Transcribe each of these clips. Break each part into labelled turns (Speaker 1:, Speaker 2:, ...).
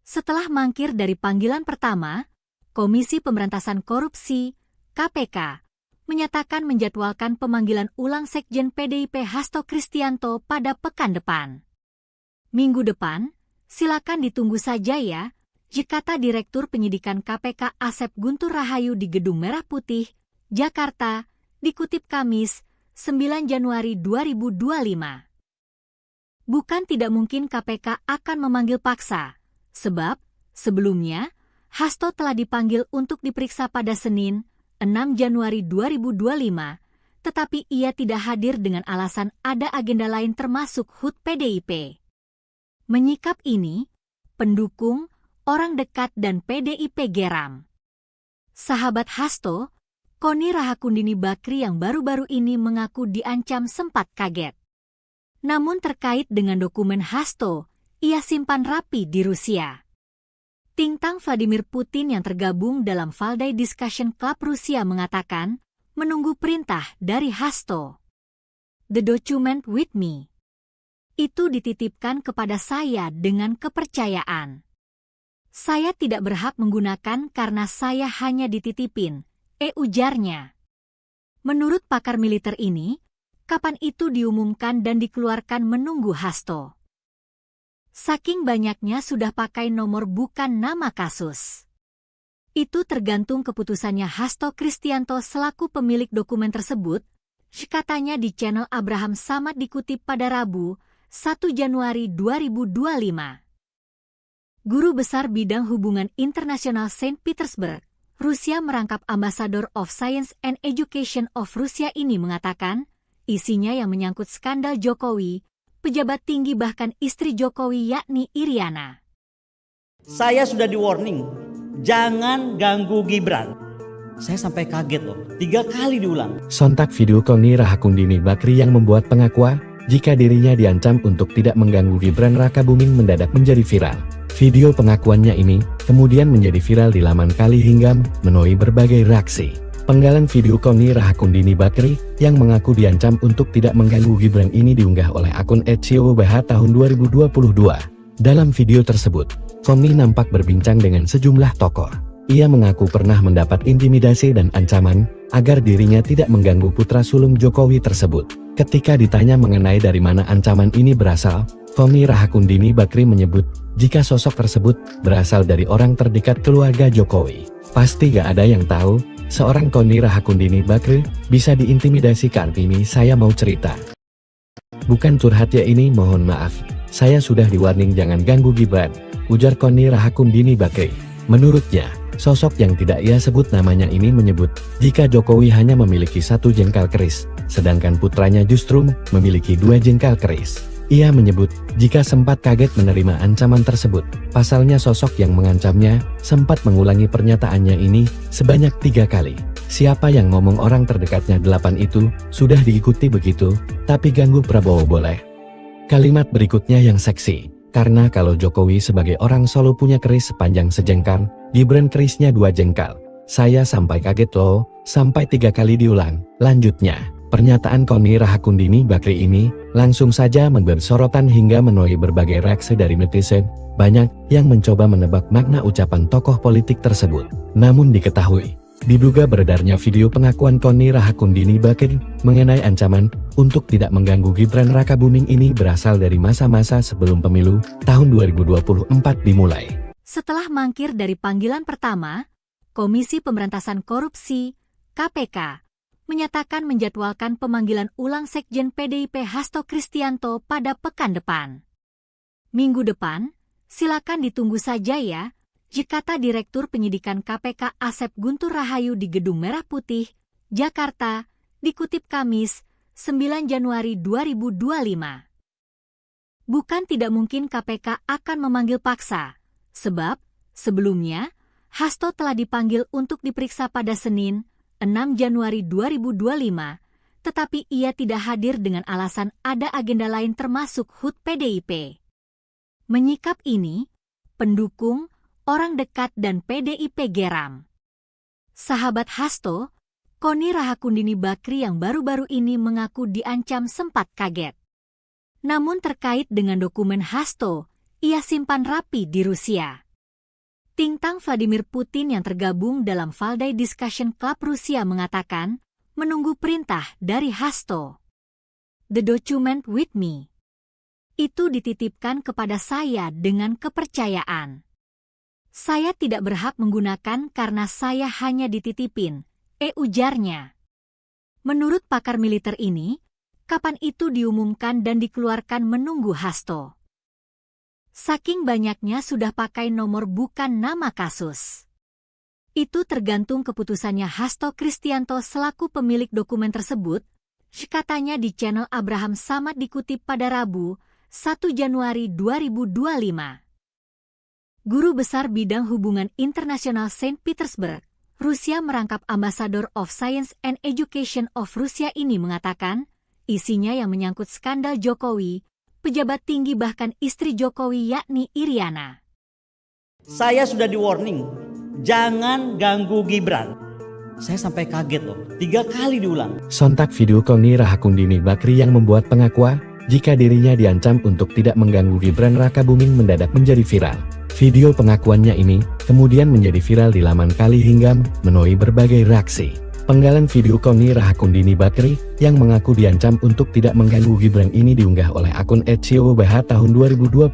Speaker 1: Setelah mangkir dari panggilan pertama, Komisi Pemberantasan Korupsi (KPK) menyatakan menjadwalkan pemanggilan ulang Sekjen PDIP Hasto Kristianto pada pekan depan. Minggu depan, silakan ditunggu saja ya, kata Direktur Penyidikan KPK Asep Guntur Rahayu di Gedung Merah Putih, Jakarta, dikutip Kamis, 9 Januari 2025. Bukan tidak mungkin KPK akan memanggil paksa, sebab sebelumnya Hasto telah dipanggil untuk diperiksa pada Senin, 6 Januari 2025, tetapi ia tidak hadir dengan alasan ada agenda lain termasuk HUT PDIP. Menyikap ini, pendukung, orang dekat dan PDIP geram. Sahabat Hasto, Koni Rahakundini Bakri yang baru-baru ini mengaku diancam sempat kaget. Namun terkait dengan dokumen Hasto, ia simpan rapi di Rusia. Tintang Vladimir Putin yang tergabung dalam Valdai Discussion Club Rusia mengatakan, menunggu perintah dari Hasto. The document with me. Itu dititipkan kepada saya dengan kepercayaan. Saya tidak berhak menggunakan karena saya hanya dititipin, ujarnya. Menurut pakar militer ini, kapan itu diumumkan dan dikeluarkan menunggu Hasto. Saking banyaknya sudah pakai nomor bukan nama kasus. Itu tergantung keputusannya Hasto Kristianto selaku pemilik dokumen tersebut, katanya di channel Abraham Samad dikutip pada Rabu, 1 Januari 2025. Guru Besar Bidang Hubungan Internasional Saint Petersburg, Rusia merangkap Ambassador of Science and Education of Rusia ini mengatakan, isinya yang menyangkut skandal Jokowi, pejabat tinggi bahkan istri Jokowi yakni Iriana.
Speaker 2: Saya sudah di-warning, jangan ganggu Gibran. Saya sampai kaget loh, 3 kali diulang.
Speaker 3: Sontak video Koni Rahakundini Bakri yang membuat pengakuan jika dirinya diancam untuk tidak mengganggu Gibran Rakabuming mendadak menjadi viral. Video pengakuannya ini kemudian menjadi viral di laman Kali hingga menuai berbagai reaksi. Penggalan video Koni Rahakundini Bakri yang mengaku diancam untuk tidak mengganggu Gibran ini diunggah oleh akun @siobh tahun 2022. Dalam video tersebut, Koni nampak berbincang dengan sejumlah tokoh. Ia mengaku pernah mendapat intimidasi dan ancaman agar dirinya tidak mengganggu putra sulung Jokowi tersebut. Ketika ditanya mengenai dari mana ancaman ini berasal, Koni Rahakundini Bakri menyebut jika sosok tersebut berasal dari orang terdekat keluarga Jokowi. Pasti gak ada yang tahu, seorang Koni Rahakundini Bakri bisa diintimidasi. Kartini saya mau cerita. Bukan curhat ya ini, mohon maaf. Saya sudah di-warning jangan ganggu Gibran, ujar Koni Rahakundini Bakri. Menurutnya, sosok yang tidak ia sebut namanya ini menyebut jika Jokowi hanya memiliki 1 jengkal keris, sedangkan putranya justru memiliki 2 jengkal keris. Ia menyebut jika sempat kaget menerima ancaman tersebut. Pasalnya sosok yang mengancamnya sempat mengulangi pernyataannya ini sebanyak 3 kali. Siapa yang ngomong orang terdekatnya 8 itu sudah diikuti begitu, tapi ganggu Prabowo boleh. Kalimat berikutnya yang seksi. Karena kalau Jokowi sebagai orang Solo punya keris sepanjang sejengkal, Gibran kerisnya 2 jengkal. Saya sampai kaget loh, sampai 3 kali diulang. Lanjutnya, pernyataan Koni Rahakundini Bakri ini langsung saja memberi sorotan hingga menuai berbagai reaksi dari netizen. Banyak yang mencoba menebak makna ucapan tokoh politik tersebut. Namun diketahui, diduga beredarnya video pengakuan Koni Rahakundini Bakri mengenai ancaman untuk tidak mengganggu Gibran Rakabuming ini berasal dari masa-masa sebelum pemilu tahun 2024 dimulai.
Speaker 1: Setelah mangkir dari panggilan pertama, Komisi Pemberantasan Korupsi (KPK) menyatakan menjadwalkan pemanggilan ulang Sekjen PDIP Hasto Kristianto pada pekan depan. Minggu depan, silakan ditunggu saja ya, kata Direktur Penyidikan KPK Asep Guntur Rahayu di Gedung Merah Putih, Jakarta, dikutip Kamis, 9 Januari 2025. Bukan tidak mungkin KPK akan memanggil paksa, sebab sebelumnya Hasto telah dipanggil untuk diperiksa pada Senin, 6 Januari 2025, tetapi ia tidak hadir dengan alasan ada agenda lain termasuk HUT PDIP. Menyikap ini, pendukung, orang dekat dan PDIP geram. Sahabat Hasto, Koni Rahakundini Bakri yang baru-baru ini mengaku diancam sempat kaget. Namun terkait dengan dokumen Hasto, ia simpan rapi di Rusia. Tintang Vladimir Putin yang tergabung dalam Valdai Discussion Club Rusia mengatakan, menunggu perintah dari Hasto. The document with me. Itu dititipkan kepada saya dengan kepercayaan. Saya tidak berhak menggunakan karena saya hanya dititipin, ujarnya. Menurut pakar militer ini, kapan itu diumumkan dan dikeluarkan menunggu Hasto. Saking banyaknya sudah pakai nomor bukan nama kasus. Itu tergantung keputusannya Hasto Kristianto selaku pemilik dokumen tersebut, katanya di channel Abraham Samad dikutip pada Rabu, 1 Januari 2025. Guru Besar Bidang Hubungan Internasional Saint Petersburg, Rusia merangkap Ambassador of Science and Education of Rusia ini mengatakan, isinya yang menyangkut skandal Jokowi, pejabat tinggi bahkan istri Jokowi yakni Iriana.
Speaker 2: Saya sudah di warning, jangan ganggu Gibran. Saya sampai kaget loh, 3 kali diulang.
Speaker 3: Sontak video Koni Rahakundini Bakri yang membuat pengakuan jika dirinya diancam untuk tidak mengganggu Gibran Rakabuming mendadak menjadi viral. Video pengakuannya ini kemudian menjadi viral di laman Kali hingga menuai berbagai reaksi. Penggalan video Koni Rahakundini Bakri yang mengaku diancam untuk tidak mengganggu Gibran ini diunggah oleh akun @siobah tahun 2022.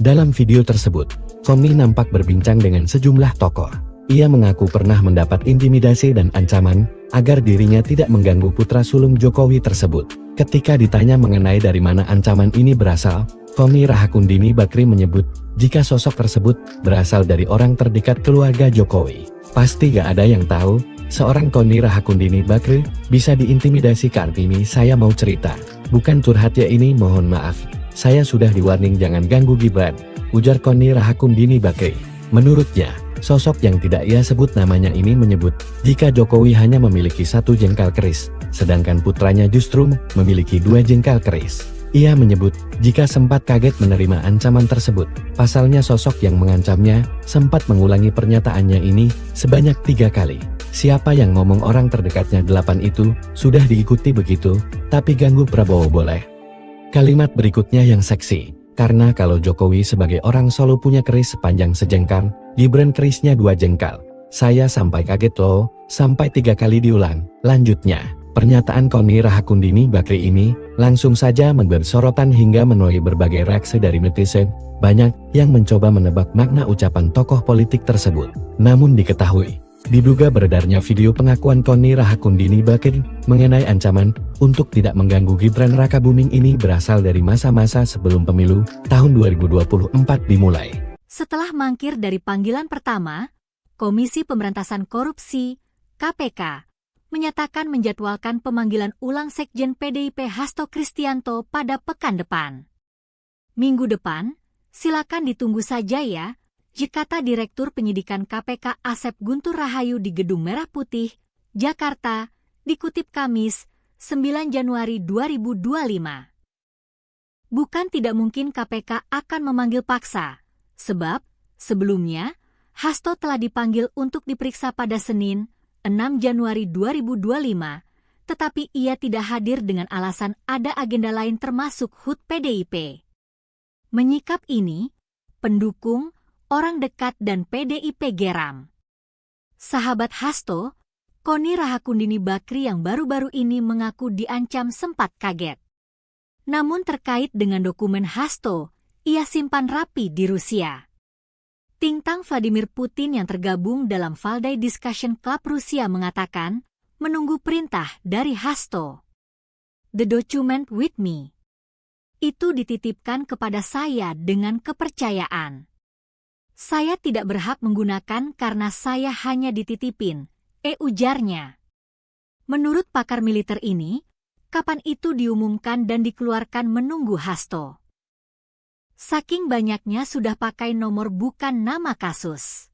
Speaker 3: Dalam video tersebut, Koni nampak berbincang dengan sejumlah tokoh. Ia mengaku pernah mendapat intimidasi dan ancaman agar dirinya tidak mengganggu putra sulung Jokowi tersebut. Ketika ditanya mengenai dari mana ancaman ini berasal, Koni Rahakundini Bakri menyebut jika sosok tersebut berasal dari orang terdekat keluarga Jokowi. Pasti gak ada yang tahu, seorang Koni Rahakundini Bakri bisa diintimidasi. Kartini saya mau cerita, bukan curhat ya ini, mohon maaf. Saya sudah di-warning jangan ganggu Gibran, ujar Koni Rahakundini Bakri. Menurutnya, sosok yang tidak ia sebut namanya ini menyebut jika Jokowi hanya memiliki 1 jengkal keris, sedangkan putranya justru memiliki 2 jengkal keris. Ia menyebut jika sempat kaget menerima ancaman tersebut. Pasalnya sosok yang mengancamnya sempat mengulangi pernyataannya ini sebanyak 3 kali. Siapa yang ngomong orang terdekatnya 8 itu sudah diikuti begitu, tapi ganggu Prabowo boleh. Kalimat berikutnya yang seksi, karena kalau Jokowi sebagai orang Solo punya keris sepanjang sejengkal, Gibran kerisnya 2 jengkal. Saya sampai kaget loh, sampai 3 kali diulang. Lanjutnya, pernyataan Koni Rahakundini Bakri ini langsung saja memberi sorotan hingga menuai berbagai reaksi dari netizen. Banyak yang mencoba menebak makna ucapan tokoh politik tersebut. Namun diketahui, diduga beredarnya video pengakuan Koni Rahakundini Bakri mengenai ancaman untuk tidak mengganggu Gibran Rakabuming ini berasal dari masa-masa sebelum pemilu tahun 2024 dimulai.
Speaker 1: Setelah mangkir dari panggilan pertama, Komisi Pemberantasan Korupsi, KPK, menyatakan menjadwalkan pemanggilan ulang Sekjen PDIP Hasto Kristianto pada pekan depan. Minggu depan, silakan ditunggu saja ya, kata Direktur Penyidikan KPK Asep Guntur Rahayu di Gedung Merah Putih, Jakarta, dikutip Kamis, 9 Januari 2025. Bukan tidak mungkin KPK akan memanggil paksa, sebab sebelumnya Hasto telah dipanggil untuk diperiksa pada Senin, 6 Januari 2025, tetapi ia tidak hadir dengan alasan ada agenda lain termasuk HUT PDIP. Menyikap ini, pendukung, orang dekat dan PDIP geram. Sahabat Hasto, Koni Rahakundini Bakri yang baru-baru ini mengaku diancam sempat kaget. Namun terkait dengan dokumen Hasto, ia simpan rapi di Rusia. Tintang Vladimir Putin yang tergabung dalam Valdai Discussion Club Rusia mengatakan, menunggu perintah dari Hasto. The document with me. Itu dititipkan kepada saya dengan kepercayaan. Saya tidak berhak menggunakan karena saya hanya dititipin, ujarnya. Menurut pakar militer ini, kapan itu diumumkan dan dikeluarkan menunggu Hasto. Saking banyaknya sudah pakai nomor bukan nama kasus.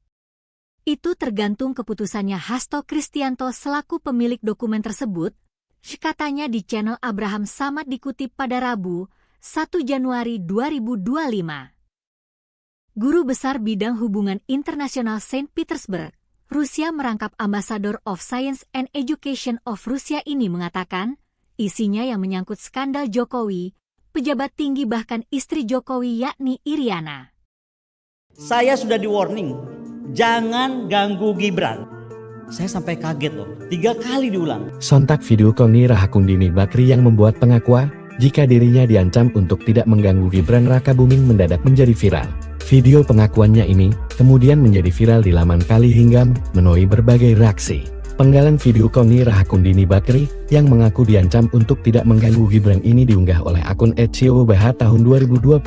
Speaker 1: Itu tergantung keputusannya Hasto Kristianto selaku pemilik dokumen tersebut, katanya di channel Abraham Samad dikutip pada Rabu, 1 Januari 2025. Guru Besar Bidang Hubungan Internasional Saint Petersburg, Rusia merangkap Ambassador of Science and Education of Rusia ini mengatakan, isinya yang menyangkut skandal Jokowi, pejabat tinggi bahkan istri Jokowi yakni Iriana.
Speaker 2: Saya sudah di warning, jangan ganggu Gibran. Saya sampai kaget loh, 3 kali diulang.
Speaker 3: Sontak video Koni Rahakundini Bakri yang membuat pengakuan jika dirinya diancam untuk tidak mengganggu Gibran Rakabuming mendadak menjadi viral. Video pengakuannya ini kemudian menjadi viral di laman Kali hingga menuai berbagai reaksi. Penggalan video Koni Rahakundini Bakri yang mengaku diancam untuk tidak mengganggu Gibran ini diunggah oleh akun @COBH tahun 2022.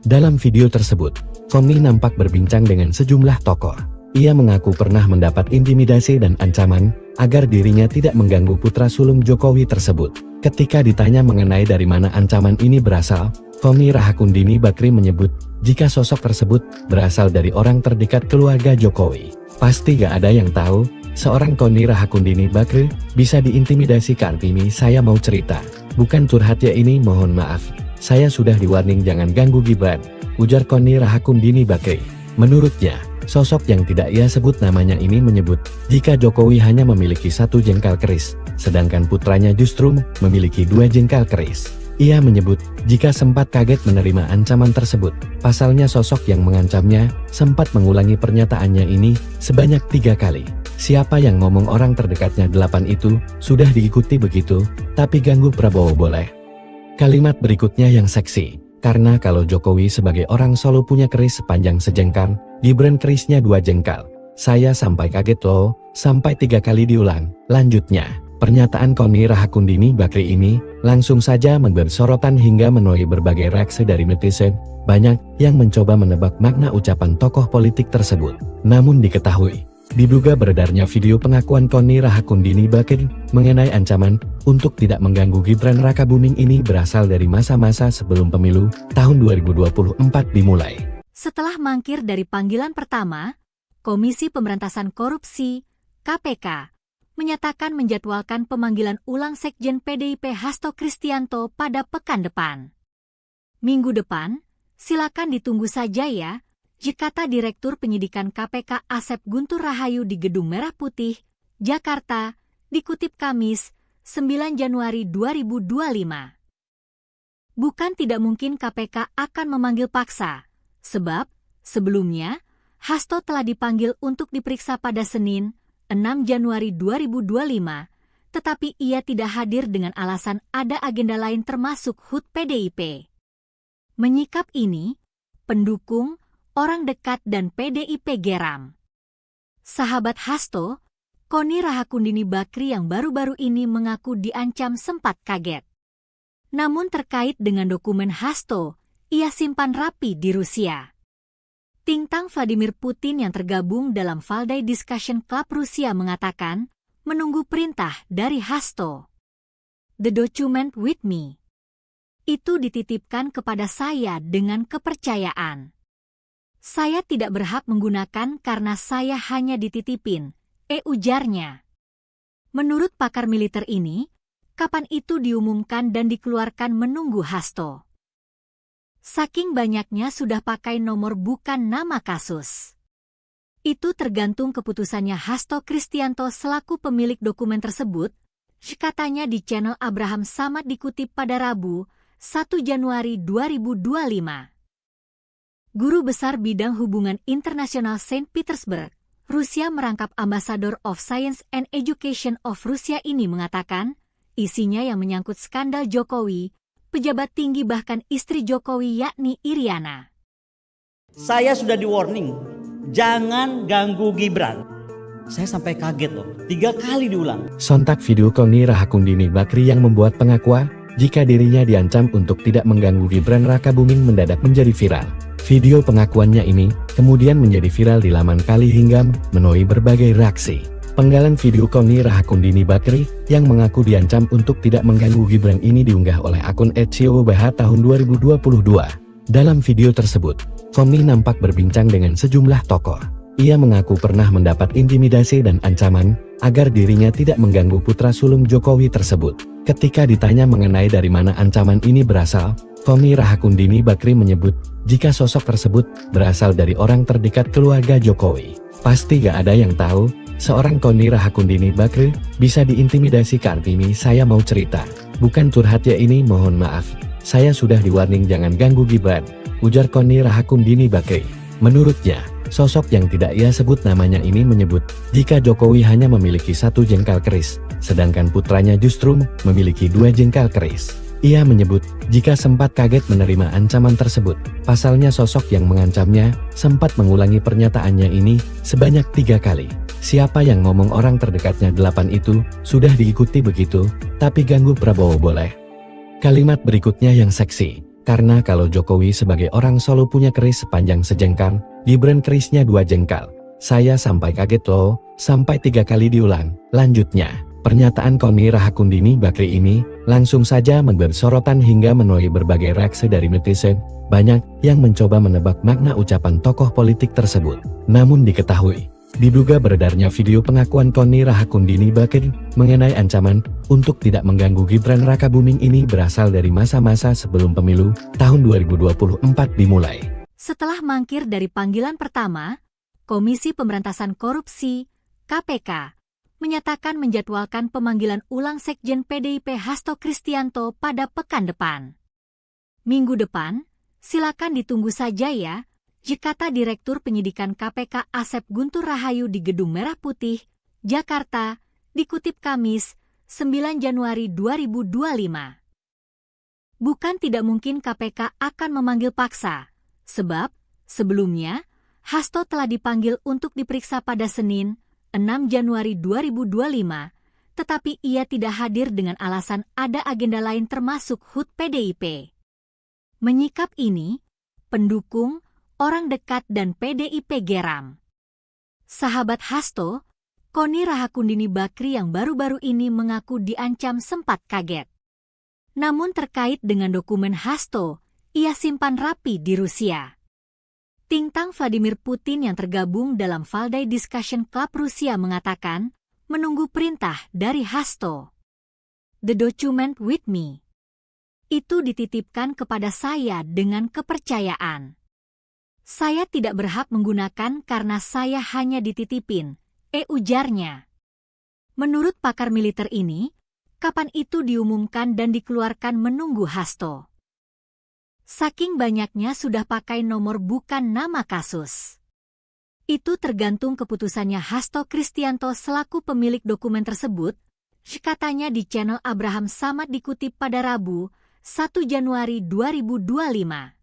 Speaker 3: Dalam video tersebut, Koni nampak berbincang dengan sejumlah tokoh. Ia mengaku pernah mendapat intimidasi dan ancaman agar dirinya tidak mengganggu putra sulung Jokowi tersebut. Ketika ditanya mengenai dari mana ancaman ini berasal, Koni Rahakundini Bakri menyebut jika sosok tersebut berasal dari orang terdekat keluarga Jokowi. Pasti gak ada yang tahu, seorang Koni Rahakundini Bakri bisa diintimidasi. Kartini, saya mau cerita. Bukan curhat ya ini, mohon maaf. Saya sudah di-warning jangan ganggu Gibran, ujar Koni Rahakundini Bakri. Menurutnya, sosok yang tidak ia sebut namanya ini menyebut jika Jokowi hanya memiliki 1 jengkal keris, sedangkan putranya justru memiliki 2 jengkal keris. Ia menyebut jika sempat kaget menerima ancaman tersebut. Pasalnya sosok yang mengancamnya sempat mengulangi pernyataannya ini sebanyak 3 kali. Siapa yang ngomong orang terdekatnya 8 itu sudah diikuti begitu, tapi ganggu Prabowo boleh. Kalimat berikutnya yang seksi. Karena kalau Jokowi sebagai orang Solo punya keris sepanjang sejengkal, Gibran kerisnya 2 jengkal. Saya sampai kaget loh, sampai 3 kali diulang. Lanjutnya, pernyataan Koni Rahakundini Bakri ini langsung saja memberi sorotan hingga menuai berbagai reaksi dari netizen. Banyak yang mencoba menebak makna ucapan tokoh politik tersebut. Namun diketahui, diduga beredarnya video pengakuan Koni Rahakundini Bakri mengenai ancaman untuk tidak mengganggu Gibran Rakabuming ini berasal dari masa-masa sebelum pemilu tahun 2024 dimulai.
Speaker 1: Setelah mangkir dari panggilan pertama, Komisi Pemberantasan Korupsi (KPK) menyatakan menjadwalkan pemanggilan ulang Sekjen PDIP Hasto Kristianto pada pekan depan. Minggu depan, silakan ditunggu saja ya, kata Direktur Penyidikan KPK Asep Guntur Rahayu di Gedung Merah Putih, Jakarta, dikutip Kamis, 9 Januari 2025. Bukan tidak mungkin KPK akan memanggil paksa, sebab sebelumnya Hasto telah dipanggil untuk diperiksa pada Senin, 6 Januari 2025, tetapi ia tidak hadir dengan alasan ada agenda lain termasuk HUT PDIP. Menyikap ini, pendukung, orang dekat dan PDIP geram. Sahabat Hasto, Koni Rahakundini Bakri yang baru-baru ini mengaku diancam sempat kaget. Namun terkait dengan dokumen Hasto, ia simpan rapi di Rusia. Tintang Vladimir Putin yang tergabung dalam Valdai Discussion Club Rusia mengatakan, menunggu perintah dari Hasto. The document with me. Itu dititipkan kepada saya dengan kepercayaan. Saya tidak berhak menggunakan karena saya hanya dititipin, ujarnya. Menurut pakar militer ini, kapan itu diumumkan dan dikeluarkan menunggu Hasto. Saking banyaknya sudah pakai nomor bukan nama kasus. Itu tergantung keputusannya Hasto Kristianto selaku pemilik dokumen tersebut, katanya di channel Abraham Samad dikutip pada Rabu, 1 Januari 2025. Guru Besar Bidang Hubungan Internasional Saint Petersburg, Rusia merangkap Ambassador of Science and Education of Rusia ini mengatakan, isinya yang menyangkut skandal Jokowi, pejabat tinggi bahkan istri Jokowi yakni Iriana.
Speaker 2: Saya sudah di-warning, jangan ganggu Gibran. Saya sampai kaget loh, 3 kali diulang.
Speaker 3: Sontak video Koni Rahakundini Bakri yang membuat pengakuan jika dirinya diancam untuk tidak mengganggu Gibran Rakabuming mendadak menjadi viral. Video pengakuannya ini kemudian menjadi viral di laman Kali hingga menuai berbagai reaksi. Penggalan video Koni Rahakundini Bakri yang mengaku diancam untuk tidak mengganggu Gibran ini diunggah oleh akun @COBH tahun 2022. Dalam video tersebut, Koni nampak berbincang dengan sejumlah tokoh. Ia mengaku pernah mendapat intimidasi dan ancaman agar dirinya tidak mengganggu putra sulung Jokowi tersebut. Ketika ditanya mengenai dari mana ancaman ini berasal, Koni Rahakundini Bakri menyebut jika sosok tersebut berasal dari orang terdekat keluarga Jokowi. Pasti gak ada yang tahu, seorang Koni Rahakundini Bakri bisa diintimidasi. Kartini, saya mau cerita. Bukan curhat ya ini, mohon maaf. Saya sudah di-warning jangan ganggu Gibran, ujar Koni Rahakundini Bakri. Menurutnya, Sosok yang tidak ia sebut namanya ini menyebut, jika Jokowi hanya memiliki 1 jengkal keris, sedangkan putranya justru memiliki 2 jengkal keris. Ia menyebut, jika sempat kaget menerima ancaman tersebut, pasalnya sosok yang mengancamnya, sempat mengulangi pernyataannya ini, sebanyak 3 kali. Siapa yang ngomong orang terdekatnya 8 itu, sudah diikuti begitu, tapi ganggu Prabowo boleh. Kalimat berikutnya yang seksi, karena kalau Jokowi sebagai orang Solo punya keris sepanjang sejengkal, Gibran kerisnya 2 jengkal. Saya sampai kaget loh, sampai 3 kali diulang. Lanjutnya, pernyataan Koni Rahakundini Bakri ini, langsung saja memberi sorotan hingga menuai berbagai reaksi dari netizen. Banyak yang mencoba menebak makna ucapan tokoh politik tersebut. Namun diketahui, diduga beredarnya video pengakuan Koni Rahakundini Bakri mengenai ancaman untuk tidak mengganggu Gibran Rakabuming ini berasal dari masa-masa sebelum pemilu tahun 2024 dimulai.
Speaker 1: Setelah mangkir dari panggilan pertama, Komisi Pemberantasan Korupsi (KPK) menyatakan menjadwalkan pemanggilan ulang Sekjen PDIP Hasto Kristianto pada pekan depan. Minggu depan, silakan ditunggu saja ya, kata Direktur Penyidikan KPK Asep Guntur Rahayu di Gedung Merah Putih, Jakarta, dikutip Kamis, 9 Januari 2025. Bukan tidak mungkin KPK akan memanggil paksa, sebab sebelumnya Hasto telah dipanggil untuk diperiksa pada Senin, 6 Januari 2025, tetapi ia tidak hadir dengan alasan ada agenda lain termasuk HUT PDIP. Menyikap ini, pendukung, orang dekat dan PDIP geram. Sahabat Hasto, Koni Rahakundini Bakri yang baru-baru ini mengaku diancam sempat kaget. Namun terkait dengan dokumen Hasto, ia simpan rapi di Rusia. Tintang Vladimir Putin yang tergabung dalam Valdai Discussion Club Rusia mengatakan, menunggu perintah dari Hasto. The document with me. Itu dititipkan kepada saya dengan kepercayaan. Saya tidak berhak menggunakan karena saya hanya dititipin, ujarnya. Menurut pakar militer ini, kapan itu diumumkan dan dikeluarkan menunggu Hasto. Saking banyaknya sudah pakai nomor bukan nama kasus. Itu tergantung keputusannya Hasto Kristianto selaku pemilik dokumen tersebut, katanya di channel Abraham Samad dikutip pada Rabu, 1 Januari 2025.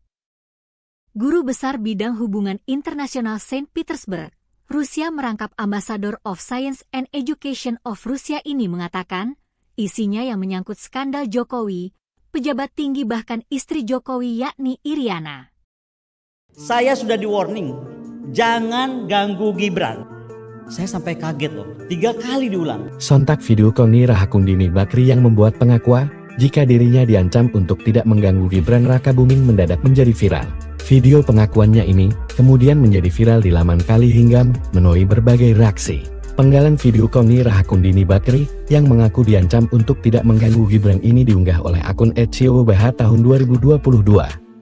Speaker 1: Guru Besar Bidang Hubungan Internasional Saint Petersburg, Rusia merangkap Ambassador of Science and Education of Rusia ini mengatakan, isinya yang menyangkut skandal Jokowi, pejabat tinggi bahkan istri Jokowi yakni Iriana.
Speaker 2: Saya sudah di-warning, jangan ganggu Gibran. Saya sampai kaget loh, 3 kali diulang.
Speaker 3: Sontak video Koni Rahakundini Bakri yang membuat pengakuan, jika dirinya diancam untuk tidak mengganggu Gibran Rakabuming mendadak menjadi viral. Video pengakuannya ini kemudian menjadi viral di laman Kali hingga menuai berbagai reaksi. Penggalan video Koni Rahakundini Bakri yang mengaku diancam untuk tidak mengganggu Gibran ini diunggah oleh akun @ciobh tahun 2022.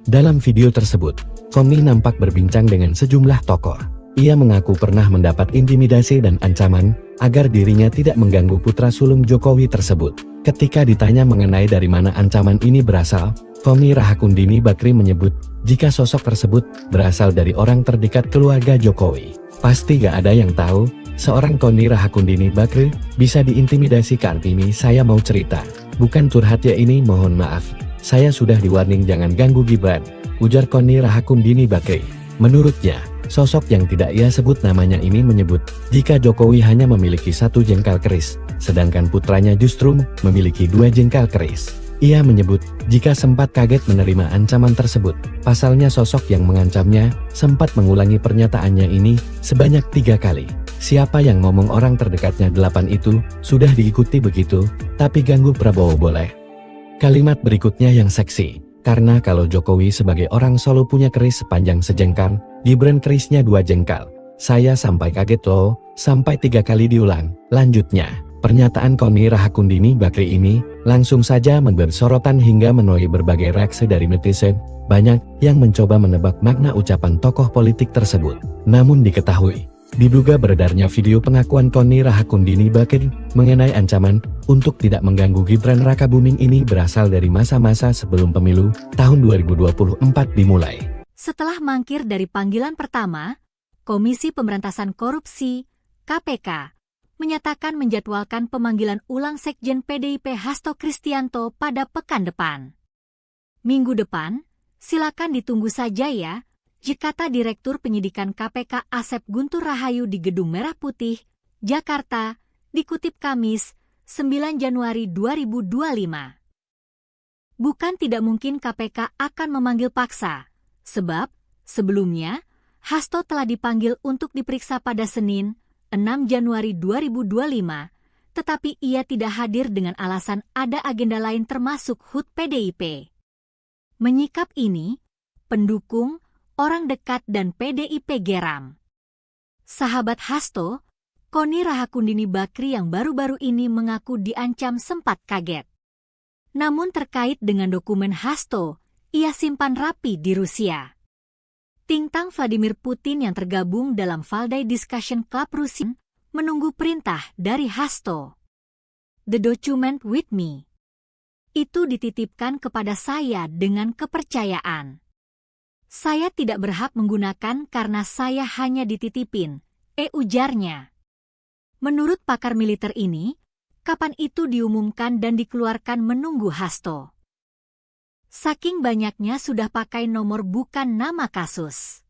Speaker 3: Dalam video tersebut, Koni nampak berbincang dengan sejumlah tokoh. Ia mengaku pernah mendapat intimidasi dan ancaman agar dirinya tidak mengganggu putra sulung Jokowi tersebut. Ketika ditanya mengenai dari mana ancaman ini berasal, Koni Rahakundini Bakri menyebut jika sosok tersebut berasal dari orang terdekat keluarga Jokowi. Pasti gak ada yang tahu, seorang Koni Rahakundini Bakri bisa diintimidasi. Kartini saya mau cerita, bukan curhat ya ini, mohon maaf. Saya sudah di-warning jangan ganggu Gibran, ujar Koni Rahakundini Bakri. Menurutnya, sosok yang tidak ia sebut namanya ini menyebut jika Jokowi hanya memiliki 1 jengkal keris, sedangkan putranya justru memiliki 2 jengkal keris. Ia menyebut jika sempat kaget menerima ancaman tersebut, pasalnya sosok yang mengancamnya sempat mengulangi pernyataannya ini sebanyak 3 kali. Siapa yang ngomong orang terdekatnya 8 itu, sudah diikuti begitu, tapi ganggu Prabowo boleh. Kalimat berikutnya yang seksi, karena kalau Jokowi sebagai orang Solo punya keris sepanjang sejengkal, Gibran kerisnya 2 jengkal. Saya sampai kaget loh, sampai 3 kali diulang. Lanjutnya, pernyataan Koni Rahakundini Bakri ini langsung saja memberi sorotan hingga menuai berbagai reaksi dari netizen. Banyak yang mencoba menebak makna ucapan tokoh politik tersebut. Namun diketahui, diduga beredarnya video pengakuan Koni Rahakundini Bakri mengenai ancaman untuk tidak mengganggu Gibran Rakabuming ini berasal dari masa-masa sebelum pemilu tahun 2024 dimulai.
Speaker 1: Setelah mangkir dari panggilan pertama, Komisi Pemberantasan Korupsi (KPK) menyatakan menjadwalkan pemanggilan ulang Sekjen PDIP Hasto Kristianto pada pekan depan. Minggu depan, silakan ditunggu saja ya, kata Direktur Penyidikan KPK Asep Guntur Rahayu di Gedung Merah Putih, Jakarta, dikutip Kamis, 9 Januari 2025. Bukan tidak mungkin KPK akan memanggil paksa, sebab sebelumnya Hasto telah dipanggil untuk diperiksa pada Senin, 6 Januari 2025, tetapi ia tidak hadir dengan alasan ada agenda lain termasuk HUT PDIP. Menyikap ini, pendukung, orang dekat dan PDIP geram. Sahabat Hasto, Koni Rahakundini Bakri yang baru-baru ini mengaku diancam sempat kaget. Namun terkait dengan dokumen Hasto, ia simpan rapi di Rusia. Tintang Vladimir Putin yang tergabung dalam Valdai Discussion Club Rusia menunggu perintah dari Hasto. The document with me. Itu dititipkan kepada saya dengan kepercayaan. Saya tidak berhak menggunakan karena saya hanya dititipin, ujarnya. Menurut pakar militer ini, kapan itu diumumkan dan dikeluarkan menunggu Hasto. Saking banyaknya sudah pakai nomor bukan nama kasus.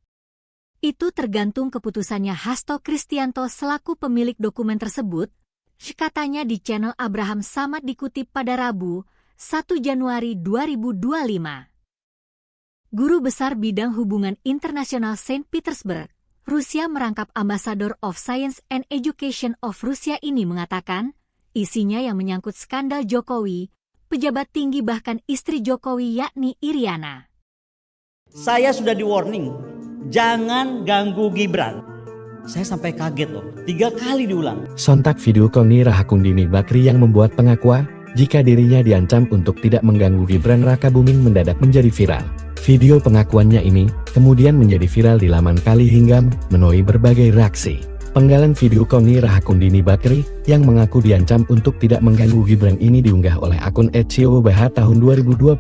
Speaker 1: Itu tergantung keputusannya Hasto Kristianto selaku pemilik dokumen tersebut, katanya di channel Abraham Samad dikutip pada Rabu, 1 Januari 2025. Guru Besar Bidang Hubungan Internasional Saint Petersburg, Rusia merangkap Ambassador of Science and Education of Rusia ini mengatakan, isinya yang menyangkut skandal Jokowi, pejabat tinggi bahkan istri Jokowi yakni Iriana.
Speaker 2: Saya sudah di-warning, jangan ganggu Gibran. Saya sampai kaget loh, 3 kali diulang.
Speaker 3: Sontak video Koni Rahakundini Bakri yang membuat pengakuan jika dirinya diancam untuk tidak mengganggu Gibran Rakabuming mendadak menjadi viral. Video pengakuannya ini kemudian menjadi viral di laman Kali hingga menuai berbagai reaksi. Penggalan video Koni Rahakundini Bakri yang mengaku diancam untuk tidak mengganggu Gibran ini diunggah oleh akun @siobah tahun 2022.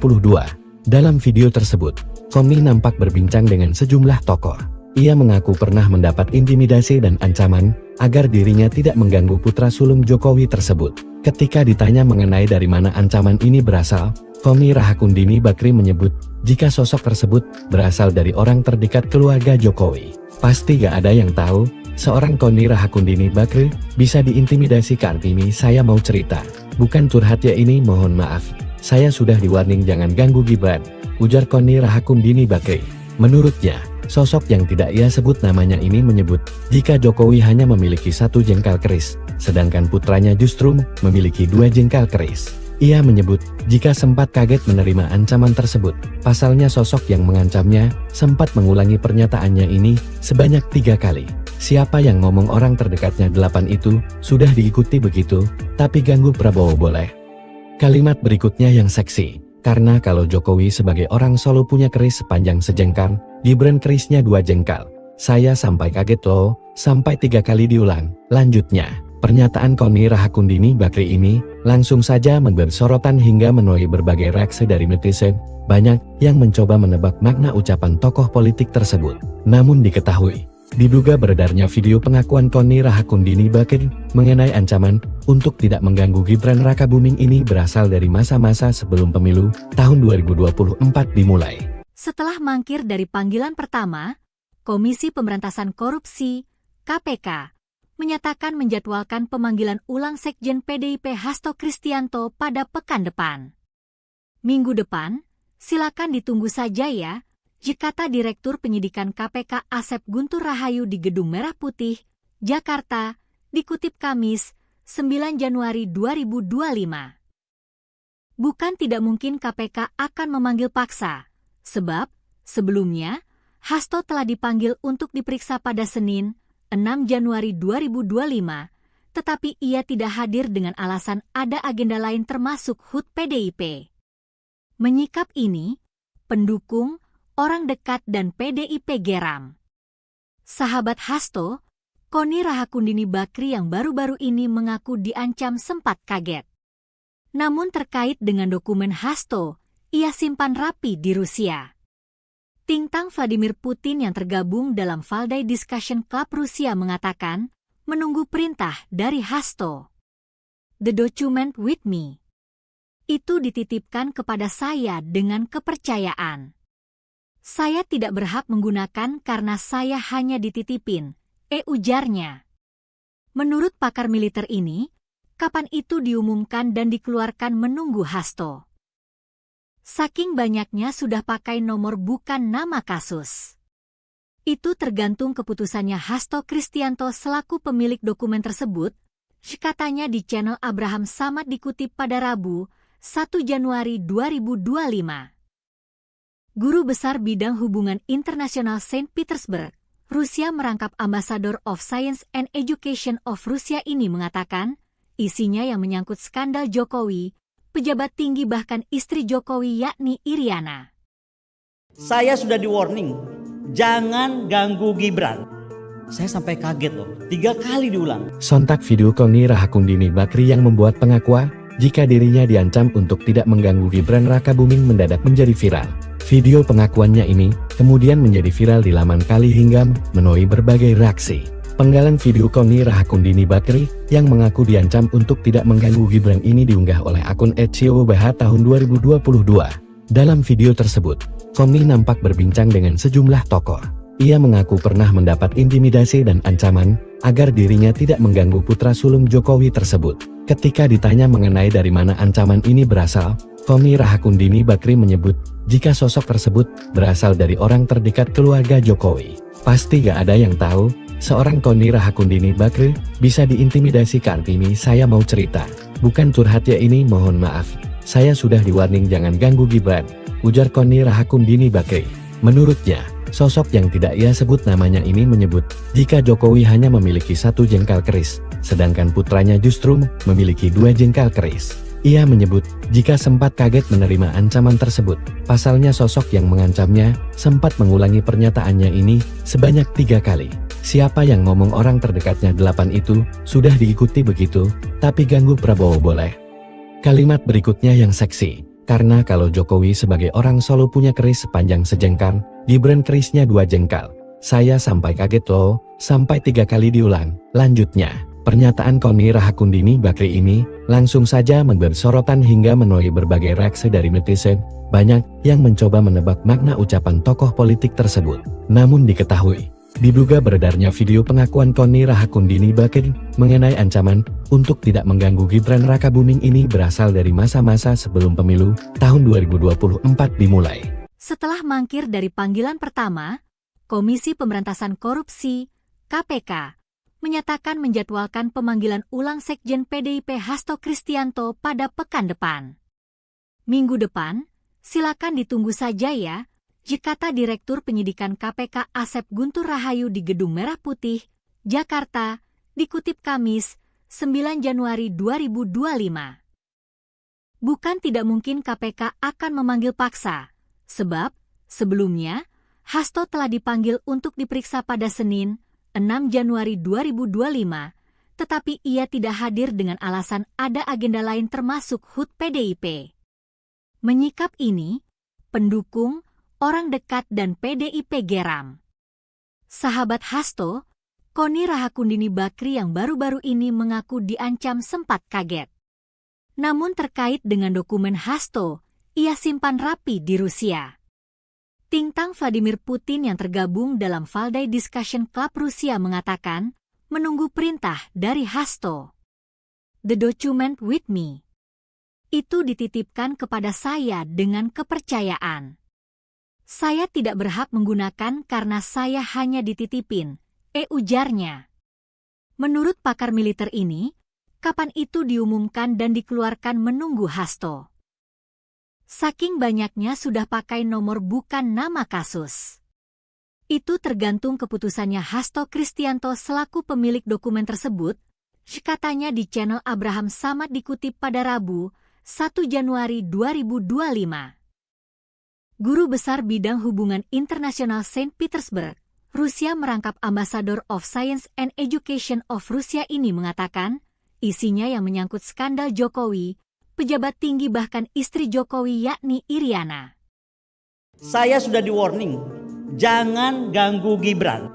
Speaker 3: Dalam video tersebut, Koni nampak berbincang dengan sejumlah tokoh. Ia mengaku pernah mendapat intimidasi dan ancaman agar dirinya tidak mengganggu putra sulung Jokowi tersebut. Ketika ditanya mengenai dari mana ancaman ini berasal, Koni Rahakundini Bakri menyebut jika sosok tersebut berasal dari orang terdekat keluarga Jokowi. Pasti gak ada yang tahu, seorang Koni Rahakundini Bakri bisa diintimidasi. Kartini saya mau cerita, bukan curhat ya ini, mohon maaf. Saya sudah di-warning jangan ganggu Gibran, ujar Koni Rahakundini Bakri. Menurutnya, sosok yang tidak ia sebut namanya ini menyebut jika Jokowi hanya memiliki 1 jengkal keris, sedangkan putranya justru memiliki 2 jengkal keris. Ia menyebut jika sempat kaget menerima ancaman tersebut. Pasalnya sosok yang mengancamnya sempat mengulangi pernyataannya ini sebanyak 3 kali. Siapa yang ngomong orang terdekatnya 8 itu sudah diikuti begitu, tapi ganggu Prabowo boleh. Kalimat berikutnya yang seksi, karena kalau Jokowi sebagai orang Solo punya keris sepanjang sejengkal, Gibran kerisnya 2 jengkal. Saya sampai kaget loh, sampai 3 kali diulang. Lanjutnya, pernyataan Koni Rahakundini Bakri ini langsung saja memberi sorotan hingga menuai berbagai reaksi dari netizen. Banyak yang mencoba menebak makna ucapan tokoh politik tersebut. Namun diketahui, diduga beredarnya video pengakuan Koni Rahakundini Bakri mengenai ancaman untuk tidak mengganggu Gibran Rakabuming ini berasal dari masa-masa sebelum pemilu tahun 2024 dimulai.
Speaker 1: Setelah mangkir dari panggilan pertama, Komisi Pemberantasan Korupsi (KPK) menyatakan menjadwalkan pemanggilan ulang Sekjen PDIP Hasto Kristianto pada pekan depan. Minggu depan, silakan ditunggu saja ya, kata Direktur Penyidikan KPK Asep Guntur Rahayu di Gedung Merah Putih, Jakarta, dikutip Kamis, 9 Januari 2025. Bukan tidak mungkin KPK akan memanggil paksa, sebab sebelumnya Hasto telah dipanggil untuk diperiksa pada Senin, 6 Januari 2025, tetapi ia tidak hadir dengan alasan ada agenda lain termasuk HUT PDIP. Menyikap ini, pendukung, orang dekat dan PDIP geram. Sahabat Hasto, Koni Rahakundini Bakri yang baru-baru ini mengaku diancam sempat kaget. Namun terkait dengan dokumen Hasto, ia simpan rapi di Rusia. Tintang Vladimir Putin yang tergabung dalam Valdai Discussion Club Rusia mengatakan, menunggu perintah dari Hasto. The document with me. Itu dititipkan kepada saya dengan kepercayaan. Saya tidak berhak menggunakan karena saya hanya dititipin, ujarnya. Menurut pakar militer ini, kapan itu diumumkan dan dikeluarkan menunggu Hasto. Saking banyaknya sudah pakai nomor bukan nama kasus. Itu tergantung keputusannya Hasto Kristianto selaku pemilik dokumen tersebut, katanya di channel Abraham Samad dikutip pada Rabu, 1 Januari 2025. Guru Besar Bidang Hubungan Internasional Saint Petersburg, Rusia merangkap Ambassador of Science and Education of Rusia ini mengatakan, isinya yang menyangkut skandal Jokowi, pejabat tinggi bahkan istri Jokowi yakni Iriana.
Speaker 2: Saya sudah di warning, jangan ganggu Gibran. Saya sampai kaget loh, 3 kali diulang.
Speaker 3: Sontak video Koni Rahakundini Bakri yang membuat pengakuan jika dirinya diancam untuk tidak mengganggu Gibran Rakabuming mendadak menjadi viral. Video pengakuannya ini kemudian menjadi viral di laman Kali hingga menuai berbagai reaksi. Penggalan video Koni Rahakundini Bakri yang mengaku diancam untuk tidak mengganggu Gibran ini diunggah oleh akun @ciobh tahun 2022. Dalam video tersebut, Koni nampak berbincang dengan sejumlah tokoh. Ia mengaku pernah mendapat intimidasi dan ancaman agar dirinya tidak mengganggu putra sulung Jokowi tersebut. Ketika ditanya mengenai dari mana ancaman ini berasal, Koni Rahakundini Bakri menyebut jika sosok tersebut berasal dari orang terdekat keluarga Jokowi. Pasti gak ada yang tahu, seorang Koni Rahakundini Bakri bisa diintimidasi. Kartini saya mau cerita, bukan curhat ya ini, mohon maaf. Saya sudah di-warning jangan ganggu Gibran, ujar Koni Rahakundini Bakri. Menurutnya, sosok yang tidak ia sebut namanya ini menyebut jika Jokowi hanya memiliki 1 jengkal keris, sedangkan putranya justru memiliki 2 jengkal keris. Ia menyebut jika sempat kaget menerima ancaman tersebut. Pasalnya sosok yang mengancamnya sempat mengulangi pernyataannya ini sebanyak 3 kali. Siapa yang ngomong orang terdekatnya 8 itu sudah diikuti begitu, tapi ganggu Prabowo boleh. Kalimat berikutnya yang seksi, karena kalau Jokowi sebagai orang Solo punya keris sepanjang sejengkal, Gibran kerisnya 2 jengkal. Saya sampai kaget loh, sampai 3 kali diulang. Lanjutnya, pernyataan Koni Rahakundini Bakri ini langsung saja memberi sorotan hingga menuai berbagai reaksi dari netizen. Banyak yang mencoba menebak makna ucapan tokoh politik tersebut. Namun diketahui, diduga beredarnya video pengakuan Koni Rahakundini Bakri mengenai ancaman untuk tidak mengganggu Gibran Rakabuming ini berasal dari masa-masa sebelum pemilu tahun 2024 dimulai.
Speaker 1: Setelah mangkir dari panggilan pertama, Komisi Pemberantasan Korupsi, KPK, menyatakan menjadwalkan pemanggilan ulang Sekjen PDIP Hasto Kristianto pada pekan depan. Minggu depan, silakan ditunggu saja ya, kata Direktur Penyidikan KPK Asep Guntur Rahayu di Gedung Merah Putih, Jakarta, dikutip Kamis, 9 Januari 2025. Bukan tidak mungkin KPK akan memanggil paksa, sebab sebelumnya Hasto telah dipanggil untuk diperiksa pada Senin, 6 Januari 2025, tetapi ia tidak hadir dengan alasan ada agenda lain termasuk HUT PDIP. Menyikap ini, pendukung, orang dekat dan PDIP geram. Sahabat Hasto, Koni Rahakundini Bakri yang baru-baru ini mengaku diancam sempat kaget. Namun terkait dengan dokumen Hasto, ia simpan rapi di Rusia. Tintang Vladimir Putin yang tergabung dalam Valdai Discussion Club Rusia mengatakan, menunggu perintah dari Hasto. The document with me. Itu dititipkan kepada saya dengan kepercayaan. Saya tidak berhak menggunakan karena saya hanya dititipin, ujarnya. Menurut pakar militer ini, kapan itu diumumkan dan dikeluarkan menunggu Hasto. Saking banyaknya sudah pakai nomor bukan nama kasus. Itu tergantung keputusannya Hasto Kristianto selaku pemilik dokumen tersebut, katanya di channel Abraham Samad dikutip pada Rabu, 1 Januari 2025. Guru Besar Bidang Hubungan Internasional Saint Petersburg, Rusia merangkap Ambassador of Science and Education of Rusia ini mengatakan, isinya yang menyangkut skandal Jokowi, pejabat tinggi bahkan istri Jokowi yakni Iriana.
Speaker 2: Saya sudah di warning, jangan ganggu Gibran.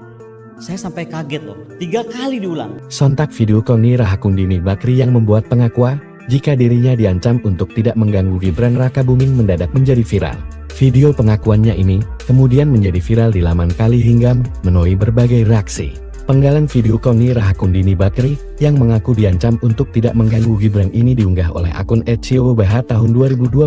Speaker 2: Saya sampai kaget loh, 3 kali diulang.
Speaker 3: Sontak video Koni Rahakundini Bakri yang membuat pengakuan jika dirinya diancam untuk tidak mengganggu Gibran Rakabuming mendadak menjadi viral. Video pengakuannya ini kemudian menjadi viral di laman Kali hingga menuai berbagai reaksi. Penggalan video Koni Rahakundini Bakri yang mengaku diancam untuk tidak mengganggu Gibran ini diunggah oleh akun @siobah tahun 2022.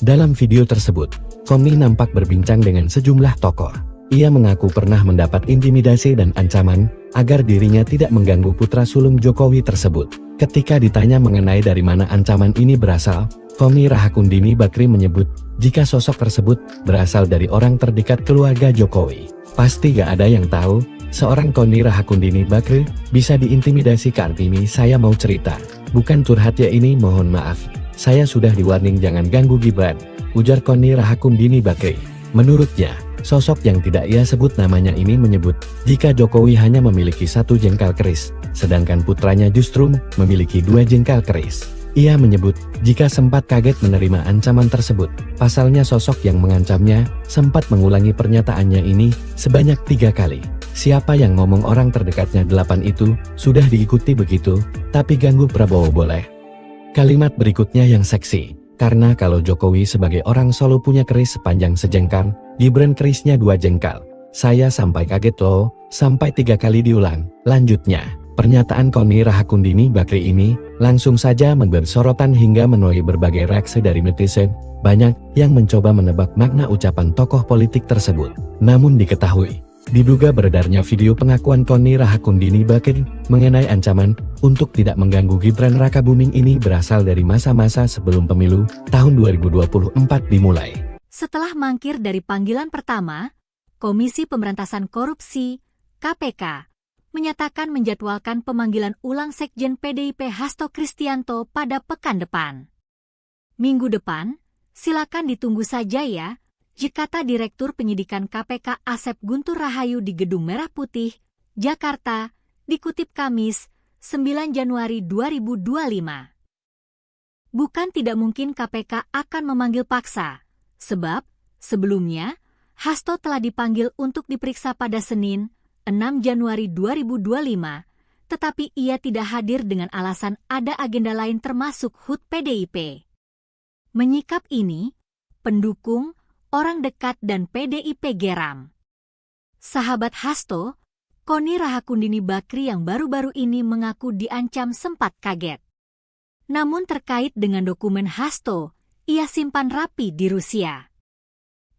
Speaker 3: Dalam video tersebut, Koni nampak berbincang dengan sejumlah tokoh. Ia mengaku pernah mendapat intimidasi dan ancaman agar dirinya tidak mengganggu putra sulung Jokowi tersebut. Ketika ditanya mengenai dari mana ancaman ini berasal, Koni Rahakundini Bakri menyebut jika sosok tersebut berasal dari orang terdekat keluarga Jokowi. Pasti gak ada yang tahu, seorang Koni Rahakundini Bakri bisa diintimidasi. Kartini, saya mau cerita. Bukan curhat ya ini, mohon maaf. Saya sudah di-warning jangan ganggu Gibran, ujar Koni Rahakundini Bakri. Menurutnya, sosok yang tidak ia sebut namanya ini menyebut jika Jokowi hanya memiliki 1 jengkal keris, sedangkan putranya justru memiliki 2 jengkal keris. Ia menyebut jika sempat kaget menerima ancaman tersebut. Pasalnya sosok yang mengancamnya sempat mengulangi pernyataannya ini sebanyak 3 kali. Siapa yang ngomong orang terdekatnya 8 itu sudah diikuti begitu, tapi ganggu Prabowo boleh. Kalimat berikutnya yang seksi. Karena kalau Jokowi sebagai orang Solo punya keris sepanjang sejengkal, Gibran kerisnya 2 jengkal. Saya sampai kaget loh, sampai 3 kali diulang. Lanjutnya, pernyataan Koni Rahakundini Bakri ini langsung saja memberi sorotan hingga menuai berbagai reaksi dari netizen. Banyak yang mencoba menebak makna ucapan tokoh politik tersebut. Namun diketahui, diduga beredarnya video pengakuan Koni Rahakundini Bakri mengenai ancaman untuk tidak mengganggu Gibran Rakabuming ini berasal dari masa-masa sebelum pemilu tahun 2024 dimulai.
Speaker 1: Setelah mangkir dari panggilan pertama, Komisi Pemberantasan Korupsi (KPK) menyatakan menjadwalkan pemanggilan ulang Sekjen PDIP Hasto Kristianto pada pekan depan. Minggu depan, silakan ditunggu saja ya, kata Direktur Penyidikan KPK Asep Guntur Rahayu di Gedung Merah Putih, Jakarta, dikutip Kamis, 9 Januari 2025. Bukan tidak mungkin KPK akan memanggil paksa, sebab sebelumnya Hasto telah dipanggil untuk diperiksa pada Senin, 6 Januari 2025, tetapi ia tidak hadir dengan alasan ada agenda lain termasuk HUT PDIP. Menyikap ini, pendukung, orang dekat dan PDIP geram. Sahabat Hasto, Koni Rahakundini Bakri yang baru-baru ini mengaku diancam sempat kaget. Namun terkait dengan dokumen Hasto, ia simpan rapi di Rusia.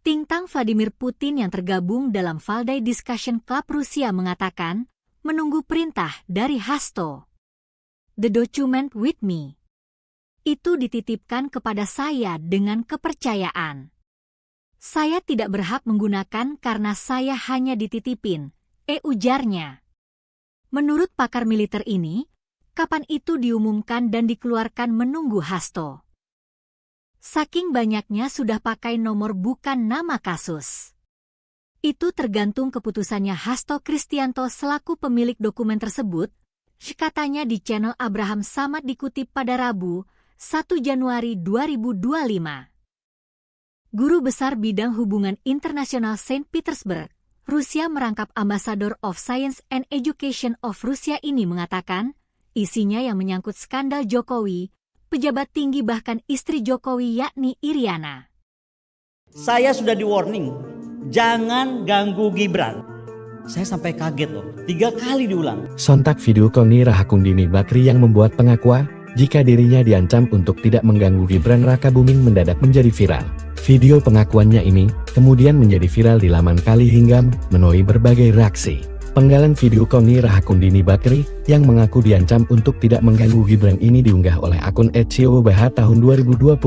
Speaker 1: Tintang Vladimir Putin yang tergabung dalam Valdai Discussion Club Rusia mengatakan, menunggu perintah dari Hasto. The document with me. Itu dititipkan kepada saya dengan kepercayaan. Saya tidak berhak menggunakan karena saya hanya dititipin, ujarnya. Menurut pakar militer ini, kapan itu diumumkan dan dikeluarkan menunggu Hasto. Saking banyaknya sudah pakai nomor bukan nama kasus. Itu tergantung keputusannya Hasto Kristianto selaku pemilik dokumen tersebut, katanya di channel Abraham Samad dikutip pada Rabu, 1 Januari 2025. Guru Besar Bidang Hubungan Internasional Saint Petersburg, Rusia merangkap Ambassador of Science and Education of Rusia ini mengatakan, isinya yang menyangkut skandal Jokowi, pejabat tinggi bahkan istri Jokowi yakni Iriana.
Speaker 2: Saya sudah di-warning, jangan ganggu Gibran. Saya sampai kaget loh, 3 kali diulang.
Speaker 3: Sontak video Koni Rahakundini Bakri yang membuat pengakuan jika dirinya diancam untuk tidak mengganggu Gibran Rakabuming mendadak menjadi viral. Video pengakuannya ini kemudian menjadi viral di laman Kali hingga menuai berbagai reaksi. Penggalan video Koni Rahakundini Bakri yang mengaku diancam untuk tidak mengganggu Gibran ini diunggah oleh akun @siobah tahun 2022.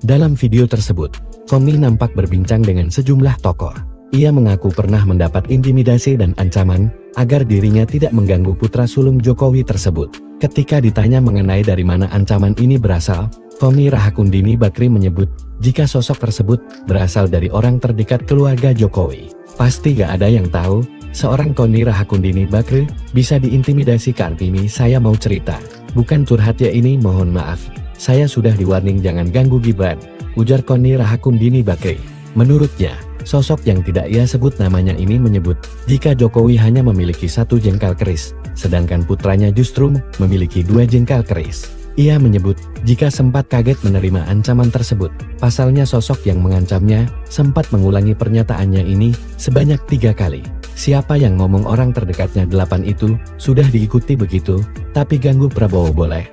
Speaker 3: Dalam video tersebut, Koni nampak berbincang dengan sejumlah tokoh. Ia mengaku pernah mendapat intimidasi dan ancaman agar dirinya tidak mengganggu putra sulung Jokowi tersebut. Ketika ditanya mengenai dari mana ancaman ini berasal, Koni Rahakundini Bakri menyebut jika sosok tersebut berasal dari orang terdekat keluarga Jokowi. Pasti gak ada yang tahu, seorang Koni Rahakundini Bakri bisa diintimidasi. Kartini, saya mau cerita. Bukan curhat ya ini, mohon maaf. Saya sudah di-warning jangan ganggu Gibran, ujar Koni Rahakundini Bakri. Menurutnya, sosok yang tidak ia sebut namanya ini menyebut jika Jokowi hanya memiliki 1 jengkal keris, sedangkan putranya justru memiliki 2 jengkal keris. Ia menyebut jika sempat kaget menerima ancaman tersebut. Pasalnya sosok yang mengancamnya sempat mengulangi pernyataannya ini sebanyak 3 kali. Siapa yang ngomong orang terdekatnya 8 itu sudah diikuti begitu, tapi ganggu Prabowo boleh.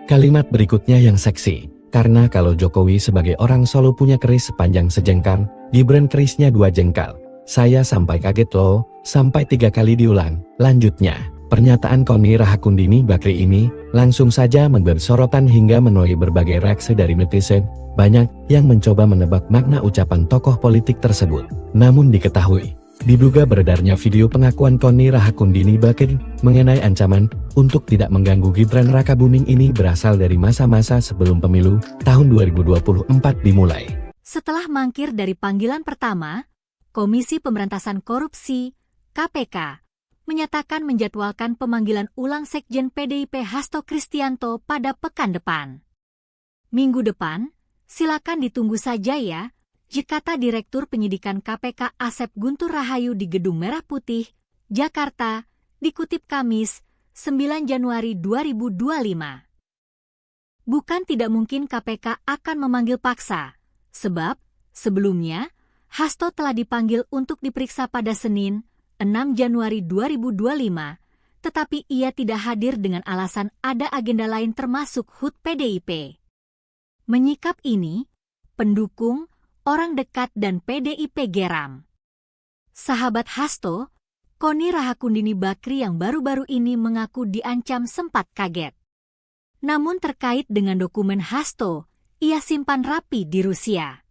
Speaker 3: Kalimat berikutnya yang seksi. Karena kalau Jokowi sebagai orang Solo punya keris sepanjang sejengkal, Gibran kerisnya 2 jengkal. Saya sampai kaget loh, sampai 3 kali diulang. Lanjutnya, pernyataan Koni Rahakundini Bakri ini langsung saja memberi sorotan hingga menuai berbagai reaksi dari netizen. Banyak yang mencoba menebak makna ucapan tokoh politik tersebut. Namun diketahui, diduga beredarnya video pengakuan Koni Rahakundini Bakri mengenai ancaman untuk tidak mengganggu Gibran Rakabuming ini berasal dari masa-masa sebelum pemilu tahun 2024 dimulai.
Speaker 1: Setelah mangkir dari panggilan pertama, Komisi Pemberantasan Korupsi (KPK) menyatakan menjadwalkan pemanggilan ulang Sekjen PDIP Hasto Kristianto pada pekan depan. Minggu depan, silakan ditunggu saja ya, kata Direktur Penyidikan KPK Asep Guntur Rahayu di Gedung Merah Putih, Jakarta, dikutip Kamis, 9 Januari 2025. Bukan tidak mungkin KPK akan memanggil paksa, sebab sebelumnya Hasto telah dipanggil untuk diperiksa pada Senin, 6 Januari 2025, tetapi ia tidak hadir dengan alasan ada agenda lain termasuk HUT PDIP. Menyikap ini, pendukung, orang dekat dan PDIP geram. Sahabat Hasto, Koni Rahakundini Bakri yang baru-baru ini mengaku diancam sempat kaget. Namun terkait dengan dokumen Hasto, ia simpan rapi di Rusia.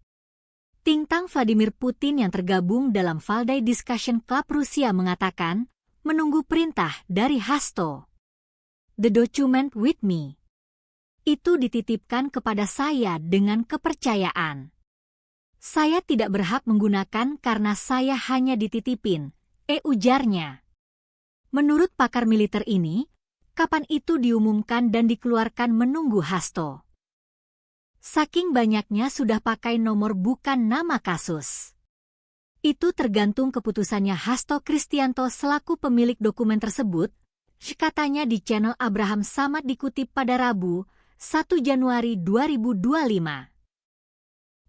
Speaker 1: Tintang Vladimir Putin yang tergabung dalam Valdai Discussion Club Rusia mengatakan, menunggu perintah dari Hasto. The document with me. Itu dititipkan kepada saya dengan kepercayaan. Saya tidak berhak menggunakan karena saya hanya dititipin, ujarnya. Menurut pakar militer ini, kapan itu diumumkan dan dikeluarkan menunggu Hasto. Saking banyaknya sudah pakai nomor bukan nama kasus. Itu tergantung keputusannya Hasto Kristianto selaku pemilik dokumen tersebut, katanya di channel Abraham Samad dikutip pada Rabu, 1 Januari 2025.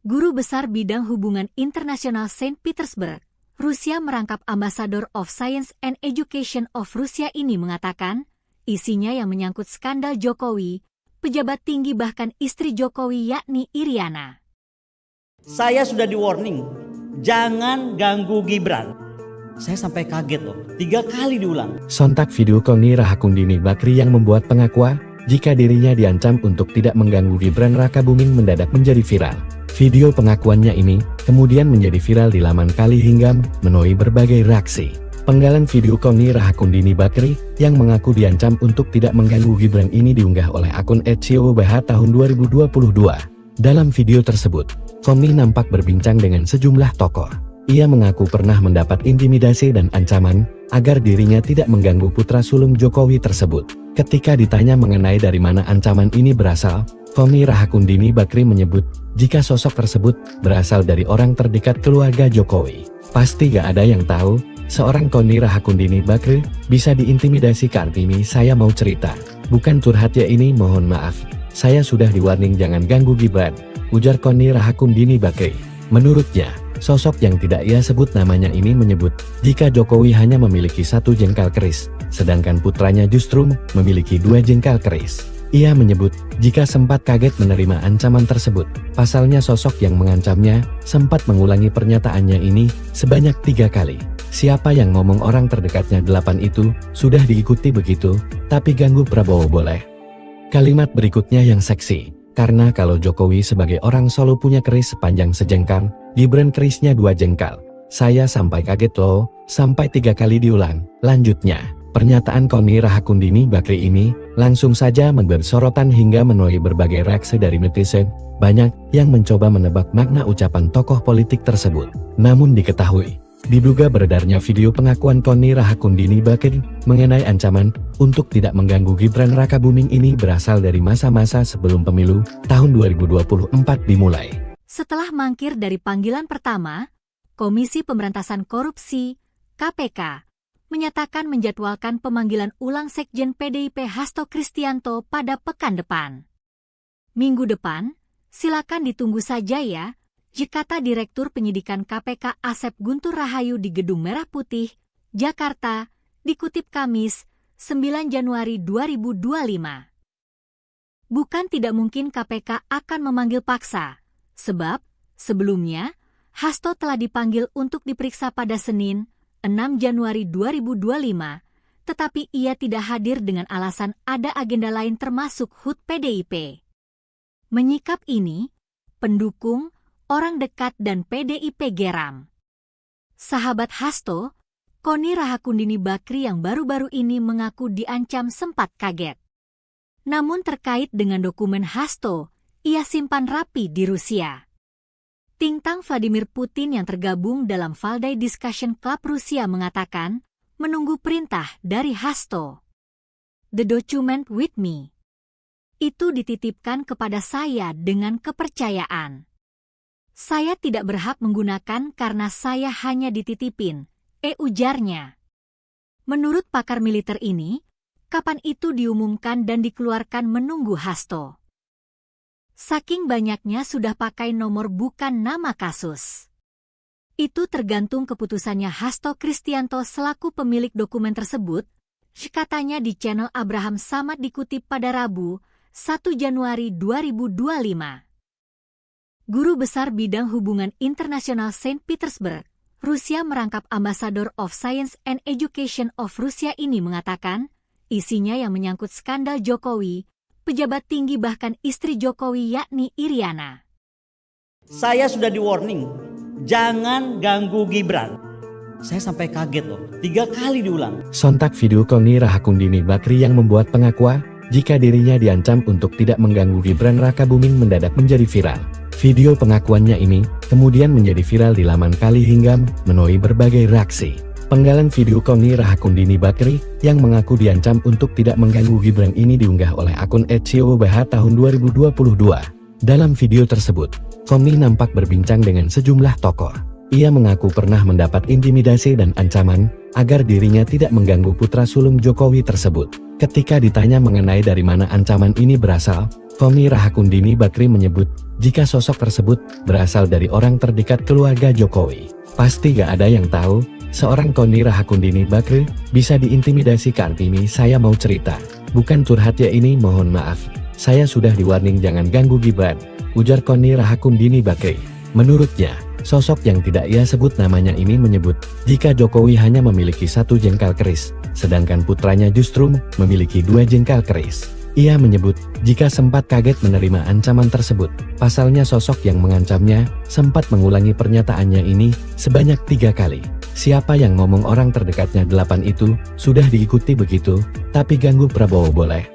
Speaker 1: Guru Besar Bidang Hubungan Internasional Saint Petersburg, Rusia merangkap Ambassador of Science and Education of Rusia ini mengatakan, isinya yang menyangkut skandal Jokowi, pejabat tinggi bahkan istri Jokowi yakni Iriana.
Speaker 2: Saya sudah di warning, jangan ganggu Gibran. Saya sampai kaget loh, 3 kali diulang.
Speaker 3: Sontak video Koni Rahakundini Bakri yang membuat pengakuan jika dirinya diancam untuk tidak mengganggu Gibran Rakabuming mendadak menjadi viral. Video pengakuannya ini kemudian menjadi viral di laman Kali hingga menuai berbagai reaksi. Penggalan video Koni Rahakundini Bakri yang mengaku diancam untuk tidak mengganggu Gibran ini diunggah oleh akun @COBH tahun 2022. Dalam video tersebut, Koni nampak berbincang dengan sejumlah tokoh. Ia mengaku pernah mendapat intimidasi dan ancaman agar dirinya tidak mengganggu putra sulung Jokowi tersebut. Ketika ditanya mengenai dari mana ancaman ini berasal, Koni Rahakundini Bakri menyebut jika sosok tersebut berasal dari orang terdekat keluarga Jokowi. Pasti gak ada yang tahu, seorang Koni Rahakundini Bakri bisa diintimidasi. Kartini saya mau cerita, bukan curhat ya ini, mohon maaf. Saya sudah di-warning jangan ganggu Gibran, ujar Koni Rahakundini Bakri. Menurutnya, sosok yang tidak ia sebut namanya ini menyebut jika Jokowi hanya memiliki 1 jengkal keris, sedangkan putranya justru memiliki 2 jengkal keris. Ia menyebut jika sempat kaget menerima ancaman tersebut. Pasalnya sosok yang mengancamnya sempat mengulangi pernyataannya ini sebanyak 3 kali. Siapa yang ngomong orang terdekatnya 8 itu sudah diikuti begitu, tapi ganggu Prabowo boleh. Kalimat berikutnya yang seksi. Karena kalau Jokowi sebagai orang Solo punya keris sepanjang sejengkal, Gibran kerisnya 2 jengkal. Saya sampai kaget loh, sampai 3 kali diulang. Lanjutnya, pernyataan Koni Rahakundini Bakri ini langsung saja memberi sorotan hingga menuai berbagai reaksi dari netizen. Banyak yang mencoba menebak makna ucapan tokoh politik tersebut. Namun diketahui, diduga beredarnya video pengakuan Koni Rahakundini Bakri mengenai ancaman untuk tidak mengganggu Gibran Rakabuming ini berasal dari masa-masa sebelum pemilu tahun 2024 dimulai.
Speaker 1: Setelah mangkir dari panggilan pertama, Komisi Pemberantasan Korupsi (KPK) menyatakan menjadwalkan pemanggilan ulang Sekjen PDIP Hasto Kristianto pada pekan depan. Minggu depan, silakan ditunggu saja ya, kata Direktur Penyidikan KPK Asep Guntur Rahayu di Gedung Merah Putih, Jakarta, dikutip Kamis, 9 Januari 2025. Bukan tidak mungkin KPK akan memanggil paksa, sebab sebelumnya Hasto telah dipanggil untuk diperiksa pada Senin, 6 Januari 2025, tetapi ia tidak hadir dengan alasan ada agenda lain termasuk HUT PDIP. Menyikap ini, pendukung, orang dekat dan PDIP geram. Sahabat Hasto, Koni Rahakundini Bakri yang baru-baru ini mengaku diancam sempat kaget. Namun terkait dengan dokumen Hasto, ia simpan rapi di Rusia. Tintang Vladimir Putin yang tergabung dalam Valdai Discussion Club Rusia mengatakan, menunggu perintah dari Hasto. The document with me. Itu dititipkan kepada saya dengan kepercayaan. Saya tidak berhak menggunakan karena saya hanya dititipin, ujarnya. Menurut pakar militer ini, kapan itu diumumkan dan dikeluarkan menunggu Hasto. Saking banyaknya sudah pakai nomor bukan nama kasus. Itu tergantung keputusannya Hasto Kristianto selaku pemilik dokumen tersebut, katanya di channel Abraham Samad dikutip pada Rabu, 1 Januari 2025. Guru Besar Bidang Hubungan Internasional Saint Petersburg, Rusia merangkap Ambassador of Science and Education of Rusia ini mengatakan, isinya yang menyangkut skandal Jokowi, pejabat tinggi bahkan istri Jokowi yakni Iriana.
Speaker 2: Saya sudah di-warning, jangan ganggu Gibran. Saya sampai kaget loh, 3 kali diulang.
Speaker 3: Sontak video Koni Rahakundini Bakri yang membuat pengakuan jika dirinya diancam untuk tidak mengganggu Gibran Rakabuming mendadak menjadi viral. Video pengakuannya ini kemudian menjadi viral di laman Kali hingga menuai berbagai reaksi. Penggalan video Koni Rahakundini Bakri yang mengaku diancam untuk tidak mengganggu Gibran ini diunggah oleh akun @COBH tahun 2022. Dalam video tersebut, Koni nampak berbincang dengan sejumlah tokoh. Ia mengaku pernah mendapat intimidasi dan ancaman agar dirinya tidak mengganggu putra sulung Jokowi tersebut. Ketika ditanya mengenai dari mana ancaman ini berasal, Koni Rahakundini Bakri menyebut jika sosok tersebut berasal dari orang terdekat keluarga Jokowi. Pasti gak ada yang tahu, seorang Koni Rahakundini Bakri bisa diintimidasi. Kartini saya mau cerita, bukan curhat ya ini, mohon maaf. Saya sudah di-warning jangan ganggu Gibran, ujar Koni Rahakundini Bakri. Menurutnya, sosok yang tidak ia sebut namanya ini menyebut jika Jokowi hanya memiliki 1 jengkal keris, sedangkan putranya justru memiliki 2 jengkal keris. Ia menyebut jika sempat kaget menerima ancaman tersebut. Pasalnya sosok yang mengancamnya sempat mengulangi pernyataannya ini sebanyak 3 kali. Siapa yang ngomong orang terdekatnya 8 itu sudah diikuti begitu, tapi ganggu Prabowo boleh.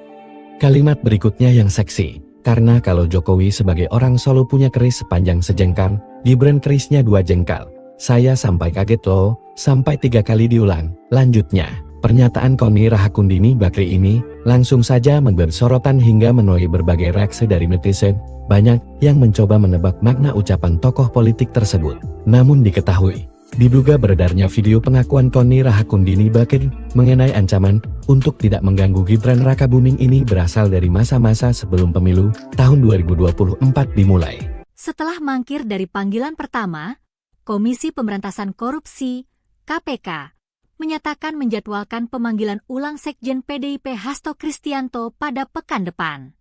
Speaker 3: Kalimat berikutnya yang seksi. Karena kalau Jokowi sebagai orang Solo punya keris sepanjang sejengkal, Gibran kerisnya 2 jengkal. Saya sampai kaget loh, sampai 3 kali diulang. Lanjutnya, pernyataan Koni Rahakundini Bakri ini langsung saja memberi sorotan hingga menuai berbagai reaksi dari netizen. Banyak yang mencoba menebak makna ucapan tokoh politik tersebut. Namun diketahui, diduga beredarnya video pengakuan Koni Rahakundini Bakri mengenai ancaman untuk tidak mengganggu Gibran Rakabuming ini berasal dari masa-masa sebelum pemilu tahun 2024 dimulai.
Speaker 1: Setelah mangkir dari panggilan pertama, Komisi Pemberantasan Korupsi (KPK) menyatakan menjadwalkan pemanggilan ulang Sekjen PDIP Hasto Kristianto pada pekan depan.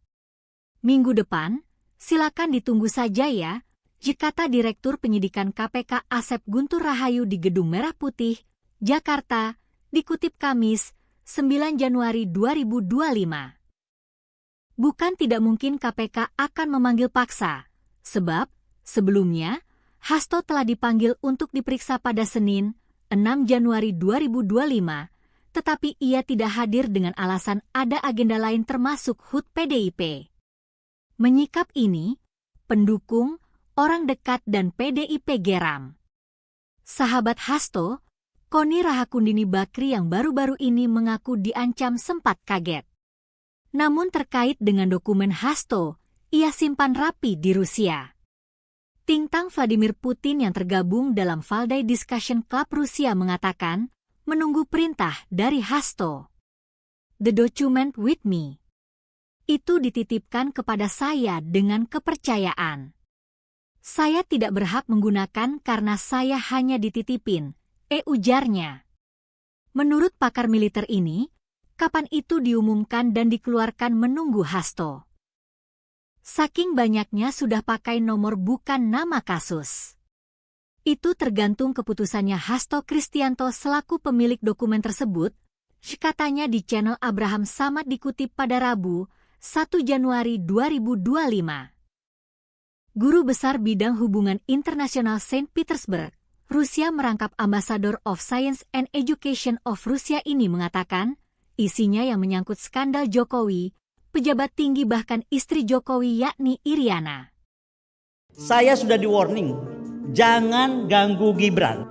Speaker 1: Minggu depan, silakan ditunggu saja ya, kata Direktur Penyidikan KPK Asep Guntur Rahayu di Gedung Merah Putih, Jakarta, dikutip Kamis, 9 Januari 2025. Bukan tidak mungkin KPK akan memanggil paksa, sebab sebelumnya Hasto telah dipanggil untuk diperiksa pada Senin, 6 Januari 2025, tetapi ia tidak hadir dengan alasan ada agenda lain termasuk HUT PDIP. Menyikap ini, pendukung, orang dekat dan PDIP geram. Sahabat Hasto, Koni Rahakundini Bakri yang baru-baru ini mengaku diancam sempat kaget. Namun terkait dengan dokumen Hasto, ia simpan rapi di Rusia. Tintang Vladimir Putin yang tergabung dalam Valdai Discussion Club Rusia mengatakan, menunggu perintah dari Hasto. The document with me. Itu dititipkan kepada saya dengan kepercayaan. Saya tidak berhak menggunakan karena saya hanya dititipin, ujarnya. Menurut pakar militer ini, kapan itu diumumkan dan dikeluarkan menunggu Hasto. Saking banyaknya sudah pakai nomor bukan nama kasus. Itu tergantung keputusannya Hasto Kristianto selaku pemilik dokumen tersebut, katanya di channel Abraham Samad dikutip pada Rabu, 1 Januari 2025. Guru Besar Bidang Hubungan Internasional Saint Petersburg, Rusia merangkap Ambassador of Science and Education of Rusia ini mengatakan, isinya yang menyangkut skandal Jokowi, pejabat tinggi bahkan istri Jokowi yakni Iriana.
Speaker 2: Saya sudah di-warning, jangan ganggu Gibran.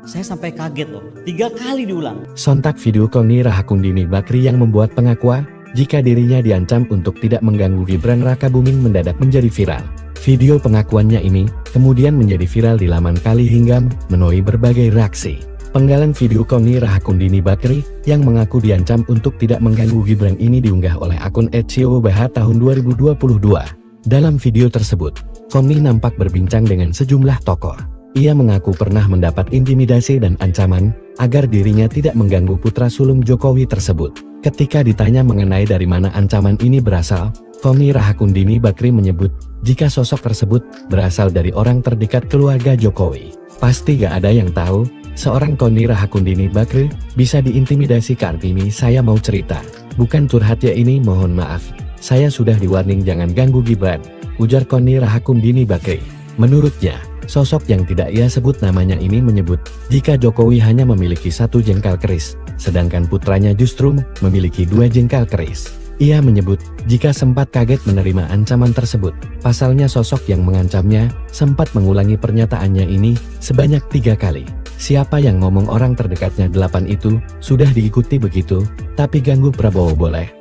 Speaker 2: Saya sampai kaget loh, 3 kali diulang.
Speaker 3: Sontak video Koni Rahakundini Bakri yang membuat pengakuan jika dirinya diancam untuk tidak mengganggu Gibran Rakabuming mendadak menjadi viral. Video pengakuannya ini kemudian menjadi viral di laman Kali hingga menuai berbagai reaksi. Penggalan video Koni Rahakundini Bakri yang mengaku diancam untuk tidak mengganggu Gibran ini diunggah oleh akun @siobah tahun 2022. Dalam video tersebut, Koni nampak berbincang dengan sejumlah tokoh. Ia mengaku pernah mendapat intimidasi dan ancaman agar dirinya tidak mengganggu putra sulung Jokowi tersebut. Ketika ditanya mengenai dari mana ancaman ini berasal, Koni Rahakundini Bakri menyebut jika sosok tersebut berasal dari orang terdekat keluarga Jokowi. Pasti gak ada yang tahu, seorang Koni Rahakundini Bakri bisa diintimidasi. Kartini saya mau cerita, bukan curhat ya ini, mohon maaf. Saya sudah di-warning jangan ganggu Gibran, ujar Koni Rahakundini Bakri. Menurutnya, sosok yang tidak ia sebut namanya ini menyebut jika Jokowi hanya memiliki 1 jengkal keris, sedangkan putranya justru memiliki 2 jengkal keris. Ia menyebut jika sempat kaget menerima ancaman tersebut. Pasalnya sosok yang mengancamnya sempat mengulangi pernyataannya ini sebanyak 3 kali. Siapa yang ngomong orang terdekatnya 8 itu sudah diikuti begitu, tapi ganggu Prabowo boleh.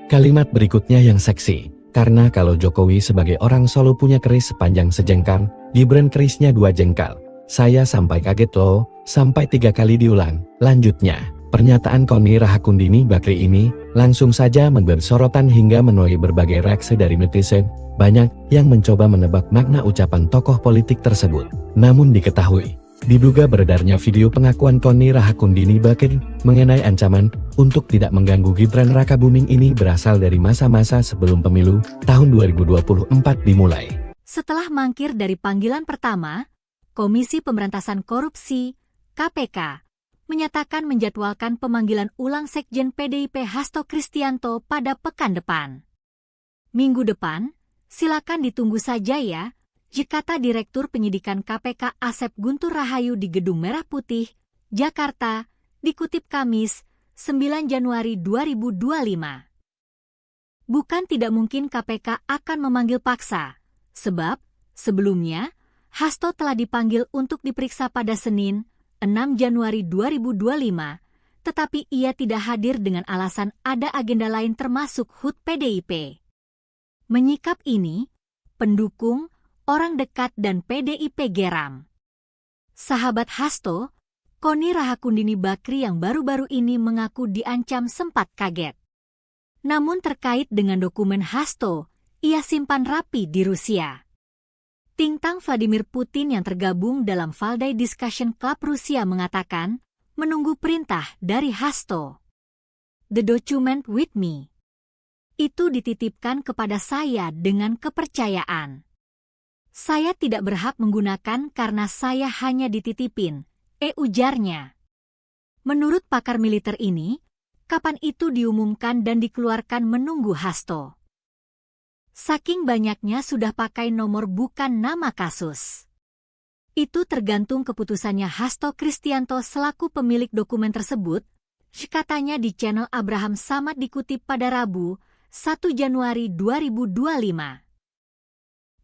Speaker 3: Kalimat berikutnya yang seksi, karena kalau Jokowi sebagai orang Solo punya keris sepanjang sejengkal, Gibran kerisnya 2 jengkal. Saya sampai kaget loh, sampai 3 kali diulang. Lanjutnya, pernyataan Koni Rahakundini Bakri ini langsung saja memberi sorotan hingga menuai berbagai reaksi dari netizen. Banyak yang mencoba menebak makna ucapan tokoh politik tersebut. Namun diketahui, diduga beredarnya video pengakuan Koni Rahakundini Bakri mengenai ancaman untuk tidak mengganggu Gibran Rakabuming ini berasal dari masa-masa sebelum pemilu tahun 2024 dimulai.
Speaker 1: Setelah mangkir dari panggilan pertama, Komisi Pemberantasan Korupsi, KPK, menyatakan menjadwalkan pemanggilan ulang Sekjen PDIP Hasto Kristianto pada pekan depan. Minggu depan, silakan ditunggu saja ya, kata Direktur Penyidikan KPK Asep Guntur Rahayu di Gedung Merah Putih, Jakarta, dikutip Kamis, 9 Januari 2025. Bukan tidak mungkin KPK akan memanggil paksa, sebab sebelumnya Hasto telah dipanggil untuk diperiksa pada Senin, 6 Januari 2025, tetapi ia tidak hadir dengan alasan ada agenda lain termasuk HUT PDIP. Menyikap ini, pendukung, orang dekat dan PDIP geram. Sahabat Hasto, Koni Rahakundini Bakri yang baru-baru ini mengaku diancam sempat kaget. Namun terkait dengan dokumen Hasto, ia simpan rapi di Rusia. Tintang Vladimir Putin yang tergabung dalam Valdai Discussion Club Rusia mengatakan, menunggu perintah dari Hasto. The document with me. Itu dititipkan kepada saya dengan kepercayaan. Saya tidak berhak menggunakan karena saya hanya dititipin, ujarnya. Menurut pakar militer ini, kapan itu diumumkan dan dikeluarkan menunggu Hasto. Saking banyaknya sudah pakai nomor bukan nama kasus. Itu tergantung keputusannya Hasto Kristianto selaku pemilik dokumen tersebut, katanya di channel Abraham Samad dikutip pada Rabu, 1 Januari 2025.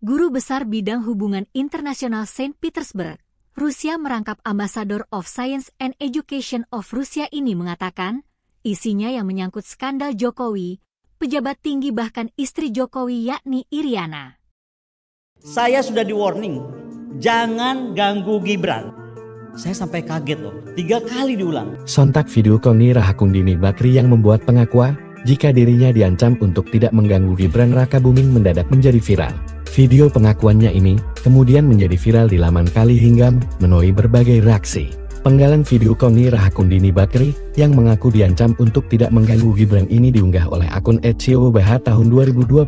Speaker 1: Guru Besar Bidang Hubungan Internasional Saint Petersburg, Rusia merangkap Ambassador of Science and Education of Rusia ini mengatakan, isinya yang menyangkut skandal Jokowi, pejabat tinggi bahkan istri Jokowi yakni Iriana.
Speaker 2: Saya sudah di-warning, jangan ganggu Gibran. Saya sampai kaget loh, 3 kali diulang.
Speaker 3: Sontak video Koni Rahakundini Bakri yang membuat pengakuan jika dirinya diancam untuk tidak mengganggu Gibran Rakabuming mendadak menjadi viral. Video pengakuannya ini kemudian menjadi viral di laman Kali hingga menuai berbagai reaksi. Penggalan video Koni Rahakundini Bakri yang mengaku diancam untuk tidak mengganggu Gibran ini diunggah oleh akun @ciobh tahun 2022.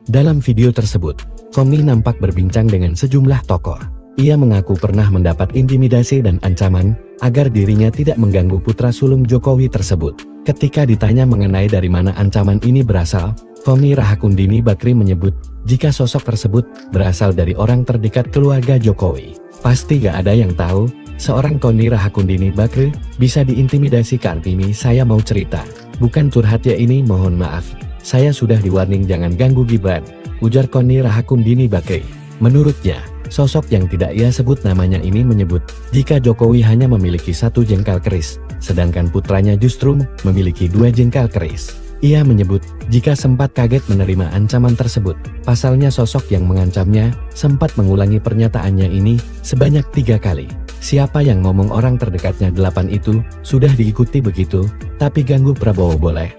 Speaker 3: Dalam video tersebut, Koni nampak berbincang dengan sejumlah tokoh. Ia mengaku pernah mendapat intimidasi dan ancaman agar dirinya tidak mengganggu putra sulung Jokowi tersebut. Ketika ditanya mengenai dari mana ancaman ini berasal, Koni Rahakundini Bakri menyebut jika sosok tersebut berasal dari orang terdekat keluarga Jokowi. Pasti gak ada yang tahu, seorang Koni Rahakundini Bakri bisa diintimidasi. Kartini, saya mau cerita. Bukan curhat ya ini, mohon maaf. Saya sudah di-warning jangan ganggu Gibran, ujar Koni Rahakundini Bakri. Menurutnya, sosok yang tidak ia sebut namanya ini menyebut jika Jokowi hanya memiliki 1 jengkal keris, sedangkan putranya justru memiliki 2 jengkal keris. Ia menyebut jika sempat kaget menerima ancaman tersebut. Pasalnya sosok yang mengancamnya sempat mengulangi pernyataannya ini sebanyak 3 kali. Siapa yang ngomong orang terdekatnya 8 itu sudah diikuti begitu, tapi ganggu Prabowo boleh.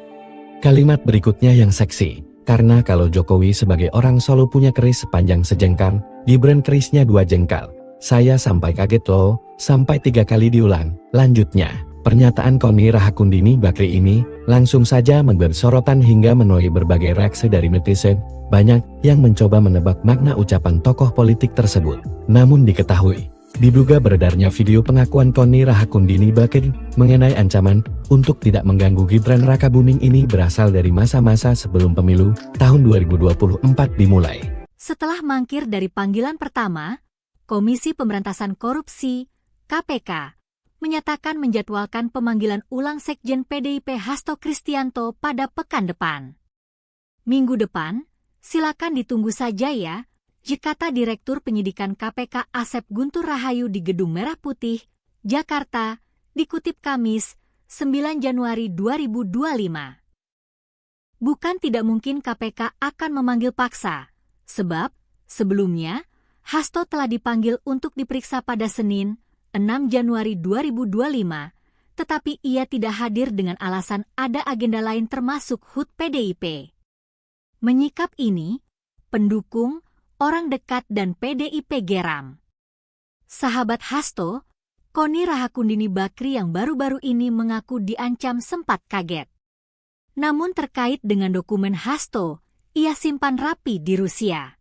Speaker 3: Kalimat berikutnya yang seksi. Karena kalau Jokowi sebagai orang Solo punya keris sepanjang sejengkal, Gibran kerisnya 2 jengkal. Saya sampai kaget loh, sampai 3 kali diulang. Lanjutnya, pernyataan Koni Rahakundini Bakri ini langsung saja memberi sorotan hingga menuai berbagai reaksi dari netizen. Banyak yang mencoba menebak makna ucapan tokoh politik tersebut. Namun diketahui, diduga beredarnya video pengakuan Koni Rahakundini Bakri mengenai ancaman untuk tidak mengganggu Gibran Rakabuming ini berasal dari masa-masa sebelum pemilu tahun 2024 dimulai.
Speaker 1: Setelah mangkir dari panggilan pertama, Komisi Pemberantasan Korupsi (KPK) menyatakan menjadwalkan pemanggilan ulang Sekjen PDIP Hasto Kristianto pada pekan depan. Minggu depan, silakan ditunggu saja ya, kata Direktur Penyidikan KPK Asep Guntur Rahayu di Gedung Merah Putih, Jakarta, dikutip Kamis, 9 Januari 2025. Bukan tidak mungkin KPK akan memanggil paksa, sebab sebelumnya Hasto telah dipanggil untuk diperiksa pada Senin, 6 Januari 2025, tetapi ia tidak hadir dengan alasan ada agenda lain termasuk HUT PDIP. Menyikap ini, pendukung, orang dekat dan PDIP geram. Sahabat Hasto, Koni Rahakundini Bakri yang baru-baru ini mengaku diancam sempat kaget. Namun terkait dengan dokumen Hasto, ia simpan rapi di Rusia.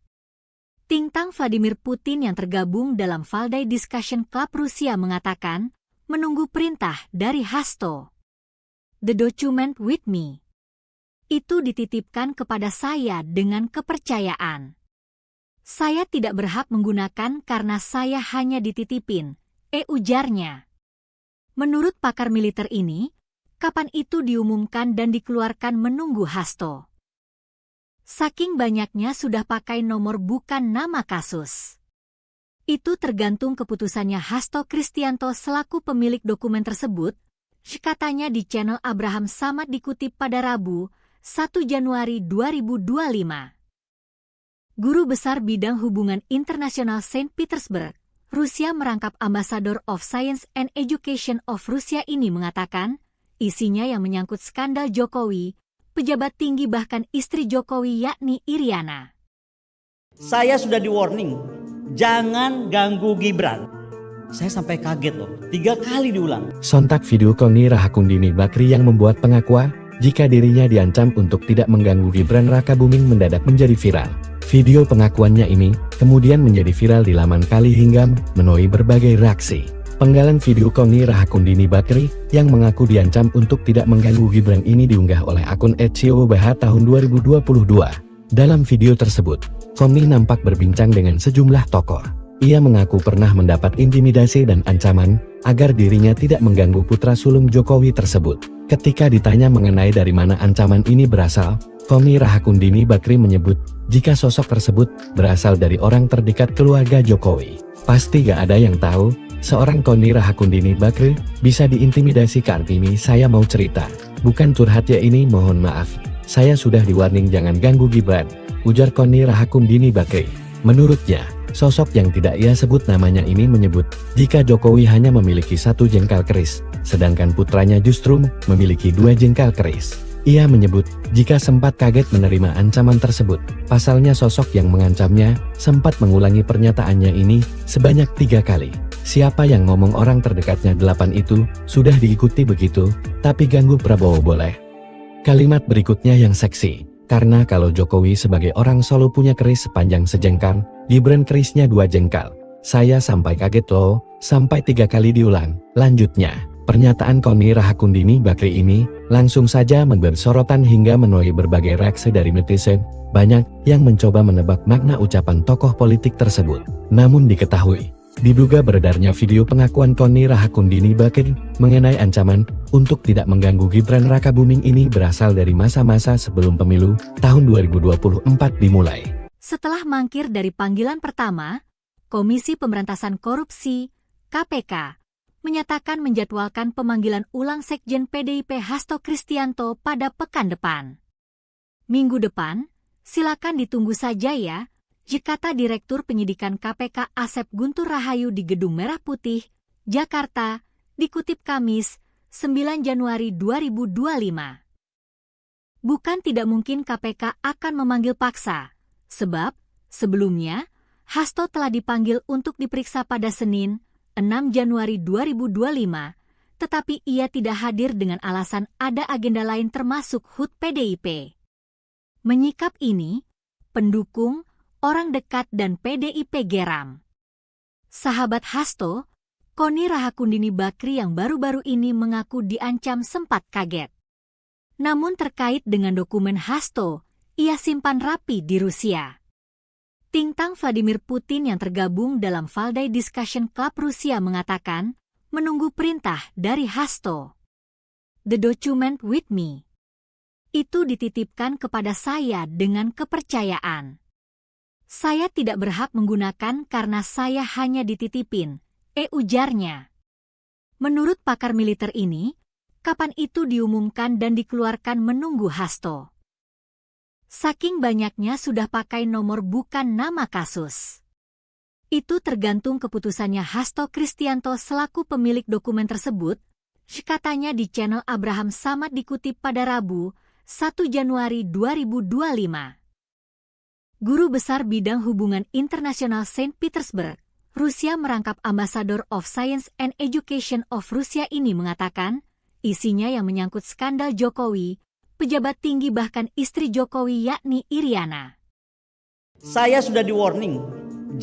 Speaker 1: Tintang Vladimir Putin yang tergabung dalam Valdai Discussion Club Rusia mengatakan, menunggu perintah dari Hasto. The document with me. Itu dititipkan kepada saya dengan kepercayaan. Saya tidak berhak menggunakan karena saya hanya dititipin, ujarnya. Menurut pakar militer ini, kapan itu diumumkan dan dikeluarkan menunggu Hasto. Saking banyaknya sudah pakai nomor bukan nama kasus. Itu tergantung keputusannya Hasto Kristianto selaku pemilik dokumen tersebut, katanya di channel Abraham Samad dikutip pada Rabu, 1 Januari 2025. Guru Besar Bidang Hubungan Internasional Saint Petersburg, Rusia merangkap Ambassador of Science and Education of Rusia ini mengatakan, isinya yang menyangkut skandal Jokowi, pejabat tinggi bahkan istri Jokowi yakni Iriana.
Speaker 2: Saya sudah di-warning, jangan ganggu Gibran. Saya sampai kaget loh, 3 kali diulang.
Speaker 3: Sontak video Koni Rahakundini Bakri yang membuat pengakuan jika dirinya diancam untuk tidak mengganggu Gibran Rakabuming mendadak menjadi viral. Video pengakuannya ini kemudian menjadi viral di laman Kali hingga menuai berbagai reaksi. Penggalan video Koni Rahakundini Bakri yang mengaku diancam untuk tidak mengganggu Gibran ini diunggah oleh akun @ciobh tahun 2022. Dalam video tersebut, Koni nampak berbincang dengan sejumlah tokoh. Ia mengaku pernah mendapat intimidasi dan ancaman agar dirinya tidak mengganggu putra sulung Jokowi tersebut. Ketika ditanya mengenai dari mana ancaman ini berasal, Koni Rahakundini Bakri menyebut jika sosok tersebut berasal dari orang terdekat keluarga Jokowi. Pasti gak ada yang tahu, seorang Koni Rahakundini Bakri bisa diintimidasi. Kartini, saya mau cerita. Bukan curhat ya ini, mohon maaf. Saya sudah di-warning jangan ganggu Gibran, ujar Koni Rahakundini Bakri. Menurutnya, Sosok yang tidak ia sebut namanya ini menyebut, jika Jokowi hanya memiliki 1 jengkal keris, sedangkan putranya justru memiliki 2 jengkal keris. Ia menyebut, jika sempat kaget menerima ancaman tersebut, pasalnya sosok yang mengancamnya, sempat mengulangi pernyataannya ini, sebanyak 3 kali. Siapa yang ngomong orang terdekatnya 8 itu, sudah diikuti begitu, tapi ganggu Prabowo boleh. Kalimat berikutnya yang seksi, karena kalau Jokowi sebagai orang Solo punya keris sepanjang sejengkal, Gibran kerisnya 2 jengkal. Saya sampai kaget loh, sampai 3 kali diulang. Lanjutnya, pernyataan Koni Rahakundini Bakri ini, langsung saja memberi sorotan hingga menuai berbagai reaksi dari netizen. Banyak yang mencoba menebak makna ucapan tokoh politik tersebut. Namun diketahui, diduga beredarnya video pengakuan Koni Rahakundini Bakri mengenai ancaman untuk tidak mengganggu Gibran Rakabuming ini berasal dari masa-masa sebelum pemilu tahun 2024 dimulai.
Speaker 1: Setelah mangkir dari panggilan pertama, Komisi Pemberantasan Korupsi (KPK) menyatakan menjadwalkan pemanggilan ulang Sekjen PDIP Hasto Kristianto pada pekan depan. Minggu depan, silakan ditunggu saja ya. Kata Direktur Penyidikan KPK Asep Guntur Rahayu di Gedung Merah Putih, Jakarta, dikutip Kamis, 9 Januari 2025. Bukan tidak mungkin KPK akan memanggil paksa, sebab sebelumnya Hasto telah dipanggil untuk diperiksa pada Senin, 6 Januari 2025, tetapi ia tidak hadir dengan alasan ada agenda lain termasuk HUT PDIP. Menyikap ini, pendukung, orang dekat dan PDIP geram. Sahabat Hasto, Koni Rahakundini Bakri yang baru-baru ini mengaku diancam sempat kaget. Namun terkait dengan dokumen Hasto, ia simpan rapi di Rusia. Tintang Vladimir Putin yang tergabung dalam Valdai Discussion Club Rusia mengatakan, menunggu perintah dari Hasto. The document with me. Itu dititipkan kepada saya dengan kepercayaan. Saya tidak berhak menggunakan karena saya hanya dititipin, ujarnya. Menurut pakar militer ini, kapan itu diumumkan dan dikeluarkan menunggu Hasto. Saking banyaknya sudah pakai nomor bukan nama kasus. Itu tergantung keputusannya Hasto Kristianto selaku pemilik dokumen tersebut, katanya di channel Abraham Samad dikutip pada Rabu, 1 Januari 2025. Guru Besar Bidang Hubungan Internasional Saint Petersburg, Rusia merangkap Ambassador of Science and Education of Rusia ini mengatakan, isinya yang menyangkut skandal Jokowi, pejabat tinggi bahkan istri Jokowi yakni Iriana.
Speaker 2: Saya sudah di warning,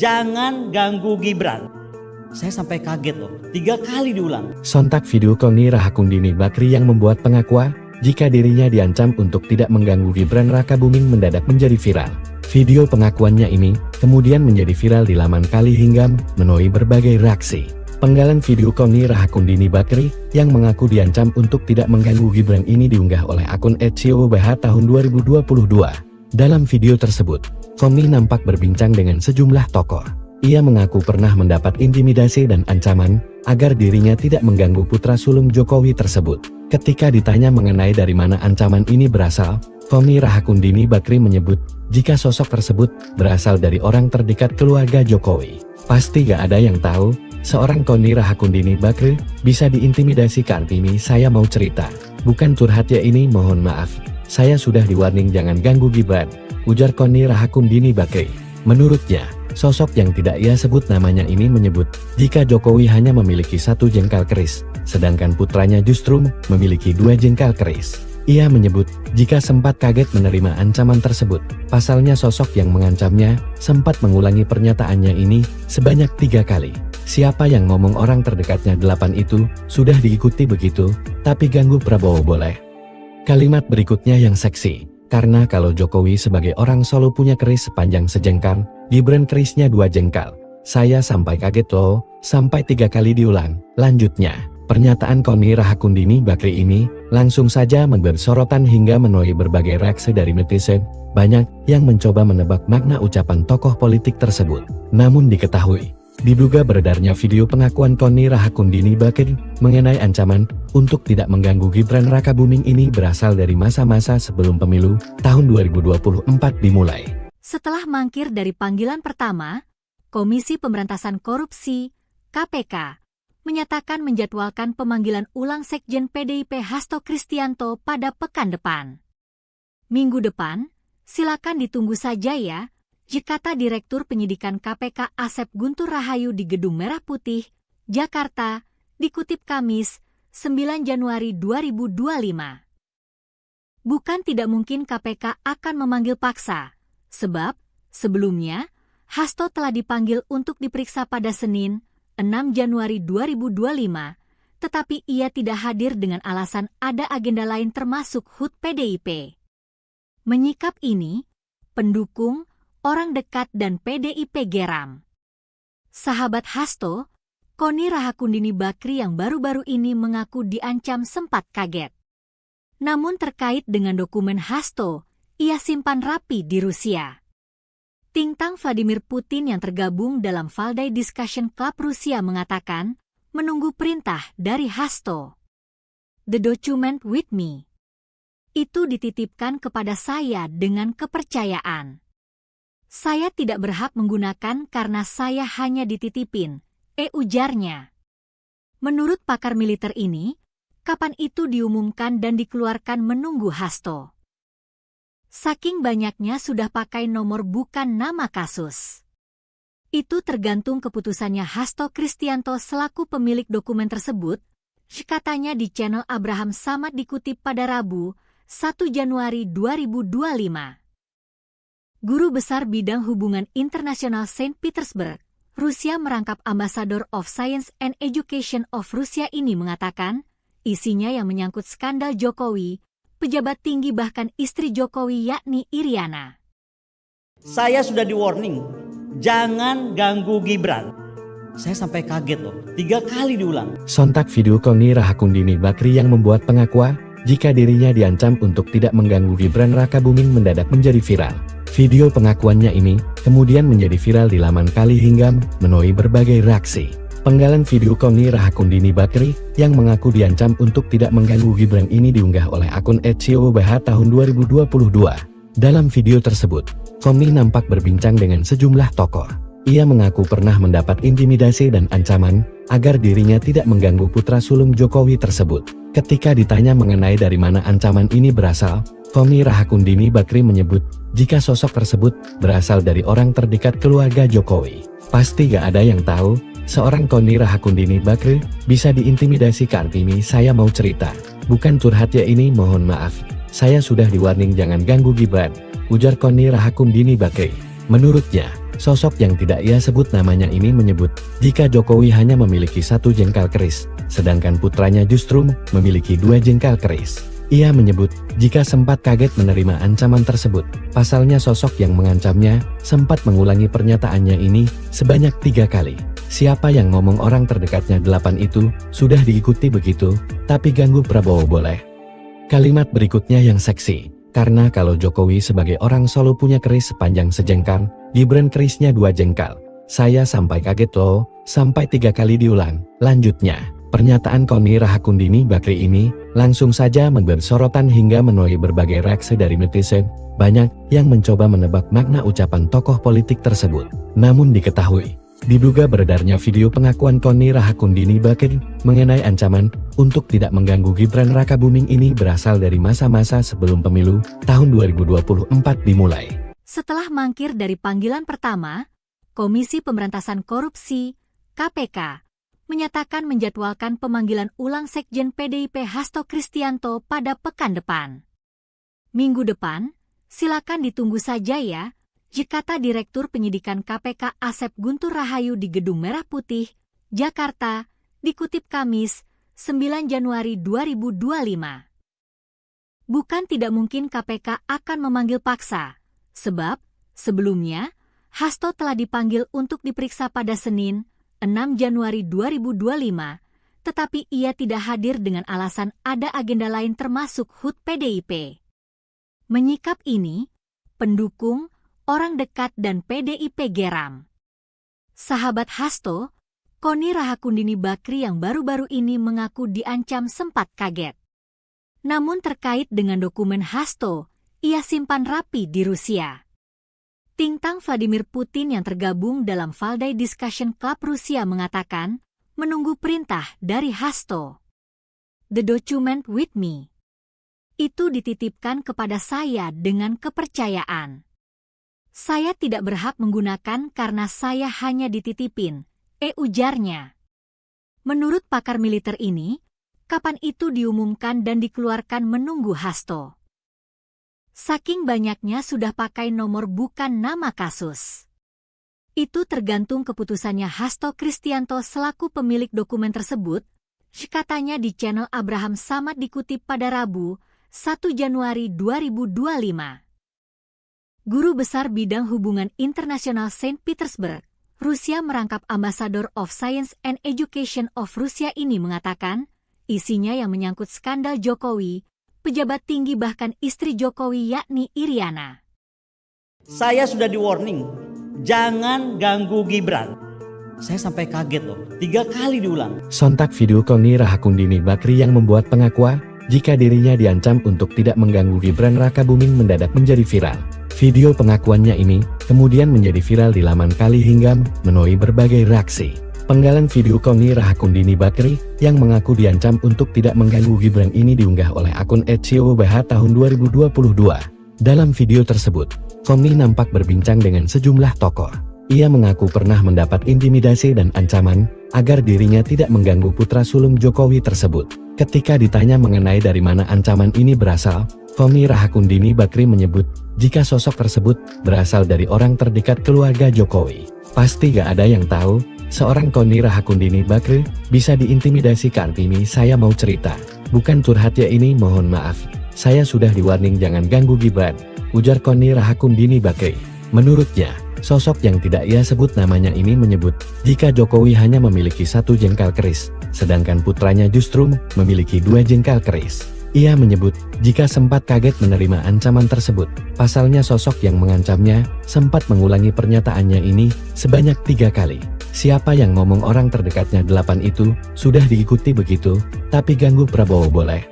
Speaker 2: jangan ganggu Gibran. Saya sampai kaget loh, 3 kali diulang.
Speaker 3: Sontak video Koni Rahakundini Bakri yang membuat pengakuan, jika dirinya diancam untuk tidak mengganggu Gibran Rakabuming mendadak menjadi viral. Video pengakuannya ini kemudian menjadi viral di laman Kali hingga menuai berbagai reaksi. Penggalan video Koni Rahakundini Bakri yang mengaku diancam untuk tidak mengganggu Gibran ini diunggah oleh akun @COBH tahun 2022. Dalam video tersebut, Koni nampak berbincang dengan sejumlah tokoh. Ia mengaku pernah mendapat intimidasi dan ancaman agar dirinya tidak mengganggu putra sulung Jokowi tersebut. Ketika ditanya mengenai dari mana ancaman ini berasal, Koni Rahakundini Bakri menyebut, jika sosok tersebut berasal dari orang terdekat keluarga Jokowi. Pasti gak ada yang tahu, seorang Koni Rahakundini Bakri bisa diintimidasi. Kartini saya mau cerita, bukan curhat ya ini, mohon maaf. Saya sudah di-warning jangan ganggu Gibran, ujar Koni Rahakundini Bakri. Menurutnya, sosok yang tidak ia sebut namanya ini menyebut, jika Jokowi hanya memiliki 1 jengkal keris, sedangkan putranya justru memiliki 2 jengkal keris. Ia menyebut, jika sempat kaget menerima ancaman tersebut, pasalnya sosok yang mengancamnya, sempat mengulangi pernyataannya ini, sebanyak 3 kali. Siapa yang ngomong orang terdekatnya 8 itu, sudah diikuti begitu, tapi ganggu Prabowo boleh. Kalimat berikutnya yang seksi, karena kalau Jokowi sebagai orang Solo punya keris sepanjang sejengkal, Gibran kerisnya 2 jengkal. Saya sampai kaget loh, sampai 3 kali diulang. Lanjutnya, pernyataan Koni Rahakundini Bakri ini langsung saja memberi sorotan hingga menuai berbagai reaksi dari netizen. Banyak yang mencoba menebak makna ucapan tokoh politik tersebut. Namun diketahui, diduga beredarnya video pengakuan Koni Rahakundini Bakri mengenai ancaman untuk tidak mengganggu Gibran Rakabuming ini berasal dari masa-masa sebelum pemilu tahun 2024 dimulai.
Speaker 1: Setelah mangkir dari panggilan pertama, Komisi Pemberantasan Korupsi (KPK) menyatakan menjadwalkan pemanggilan ulang Sekjen PDIP Hasto Kristianto pada pekan depan. Minggu depan, silakan ditunggu saja ya, kata Direktur Penyidikan KPK Asep Guntur Rahayu di Gedung Merah Putih, Jakarta, dikutip Kamis, 9 Januari 2025. Bukan tidak mungkin KPK akan memanggil paksa, sebab sebelumnya Hasto telah dipanggil untuk diperiksa pada Senin, 6 Januari 2025, tetapi ia tidak hadir dengan alasan ada agenda lain termasuk HUT PDIP. Menyikap ini, pendukung, orang dekat dan PDIP geram. Sahabat Hasto, Koni Rahakundini Bakri yang baru-baru ini mengaku diancam sempat kaget. Namun terkait dengan dokumen Hasto, ia simpan rapi di Rusia. Tintang Vladimir Putin yang tergabung dalam Valdai Discussion Club Rusia mengatakan, menunggu perintah dari Hasto. The document with me. Itu dititipkan kepada saya dengan kepercayaan. Saya tidak berhak menggunakan karena saya hanya dititipin, ujarnya. Menurut pakar militer ini, kapan itu diumumkan dan dikeluarkan menunggu Hasto. Saking banyaknya sudah pakai nomor bukan nama kasus. Itu tergantung keputusannya Hasto Kristianto selaku pemilik dokumen tersebut, katanya di channel Abraham Samad dikutip pada Rabu, 1 Januari 2025. Guru Besar Bidang Hubungan Internasional Saint Petersburg, Rusia merangkap Ambassador of Science and Education of Rusia ini mengatakan, isinya yang menyangkut skandal Jokowi, pejabat tinggi bahkan istri Jokowi yakni Iriana.
Speaker 2: Saya sudah di warning, jangan ganggu Gibran. Saya sampai kaget loh, 3 kali diulang.
Speaker 3: Sontak video Koni Rahakundini Bakri yang membuat pengakuan jika dirinya diancam untuk tidak mengganggu Gibran Rakabuming mendadak menjadi viral. Video pengakuannya ini kemudian menjadi viral di laman Kali hingga menuai berbagai reaksi. Penggalan video Koni Rahakundini Bakri yang mengaku diancam untuk tidak mengganggu Gibran ini diunggah oleh akun @COBH tahun 2022. Dalam video tersebut, Koni nampak berbincang dengan sejumlah tokoh. Ia mengaku pernah mendapat intimidasi dan ancaman agar dirinya tidak mengganggu putra sulung Jokowi tersebut. Ketika ditanya mengenai dari mana ancaman ini berasal, Koni Rahakundini Bakri menyebut jika sosok tersebut berasal dari orang terdekat keluarga Jokowi. Pasti gak ada yang tahu, seorang Koni Rahakundini Bakri bisa diintimidasi. Kartini saya mau cerita, bukan curhat ya ini, mohon maaf. Saya sudah di-warning jangan ganggu Gibran, ujar Koni Rahakundini Bakri. Menurutnya, sosok yang tidak ia sebut namanya ini menyebut jika Jokowi hanya memiliki 1 jengkal keris, sedangkan putranya justru memiliki 2 jengkal keris. Ia menyebut jika sempat kaget menerima ancaman tersebut. Pasalnya sosok yang mengancamnya sempat mengulangi pernyataannya ini sebanyak 3 kali. Siapa yang ngomong orang terdekatnya 8 itu sudah diikuti begitu, tapi ganggu Prabowo boleh. Kalimat berikutnya yang seksi, karena kalau Jokowi sebagai orang Solo punya keris sepanjang sejengkal, Gibran kerisnya 2 jengkal. Saya sampai kaget loh, sampai 3 kali diulang. Lanjutnya, pernyataan Koni Rahakundini Bakri ini langsung saja memberi sorotan hingga menuai berbagai reaksi dari netizen. Banyak yang mencoba menebak makna ucapan tokoh politik tersebut. Namun diketahui, diduga beredarnya video pengakuan Koni Rahakundini Bakri mengenai ancaman untuk tidak mengganggu Gibran Rakabuming ini berasal dari masa-masa sebelum pemilu tahun 2024 dimulai.
Speaker 1: Setelah mangkir dari panggilan pertama, Komisi Pemberantasan Korupsi (KPK) menyatakan menjadwalkan pemanggilan ulang Sekjen PDIP Hasto Kristianto pada pekan depan. Minggu depan, silakan ditunggu saja ya, kata Direktur Penyidikan KPK Asep Guntur Rahayu di Gedung Merah Putih, Jakarta, dikutip Kamis, 9 Januari 2025. Bukan tidak mungkin KPK akan memanggil paksa, sebab sebelumnya Hasto telah dipanggil untuk diperiksa pada Senin, 6 Januari 2025, tetapi ia tidak hadir dengan alasan ada agenda lain termasuk HUT PDIP. Menyikap ini, pendukung, orang dekat dan PDIP geram. Sahabat Hasto, Koni Rahakundini Bakri yang baru-baru ini mengaku diancam sempat kaget. Namun terkait dengan dokumen Hasto, ia simpan rapi di Rusia. Tintang Vladimir Putin yang tergabung dalam Valdai Discussion Club Rusia mengatakan, menunggu perintah dari Hasto. The document with me. Itu dititipkan kepada saya dengan kepercayaan. Saya tidak berhak menggunakan karena saya hanya dititipin, ujarnya. Menurut pakar militer ini, kapan itu diumumkan dan dikeluarkan menunggu Hasto. Saking banyaknya sudah pakai nomor bukan nama kasus. Itu tergantung keputusannya Hasto Kristianto selaku pemilik dokumen tersebut, katanya di channel Abraham Samad dikutip pada Rabu, 1 Januari 2025. Guru Besar Bidang Hubungan Internasional Saint Petersburg, Rusia merangkap Ambassador of Science and Education of Rusia ini mengatakan, isinya yang menyangkut skandal Jokowi, pejabat tinggi bahkan istri Jokowi yakni Iriana.
Speaker 2: Saya sudah di warning, jangan ganggu Gibran. Saya sampai kaget loh, 3 kali diulang.
Speaker 3: Sontak video Koni Rahakundini Bakri yang membuat pengakuan jika dirinya diancam untuk tidak mengganggu Gibran Rakabuming mendadak menjadi viral. Video pengakuannya ini kemudian menjadi viral di laman Kali hingga menuai berbagai reaksi. Penggalan video Koni Rahakundini Bakri yang mengaku diancam untuk tidak mengganggu Gibran ini diunggah oleh akun @COBH tahun 2022. Dalam video tersebut, Koni nampak berbincang dengan sejumlah tokoh. Ia mengaku pernah mendapat intimidasi dan ancaman agar dirinya tidak mengganggu putra sulung Jokowi tersebut. Ketika ditanya mengenai dari mana ancaman ini berasal, Koni Rahakundini Bakri menyebut jika sosok tersebut berasal dari orang terdekat keluarga Jokowi. Pasti gak ada yang tahu, seorang Koni Rahakundini Bakri bisa diintimidasi. Kartini saya mau cerita, bukan curhat ya ini, mohon maaf. Saya sudah di warning jangan ganggu Gibran, ujar Koni Rahakundini Bakri. Menurutnya, sosok yang tidak ia sebut namanya ini menyebut jika Jokowi hanya memiliki 1 jengkal keris, sedangkan putranya justru memiliki 2 jengkal keris. Ia menyebut jika sempat kaget menerima ancaman tersebut. Pasalnya sosok yang mengancamnya sempat mengulangi pernyataannya ini sebanyak 3 kali. Siapa yang ngomong orang terdekatnya 8 itu sudah diikuti begitu, tapi ganggu Prabowo boleh.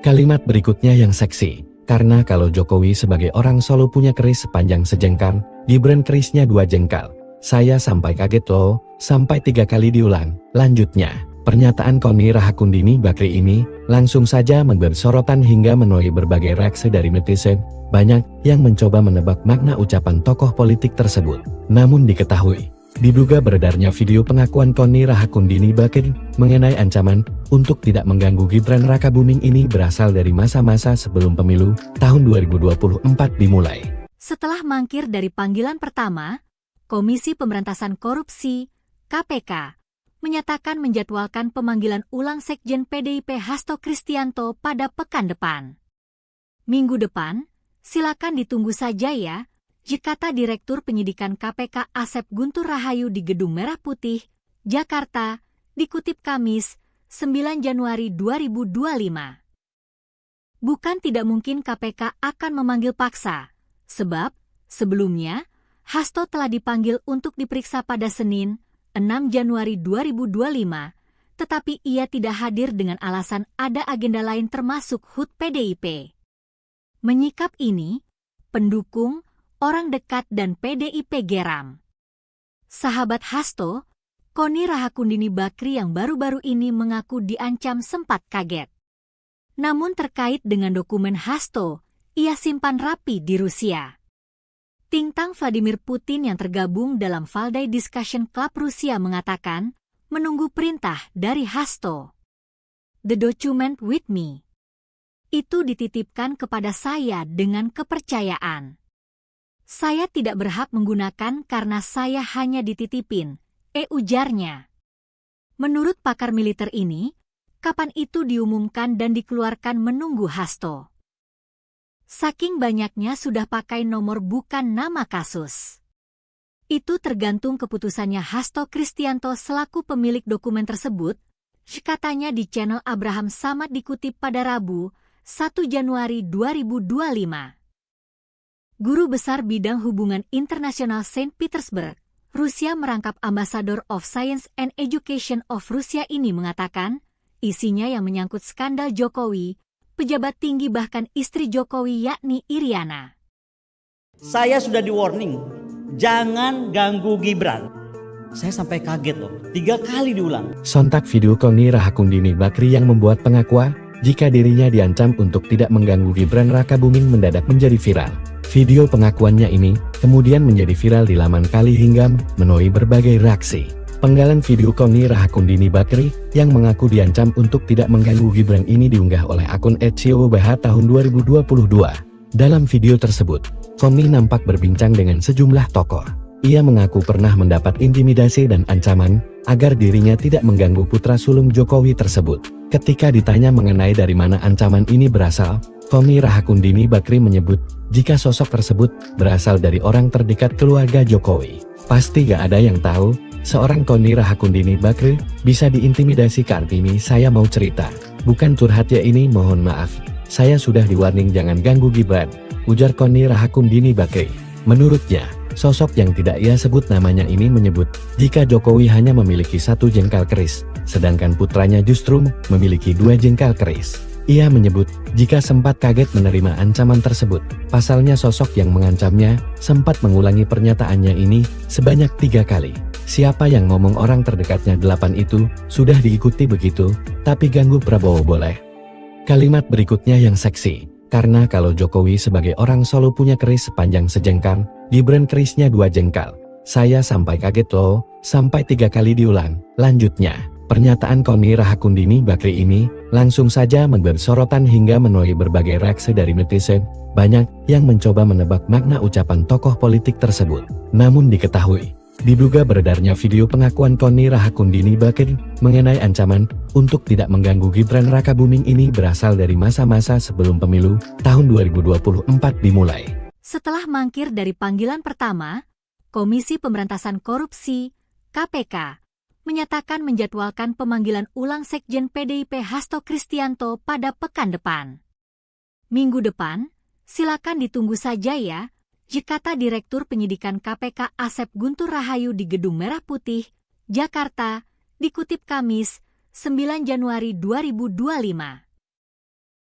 Speaker 3: Kalimat berikutnya yang seksi, karena kalau Jokowi sebagai orang Solo punya keris sepanjang sejengkal, Gibran kerisnya 2 jengkal. Saya sampai kaget loh, sampai 3 kali diulang. Lanjutnya, pernyataan Koni Rahakundini Bakri ini langsung saja memberi sorotan hingga menuai berbagai reaksi dari netizen. Banyak yang mencoba menebak makna ucapan tokoh politik tersebut. Namun diketahui, diduga beredarnya video pengakuan Koni Rahakundini Bakri mengenai ancaman untuk tidak mengganggu Gibran Rakabuming ini berasal dari masa-masa sebelum pemilu tahun 2024 dimulai.
Speaker 1: Setelah mangkir dari panggilan pertama, Komisi Pemberantasan Korupsi, KPK, menyatakan menjadwalkan pemanggilan ulang Sekjen PDIP Hasto Kristianto pada pekan depan. Minggu depan, silakan ditunggu saja ya, kata Direktur Penyidikan KPK Asep Guntur Rahayu di Gedung Merah Putih, Jakarta, dikutip Kamis, 9 Januari 2025. Bukan tidak mungkin KPK akan memanggil paksa, sebab sebelumnya Hasto telah dipanggil untuk diperiksa pada Senin, 6 Januari 2025, tetapi ia tidak hadir dengan alasan ada agenda lain termasuk HUT PDIP. Menyikap ini, pendukung, orang dekat dan PDIP geram. Sahabat Hasto, Koni Rahakundini Bakri yang baru-baru ini mengaku diancam sempat kaget. Namun terkait dengan dokumen Hasto, ia simpan rapi di Rusia. Tintang Vladimir Putin yang tergabung dalam Valdai Discussion Club Rusia mengatakan, menunggu perintah dari Hasto. The document with me. Itu dititipkan kepada saya dengan kepercayaan. Saya tidak berhak menggunakan karena saya hanya dititipin, ujarnya. Menurut pakar militer ini, kapan itu diumumkan dan dikeluarkan menunggu Hasto. Saking banyaknya sudah pakai nomor bukan nama kasus. Itu tergantung keputusannya Hasto Kristianto selaku pemilik dokumen tersebut, katanya di channel Abraham Samad dikutip pada Rabu, 1 Januari 2025. Guru Besar Bidang Hubungan Internasional Saint Petersburg, Rusia merangkap Ambassador of Science and Education of Rusia ini mengatakan, isinya yang menyangkut skandal Jokowi, pejabat tinggi bahkan istri Jokowi yakni Iriana.
Speaker 2: Saya sudah di warning, jangan ganggu Gibran. Saya sampai kaget loh, 3 kali diulang.
Speaker 3: Sontak video Koni Rahakundini Bakri yang membuat pengakuan jika dirinya diancam untuk tidak mengganggu Gibran Rakabuming mendadak menjadi viral. Video pengakuannya ini kemudian menjadi viral di laman Kali hingga menuai berbagai reaksi. Penggalan video Koni Rahakundini Bakri yang mengaku diancam untuk tidak mengganggu Gibran ini diunggah oleh akun @ciobh tahun 2022. Dalam video tersebut, Koni nampak berbincang dengan sejumlah tokoh. Ia mengaku pernah mendapat intimidasi dan ancaman agar dirinya tidak mengganggu putra sulung Jokowi tersebut. Ketika ditanya mengenai dari mana ancaman ini berasal, Koni Rahakundini Bakri menyebut jika sosok tersebut berasal dari orang terdekat keluarga Jokowi. Pasti gak ada yang tahu, seorang Koni Rahakundini Bakri bisa diintimidasi. Kartini, saya mau cerita, bukan curhat ya ini, mohon maaf. Saya sudah di-warning jangan ganggu Gibran, ujar Koni Rahakundini Bakri. Menurutnya, sosok yang tidak ia sebut namanya ini menyebut jika Jokowi hanya memiliki 1 jengkal keris, sedangkan putranya justru memiliki 2 jengkal keris. Ia menyebut jika sempat kaget menerima ancaman tersebut. Pasalnya sosok yang mengancamnya sempat mengulangi pernyataannya ini sebanyak 3 kali. Siapa yang ngomong orang terdekatnya 8 itu sudah diikuti begitu, tapi ganggu Prabowo boleh. Kalimat berikutnya yang seksi. Karena kalau Jokowi sebagai orang Solo punya keris sepanjang sejengkal, Gibran kerisnya 2 jengkal. Saya sampai kaget loh, sampai 3 kali diulang. Lanjutnya, pernyataan Koni Rahakundini Bakri ini langsung saja memberi sorotan hingga menuai berbagai reaksi dari netizen. Banyak yang mencoba menebak makna ucapan tokoh politik tersebut. Namun diketahui, diduga beredarnya video pengakuan Koni Rahakundini Bakri mengenai ancaman untuk tidak mengganggu Gibran Rakabuming ini berasal dari masa-masa sebelum pemilu tahun 2024 dimulai.
Speaker 1: Setelah mangkir dari panggilan pertama, Komisi Pemberantasan Korupsi (KPK) menyatakan menjadwalkan pemanggilan ulang Sekjen PDIP Hasto Kristianto pada pekan depan. Minggu depan, silakan ditunggu saja ya, kata Direktur Penyidikan KPK Asep Guntur Rahayu di Gedung Merah Putih, Jakarta, dikutip Kamis, 9 Januari 2025.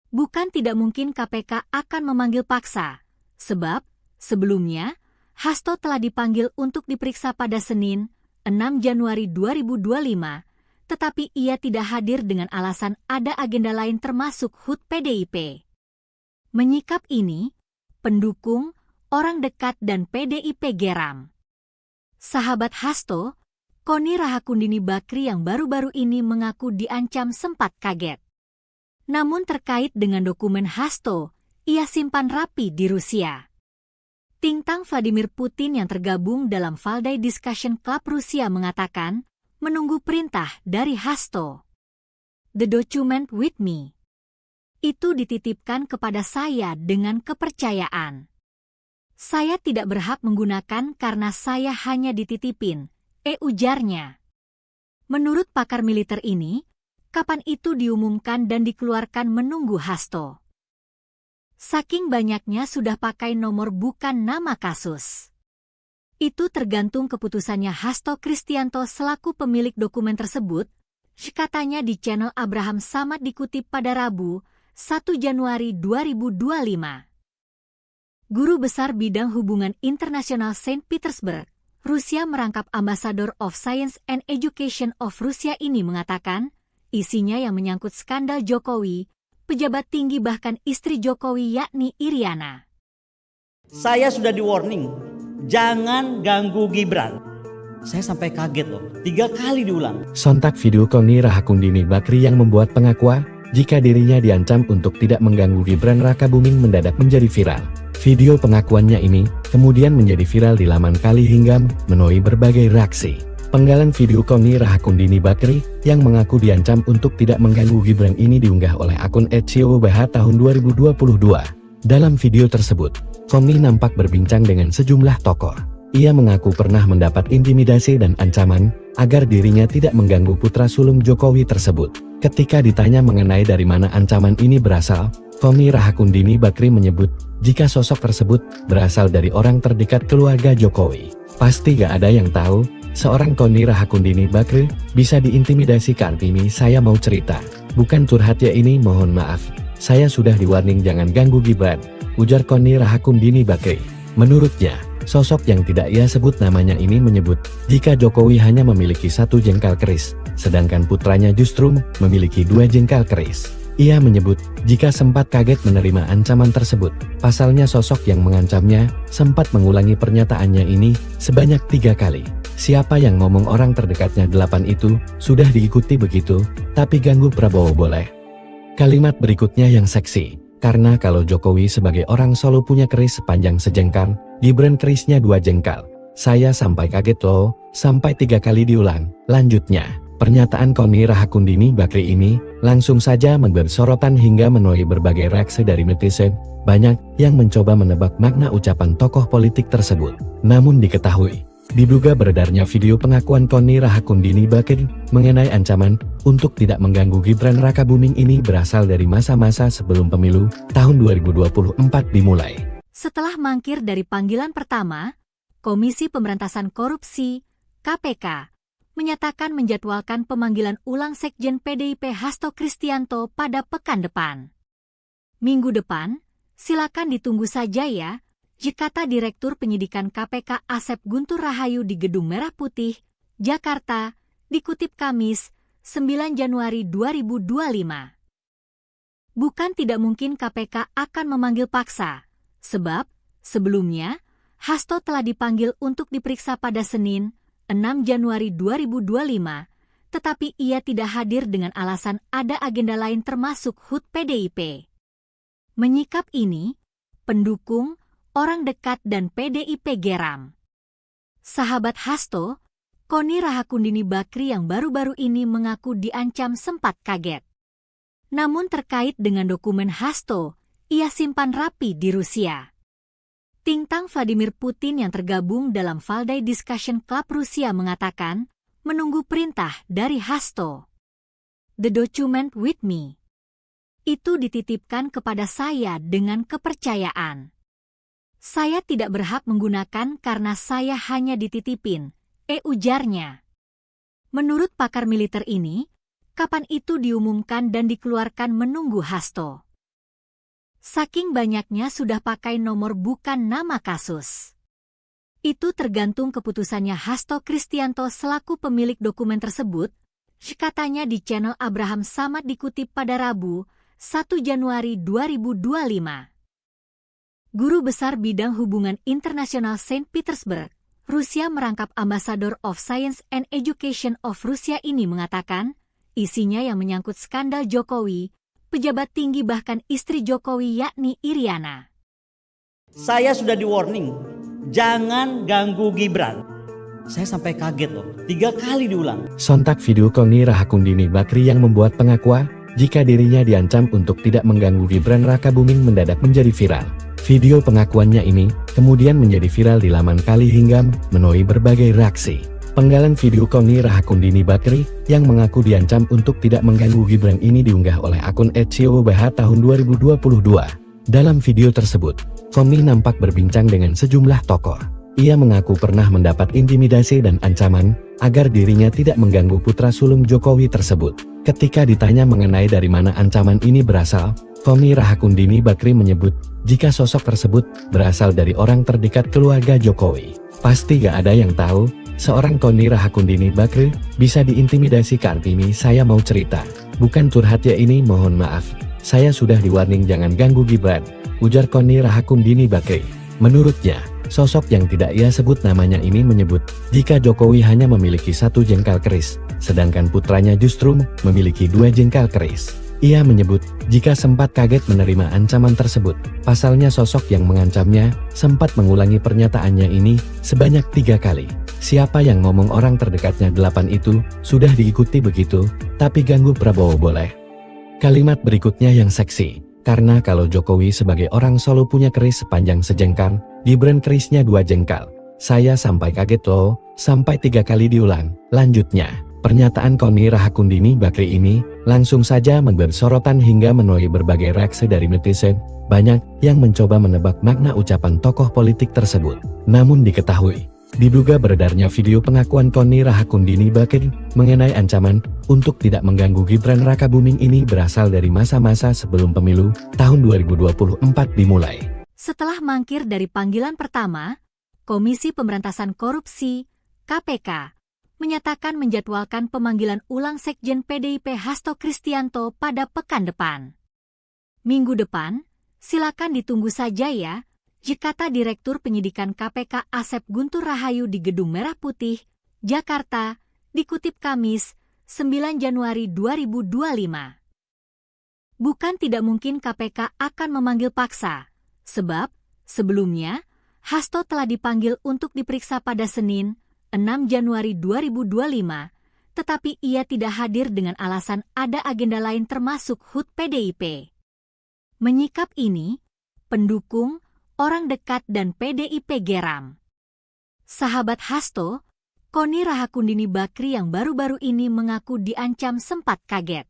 Speaker 1: Bukan tidak mungkin KPK akan memanggil paksa, sebab sebelumnya Hasto telah dipanggil untuk diperiksa pada Senin, 6 Januari 2025, tetapi ia tidak hadir dengan alasan ada agenda lain termasuk HUT PDIP. Menyikap ini, pendukung, orang dekat dan PDIP geram. Sahabat Hasto, Koni Rahakundini Bakri yang baru-baru ini mengaku diancam sempat kaget. Namun terkait dengan dokumen Hasto, ia simpan rapi di Rusia. Tintang Vladimir Putin yang tergabung dalam Valdai Discussion Club Rusia mengatakan, menunggu perintah dari Hasto. The document with me. Itu dititipkan kepada saya dengan kepercayaan. Saya tidak berhak menggunakan karena saya hanya dititipin, ujarnya. Menurut pakar militer ini, kapan itu diumumkan dan dikeluarkan menunggu Hasto. Saking banyaknya sudah pakai nomor bukan nama kasus. Itu tergantung keputusannya Hasto Kristianto selaku pemilik dokumen tersebut, katanya di channel Abraham Samad dikutip pada Rabu, 1 Januari 2025. Guru Besar Bidang Hubungan Internasional Saint Petersburg, Rusia merangkap Ambassador of Science and Education of Rusia ini mengatakan, isinya yang menyangkut skandal Jokowi, pejabat tinggi bahkan istri Jokowi yakni Iriana.
Speaker 2: Saya sudah di-warning, jangan ganggu Gibran. Saya sampai kaget loh, 3 kali diulang.
Speaker 3: Sontak video Koni Rahakundini Bakri yang membuat pengakuan jika dirinya diancam untuk tidak mengganggu Gibran Rakabuming mendadak menjadi viral. Video pengakuannya ini kemudian menjadi viral di laman Kali hingga menuai berbagai reaksi. Penggalan video Koni Rahakundini Bakri yang mengaku diancam untuk tidak mengganggu Gibran ini diunggah oleh akun @ciobh tahun 2022. Dalam video tersebut, Koni nampak berbincang dengan sejumlah tokoh. Ia mengaku pernah mendapat intimidasi dan ancaman agar dirinya tidak mengganggu putra sulung Jokowi tersebut. Ketika ditanya mengenai dari mana ancaman ini berasal, Koni Rahakundini Bakri menyebut jika sosok tersebut berasal dari orang terdekat keluarga Jokowi. Pasti gak ada yang tahu, seorang Koni Rahakundini Bakri bisa diintimidasi. Kartini, saya mau cerita, bukan curhat ya ini, mohon maaf. Saya sudah di-warning jangan ganggu Gibran, ujar Koni Rahakundini Bakri. Menurutnya, Sosok yang tidak ia sebut namanya ini menyebut, jika Jokowi hanya memiliki 1 jengkal keris, sedangkan putranya justru memiliki 2 jengkal keris. Ia menyebut, jika sempat kaget menerima ancaman tersebut, pasalnya sosok yang mengancamnya, sempat mengulangi pernyataannya ini, sebanyak 3 kali. Siapa yang ngomong orang terdekatnya 8 itu, sudah diikuti begitu, tapi ganggu Prabowo boleh. Kalimat berikutnya yang seksi. Karena kalau Jokowi sebagai orang Solo punya keris sepanjang sejengkal, Gibran kerisnya 2 jengkal. Saya sampai kaget loh, sampai 3 kali diulang. Lanjutnya, pernyataan Koni Rahakundini Bakri ini langsung saja memberi sorotan hingga menuai berbagai reaksi dari netizen. Banyak yang mencoba menebak makna ucapan tokoh politik tersebut. Namun diketahui, diduga beredarnya video pengakuan Koni Rahakundini Bakri mengenai ancaman untuk tidak mengganggu Gibran Rakabuming ini berasal dari masa-masa sebelum pemilu tahun 2024 dimulai.
Speaker 1: Setelah mangkir dari panggilan pertama, Komisi Pemberantasan Korupsi (KPK) menyatakan menjadwalkan pemanggilan ulang Sekjen PDIP Hasto Kristianto pada pekan depan. Minggu depan, silakan ditunggu saja ya, kata Direktur Penyidikan KPK Asep Guntur Rahayu di Gedung Merah Putih, Jakarta, dikutip Kamis, 9 Januari 2025. Bukan tidak mungkin KPK akan memanggil paksa, sebab sebelumnya Hasto telah dipanggil untuk diperiksa pada Senin, 6 Januari 2025, tetapi ia tidak hadir dengan alasan ada agenda lain termasuk HUT PDIP. Menyikap ini, pendukung, orang dekat dan PDIP geram. Sahabat Hasto, Koni Rahakundini Bakri yang baru-baru ini mengaku diancam sempat kaget. Namun terkait dengan dokumen Hasto, ia simpan rapi di Rusia. Tintang Vladimir Putin yang tergabung dalam Valdai Discussion Club Rusia mengatakan, menunggu perintah dari Hasto. The document with me. Itu dititipkan kepada saya dengan kepercayaan. Saya tidak berhak menggunakan karena saya hanya dititipin, ujarnya. Menurut pakar militer ini, kapan itu diumumkan dan dikeluarkan menunggu Hasto. Saking banyaknya sudah pakai nomor bukan nama kasus. Itu tergantung keputusannya Hasto Kristianto selaku pemilik dokumen tersebut, katanya di channel Abraham Samad dikutip pada Rabu, 1 Januari 2025. Guru Besar Bidang Hubungan Internasional Saint Petersburg, Rusia merangkap Ambassador of Science and Education of Rusia ini mengatakan, isinya yang menyangkut skandal Jokowi, pejabat tinggi bahkan istri Jokowi yakni Iriana.
Speaker 2: Saya sudah di warning, jangan ganggu Gibran. Saya sampai kaget loh, 3 kali diulang.
Speaker 3: Sontak video Koni Rahakundini Bakri yang membuat pengakuan, jika dirinya diancam untuk tidak mengganggu Gibran Rakabuming mendadak menjadi viral. Video pengakuannya ini kemudian menjadi viral di laman Kali hingga menuai berbagai reaksi. Penggalan video Koni Rahakundini Bakri yang mengaku diancam untuk tidak mengganggu Gibran ini diunggah oleh akun @siobah tahun 2022. Dalam video tersebut, Koni nampak berbincang dengan sejumlah tokoh. Ia mengaku pernah mendapat intimidasi dan ancaman agar dirinya tidak mengganggu putra sulung Jokowi tersebut. Ketika ditanya mengenai dari mana ancaman ini berasal, Koni Rahakundini Bakri menyebut jika sosok tersebut berasal dari orang terdekat keluarga Jokowi. Pasti gak ada yang tahu, seorang Koni Rahakundini Bakri bisa diintimidasi. Kartini saya mau cerita, bukan curhat ya ini, mohon maaf. Saya sudah di-warning jangan ganggu Gibran, ujar Koni Rahakundini Bakri. Menurutnya, sosok yang tidak ia sebut namanya ini menyebut jika Jokowi hanya memiliki 1 jengkal keris, sedangkan putranya justru memiliki 2 jengkal keris. Ia menyebut jika sempat kaget menerima ancaman tersebut, pasalnya sosok yang mengancamnya sempat mengulangi pernyataannya ini sebanyak 3 kali. Siapa yang ngomong orang terdekatnya 8 itu, sudah diikuti begitu, tapi ganggu Prabowo boleh. Kalimat berikutnya yang seksi, karena kalau Jokowi sebagai orang Solo punya keris sepanjang sejengkal, Gibran kerisnya 2 jengkal. Saya sampai kaget loh, sampai 3 kali diulang. Lanjutnya, pernyataan Koni Rahakundini Bakri ini langsung saja memberi sorotan hingga menuai berbagai reaksi dari netizen. Banyak yang mencoba menebak makna ucapan tokoh politik tersebut. Namun diketahui, diduga beredarnya video pengakuan Koni Rahakundini Bakri mengenai ancaman untuk tidak mengganggu Gibran Rakabuming ini berasal dari masa-masa sebelum pemilu tahun 2024 dimulai.
Speaker 1: Setelah mangkir dari panggilan pertama, Komisi Pemberantasan Korupsi (KPK) menyatakan menjadwalkan pemanggilan ulang Sekjen PDIP Hasto Kristianto pada pekan depan. Minggu depan, silakan ditunggu saja ya, kata Direktur Penyidikan KPK Asep Guntur Rahayu di Gedung Merah Putih, Jakarta, dikutip Kamis, 9 Januari 2025. Bukan tidak mungkin KPK akan memanggil paksa, sebab sebelumnya Hasto telah dipanggil untuk diperiksa pada Senin, 6 Januari 2025, tetapi ia tidak hadir dengan alasan ada agenda lain termasuk HUT PDIP. Menyikap ini, pendukung, orang dekat dan PDIP geram. Sahabat Hasto, Koni Rahakundini Bakri yang baru-baru ini mengaku diancam sempat kaget.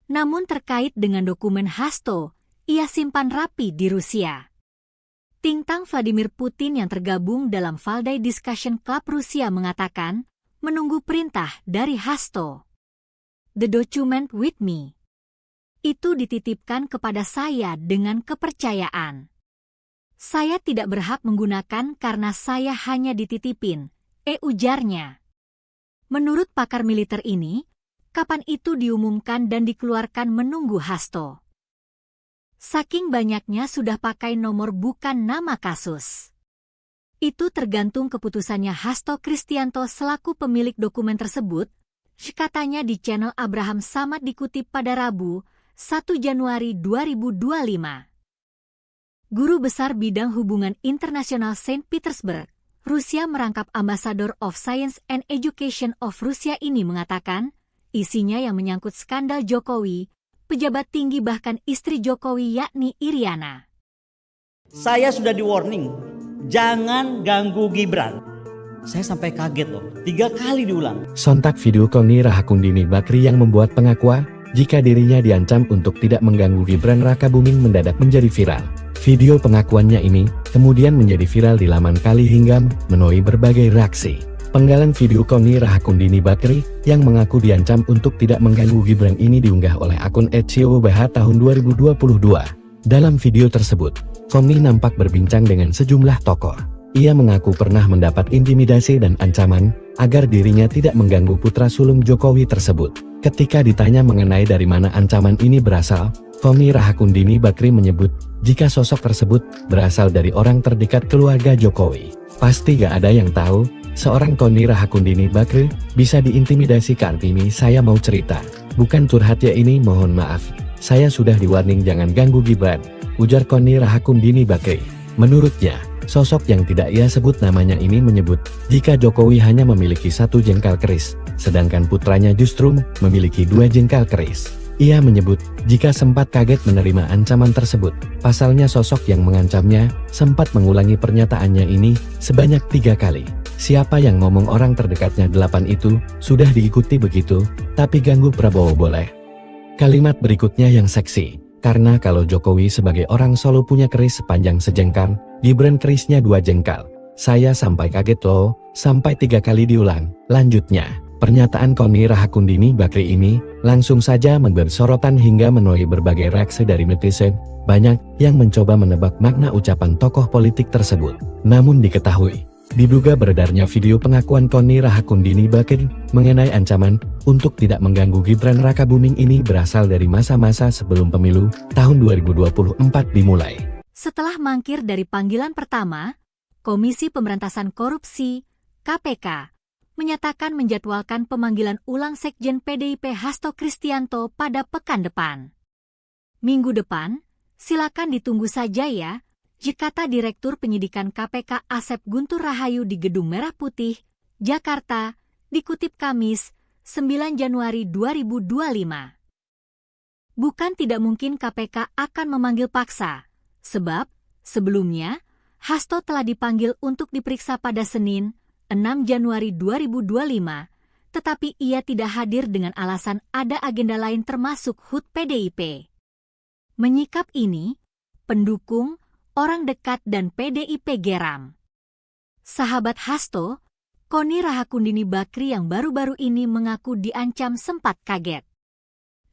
Speaker 1: Namun terkait dengan dokumen Hasto, ia simpan rapi di Rusia. Tintang Vladimir Putin yang tergabung dalam Valdai Discussion Club Rusia mengatakan, menunggu perintah dari Hasto. The document with me. Itu dititipkan kepada saya dengan kepercayaan. Saya tidak berhak menggunakan karena saya hanya dititipin, ujarnya. Menurut pakar militer ini, kapan itu diumumkan dan dikeluarkan menunggu Hasto. Saking banyaknya sudah pakai nomor bukan nama kasus. Itu tergantung keputusannya Hasto Kristianto selaku pemilik dokumen tersebut, katanya di channel Abraham Samad dikutip pada Rabu, 1 Januari 2025. Guru Besar Bidang Hubungan Internasional Saint Petersburg, Rusia merangkap Ambassador of Science and Education of Rusia ini mengatakan, isinya yang menyangkut skandal Jokowi, pejabat tinggi bahkan istri Jokowi yakni Iriana.
Speaker 2: Saya sudah di-warning, jangan ganggu Gibran. Saya sampai kaget loh, 3 kali diulang.
Speaker 3: Sontak video Koni Rahakundini Bakri yang membuat pengakuan jika dirinya diancam untuk tidak mengganggu Gibran Rakabuming mendadak menjadi viral. Video pengakuannya ini kemudian menjadi viral di laman Kali hingga menuai berbagai reaksi. Penggalan video Koni Rahakundini Bakri yang mengaku diancam untuk tidak mengganggu Gibran ini diunggah oleh akun @ciobh tahun 2022. Dalam video tersebut, Koni nampak berbincang dengan sejumlah tokoh. Ia mengaku pernah mendapat intimidasi dan ancaman agar dirinya tidak mengganggu putra sulung Jokowi tersebut. Ketika ditanya mengenai dari mana ancaman ini berasal, Koni Rahakundini Bakri menyebut jika sosok tersebut berasal dari orang terdekat keluarga Jokowi. Pasti gak ada yang tahu, seorang Koni Rahakundini Bakri bisa diintimidasi. Kartini saya mau cerita, bukan curhat ya ini, mohon maaf. Saya sudah di-warning jangan ganggu Gibran, ujar Koni Rahakundini Bakri. Menurutnya, sosok yang tidak ia sebut namanya ini menyebut jika Jokowi hanya memiliki 1 jengkal keris, sedangkan putranya justru memiliki 2 jengkal keris. Ia menyebut jika sempat kaget menerima ancaman tersebut. Pasalnya sosok yang mengancamnya sempat mengulangi pernyataannya ini sebanyak 3 kali. Siapa yang ngomong orang terdekatnya 8 itu sudah diikuti begitu, tapi ganggu Prabowo boleh. Kalimat berikutnya yang seksi, karena kalau Jokowi sebagai orang Solo punya keris sepanjang sejengkal, Gibran kerisnya 2 jengkal. Saya sampai kaget loh, sampai 3 kali diulang. Lanjutnya, pernyataan Koni Rahakundini Bakri ini langsung saja memberi sorotan hingga menuai berbagai reaksi dari netizen. Banyak yang mencoba menebak makna ucapan tokoh politik tersebut. Namun diketahui, diduga beredarnya video pengakuan Koni Rahakundini Bakri mengenai ancaman untuk tidak mengganggu Gibran Rakabuming ini berasal dari masa-masa sebelum pemilu tahun 2024 dimulai.
Speaker 1: Setelah mangkir dari panggilan pertama, Komisi Pemberantasan Korupsi (KPK) menyatakan menjadwalkan pemanggilan ulang Sekjen PDIP Hasto Kristianto pada pekan depan. Minggu depan, silakan ditunggu saja ya, kata Direktur Penyidikan KPK Asep Guntur Rahayu di Gedung Merah Putih, Jakarta, dikutip Kamis, 9 Januari 2025. Bukan tidak mungkin KPK akan memanggil paksa, sebab sebelumnya Hasto telah dipanggil untuk diperiksa pada Senin, 6 Januari 2025, tetapi ia tidak hadir dengan alasan ada agenda lain termasuk HUT PDIP. Menyikap ini, pendukung, orang dekat dan PDIP geram. Sahabat Hasto, Koni Rahakundini Bakri yang baru-baru ini mengaku diancam sempat kaget.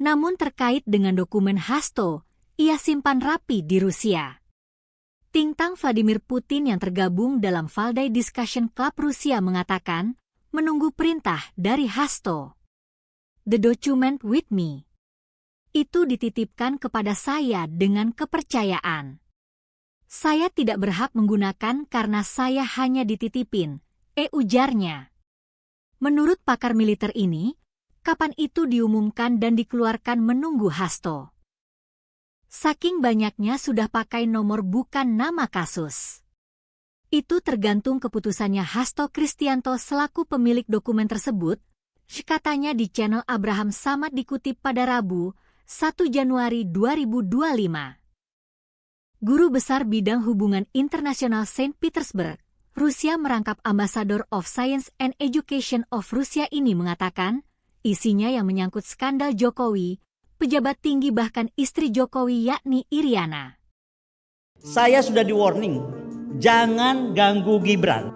Speaker 1: Namun terkait dengan dokumen Hasto, ia simpan rapi di Rusia. Tintang Vladimir Putin yang tergabung dalam Valdai Discussion Club Rusia mengatakan, menunggu perintah dari Hasto. The document with me. Itu dititipkan kepada saya dengan kepercayaan. Saya tidak berhak menggunakan karena saya hanya dititipin, ujarnya. Menurut pakar militer ini, kapan itu diumumkan dan dikeluarkan menunggu Hasto. Saking banyaknya sudah pakai nomor bukan nama kasus. Itu tergantung keputusannya Hasto Kristianto selaku pemilik dokumen tersebut, katanya di channel Abraham Samad dikutip pada Rabu, 1 Januari 2025. Guru Besar Bidang Hubungan Internasional Saint Petersburg, Rusia merangkap Ambassador of Science and Education of Rusia ini mengatakan, isinya yang menyangkut skandal Jokowi, pejabat tinggi bahkan istri Jokowi yakni Iriana.
Speaker 2: Saya sudah di warning, jangan ganggu Gibran.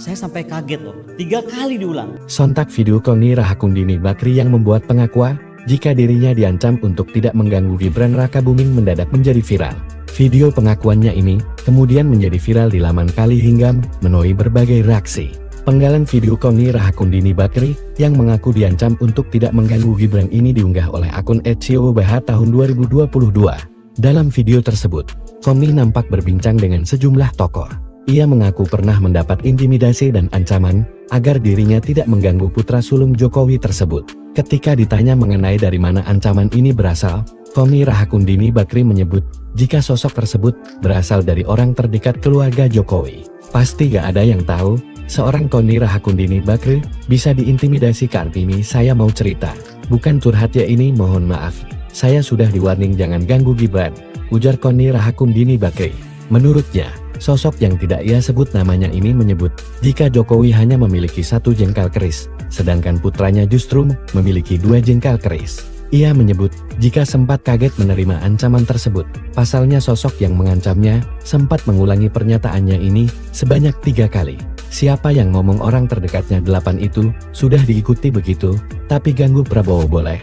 Speaker 2: Saya sampai kaget loh, 3 kali diulang.
Speaker 3: Sontak video Koni Rahakundini Bakri yang membuat pengakuan jika dirinya diancam untuk tidak mengganggu Gibran Rakabuming mendadak menjadi viral. Video pengakuannya ini kemudian menjadi viral di laman Kali hingga menuai berbagai reaksi. Penggalan video Koni Rahakundini Bakri yang mengaku diancam untuk tidak mengganggu Gibran ini diunggah oleh akun @COBH tahun 2022. Dalam video tersebut, Koni nampak berbincang dengan sejumlah tokoh. Ia mengaku pernah mendapat intimidasi dan ancaman agar dirinya tidak mengganggu putra sulung Jokowi tersebut. Ketika ditanya mengenai dari mana ancaman ini berasal, Koni Rahakundini Bakri menyebut jika sosok tersebut berasal dari orang terdekat keluarga Jokowi. Pasti gak ada yang tahu, seorang Koni Rahakundini Bakri bisa diintimidasi. Kartini saya mau cerita, bukan curhat ya ini, mohon maaf. Saya sudah di warning jangan ganggu Gibran, ujar Koni Rahakundini Bakri. Menurutnya, sosok yang tidak ia sebut namanya ini menyebut jika Jokowi hanya memiliki 1 jengkal keris, sedangkan putranya justru memiliki 2 jengkal keris. Ia menyebut jika sempat kaget menerima ancaman tersebut. Pasalnya sosok yang mengancamnya sempat mengulangi pernyataannya ini sebanyak 3 kali. Siapa yang ngomong orang terdekatnya 8 itu sudah diikuti begitu, tapi ganggu Prabowo boleh.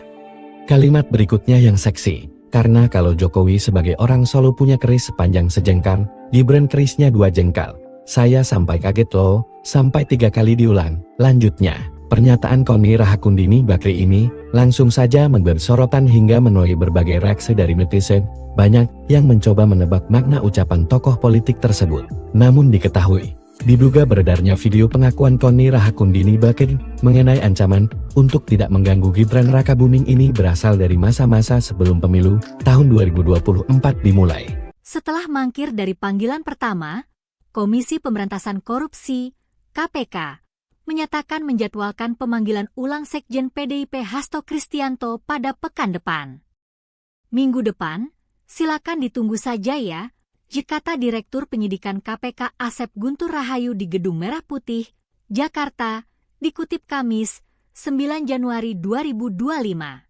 Speaker 3: Kalimat berikutnya yang seksi, karena kalau Jokowi sebagai orang Solo punya keris sepanjang sejengkal, Gibran kerisnya 2 jengkal. Saya sampai kaget loh, sampai 3 kali diulang. Lanjutnya, pernyataan Koni Rahakundini Bakri ini langsung saja memberi sorotan hingga menuai berbagai reaksi dari netizen. Banyak yang mencoba menebak makna ucapan tokoh politik tersebut. Namun diketahui, diduga beredarnya video pengakuan Koni Rahakundini Bakri mengenai ancaman untuk tidak mengganggu Gibran Rakabuming ini berasal dari masa-masa sebelum pemilu tahun 2024 dimulai.
Speaker 1: Setelah mangkir dari panggilan pertama, Komisi Pemberantasan Korupsi, KPK, menyatakan menjadwalkan pemanggilan ulang Sekjen PDIP Hasto Kristianto pada pekan depan. Minggu depan, silakan ditunggu saja ya, kata Direktur Penyidikan KPK Asep Guntur Rahayu di Gedung Merah Putih, Jakarta, dikutip Kamis, 9 Januari 2025.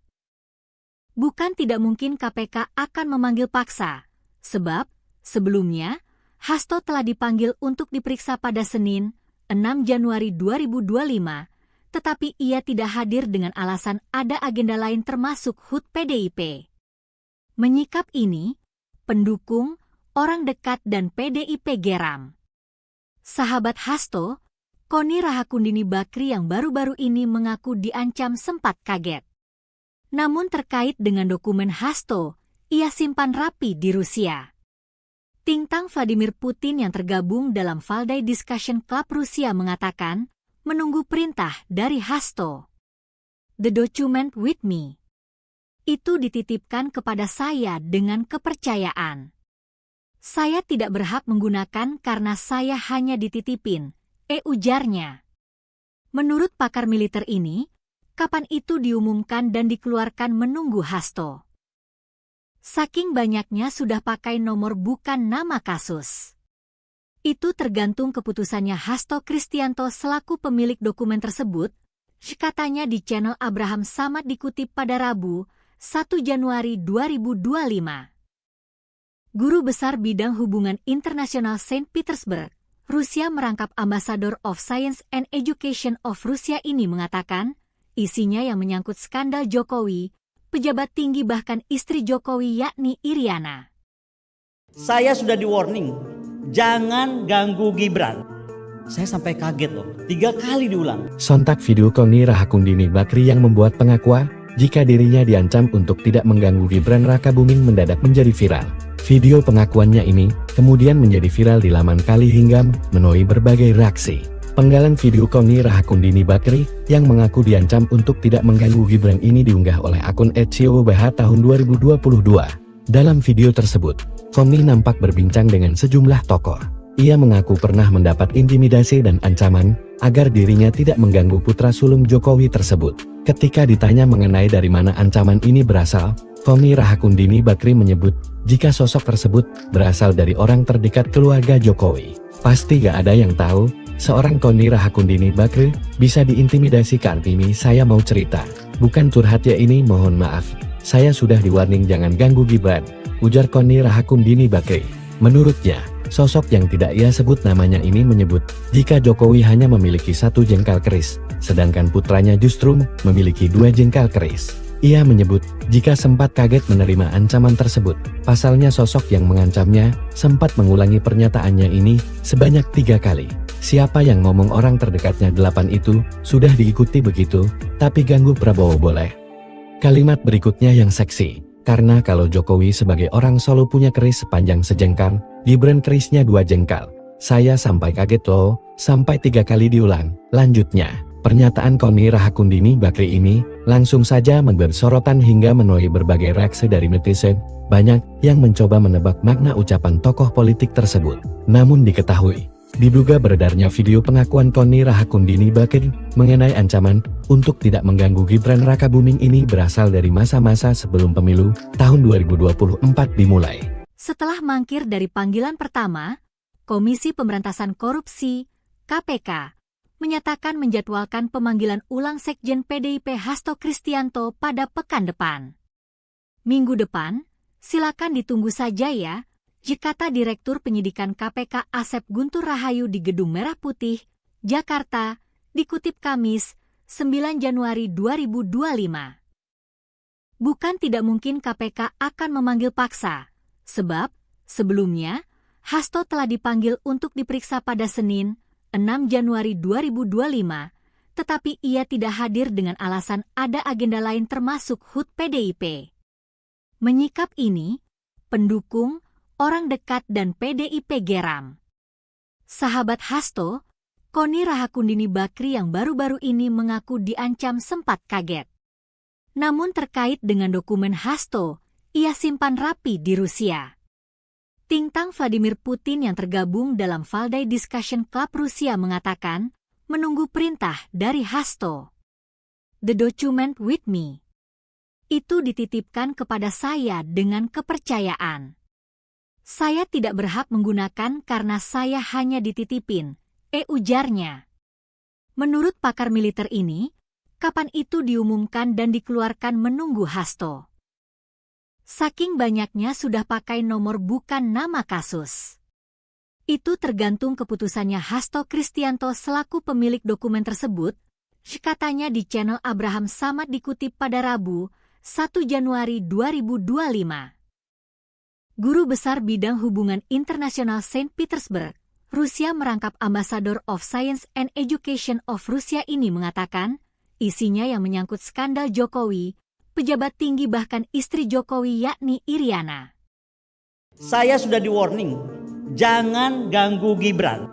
Speaker 1: Bukan tidak mungkin KPK akan memanggil paksa, sebab sebelumnya Hasto telah dipanggil untuk diperiksa pada Senin, 6 Januari 2025, tetapi ia tidak hadir dengan alasan ada agenda lain termasuk HUT PDIP. Menyikap ini, pendukung, orang dekat dan PDIP geram. Sahabat Hasto, Koni Rahakundini Bakri yang baru-baru ini mengaku diancam sempat kaget. Namun terkait dengan dokumen Hasto, ia simpan rapi di Rusia. Tintang Vladimir Putin yang tergabung dalam Valdai Discussion Club Rusia mengatakan, menunggu perintah dari Hasto. The document with me. Itu dititipkan kepada saya dengan kepercayaan. Saya tidak berhak menggunakan karena saya hanya dititipin, ujarnya. Menurut pakar militer ini, kapan itu diumumkan dan dikeluarkan menunggu Hasto. Saking banyaknya sudah pakai nomor bukan nama kasus. Itu tergantung keputusannya Hasto Kristianto selaku pemilik dokumen tersebut, katanya di channel Abraham Samad dikutip pada Rabu, 1 Januari 2025. Guru Besar Bidang Hubungan Internasional Saint Petersburg, Rusia merangkap Ambassador of Science and Education of Rusia ini mengatakan, isinya yang menyangkut skandal Jokowi, pejabat tinggi bahkan istri Jokowi yakni Iriana.
Speaker 2: Saya sudah di warning, jangan ganggu Gibran. Saya sampai kaget loh, 3 kali diulang.
Speaker 3: Sontak video Koni Rahakundini Bakri yang membuat pengakuan jika dirinya diancam untuk tidak mengganggu Gibran Rakabuming mendadak menjadi viral. Video pengakuannya ini kemudian menjadi viral di laman Kali hingga menuai berbagai reaksi. Penggalan video Koni Rahakundini Bakri yang mengaku diancam untuk tidak mengganggu Gibran ini diunggah oleh akun @siobah tahun 2022. Dalam video tersebut, Koni nampak berbincang dengan sejumlah tokoh. Ia mengaku pernah mendapat intimidasi dan ancaman agar dirinya tidak mengganggu putra sulung Jokowi tersebut. Ketika ditanya mengenai dari mana ancaman ini berasal, Koni Rahakundini Bakri menyebut jika sosok tersebut berasal dari orang terdekat keluarga Jokowi. Pasti gak ada yang tahu, seorang Koni Rahakundini Bakri bisa diintimidasi. Kartini, saya mau cerita. Bukan curhat ya ini, mohon maaf. Saya sudah di warning jangan ganggu Gibran, ujar Koni Rahakundini Bakri. Menurutnya, sosok yang tidak ia sebut namanya ini menyebut jika Jokowi hanya memiliki 1 jengkal keris, sedangkan putranya justru memiliki 2 jengkal keris. Ia menyebut jika sempat kaget menerima ancaman tersebut. Pasalnya sosok yang mengancamnya sempat mengulangi pernyataannya ini sebanyak 3 kali. Siapa yang ngomong orang terdekatnya 8 itu sudah diikuti begitu, tapi ganggu Prabowo boleh. Kalimat berikutnya yang seksi. Karena kalau Jokowi sebagai orang Solo punya keris sepanjang sejengkal, Gibran kerisnya 2 jengkal. Saya sampai kaget loh, sampai 3 kali diulang. Lanjutnya, pernyataan Koni Rahakundini Bakri ini langsung saja memberi sorotan hingga menuai berbagai reaksi dari netizen. Banyak yang mencoba menebak makna ucapan tokoh politik tersebut. Namun diketahui, diduga beredarnya video pengakuan Koni Rahakundini Bakri mengenai ancaman untuk tidak mengganggu Gibran Rakabuming ini berasal dari masa-masa sebelum pemilu tahun 2024 dimulai.
Speaker 1: Setelah mangkir dari panggilan pertama, Komisi Pemberantasan Korupsi (KPK) menyatakan menjadwalkan pemanggilan ulang Sekjen PDIP Hasto Kristianto pada pekan depan. Minggu depan, silakan ditunggu saja ya, kata Direktur Penyidikan KPK Asep Guntur Rahayu di Gedung Merah Putih, Jakarta, dikutip Kamis, 9 Januari 2025. Bukan tidak mungkin KPK akan memanggil paksa, sebab sebelumnya Hasto telah dipanggil untuk diperiksa pada Senin, 6 Januari 2025, tetapi ia tidak hadir dengan alasan ada agenda lain termasuk HUT PDIP. Menyikap ini, pendukung, orang dekat dan PDIP geram. Sahabat Hasto, Koni Rahakundini Bakri yang baru-baru ini mengaku diancam sempat kaget. Namun terkait dengan dokumen Hasto, ia simpan rapi di Rusia. Tintang Vladimir Putin yang tergabung dalam Valdai Discussion Club Rusia mengatakan, menunggu perintah dari Hasto. The document with me. Itu dititipkan kepada saya dengan kepercayaan. Saya tidak berhak menggunakan karena saya hanya dititipin, ujarnya. Menurut pakar militer ini, kapan itu diumumkan dan dikeluarkan menunggu Hasto. Saking banyaknya sudah pakai nomor bukan nama kasus. Itu tergantung keputusannya Hasto Kristianto selaku pemilik dokumen tersebut, katanya di channel Abraham Samad dikutip pada Rabu, 1 Januari 2025. Guru Besar Bidang Hubungan Internasional Saint Petersburg, Rusia merangkap Ambassador of Science and Education of Rusia ini mengatakan, isinya yang menyangkut skandal Jokowi, pejabat tinggi bahkan istri Jokowi yakni Iriana.
Speaker 2: Saya sudah di warning, jangan ganggu Gibran.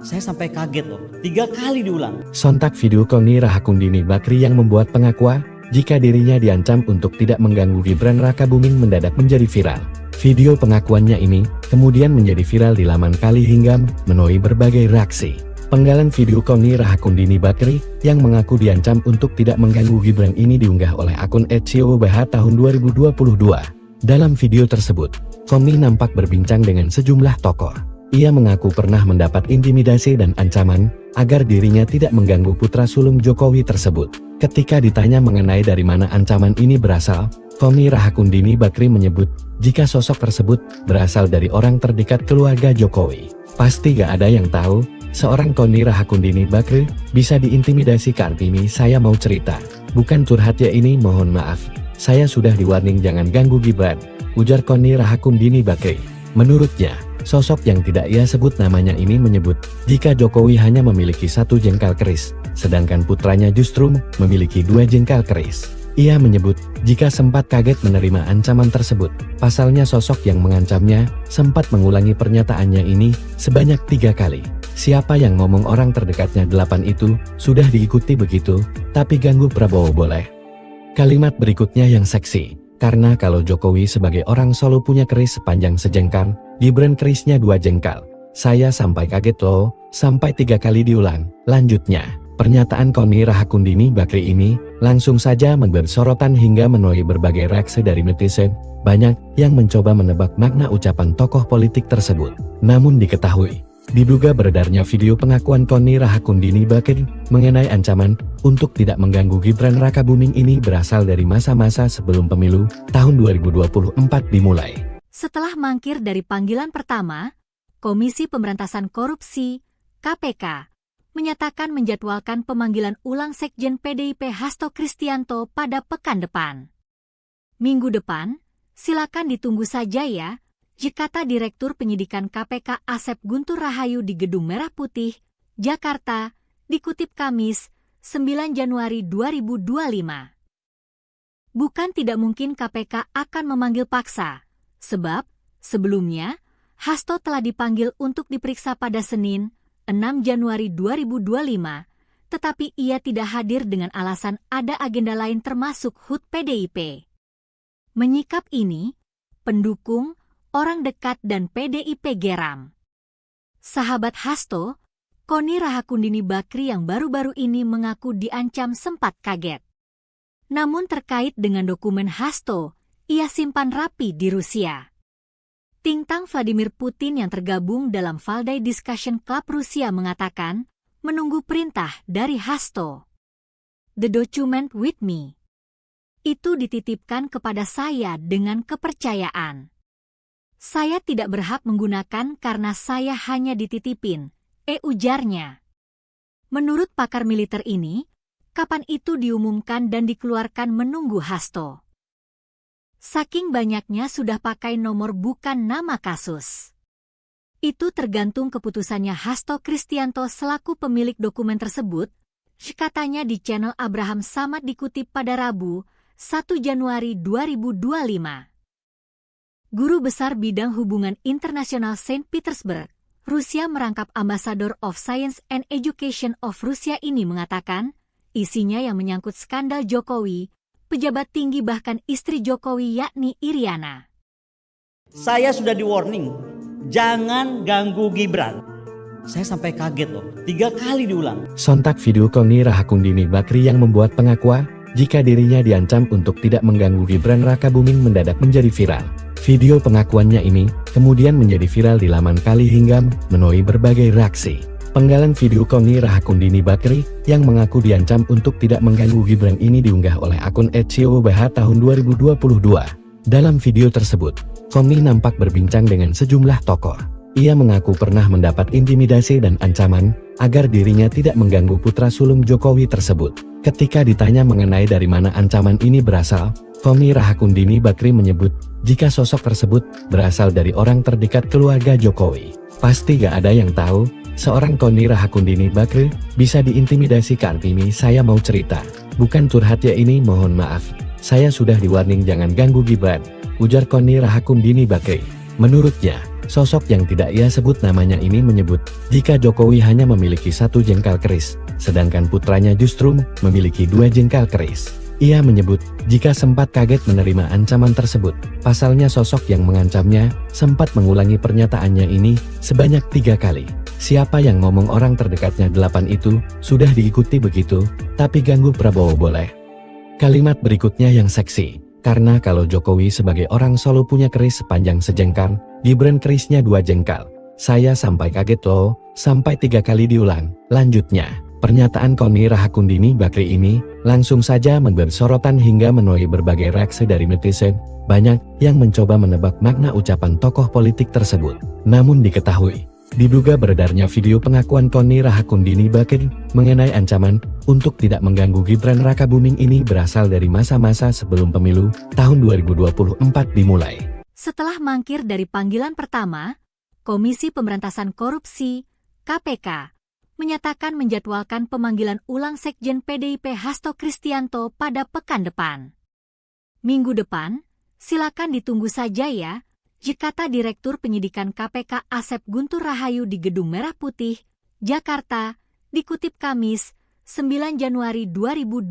Speaker 2: Saya sampai kaget loh, 3 kali diulang.
Speaker 3: Sontak video Koni Rahakundini Bakri yang membuat pengakuan jika dirinya diancam untuk tidak mengganggu Gibran Rakabuming mendadak menjadi viral. Video pengakuannya ini kemudian menjadi viral di laman Kali hingga menuai berbagai reaksi. Penggalan video Koni Rahakundini Bakri yang mengaku diancam untuk tidak mengganggu Gibran ini diunggah oleh akun @siobah tahun 2022. Dalam video tersebut, Koni nampak berbincang dengan sejumlah tokoh. Ia mengaku pernah mendapat intimidasi dan ancaman agar dirinya tidak mengganggu putra sulung Jokowi tersebut. Ketika ditanya mengenai dari mana ancaman ini berasal, Koni Rahakundini Bakri menyebut jika sosok tersebut berasal dari orang terdekat keluarga Jokowi. Pasti gak ada yang tahu, seorang Koni Rahakundini Bakri bisa diintimidasi. Kartini, saya mau cerita. Bukan curhat ya ini, mohon maaf. Saya sudah di warning jangan ganggu Gibran, ujar Koni Rahakundini Bakri. Menurutnya, sosok yang tidak ia sebut namanya ini menyebut jika Jokowi hanya memiliki satu jengkal keris, sedangkan putranya justru memiliki dua jengkal keris. Ia menyebut jika sempat kaget menerima ancaman tersebut. Pasalnya sosok yang mengancamnya sempat mengulangi pernyataannya ini sebanyak 3 kali. Siapa yang ngomong orang terdekatnya 8 itu sudah diikuti begitu, tapi ganggu Prabowo boleh. Kalimat berikutnya yang seksi. Karena kalau Jokowi sebagai orang Solo punya keris sepanjang sejengkal, Gibran kerisnya 2 jengkal. Saya sampai kaget loh, sampai 3 kali diulang. Lanjutnya, pernyataan Koni Rahakundini Bakri ini langsung saja memberi sorotan hingga menuai berbagai reaksi dari netizen. Banyak yang mencoba menebak makna ucapan tokoh politik tersebut. Namun diketahui, diduga beredarnya video pengakuan Koni Rahakundini Bakri mengenai ancaman untuk tidak mengganggu Gibran Rakabuming ini berasal dari masa-masa sebelum pemilu tahun 2024 dimulai.
Speaker 1: Setelah mangkir dari panggilan pertama, Komisi Pemberantasan Korupsi (KPK) menyatakan menjadwalkan pemanggilan ulang Sekjen PDIP Hasto Kristianto pada pekan depan. Minggu depan, silakan ditunggu saja ya, kata Direktur Penyidikan KPK Asep Guntur Rahayu di Gedung Merah Putih, Jakarta, dikutip Kamis, 9 Januari 2025. Bukan tidak mungkin KPK akan memanggil paksa, sebab sebelumnya Hasto telah dipanggil untuk diperiksa pada Senin, 6 Januari 2025, tetapi ia tidak hadir dengan alasan ada agenda lain termasuk HUT PDIP. Menyikap ini, pendukung, orang dekat dan PDIP geram. Sahabat Hasto, Koni Rahakundini Bakri yang baru-baru ini mengaku diancam sempat kaget. Namun terkait dengan dokumen Hasto, ia simpan rapi di Rusia. Tintang Vladimir Putin yang tergabung dalam Valdai Discussion Club Rusia mengatakan, menunggu perintah dari Hasto. The document with me. Itu dititipkan kepada saya dengan kepercayaan. Saya tidak berhak menggunakan karena saya hanya dititipin, ujarnya. Menurut pakar militer ini, kapan itu diumumkan dan dikeluarkan menunggu Hasto. Saking banyaknya sudah pakai nomor bukan nama kasus. Itu tergantung keputusannya Hasto Kristianto selaku pemilik dokumen tersebut, katanya di channel Abraham Samad dikutip pada Rabu, 1 Januari 2025. Guru Besar Bidang Hubungan Internasional Saint Petersburg, Rusia merangkap Ambassador of Science and Education of Rusia ini mengatakan, isinya yang menyangkut skandal Jokowi, pejabat tinggi bahkan istri Jokowi yakni Iriana.
Speaker 2: Saya sudah di warning, jangan ganggu Gibran. Saya sampai kaget loh, 3 kali diulang.
Speaker 3: Sontak video Koni Rahakundini Bakri yang membuat pengakuan jika dirinya diancam untuk tidak mengganggu Gibran Rakabuming mendadak menjadi viral. Video pengakuannya ini kemudian menjadi viral di laman Kali hingga menuai berbagai reaksi. Penggalan video Koni Rahakundini Bakri yang mengaku diancam untuk tidak mengganggu Gibran ini diunggah oleh akun @COBH tahun 2022. Dalam video tersebut, Koni nampak berbincang dengan sejumlah tokoh. Ia mengaku pernah mendapat intimidasi dan ancaman agar dirinya tidak mengganggu putra sulung Jokowi tersebut. Ketika ditanya mengenai dari mana ancaman ini berasal, Koni Rahakundini Bakri menyebut jika sosok tersebut berasal dari orang terdekat keluarga Jokowi. Pasti gak ada yang tahu, seorang Koni Rahakundini Bakri bisa diintimidasi. Kartini saya mau cerita, bukan curhat ya ini, mohon maaf. Saya sudah di warning jangan ganggu Gibran, ujar Koni Rahakundini Bakri. Menurutnya, sosok yang tidak ia sebut namanya ini menyebut jika Jokowi hanya memiliki satu jengkal keris, sedangkan putranya justru memiliki 2 jengkal keris. Ia menyebut jika sempat kaget menerima ancaman tersebut. Pasalnya sosok yang mengancamnya sempat mengulangi pernyataannya ini sebanyak 3 kali. Siapa yang ngomong orang terdekatnya 8 itu sudah diikuti begitu, tapi ganggu Prabowo boleh. Kalimat berikutnya yang seksi. Karena kalau Jokowi sebagai orang Solo punya keris sepanjang sejengkal, Gibran kerisnya 2 jengkal. Saya sampai kaget loh, sampai 3 kali diulang. Lanjutnya, pernyataan Koni Rahakundini Bakri ini langsung saja memberi sorotan hingga menuai berbagai reaksi dari netizen. Banyak yang mencoba menebak makna ucapan tokoh politik tersebut. Namun diketahui, diduga beredarnya video pengakuan Koni Rahakundini Bakri mengenai ancaman untuk tidak mengganggu Gibran Rakabuming ini berasal dari masa-masa sebelum pemilu tahun 2024 dimulai.
Speaker 1: Setelah mangkir dari panggilan pertama, Komisi Pemberantasan Korupsi (KPK) menyatakan menjadwalkan pemanggilan ulang Sekjen PDIP Hasto Kristianto pada pekan depan. Minggu depan, silakan ditunggu saja ya, kata Direktur Penyidikan KPK Asep Guntur Rahayu di Gedung Merah Putih, Jakarta, dikutip Kamis, 9 Januari 2025.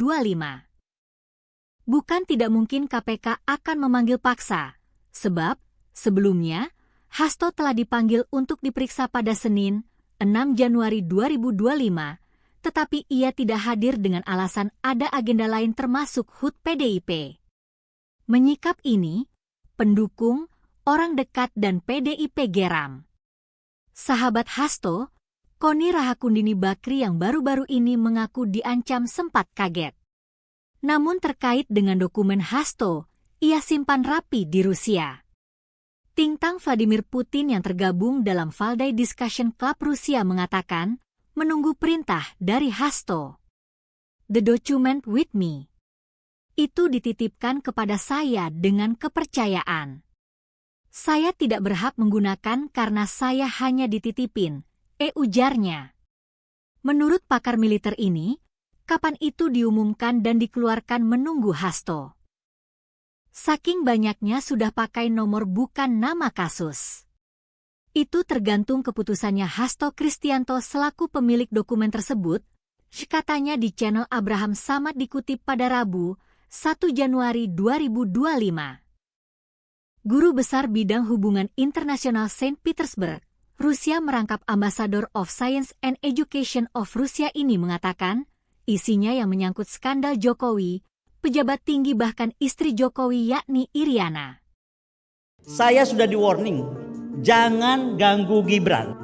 Speaker 1: Bukan tidak mungkin KPK akan memanggil paksa, sebab sebelumnya Hasto telah dipanggil untuk diperiksa pada Senin, 6 Januari 2025, tetapi ia tidak hadir dengan alasan ada agenda lain termasuk HUT PDIP. Menyikap ini, pendukung, orang dekat dan PDIP geram. Sahabat Hasto, Koni Rahakundini Bakri yang baru-baru ini mengaku diancam sempat kaget. Namun terkait dengan dokumen Hasto, ia simpan rapi di Rusia. Tintang Vladimir Putin yang tergabung dalam Valdai Discussion Club Rusia mengatakan, menunggu perintah dari Hasto. The document with me. Itu dititipkan kepada saya dengan kepercayaan. Saya tidak berhak menggunakan karena saya hanya dititipin, ujarnya. Menurut pakar militer ini, kapan itu diumumkan dan dikeluarkan menunggu Hasto. Saking banyaknya sudah pakai nomor bukan nama kasus. Itu tergantung keputusannya Hasto Kristianto selaku pemilik dokumen tersebut, katanya di channel Abraham Samad dikutip pada Rabu, 1 Januari 2025. Guru Besar Bidang Hubungan Internasional Saint Petersburg, Rusia merangkap Ambassador of Science and Education of Rusia ini mengatakan, isinya yang menyangkut skandal Jokowi, pejabat tinggi bahkan istri Jokowi yakni Iriana.
Speaker 2: Saya sudah di-warning, jangan ganggu Gibran.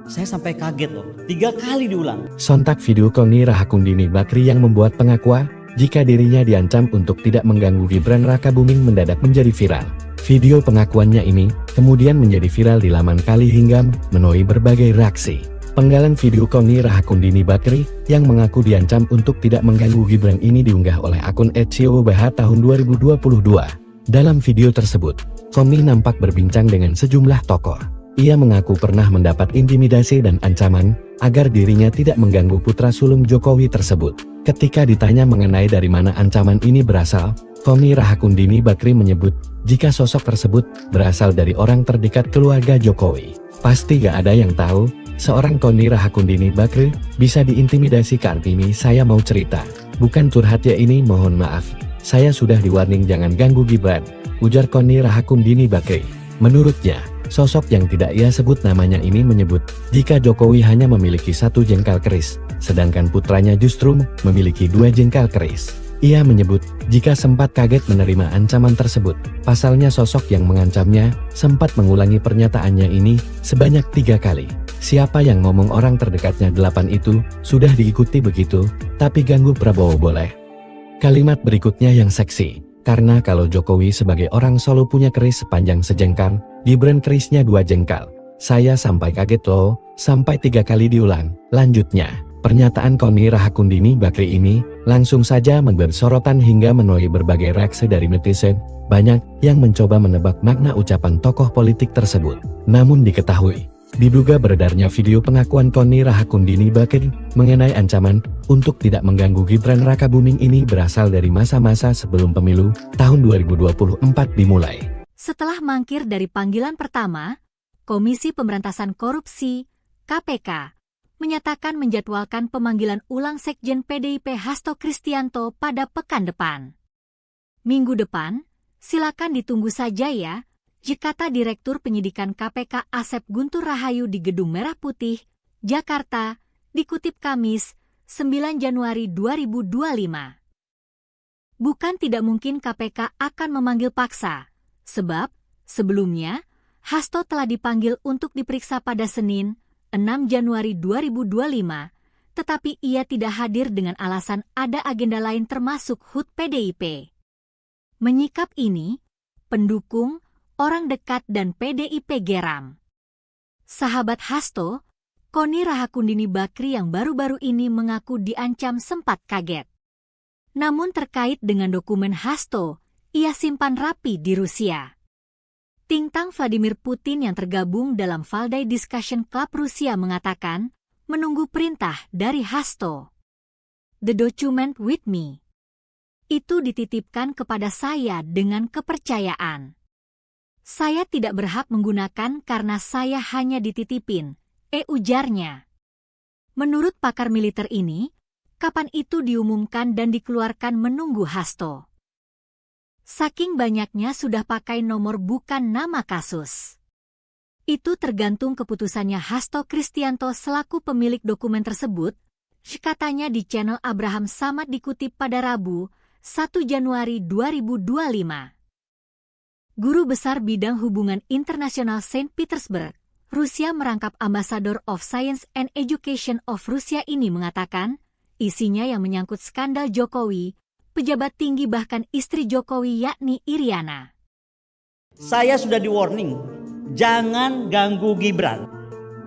Speaker 2: Saya sampai kaget loh, 3 kali diulang.
Speaker 3: Sontak video Koni Rahakundini Bakri yang membuat pengakuan jika dirinya diancam untuk tidak mengganggu Gibran Rakabuming mendadak menjadi viral. Video pengakuannya ini kemudian menjadi viral di laman Kali hingga menuai berbagai reaksi. Penggalan video Koni Rahakundini Bakri yang mengaku diancam untuk tidak mengganggu Gibran ini diunggah oleh akun @siobah tahun 2022. Dalam video tersebut, Koni nampak berbincang dengan sejumlah tokoh. Ia mengaku pernah mendapat intimidasi dan ancaman agar dirinya tidak mengganggu putra sulung Jokowi tersebut. Ketika ditanya mengenai dari mana ancaman ini berasal, Koni Rahakundini Bakri menyebut jika sosok tersebut berasal dari orang terdekat keluarga Jokowi. Pasti gak ada yang tahu, seorang Koni Rahakundini Bakri bisa diintimidasi. Kartini saya mau cerita, bukan curhat ya ini, mohon maaf. Saya sudah di-warning jangan ganggu Gibran, ujar Koni Rahakundini Bakri. Menurutnya, sosok yang tidak ia sebut namanya ini menyebut jika Jokowi hanya memiliki 1 jengkal keris, sedangkan putranya justru memiliki 2 jengkal keris. Ia menyebut jika sempat kaget menerima ancaman tersebut. Pasalnya sosok yang mengancamnya sempat mengulangi pernyataannya ini sebanyak 3 kali. Siapa yang ngomong orang terdekatnya 8 itu sudah diikuti begitu, tapi ganggu Prabowo boleh. Kalimat berikutnya yang seksi. Karena kalau Jokowi sebagai orang Solo punya keris sepanjang sejengkal, Gibran kerisnya 2 jengkal. Saya sampai kaget loh, sampai 3 kali diulang. Lanjutnya, pernyataan Koni Rahakundini Bakri ini langsung saja memberi sorotan hingga menuai berbagai reaksi dari netizen. Banyak yang mencoba menebak makna ucapan tokoh politik tersebut. Namun diketahui, diduga beredarnya video pengakuan Koni Rahakundini Bakri mengenai ancaman untuk tidak mengganggu Gibran Rakabuming ini berasal dari masa-masa sebelum pemilu tahun 2024 dimulai.
Speaker 1: Setelah mangkir dari panggilan pertama, Komisi Pemberantasan Korupsi (KPK) menyatakan menjadwalkan pemanggilan ulang Sekjen PDIP Hasto Kristianto pada pekan depan. Minggu depan, silakan ditunggu saja ya, kata Direktur Penyidikan KPK Asep Guntur Rahayu di Gedung Merah Putih, Jakarta, dikutip Kamis, 9 Januari 2025. Bukan tidak mungkin KPK akan memanggil paksa, sebab sebelumnya Hasto telah dipanggil untuk diperiksa pada Senin, 6 Januari 2025, tetapi ia tidak hadir dengan alasan ada agenda lain termasuk HUT PDIP. Menyikap ini, pendukung, orang dekat dan PDIP geram. Sahabat Hasto, Koni Rahakundini Bakri yang baru-baru ini mengaku diancam sempat kaget. Namun terkait dengan dokumen Hasto, ia simpan rapi di Rusia. Tintang Vladimir Putin yang tergabung dalam Valdai Discussion Club Rusia mengatakan, menunggu perintah dari Hasto. The document with me. Itu dititipkan kepada saya dengan kepercayaan. Saya tidak berhak menggunakan karena saya hanya dititipin, ujarnya. Menurut pakar militer ini, kapan itu diumumkan dan dikeluarkan menunggu Hasto. Saking banyaknya sudah pakai nomor bukan nama kasus. Itu tergantung keputusannya Hasto Kristianto selaku pemilik dokumen tersebut, katanya di channel Abraham Samad dikutip pada Rabu, 1 Januari 2025. Guru Besar Bidang Hubungan Internasional Saint Petersburg, Rusia merangkap Ambassador of Science and Education of Rusia ini mengatakan, isinya yang menyangkut skandal Jokowi, pejabat tinggi bahkan istri Jokowi yakni Iriana.
Speaker 2: Saya sudah di warning, jangan ganggu Gibran.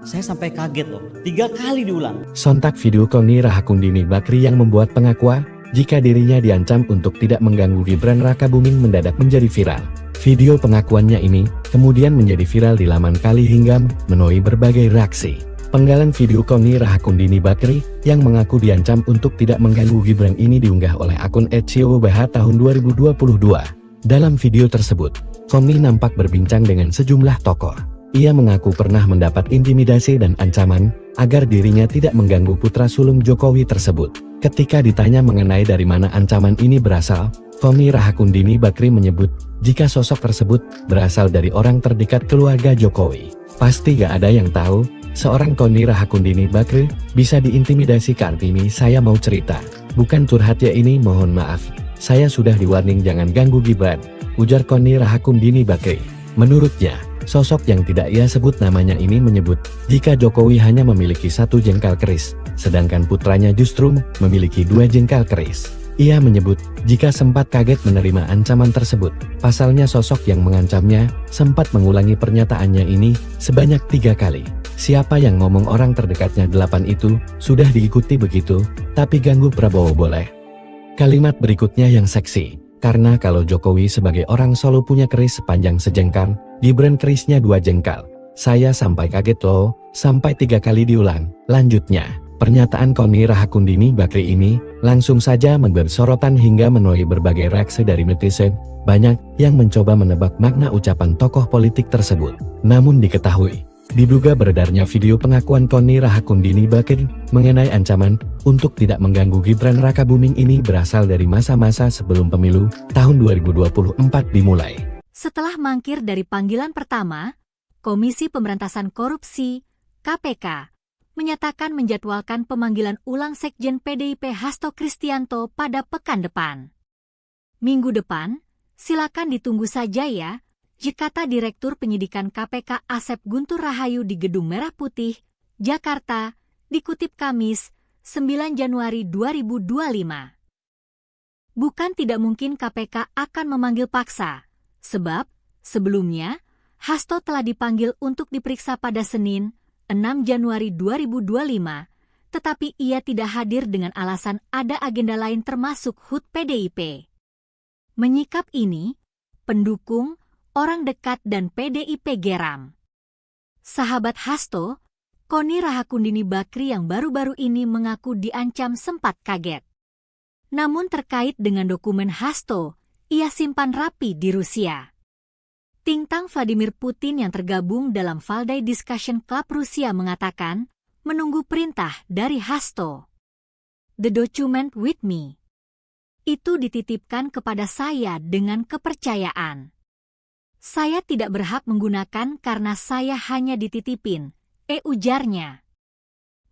Speaker 2: Saya sampai kaget loh, 3 kali diulang.
Speaker 3: Sontak video Koni Rahakundini Bakri yang membuat pengakuan jika dirinya diancam untuk tidak mengganggu Gibran Rakabuming mendadak menjadi viral. Video pengakuannya ini kemudian menjadi viral di laman Kali hingga menuai berbagai reaksi. Penggalan video Koni Rahakundini Bakri yang mengaku diancam untuk tidak mengganggu Gibran ini diunggah oleh akun @COBH tahun 2022. Dalam video tersebut, Koni nampak berbincang dengan sejumlah tokoh. Ia mengaku pernah mendapat intimidasi dan ancaman agar dirinya tidak mengganggu putra sulung Jokowi tersebut. Ketika ditanya mengenai dari mana ancaman ini berasal, Koni Rahakundini Bakri menyebut jika sosok tersebut berasal dari orang terdekat keluarga Jokowi. Pasti gak ada yang tahu, seorang Koni Rahakundini Bakri bisa diintimidasi. Kartini saya mau cerita, bukan curhat ya ini, mohon maaf. Saya sudah di-warning jangan ganggu Gibran, ujar Koni Rahakundini Bakri. Menurutnya, sosok yang tidak ia sebut namanya ini menyebut jika Jokowi hanya memiliki 1 jengkal keris, sedangkan putranya justru memiliki 2 jengkal keris. Ia menyebut jika sempat kaget menerima ancaman tersebut. Pasalnya sosok yang mengancamnya sempat mengulangi pernyataannya ini sebanyak 3 kali. Siapa yang ngomong orang terdekatnya 8 itu sudah diikuti begitu, tapi ganggu Prabowo boleh. Kalimat berikutnya yang seksi, karena kalau Jokowi sebagai orang Solo punya keris sepanjang sejengkal, Gibran kerisnya 2 jengkal. Saya sampai kaget loh, sampai 3 kali diulang. Lanjutnya, pernyataan Koni Rahakundini Bakri ini langsung saja memberi sorotan hingga menuai berbagai reaksi dari netizen. Banyak yang mencoba menebak makna ucapan tokoh politik tersebut. Namun diketahui, diduga beredarnya video pengakuan Koni Rahakundini Bakri mengenai ancaman untuk tidak mengganggu Gibran Rakabuming ini berasal dari masa-masa sebelum pemilu tahun 2024 dimulai.
Speaker 1: Setelah mangkir dari panggilan pertama, Komisi Pemberantasan Korupsi, KPK, menyatakan menjadwalkan pemanggilan ulang Sekjen PDIP Hasto Kristianto pada pekan depan. Minggu depan, silakan ditunggu saja ya, kata Direktur Penyidikan KPK Asep Guntur Rahayu di Gedung Merah Putih, Jakarta, dikutip Kamis, 9 Januari 2025. Bukan tidak mungkin KPK akan memanggil paksa, sebab sebelumnya Hasto telah dipanggil untuk diperiksa pada Senin, 6 Januari 2025, tetapi ia tidak hadir dengan alasan ada agenda lain termasuk HUT PDIP. Menyikap ini, pendukung, orang dekat dan PDIP geram. Sahabat Hasto, Koni Rahakundini Bakri yang baru-baru ini mengaku diancam sempat kaget. Namun terkait dengan dokumen Hasto, ia simpan rapi di Rusia. Tintang Vladimir Putin yang tergabung dalam Valdai Discussion Club Rusia mengatakan, menunggu perintah dari Hasto. The document with me. Itu dititipkan kepada saya dengan kepercayaan. Saya tidak berhak menggunakan karena saya hanya dititipin, ujarnya.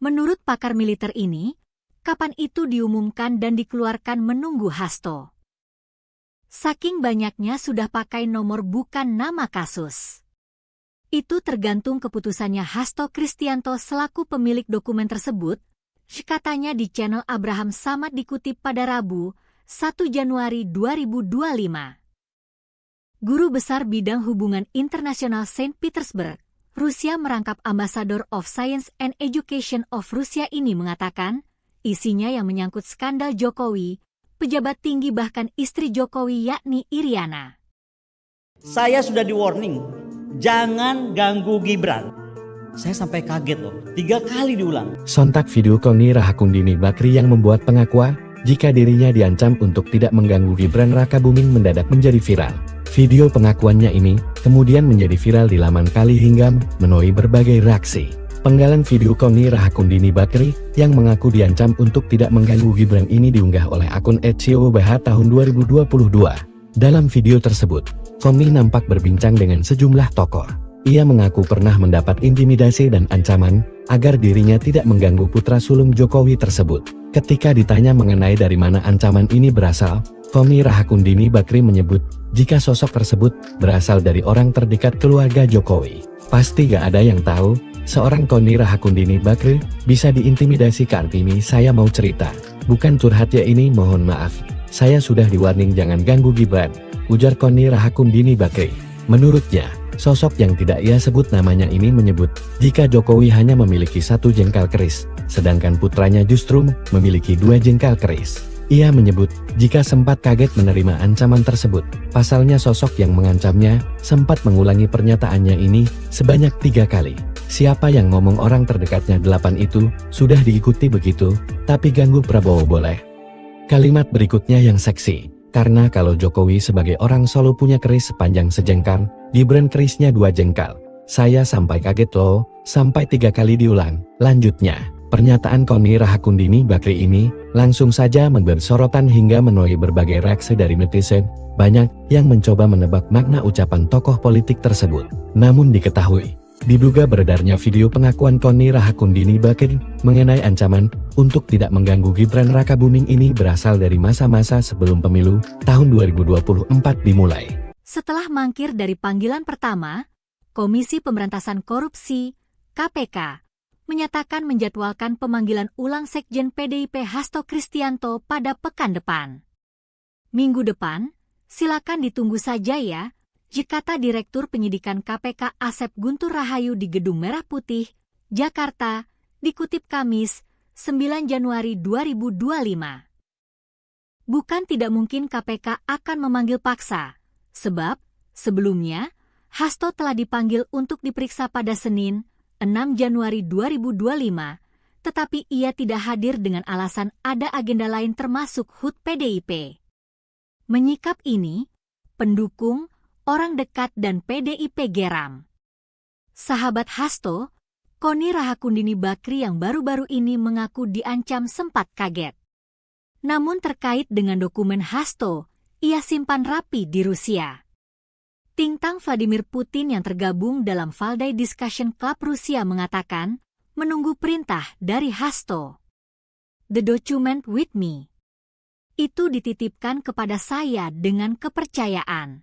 Speaker 1: Menurut pakar militer ini, kapan itu diumumkan dan dikeluarkan menunggu Hasto. Saking banyaknya sudah pakai nomor bukan nama kasus. Itu tergantung keputusannya Hasto Kristianto selaku pemilik dokumen tersebut, katanya di channel Abraham Samad dikutip pada Rabu, 1 Januari 2025. Guru Besar Bidang Hubungan Internasional Saint Petersburg, Rusia merangkap Ambassador of Science and Education of Rusia ini mengatakan, isinya yang menyangkut skandal Jokowi, pejabat tinggi bahkan istri Jokowi yakni Iriana.
Speaker 2: Saya sudah di warning, jangan ganggu Gibran. Saya sampai kaget loh, 3 kali diulang.
Speaker 3: Sontak video Koni Rahakundini Bakri yang membuat pengakuan jika dirinya diancam untuk tidak mengganggu Gibran Rakabuming mendadak menjadi viral. Video pengakuannya ini kemudian menjadi viral di laman Kali hingga menuai berbagai reaksi. Penggalan video Koni Rahakundini Bakri yang mengaku diancam untuk tidak mengganggu Gibran ini diunggah oleh akun @COBH tahun 2022. Dalam video tersebut, Koni nampak berbincang dengan sejumlah tokoh. Ia mengaku pernah mendapat intimidasi dan ancaman agar dirinya tidak mengganggu putra sulung Jokowi tersebut. Ketika ditanya mengenai dari mana ancaman ini berasal, Koni Rahakundini Bakri menyebut jika sosok tersebut berasal dari orang terdekat keluarga Jokowi. Pasti gak ada yang tahu, seorang Koni Rahakundini Bakri bisa diintimidasi. Kartini, saya mau cerita. Bukan curhat ya ini, mohon maaf. Saya sudah di-warning jangan ganggu Gibran, ujar Koni Rahakundini Bakri. Menurutnya, sosok yang tidak ia sebut namanya ini menyebut jika Jokowi hanya memiliki 1 jengkal keris, sedangkan putranya justru memiliki 2 jengkal keris. Ia menyebut jika sempat kaget menerima ancaman tersebut. Pasalnya sosok yang mengancamnya sempat mengulangi pernyataannya ini sebanyak 3 kali. Siapa yang ngomong orang terdekatnya 8 itu sudah diikuti begitu, tapi ganggu Prabowo boleh. Kalimat berikutnya yang seksi. Karena kalau Jokowi sebagai orang Solo punya keris sepanjang sejengkal, Gibran kerisnya 2 jengkal. Saya sampai kaget loh, sampai 3 kali diulang. Lanjutnya, pernyataan Koni Rahakundini Bakri ini langsung saja memberi sorotan hingga menuai berbagai reaksi dari netizen. Banyak yang mencoba menebak makna ucapan tokoh politik tersebut. Namun diketahui, diduga beredarnya video pengakuan Koni Rahakundini Bakri mengenai ancaman untuk tidak mengganggu Gibran Rakabuming ini berasal dari masa-masa sebelum pemilu tahun 2024 dimulai.
Speaker 1: Setelah mangkir dari panggilan pertama, Komisi Pemberantasan Korupsi (KPK) menyatakan menjadwalkan pemanggilan ulang Sekjen PDIP Hasto Kristianto pada pekan depan. Minggu depan, silakan ditunggu saja ya, kata Direktur Penyidikan KPK Asep Guntur Rahayu di Gedung Merah Putih, Jakarta, dikutip Kamis, 9 Januari 2025. Bukan tidak mungkin KPK akan memanggil paksa, sebab sebelumnya Hasto telah dipanggil untuk diperiksa pada Senin, 6 Januari 2025, tetapi ia tidak hadir dengan alasan ada agenda lain termasuk HUT PDIP. Menyikap ini, pendukung, orang dekat dan PDIP geram. Sahabat Hasto, Koni Rahakundini Bakri yang baru-baru ini mengaku diancam sempat kaget. Namun terkait dengan dokumen Hasto, ia simpan rapi di Rusia. Tintang Vladimir Putin yang tergabung dalam Valdai Discussion Club Rusia mengatakan, menunggu perintah dari Hasto. The document with me. Itu dititipkan kepada saya dengan kepercayaan.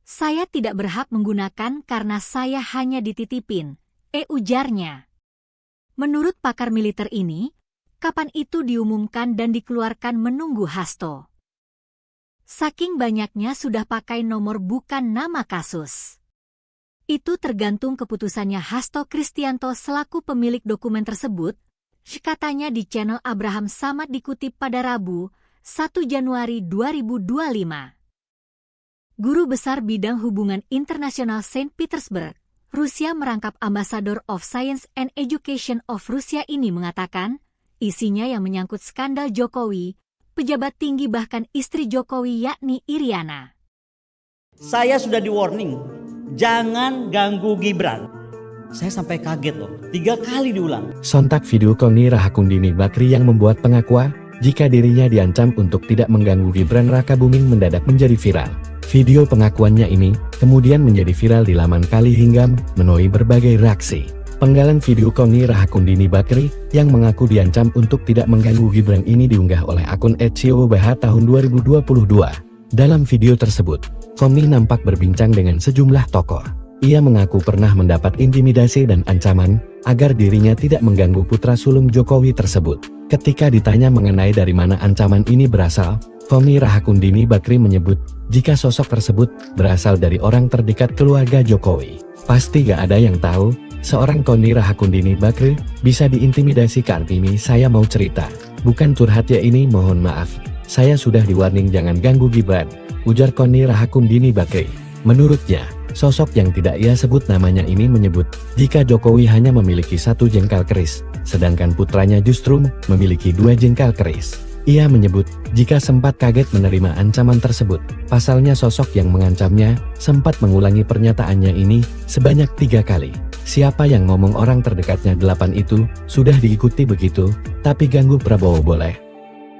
Speaker 1: Saya tidak berhak menggunakan karena saya hanya dititipin, ujarnya. Menurut pakar militer ini, kapan itu diumumkan dan dikeluarkan menunggu Hasto. Saking banyaknya sudah pakai nomor bukan nama kasus. Itu tergantung keputusannya Hasto Kristianto selaku pemilik dokumen tersebut, katanya di channel Abraham Samad dikutip pada Rabu, 1 Januari 2025. Guru Besar Bidang Hubungan Internasional Saint Petersburg, Rusia merangkap Ambassador of Science and Education of Rusia ini mengatakan, isinya yang menyangkut skandal Jokowi, pejabat tinggi bahkan istri Jokowi yakni Iriana.
Speaker 2: Saya sudah di-warning, jangan ganggu Gibran. Saya sampai kaget loh, 3 kali diulang.
Speaker 3: Sontak video Koni Rahakundini Bakri yang membuat pengakuan jika dirinya diancam untuk tidak mengganggu Gibran Rakabuming mendadak menjadi viral. Video pengakuannya ini kemudian menjadi viral di laman Kali hingga menuai berbagai reaksi. Penggalan video Koni Rahakundini Bakri yang mengaku diancam untuk tidak mengganggu Gibran ini diunggah oleh akun @COBH tahun 2022. Dalam video tersebut, Koni nampak berbincang dengan sejumlah tokoh. Ia mengaku pernah mendapat intimidasi dan ancaman agar dirinya tidak mengganggu putra sulung Jokowi tersebut. Ketika ditanya mengenai dari mana ancaman ini berasal, Koni Rahakundini Bakri menyebut jika sosok tersebut berasal dari orang terdekat keluarga Jokowi. Pasti gak ada yang tahu, seorang Koni Rahakundini Bakri bisa diintimidasi. Kartini, saya mau cerita. Bukan curhat ya ini, mohon maaf. Saya sudah di-warning jangan ganggu Gibran, ujar Koni Rahakundini Bakri. Menurutnya, sosok yang tidak ia sebut namanya ini menyebut jika Jokowi hanya memiliki 1 jengkal keris, sedangkan putranya justru memiliki 2 jengkal keris. Ia menyebut jika sempat kaget menerima ancaman tersebut. Pasalnya sosok yang mengancamnya sempat mengulangi pernyataannya ini sebanyak 3 kali. Siapa yang ngomong orang terdekatnya 8 itu sudah diikuti begitu, tapi ganggu Prabowo boleh.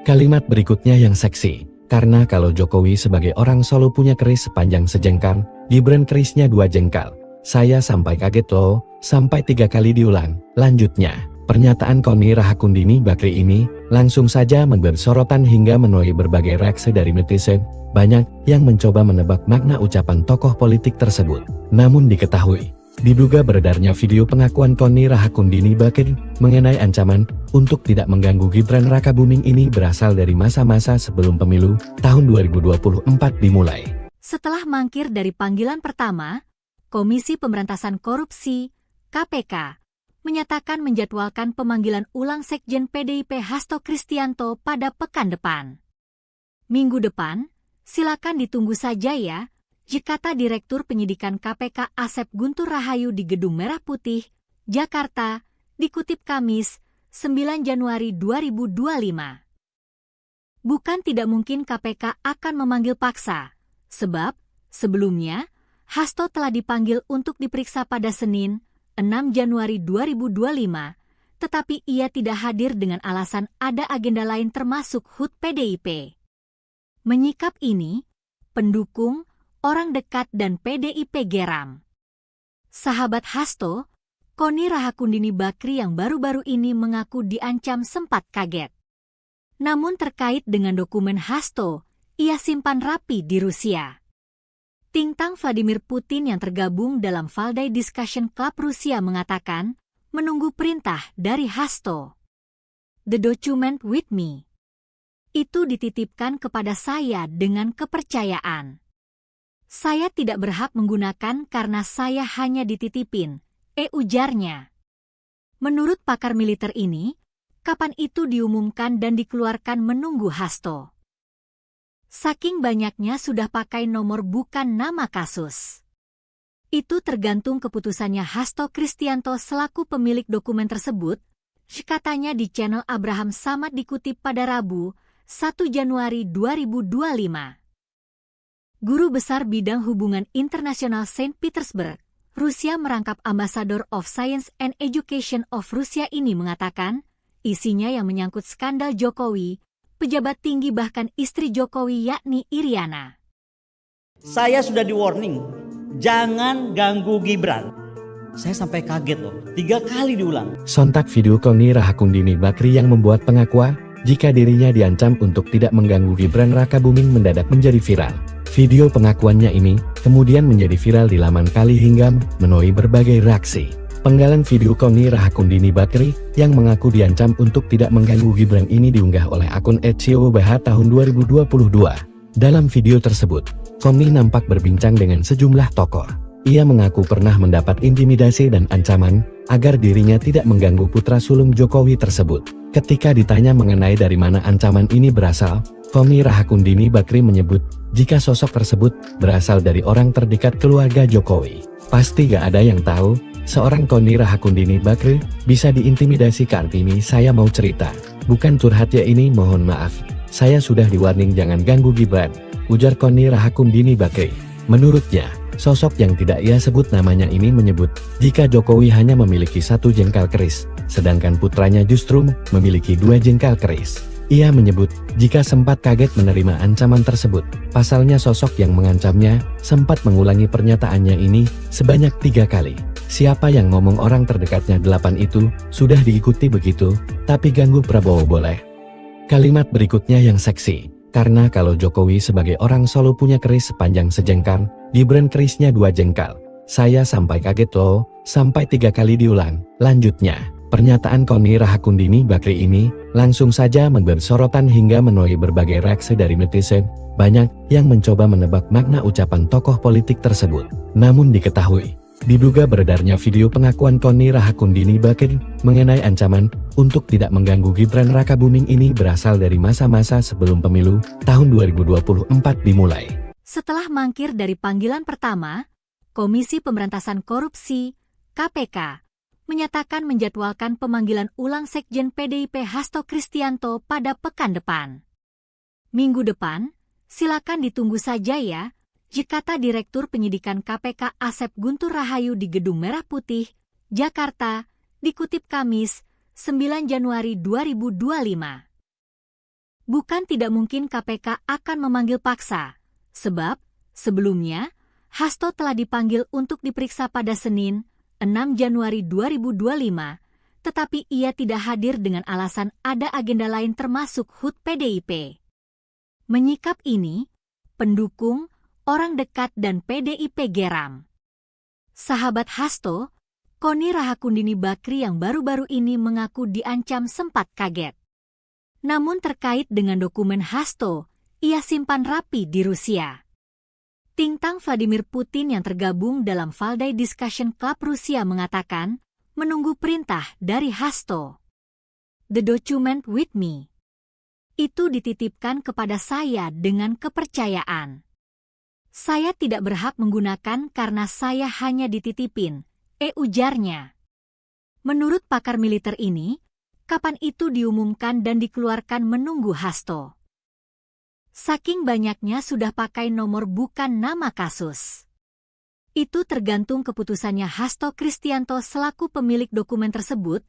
Speaker 3: Kalimat berikutnya yang seksi. Karena kalau Jokowi sebagai orang Solo punya keris sepanjang sejengkal, Gibran kerisnya 2 jengkal. Saya sampai kaget loh, sampai 3 kali diulang. Lanjutnya, pernyataan Koni Rahakundini Bakri ini langsung saja memberi sorotan hingga menuai berbagai reaksi dari netizen. Banyak yang mencoba menebak makna ucapan tokoh politik tersebut. Namun diketahui, diduga beredarnya video pengakuan Koni Rahakundini Bakri mengenai ancaman untuk tidak mengganggu Gibran Rakabuming ini berasal dari masa-masa sebelum pemilu tahun 2024 dimulai.
Speaker 1: Setelah mangkir dari panggilan pertama, Komisi Pemberantasan Korupsi (KPK) menyatakan menjadwalkan pemanggilan ulang Sekjen PDIP Hasto Kristianto pada pekan depan. Minggu depan, silakan ditunggu saja ya, kata Direktur Penyidikan KPK Asep Guntur Rahayu di Gedung Merah Putih, Jakarta, dikutip Kamis, 9 Januari 2025. Bukan tidak mungkin KPK akan memanggil paksa, sebab sebelumnya Hasto telah dipanggil untuk diperiksa pada Senin, 6 Januari 2025, tetapi ia tidak hadir dengan alasan ada agenda lain termasuk HUT PDIP. Menyikap ini, pendukung, orang dekat dan PDIP geram. Sahabat Hasto, Koni Rahakundini Bakri yang baru-baru ini mengaku diancam sempat kaget. Namun terkait dengan dokumen Hasto, ia simpan rapi di Rusia. Tintang Vladimir Putin yang tergabung dalam Valdai Discussion Club Rusia mengatakan, menunggu perintah dari Hasto. The document with me. Itu dititipkan kepada saya dengan kepercayaan. Saya tidak berhak menggunakan karena saya hanya dititipin, ujarnya. Menurut pakar militer ini, kapan itu diumumkan dan dikeluarkan menunggu Hasto. Saking banyaknya sudah pakai nomor bukan nama kasus. Itu tergantung keputusannya Hasto Kristianto selaku pemilik dokumen tersebut, katanya di channel Abraham Samad dikutip pada Rabu, 1 Januari 2025. Guru Besar Bidang Hubungan Internasional Saint Petersburg, Rusia merangkap Ambassador of Science and Education of Rusia ini mengatakan, isinya yang menyangkut skandal Jokowi, pejabat tinggi bahkan istri Jokowi yakni Iriana.
Speaker 2: Saya sudah di warning, jangan ganggu Gibran. Saya sampai kaget loh, 3 kali diulang.
Speaker 3: Sontak video Koni Rahakundini Bakri yang membuat pengakuan jika dirinya diancam untuk tidak mengganggu Gibran Rakabuming mendadak menjadi viral. Video pengakuannya ini kemudian menjadi viral di laman Kali hingga menuai berbagai reaksi. Penggalan video Koni Rahakundini Bakri yang mengaku diancam untuk tidak mengganggu Gibran ini diunggah oleh akun @COBH tahun 2022. Dalam video tersebut, Koni nampak berbincang dengan sejumlah tokoh. Ia mengaku pernah mendapat intimidasi dan ancaman agar dirinya tidak mengganggu putra sulung Jokowi tersebut. Ketika ditanya mengenai dari mana ancaman ini berasal, Koni Rahakundini Bakri menyebut jika sosok tersebut berasal dari orang terdekat keluarga Jokowi. Pasti gak ada yang tahu, seorang Koni Rahakundini Bakri bisa diintimidasi. Kartini saya mau cerita, bukan curhat ya ini, mohon maaf. Saya sudah di-warning jangan ganggu Gibran, ujar Koni Rahakundini Bakri. Menurutnya, sosok yang tidak ia sebut namanya ini menyebut jika Jokowi hanya memiliki 1 jengkal keris, sedangkan putranya justru memiliki 2 jengkal keris. Ia menyebut jika sempat kaget menerima ancaman tersebut. Pasalnya sosok yang mengancamnya sempat mengulangi pernyataannya ini sebanyak 3 kali. Siapa yang ngomong orang terdekatnya 8 itu sudah diikuti begitu, tapi ganggu Prabowo boleh. Kalimat berikutnya yang seksi. Karena kalau Jokowi sebagai orang Solo punya keris sepanjang sejengkal, Gibran kerisnya 2 jengkal. Saya sampai kaget loh, sampai 3 kali diulang. Lanjutnya, pernyataan Koni Rahakundini Bakri ini langsung saja memberi sorotan hingga menuai berbagai reaksi dari netizen. Banyak yang mencoba menebak makna ucapan tokoh politik tersebut. Namun diketahui, diduga beredarnya video pengakuan Koni Rahakundini Bakri mengenai ancaman untuk tidak mengganggu Gibran Rakabuming ini berasal dari masa-masa sebelum pemilu tahun 2024 dimulai.
Speaker 1: Setelah mangkir dari panggilan pertama, Komisi Pemberantasan Korupsi (KPK) menyatakan menjadwalkan pemanggilan ulang Sekjen PDIP Hasto Kristianto pada pekan depan. Minggu depan, silakan ditunggu saja ya, kata Direktur Penyidikan KPK Asep Guntur Rahayu di Gedung Merah Putih, Jakarta, dikutip Kamis, 9 Januari 2025. Bukan tidak mungkin KPK akan memanggil paksa, sebab sebelumnya Hasto telah dipanggil untuk diperiksa pada Senin, 6 Januari 2025, tetapi ia tidak hadir dengan alasan ada agenda lain termasuk HUT PDIP. Menyikap ini, pendukung, orang dekat dan PDIP geram. Sahabat Hasto, Koni Rahakundini Bakri yang baru-baru ini mengaku diancam sempat kaget. Namun terkait dengan dokumen Hasto, ia simpan rapi di Rusia. Tintang Vladimir Putin yang tergabung dalam Valdai Discussion Club Rusia mengatakan, menunggu perintah dari Hasto. The document with me. Itu dititipkan kepada saya dengan kepercayaan. Saya tidak berhak menggunakan karena saya hanya dititipin, ujarnya. Menurut pakar militer ini, kapan itu diumumkan dan dikeluarkan menunggu Hasto. Saking banyaknya sudah pakai nomor bukan nama kasus. Itu tergantung keputusannya Hasto Kristianto selaku pemilik dokumen tersebut,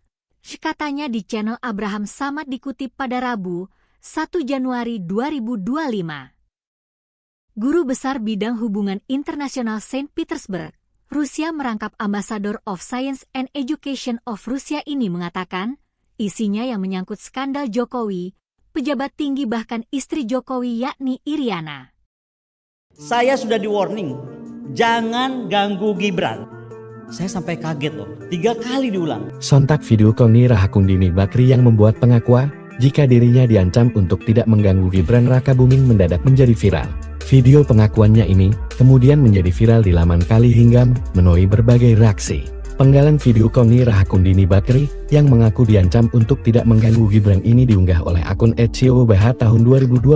Speaker 1: katanya di channel Abraham Samad dikutip pada Rabu, 1 Januari 2025. Guru Besar Bidang Hubungan Internasional Saint Petersburg, Rusia merangkap Ambassador of Science and Education of Rusia ini mengatakan, isinya yang menyangkut skandal Jokowi, pejabat tinggi bahkan istri Jokowi yakni Iriana.
Speaker 2: Saya sudah di-warning, jangan ganggu Gibran. Saya sampai kaget loh, 3 kali diulang.
Speaker 3: Sontak video Koni Rahakundini Bakri yang membuat pengakuan jika dirinya diancam untuk tidak mengganggu Gibran Rakabuming mendadak menjadi viral. Video pengakuannya ini kemudian menjadi viral di laman Kali hingga menuai berbagai reaksi. Penggalan video Koni Rahakundini Bakri yang mengaku diancam untuk tidak mengganggu Gibran ini diunggah oleh akun @COBH tahun 2022.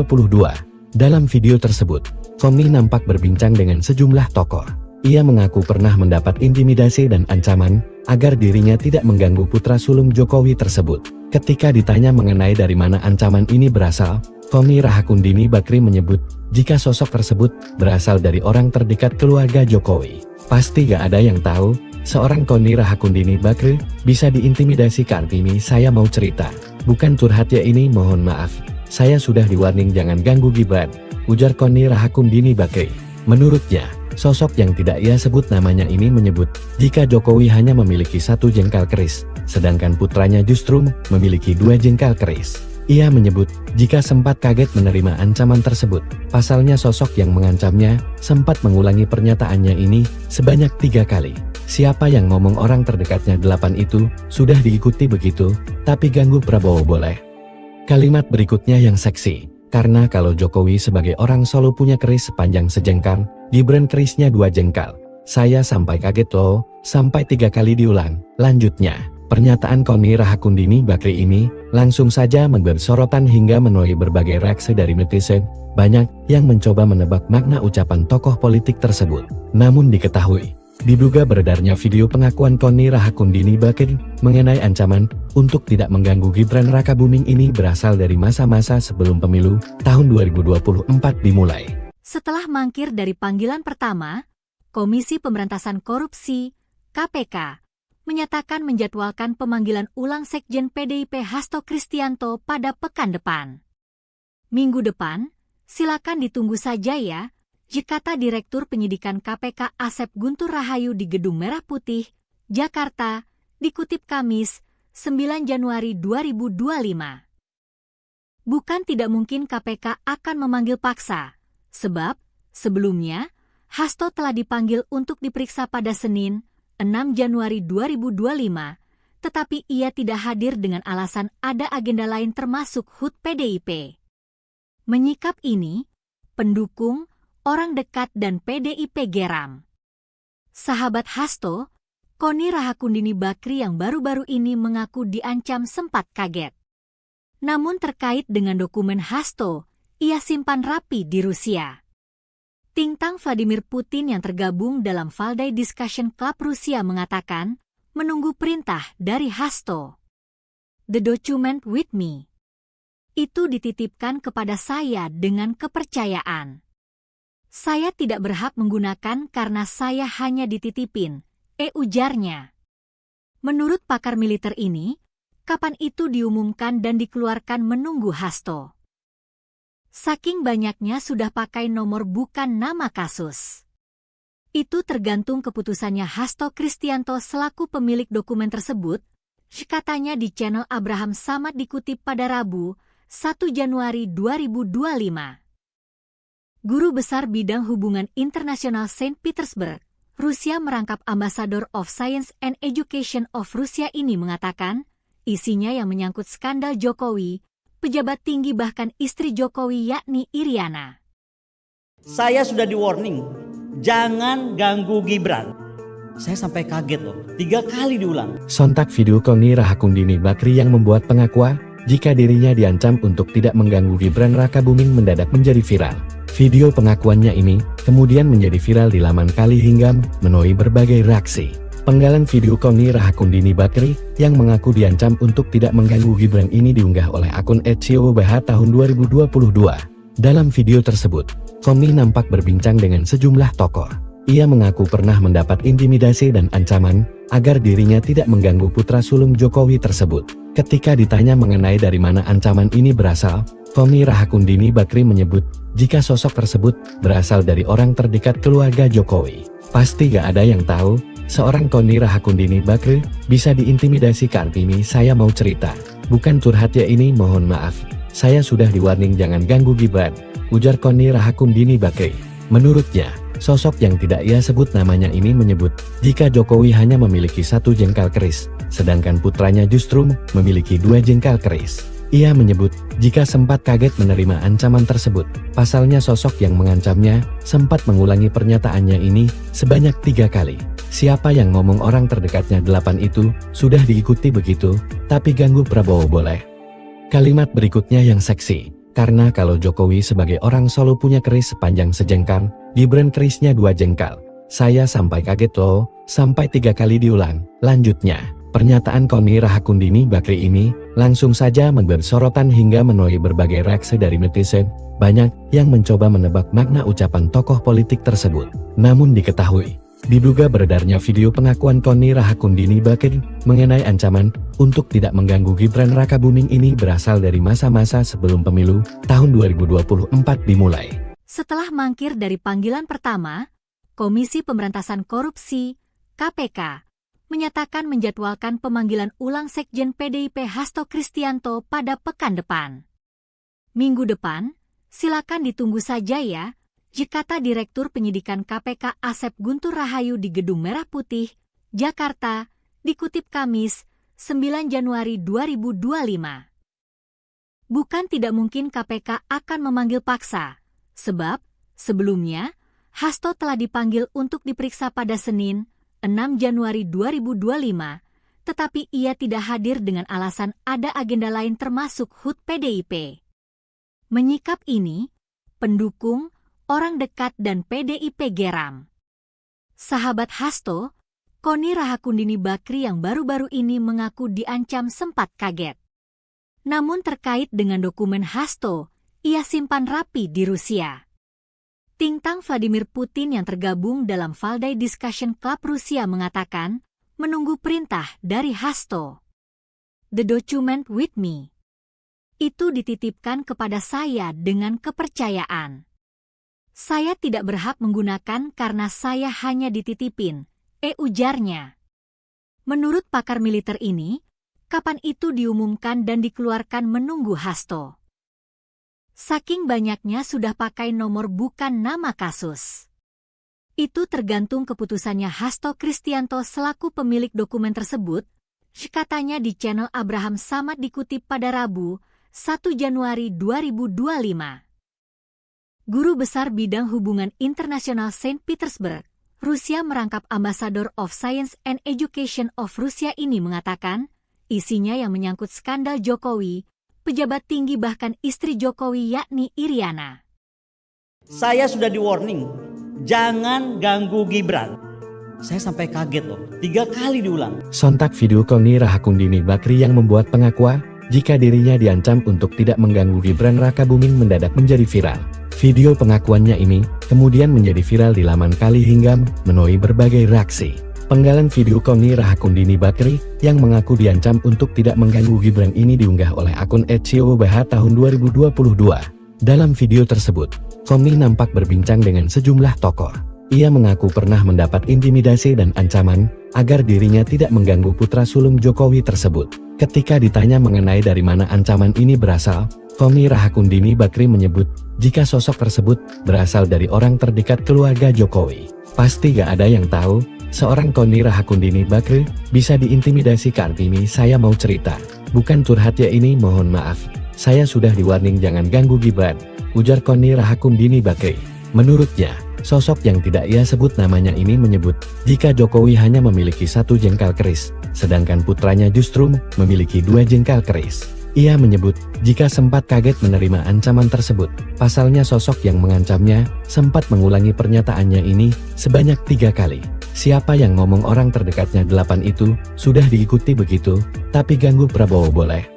Speaker 3: Dalam video tersebut, Koni nampak berbincang dengan sejumlah tokoh. Ia mengaku pernah mendapat intimidasi dan ancaman agar dirinya tidak mengganggu putra sulung Jokowi tersebut. Ketika ditanya mengenai dari mana ancaman ini berasal, Koni Rahakundini Bakri menyebut jika sosok tersebut berasal dari orang terdekat keluarga Jokowi. Pasti gak ada yang tahu, seorang Koni Rahakundini Bakri bisa diintimidasi. Kartini saya mau cerita, bukan curhat ya ini, mohon maaf. Saya sudah di-warning jangan ganggu Gibran, ujar Koni Rahakundini Bakri. Menurutnya, sosok yang tidak ia sebut namanya ini menyebut jika Jokowi hanya memiliki 1 jengkal keris, sedangkan putranya justru memiliki 2 jengkal keris. Ia menyebut jika sempat kaget menerima ancaman tersebut. Pasalnya sosok yang mengancamnya sempat mengulangi pernyataannya ini sebanyak 3 kali. Siapa yang ngomong orang terdekatnya 8 itu sudah diikuti begitu, tapi ganggu Prabowo boleh. Kalimat berikutnya yang seksi. Karena kalau Jokowi sebagai orang Solo punya keris sepanjang sejengkal, Gibran kerisnya 2 jengkal. Saya sampai kaget loh, sampai 3 kali diulang. Lanjutnya, pernyataan Koni Rahakundini Bakri ini langsung saja memberi sorotan hingga menuai berbagai reaksi dari netizen. Banyak yang mencoba menebak makna ucapan tokoh politik tersebut. Namun diketahui, diduga beredarnya video pengakuan Koni Rahakundini Bakri mengenai ancaman untuk tidak mengganggu Gibran Rakabuming ini berasal dari masa-masa sebelum pemilu tahun 2024 dimulai.
Speaker 1: Setelah mangkir dari panggilan pertama, Komisi Pemberantasan Korupsi (KPK) menyatakan menjadwalkan pemanggilan ulang Sekjen PDIP Hasto Kristianto pada pekan depan. Minggu depan, silakan ditunggu saja ya, kata Direktur Penyidikan KPK Asep Guntur Rahayu di Gedung Merah Putih, Jakarta, dikutip Kamis, 9 Januari 2025. Bukan tidak mungkin KPK akan memanggil paksa, sebab sebelumnya Hasto telah dipanggil untuk diperiksa pada Senin, 6 Januari 2025, tetapi ia tidak hadir dengan alasan ada agenda lain termasuk HUT PDIP. Menyikap ini, pendukung, orang dekat dan PDIP geram. Sahabat Hasto, Koni Rahakundini Bakri yang baru-baru ini mengaku diancam sempat kaget. Namun terkait dengan dokumen Hasto, ia simpan rapi di Rusia. Tintang Vladimir Putin yang tergabung dalam Valdai Discussion Club Rusia mengatakan, menunggu perintah dari Hasto. The document with me. Itu dititipkan kepada saya dengan kepercayaan. Saya tidak berhak menggunakan karena saya hanya dititipin, ujarnya. Menurut pakar militer ini, kapan itu diumumkan dan dikeluarkan menunggu Hasto. Saking banyaknya sudah pakai nomor bukan nama kasus. Itu tergantung keputusannya Hasto Kristianto selaku pemilik dokumen tersebut, katanya di channel Abraham Samad dikutip pada Rabu, 1 Januari 2025. Guru Besar Bidang Hubungan Internasional Saint Petersburg, Rusia merangkap Ambassador of Science and Education of Rusia ini mengatakan, isinya yang menyangkut skandal Jokowi, pejabat tinggi bahkan istri Jokowi yakni Iriana.
Speaker 2: Saya sudah di-warning, jangan ganggu Gibran. Saya sampai kaget loh, 3 kali diulang.
Speaker 3: Sontak video Koni Rahakundini Bakri yang membuat pengakuan jika dirinya diancam untuk tidak mengganggu Gibran Rakabuming mendadak menjadi viral. Video pengakuannya ini kemudian menjadi viral di laman Kali hingga menuai berbagai reaksi. Penggalan video Koni Rahakundini Bakri yang mengaku diancam untuk tidak mengganggu Gibran ini diunggah oleh akun @ciobh tahun 2022. Dalam video tersebut, Koni nampak berbincang dengan sejumlah tokoh. Ia mengaku pernah mendapat intimidasi dan ancaman agar dirinya tidak mengganggu putra sulung Jokowi tersebut. Ketika ditanya mengenai dari mana ancaman ini berasal, Koni Rahakundini Bakri menyebut jika sosok tersebut berasal dari orang terdekat keluarga Jokowi. Pasti gak ada yang tahu, seorang Koni Rahakundini Bakri bisa diintimidasi. Kartini saya mau cerita, bukan curhat ya ini, mohon maaf. Saya sudah di-warning jangan ganggu Gibran, ujar Koni Rahakundini Bakri. Menurutnya, sosok yang tidak ia sebut namanya ini menyebut jika Jokowi hanya memiliki 1 jengkal keris, sedangkan putranya justru memiliki 2 jengkal keris. Ia menyebut jika sempat kaget menerima ancaman tersebut. Pasalnya sosok yang mengancamnya sempat mengulangi pernyataannya ini sebanyak 3 kali. Siapa yang ngomong orang terdekatnya 8 itu sudah diikuti begitu, tapi ganggu Prabowo boleh. Kalimat berikutnya yang seksi. Karena kalau Jokowi sebagai orang Solo punya keris sepanjang sejengkal, Gibran kerisnya 2 jengkal. Saya sampai kaget loh, sampai 3 kali diulang. Lanjutnya, pernyataan Koni Rahakundini Bakri ini langsung saja memberi sorotan hingga menuai berbagai reaksi dari netizen. Banyak yang mencoba menebak makna ucapan tokoh politik tersebut. Namun diketahui, diduga beredarnya video pengakuan Koni Rahakundini Bakri mengenai ancaman untuk tidak mengganggu Gibran Rakabuming ini berasal dari masa-masa sebelum pemilu tahun 2024 dimulai.
Speaker 1: Setelah mangkir dari panggilan pertama, Komisi Pemberantasan Korupsi, KPK, menyatakan menjadwalkan pemanggilan ulang Sekjen PDIP Hasto Kristianto pada pekan depan. Minggu depan, silakan ditunggu saja ya, kata Direktur Penyidikan KPK Asep Guntur Rahayu di Gedung Merah Putih, Jakarta, dikutip Kamis, 9 Januari 2025. Bukan tidak mungkin KPK akan memanggil paksa, sebab sebelumnya Hasto telah dipanggil untuk diperiksa pada Senin, 6 Januari 2025, tetapi ia tidak hadir dengan alasan ada agenda lain termasuk HUT PDIP. Menyikap ini, pendukung, orang dekat dan PDIP geram. Sahabat Hasto, Koni Rahakundini Bakri yang baru-baru ini mengaku diancam sempat kaget. Namun terkait dengan dokumen Hasto, ia simpan rapi di Rusia. Tintang Vladimir Putin yang tergabung dalam Valdai Discussion Club Rusia mengatakan, menunggu perintah dari Hasto. The document with me. Itu dititipkan kepada saya dengan kepercayaan. Saya tidak berhak menggunakan karena saya hanya dititipin, ujarnya. Menurut pakar militer ini, kapan itu diumumkan dan dikeluarkan menunggu Hasto. Saking banyaknya sudah pakai nomor bukan nama kasus. Itu tergantung keputusannya Hasto Kristianto selaku pemilik dokumen tersebut, katanya di channel Abraham Samad dikutip pada Rabu, 1 Januari 2025. Guru Besar Bidang Hubungan Internasional Saint Petersburg, Rusia merangkap Ambassador of Science and Education of Rusia ini mengatakan, isinya yang menyangkut skandal Jokowi, pejabat tinggi bahkan istri Jokowi yakni Iriana.
Speaker 2: Saya sudah di-warning, jangan ganggu Gibran. Saya sampai kaget loh, 3 kali diulang.
Speaker 3: Sontak video Koni Rahakundini Bakri yang membuat pengakuan jika dirinya diancam untuk tidak mengganggu Gibran Rakabuming mendadak menjadi viral. Video pengakuannya ini kemudian menjadi viral di laman Kali hingga menuai berbagai reaksi. Penggalan video Koni Rahakundini Bakri yang mengaku diancam untuk tidak mengganggu Gibran ini diunggah oleh akun @ciobh tahun 2022. Dalam video tersebut, Koni nampak berbincang dengan sejumlah tokoh. Ia mengaku pernah mendapat intimidasi dan ancaman agar dirinya tidak mengganggu putra sulung Jokowi tersebut. Ketika ditanya mengenai dari mana ancaman ini berasal, Koni Rahakundini Bakri menyebut jika sosok tersebut berasal dari orang terdekat keluarga Jokowi. Pasti gak ada yang tahu, seorang Koni Rahakundini Bakri bisa diintimidasi. Kartini, saya mau cerita, bukan curhat ya ini, mohon maaf. Saya sudah di-warning jangan ganggu Gibran, ujar Koni Rahakundini Bakri. Menurutnya, sosok yang tidak ia sebut namanya ini menyebut jika Jokowi hanya memiliki 1 jengkal keris, sedangkan putranya justru memiliki 2 jengkal keris. Ia menyebut jika sempat kaget menerima ancaman tersebut. Pasalnya sosok yang mengancamnya sempat mengulangi pernyataannya ini sebanyak 3 kali. Siapa yang ngomong orang terdekatnya 8 itu sudah diikuti begitu, tapi ganggu Prabowo boleh.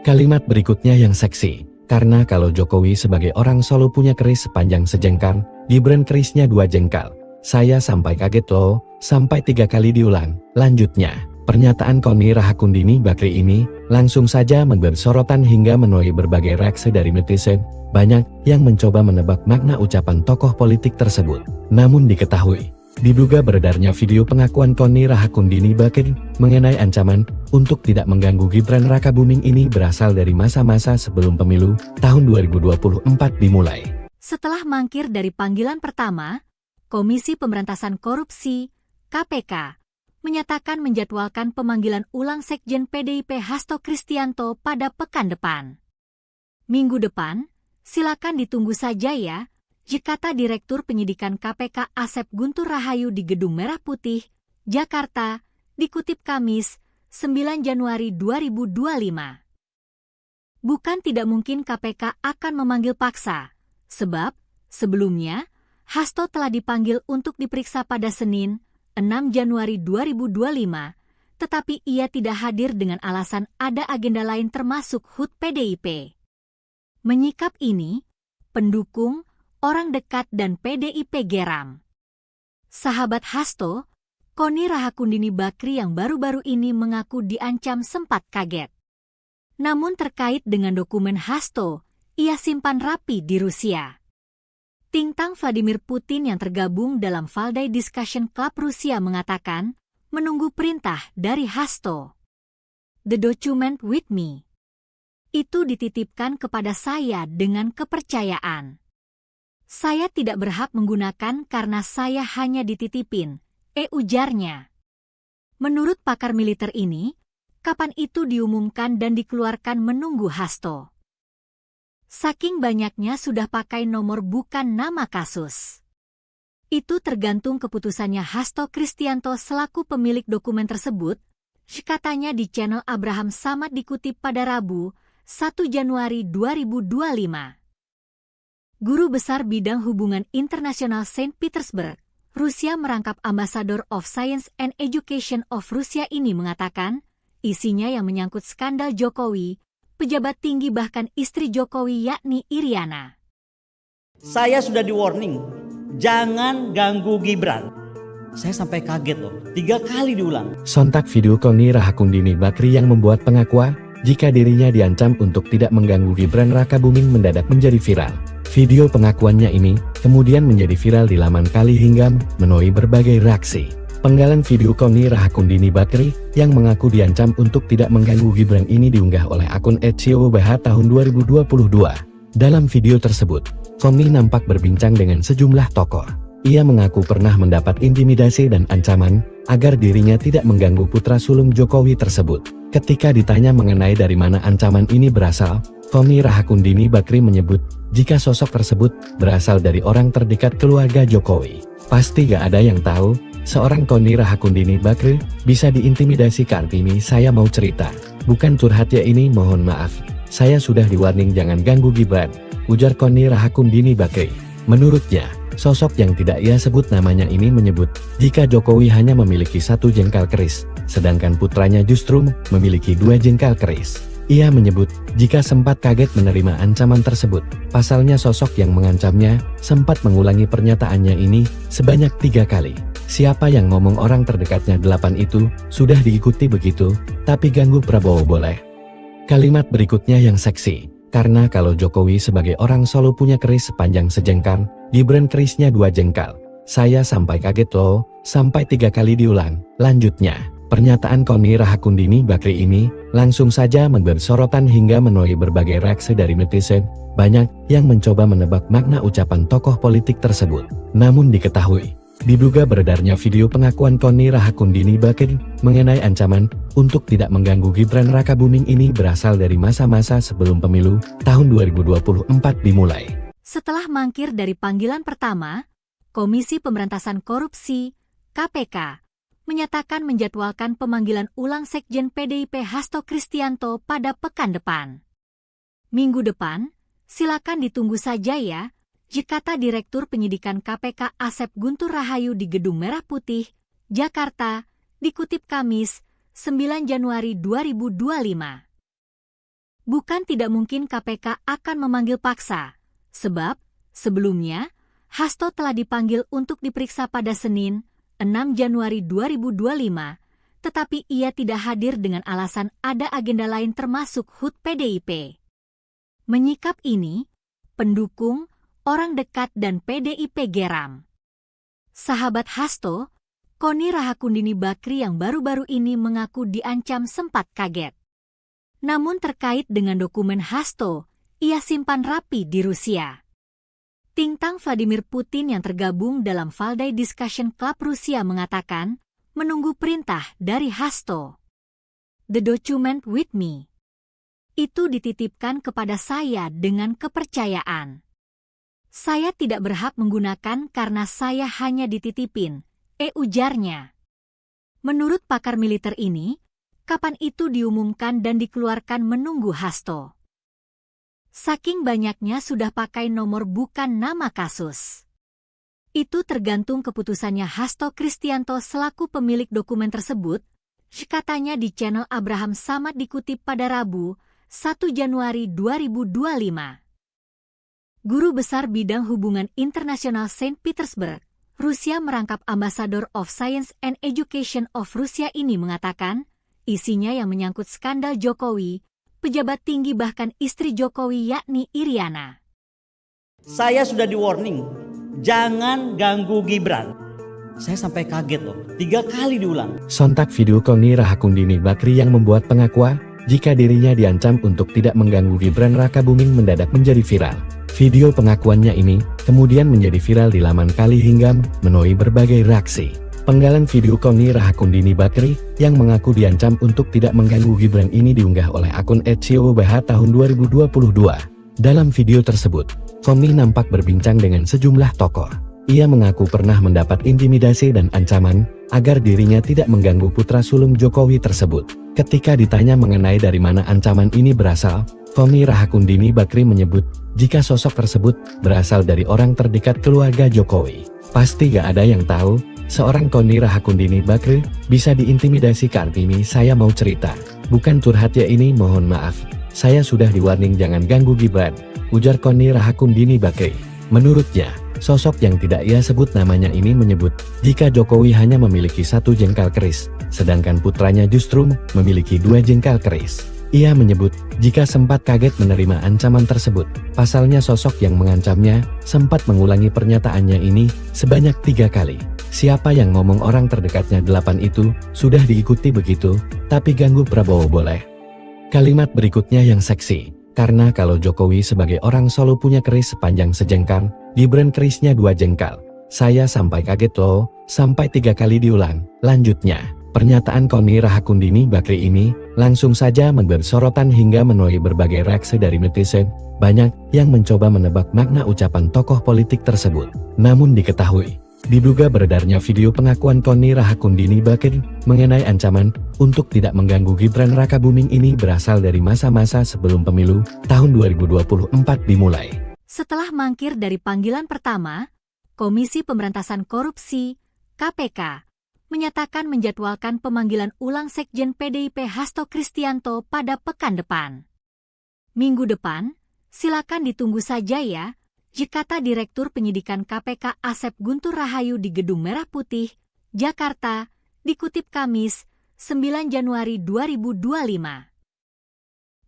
Speaker 3: Kalimat berikutnya yang seksi. Karena kalau Jokowi sebagai orang Solo punya keris sepanjang sejengkal, Gibran kerisnya 2 jengkal. Saya sampai kaget loh, sampai 3 kali diulang. Lanjutnya, pernyataan Koni Rahakundini Bakri ini langsung saja memberi sorotan hingga menuai berbagai reaksi dari netizen. Banyak yang mencoba menebak makna ucapan tokoh politik tersebut. Namun diketahui, diduga beredarnya video pengakuan Koni Rahakundini Bakri mengenai ancaman untuk tidak mengganggu Gibran Rakabuming ini berasal dari masa-masa sebelum pemilu tahun 2024 dimulai.
Speaker 1: Setelah mangkir dari panggilan pertama, Komisi Pemberantasan Korupsi (KPK) menyatakan menjadwalkan pemanggilan ulang Sekjen PDIP Hasto Kristianto pada pekan depan. Minggu depan, silakan ditunggu saja ya, kata Direktur Penyidikan KPK Asep Guntur Rahayu di Gedung Merah Putih, Jakarta, dikutip Kamis, 9 Januari 2025. Bukan tidak mungkin KPK akan memanggil paksa, sebab sebelumnya Hasto telah dipanggil untuk diperiksa pada Senin, 6 Januari 2025, tetapi ia tidak hadir dengan alasan ada agenda lain termasuk HUT PDIP. Menyikap ini, pendukung, orang dekat dan PDIP geram. Sahabat Hasto, Koni Rahakundini Bakri yang baru-baru ini mengaku diancam sempat kaget. Namun terkait dengan dokumen Hasto, ia simpan rapi di Rusia. Tintang Vladimir Putin yang tergabung dalam Valdai Discussion Club Rusia mengatakan, menunggu perintah dari Hasto. The document with me. Itu dititipkan kepada saya dengan kepercayaan. Saya tidak berhak menggunakan karena saya hanya dititipin, ujarnya. Menurut pakar militer ini, kapan itu diumumkan dan dikeluarkan menunggu Hasto. Saking banyaknya sudah pakai nomor bukan nama kasus. Itu tergantung keputusannya Hasto Kristianto selaku pemilik dokumen tersebut, katanya di channel Abraham Samad dikutip pada Rabu, 1 Januari 2025. Guru Besar Bidang Hubungan Internasional Saint Petersburg, Rusia merangkap Ambassador of Science and Education of Rusia ini mengatakan, isinya yang menyangkut skandal Jokowi, pejabat tinggi bahkan istri Jokowi yakni Iriana.
Speaker 2: Saya sudah di-warning, jangan ganggu Gibran. Saya sampai kaget loh, 3 kali diulang.
Speaker 3: Sontak video Koni Rahakundini Bakri yang membuat pengakuan jika dirinya diancam untuk tidak mengganggu Gibran Rakabuming mendadak menjadi viral. Video pengakuannya ini kemudian menjadi viral di laman Kali hingga menuai berbagai reaksi. Penggalan video Koni Rahakundini Bakri yang mengaku diancam untuk tidak mengganggu Gibran ini diunggah oleh akun @ciobh tahun 2022. Dalam video tersebut, Koni nampak berbincang dengan sejumlah tokoh. Ia mengaku pernah mendapat intimidasi dan ancaman agar dirinya tidak mengganggu putra sulung Jokowi tersebut. Ketika ditanya mengenai dari mana ancaman ini berasal, Koni Rahakundini Bakri menyebut jika sosok tersebut berasal dari orang terdekat keluarga Jokowi. Pasti gak ada yang tahu, seorang Koni Rahakundini Bakri bisa diintimidasi. Kartini, saya mau cerita, bukan curhat ya ini, mohon maaf. Saya sudah di-warning jangan ganggu Gibran, ujar Koni Rahakundini Bakri. Menurutnya, Sosok yang tidak ia sebut namanya ini menyebut, jika Jokowi hanya memiliki 1 jengkal keris, sedangkan putranya justru memiliki 2 jengkal keris. Ia menyebut, jika sempat kaget menerima ancaman tersebut, pasalnya sosok yang mengancamnya, sempat mengulangi pernyataannya ini, sebanyak 3 kali. Siapa yang ngomong orang terdekatnya 8 itu, sudah diikuti begitu, tapi ganggu Prabowo boleh. Kalimat berikutnya yang seksi, karena kalau Jokowi sebagai orang Solo punya keris sepanjang sejengkal, Gibran kerisnya 2 jengkal. Saya sampai kaget loh, sampai 3 kali diulang. Lanjutnya, pernyataan Koni Rahakundini Bakri ini, langsung saja memberi sorotan hingga menuai berbagai reaksi dari netizen. Banyak yang mencoba menebak makna ucapan tokoh politik tersebut. Namun diketahui, diduga beredarnya video pengakuan Koni Rahakundini Bakri mengenai ancaman untuk tidak mengganggu Gibran Rakabuming ini berasal dari masa-masa sebelum pemilu tahun 2024 dimulai.
Speaker 1: Setelah mangkir dari panggilan pertama, Komisi Pemberantasan Korupsi (KPK) menyatakan menjadwalkan pemanggilan ulang Sekjen PDIP Hasto Kristianto pada pekan depan. Minggu depan, silakan ditunggu saja ya. Kata Direktur Penyidikan KPK Asep Guntur Rahayu di Gedung Merah Putih, Jakarta, dikutip Kamis, 9 Januari 2025. Bukan tidak mungkin KPK akan memanggil paksa, sebab, sebelumnya, Hasto telah dipanggil untuk diperiksa pada Senin, 6 Januari 2025, tetapi ia tidak hadir dengan alasan ada agenda lain termasuk HUT PDIP. Menyikap ini, pendukung, orang dekat dan PDIP geram. Sahabat Hasto, Koni Rahakundini Bakri yang baru-baru ini mengaku diancam sempat kaget. Namun terkait dengan dokumen Hasto, ia simpan rapi di Rusia. Tintang Vladimir Putin yang tergabung dalam Valdai Discussion Club Rusia mengatakan, menunggu perintah dari Hasto. The document with me. Itu dititipkan kepada saya dengan kepercayaan. Saya tidak berhak menggunakan karena saya hanya dititipin, ujarnya. Menurut pakar militer ini, kapan itu diumumkan dan dikeluarkan menunggu Hasto. Saking banyaknya sudah pakai nomor bukan nama kasus. Itu tergantung keputusannya Hasto Kristianto selaku pemilik dokumen tersebut, katanya di channel Abraham Samad dikutip pada Rabu, 1 Januari 2025. Guru Besar Bidang Hubungan Internasional Saint Petersburg, Rusia merangkap Ambassador of Science and Education of Rusia ini mengatakan, isinya yang menyangkut skandal Jokowi, pejabat tinggi bahkan istri Jokowi yakni Iriana.
Speaker 2: Saya sudah di warning, jangan ganggu Gibran. Saya sampai kaget loh, 3 kali diulang.
Speaker 3: Sontak video Koni Rahakundini Bakri yang membuat pengakuan, jika dirinya diancam untuk tidak mengganggu Gibran Rakabuming mendadak menjadi viral. Video pengakuannya ini kemudian menjadi viral di laman Kali hingga menuai berbagai reaksi. Penggalan video Koni Rahakundini Bakri yang mengaku diancam untuk tidak mengganggu Gibran ini diunggah oleh akun @COBH tahun 2022. Dalam video tersebut, Koni nampak berbincang dengan sejumlah tokoh. Ia mengaku pernah mendapat intimidasi dan ancaman agar dirinya tidak mengganggu putra sulung Jokowi tersebut. Ketika ditanya mengenai dari mana ancaman ini berasal, Koni Rahakundini Bakri menyebut, jika sosok tersebut berasal dari orang terdekat keluarga Jokowi. Pasti gak ada yang tahu, seorang Koni Rahakundini Bakri bisa diintimidasi. Kartini saya mau cerita, bukan curhat ya ini, mohon maaf. Saya sudah di-warning jangan ganggu Gibran, ujar Koni Rahakundini Bakri. Menurutnya, sosok yang tidak ia sebut namanya ini menyebut, jika Jokowi hanya memiliki 1 jengkal keris, sedangkan putranya justru memiliki 2 jengkal keris. Ia menyebut, jika sempat kaget menerima ancaman tersebut, pasalnya sosok yang mengancamnya, sempat mengulangi pernyataannya ini, sebanyak 3 kali. Siapa yang ngomong orang terdekatnya 8 itu, sudah diikuti begitu, tapi ganggu Prabowo boleh. Kalimat berikutnya yang seksi, karena kalau Jokowi sebagai orang Solo punya keris sepanjang sejengkal, Gibran kerisnya 2 jengkal. Saya sampai kaget loh, sampai 3 kali diulang. Lanjutnya, pernyataan Koni Rahakundini Bakri ini langsung saja memberi sorotan hingga menuai berbagai reaksi dari netizen. Banyak yang mencoba menebak makna ucapan tokoh politik tersebut. Namun diketahui, diduga beredarnya video pengakuan Koni Rahakundini Bakri mengenai ancaman untuk tidak mengganggu Gibran Rakabuming ini berasal dari masa-masa sebelum pemilu tahun 2024 dimulai.
Speaker 1: Setelah mangkir dari panggilan pertama, Komisi Pemberantasan Korupsi (KPK) menyatakan menjadwalkan pemanggilan ulang Sekjen PDIP Hasto Kristianto pada pekan depan. Minggu depan, silakan ditunggu saja ya, kata Direktur Penyidikan KPK Asep Guntur Rahayu di Gedung Merah Putih, Jakarta, dikutip Kamis, 9 Januari 2025.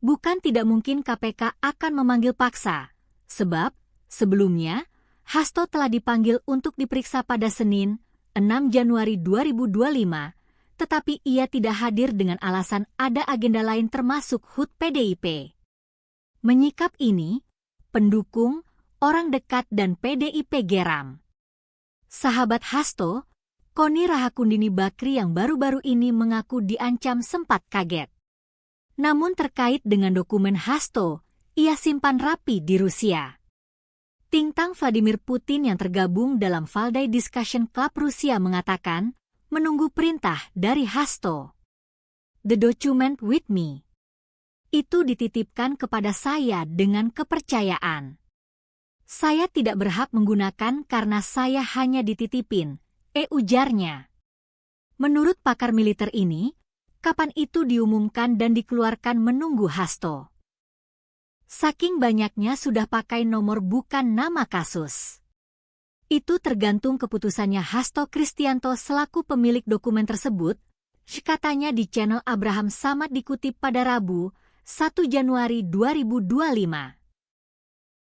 Speaker 1: Bukan tidak mungkin KPK akan memanggil paksa, sebab sebelumnya Hasto telah dipanggil untuk diperiksa pada Senin, 6 Januari 2025, tetapi ia tidak hadir dengan alasan ada agenda lain termasuk HUT PDIP. Menyikap ini, pendukung, orang dekat dan PDIP geram. Sahabat Hasto, Koni Rahakundini Bakri yang baru-baru ini mengaku diancam sempat kaget. Namun terkait dengan dokumen Hasto, ia simpan rapi di Rusia. Tintang Vladimir Putin yang tergabung dalam Valdai Discussion Club Rusia mengatakan, menunggu perintah dari Hasto. The document with me. Itu dititipkan kepada saya dengan kepercayaan. Saya tidak berhak menggunakan karena saya hanya dititipin, ujarnya. Menurut pakar militer ini, kapan itu diumumkan dan dikeluarkan menunggu Hasto. Saking banyaknya sudah pakai nomor bukan nama kasus. Itu tergantung keputusannya Hasto Kristianto selaku pemilik dokumen tersebut, katanya di channel Abraham Samad dikutip pada Rabu, 1 Januari 2025.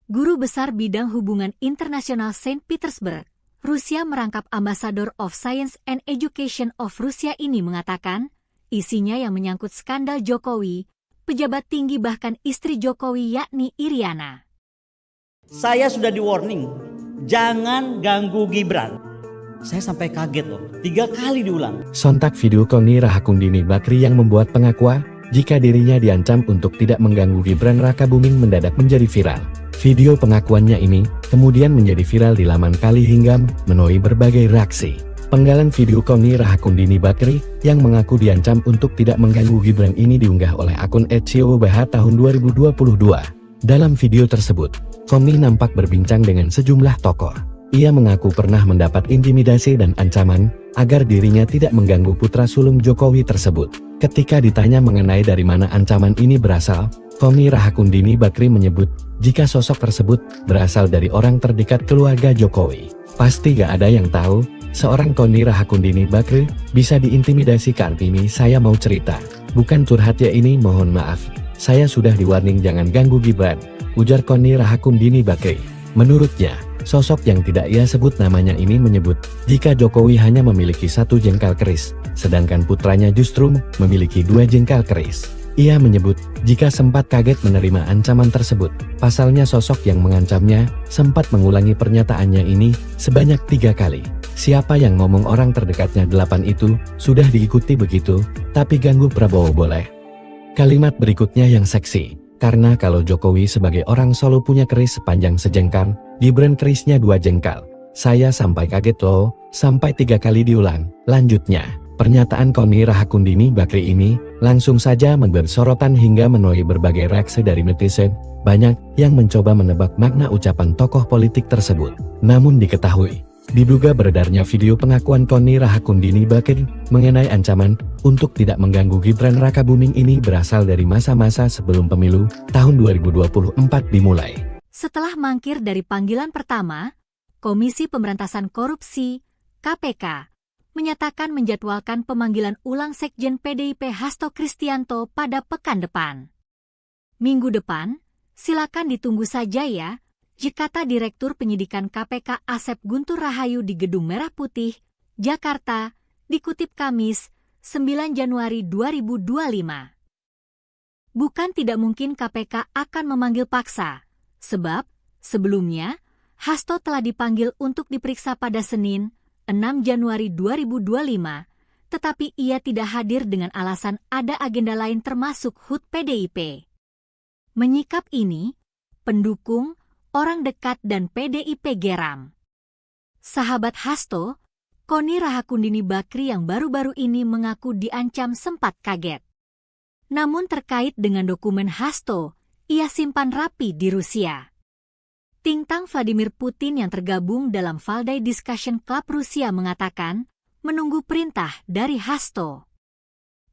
Speaker 1: Guru Besar Bidang Hubungan Internasional Saint Petersburg, Rusia merangkap Ambassador of Science and Education of Rusia ini mengatakan, isinya yang menyangkut skandal Jokowi, pejabat tinggi bahkan istri Jokowi yakni Iriana.
Speaker 2: Saya sudah di warning, jangan ganggu Gibran. Saya sampai kaget loh, 3 kali diulang.
Speaker 3: Sontak video Koni Rahakundini Bakri yang membuat pengakuan jika dirinya diancam untuk tidak mengganggu Gibran Rakabuming mendadak menjadi viral. Video pengakuannya ini kemudian menjadi viral di laman Kali hingga menuai berbagai reaksi. Penggalan video Koni Rahakundini Bakri yang mengaku diancam untuk tidak mengganggu Gibran ini diunggah oleh akun @COBH tahun 2022. Dalam video tersebut, Koni nampak berbincang dengan sejumlah tokoh. Ia mengaku pernah mendapat intimidasi dan ancaman agar dirinya tidak mengganggu putra sulung Jokowi tersebut. Ketika ditanya mengenai dari mana ancaman ini berasal, Koni Rahakundini Bakri menyebut jika sosok tersebut berasal dari orang terdekat keluarga Jokowi. Pasti gak ada yang tahu, seorang Koni Rahakundini Bakri bisa diintimidasi. Kartini saya mau cerita, bukan curhat ya ini, mohon maaf. Saya sudah di-warning jangan ganggu Gibran, ujar Koni Rahakundini Bakri. Menurutnya, sosok yang tidak ia sebut namanya ini menyebut jika Jokowi hanya memiliki 1 jengkal keris, sedangkan putranya justru memiliki 2 jengkal keris. Ia menyebut jika sempat kaget menerima ancaman tersebut. Pasalnya sosok yang mengancamnya sempat mengulangi pernyataannya ini sebanyak 3 kali. Siapa yang ngomong orang terdekatnya 8 itu sudah diikuti begitu, tapi ganggu Prabowo boleh. Kalimat berikutnya yang seksi, karena kalau Jokowi sebagai orang Solo punya keris sepanjang sejengkal, Gibran kerisnya 2 jengkal. Saya sampai kaget loh, sampai 3 kali diulang. Lanjutnya, pernyataan Koni Rahakundini Bakri ini langsung saja memberi sorotan hingga menuai berbagai reaksi dari netizen. Banyak yang mencoba menebak makna ucapan tokoh politik tersebut. Namun diketahui, diduga beredarnya video pengakuan Koni Rahakundini Bakri mengenai ancaman untuk tidak mengganggu Gibran Rakabuming ini berasal dari masa-masa sebelum pemilu tahun 2024 dimulai.
Speaker 1: Setelah mangkir dari panggilan pertama, Komisi Pemberantasan Korupsi (KPK) menyatakan menjadwalkan pemanggilan ulang Sekjen PDIP Hasto Kristianto pada pekan depan. Minggu depan, silakan ditunggu saja ya, kata Direktur Penyidikan KPK Asep Guntur Rahayu di Gedung Merah Putih, Jakarta, dikutip Kamis, 9 Januari 2025. Bukan tidak mungkin KPK akan memanggil paksa, sebab sebelumnya Hasto telah dipanggil untuk diperiksa pada Senin, 6 Januari 2025, tetapi ia tidak hadir dengan alasan ada agenda lain termasuk HUT PDIP. Menyikap ini, pendukung, orang dekat dan PDIP geram. Sahabat Hasto, Koni Rahakundini Bakri yang baru-baru ini mengaku diancam sempat kaget. Namun terkait dengan dokumen Hasto, ia simpan rapi di Rusia. Tintang Vladimir Putin yang tergabung dalam Valdai Discussion Club Rusia mengatakan, menunggu perintah dari Hasto.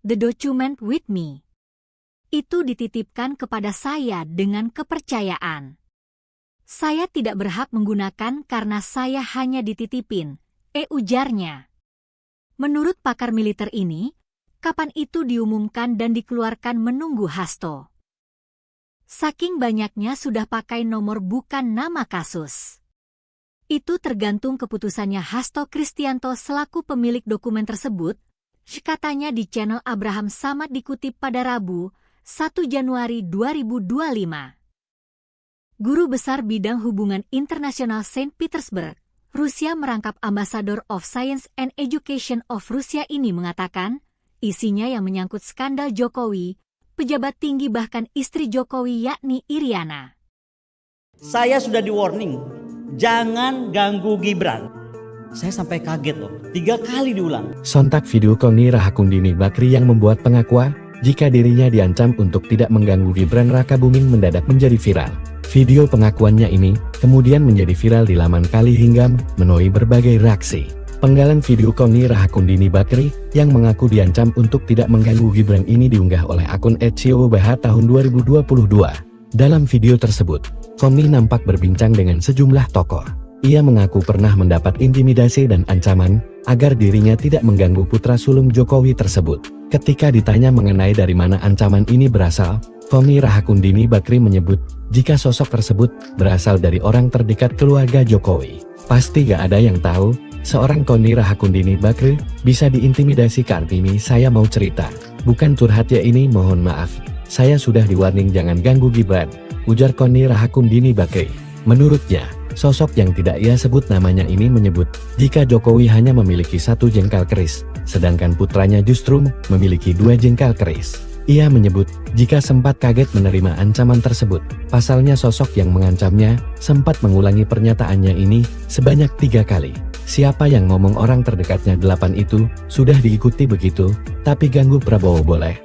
Speaker 1: The document with me. Itu dititipkan kepada saya dengan kepercayaan. Saya tidak berhak menggunakan karena saya hanya dititipin, ujarnya. Menurut pakar militer ini, kapan itu diumumkan dan dikeluarkan menunggu Hasto. Saking banyaknya sudah pakai nomor bukan nama kasus. Itu tergantung keputusannya Hasto Kristianto selaku pemilik dokumen tersebut, katanya di channel Abraham Samad dikutip pada Rabu, 1 Januari 2025. Guru Besar Bidang Hubungan Internasional Saint Petersburg, Rusia merangkap Ambassador of Science and Education of Rusia ini mengatakan, isinya yang menyangkut skandal Jokowi, pejabat tinggi bahkan istri Jokowi yakni Iriana.
Speaker 2: Saya sudah di warning, jangan ganggu Gibran. Saya sampai kaget loh, 3 kali diulang.
Speaker 3: Sontak video Koni Rahakundini Bakri yang membuat pengakuan jika dirinya diancam untuk tidak mengganggu Gibran Rakabuming mendadak menjadi viral. Video pengakuannya ini kemudian menjadi viral di laman Kali hingga menuai berbagai reaksi. Penggalan video Koni Rahakundini Bakri yang mengaku diancam untuk tidak mengganggu Gibran ini diunggah oleh akun @siobah tahun 2022. Dalam video tersebut, Koni nampak berbincang dengan sejumlah tokoh. Ia mengaku pernah mendapat intimidasi dan ancaman agar dirinya tidak mengganggu putra sulung Jokowi tersebut. Ketika ditanya mengenai dari mana ancaman ini berasal, Koni Rahakundini Bakri menyebut jika sosok tersebut berasal dari orang terdekat keluarga Jokowi. Pasti gak ada yang tahu, seorang Koni Rahakundini Bakri bisa diintimidasi. Kartini, saya mau cerita, bukan curhat ya ini, mohon maaf. Saya sudah di-warning jangan ganggu Gibran, ujar Koni Rahakundini Bakri. Menurutnya, sosok yang tidak ia sebut namanya ini menyebut jika Jokowi hanya memiliki 1 jengkal keris, sedangkan putranya justru memiliki 2 jengkal keris. Ia menyebut jika sempat kaget menerima ancaman tersebut. Pasalnya sosok yang mengancamnya sempat mengulangi pernyataannya ini sebanyak 3 kali. Siapa yang ngomong orang terdekatnya 8 itu sudah diikuti begitu, tapi ganggu Prabowo boleh.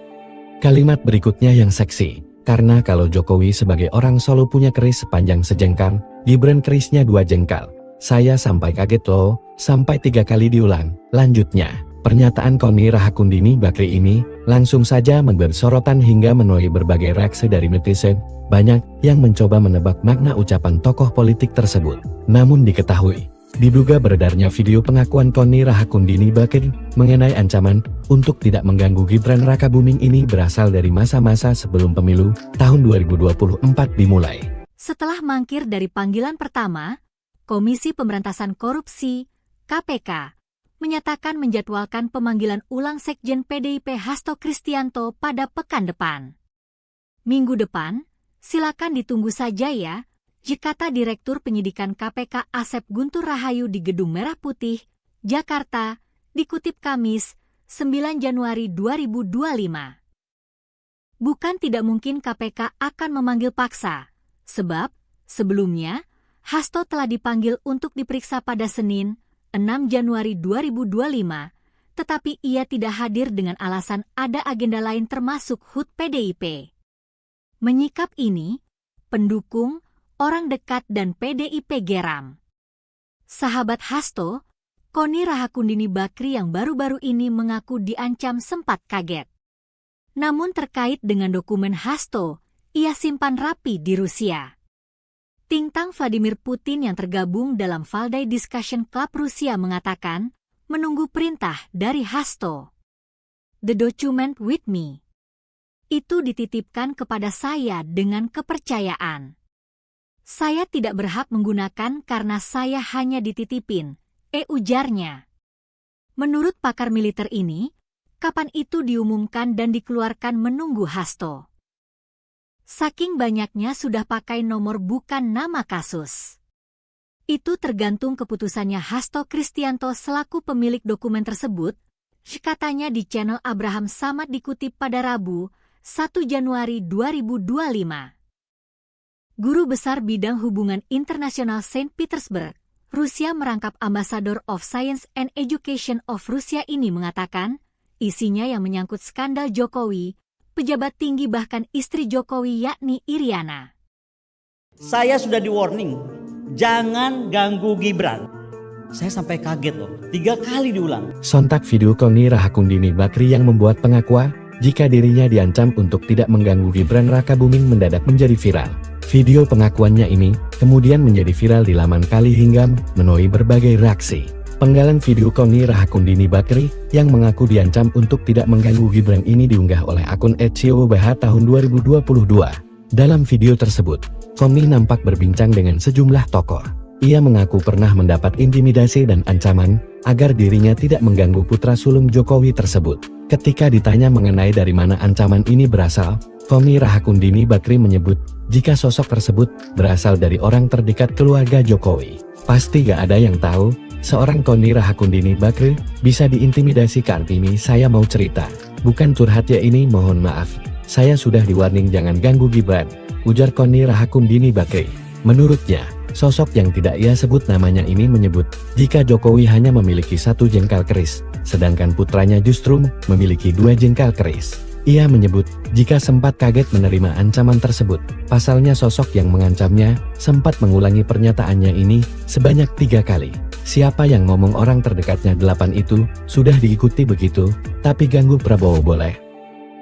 Speaker 3: Kalimat berikutnya yang seksi, karena kalau Jokowi sebagai orang Solo punya keris sepanjang sejengkal, Gibran kerisnya 2 jengkal. Saya sampai kaget loh, sampai 3 kali diulang. Lanjutnya, pernyataan Koni Rahakundini Bakri ini langsung saja memberi sorotan hingga menuai berbagai reaksi dari netizen. Banyak yang mencoba menebak makna ucapan tokoh politik tersebut. Namun diketahui, diduga beredarnya video pengakuan Koni Rahakundini Bakri mengenai ancaman untuk tidak mengganggu Gibran Rakabuming ini berasal dari masa-masa sebelum pemilu tahun 2024 dimulai.
Speaker 1: Setelah mangkir dari panggilan pertama, Komisi Pemberantasan Korupsi, KPK, menyatakan menjadwalkan pemanggilan ulang Sekjen PDIP Hasto Kristianto pada pekan depan. Minggu depan, silakan ditunggu saja ya, kata Direktur Penyidikan KPK Asep Guntur Rahayu di Gedung Merah Putih, Jakarta, dikutip Kamis, 9 Januari 2025. Bukan tidak mungkin KPK akan memanggil paksa, sebab sebelumnya Hasto telah dipanggil untuk diperiksa pada Senin, 6 Januari 2025, tetapi ia tidak hadir dengan alasan ada agenda lain termasuk HUT PDIP. Menyikap ini, pendukung, orang dekat dan PDIP geram. Sahabat Hasto, Koni Rahakundini Bakri yang baru-baru ini mengaku diancam sempat kaget. Namun terkait dengan dokumen Hasto, ia simpan rapi di Rusia. Tintang Vladimir Putin yang tergabung dalam Valdai Discussion Club Rusia mengatakan, menunggu perintah dari Hasto. The document with me. Itu dititipkan kepada saya dengan kepercayaan. Saya tidak berhak menggunakan karena saya hanya dititipin, ujarnya. Menurut pakar militer ini, kapan itu diumumkan dan dikeluarkan menunggu Hasto. Saking banyaknya sudah pakai nomor bukan nama kasus. Itu tergantung keputusannya Hasto Kristianto selaku pemilik dokumen tersebut, katanya di channel Abraham Samad dikutip pada Rabu, 1 Januari 2025. Guru Besar Bidang Hubungan Internasional Saint Petersburg, Rusia merangkap Ambassador of Science and Education of Rusia ini mengatakan, isinya yang menyangkut skandal Jokowi, pejabat tinggi bahkan istri Jokowi yakni Iriana.
Speaker 2: Saya sudah di warning, jangan ganggu Gibran. Saya sampai kaget loh, 3 kali diulang.
Speaker 3: Sontak video Koni Rahakundini Bakri yang membuat pengakuan jika dirinya diancam untuk tidak mengganggu Gibran Rakabuming mendadak menjadi viral. Video pengakuannya ini kemudian menjadi viral di laman Kali hingga menuai berbagai reaksi. Penggalan video Koni Rahakundini Bakri yang mengaku diancam untuk tidak mengganggu Gibran ini diunggah oleh akun @ciobh tahun 2022. Dalam video tersebut, Koni nampak berbincang dengan sejumlah tokoh. Ia mengaku pernah mendapat intimidasi dan ancaman agar dirinya tidak mengganggu putra sulung Jokowi tersebut. Ketika ditanya mengenai dari mana ancaman ini berasal, Koni Rahakundini Bakri menyebut jika sosok tersebut berasal dari orang terdekat keluarga Jokowi. Pasti gak ada yang tahu, seorang Koni Rahakundini Bakri bisa diintimidasi. Kartini, saya mau cerita, bukan curhat ya ini, mohon maaf. Saya sudah di-warning jangan ganggu Gibran, ujar Koni Rahakundini Bakri. Menurutnya, sosok yang tidak ia sebut namanya ini menyebut jika Jokowi hanya memiliki 1 jengkal keris, sedangkan putranya justru memiliki 2 jengkal keris. Ia menyebut jika sempat kaget menerima ancaman tersebut. Pasalnya sosok yang mengancamnya sempat mengulangi pernyataannya ini sebanyak 3 kali. Siapa yang ngomong orang terdekatnya 8 itu sudah diikuti begitu, tapi ganggu Prabowo boleh.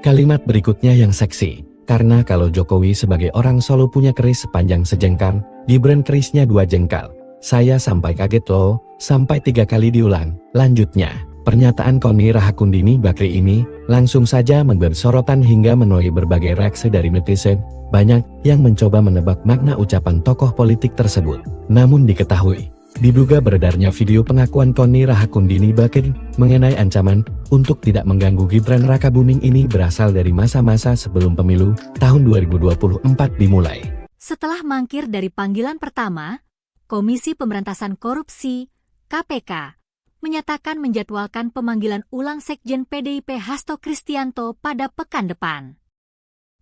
Speaker 3: Kalimat berikutnya yang seksi. Karena kalau Jokowi sebagai orang Solo punya keris sepanjang sejengkal, Gibran kerisnya 2 jengkal. Saya sampai kaget loh, sampai 3 kali diulang. Lanjutnya, pernyataan Koni Rahakundini Bakri ini langsung saja memberi sorotan hingga menuai berbagai reaksi dari netizen. Banyak yang mencoba menebak makna ucapan tokoh politik tersebut. Namun diketahui, diduga beredarnya video pengakuan Koni Rahakundini Bakri mengenai ancaman untuk tidak mengganggu Gibran Rakabuming ini berasal dari masa-masa sebelum pemilu tahun 2024 dimulai.
Speaker 1: Setelah mangkir dari panggilan pertama, Komisi Pemberantasan Korupsi (KPK) menyatakan menjadwalkan pemanggilan ulang Sekjen PDIP Hasto Kristianto pada pekan depan.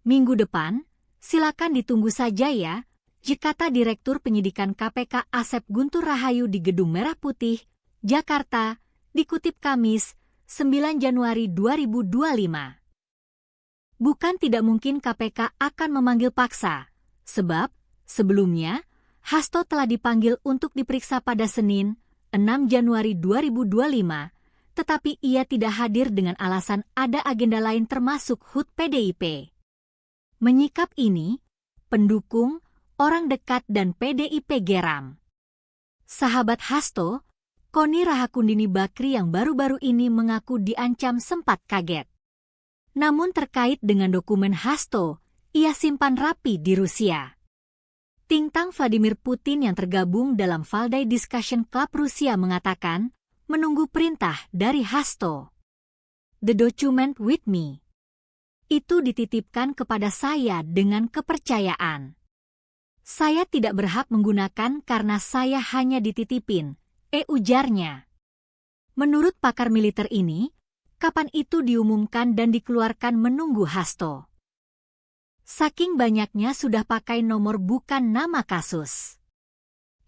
Speaker 1: Minggu depan, silakan ditunggu saja ya, kata Direktur Penyidikan KPK Asep Guntur Rahayu di Gedung Merah Putih, Jakarta, dikutip Kamis, 9 Januari 2025. Bukan tidak mungkin KPK akan memanggil paksa, sebab sebelumnya Hasto telah dipanggil untuk diperiksa pada Senin, 6 Januari 2025, tetapi ia tidak hadir dengan alasan ada agenda lain termasuk HUT PDIP. Menyikap ini, pendukung, orang dekat dan PDIP geram. Sahabat Hasto, Koni Rahakundini Bakri yang baru-baru ini mengaku diancam sempat kaget. Namun terkait dengan dokumen Hasto, ia simpan rapi di Rusia. Tintang Vladimir Putin yang tergabung dalam Valdai Discussion Club Rusia mengatakan, menunggu perintah dari Hasto. The document with me. Itu dititipkan kepada saya dengan kepercayaan. Saya tidak berhak menggunakan karena saya hanya dititipin, ujarnya. Menurut pakar militer ini, kapan itu diumumkan dan dikeluarkan menunggu Hasto. Saking banyaknya sudah pakai nomor bukan nama kasus.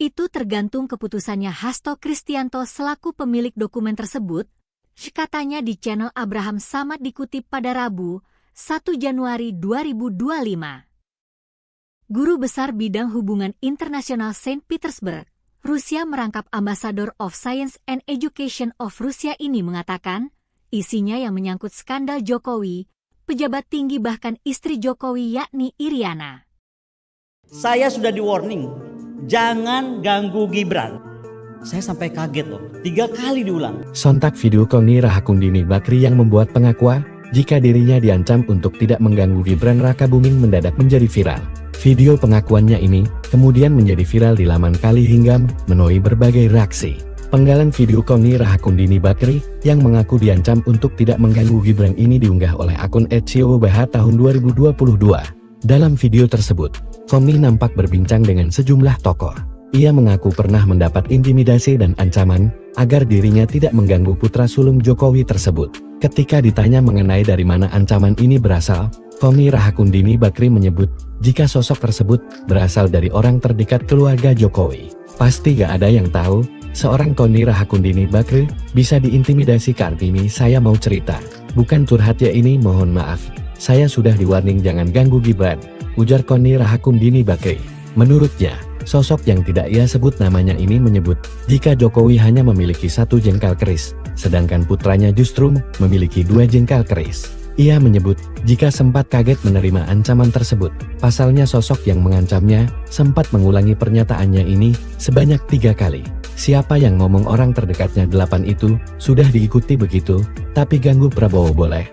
Speaker 1: Itu tergantung keputusannya Hasto Kristianto selaku pemilik dokumen tersebut, katanya di channel Abraham Samad dikutip pada Rabu, 1 Januari 2025. Guru Besar Bidang Hubungan Internasional Saint Petersburg, Rusia merangkap Ambassador of Science and Education of Rusia ini mengatakan, isinya yang menyangkut skandal Jokowi, pejabat tinggi bahkan istri Jokowi yakni Iriana.
Speaker 2: Saya sudah di-warning, jangan ganggu Gibran. Saya sampai kaget loh, 3 kali diulang.
Speaker 3: Sontak video Koni Rahakundini Bakri yang membuat pengakuan jika dirinya diancam untuk tidak mengganggu Gibran Rakabuming mendadak menjadi viral. Video pengakuannya ini kemudian menjadi viral di laman Kali hingga menuai berbagai reaksi. Penggalan video Koni Rahakundini Bakri yang mengaku diancam untuk tidak mengganggu Gibran ini diunggah oleh akun @ciobh tahun 2022. Dalam video tersebut, Koni nampak berbincang dengan sejumlah tokoh. Ia mengaku pernah mendapat intimidasi dan ancaman agar dirinya tidak mengganggu putra sulung Jokowi tersebut. Ketika ditanya mengenai dari mana ancaman ini berasal, Koni Rahakundini Bakri menyebut jika sosok tersebut berasal dari orang terdekat keluarga Jokowi. Pasti gak ada yang tahu, seorang Koni Rahakundini Bakri bisa diintimidasi. Kartini, saya mau cerita, bukan curhat ya ini, mohon maaf. Saya sudah di-warning jangan ganggu Gibran, ujar Koni Rahakundini Bakri. Menurutnya, Sosok yang tidak ia sebut namanya ini menyebut, jika Jokowi hanya memiliki 1 jengkal keris, sedangkan putranya justru memiliki 2 jengkal keris. Ia menyebut, jika sempat kaget menerima ancaman tersebut. Pasalnya sosok yang mengancamnya, sempat mengulangi pernyataannya ini, sebanyak 3 kali. Siapa yang ngomong orang terdekatnya 8 itu, sudah diikuti begitu, tapi ganggu Prabowo boleh.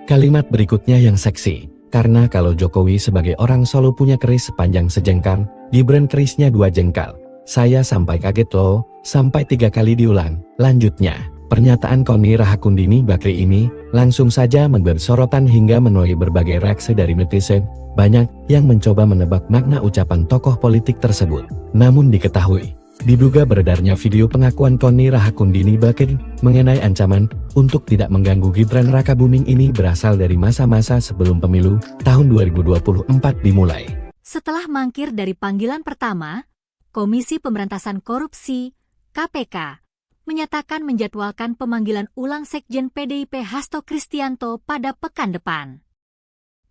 Speaker 3: Kalimat berikutnya yang seksi. Karena kalau Jokowi sebagai orang Solo punya keris sepanjang sejengkal, Gibran kerisnya 2 jengkal. Saya sampai kaget loh, sampai 3 kali diulang. Lanjutnya, pernyataan Koni Rahakundini Bakri ini langsung saja memberi sorotan hingga menuai berbagai reaksi dari netizen. Banyak yang mencoba menebak makna ucapan tokoh politik tersebut. Namun diketahui, diduga beredarnya video pengakuan Koni Rahakundini Bakri mengenai ancaman untuk tidak mengganggu Gibran Rakabuming ini berasal dari masa-masa sebelum pemilu tahun 2024 dimulai.
Speaker 1: Setelah mangkir dari panggilan pertama, Komisi Pemberantasan Korupsi (KPK) menyatakan menjadwalkan pemanggilan ulang Sekjen PDIP Hasto Kristianto pada pekan depan.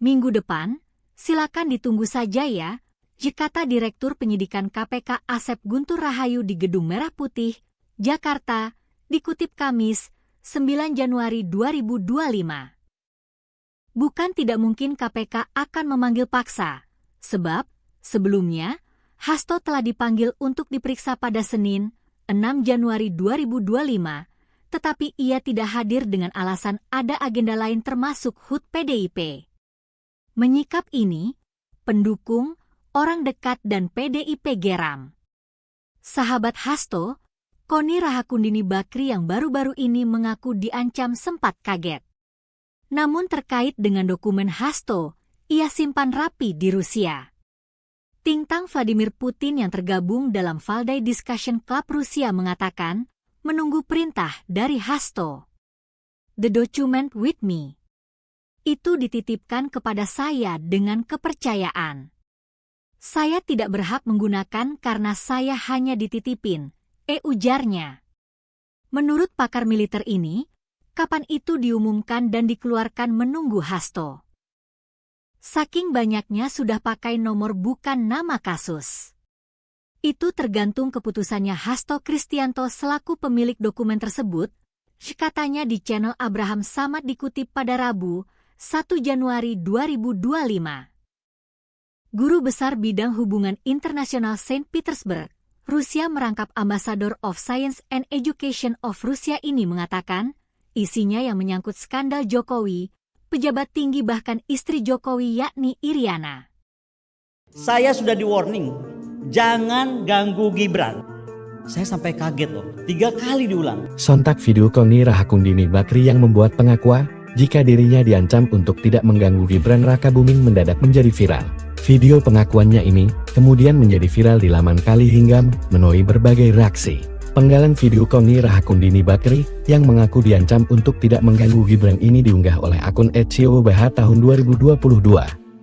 Speaker 1: Minggu depan, silakan ditunggu saja ya. Kata Direktur Penyidikan KPK Asep Guntur Rahayu di Gedung Merah Putih, Jakarta, dikutip Kamis, 9 Januari 2025. Bukan tidak mungkin KPK akan memanggil paksa, sebab sebelumnya Hasto telah dipanggil untuk diperiksa pada Senin, 6 Januari 2025, tetapi ia tidak hadir dengan alasan ada agenda lain termasuk HUT PDIP. Menyikap ini, pendukung, orang dekat dan PDIP geram. Sahabat Hasto, Koni Rahakundini Bakri yang baru-baru ini mengaku diancam sempat kaget. Namun terkait dengan dokumen Hasto, ia simpan rapi di Rusia. Tintang Vladimir Putin yang tergabung dalam Valdai Discussion Club Rusia mengatakan, menunggu perintah dari Hasto. The document with me. Itu dititipkan kepada saya dengan kepercayaan. Saya tidak berhak menggunakan karena saya hanya dititipin, ujarnya. Menurut pakar militer ini, kapan itu diumumkan dan dikeluarkan menunggu Hasto. Saking banyaknya sudah pakai nomor bukan nama kasus. Itu tergantung keputusannya Hasto Kristianto selaku pemilik dokumen tersebut, katanya di channel Abraham Samad dikutip pada Rabu, 1 Januari 2025. Guru Besar Bidang Hubungan Internasional Saint Petersburg, Rusia merangkap Ambassador of Science and Education of Rusia ini mengatakan, isinya yang menyangkut skandal Jokowi, pejabat tinggi bahkan istri Jokowi yakni Iriana.
Speaker 2: Saya sudah di warning, jangan ganggu Gibran. Saya sampai kaget loh, 3 kali diulang.
Speaker 3: Sontak video Koni Rahakundini Bakri yang membuat pengakuan, jika dirinya diancam untuk tidak mengganggu Gibran Rakabuming mendadak menjadi viral. Video pengakuannya ini kemudian menjadi viral di laman Kali hingga menuai berbagai reaksi. Penggalan video Koni Rahakundini Bakri yang mengaku diancam untuk tidak mengganggu Gibran ini diunggah oleh akun @siobah tahun 2022.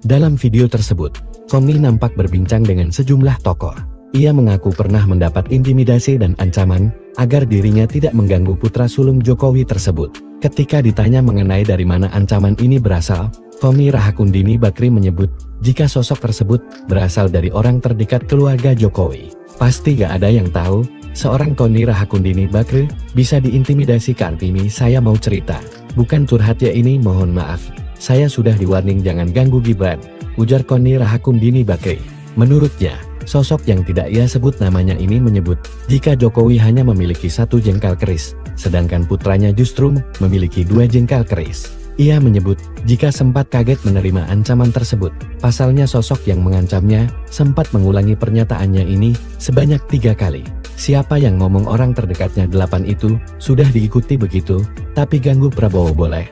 Speaker 3: Dalam video tersebut, Koni nampak berbincang dengan sejumlah tokoh. Ia mengaku pernah mendapat intimidasi dan ancaman agar dirinya tidak mengganggu putra sulung Jokowi tersebut. Ketika ditanya mengenai dari mana ancaman ini berasal, Koni Rahakundini Bakri menyebut jika sosok tersebut berasal dari orang terdekat keluarga Jokowi. Pasti gak ada yang tahu, seorang Koni Rahakundini Bakri bisa diintimidasi. Kartini saya mau cerita, bukan curhat ya ini, mohon maaf. Saya sudah di-warning jangan ganggu Gibran, ujar Koni Rahakundini Bakri. Menurutnya, sosok yang tidak ia sebut namanya ini menyebut jika Jokowi hanya memiliki 1 jengkal keris, sedangkan putranya justru memiliki 2 jengkal keris. Ia menyebut jika sempat kaget menerima ancaman tersebut. Pasalnya sosok yang mengancamnya sempat mengulangi pernyataannya ini sebanyak 3 kali. Siapa yang ngomong orang terdekatnya 8 itu sudah diikuti begitu, tapi ganggu Prabowo boleh.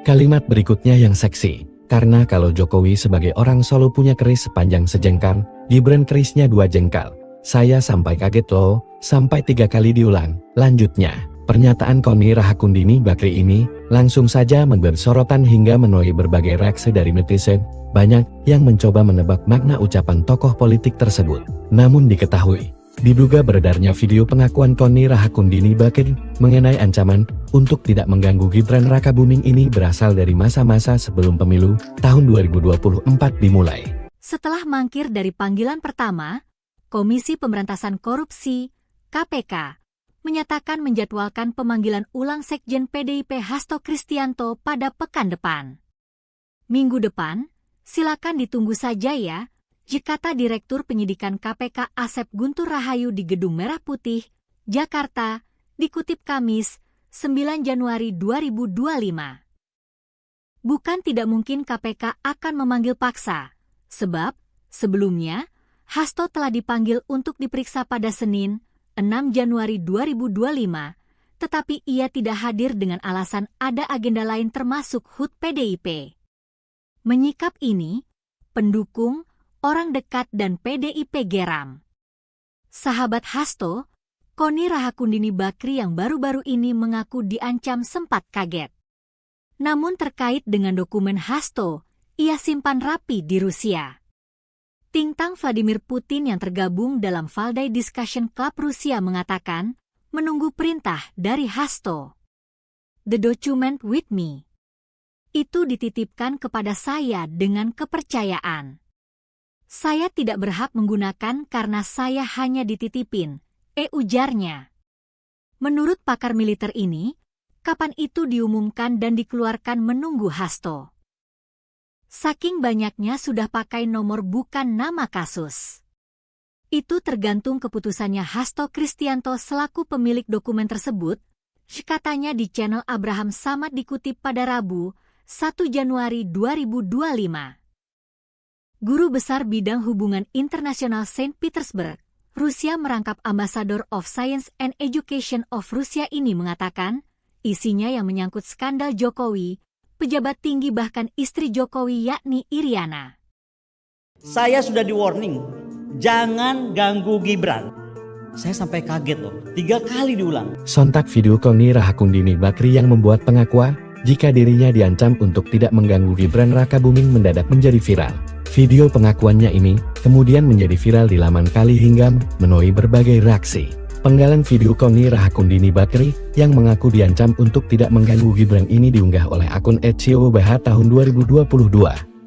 Speaker 3: Kalimat berikutnya yang seksi. Karena kalau Jokowi sebagai orang Solo punya keris sepanjang sejengkal, Gibran kerisnya 2 jengkal. Saya sampai kaget loh, sampai 3 kali diulang. Lanjutnya, pernyataan Koni Rahakundini Bakri ini langsung saja memberi sorotan hingga menuai berbagai reaksi dari netizen. Banyak yang mencoba menebak makna ucapan tokoh politik tersebut. Namun diketahui, diduga beredarnya video pengakuan Koni Rahakundini Bakri mengenai ancaman untuk tidak mengganggu Gibran Rakabuming ini berasal dari masa-masa sebelum pemilu tahun 2024 dimulai.
Speaker 1: Setelah mangkir dari panggilan pertama, Komisi Pemberantasan Korupsi (KPK) menyatakan menjadwalkan pemanggilan ulang Sekjen PDIP Hasto Kristianto pada pekan depan. Minggu depan, silakan ditunggu saja ya, kata Direktur Penyidikan KPK Asep Guntur Rahayu di Gedung Merah Putih, Jakarta, dikutip Kamis, 9 Januari 2025. Bukan tidak mungkin KPK akan memanggil paksa, sebab sebelumnya Hasto telah dipanggil untuk diperiksa pada Senin, 6 Januari 2025, tetapi ia tidak hadir dengan alasan ada agenda lain termasuk HUT PDIP. Menyikap ini, pendukung, orang dekat dan PDIP geram. Sahabat Hasto, Koni Rahakundini Bakri yang baru-baru ini mengaku diancam sempat kaget. Namun terkait dengan dokumen Hasto, ia simpan rapi di Rusia. Tintang Vladimir Putin yang tergabung dalam Valdai Discussion Club Rusia mengatakan, menunggu perintah dari Hasto. The document with me. Itu dititipkan kepada saya dengan kepercayaan. Saya tidak berhak menggunakan karena saya hanya dititipin, ujarnya. Menurut pakar militer ini, kapan itu diumumkan dan dikeluarkan menunggu Hasto. Saking banyaknya sudah pakai nomor bukan nama kasus. Itu tergantung keputusannya Hasto Kristianto selaku pemilik dokumen tersebut, katanya di channel Abraham Samad dikutip pada Rabu, 1 Januari 2025. Guru Besar Bidang Hubungan Internasional Saint Petersburg, Rusia merangkap Ambassador of Science and Education of Rusia ini mengatakan, isinya yang menyangkut skandal Jokowi, pejabat tinggi bahkan istri Jokowi yakni Iriana.
Speaker 2: Saya sudah di warning, jangan ganggu Gibran. Saya sampai kaget loh, 3 kali diulang.
Speaker 3: Sontak video Koni Rahakundini Bakri yang membuat pengakuan jika dirinya diancam untuk tidak mengganggu Gibran Rakabuming mendadak menjadi viral. Video pengakuannya ini kemudian menjadi viral di laman Kali hingga menuai berbagai reaksi. Penggalan video Koni Rahakundini Bakri yang mengaku diancam untuk tidak mengganggu Gibran ini diunggah oleh akun @COBH tahun 2022.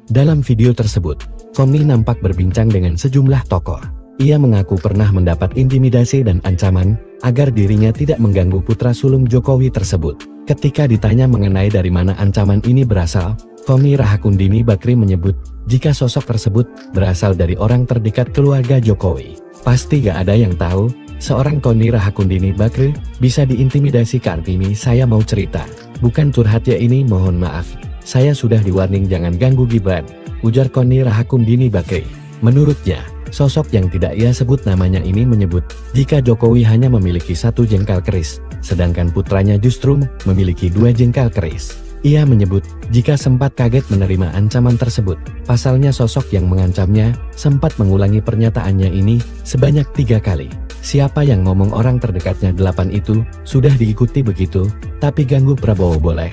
Speaker 3: Dalam video tersebut, Koni nampak berbincang dengan sejumlah tokoh. Ia mengaku pernah mendapat intimidasi dan ancaman agar dirinya tidak mengganggu putra sulung Jokowi tersebut. Ketika ditanya mengenai dari mana ancaman ini berasal, Koni Rahakundini Bakri menyebut jika sosok tersebut berasal dari orang terdekat keluarga Jokowi. Pasti gak ada yang tahu, seorang Koni Rahakundini Bakri bisa diintimidasi. Kartini saya mau cerita, bukan curhat ya ini, mohon maaf. Saya sudah di-warning jangan ganggu Gibran, ujar Koni Rahakundini Bakri. Menurutnya, sosok yang tidak ia sebut namanya ini menyebut jika Jokowi hanya memiliki 1 jengkal keris, sedangkan putranya justru memiliki 2 jengkal keris. Ia menyebut jika sempat kaget menerima ancaman tersebut. Pasalnya sosok yang mengancamnya sempat mengulangi pernyataannya ini sebanyak 3 kali. Siapa yang ngomong orang terdekatnya 8 itu sudah diikuti begitu, tapi ganggu Prabowo boleh.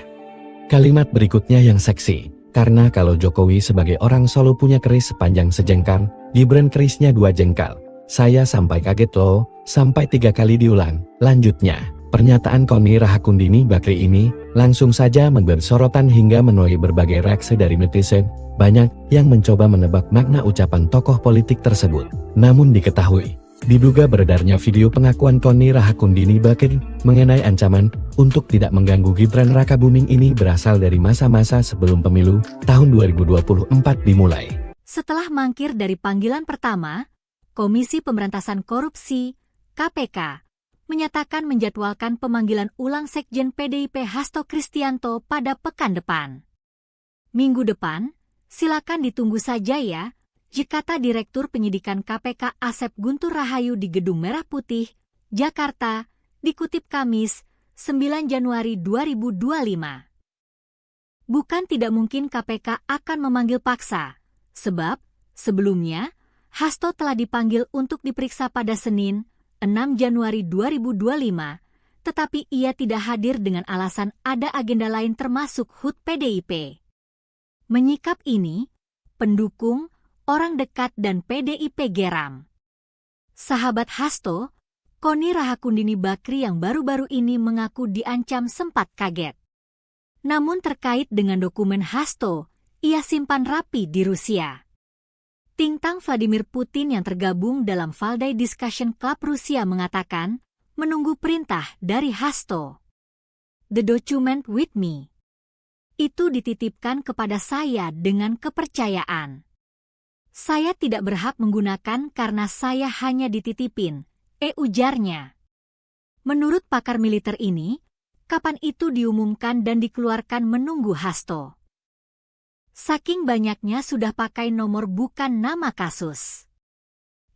Speaker 3: Kalimat berikutnya yang seksi, karena kalau Jokowi sebagai orang Solo punya keris sepanjang sejengkal, Gibran kerisnya 2 jengkal. Saya sampai kaget loh, sampai 3 kali diulang. Lanjutnya, pernyataan Koni Rahakundini Bakri ini langsung saja memberi sorotan hingga menuai berbagai reaksi dari netizen. Banyak yang mencoba menebak makna ucapan tokoh politik tersebut. Namun diketahui, diduga beredarnya video pengakuan Koni Rahakundini Bakri mengenai ancaman untuk tidak mengganggu Gibran Rakabuming ini berasal dari masa-masa sebelum pemilu tahun 2024 dimulai.
Speaker 1: Setelah mangkir dari panggilan pertama, Komisi Pemberantasan Korupsi (KPK) menyatakan menjadwalkan pemanggilan ulang Sekjen PDIP Hasto Kristianto pada pekan depan. Minggu depan, silakan ditunggu saja ya, kata Direktur Penyidikan KPK Asep Guntur Rahayu di Gedung Merah Putih, Jakarta, dikutip Kamis, 9 Januari 2025. Bukan tidak mungkin KPK akan memanggil paksa, sebab sebelumnya Hasto telah dipanggil untuk diperiksa pada Senin, 6 Januari 2025, tetapi ia tidak hadir dengan alasan ada agenda lain termasuk HUT PDIP. Menyikap ini, pendukung, orang dekat dan PDIP geram. Sahabat Hasto, Koni Rahakundini Bakri yang baru-baru ini mengaku diancam sempat kaget. Namun terkait dengan dokumen Hasto, ia simpan rapi di Rusia. Tintang Vladimir Putin yang tergabung dalam Valdai Discussion Club Rusia mengatakan, menunggu perintah dari Hasto. The document with me. Itu dititipkan kepada saya dengan kepercayaan. Saya tidak berhak menggunakan karena saya hanya dititipin, ujarnya. Menurut pakar militer ini, kapan itu diumumkan dan dikeluarkan menunggu Hasto. Saking banyaknya sudah pakai nomor bukan nama kasus.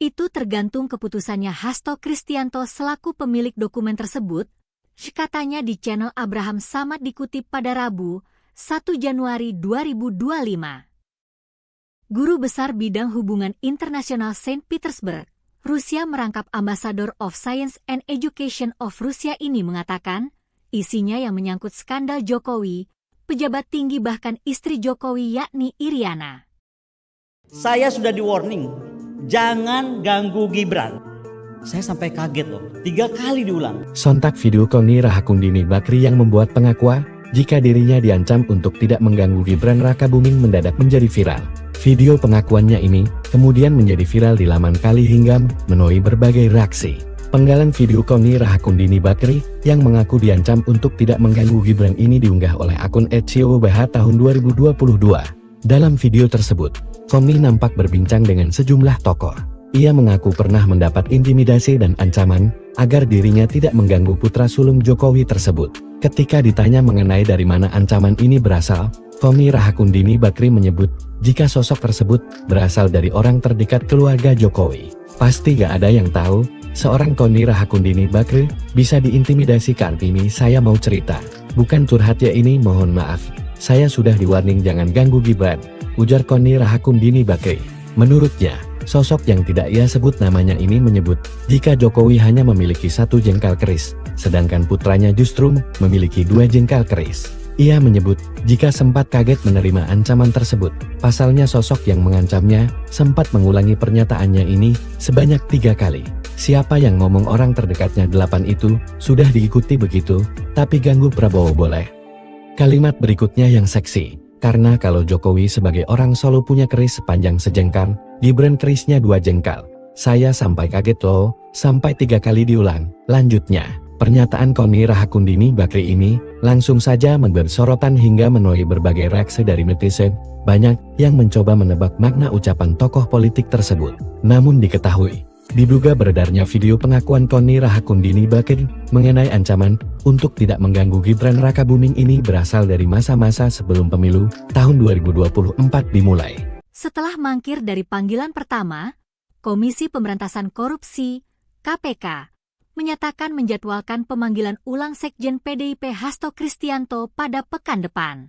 Speaker 1: Itu tergantung keputusannya Hasto Kristianto selaku pemilik dokumen tersebut, katanya di channel Abraham Samad dikutip pada Rabu, 1 Januari 2025. Guru Besar Bidang Hubungan Internasional Saint Petersburg, Rusia merangkap Ambassador of Science and Education of Rusia ini mengatakan, isinya yang menyangkut skandal Jokowi, pejabat tinggi bahkan istri Jokowi yakni Iriana.
Speaker 2: Saya sudah di warning, jangan ganggu Gibran. Saya sampai kaget loh, 3 kali diulang.
Speaker 3: Sontak video Koni Rahakundini Bakri yang membuat pengakuan jika dirinya diancam untuk tidak mengganggu Gibran Rakabuming mendadak menjadi viral. Video pengakuannya ini kemudian menjadi viral di laman Kali hingga menuai berbagai reaksi. Penggalan video Koni Rahakundini Bakri yang mengaku diancam untuk tidak mengganggu Gibran ini diunggah oleh akun @COBH tahun 2022. Dalam video tersebut, Koni nampak berbincang dengan sejumlah tokoh. Ia mengaku pernah mendapat intimidasi dan ancaman agar dirinya tidak mengganggu putra sulung Jokowi tersebut. Ketika ditanya mengenai dari mana ancaman ini berasal, Koni Rahakundini Bakri menyebut jika sosok tersebut berasal dari orang terdekat keluarga Jokowi. Pasti gak ada yang tahu, seorang Koni Rahakundini Bakri bisa diintimidasi. Kartini saya mau cerita, bukan curhat ya ini, mohon maaf. Saya sudah di warning jangan ganggu Gibran, ujar Koni Rahakundini Bakri. Menurutnya, sosok yang tidak ia sebut namanya ini menyebut jika Jokowi hanya memiliki 1 jengkal keris, sedangkan putranya justru memiliki 2 jengkal keris. Ia menyebut jika sempat kaget menerima ancaman tersebut. Pasalnya sosok yang mengancamnya sempat mengulangi pernyataannya ini sebanyak 3 kali. Siapa yang ngomong orang terdekatnya 8 itu sudah diikuti begitu, tapi ganggu Prabowo boleh. Kalimat berikutnya yang seksi, karena kalau Jokowi sebagai orang Solo punya keris sepanjang sejengkal, Gibran kerisnya 2 jengkal. Saya sampai kaget loh, sampai 3 kali diulang. Lanjutnya, pernyataan Koni Rahakundini Bakri ini langsung saja memberi sorotan hingga menuai berbagai reaksi dari netizen. Banyak yang mencoba menebak makna ucapan tokoh politik tersebut. Namun diketahui, diduga beredarnya video pengakuan Koni Rahakundini Bakri mengenai ancaman untuk tidak mengganggu Gibran Rakabuming ini berasal dari masa-masa sebelum pemilu tahun 2024 dimulai.
Speaker 1: Setelah mangkir dari panggilan pertama, Komisi Pemberantasan Korupsi, KPK, menyatakan menjadwalkan pemanggilan ulang Sekjen PDIP Hasto Kristianto pada pekan depan.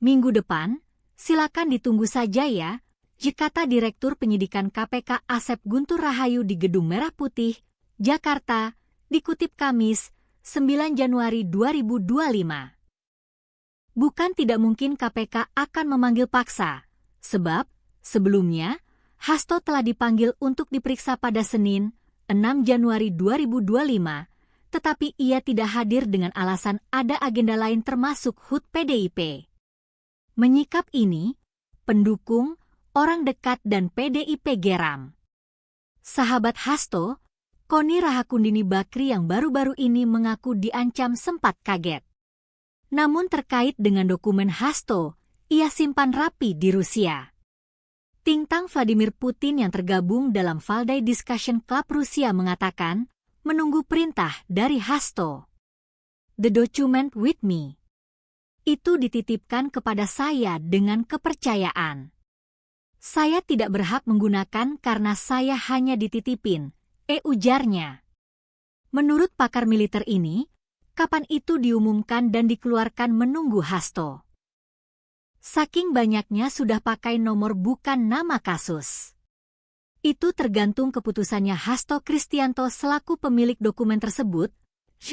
Speaker 1: Minggu depan, silakan ditunggu saja ya, kata Direktur Penyidikan KPK Asep Guntur Rahayu di Gedung Merah Putih, Jakarta, dikutip Kamis, 9 Januari 2025. Bukan tidak mungkin KPK akan memanggil paksa, sebab sebelumnya Hasto telah dipanggil untuk diperiksa pada Senin, 6 Januari 2025, tetapi ia tidak hadir dengan alasan ada agenda lain termasuk HUT PDIP. Menyikap ini, pendukung, orang dekat dan PDIP geram. Sahabat Hasto, Koni Rahakundini Bakri yang baru-baru ini mengaku diancam sempat kaget. Namun terkait dengan dokumen Hasto, ia simpan rapi di Rusia. Tintang Vladimir Putin yang tergabung dalam Valdai Discussion Club Rusia mengatakan, menunggu perintah dari Hasto. The document with me. Itu dititipkan kepada saya dengan kepercayaan. Saya tidak berhak menggunakan karena saya hanya dititipin, ujarnya. Menurut pakar militer ini, kapan itu diumumkan dan dikeluarkan menunggu Hasto. Saking banyaknya sudah pakai nomor bukan nama kasus. Itu tergantung keputusannya Hasto Kristianto selaku pemilik dokumen tersebut,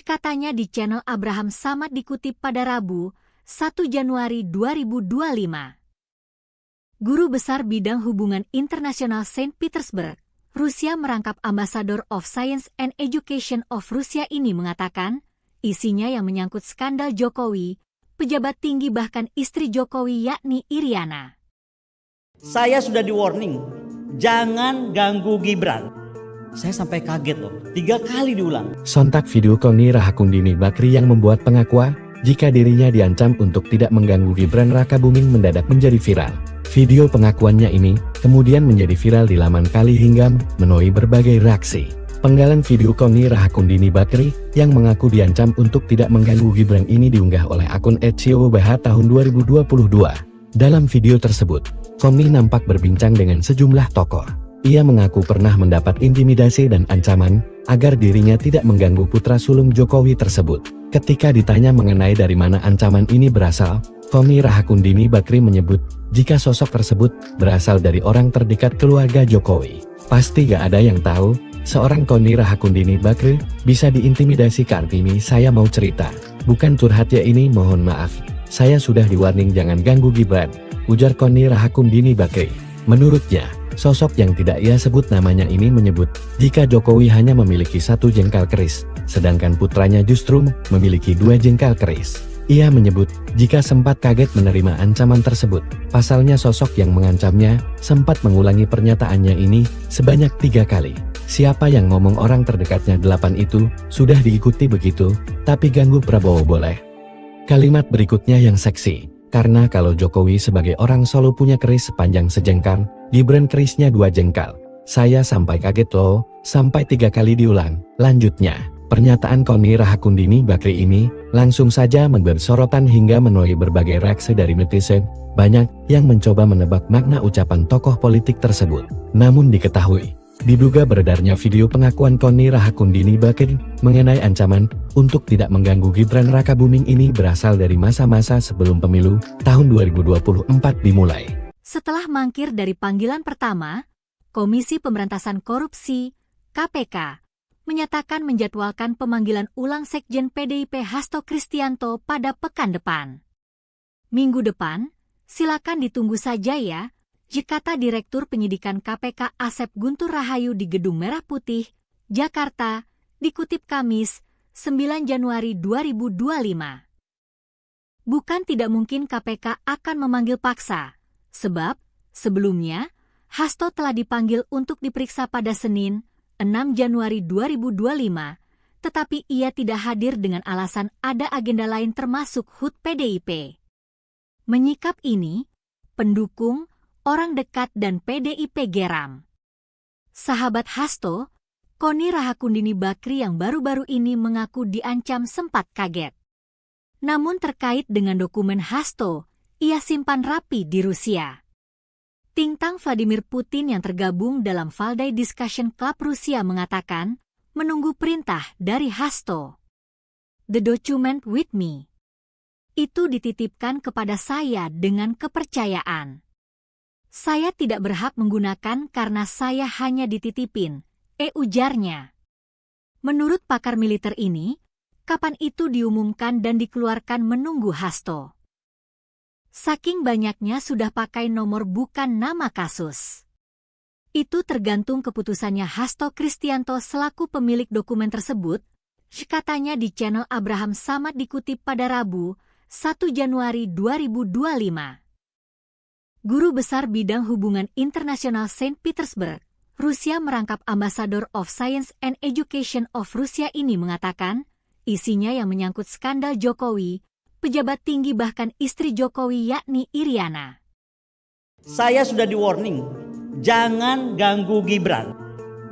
Speaker 1: katanya di channel Abraham Samad dikutip pada Rabu, 1 Januari 2025. Guru Besar Bidang Hubungan Internasional Saint Petersburg, Rusia merangkap Ambassador of Science and Education of Rusia ini mengatakan, isinya yang menyangkut skandal Jokowi, pejabat tinggi bahkan istri Jokowi yakni Iriana.
Speaker 2: Saya sudah di warning, jangan ganggu Gibran. Saya sampai kaget loh, 3 kali diulang.
Speaker 3: Sontak video Koni Rahakundini Bakri yang membuat pengakuan jika dirinya diancam untuk tidak mengganggu Gibran Rakabuming mendadak menjadi viral. Video pengakuannya ini kemudian menjadi viral di laman Kali hingga menuai berbagai reaksi. Penggalan video Koni Rahakundini Bakri yang mengaku diancam untuk tidak mengganggu Gibran ini diunggah oleh akun @siobah tahun 2022. Dalam video tersebut, Koni nampak berbincang dengan sejumlah tokoh. Ia mengaku pernah mendapat intimidasi dan ancaman agar dirinya tidak mengganggu putra sulung Jokowi tersebut. Ketika ditanya mengenai dari mana ancaman ini berasal, Koni Rahakundini Bakri menyebut jika sosok tersebut berasal dari orang terdekat keluarga Jokowi. Pasti gak ada yang tahu, seorang Koni Rahakundini Bakri bisa diintimidasi. Kartini, saya mau cerita. Bukan curhat ya ini, mohon maaf. Saya sudah di-warning jangan ganggu Gibran, ujar Koni Rahakundini Bakri. Menurutnya, sosok yang tidak ia sebut namanya ini menyebut jika Jokowi hanya memiliki 1 jengkal keris, sedangkan putranya justru memiliki 2 jengkal keris. Ia menyebut jika sempat kaget menerima ancaman tersebut. Pasalnya sosok yang mengancamnya sempat mengulangi pernyataannya ini sebanyak 3 kali. Siapa yang ngomong orang terdekatnya 8 itu sudah diikuti begitu, tapi ganggu Prabowo boleh. Kalimat berikutnya yang seksi. Karena kalau Jokowi sebagai orang Solo punya keris sepanjang sejengkal, Gibran kerisnya 2 jengkal. Saya sampai kaget loh, sampai 3 kali diulang. Lanjutnya, pernyataan Koni Rahakundini Bakri ini langsung saja memberi sorotan hingga menuai berbagai reaksi dari netizen. Banyak yang mencoba menebak makna ucapan tokoh politik tersebut. Namun diketahui, diduga beredarnya video pengakuan Koni Rahakundini Bakri mengenai ancaman untuk tidak mengganggu Gibran Rakabuming ini berasal dari masa-masa sebelum pemilu tahun 2024 dimulai.
Speaker 1: Setelah mangkir dari panggilan pertama, Komisi Pemberantasan Korupsi (KPK) menyatakan menjadwalkan pemanggilan ulang Sekjen PDIP Hasto Kristianto pada pekan depan. Minggu depan, silakan ditunggu saja ya, kata Direktur Penyidikan KPK Asep Guntur Rahayu di Gedung Merah Putih, Jakarta, dikutip Kamis, 9 Januari 2025. Bukan tidak mungkin KPK akan memanggil paksa, sebab sebelumnya Hasto telah dipanggil untuk diperiksa pada Senin, 6 Januari 2025, tetapi ia tidak hadir dengan alasan ada agenda lain termasuk HUT PDIP. Menyikap ini, pendukung, orang dekat dan PDIP geram. Sahabat Hasto, Koni Rahakundini Bakri yang baru-baru ini mengaku diancam sempat kaget. Namun terkait dengan dokumen Hasto, ia simpan rapi di Rusia. Tintang Vladimir Putin yang tergabung dalam Valdai Discussion Club Rusia mengatakan, menunggu perintah dari Hasto. The document with me. Itu dititipkan kepada saya dengan kepercayaan. Saya tidak berhak menggunakan karena saya hanya dititipin, ujarnya. Menurut pakar militer ini, kapan itu diumumkan dan dikeluarkan menunggu Hasto. Saking banyaknya sudah pakai nomor bukan nama kasus. Itu tergantung keputusannya Hasto Kristianto selaku pemilik dokumen tersebut, katanya di channel Abraham Samad dikutip pada Rabu, 1 Januari 2025. Guru Besar Bidang Hubungan Internasional Saint Petersburg, Rusia merangkap Ambassador of Science and Education of Rusia ini mengatakan, isinya yang menyangkut skandal Jokowi, pejabat tinggi bahkan istri Jokowi yakni Iriana.
Speaker 2: Saya sudah di warning, jangan ganggu Gibran.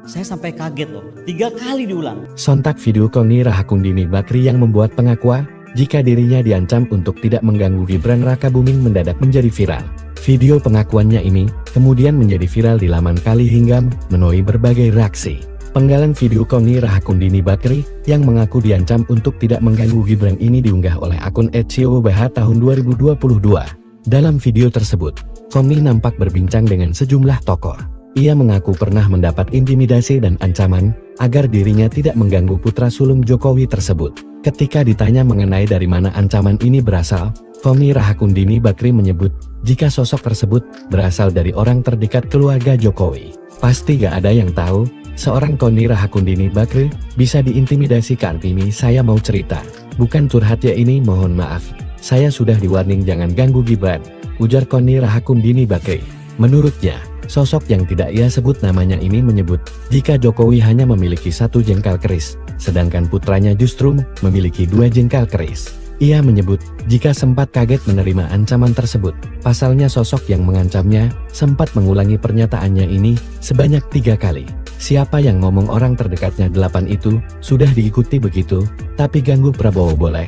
Speaker 2: Saya sampai kaget loh, 3 kali diulang.
Speaker 3: Sontak video Koni Rahakundini Bakri yang membuat pengakuan jika dirinya diancam untuk tidak mengganggu Gibran Rakabuming mendadak menjadi viral. Video pengakuannya ini kemudian menjadi viral di laman Kali hingga menuai berbagai reaksi. Penggalan video Koni Rahakundini Bakri yang mengaku diancam untuk tidak mengganggu Gibran ini diunggah oleh akun @siobah tahun 2022. Dalam video tersebut, Koni nampak berbincang dengan sejumlah tokoh. Ia mengaku pernah mendapat intimidasi dan ancaman agar dirinya tidak mengganggu putra sulung Jokowi tersebut. Ketika ditanya mengenai dari mana ancaman ini berasal, Koni Rahakundini Bakri menyebut jika sosok tersebut berasal dari orang terdekat keluarga Jokowi. Pasti gak ada yang tahu, seorang Koni Rahakundini Bakri bisa diintimidasi. Kartini, saya mau cerita. Bukan curhat ya ini, mohon maaf. Saya sudah di-warning jangan ganggu Gibran, ujar Koni Rahakundini Bakri. Menurutnya, sosok yang tidak ia sebut namanya ini menyebut jika Jokowi hanya memiliki satu jengkal keris, sedangkan putranya justru memiliki dua jengkal keris. Ia menyebut jika sempat kaget menerima ancaman tersebut. Pasalnya sosok yang mengancamnya sempat mengulangi pernyataannya ini sebanyak 3 kali. Siapa yang ngomong orang terdekatnya 8 itu sudah diikuti begitu, tapi ganggu Prabowo boleh.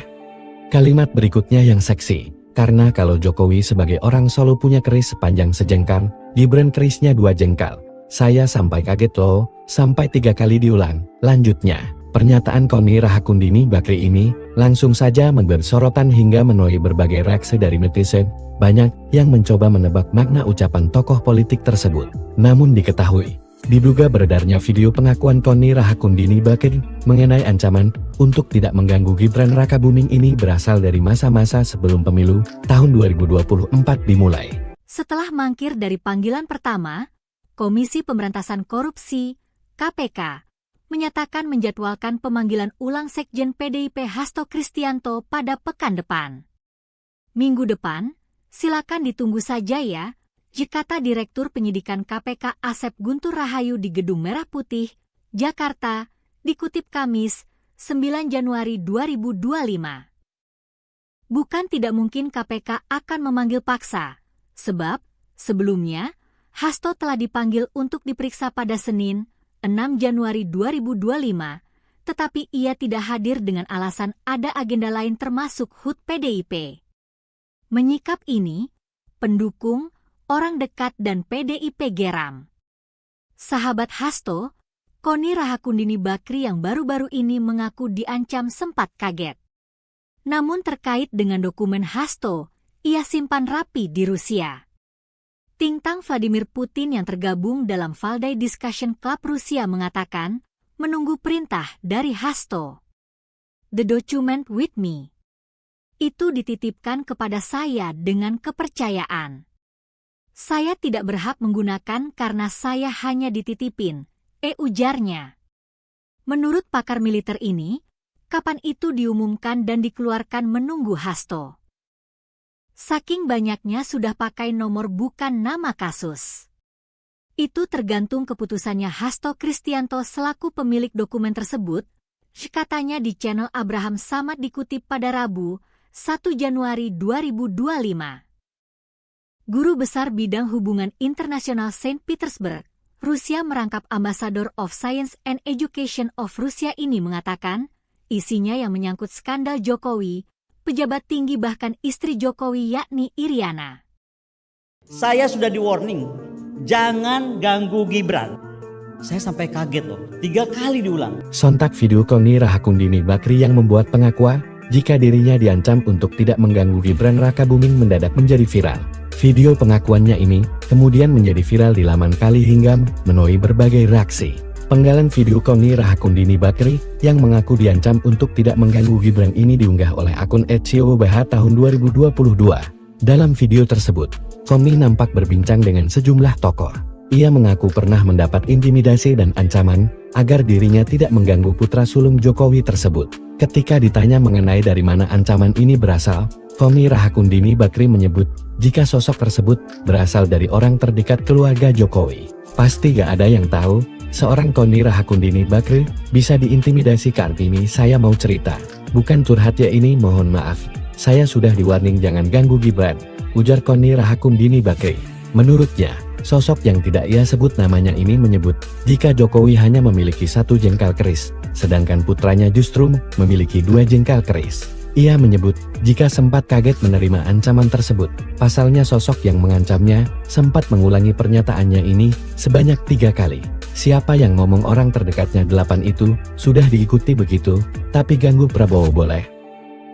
Speaker 3: Kalimat berikutnya yang seksi. Karena kalau Jokowi sebagai orang Solo punya keris sepanjang sejengkal, Gibran kerisnya 2 jengkal. Saya sampai kaget loh, sampai 3 kali diulang. Lanjutnya, pernyataan Koni Rahakundini Bakri ini langsung saja memberi sorotan hingga menuai berbagai reaksi dari netizen. Banyak yang mencoba menebak makna ucapan tokoh politik tersebut. Namun diketahui, diduga beredarnya video pengakuan Koni Rahakundini Bakri mengenai ancaman untuk tidak mengganggu Gibran Rakabuming ini berasal dari masa-masa sebelum pemilu tahun 2024 dimulai.
Speaker 1: Setelah mangkir dari panggilan pertama, Komisi Pemberantasan Korupsi (KPK) menyatakan menjadwalkan pemanggilan ulang Sekjen PDIP Hasto Kristianto pada pekan depan. Minggu depan, silakan ditunggu saja ya, kata Direktur Penyidikan KPK Asep Guntur Rahayu di Gedung Merah Putih, Jakarta, dikutip Kamis, 9 Januari 2025. Bukan tidak mungkin KPK akan memanggil paksa, sebab sebelumnya Hasto telah dipanggil untuk diperiksa pada Senin, 6 Januari 2025, tetapi ia tidak hadir dengan alasan ada agenda lain termasuk HUT PDIP. Menyikap ini, pendukung, orang dekat dan PDIP geram. Sahabat Hasto, Koni Rahakundini Bakri yang baru-baru ini mengaku diancam sempat kaget. Namun terkait dengan dokumen Hasto, ia simpan rapi di Rusia. Tintang Vladimir Putin yang tergabung dalam Valdai Discussion Club Rusia mengatakan, menunggu perintah dari Hasto. The document with me. Itu dititipkan kepada saya dengan kepercayaan. Saya tidak berhak menggunakan karena saya hanya dititipin, ujarnya. Menurut pakar militer ini, kapan itu diumumkan dan dikeluarkan menunggu Hasto. Saking banyaknya sudah pakai nomor bukan nama kasus. Itu tergantung keputusannya Hasto Kristianto selaku pemilik dokumen tersebut, katanya di channel Abraham Samad dikutip pada Rabu, 1 Januari 2025. Guru Besar Bidang Hubungan Internasional Saint Petersburg, Rusia merangkap Ambassador of Science and Education of Rusia ini mengatakan, isinya yang menyangkut skandal Jokowi, pejabat tinggi bahkan istri Jokowi yakni Iriana.
Speaker 2: Saya sudah di warning, jangan ganggu Gibran. Saya sampai kaget loh, 3 kali diulang.
Speaker 3: Sontak video Koni Rahakundini Bakri yang membuat pengakuan jika dirinya diancam untuk tidak mengganggu Gibran Rakabuming mendadak menjadi viral. Video pengakuannya ini kemudian menjadi viral di laman Kali hingga menuai berbagai reaksi. Penggalan video Koni Rahakundini Bakri yang mengaku diancam untuk tidak mengganggu Gibran ini diunggah oleh akun @COBH tahun 2022. Dalam video tersebut, Koni nampak berbincang dengan sejumlah tokoh. Ia mengaku pernah mendapat intimidasi dan ancaman agar dirinya tidak mengganggu putra sulung Jokowi tersebut. Ketika ditanya mengenai dari mana ancaman ini berasal, Koni Rahakundini Bakri menyebut jika sosok tersebut berasal dari orang terdekat keluarga Jokowi. Pasti gak ada yang tahu, seorang Koni Rahakundini Bakri bisa diintimidasi. Kartini saya mau cerita, bukan curhat ya ini, mohon maaf. Saya sudah di-warning jangan ganggu Gibran, ujar Koni Rahakundini Bakri. Menurutnya, sosok yang tidak ia sebut namanya ini menyebut jika Jokowi hanya memiliki satu jengkal keris, sedangkan putranya justru memiliki 2 jengkal keris. Ia menyebut jika sempat kaget menerima ancaman tersebut. Pasalnya sosok yang mengancamnya sempat mengulangi pernyataannya ini sebanyak 3 kali. Siapa yang ngomong orang terdekatnya 8 itu sudah diikuti begitu, tapi ganggu Prabowo boleh.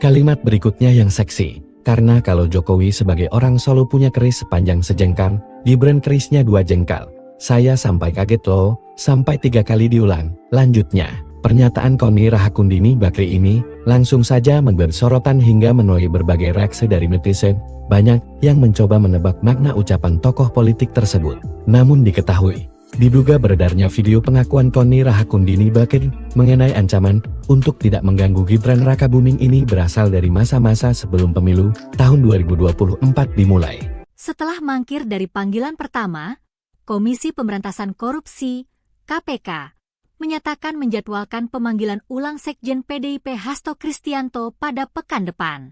Speaker 3: Kalimat berikutnya yang seksi. Karena kalau Jokowi sebagai orang Solo punya keris sepanjang sejengkal, Gibran kerisnya 2 jengkal. Saya sampai kaget loh, sampai 3 kali diulang. Lanjutnya, pernyataan Koni Rahakundini Bakri ini langsung saja memberi sorotan hingga menuai berbagai reaksi dari netizen. Banyak yang mencoba menebak makna ucapan tokoh politik tersebut. Namun diketahui, diduga beredarnya video pengakuan Koni Rahakundini Bakri mengenai ancaman untuk tidak mengganggu Gibran Rakabuming ini berasal dari masa-masa sebelum pemilu tahun 2024 dimulai.
Speaker 1: Setelah mangkir dari panggilan pertama, Komisi Pemberantasan Korupsi (KPK) menyatakan menjadwalkan pemanggilan ulang Sekjen PDIP Hasto Kristianto pada pekan depan.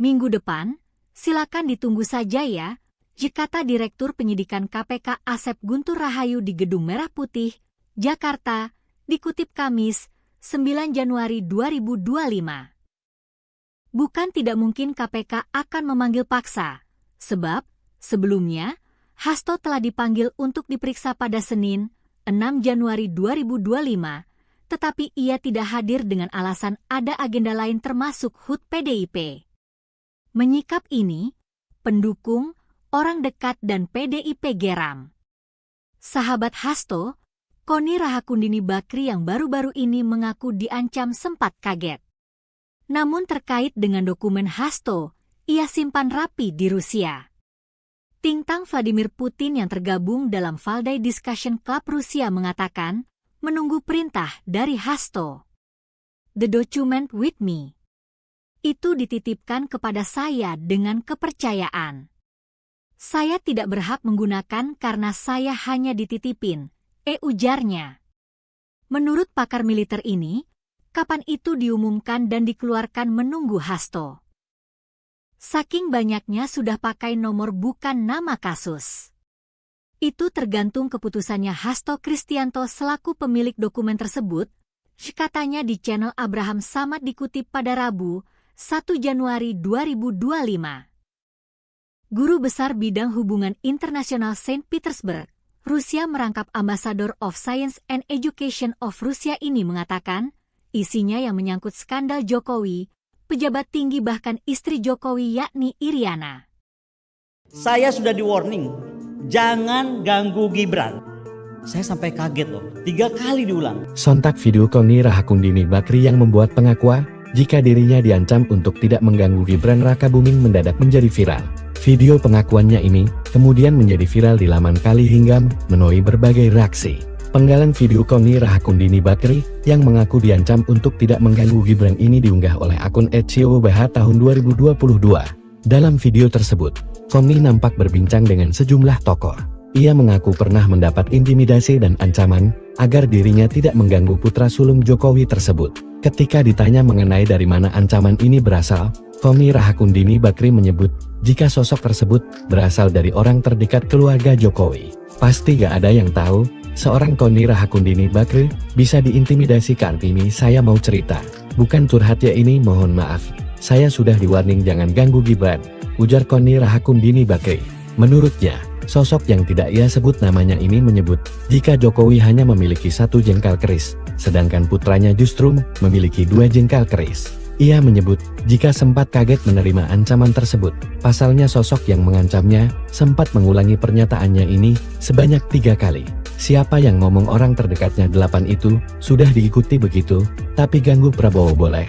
Speaker 1: Minggu depan, silakan ditunggu saja ya, kata Direktur Penyidikan KPK Asep Guntur Rahayu di Gedung Merah Putih, Jakarta, dikutip Kamis, 9 Januari 2025. Bukan tidak mungkin KPK akan memanggil paksa, sebab sebelumnya Hasto telah dipanggil untuk diperiksa pada Senin, 6 Januari 2025, tetapi ia tidak hadir dengan alasan ada agenda lain termasuk HUT PDIP. Menyikap ini, pendukung, orang dekat dan PDIP geram. Sahabat Hasto, Koni Rahakundini Bakri yang baru-baru ini mengaku diancam sempat kaget. Namun terkait dengan dokumen Hasto, ia simpan rapi di Rusia. Tintang Vladimir Putin yang tergabung dalam Valdai Discussion Club Rusia mengatakan, menunggu perintah dari Hasto. The document with me. Itu dititipkan kepada saya dengan kepercayaan. Saya tidak berhak menggunakan karena saya hanya dititipin, ujarnya. Menurut pakar militer ini, kapan itu diumumkan dan dikeluarkan menunggu Hasto. Saking banyaknya sudah pakai nomor bukan nama kasus. Itu tergantung keputusannya Hasto Kristianto selaku pemilik dokumen tersebut, katanya di channel Abraham Samad dikutip pada Rabu, 1 Januari 2025. Guru Besar Bidang Hubungan Internasional Saint Petersburg, Rusia merangkap Ambassador of Science and Education of Rusia ini mengatakan, isinya yang menyangkut skandal Jokowi, pejabat tinggi bahkan istri Jokowi yakni Iriana.
Speaker 2: Saya sudah di-warning, jangan ganggu Gibran. Saya sampai kaget loh, 3 kali diulang.
Speaker 3: Sontak video Koni Rahakundini Bakri yang membuat pengakuan jika dirinya diancam untuk tidak mengganggu Gibran Rakabuming mendadak menjadi viral. Video pengakuannya ini kemudian menjadi viral di laman Kali hingga menuai berbagai reaksi. Penggalan video Koni Rahakundini Bakri yang mengaku diancam untuk tidak mengganggu Gibran ini diunggah oleh akun @ciobh tahun 2022. Dalam video tersebut, Koni nampak berbincang dengan sejumlah tokoh. Ia mengaku pernah mendapat intimidasi dan ancaman agar dirinya tidak mengganggu putra sulung Jokowi tersebut. Ketika ditanya mengenai dari mana ancaman ini berasal, Koni Rahakundini Bakri menyebut jika sosok tersebut berasal dari orang terdekat keluarga Jokowi. Pasti gak ada yang tahu, seorang Koni Rahakundini Bakri bisa diintimidasi. Kartini saya mau cerita, bukan curhat ya ini, mohon maaf. Saya sudah di-warning jangan ganggu Gibran, ujar Koni Rahakundini Bakri. Menurutnya, sosok yang tidak ia sebut namanya ini menyebut jika Jokowi hanya memiliki 1 jengkal keris, sedangkan putranya justru memiliki 2 jengkal keris. Ia menyebut jika sempat kaget menerima ancaman tersebut. Pasalnya sosok yang mengancamnya sempat mengulangi pernyataannya ini sebanyak 3 kali. Siapa yang ngomong orang terdekatnya 8 itu sudah diikuti begitu, tapi ganggu Prabowo boleh.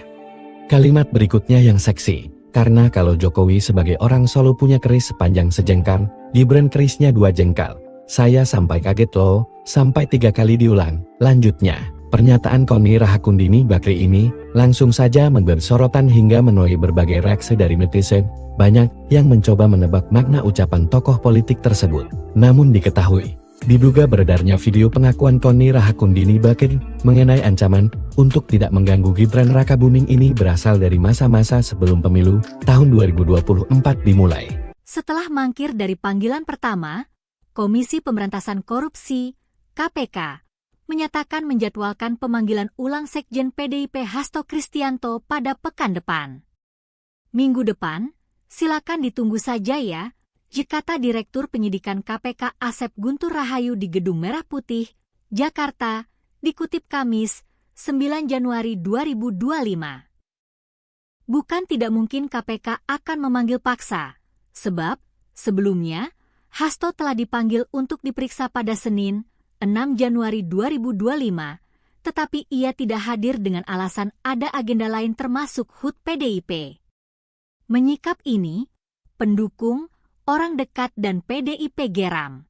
Speaker 3: Kalimat berikutnya yang seksi, karena kalau Jokowi sebagai orang Solo punya keris sepanjang sejengkal, Gibran kerisnya 2 jengkal. Saya sampai kaget loh, sampai 3 kali diulang. Lanjutnya, pernyataan Koni Rahakundini Bakri ini langsung saja memberi sorotan hingga menuai berbagai reaksi dari netizen. Banyak yang mencoba menebak makna ucapan tokoh politik tersebut. Namun diketahui, diduga beredarnya video pengakuan Koni Rahakundini Bakri mengenai ancaman untuk tidak mengganggu Gibran Rakabuming ini berasal dari masa-masa sebelum pemilu tahun 2024 dimulai.
Speaker 1: Setelah mangkir dari panggilan pertama, Komisi Pemberantasan Korupsi (KPK) menyatakan menjadwalkan pemanggilan ulang Sekjen PDIP Hasto Kristianto pada pekan depan. Minggu depan, silakan ditunggu saja ya, kata Direktur Penyidikan KPK Asep Guntur Rahayu di Gedung Merah Putih, Jakarta, dikutip Kamis, 9 Januari 2025. Bukan tidak mungkin KPK akan memanggil paksa, sebab sebelumnya Hasto telah dipanggil untuk diperiksa pada Senin, 6 Januari 2025, tetapi ia tidak hadir dengan alasan ada agenda lain termasuk HUT PDIP. Menyikap ini, pendukung, orang dekat dan PDIP geram.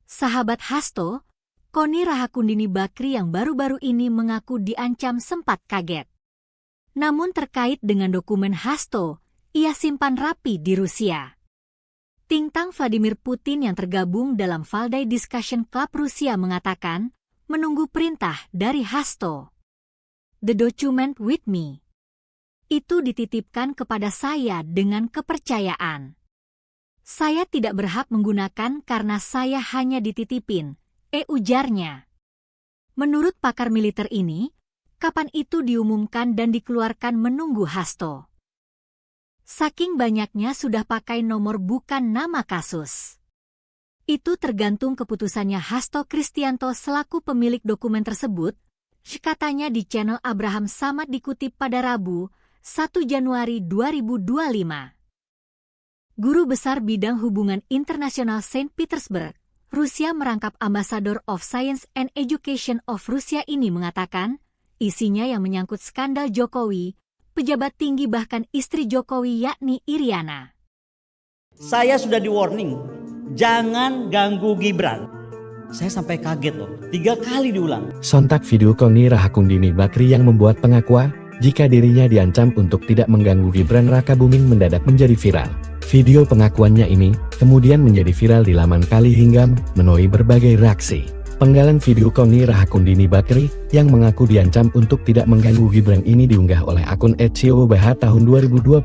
Speaker 1: Sahabat Hasto, Koni Rahakundini Bakri yang baru-baru ini mengaku diancam sempat kaget. Namun terkait dengan dokumen Hasto, ia simpan rapi di Rusia. Tintang Vladimir Putin yang tergabung dalam Valdai Discussion Club Rusia mengatakan, menunggu perintah dari Hasto. The document with me. Itu dititipkan kepada saya dengan kepercayaan. Saya tidak berhak menggunakan karena saya hanya dititipin, ujarnya. Menurut pakar militer ini, kapan itu diumumkan dan dikeluarkan menunggu Hasto. Saking banyaknya sudah pakai nomor bukan nama kasus. Itu tergantung keputusannya Hasto Kristianto selaku pemilik dokumen tersebut, katanya di channel Abraham Samad dikutip pada Rabu, 1 Januari 2025. Guru Besar Bidang Hubungan Internasional Saint Petersburg, Rusia merangkap Ambassador of Science and Education of Rusia ini mengatakan, isinya yang menyangkut skandal Jokowi, pejabat tinggi bahkan istri Jokowi yakni Iriana.
Speaker 2: Saya sudah di warning, jangan ganggu Gibran. Saya sampai kaget loh, 3 kali diulang.
Speaker 3: Sontak video Koni Rahakundini Bakri yang membuat pengakuan jika dirinya diancam untuk tidak mengganggu Gibran Rakabuming mendadak menjadi viral. Video pengakuannya ini kemudian menjadi viral di laman Kali hingga menuai berbagai reaksi. Penggalan video Koni Rahakundini Bakri yang mengaku diancam untuk tidak mengganggu Gibran ini diunggah oleh akun @COBH tahun 2022.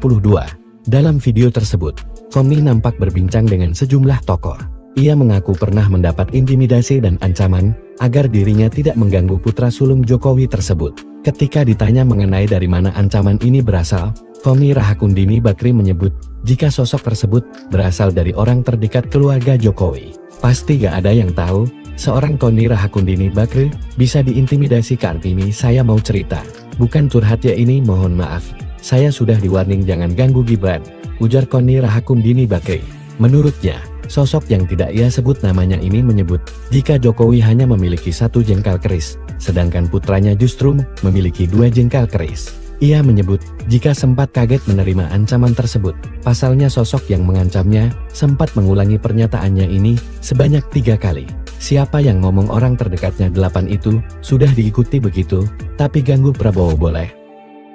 Speaker 3: Dalam video tersebut, Koni nampak berbincang dengan sejumlah tokoh. Ia mengaku pernah mendapat intimidasi dan ancaman agar dirinya tidak mengganggu putra sulung Jokowi tersebut. Ketika ditanya mengenai dari mana ancaman ini berasal, Koni Rahakundini Bakri menyebut jika sosok tersebut berasal dari orang terdekat keluarga Jokowi. Pasti gak ada yang tahu, seorang Koni Rahakundini Bakri bisa diintimidasi. Kartini saya mau cerita, bukan curhat ya ini, mohon maaf. Saya sudah di-warning jangan ganggu Gibran, ujar Koni Rahakundini Bakri. Menurutnya, sosok yang tidak ia sebut namanya ini menyebut jika Jokowi hanya memiliki 1 jengkal keris, sedangkan putranya justru memiliki 2 jengkal keris. Ia menyebut jika sempat kaget menerima ancaman tersebut. Pasalnya sosok yang mengancamnya sempat mengulangi pernyataannya ini sebanyak 3 kali. Siapa yang ngomong orang terdekatnya 8 itu sudah diikuti begitu, tapi ganggu Prabowo boleh.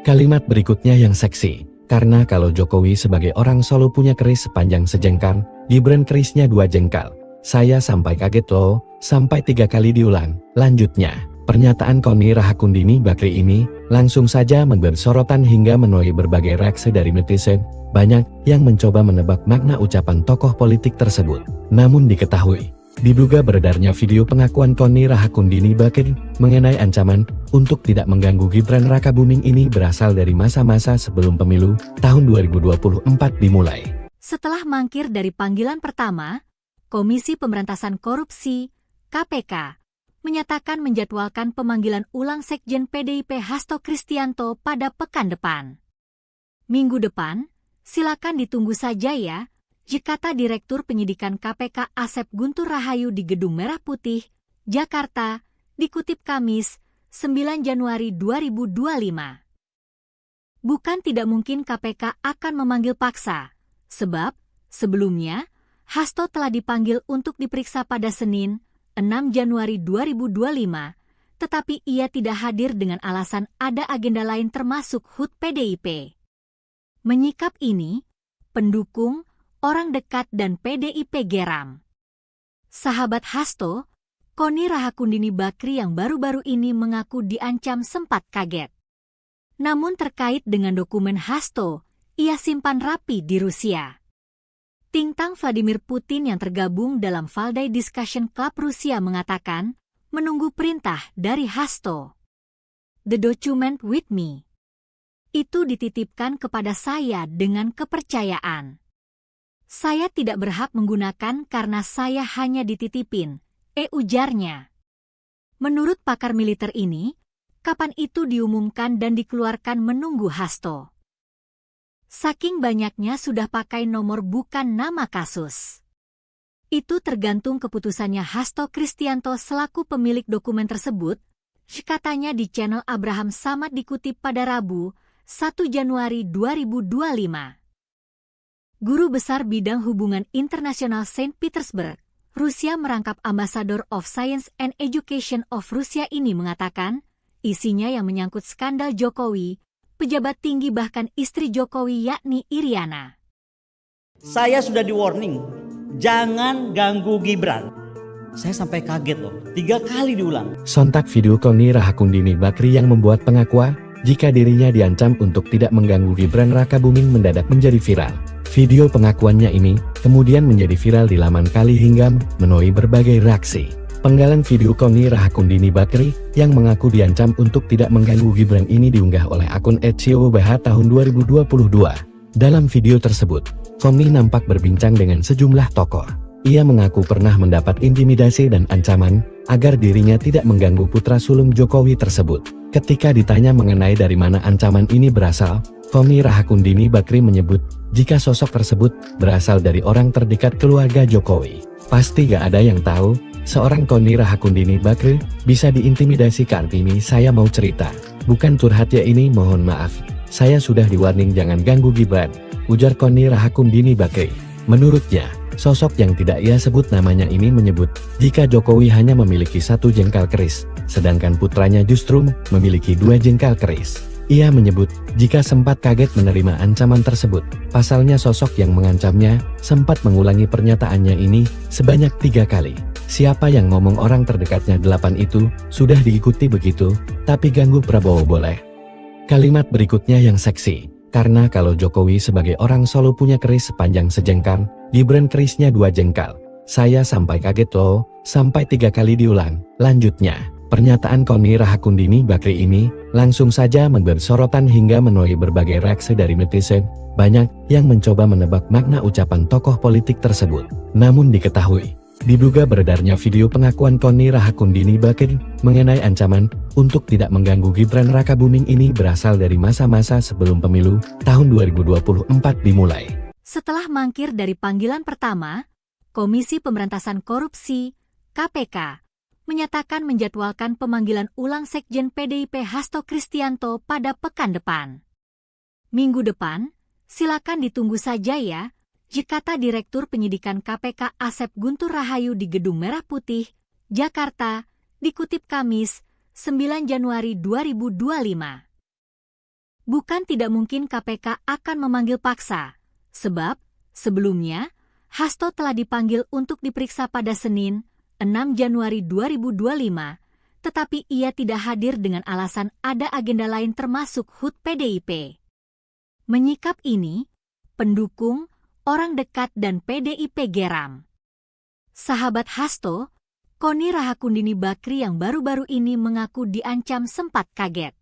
Speaker 3: Kalimat berikutnya yang seksi, karena kalau Jokowi sebagai orang Solo punya keris sepanjang sejengkal, Gibran kerisnya 2 jengkal. Saya sampai kaget loh, sampai 3 kali diulang. Lanjutnya, pernyataan Koni Rahakundini Bakri ini langsung saja memberi sorotan hingga menuai berbagai reaksi dari netizen. Banyak yang mencoba menebak makna ucapan tokoh politik tersebut. Namun diketahui, diduga beredarnya video pengakuan Koni Rahakundini Bakri mengenai ancaman untuk tidak mengganggu Gibran Rakabuming ini berasal dari masa-masa sebelum pemilu tahun 2024 dimulai.
Speaker 1: Setelah mangkir dari panggilan pertama, Komisi Pemberantasan Korupsi, KPK, menyatakan menjadwalkan pemanggilan ulang Sekjen PDIP Hasto Kristianto pada pekan depan. Minggu depan, silakan ditunggu saja ya, kata Direktur Penyidikan KPK Asep Guntur Rahayu di Gedung Merah Putih, Jakarta, dikutip Kamis, 9 Januari 2025. Bukan tidak mungkin KPK akan memanggil paksa, sebab sebelumnya Hasto telah dipanggil untuk diperiksa pada Senin, 6 Januari 2025, tetapi ia tidak hadir dengan alasan ada agenda lain termasuk HUT PDIP. Menyikap ini, pendukung, orang dekat dan PDIP geram. Sahabat Hasto, Koni Rahakundini Bakri yang baru-baru ini mengaku diancam sempat kaget. Namun terkait dengan dokumen Hasto, ia simpan rapi di Rusia. Tintang Vladimir Putin yang tergabung dalam Valdai Discussion Club Rusia mengatakan, menunggu perintah dari Hasto. The document with me. Itu dititipkan kepada saya dengan kepercayaan. Saya tidak berhak menggunakan karena saya hanya dititipin, ujarnya. Menurut pakar militer ini, kapan itu diumumkan dan dikeluarkan menunggu Hasto. Saking banyaknya sudah pakai nomor bukan nama kasus. Itu tergantung keputusannya Hasto Kristianto selaku pemilik dokumen tersebut, katanya di channel Abraham Samad dikutip pada Rabu, 1 Januari 2025. Guru Besar Bidang Hubungan Internasional Saint Petersburg, Rusia merangkap Ambassador of Science and Education of Rusia ini mengatakan, isinya yang menyangkut skandal Jokowi, pejabat tinggi bahkan istri Jokowi yakni Iriana.
Speaker 2: Saya sudah di warning, jangan ganggu Gibran. Saya sampai kaget loh, 3 kali diulang.
Speaker 3: Sontak video Koni Rahakundini Bakri yang membuat pengakuan jika dirinya diancam untuk tidak mengganggu Gibran Rakabuming mendadak menjadi viral. Video pengakuannya ini kemudian menjadi viral di laman Kali hingga menuai berbagai reaksi. Penggalan video Koni Rahakundini Bakri yang mengaku diancam untuk tidak mengganggu Gibran ini diunggah oleh akun @siobah tahun 2022. Dalam video tersebut, Koni nampak berbincang dengan sejumlah tokoh. Ia mengaku pernah mendapat intimidasi dan ancaman agar dirinya tidak mengganggu putra sulung Jokowi tersebut. Ketika ditanya mengenai dari mana ancaman ini berasal, Koni Rahakundini Bakri menyebut jika sosok tersebut berasal dari orang terdekat keluarga Jokowi. Pasti gak ada yang tahu, seorang Koni Rahakundini Bakri bisa diintimidasi. Kartini, saya mau cerita. Bukan curhat ya ini, mohon maaf. Saya sudah di-warning jangan ganggu Gibran, ujar Koni Rahakundini Bakri. Menurutnya, sosok yang tidak ia sebut namanya ini menyebut jika Jokowi hanya memiliki 1 jengkal keris, sedangkan putranya justru memiliki 2 jengkal keris. Ia menyebut jika sempat kaget menerima ancaman tersebut. Pasalnya sosok yang mengancamnya sempat mengulangi pernyataannya ini sebanyak 3 kali. Siapa yang ngomong orang terdekatnya 8 itu sudah diikuti begitu, tapi ganggu Prabowo boleh. Kalimat berikutnya yang seksi. Karena kalau Jokowi sebagai orang Solo punya keris sepanjang sejengkal, Gibran kerisnya 2 jengkal. Saya sampai kaget loh, sampai 3 kali diulang. Lanjutnya, pernyataan Koni Rahakundini Bakri ini langsung saja memberi sorotan hingga menuai berbagai reaksi dari netizen. Banyak yang mencoba menebak makna ucapan tokoh politik tersebut. Namun diketahui, diduga beredarnya video pengakuan Koni Rahakundini Bakri mengenai ancaman untuk tidak mengganggu Gibran Rakabuming ini berasal dari masa-masa sebelum pemilu tahun 2024 dimulai.
Speaker 1: Setelah mangkir dari panggilan pertama, Komisi Pemberantasan Korupsi (KPK) menyatakan menjadwalkan pemanggilan ulang Sekjen PDIP Hasto Kristianto pada pekan depan. Minggu depan, silakan ditunggu saja ya, kata Direktur Penyidikan KPK Asep Guntur Rahayu di Gedung Merah Putih, Jakarta, dikutip Kamis, 9 Januari 2025. Bukan tidak mungkin KPK akan memanggil paksa, sebab sebelumnya Hasto telah dipanggil untuk diperiksa pada Senin, 6 Januari 2025, tetapi ia tidak hadir dengan alasan ada agenda lain termasuk HUT PDIP. Menyikap ini, pendukung, orang dekat dan PDIP geram. Sahabat Hasto, Koni Rahakundini Bakri yang baru-baru ini mengaku diancam sempat kaget.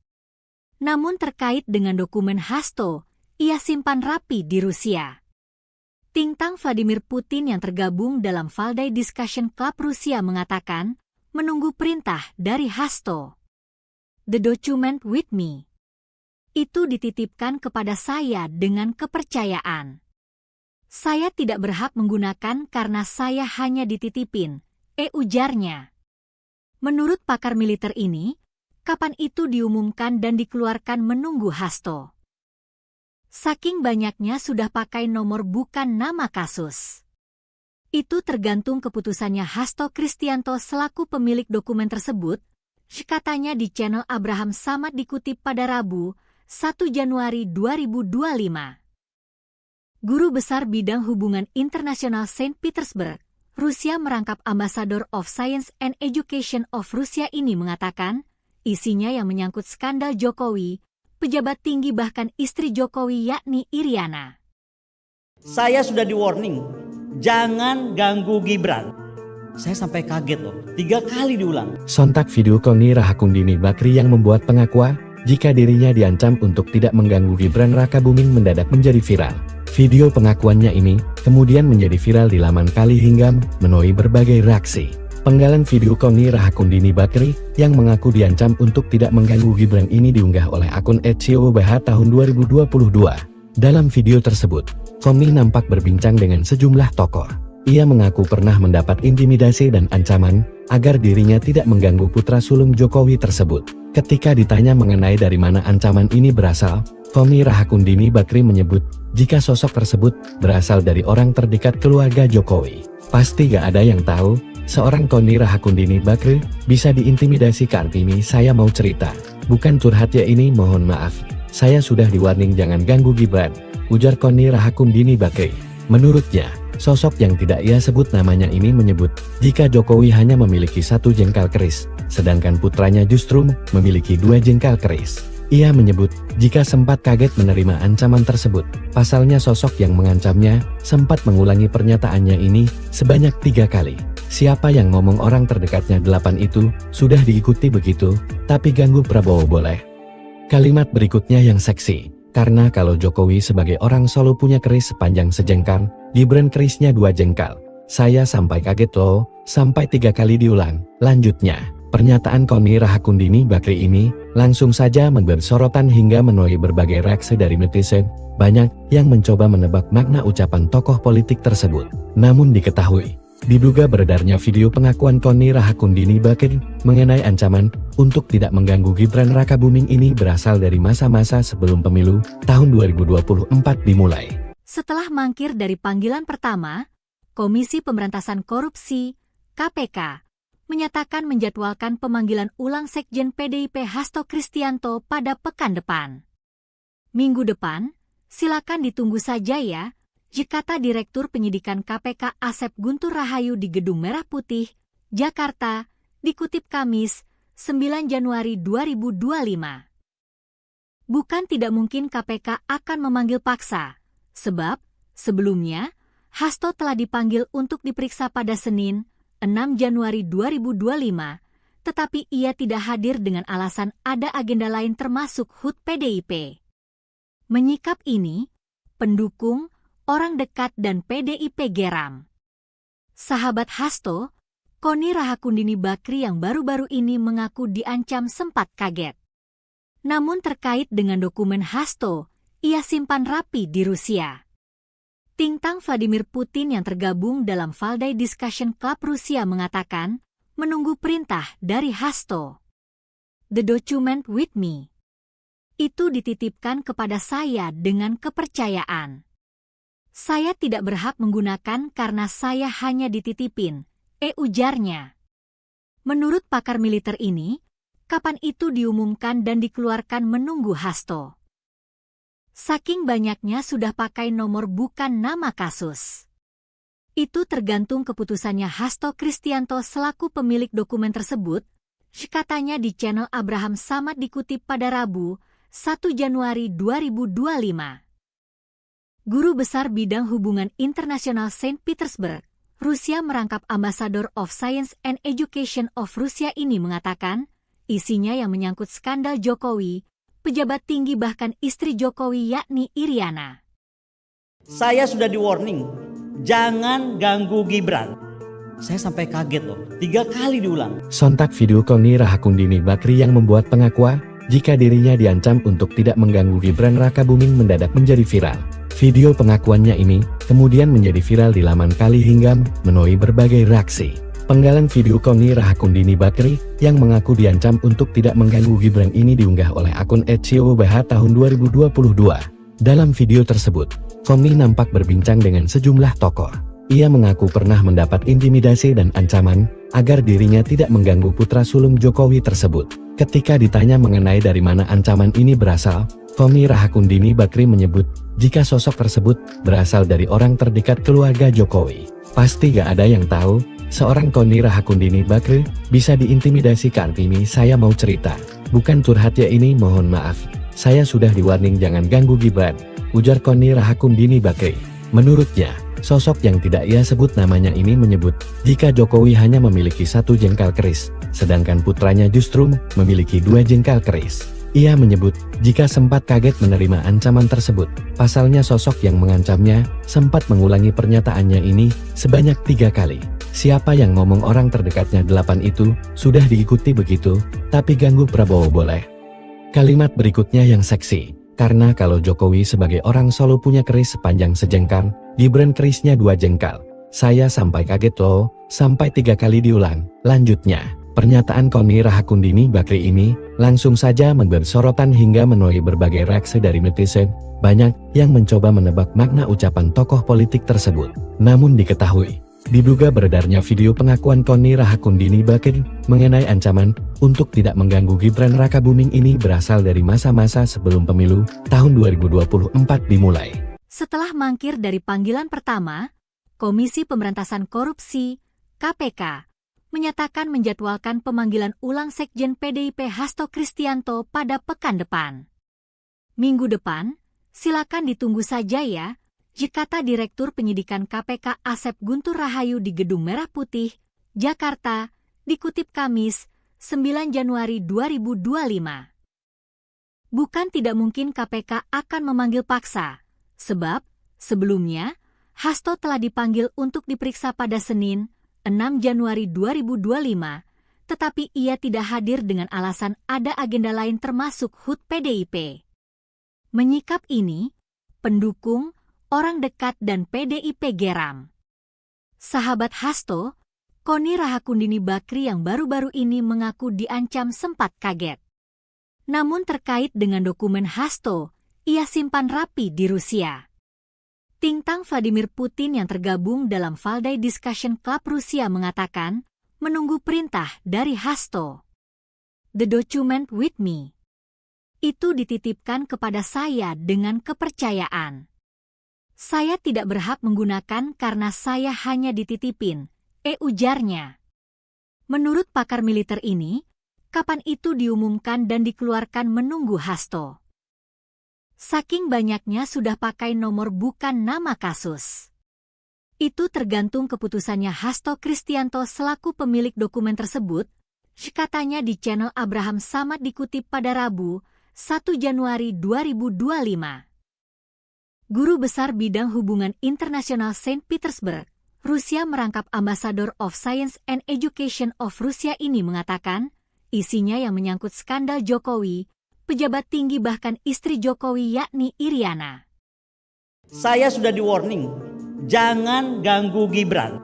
Speaker 1: Namun terkait dengan dokumen Hasto, ia simpan rapi di Rusia. Tintang Vladimir Putin yang tergabung dalam Valdai Discussion Club Rusia mengatakan, menunggu perintah dari Hasto. The document with me. Itu dititipkan kepada saya dengan kepercayaan. Saya tidak berhak menggunakan karena saya hanya dititipin, ujarnya. Menurut pakar militer ini, kapan itu diumumkan dan dikeluarkan menunggu Hasto. Saking banyaknya sudah pakai nomor bukan nama kasus. Itu tergantung keputusannya Hasto Kristianto selaku pemilik dokumen tersebut, katanya di channel Abraham Samad dikutip pada Rabu, 1 Januari 2025. Guru Besar Bidang Hubungan Internasional Saint Petersburg, Rusia merangkap Ambassador of Science and Education of Rusia ini mengatakan, isinya yang menyangkut skandal Jokowi, pejabat tinggi bahkan istri Jokowi yakni Iriana.
Speaker 2: Saya sudah di warning, jangan ganggu Gibran. Saya sampai kaget loh, 3 kali diulang.
Speaker 3: Sontak video Koni Rahakundini Bakri yang membuat pengakuan jika dirinya diancam untuk tidak mengganggu Gibran Rakabuming mendadak menjadi viral. Video pengakuannya ini kemudian menjadi viral di laman Kali hingga menuai berbagai reaksi. Penggalan video Koni Rahakundini Bakri yang mengaku diancam untuk tidak mengganggu Gibran ini diunggah oleh akun @siobah tahun 2022. Dalam video tersebut, Koni nampak berbincang dengan sejumlah tokoh. Ia mengaku pernah mendapat intimidasi dan ancaman agar dirinya tidak mengganggu putra sulung Jokowi tersebut. Ketika ditanya mengenai dari mana ancaman ini berasal, Koni Rahakundini Bakri menyebut jika sosok tersebut berasal dari orang terdekat keluarga Jokowi. Pasti gak ada yang tahu, seorang Koni Rahakundini Bakri bisa diintimidasi. Kartini, saya mau cerita. Bukan curhat ya ini, mohon maaf. Saya sudah di-warning jangan ganggu Gibran, ujar Koni Rahakundini Bakri. Menurutnya, sosok yang tidak ia sebut namanya ini menyebut jika Jokowi hanya memiliki 1 jengkal keris, sedangkan putranya justru memiliki 2 jengkal keris. Ia menyebut jika sempat kaget menerima ancaman tersebut. Pasalnya sosok yang mengancamnya sempat mengulangi pernyataannya ini sebanyak 3 kali. Siapa yang ngomong orang terdekatnya 8 itu sudah diikuti begitu, tapi ganggu Prabowo boleh. Kalimat berikutnya yang seksi. Karena kalau Jokowi sebagai orang Solo punya keris sepanjang sejengkal, Gibran kerisnya 2 jengkal. Saya sampai kaget loh, sampai 3 kali diulang. Lanjutnya, pernyataan Koni Rahakundini Bakri ini langsung saja memberi sorotan hingga menuai berbagai reaksi dari netizen. Banyak yang mencoba menebak makna ucapan tokoh politik tersebut. Namun diketahui, diduga beredarnya video pengakuan Koni Rahakundini Bakri mengenai ancaman untuk tidak mengganggu Gibran Rakabuming ini berasal dari masa-masa sebelum pemilu tahun 2024 dimulai.
Speaker 1: Setelah mangkir dari panggilan pertama, Komisi Pemberantasan Korupsi (KPK) menyatakan menjadwalkan pemanggilan ulang Sekjen PDIP Hasto Kristianto pada pekan depan. Minggu depan, silakan ditunggu saja ya, kata Direktur Penyidikan KPK Asep Guntur Rahayu di Gedung Merah Putih, Jakarta, dikutip Kamis, 9 Januari 2025. Bukan tidak mungkin KPK akan memanggil paksa, sebab sebelumnya Hasto telah dipanggil untuk diperiksa pada Senin, 6 Januari 2025, tetapi ia tidak hadir dengan alasan ada agenda lain termasuk HUT PDIP. Menyikap ini, pendukung, orang dekat dan PDIP geram. Sahabat Hasto, Koni Rahakundini Bakri yang baru-baru ini mengaku diancam sempat kaget. Namun terkait dengan dokumen Hasto, ia simpan rapi di Rusia. Tintang Vladimir Putin yang tergabung dalam Valdai Discussion Club Rusia mengatakan, menunggu perintah dari Hasto. The document with me. Itu dititipkan kepada saya dengan kepercayaan. Saya tidak berhak menggunakan karena saya hanya dititipin, ujarnya. Menurut pakar militer ini, kapan itu diumumkan dan dikeluarkan menunggu Hasto. Saking banyaknya sudah pakai nomor bukan nama kasus. Itu tergantung keputusannya Hasto Kristianto selaku pemilik dokumen tersebut, katanya di channel Abraham Samad dikutip pada Rabu, 1 Januari 2025. Guru Besar Bidang Hubungan Internasional Saint Petersburg, Rusia merangkap Ambassador of Science and Education of Rusia ini mengatakan, isinya yang menyangkut skandal Jokowi, pejabat tinggi bahkan istri Jokowi yakni Iriana.
Speaker 2: Saya sudah di warning, jangan ganggu Gibran. Saya sampai kaget loh, 3 kali diulang.
Speaker 3: Sontak video Koni Rahakundini Bakri yang membuat pengakuan jika dirinya diancam untuk tidak mengganggu Gibran Rakabuming mendadak menjadi viral. Video pengakuannya ini kemudian menjadi viral di laman Kali hingga menuai berbagai reaksi. Penggalan video Koni Rahakundini Bakri yang mengaku diancam untuk tidak mengganggu Gibran ini diunggah oleh akun @COBH tahun 2022. Dalam video tersebut, Koni nampak berbincang dengan sejumlah tokoh. Ia mengaku pernah mendapat intimidasi dan ancaman agar dirinya tidak mengganggu putra sulung Jokowi tersebut. Ketika ditanya mengenai dari mana ancaman ini berasal, Koni Rahakundini Bakri menyebut jika sosok tersebut berasal dari orang terdekat keluarga Jokowi. Pasti gak ada yang tahu, seorang Koni Rahakundini Bakri bisa diintimidasi. Kartini saya mau cerita, bukan curhat ya ini, mohon maaf. Saya sudah di-warning jangan ganggu Gibran, ujar Koni Rahakundini Bakri. Menurutnya, sosok yang tidak ia sebut namanya ini menyebut jika Jokowi hanya memiliki 1 jengkal keris, sedangkan putranya justru memiliki 2 jengkal keris. Ia menyebut jika sempat kaget menerima ancaman tersebut. Pasalnya sosok yang mengancamnya sempat mengulangi pernyataannya ini sebanyak 3 kali. Siapa yang ngomong orang terdekatnya 8 itu sudah diikuti begitu, tapi ganggu Prabowo boleh. Kalimat berikutnya yang seksi. Karena kalau Jokowi sebagai orang Solo punya keris sepanjang sejengkal, Gibran kerisnya 2 jengkal. Saya sampai kaget loh, sampai 3 kali diulang. Lanjutnya, pernyataan Koni Rahakundini Bakri ini langsung saja memberi sorotan hingga menuai berbagai reaksi dari netizen. Banyak yang mencoba menebak makna ucapan tokoh politik tersebut. Namun diketahui, diduga beredarnya video pengakuan Koni Rahakundini Bakri mengenai ancaman untuk tidak mengganggu Gibran Rakabuming ini berasal dari masa-masa sebelum pemilu tahun 2024 dimulai.
Speaker 1: Setelah mangkir dari panggilan pertama, Komisi Pemberantasan Korupsi (KPK) menyatakan menjadwalkan pemanggilan ulang Sekjen PDIP Hasto Kristianto pada pekan depan. Minggu depan, silakan ditunggu saja ya, kata Direktur Penyidikan KPK Asep Guntur Rahayu di Gedung Merah Putih, Jakarta, dikutip Kamis, 9 Januari 2025. Bukan tidak mungkin KPK akan memanggil paksa, sebab sebelumnya Hasto telah dipanggil untuk diperiksa pada Senin, 6 Januari 2025, tetapi ia tidak hadir dengan alasan ada agenda lain termasuk HUT PDIP. Menyikap ini, pendukung, orang dekat dan PDIP geram. Sahabat Hasto, Koni Rahakundini Bakri yang baru-baru ini mengaku diancam sempat kaget. Namun terkait dengan dokumen Hasto, ia simpan rapi di Rusia. Tintang Vladimir Putin yang tergabung dalam Valdai Discussion Club Rusia mengatakan, menunggu perintah dari Hasto. The document with me. Itu dititipkan kepada saya dengan kepercayaan. Saya tidak berhak menggunakan karena saya hanya dititipin, ujarnya. Menurut pakar militer ini, kapan itu diumumkan dan dikeluarkan menunggu Hasto. Saking banyaknya sudah pakai nomor bukan nama kasus. Itu tergantung keputusannya Hasto Kristianto selaku pemilik dokumen tersebut, katanya di channel Abraham Samad dikutip pada Rabu, 1 Januari 2025. Guru Besar Bidang Hubungan Internasional Saint Petersburg, Rusia merangkap Ambassador of Science and Education of Rusia ini mengatakan, isinya yang menyangkut skandal Jokowi, pejabat tinggi bahkan istri Jokowi yakni Iriana.
Speaker 2: Saya sudah di-warning, jangan ganggu Gibran.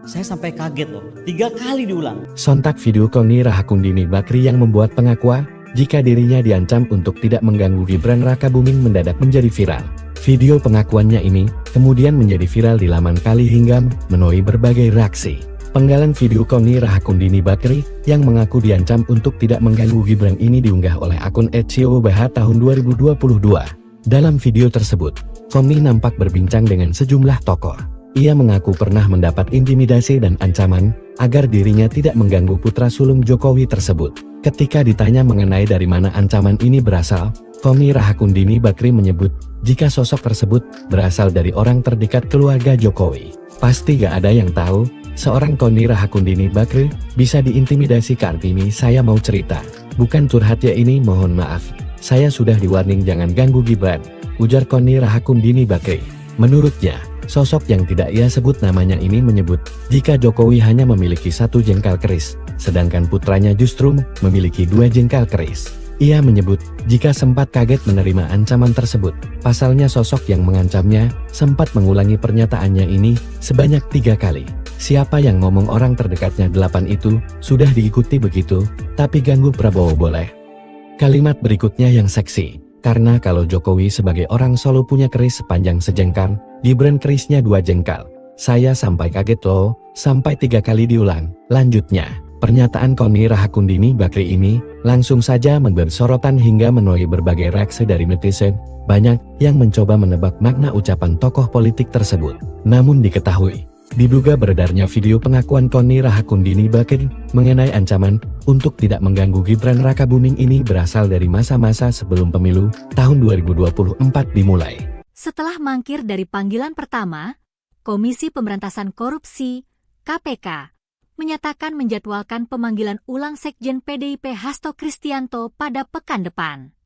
Speaker 2: Saya sampai kaget loh, 3 kali diulang.
Speaker 3: Sontak video Koni Rahakundini Bakri yang membuat pengakuan jika dirinya diancam untuk tidak mengganggu Gibran Rakabuming mendadak menjadi viral. Video pengakuannya ini kemudian menjadi viral di laman Kali hingga menuai berbagai reaksi. Penggalan video Koni Rahakundini Bakri yang mengaku diancam untuk tidak mengganggu Gibran ini diunggah oleh akun @COBH tahun 2022. Dalam video tersebut, Koni nampak berbincang dengan sejumlah tokoh. Ia mengaku pernah mendapat intimidasi dan ancaman agar dirinya tidak mengganggu putra sulung Jokowi tersebut. Ketika ditanya mengenai dari mana ancaman ini berasal, Koni Rahakundini Bakri menyebut jika sosok tersebut berasal dari orang terdekat keluarga Jokowi. Pasti gak ada yang tahu, seorang Koni Rahakundini Bakri bisa diintimidasi. Kartini, saya mau cerita. Bukan curhat ya ini, mohon maaf. Saya sudah di-warning jangan ganggu Gibran, ujar Koni Rahakundini Bakri. Menurutnya, sosok yang tidak ia sebut namanya ini menyebut jika Jokowi hanya memiliki 1 jengkal keris, sedangkan putranya justru memiliki 2 jengkal keris. Ia menyebut jika sempat kaget menerima ancaman tersebut. Pasalnya sosok yang mengancamnya sempat mengulangi pernyataannya ini sebanyak 3 kali. Siapa yang ngomong orang terdekatnya 8 itu sudah diikuti begitu, tapi ganggu Prabowo boleh. Kalimat berikutnya yang seksi. Karena kalau Jokowi sebagai orang Solo punya keris sepanjang sejengkal, Gibran kerisnya 2 jengkal. Saya sampai kaget loh, sampai 3 kali diulang. Lanjutnya, pernyataan Koni Rahakundini Bakri ini langsung saja memberi sorotan hingga menuai berbagai reaksi dari netizen. Banyak yang mencoba menebak makna ucapan tokoh politik tersebut. Namun diketahui, diduga beredarnya video pengakuan Koni Rahakundini Bakri mengenai ancaman untuk tidak mengganggu Gibran Rakabuming ini berasal dari masa-masa sebelum pemilu tahun 2024 dimulai.
Speaker 1: Setelah mangkir dari panggilan pertama, Komisi Pemberantasan Korupsi (KPK) menyatakan menjadwalkan pemanggilan ulang Sekjen PDIP Hasto Kristianto pada pekan depan.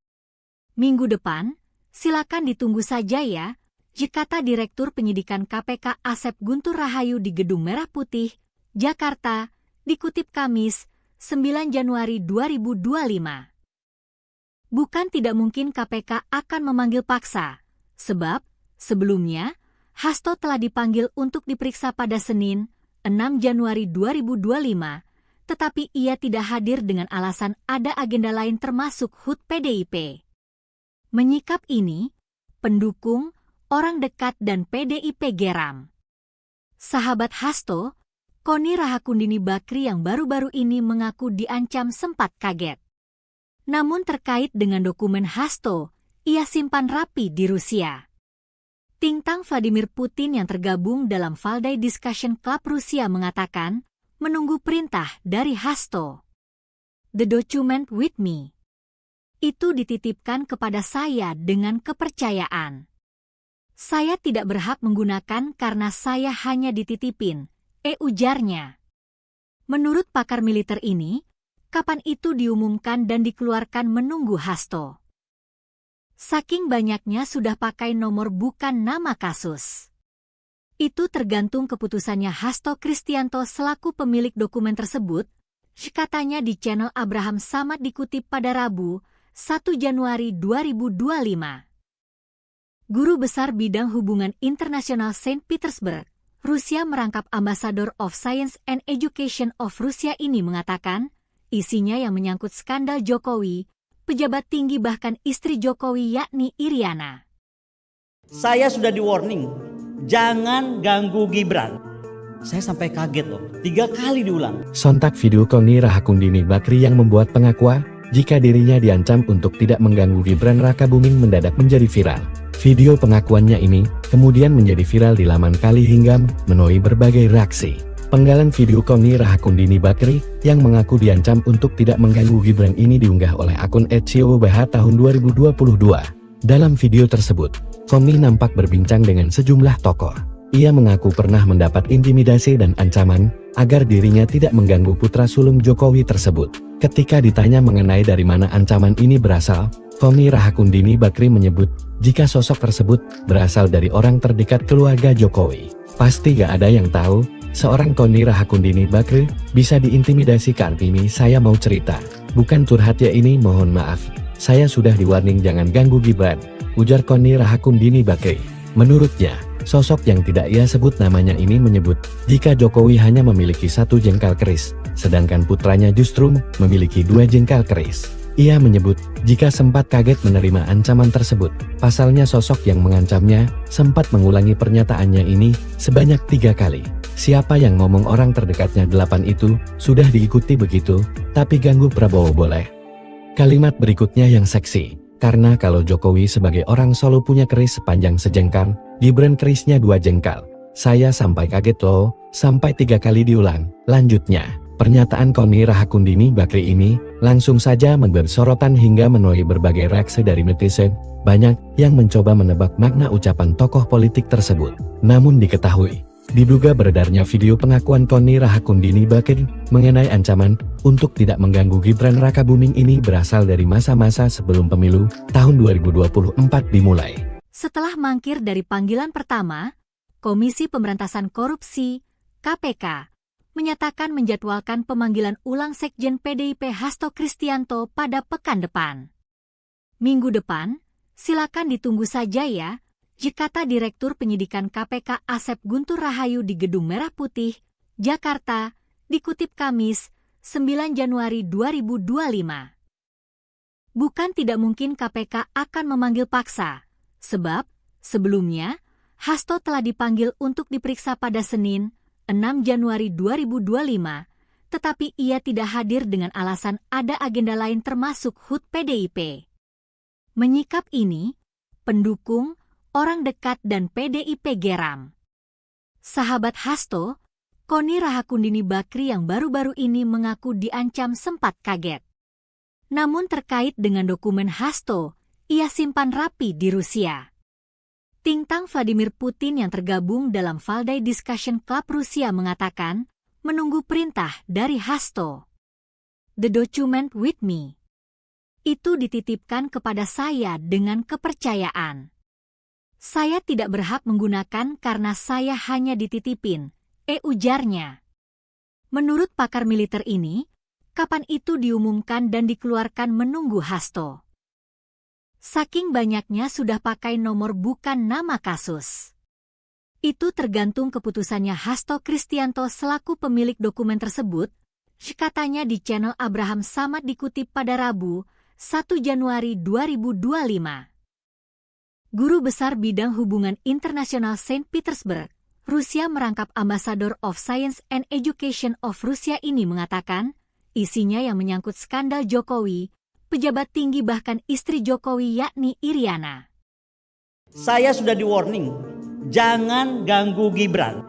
Speaker 1: Minggu depan, silakan ditunggu saja ya, kata Direktur Penyidikan KPK Asep Guntur Rahayu di Gedung Merah Putih, Jakarta, dikutip Kamis, 9 Januari 2025. Bukan tidak mungkin KPK akan memanggil paksa, sebab sebelumnya Hasto telah dipanggil untuk diperiksa pada Senin, 6 Januari 2025, tetapi ia tidak hadir dengan alasan ada agenda lain termasuk HUT PDIP. Menyikap ini, pendukung, orang dekat dan PDIP geram. Sahabat Hasto, Koni Rahakundini Bakri yang baru-baru ini mengaku diancam sempat kaget. Namun terkait dengan dokumen Hasto, ia simpan rapi di Rusia. Tintang Vladimir Putin yang tergabung dalam Valdai Discussion Club Rusia mengatakan, menunggu perintah dari Hasto. The document with me. Itu dititipkan kepada saya dengan kepercayaan. Saya tidak berhak menggunakan karena saya hanya dititipin, ujarnya. Menurut pakar militer ini, kapan itu diumumkan dan dikeluarkan menunggu Hasto. Saking banyaknya sudah pakai nomor bukan nama kasus. Itu tergantung keputusannya Hasto Kristianto selaku pemilik dokumen tersebut, katanya di channel Abraham Samad dikutip pada Rabu, 1 Januari 2025. Guru Besar Bidang Hubungan Internasional Saint Petersburg, Rusia merangkap Ambassador of Science and Education of Rusia ini mengatakan, isinya yang menyangkut skandal Jokowi, pejabat tinggi bahkan istri Jokowi yakni Iriana.
Speaker 2: Saya sudah di-warning, jangan ganggu Gibran. Saya sampai kaget loh, 3 kali diulang.
Speaker 3: Sontak video Koni Rahakundini Bakri yang membuat pengakuan jika dirinya diancam untuk tidak mengganggu Gibran Rakabuming mendadak menjadi viral. Video pengakuannya ini kemudian menjadi viral di laman Kali hingga menuai berbagai reaksi. Penggalan video Koni Rahakundini Bakri yang mengaku diancam untuk tidak mengganggu Gibran ini diunggah oleh akun @ciobh tahun 2022. Dalam video tersebut, Koni nampak berbincang dengan sejumlah tokoh. Ia mengaku pernah mendapat intimidasi dan ancaman agar dirinya tidak mengganggu putra sulung Jokowi tersebut. Ketika ditanya mengenai dari mana ancaman ini berasal, Koni Rahakundini Bakri menyebut jika sosok tersebut berasal dari orang terdekat keluarga Jokowi. Pasti gak ada yang tahu, seorang Koni Rahakundini Bakri bisa diintimidasi. Kartini saya mau cerita, bukan curhat ya ini, mohon maaf. Saya sudah di-warning jangan ganggu Gibran, ujar Koni Rahakundini Bakri. Menurutnya, sosok yang tidak ia sebut namanya ini menyebut jika Jokowi hanya memiliki 1 jengkal keris, sedangkan putranya justru memiliki 2 jengkal keris. Ia menyebut jika sempat kaget menerima ancaman tersebut. Pasalnya sosok yang mengancamnya sempat mengulangi pernyataannya ini sebanyak 3 kali. Siapa yang ngomong orang terdekatnya 8 itu sudah diikuti begitu, tapi ganggu Prabowo boleh. Kalimat berikutnya yang seksi, karena kalau Jokowi sebagai orang Solo punya keris sepanjang sejengkal, Gibran kerisnya 2 jengkal. Saya sampai kaget loh, sampai 3 kali diulang. Lanjutnya, pernyataan Koni Rahakundini Bakri ini langsung saja memberi sorotan hingga menuai berbagai reaksi dari netizen. Banyak yang mencoba menebak makna ucapan tokoh politik tersebut. Namun diketahui, diduga beredarnya video pengakuan Koni Rahakundini Bakri mengenai ancaman untuk tidak mengganggu Gibran Rakabuming ini berasal dari masa-masa sebelum pemilu tahun 2024 dimulai.
Speaker 1: Setelah mangkir dari panggilan pertama, Komisi Pemberantasan Korupsi, KPK, menyatakan menjadwalkan pemanggilan ulang Sekjen PDIP Hasto Kristianto pada pekan depan. Minggu depan, silakan ditunggu saja ya, kata Direktur Penyidikan KPK Asep Guntur Rahayu di Gedung Merah Putih, Jakarta, dikutip Kamis, 9 Januari 2025. Bukan tidak mungkin KPK akan memanggil paksa, sebab sebelumnya Hasto telah dipanggil untuk diperiksa pada Senin, 6 Januari 2025, tetapi ia tidak hadir dengan alasan ada agenda lain termasuk HUT PDIP. Menyikap ini, pendukung, orang dekat dan PDIP geram. Sahabat Hasto, Koni Rahakundini Bakri yang baru-baru ini mengaku diancam sempat kaget. Namun terkait dengan dokumen Hasto, ia simpan rapi di Rusia. Tintang Vladimir Putin yang tergabung dalam Valdai Discussion Club Rusia mengatakan, menunggu perintah dari Hasto. The document with me. Itu dititipkan kepada saya dengan kepercayaan. Saya tidak berhak menggunakan karena saya hanya dititipin, ujarnya. Menurut pakar militer ini, kapan itu diumumkan dan dikeluarkan menunggu Hasto. Saking banyaknya sudah pakai nomor bukan nama kasus. Itu tergantung keputusannya Hasto Kristianto selaku pemilik dokumen tersebut, katanya di channel Abraham Samad dikutip pada Rabu, 1 Januari 2025. Guru Besar Bidang Hubungan Internasional Saint Petersburg, Rusia merangkap Ambassador of Science and Education of Rusia ini mengatakan, isinya yang menyangkut skandal Jokowi, pejabat tinggi bahkan istri Jokowi yakni Iriana.
Speaker 2: Saya sudah di-warning, jangan ganggu Gibran.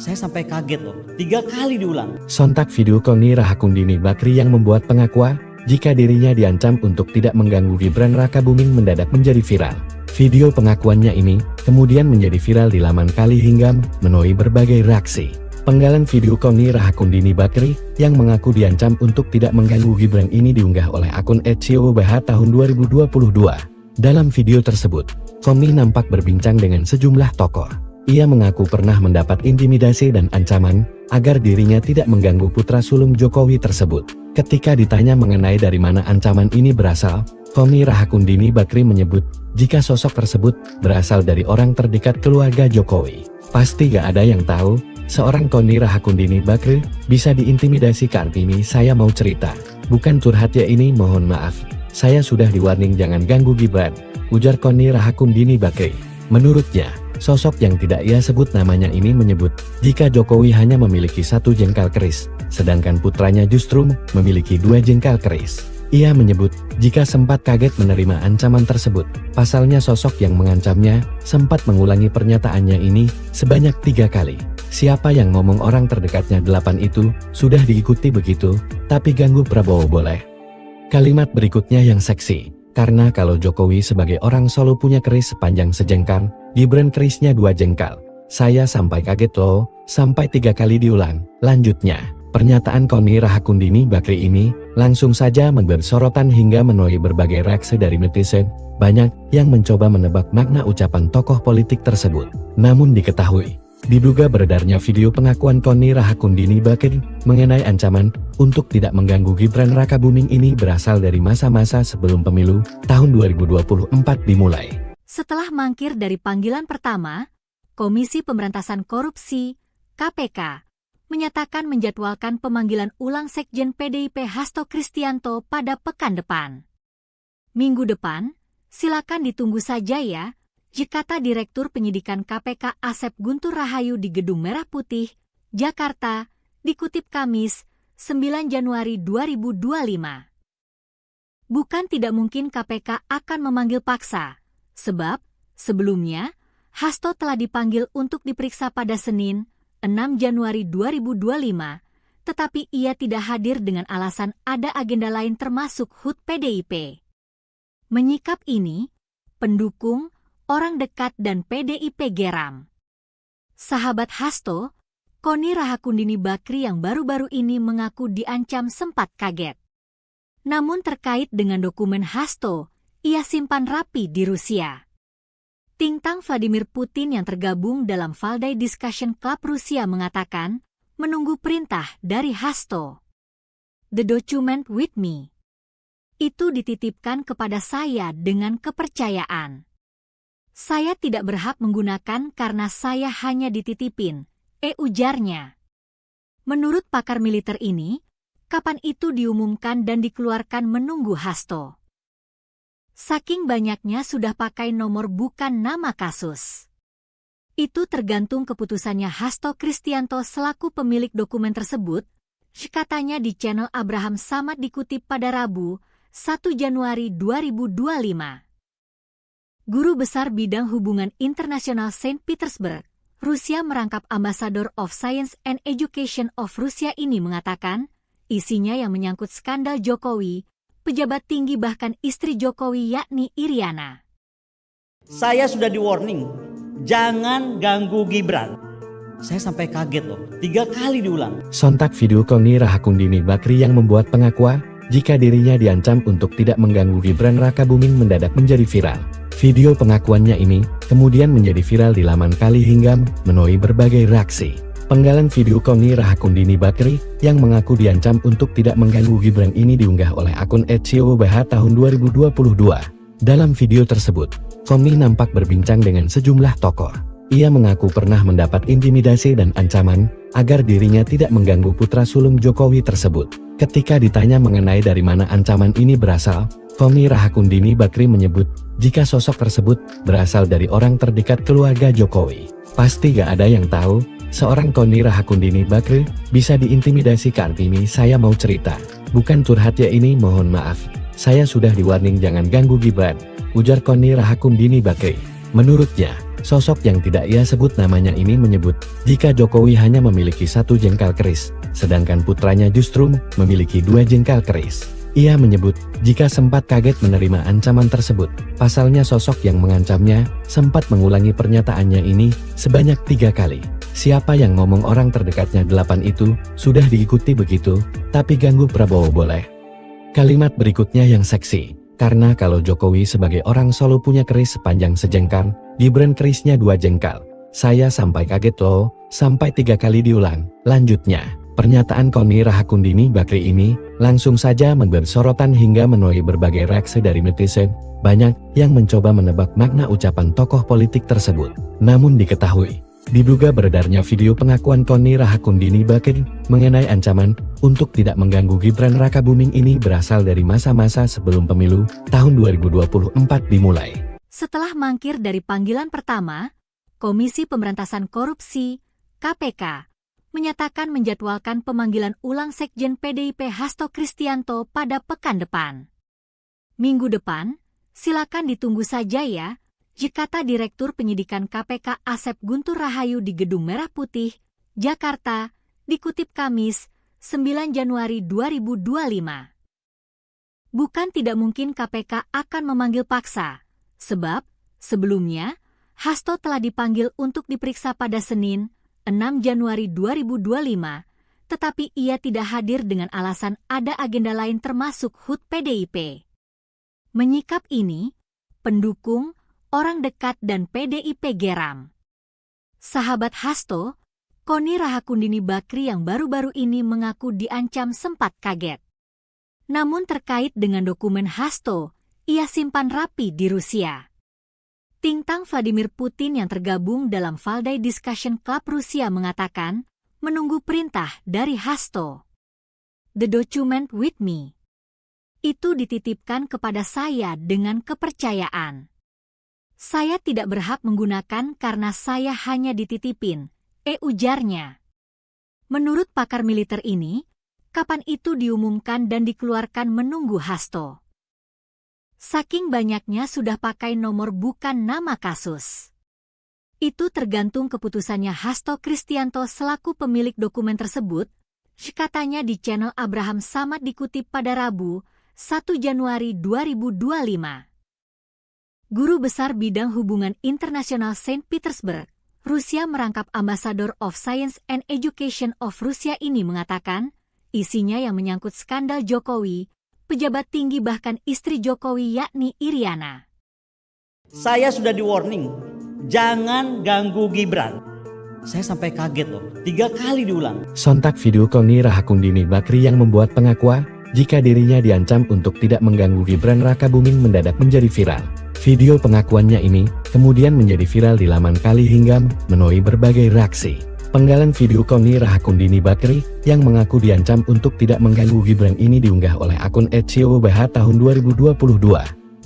Speaker 2: Saya sampai kaget loh, 3 kali diulang.
Speaker 3: Sontak video Koni Rahakundini Bakri yang membuat pengakuan jika dirinya diancam untuk tidak mengganggu Gibran Rakabuming mendadak menjadi viral. Video pengakuannya ini kemudian menjadi viral di laman Kali hingga menuai berbagai reaksi. Penggalan video Koni Rahakundini Bakri yang mengaku diancam untuk tidak mengganggu Gibran ini diunggah oleh akun @COBH tahun 2022. Dalam video tersebut, Koni nampak berbincang dengan sejumlah tokoh. Ia mengaku pernah mendapat intimidasi dan ancaman agar dirinya tidak mengganggu putra sulung Jokowi tersebut. Ketika ditanya mengenai dari mana ancaman ini berasal, Koni Rahakundini Bakri menyebut jika sosok tersebut berasal dari orang terdekat keluarga Jokowi. Pasti gak ada yang tahu, seorang Koni Rahakundini Bakri bisa diintimidasi. Kartini, saya mau cerita. Bukan curhat ya ini, mohon maaf. Saya sudah di-warning jangan ganggu Gibran, ujar Koni Rahakundini Bakri. Menurutnya, sosok yang tidak ia sebut namanya ini menyebut jika Jokowi hanya memiliki 1 jengkal keris, sedangkan putranya justru memiliki 2 jengkal keris. Ia menyebut jika sempat kaget menerima ancaman tersebut. Pasalnya sosok yang mengancamnya sempat mengulangi pernyataannya ini sebanyak 3 kali. Siapa yang ngomong orang terdekatnya 8 itu sudah diikuti begitu, tapi ganggu Prabowo boleh. Kalimat berikutnya yang seksi. Karena kalau Jokowi sebagai orang Solo punya keris sepanjang sejengkal, Gibran kerisnya 2 jengkal. Saya sampai kaget loh, sampai 3 kali diulang. Lanjutnya, pernyataan Koni Rahakundini Bakri ini langsung saja memberi sorotan hingga menuai berbagai reaksi dari netizen. Banyak yang mencoba menebak makna ucapan tokoh politik tersebut. Namun diketahui, diduga beredarnya video pengakuan Koni Rahakundini Bakri mengenai ancaman untuk tidak mengganggu Gibran Rakabuming ini berasal dari masa-masa sebelum pemilu tahun 2024 dimulai.
Speaker 1: Setelah mangkir dari panggilan pertama, Komisi Pemberantasan Korupsi (KPK) menyatakan menjadwalkan pemanggilan ulang Sekjen PDIP Hasto Kristianto pada pekan depan. Minggu depan, silakan ditunggu saja ya, kata Direktur Penyidikan KPK Asep Guntur Rahayu di Gedung Merah Putih, Jakarta, dikutip Kamis, 9 Januari 2025. Bukan tidak mungkin KPK akan memanggil paksa, sebab sebelumnya Hasto telah dipanggil untuk diperiksa pada Senin, 6 Januari 2025, tetapi ia tidak hadir dengan alasan ada agenda lain termasuk HUT PDIP. Menyikap ini, pendukung, orang dekat dan PDIP geram. Sahabat Hasto, Koni Rahakundini Bakri yang baru-baru ini mengaku diancam sempat kaget. Namun terkait dengan dokumen Hasto, ia simpan rapi di Rusia. Tintang Vladimir Putin yang tergabung dalam Valdai Discussion Club Rusia mengatakan, menunggu perintah dari Hasto. The document with me. Itu dititipkan kepada saya dengan kepercayaan. Saya tidak berhak menggunakan karena saya hanya dititipin, ujarnya. Menurut pakar militer ini, kapan itu diumumkan dan dikeluarkan menunggu Hasto. Saking banyaknya sudah pakai nomor bukan nama kasus. Itu tergantung keputusannya Hasto Kristianto selaku pemilik dokumen tersebut, katanya di channel Abraham Samad dikutip pada Rabu, 1 Januari 2025. Guru Besar Bidang Hubungan Internasional Saint Petersburg, Rusia merangkap Ambassador of Science and Education of Rusia ini mengatakan, isinya yang menyangkut skandal Jokowi, pejabat tinggi bahkan istri Jokowi yakni Iriana.
Speaker 2: Saya sudah di-warning, jangan ganggu Gibran. Saya sampai kaget loh, 3 kali diulang.
Speaker 3: Sontak video Koni Rahakundini Bakri yang membuat pengakuan jika dirinya diancam untuk tidak mengganggu Gibran Rakabuming mendadak menjadi viral. Video pengakuannya ini kemudian menjadi viral di laman Kali hingga menuai berbagai reaksi. Penggalan video Koni Rahakundini Bakri yang mengaku diancam untuk tidak mengganggu Gibran ini diunggah oleh akun @COBH tahun 2022. Dalam video tersebut, Koni nampak berbincang dengan sejumlah tokoh. Ia mengaku pernah mendapat intimidasi dan ancaman agar dirinya tidak mengganggu putra sulung Jokowi tersebut. Ketika ditanya mengenai dari mana ancaman ini berasal, Koni Rahakundini Bakri menyebut jika sosok tersebut berasal dari orang terdekat keluarga Jokowi. Pasti gak ada yang tahu, seorang Koni Rahakundini Bakri bisa diintimidasi. Kartini, saya mau cerita. Bukan curhat ya ini, mohon maaf. Saya sudah di-warning jangan ganggu Gibran, ujar Koni Rahakundini Bakri. Menurutnya, Sosok yang tidak ia sebut namanya ini menyebut, jika Jokowi hanya memiliki 1 jengkal keris, sedangkan putranya justru memiliki 2 jengkal keris. Ia menyebut, jika sempat kaget menerima ancaman tersebut, pasalnya sosok yang mengancamnya, sempat mengulangi pernyataannya ini, sebanyak 3 kali. Siapa yang ngomong orang terdekatnya 8 itu, sudah diikuti begitu, tapi ganggu Prabowo boleh. Kalimat berikutnya yang seksi, karena kalau Jokowi sebagai orang Solo punya keris sepanjang sejengkal, Gibran kerisnya 2 jengkal. Saya sampai kaget loh, sampai 3 kali diulang. Lanjutnya, pernyataan Koni Rahakundini Bakri ini, langsung saja memberi sorotan hingga menuai berbagai reaksi dari netizen. Banyak yang mencoba menebak makna ucapan tokoh politik tersebut. Namun diketahui, diduga beredarnya video pengakuan Koni Rahakundini Bakri mengenai ancaman untuk tidak mengganggu Gibran Rakabuming ini berasal dari masa-masa sebelum pemilu tahun 2024 dimulai.
Speaker 1: Setelah mangkir dari panggilan pertama, Komisi Pemberantasan Korupsi (KPK) menyatakan menjadwalkan pemanggilan ulang Sekjen PDIP Hasto Kristianto pada pekan depan. Minggu depan, silakan ditunggu saja ya, kata Direktur Penyidikan KPK Asep Guntur Rahayu di Gedung Merah Putih, Jakarta, dikutip Kamis, 9 Januari 2025. Bukan tidak mungkin KPK akan memanggil paksa, sebab sebelumnya Hasto telah dipanggil untuk diperiksa pada Senin, 6 Januari 2025, tetapi ia tidak hadir dengan alasan ada agenda lain termasuk HUT PDIP. Menyikap ini, pendukung, orang dekat dan PDIP geram. Sahabat Hasto, Koni Rahakundini Bakri yang baru-baru ini mengaku diancam sempat kaget. Namun terkait dengan dokumen Hasto, ia simpan rapi di Rusia. Tintang Vladimir Putin yang tergabung dalam Valdai Discussion Club Rusia mengatakan, menunggu perintah dari Hasto. The document with me. Itu dititipkan kepada saya dengan kepercayaan. Saya tidak berhak menggunakan karena saya hanya dititipin, ujarnya. Menurut pakar militer ini, kapan itu diumumkan dan dikeluarkan menunggu Hasto. Saking banyaknya sudah pakai nomor bukan nama kasus. Itu tergantung keputusannya Hasto Kristianto selaku pemilik dokumen tersebut, katanya di channel Abraham Samad dikutip pada Rabu, 1 Januari 2025. Guru Besar Bidang Hubungan Internasional Saint Petersburg, Rusia merangkap Ambassador of Science and Education of Rusia ini mengatakan, isinya yang menyangkut skandal Jokowi, pejabat tinggi bahkan istri Jokowi yakni Iriana.
Speaker 2: Saya sudah di warning, jangan ganggu Gibran. Saya sampai kaget loh, 3 kali diulang.
Speaker 3: Sontak video Koni Rahakundini Bakri yang membuat pengakuan, jika dirinya diancam untuk tidak mengganggu Gibran Rakabuming mendadak menjadi viral. Video pengakuannya ini kemudian menjadi viral di laman Kali hingga menuai berbagai reaksi. Penggalan video Koni Rahakundini Bakri yang mengaku diancam untuk tidak mengganggu Gibran ini diunggah oleh akun @ciobh tahun 2022.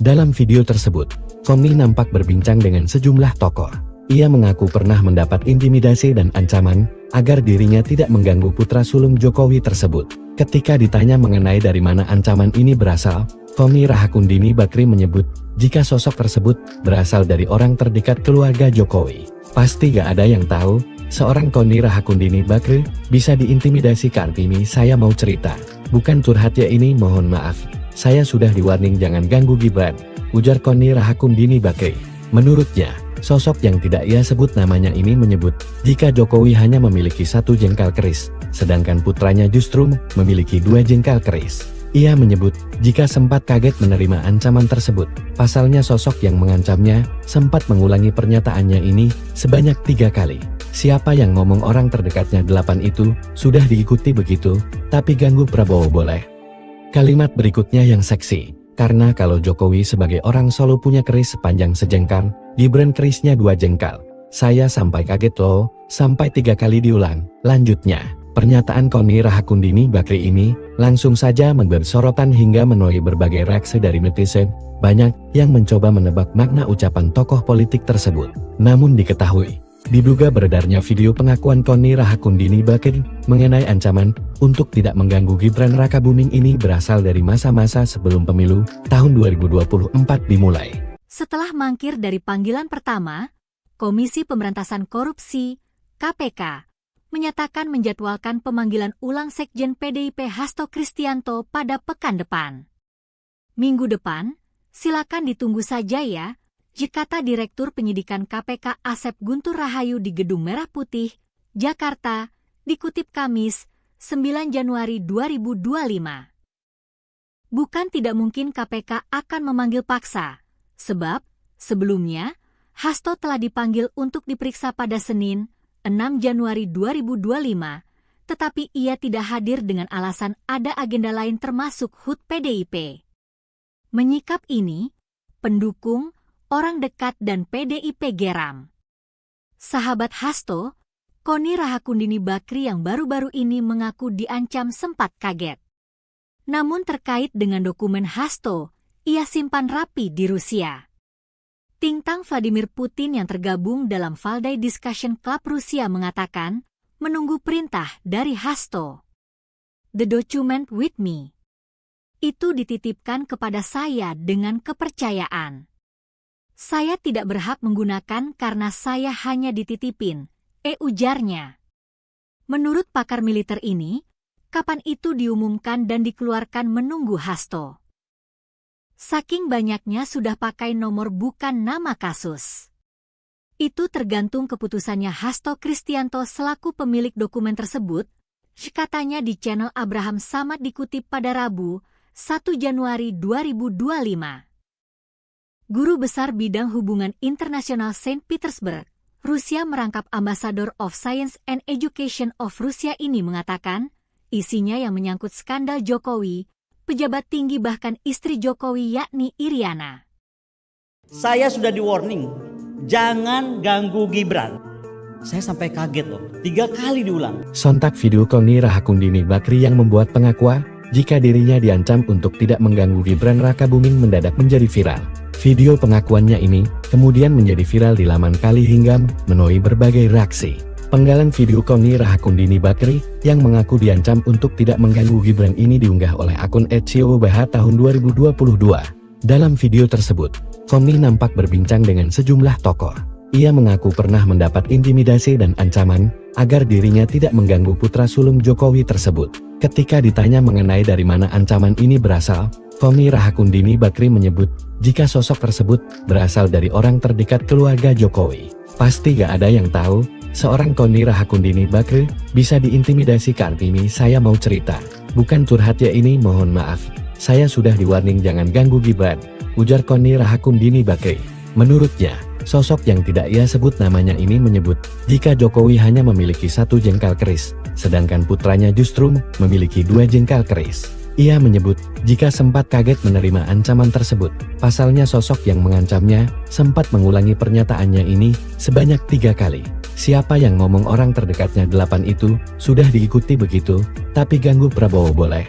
Speaker 3: Dalam video tersebut, Koni nampak berbincang dengan sejumlah tokoh. Ia mengaku pernah mendapat intimidasi dan ancaman agar dirinya tidak mengganggu putra sulung Jokowi tersebut. Ketika ditanya mengenai dari mana ancaman ini berasal, Koni Rahakundini Bakri menyebut jika sosok tersebut berasal dari orang terdekat keluarga Jokowi. Pasti gak ada yang tahu, seorang Koni Rahakundini Bakri bisa diintimidasi. Kartini saya mau cerita, bukan curhat ya ini, mohon maaf. Saya sudah di-warning jangan ganggu Gibran, ujar Koni Rahakundini Bakri. Menurutnya, sosok yang tidak ia sebut namanya ini menyebut jika Jokowi hanya memiliki 1 jengkal keris, sedangkan putranya justru memiliki 2 jengkal keris. Ia menyebut jika sempat kaget menerima ancaman tersebut, pasalnya sosok yang mengancamnya sempat mengulangi pernyataannya ini sebanyak 3 kali. Siapa yang ngomong orang terdekatnya 8 itu, sudah diikuti begitu, tapi ganggu Prabowo boleh. Kalimat berikutnya yang seksi, karena kalau Jokowi sebagai orang Solo punya keris sepanjang sejengkal, Gibran kerisnya 2 jengkal. Saya sampai kaget loh, sampai 3 kali diulang. Lanjutnya, pernyataan Koni Rahakundini Bakri ini langsung saja memberi sorotan hingga menuai berbagai reaksi dari netizen. Banyak yang mencoba menebak makna ucapan tokoh politik tersebut. Namun diketahui, diduga beredarnya video pengakuan Koni Rahakundini Bakri mengenai ancaman untuk tidak mengganggu Gibran Rakabuming ini berasal dari masa-masa sebelum pemilu tahun 2024 dimulai.
Speaker 1: Setelah mangkir dari panggilan pertama, Komisi Pemberantasan Korupsi (KPK) menyatakan menjadwalkan pemanggilan ulang Sekjen PDIP Hasto Kristianto pada pekan depan. Minggu depan, silakan ditunggu saja ya, kata Direktur Penyidikan KPK Asep Guntur Rahayu di Gedung Merah Putih, Jakarta, dikutip Kamis, 9 Januari 2025. Bukan tidak mungkin KPK akan memanggil paksa, sebab sebelumnya Hasto telah dipanggil untuk diperiksa pada Senin, 6 Januari 2025, tetapi ia tidak hadir dengan alasan ada agenda lain termasuk HUT PDIP. Menyikap ini, pendukung, orang dekat dan PDIP geram. Sahabat Hasto, Koni Rahakundini Bakri yang baru-baru ini mengaku diancam sempat kaget. Namun terkait dengan dokumen Hasto, ia simpan rapi di Rusia. Tintang Vladimir Putin yang tergabung dalam Valdai Discussion Club Rusia mengatakan, menunggu perintah dari Hasto. The document with me. Itu dititipkan kepada saya dengan kepercayaan. Saya tidak berhak menggunakan karena saya hanya dititipin, ujarnya. Menurut pakar militer ini, kapan itu diumumkan dan dikeluarkan menunggu Hasto. Saking banyaknya sudah pakai nomor bukan nama kasus. Itu tergantung keputusannya Hasto Kristianto selaku pemilik dokumen tersebut, katanya di channel Abraham Samad dikutip pada Rabu, 1 Januari 2025. Guru Besar Bidang Hubungan Internasional Saint Petersburg, Rusia merangkap Ambassador of Science and Education of Rusia ini mengatakan, isinya yang menyangkut skandal Jokowi, pejabat tinggi bahkan istri Jokowi yakni Iriana.
Speaker 2: Saya sudah di warning, jangan ganggu Gibran. Saya sampai kaget loh, 3 kali diulang.
Speaker 3: Sontak video Koni Rahakundini Bakri yang membuat pengakuan jika dirinya diancam untuk tidak mengganggu Gibran Rakabuming mendadak menjadi viral. Video pengakuannya ini kemudian menjadi viral di laman Kali hingga menuai berbagai reaksi. Penggalan video Koni Rahakundini Bakri yang mengaku diancam untuk tidak mengganggu Gibran ini diunggah oleh akun @COBH tahun 2022. Dalam video tersebut, Koni nampak berbincang dengan sejumlah tokoh. Ia mengaku pernah mendapat intimidasi dan ancaman agar dirinya tidak mengganggu putra sulung Jokowi tersebut. Ketika ditanya mengenai dari mana ancaman ini berasal, Koni Rahakundini Bakri menyebut jika sosok tersebut berasal dari orang terdekat keluarga Jokowi. Pasti gak ada yang tahu, seorang Koni Rahakundini Bakri bisa diintimidasi. Kartini saya mau cerita, bukan curhat ya ini, mohon maaf. Saya sudah di-warning jangan ganggu Gibran, ujar Koni Rahakundini Bakri. Menurutnya, sosok yang tidak ia sebut namanya ini menyebut jika Jokowi hanya memiliki 1 jengkal keris, sedangkan putranya justru memiliki 2 jengkal keris. Ia menyebut jika sempat kaget menerima ancaman tersebut. Pasalnya sosok yang mengancamnya sempat mengulangi pernyataannya ini sebanyak 3 kali. Siapa yang ngomong orang terdekatnya 8 itu sudah diikuti begitu, tapi ganggu Prabowo boleh.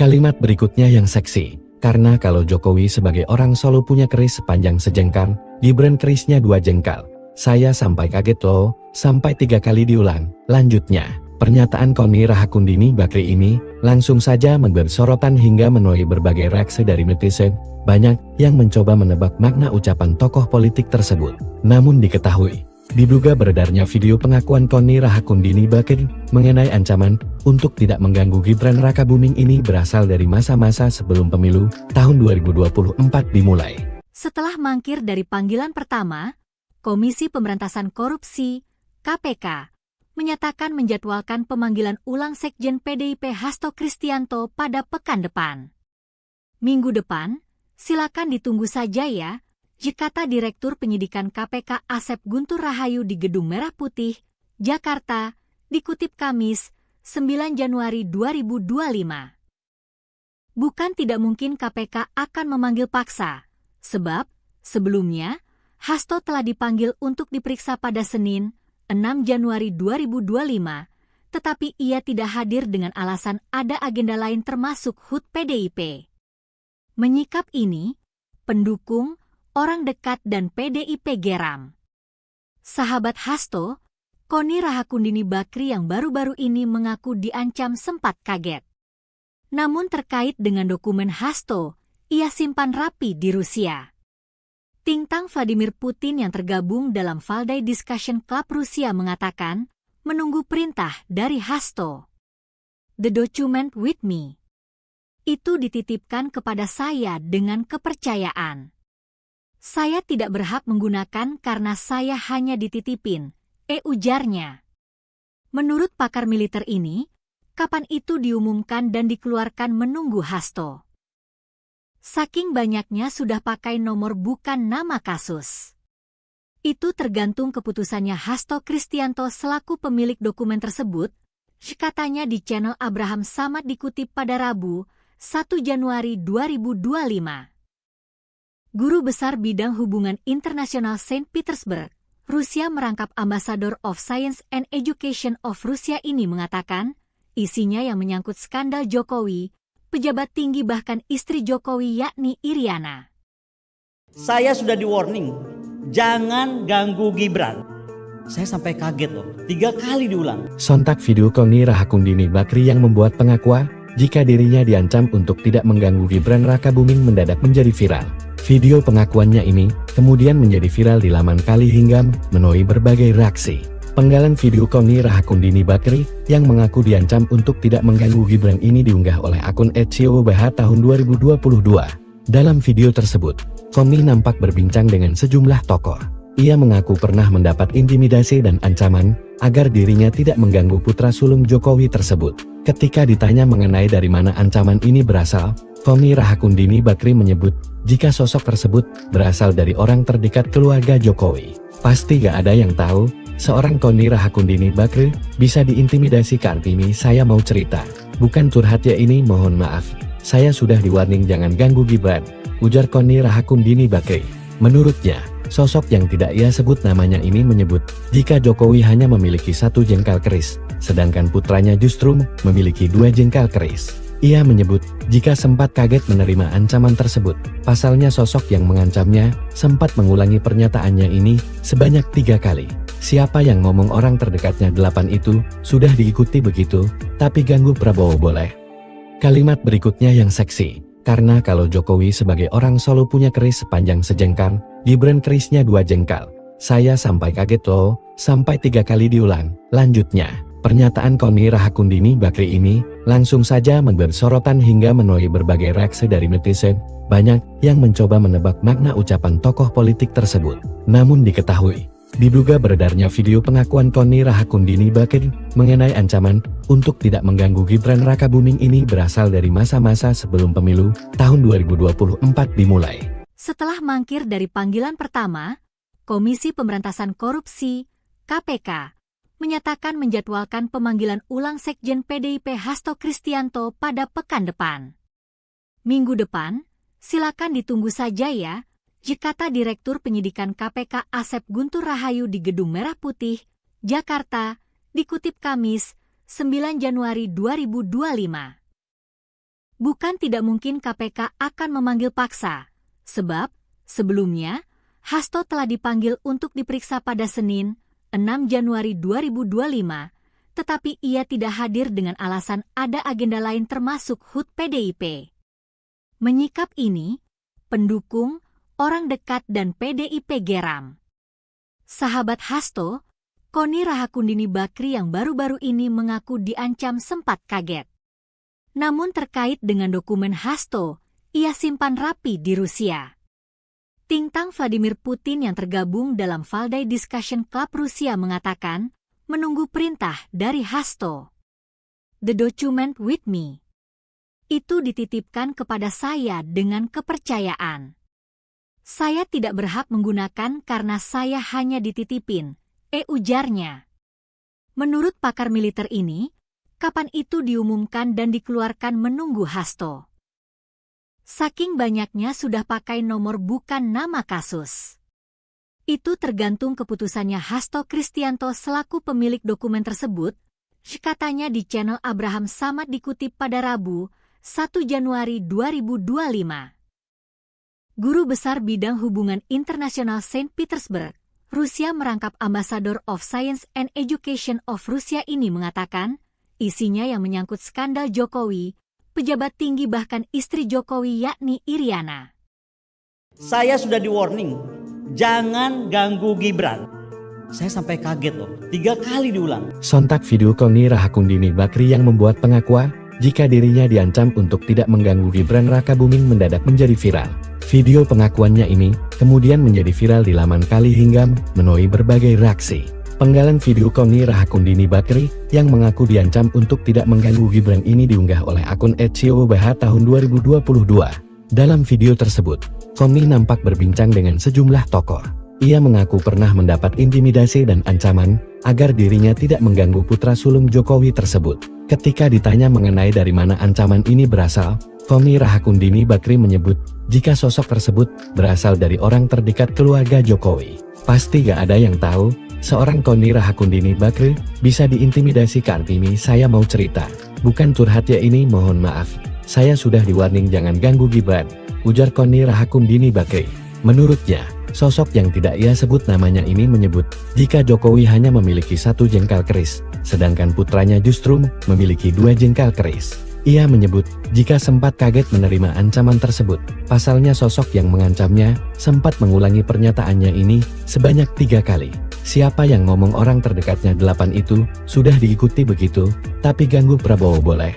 Speaker 3: Kalimat berikutnya yang seksi, karena kalau Jokowi sebagai orang Solo punya keris sepanjang sejengkal, Gibran kerisnya 2 jengkal. Saya sampai kaget loh, sampai 3 kali diulang. Lanjutnya, pernyataan Koni Rahakundini Bakri ini langsung saja memberi sorotan hingga menuai berbagai reaksi dari netizen. Banyak yang mencoba menebak makna ucapan tokoh politik tersebut. Namun diketahui, diduga beredarnya video pengakuan Koni Rahakundini Bakri mengenai ancaman untuk tidak mengganggu Gibran Rakabuming ini berasal dari masa-masa sebelum pemilu tahun 2024 dimulai.
Speaker 1: Setelah mangkir dari panggilan pertama, Komisi Pemberantasan Korupsi (KPK) menyatakan menjadwalkan pemanggilan ulang Sekjen PDIP Hasto Kristianto pada pekan depan. Minggu depan, silakan ditunggu saja ya, kata Direktur Penyidikan KPK Asep Guntur Rahayu di Gedung Merah Putih, Jakarta, dikutip Kamis, 9 Januari 2025. Bukan tidak mungkin KPK akan memanggil paksa, sebab sebelumnya Hasto telah dipanggil untuk diperiksa pada Senin, 6 Januari 2025, tetapi ia tidak hadir dengan alasan ada agenda lain termasuk HUT PDIP. Menyikap ini, pendukung, orang dekat dan PDIP geram. Sahabat Hasto, Koni Rahakundini Bakri yang baru-baru ini mengaku diancam sempat kaget. Namun terkait dengan dokumen Hasto, ia simpan rapi di Rusia. Tintang Vladimir Putin yang tergabung dalam Valdai Discussion Club Rusia mengatakan, menunggu perintah dari Hasto. The document with me. Itu dititipkan kepada saya dengan kepercayaan. Saya tidak berhak menggunakan karena saya hanya dititipin, ujarnya. Menurut pakar militer ini, kapan itu diumumkan dan dikeluarkan menunggu Hasto. Saking banyaknya sudah pakai nomor bukan nama kasus. Itu tergantung keputusannya Hasto Kristianto selaku pemilik dokumen tersebut, katanya di channel Abraham Samad dikutip pada Rabu, 1 Januari 2025. Guru Besar Bidang Hubungan Internasional Saint Petersburg, Rusia merangkap Ambassador of Science and Education of Rusia ini mengatakan, isinya yang menyangkut skandal Jokowi, pejabat tinggi bahkan istri Jokowi yakni Iriana.
Speaker 2: Saya sudah di warning, jangan ganggu Gibran. Saya sampai kaget loh, 3 kali diulang.
Speaker 3: Sontak video Koni Rahakundini Bakri yang membuat pengakuan jika dirinya diancam untuk tidak mengganggu Gibran Rakabuming mendadak menjadi viral. Video pengakuannya ini kemudian menjadi viral di laman Kali hingga menuai berbagai reaksi. Penggalan video Koni Rahakundini Bakri yang mengaku diancam untuk tidak mengganggu Gibran ini diunggah oleh akun @siobah tahun 2022. Dalam video tersebut, Koni nampak berbincang dengan sejumlah tokoh. Ia mengaku pernah mendapat intimidasi dan ancaman agar dirinya tidak mengganggu putra sulung Jokowi tersebut. Ketika ditanya mengenai dari mana ancaman ini berasal, Koni Rahakundini Bakri menyebut jika sosok tersebut berasal dari orang terdekat keluarga Jokowi. Pasti gak ada yang tahu, seorang Koni Rahakundini Bakri bisa diintimidasi. Kartini, saya mau cerita. Bukan curhat ya ini, mohon maaf. Saya sudah di-warning jangan ganggu Gibran, ujar Koni Rahakundini Bakri. Menurutnya, sosok yang tidak ia sebut namanya ini menyebut jika Jokowi hanya memiliki 1 jengkal keris, sedangkan putranya justru memiliki 2 jengkal keris. Ia menyebut jika sempat kaget menerima ancaman tersebut. Pasalnya sosok yang mengancamnya sempat mengulangi pernyataannya ini sebanyak 3 kali. Siapa yang ngomong orang terdekatnya 8 itu sudah diikuti begitu, tapi ganggu Prabowo boleh. Kalimat berikutnya yang seksi. Karena kalau Jokowi sebagai orang Solo punya keris sepanjang sejengkal, Gibran kerisnya 2 jengkal. Saya sampai kaget loh, sampai 3 kali diulang. Lanjutnya, pernyataan Koni Rahakundini Bakri ini langsung saja memberi sorotan hingga menuai berbagai reaksi dari netizen. Banyak yang mencoba menebak makna ucapan tokoh politik tersebut. Namun diketahui, diduga beredarnya video pengakuan Koni Rahakundini Bakri mengenai ancaman untuk tidak mengganggu Gibran Rakabuming ini berasal dari masa-masa sebelum pemilu tahun 2024 dimulai.
Speaker 1: Setelah mangkir dari panggilan pertama, Komisi Pemberantasan Korupsi, KPK, menyatakan menjadwalkan pemanggilan ulang Sekjen PDIP Hasto Kristianto pada pekan depan. Minggu depan, silakan ditunggu saja ya, kata Direktur Penyidikan KPK Asep Guntur Rahayu di Gedung Merah Putih, Jakarta, dikutip Kamis, 9 Januari 2025. Bukan tidak mungkin KPK akan memanggil paksa, sebab sebelumnya Hasto telah dipanggil untuk diperiksa pada Senin, 6 Januari 2025, tetapi ia tidak hadir dengan alasan ada agenda lain termasuk HUT PDIP. Menyikap ini, pendukung, orang dekat dan PDIP geram. Sahabat Hasto, Koni Rahakundini Bakri yang baru-baru ini mengaku diancam sempat kaget. Namun terkait dengan dokumen Hasto, ia simpan rapi di Rusia. Tintang Vladimir Putin yang tergabung dalam Valdai Discussion Club Rusia mengatakan, menunggu perintah dari Hasto. The document with me. Itu dititipkan kepada saya dengan kepercayaan. Saya tidak berhak menggunakan karena saya hanya dititipin, ujarnya. Menurut pakar militer ini, kapan itu diumumkan dan dikeluarkan menunggu Hasto. Saking banyaknya sudah pakai nomor bukan nama kasus. Itu tergantung keputusannya Hasto Kristianto selaku pemilik dokumen tersebut, katanya di channel Abraham Samad dikutip pada Rabu, 1 Januari 2025. Guru Besar Bidang Hubungan Internasional Saint Petersburg, Rusia merangkap Ambassador of Science and Education of Rusia ini mengatakan, isinya yang menyangkut skandal Jokowi, pejabat tinggi bahkan istri Jokowi yakni Iriana.
Speaker 2: Saya sudah di warning, jangan ganggu Gibran. Saya sampai kaget loh, 3 kali diulang.
Speaker 3: Sontak video Koni Rahakundini Bakri yang membuat pengakuan jika dirinya diancam untuk tidak mengganggu Gibran Rakabuming mendadak menjadi viral. Video pengakuannya ini kemudian menjadi viral di laman Kali hingga menuai berbagai reaksi. Penggalan video Koni Rahakundini Bakri yang mengaku diancam untuk tidak mengganggu Gibran ini diunggah oleh akun @ciobh tahun 2022. Dalam video tersebut, Koni nampak berbincang dengan sejumlah tokoh. Ia mengaku pernah mendapat intimidasi dan ancaman agar dirinya tidak mengganggu putra sulung Jokowi tersebut. Ketika ditanya mengenai dari mana ancaman ini berasal, Koni Rahakundini Bakri menyebut jika sosok tersebut berasal dari orang terdekat keluarga Jokowi. Pasti gak ada yang tahu, seorang Koni Rahakundini Bakri bisa diintimidasi. Kartini, saya mau cerita, bukan curhat ya ini, mohon maaf. Saya sudah di-warning jangan ganggu Gibran, ujar Koni Rahakundini Bakri. Menurutnya, sosok yang tidak ia sebut namanya ini menyebut jika Jokowi hanya memiliki 1 jengkal keris, sedangkan putranya justru memiliki 2 jengkal keris. Ia menyebut jika sempat kaget menerima ancaman tersebut. Pasalnya sosok yang mengancamnya sempat mengulangi pernyataannya ini sebanyak 3 kali. Siapa yang ngomong orang terdekatnya 8 itu sudah diikuti begitu, tapi ganggu Prabowo boleh.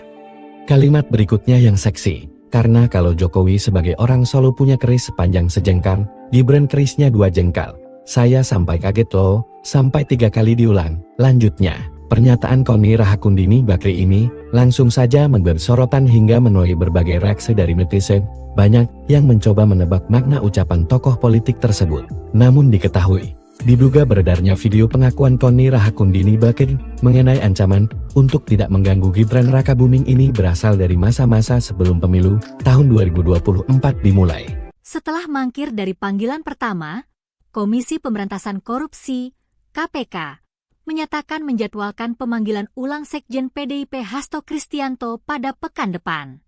Speaker 3: Kalimat berikutnya yang seksi. Karena kalau Jokowi sebagai orang Solo punya keris sepanjang sejengkal, Gibran kerisnya 2 jengkal. Saya sampai kaget loh, sampai 3 kali diulang. Lanjutnya, pernyataan Koni Rahakundini Bakri ini langsung saja memberi sorotan hingga menuai berbagai reaksi dari netizen. Banyak yang mencoba menebak makna ucapan tokoh politik tersebut. Namun diketahui, diduga beredarnya video pengakuan Koni Rahakundini Bakri mengenai ancaman untuk tidak mengganggu Gibran Rakabuming ini berasal dari masa-masa sebelum pemilu tahun 2024 dimulai.
Speaker 1: Setelah mangkir dari panggilan pertama, Komisi Pemberantasan Korupsi (KPK) menyatakan menjadwalkan pemanggilan ulang Sekjen PDIP Hasto Kristianto pada pekan depan.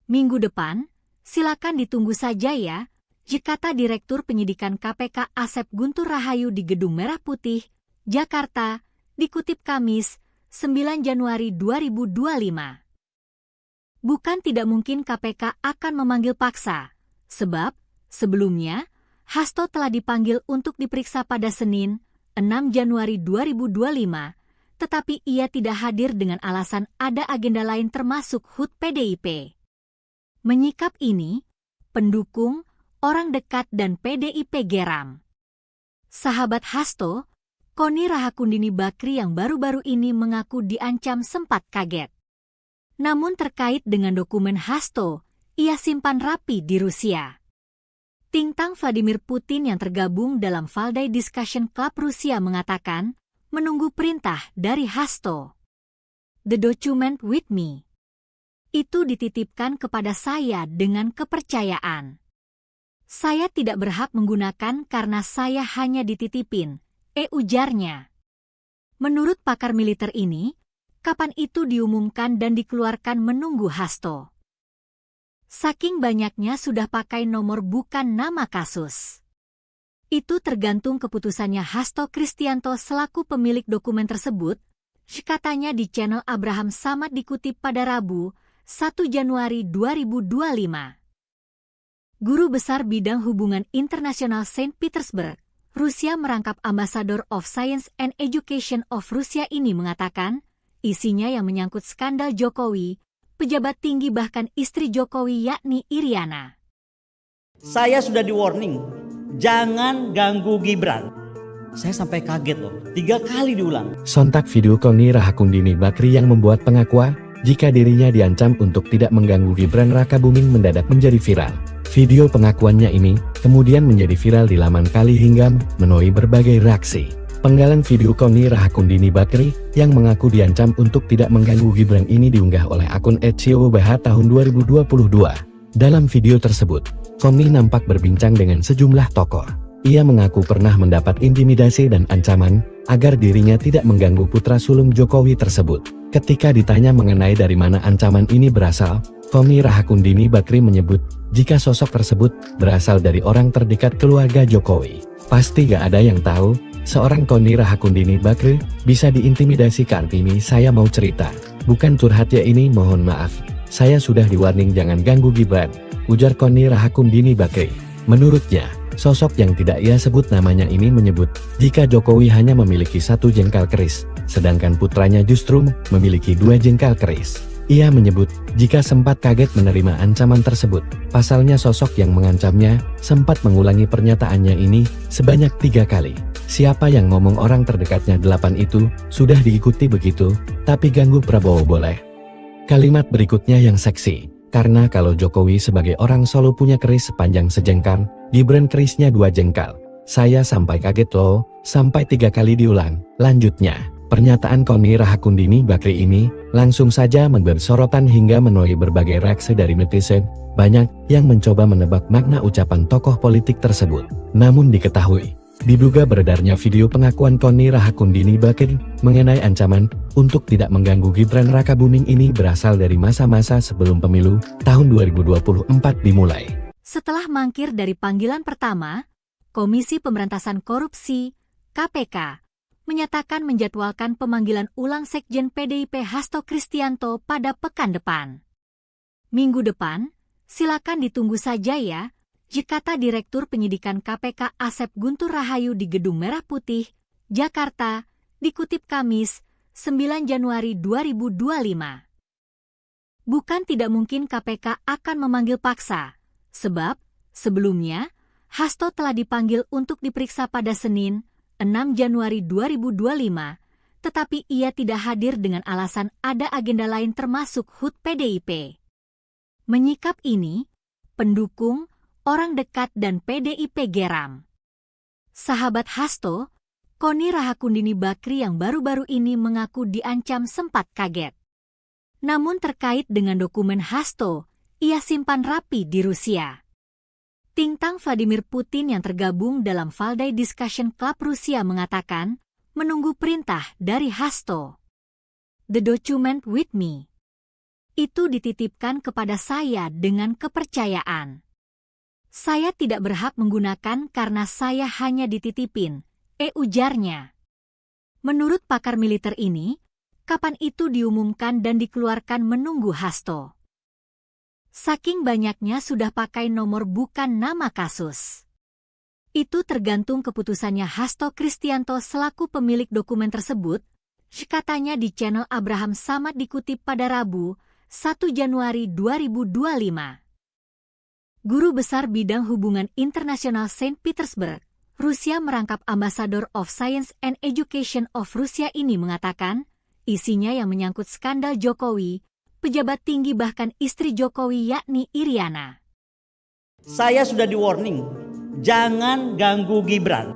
Speaker 1: Minggu depan, silakan ditunggu saja ya, kata Direktur Penyidikan KPK Asep Guntur Rahayu di Gedung Merah Putih, Jakarta, dikutip Kamis, 9 Januari 2025. Bukan tidak mungkin KPK akan memanggil paksa, sebab sebelumnya Hasto telah dipanggil untuk diperiksa pada Senin, 6 Januari 2025, tetapi ia tidak hadir dengan alasan ada agenda lain termasuk HUT PDIP. Menyikap ini, pendukung, orang dekat dan PDIP geram. Sahabat Hasto, Koni Rahakundini Bakri yang baru-baru ini mengaku diancam sempat kaget. Namun terkait dengan dokumen Hasto, ia simpan rapi di Rusia. Tintang Vladimir Putin yang tergabung dalam Valdai Discussion Club Rusia mengatakan, menunggu perintah dari Hasto. The document with me. Itu dititipkan kepada saya dengan kepercayaan. Saya tidak berhak menggunakan karena saya hanya dititipin, ujarnya. Menurut pakar militer ini, kapan itu diumumkan dan dikeluarkan menunggu Hasto. Saking banyaknya sudah pakai nomor bukan nama kasus. Itu tergantung keputusannya Hasto Kristianto selaku pemilik dokumen tersebut, katanya di channel Abraham Samad dikutip pada Rabu, 1 Januari 2025. Guru Besar Bidang Hubungan Internasional Saint Petersburg, Rusia merangkap Ambassador of Science and Education of Rusia ini mengatakan, isinya yang menyangkut skandal Jokowi, pejabat tinggi bahkan istri Jokowi yakni Iriana.
Speaker 2: Saya sudah di-warning, jangan ganggu Gibran. Saya sampai kaget loh, 3 kali diulang.
Speaker 3: Sontak video Koni Rahakundini Bakri yang membuat pengakuan jika dirinya diancam untuk tidak mengganggu Gibran Rakabuming mendadak menjadi viral. Video pengakuannya ini kemudian menjadi viral di laman Kali hingga menuai berbagai reaksi. Penggalan video Koni Rahakundini Bakri yang mengaku diancam untuk tidak mengganggu Gibran ini diunggah oleh akun @ciobh tahun 2022. Dalam video tersebut, Koni nampak berbincang dengan sejumlah tokoh. Ia mengaku pernah mendapat intimidasi dan ancaman agar dirinya tidak mengganggu putra sulung Jokowi tersebut. Ketika ditanya mengenai dari mana ancaman ini berasal, Koni Rahakundini Bakri menyebut jika sosok tersebut berasal dari orang terdekat keluarga Jokowi. Pasti gak ada yang tahu, seorang Koni Rahakundini Bakri bisa diintimidasi. Kartini, saya mau cerita, bukan curhat ya ini, mohon maaf. Saya sudah di-warning jangan ganggu Gibran, ujar Koni Rahakundini Bakri. Menurutnya, Sosok yang tidak ia sebut namanya ini menyebut, jika Jokowi hanya memiliki 1 jengkal keris, sedangkan putranya justru memiliki 2 jengkal keris. Ia menyebut, jika sempat kaget menerima ancaman tersebut, pasalnya sosok yang mengancamnya, sempat mengulangi pernyataannya ini, sebanyak 3 kali. Siapa yang ngomong orang terdekatnya 8 itu, sudah diikuti begitu, tapi ganggu Prabowo boleh. Kalimat berikutnya yang seksi. Karena kalau Jokowi sebagai orang Solo punya keris sepanjang sejengkal, Gibran kerisnya 2 jengkal. Saya sampai kaget loh, sampai 3 kali diulang. Lanjutnya, pernyataan Koni Rahakundini Bakri ini, langsung saja memberi sorotan hingga menuai berbagai reaksi dari netizen. Banyak yang mencoba menebak makna ucapan tokoh politik tersebut. Namun diketahui, diduga beredarnya video pengakuan Koni Rahakundini Bakri mengenai ancaman untuk tidak mengganggu Gibran Rakabuming ini berasal dari masa-masa sebelum pemilu tahun 2024 dimulai.
Speaker 1: Setelah mangkir dari panggilan pertama, Komisi Pemberantasan Korupsi (KPK) menyatakan menjadwalkan pemanggilan ulang Sekjen PDIP Hasto Kristianto pada pekan depan. Minggu depan, silakan ditunggu saja ya, kata Direktur Penyidikan KPK Asep Guntur Rahayu di Gedung Merah Putih, Jakarta, dikutip Kamis, 9 Januari 2025. Bukan tidak mungkin KPK akan memanggil paksa, sebab sebelumnya Hasto telah dipanggil untuk diperiksa pada Senin, 6 Januari 2025, tetapi ia tidak hadir dengan alasan ada agenda lain termasuk HUT PDIP. Menyikap ini, pendukung, orang dekat dan PDIP geram. Sahabat Hasto, Koni Rahakundini Bakri yang baru-baru ini mengaku diancam sempat kaget. Namun terkait dengan dokumen Hasto, ia simpan rapi di Rusia. Tintang Vladimir Putin yang tergabung dalam Valdai Discussion Club Rusia mengatakan, menunggu perintah dari Hasto. The document with me. Itu dititipkan kepada saya dengan kepercayaan. Saya tidak berhak menggunakan karena saya hanya dititipin, ujarnya. Menurut pakar militer ini, kapan itu diumumkan dan dikeluarkan menunggu Hasto. Saking banyaknya sudah pakai nomor bukan nama kasus. Itu tergantung keputusannya Hasto Kristianto selaku pemilik dokumen tersebut, katanya di channel Abraham Samad dikutip pada Rabu, 1 Januari 2025. Guru Besar Bidang Hubungan Internasional Saint Petersburg, Rusia merangkap Ambassador of Science and Education of Rusia ini mengatakan, isinya yang menyangkut skandal Jokowi, pejabat tinggi bahkan istri Jokowi yakni Iriana.
Speaker 2: Saya sudah di warning, jangan ganggu Gibran.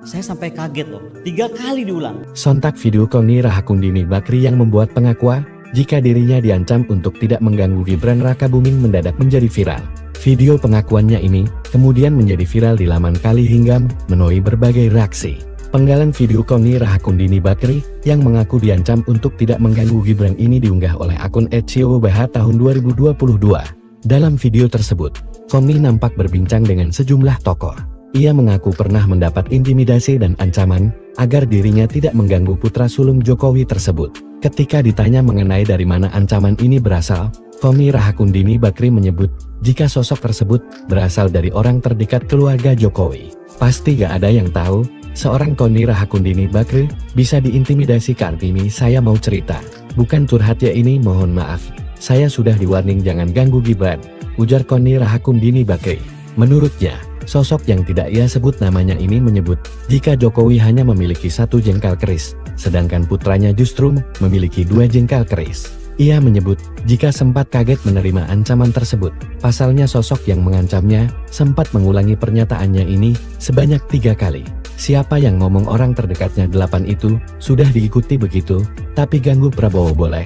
Speaker 2: Saya sampai kaget loh, 3 kali diulang.
Speaker 3: Sontak video Koni Rahakundini Bakri yang membuat pengakuan, jika dirinya diancam untuk tidak mengganggu Gibran Rakabuming mendadak menjadi viral. Video pengakuannya ini kemudian menjadi viral di laman Kali hingga menuai berbagai reaksi. Penggalan video Koni Rahakundini Bakri yang mengaku diancam untuk tidak mengganggu Gibran ini diunggah oleh akun @ciobah tahun 2022. Dalam video tersebut, Koni nampak berbincang dengan sejumlah tokoh. Ia mengaku pernah mendapat intimidasi dan ancaman agar dirinya tidak mengganggu putra sulung Jokowi tersebut. Ketika ditanya mengenai dari mana ancaman ini berasal, Koni Rahakundini Bakri menyebut, jika sosok tersebut berasal dari orang terdekat keluarga Jokowi. Pasti gak ada yang tahu, seorang Koni Rahakundini Bakri bisa diintimidasi. Kartini saya mau cerita, bukan curhat ya ini, mohon maaf. Saya sudah di-warning jangan ganggu Gibran, ujar Koni Rahakundini Bakri. Menurutnya, sosok yang tidak ia sebut namanya ini menyebut, jika Jokowi hanya memiliki 1 jengkal keris, sedangkan putranya justru memiliki 2 jengkal keris. Ia menyebut, jika sempat kaget menerima ancaman tersebut, pasalnya sosok yang mengancamnya, sempat mengulangi pernyataannya ini, sebanyak 3 kali. Siapa yang ngomong orang terdekatnya 8 itu, sudah diikuti begitu, tapi ganggu Prabowo boleh.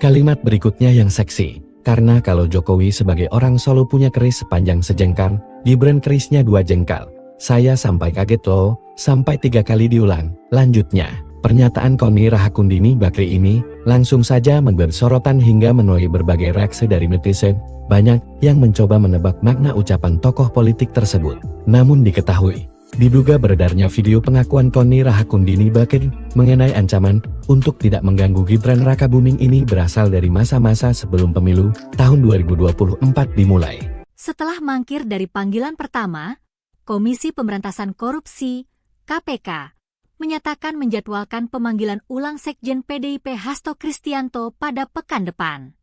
Speaker 3: Kalimat berikutnya yang seksi, karena kalau Jokowi sebagai orang Solo punya keris sepanjang sejengkal, Gibran kerisnya 2 jengkal. Saya sampai kaget loh, sampai 3 kali diulang. Lanjutnya, pernyataan Koni Rahakundini Bakri ini langsung saja memberi sorotan hingga menuai berbagai reaksi dari netizen. Banyak yang mencoba menebak makna ucapan tokoh politik tersebut. Namun diketahui, diduga beredarnya video pengakuan Koni Rahakundini Bakri mengenai ancaman untuk tidak mengganggu Gibran Rakabuming ini berasal dari masa-masa sebelum pemilu tahun 2024 dimulai.
Speaker 1: Setelah mangkir dari panggilan pertama, Komisi Pemberantasan Korupsi (KPK) menyatakan menjadwalkan pemanggilan ulang Sekjen PDIP Hasto Kristianto pada pekan depan.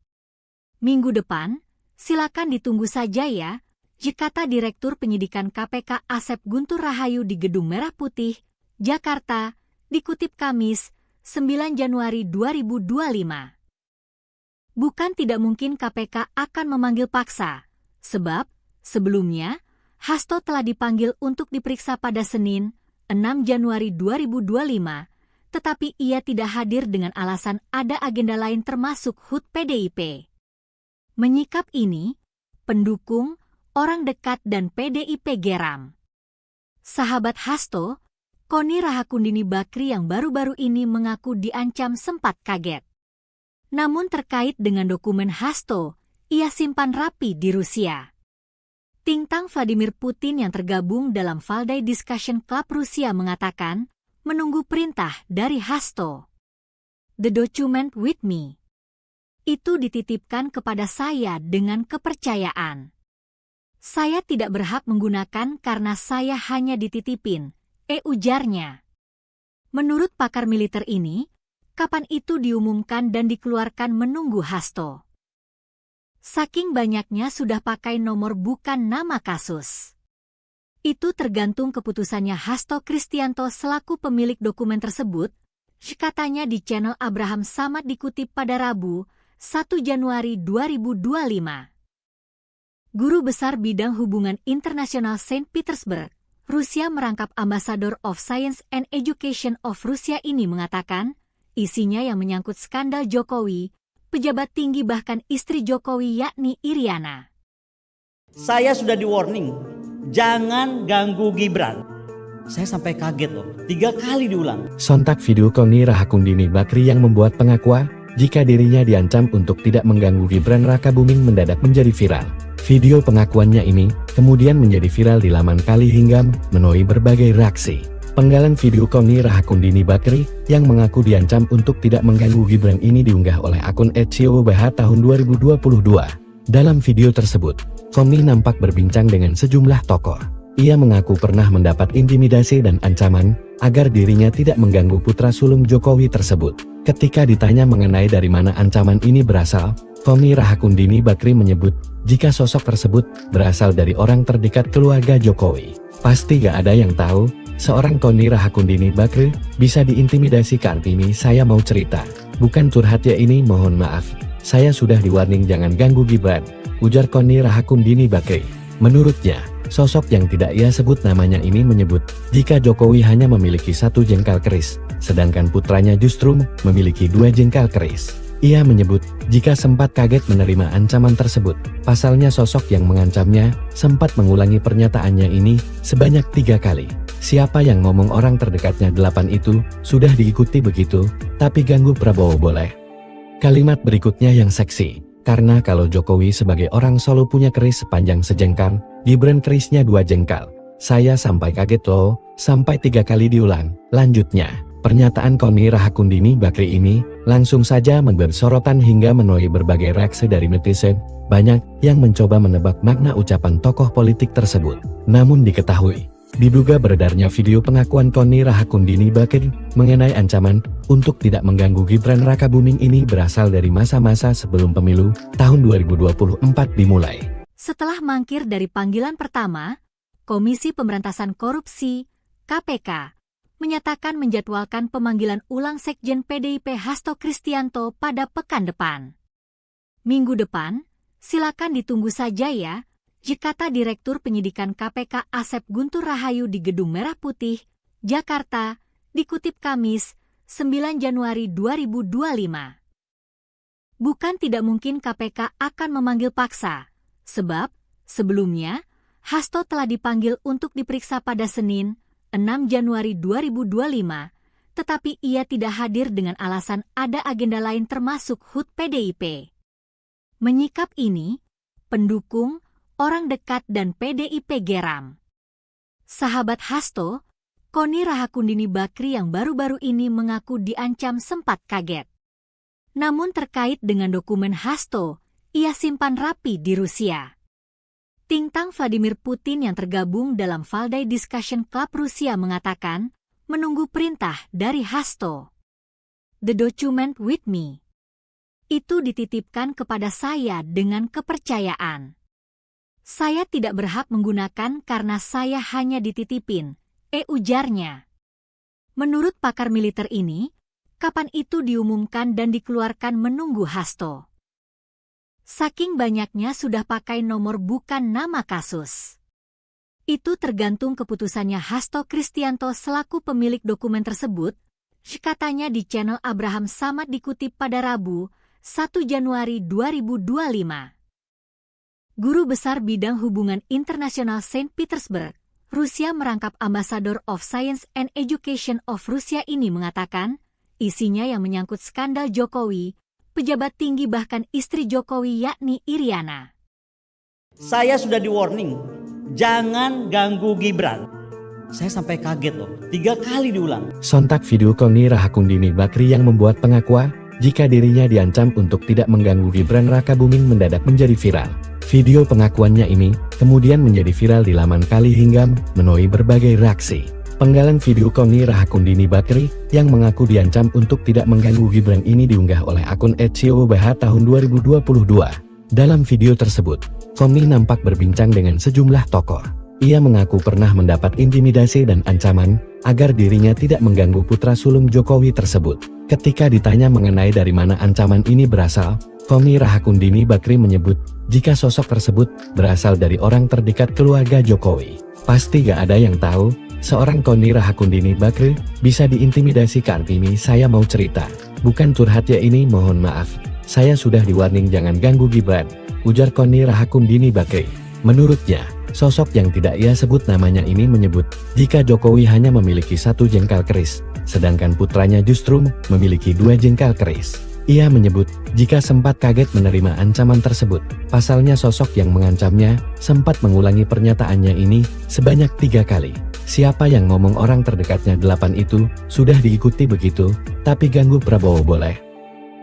Speaker 1: Minggu depan, silakan ditunggu saja ya, kata Direktur Penyidikan KPK Asep Guntur Rahayu di Gedung Merah Putih, Jakarta, dikutip Kamis, 9 Januari 2025. Bukan tidak mungkin KPK akan memanggil paksa, sebab sebelumnya Hasto telah dipanggil untuk diperiksa pada Senin, 6 Januari 2025, tetapi ia tidak hadir dengan alasan ada agenda lain termasuk HUT PDIP. Menyikap ini, pendukung, orang dekat dan PDIP geram. Sahabat Hasto, Koni Rahakundini Bakri yang baru-baru ini mengaku diancam sempat kaget. Namun terkait dengan dokumen Hasto, ia simpan rapi di Rusia. Tintang Vladimir Putin yang tergabung dalam Valdai Discussion Club Rusia mengatakan, menunggu perintah dari Hasto. The document with me. Itu dititipkan kepada saya dengan kepercayaan. Saya tidak berhak menggunakan karena saya hanya dititipin, ujarnya. Menurut pakar militer ini, kapan itu diumumkan dan dikeluarkan menunggu Hasto. Saking banyaknya sudah pakai nomor bukan nama kasus. Itu tergantung keputusannya Hasto Kristianto selaku pemilik dokumen tersebut, katanya di channel Abraham Samad dikutip pada Rabu, 1 Januari 2025. Guru Besar Bidang Hubungan Internasional Saint Petersburg, Rusia merangkap Ambassador of Science and Education of Rusia ini mengatakan, isinya yang menyangkut skandal Jokowi, pejabat tinggi bahkan istri Jokowi yakni Iriana.
Speaker 2: Saya sudah di warning, jangan ganggu Gibran. Saya sampai kaget loh, 3 kali diulang.
Speaker 3: Sontak video Koni Rahakundini Bakri yang membuat pengakuan jika dirinya diancam untuk tidak mengganggu Gibran Rakabuming mendadak menjadi viral. Video pengakuannya ini kemudian menjadi viral di laman Kali hingga menuai berbagai reaksi. Penggalan video Koni Rahakundini Bakri yang mengaku diancam untuk tidak mengganggu Gibran ini diunggah oleh akun @ciobh tahun 2022. Dalam video tersebut, Koni nampak berbincang dengan sejumlah tokoh. Ia mengaku pernah mendapat intimidasi dan ancaman agar dirinya tidak mengganggu putra sulung Jokowi tersebut. Ketika ditanya mengenai dari mana ancaman ini berasal, Koni Rahakundini Bakri menyebut jika sosok tersebut berasal dari orang terdekat keluarga Jokowi. Pasti gak ada yang tahu, seorang Koni Rahakundini Bakri bisa diintimidasi. Kartini saya mau cerita, bukan curhat ya ini, mohon maaf. Saya sudah di-warning jangan ganggu Gibran, ujar Koni Rahakundini Bakri. Menurutnya, sosok yang tidak ia sebut namanya ini menyebut jika Jokowi hanya memiliki 1 jengkal keris, sedangkan putranya justru memiliki 2 jengkal keris. Ia menyebut jika sempat kaget menerima ancaman tersebut. Pasalnya sosok yang mengancamnya sempat mengulangi pernyataannya ini sebanyak 3 kali. Siapa yang ngomong orang terdekatnya 8 itu sudah diikuti begitu, tapi ganggu Prabowo boleh. Kalimat berikutnya yang seksi, karena kalau Jokowi sebagai orang Solo punya keris sepanjang sejengkal, Gibran kerisnya 2 jengkal. Saya sampai kaget loh, sampai 3 kali diulang. Lanjutnya, pernyataan Koni Rahakundini Bakri ini langsung saja memberi sorotan hingga menuai berbagai reaksi dari netizen. Banyak yang mencoba menebak makna ucapan tokoh politik tersebut. Namun diketahui, diduga beredarnya video pengakuan Koni Rahakundini Bakri mengenai ancaman untuk tidak mengganggu Gibran Rakabuming ini berasal dari masa-masa sebelum pemilu tahun 2024 dimulai.
Speaker 1: Setelah mangkir dari panggilan pertama, Komisi Pemberantasan Korupsi (KPK) menyatakan menjadwalkan pemanggilan ulang Sekjen PDIP Hasto Kristianto pada pekan depan. Minggu depan, silakan ditunggu saja ya, kata Direktur Penyidikan KPK Asep Guntur Rahayu di Gedung Merah Putih, Jakarta, dikutip Kamis, 9 Januari 2025. Bukan tidak mungkin KPK akan memanggil paksa, sebab sebelumnya Hasto telah dipanggil untuk diperiksa pada Senin, 6 Januari 2025, tetapi ia tidak hadir dengan alasan ada agenda lain termasuk HUT PDIP. Menyikap ini, pendukung, orang dekat dan PDIP geram. Sahabat Hasto, Koni Rahakundini Bakri yang baru-baru ini mengaku diancam sempat kaget. Namun terkait dengan dokumen Hasto, ia simpan rapi di Rusia. Tintang Vladimir Putin yang tergabung dalam Valdai Discussion Club Rusia mengatakan, menunggu perintah dari Hasto. The document with me. Itu dititipkan kepada saya dengan kepercayaan. Saya tidak berhak menggunakan karena saya hanya dititipin, ujarnya. Menurut pakar militer ini, kapan itu diumumkan dan dikeluarkan menunggu Hasto. Saking banyaknya sudah pakai nomor bukan nama kasus. Itu tergantung keputusannya Hasto Kristianto selaku pemilik dokumen tersebut, katanya di channel Abraham Samad dikutip pada Rabu, 1 Januari 2025. Guru Besar Bidang Hubungan Internasional Saint Petersburg, Rusia merangkap Ambassador of Science and Education of Rusia ini mengatakan, isinya yang menyangkut skandal Jokowi, pejabat tinggi bahkan istri Jokowi yakni Iriana.
Speaker 2: Saya sudah di warning, jangan ganggu Gibran. Saya sampai kaget loh, 3 kali diulang.
Speaker 3: Sontak video Koni Rahakundini Bakri yang membuat pengakuan jika dirinya diancam untuk tidak mengganggu Gibran Rakabuming mendadak menjadi viral. Video pengakuannya ini kemudian menjadi viral di laman Kali hingga menuai berbagai reaksi. Penggalan video Koni Rahakundini Bakri yang mengaku diancam untuk tidak mengganggu Gibran ini diunggah oleh akun @COBH tahun 2022. Dalam video tersebut, Koni nampak berbincang dengan sejumlah tokoh. Ia mengaku pernah mendapat intimidasi dan ancaman agar dirinya tidak mengganggu putra sulung Jokowi tersebut. Ketika ditanya mengenai dari mana ancaman ini berasal, Koni Rahakundini Bakri menyebut jika sosok tersebut berasal dari orang terdekat keluarga Jokowi. Pasti gak ada yang tahu, seorang Koni Rahakundini Bakri bisa diintimidasi. Kartini saya mau cerita, bukan curhat ya ini, mohon maaf. Saya sudah di-warning jangan ganggu Gibran, ujar Koni Rahakundini Bakri. Menurutnya, sosok yang tidak ia sebut namanya ini menyebut jika Jokowi hanya memiliki 1 jengkal keris, sedangkan putranya justru memiliki 2 jengkal keris. Ia menyebut jika sempat kaget menerima ancaman tersebut. Pasalnya sosok yang mengancamnya sempat mengulangi pernyataannya ini sebanyak 3 kali. Siapa yang ngomong orang terdekatnya 8 itu sudah diikuti begitu, tapi ganggu Prabowo boleh.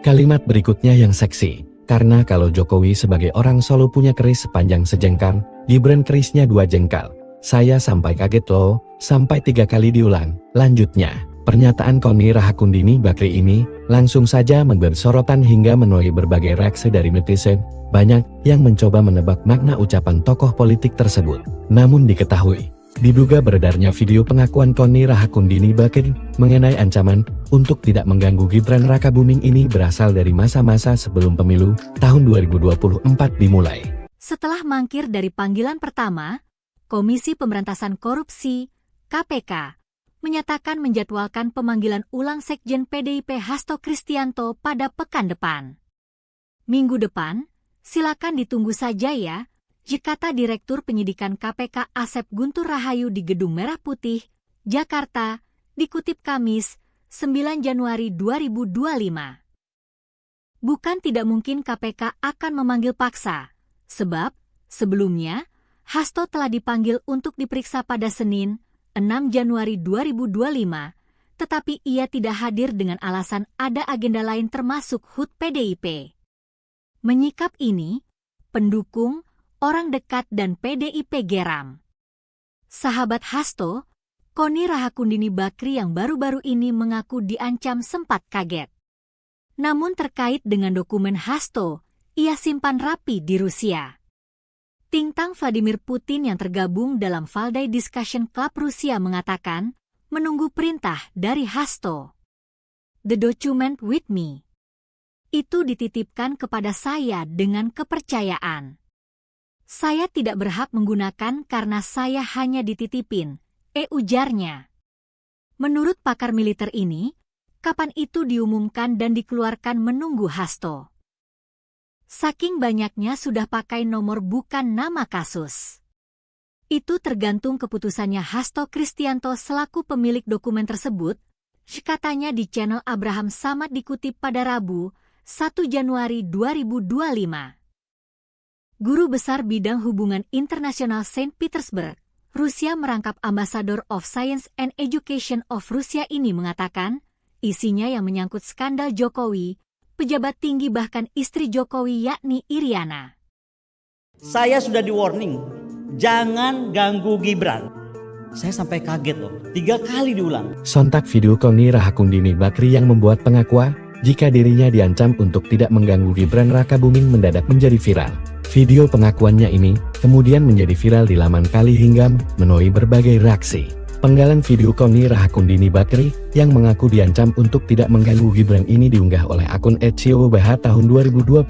Speaker 3: Kalimat berikutnya yang seksi. Karena kalau Jokowi sebagai orang Solo punya keris sepanjang sejengkal, Gibran kerisnya 2 jengkal. Saya sampai kaget loh, sampai 3 kali diulang. Lanjutnya, pernyataan Koni Rahakundini Bakri ini langsung saja memberi sorotan hingga menuai berbagai reaksi dari netizen. Banyak yang mencoba menebak makna ucapan tokoh politik tersebut. Namun diketahui, diduga beredarnya video pengakuan Koni Rahakundini Bakri mengenai ancaman untuk tidak mengganggu Gibran Rakabuming ini berasal dari masa-masa sebelum pemilu tahun 2024 dimulai.
Speaker 1: Setelah mangkir dari panggilan pertama, Komisi Pemberantasan Korupsi, KPK, menyatakan menjadwalkan pemanggilan ulang Sekjen PDIP Hasto Kristianto pada pekan depan. Minggu depan, silakan ditunggu saja ya, kata Direktur Penyidikan KPK Asep Guntur Rahayu di Gedung Merah Putih, Jakarta, dikutip Kamis, 9 Januari 2025. Bukan tidak mungkin KPK akan memanggil paksa, sebab sebelumnya Hasto telah dipanggil untuk diperiksa pada Senin, 6 Januari 2025, tetapi ia tidak hadir dengan alasan ada agenda lain termasuk HUT PDIP. Menyikap ini, pendukung, orang dekat dan PDIP geram. Sahabat Hasto, Koni Rahakundini Bakri yang baru-baru ini mengaku diancam sempat kaget. Namun terkait dengan dokumen Hasto, ia simpan rapi di Rusia. Tintang Vladimir Putin yang tergabung dalam Valdai Discussion Club Rusia mengatakan, menunggu perintah dari Hasto. The document with me. Itu dititipkan kepada saya dengan kepercayaan. Saya tidak berhak menggunakan karena saya hanya dititipin, ujarnya. Menurut pakar militer ini, kapan itu diumumkan dan dikeluarkan menunggu Hasto. Saking banyaknya sudah pakai nomor bukan nama kasus. Itu tergantung keputusannya Hasto Kristianto selaku pemilik dokumen tersebut, katanya di channel Abraham Samad dikutip pada Rabu, 1 Januari 2025. Guru Besar Bidang Hubungan Internasional Saint Petersburg, Rusia merangkap Ambassador of Science and Education of Rusia ini mengatakan, isinya yang menyangkut skandal Jokowi, pejabat tinggi bahkan istri Jokowi yakni Iriana.
Speaker 2: Saya sudah di warning, jangan ganggu Gibran. Saya sampai kaget loh, 3 kali diulang.
Speaker 3: Sontak video Koni Rahakundini Bakri yang membuat pengakuan jika dirinya diancam untuk tidak mengganggu Gibran Rakabuming mendadak menjadi viral. Video pengakuannya ini kemudian menjadi viral di laman Kali hingga menuai berbagai reaksi. Penggalan video Koni Rahakundini Bakri yang mengaku diancam untuk tidak mengganggu Gibran ini diunggah oleh akun @ciobh tahun 2022.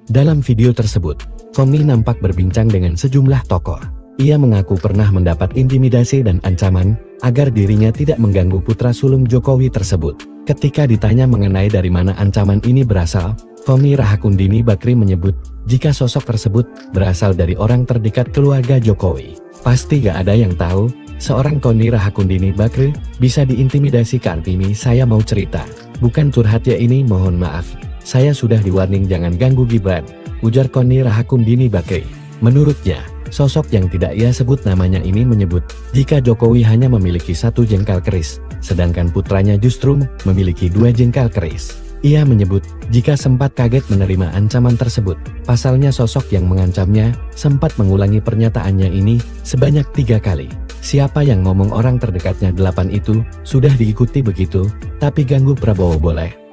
Speaker 3: Dalam video tersebut, Koni nampak berbincang dengan sejumlah tokoh. Ia mengaku pernah mendapat intimidasi dan ancaman agar dirinya tidak mengganggu putra sulung Jokowi tersebut. Ketika ditanya mengenai dari mana ancaman ini berasal, Koni Rahakundini Bakri menyebut jika sosok tersebut berasal dari orang terdekat keluarga Jokowi. Pasti gak ada yang tahu, seorang Koni Rahakundini Bakri bisa diintimidasi. Kartini, saya mau cerita, bukan curhat ya ini, mohon maaf. Saya sudah di-warning jangan ganggu Gibran, ujar Koni Rahakundini Bakri. Menurutnya, sosok yang tidak ia sebut namanya ini menyebut jika Jokowi hanya memiliki 1 jengkal keris, sedangkan putranya justru memiliki 2 jengkal keris. Ia menyebut jika sempat kaget menerima ancaman tersebut. Pasalnya sosok yang mengancamnya sempat mengulangi pernyataannya ini sebanyak 3 kali. Siapa yang ngomong orang terdekatnya 8 itu sudah diikuti begitu, tapi ganggu Prabowo boleh.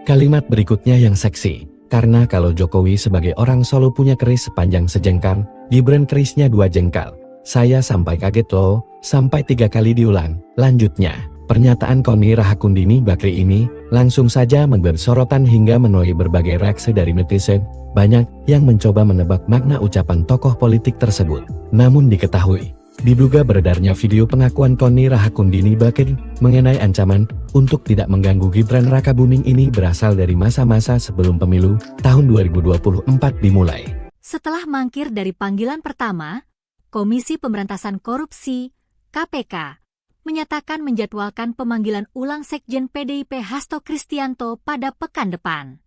Speaker 3: Kalimat berikutnya yang seksi. Karena kalau Jokowi sebagai orang Solo punya keris sepanjang sejengkal, Gibran kerisnya 2 jengkal. Saya sampai kaget loh, sampai 3 kali diulang. Lanjutnya, pernyataan Koni Rahakundini Bakri ini langsung saja memberi sorotan hingga menuai berbagai reaksi dari netizen. Banyak yang mencoba menebak makna ucapan tokoh politik tersebut. Namun diketahui, diduga beredarnya video pengakuan Koni Rahakundini Bakri mengenai ancaman untuk tidak mengganggu Gibran Rakabuming ini berasal dari masa-masa sebelum pemilu tahun 2024 dimulai.
Speaker 1: Setelah mangkir dari panggilan pertama, Komisi Pemberantasan Korupsi (KPK) menyatakan menjadwalkan pemanggilan ulang Sekjen PDIP Hasto Kristianto pada pekan depan.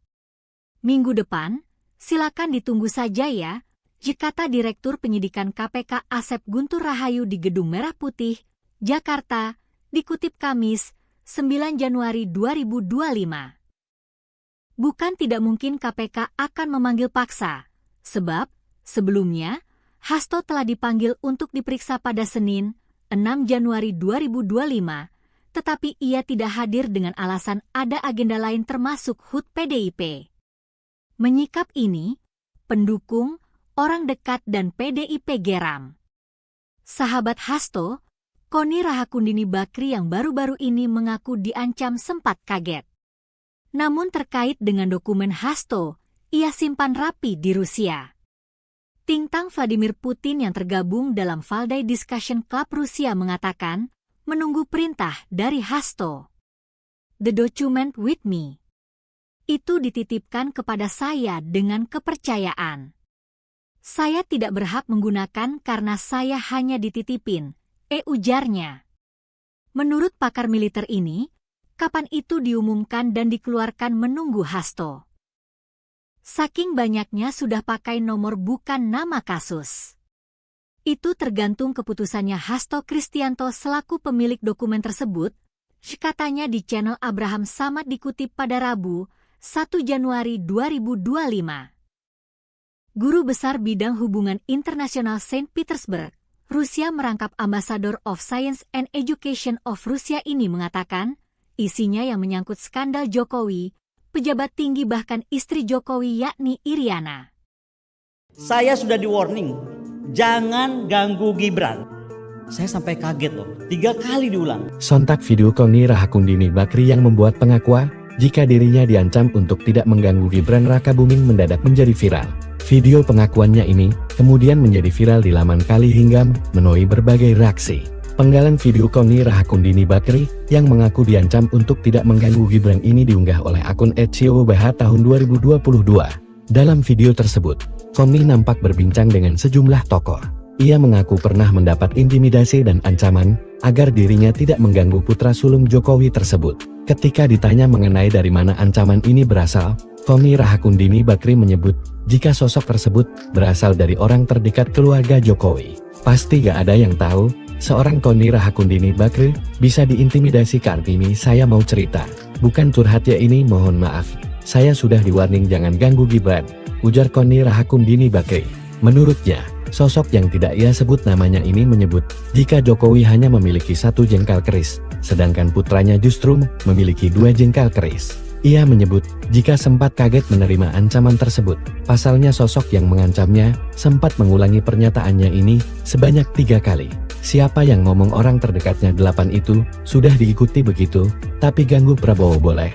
Speaker 1: Minggu depan, silakan ditunggu saja ya, kata Direktur Penyidikan KPK Asep Guntur Rahayu di Gedung Merah Putih, Jakarta, dikutip Kamis, 9 Januari 2025. Bukan tidak mungkin KPK akan memanggil paksa, sebab sebelumnya Hasto telah dipanggil untuk diperiksa pada Senin, 6 Januari 2025, tetapi ia tidak hadir dengan alasan ada agenda lain termasuk HUT PDIP. Menyikap ini, pendukung, orang dekat dan PDIP geram. Sahabat Hasto, Koni Rahakundini Bakri yang baru-baru ini mengaku diancam sempat kaget. Namun terkait dengan dokumen Hasto, ia simpan rapi di Rusia. Tintang Vladimir Putin yang tergabung dalam Valdai Discussion Club Rusia mengatakan, menunggu perintah dari Hasto. The document with me. Itu dititipkan kepada saya dengan kepercayaan. Saya tidak berhak menggunakan karena saya hanya dititipin, ujarnya. Menurut pakar militer ini, kapan itu diumumkan dan dikeluarkan menunggu Hasto. Saking banyaknya sudah pakai nomor bukan nama kasus. Itu tergantung keputusannya Hasto Kristianto selaku pemilik dokumen tersebut, katanya di channel Abraham Samad dikutip pada Rabu, 1 Januari 2025. Guru Besar Bidang Hubungan Internasional Saint Petersburg, Rusia merangkap Ambassador of Science and Education of Rusia ini mengatakan, isinya yang menyangkut skandal Jokowi, pejabat tinggi bahkan istri Jokowi yakni Iriana.
Speaker 2: Saya sudah di-warning, jangan ganggu Gibran. Saya sampai kaget loh, 3 kali diulang.
Speaker 3: Sontak video Koni Rahakundini Bakri yang membuat pengakuan jika dirinya diancam untuk tidak mengganggu Gibran Rakabuming mendadak menjadi viral. Video pengakuannya ini kemudian menjadi viral di laman Kali hingga menuai berbagai reaksi. Penggalan video Koni Rahakundini Bakri yang mengaku diancam untuk tidak mengganggu Gibran ini diunggah oleh akun @ciobh tahun 2022. Dalam video tersebut, Koni nampak berbincang dengan sejumlah tokoh. Ia mengaku pernah mendapat intimidasi dan ancaman agar dirinya tidak mengganggu putra sulung Jokowi tersebut. Ketika ditanya mengenai dari mana ancaman ini berasal, Koni Rahakundini Bakri menyebut jika sosok tersebut berasal dari orang terdekat keluarga Jokowi. Pasti gak ada yang tahu, seorang Koni Rahakundini Bakri bisa diintimidasi. Kartini, saya mau cerita, bukan curhat ya ini, mohon maaf. Saya sudah di-warning jangan ganggu Gibran, ujar Koni Rahakundini Bakri. Menurutnya, sosok yang tidak ia sebut namanya ini menyebut jika Jokowi hanya memiliki 1 jengkal keris, sedangkan putranya justru memiliki 2 jengkal keris. Ia menyebut jika sempat kaget menerima ancaman tersebut. Pasalnya sosok yang mengancamnya sempat mengulangi pernyataannya ini sebanyak 3 kali. Siapa yang ngomong orang terdekatnya 8 itu sudah diikuti begitu, tapi ganggu Prabowo boleh.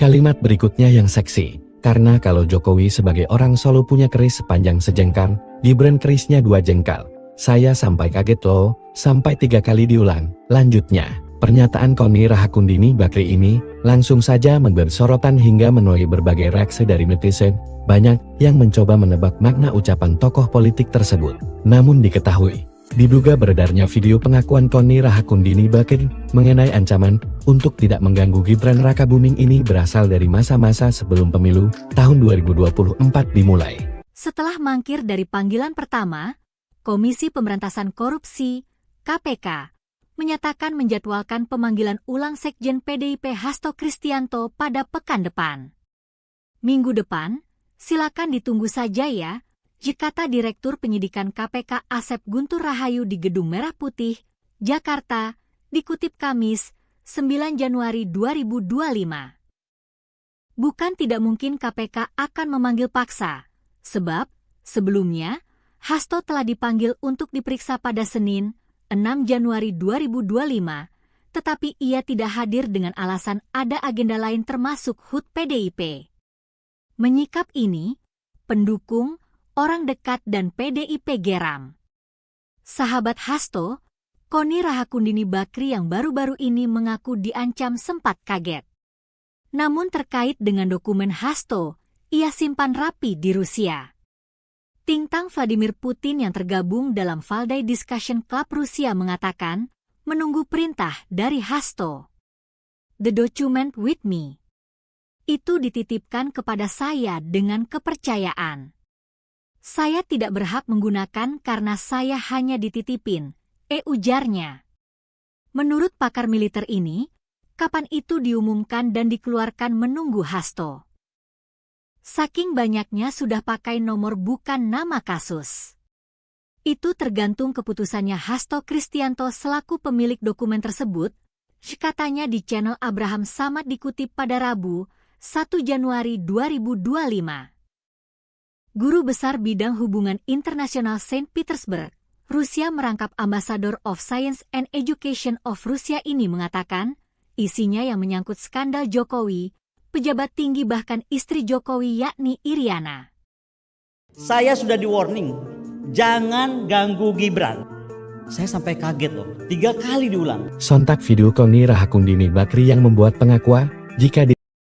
Speaker 3: Kalimat berikutnya yang seksi. Karena kalau Jokowi sebagai orang Solo punya keris sepanjang sejengkal, Gibran kerisnya 2 jengkal. Saya sampai kaget loh, sampai 3 kali diulang. Lanjutnya, pernyataan Koni Rahakundini Bakri ini langsung saja memberi sorotan hingga menuai berbagai reaksi dari netizen. Banyak yang mencoba menebak makna ucapan tokoh politik tersebut. Namun diketahui, diduga beredarnya video pengakuan Koni Rahakundini Bakri mengenai ancaman untuk tidak mengganggu Gibran Rakabuming ini berasal dari masa-masa sebelum pemilu tahun 2024 dimulai.
Speaker 1: Setelah mangkir dari panggilan pertama, Komisi Pemberantasan Korupsi (KPK) menyatakan menjadwalkan pemanggilan ulang Sekjen PDIP Hasto Kristianto pada pekan depan. Minggu depan, silakan ditunggu saja ya. Kata Direktur Penyidikan KPK Asep Guntur Rahayu di Gedung Merah Putih, Jakarta, dikutip Kamis, 9 Januari 2025. Bukan tidak mungkin KPK akan memanggil paksa, sebab sebelumnya Hasto telah dipanggil untuk diperiksa pada Senin, 6 Januari 2025, tetapi ia tidak hadir dengan alasan ada agenda lain termasuk HUT PDIP. Menyikap ini, pendukung, orang dekat dan PDIP geram. Sahabat Hasto, Koni Rahakundini Bakri yang baru-baru ini mengaku diancam sempat kaget. Namun terkait dengan dokumen Hasto, ia simpan rapi di Rusia. Tintang Vladimir Putin yang tergabung dalam Valdai Discussion Club Rusia mengatakan, menunggu perintah dari Hasto. The document with me. Itu dititipkan kepada saya dengan kepercayaan. Saya tidak berhak menggunakan karena saya hanya dititipin, ujarnya. Menurut pakar militer ini, kapan itu diumumkan dan dikeluarkan menunggu Hasto. Saking banyaknya sudah pakai nomor bukan nama kasus. Itu tergantung keputusannya Hasto Kristianto selaku pemilik dokumen tersebut, katanya di channel Abraham Samad dikutip pada Rabu, 1 Januari 2025. Guru Besar Bidang Hubungan Internasional Saint Petersburg, Rusia merangkap Ambassador of Science and Education of Rusia ini mengatakan, isinya yang menyangkut skandal Jokowi, pejabat tinggi bahkan istri Jokowi yakni Iriana.
Speaker 2: Saya sudah di-warning, jangan ganggu Gibran. Saya sampai kaget loh, 3 kali diulang.
Speaker 3: Sontak video Koni Rahakundini Bakri yang membuat pengakuan jika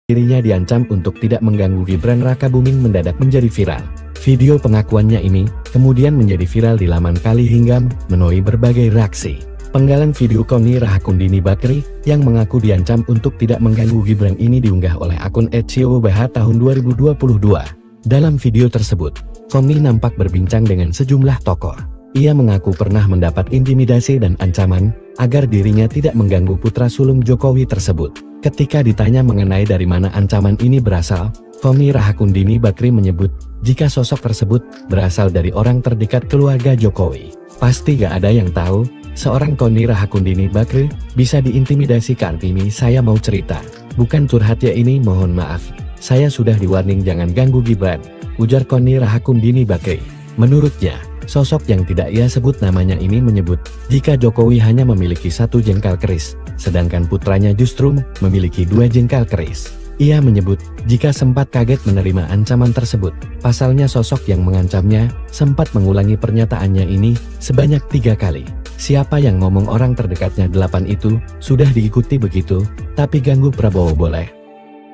Speaker 3: dirinya diancam untuk tidak mengganggu Gibran Rakabuming mendadak menjadi viral. Video pengakuannya ini kemudian menjadi viral di laman Kali hingga menuai berbagai reaksi. Penggalan video Koni Rahakundini Bakri yang mengaku diancam untuk tidak mengganggu Gibran ini diunggah oleh akun @ciobh tahun 2022. Dalam video tersebut, Koni nampak berbincang dengan sejumlah tokoh. Ia mengaku pernah mendapat intimidasi dan ancaman agar dirinya tidak mengganggu putra sulung Jokowi tersebut. Ketika ditanya mengenai dari mana ancaman ini berasal, Koni Rahakundini Bakri menyebut jika sosok tersebut berasal dari orang terdekat keluarga Jokowi. Pasti gak ada yang tahu, seorang Koni Rahakundini Bakri bisa diintimidasi. Kartini saya mau cerita, bukan curhat ya ini, mohon maaf. Saya sudah di-warning jangan ganggu Gibran, ujar Koni Rahakundini Bakri. Menurutnya, sosok yang tidak ia sebut namanya ini menyebut jika Jokowi hanya memiliki 1 jengkal keris, sedangkan putranya justru memiliki 2 jengkal keris. Ia menyebut jika sempat kaget menerima ancaman tersebut. Pasalnya sosok yang mengancamnya sempat mengulangi pernyataannya ini sebanyak 3 kali. Siapa yang ngomong orang terdekatnya 8 itu sudah diikuti begitu, tapi ganggu Prabowo boleh.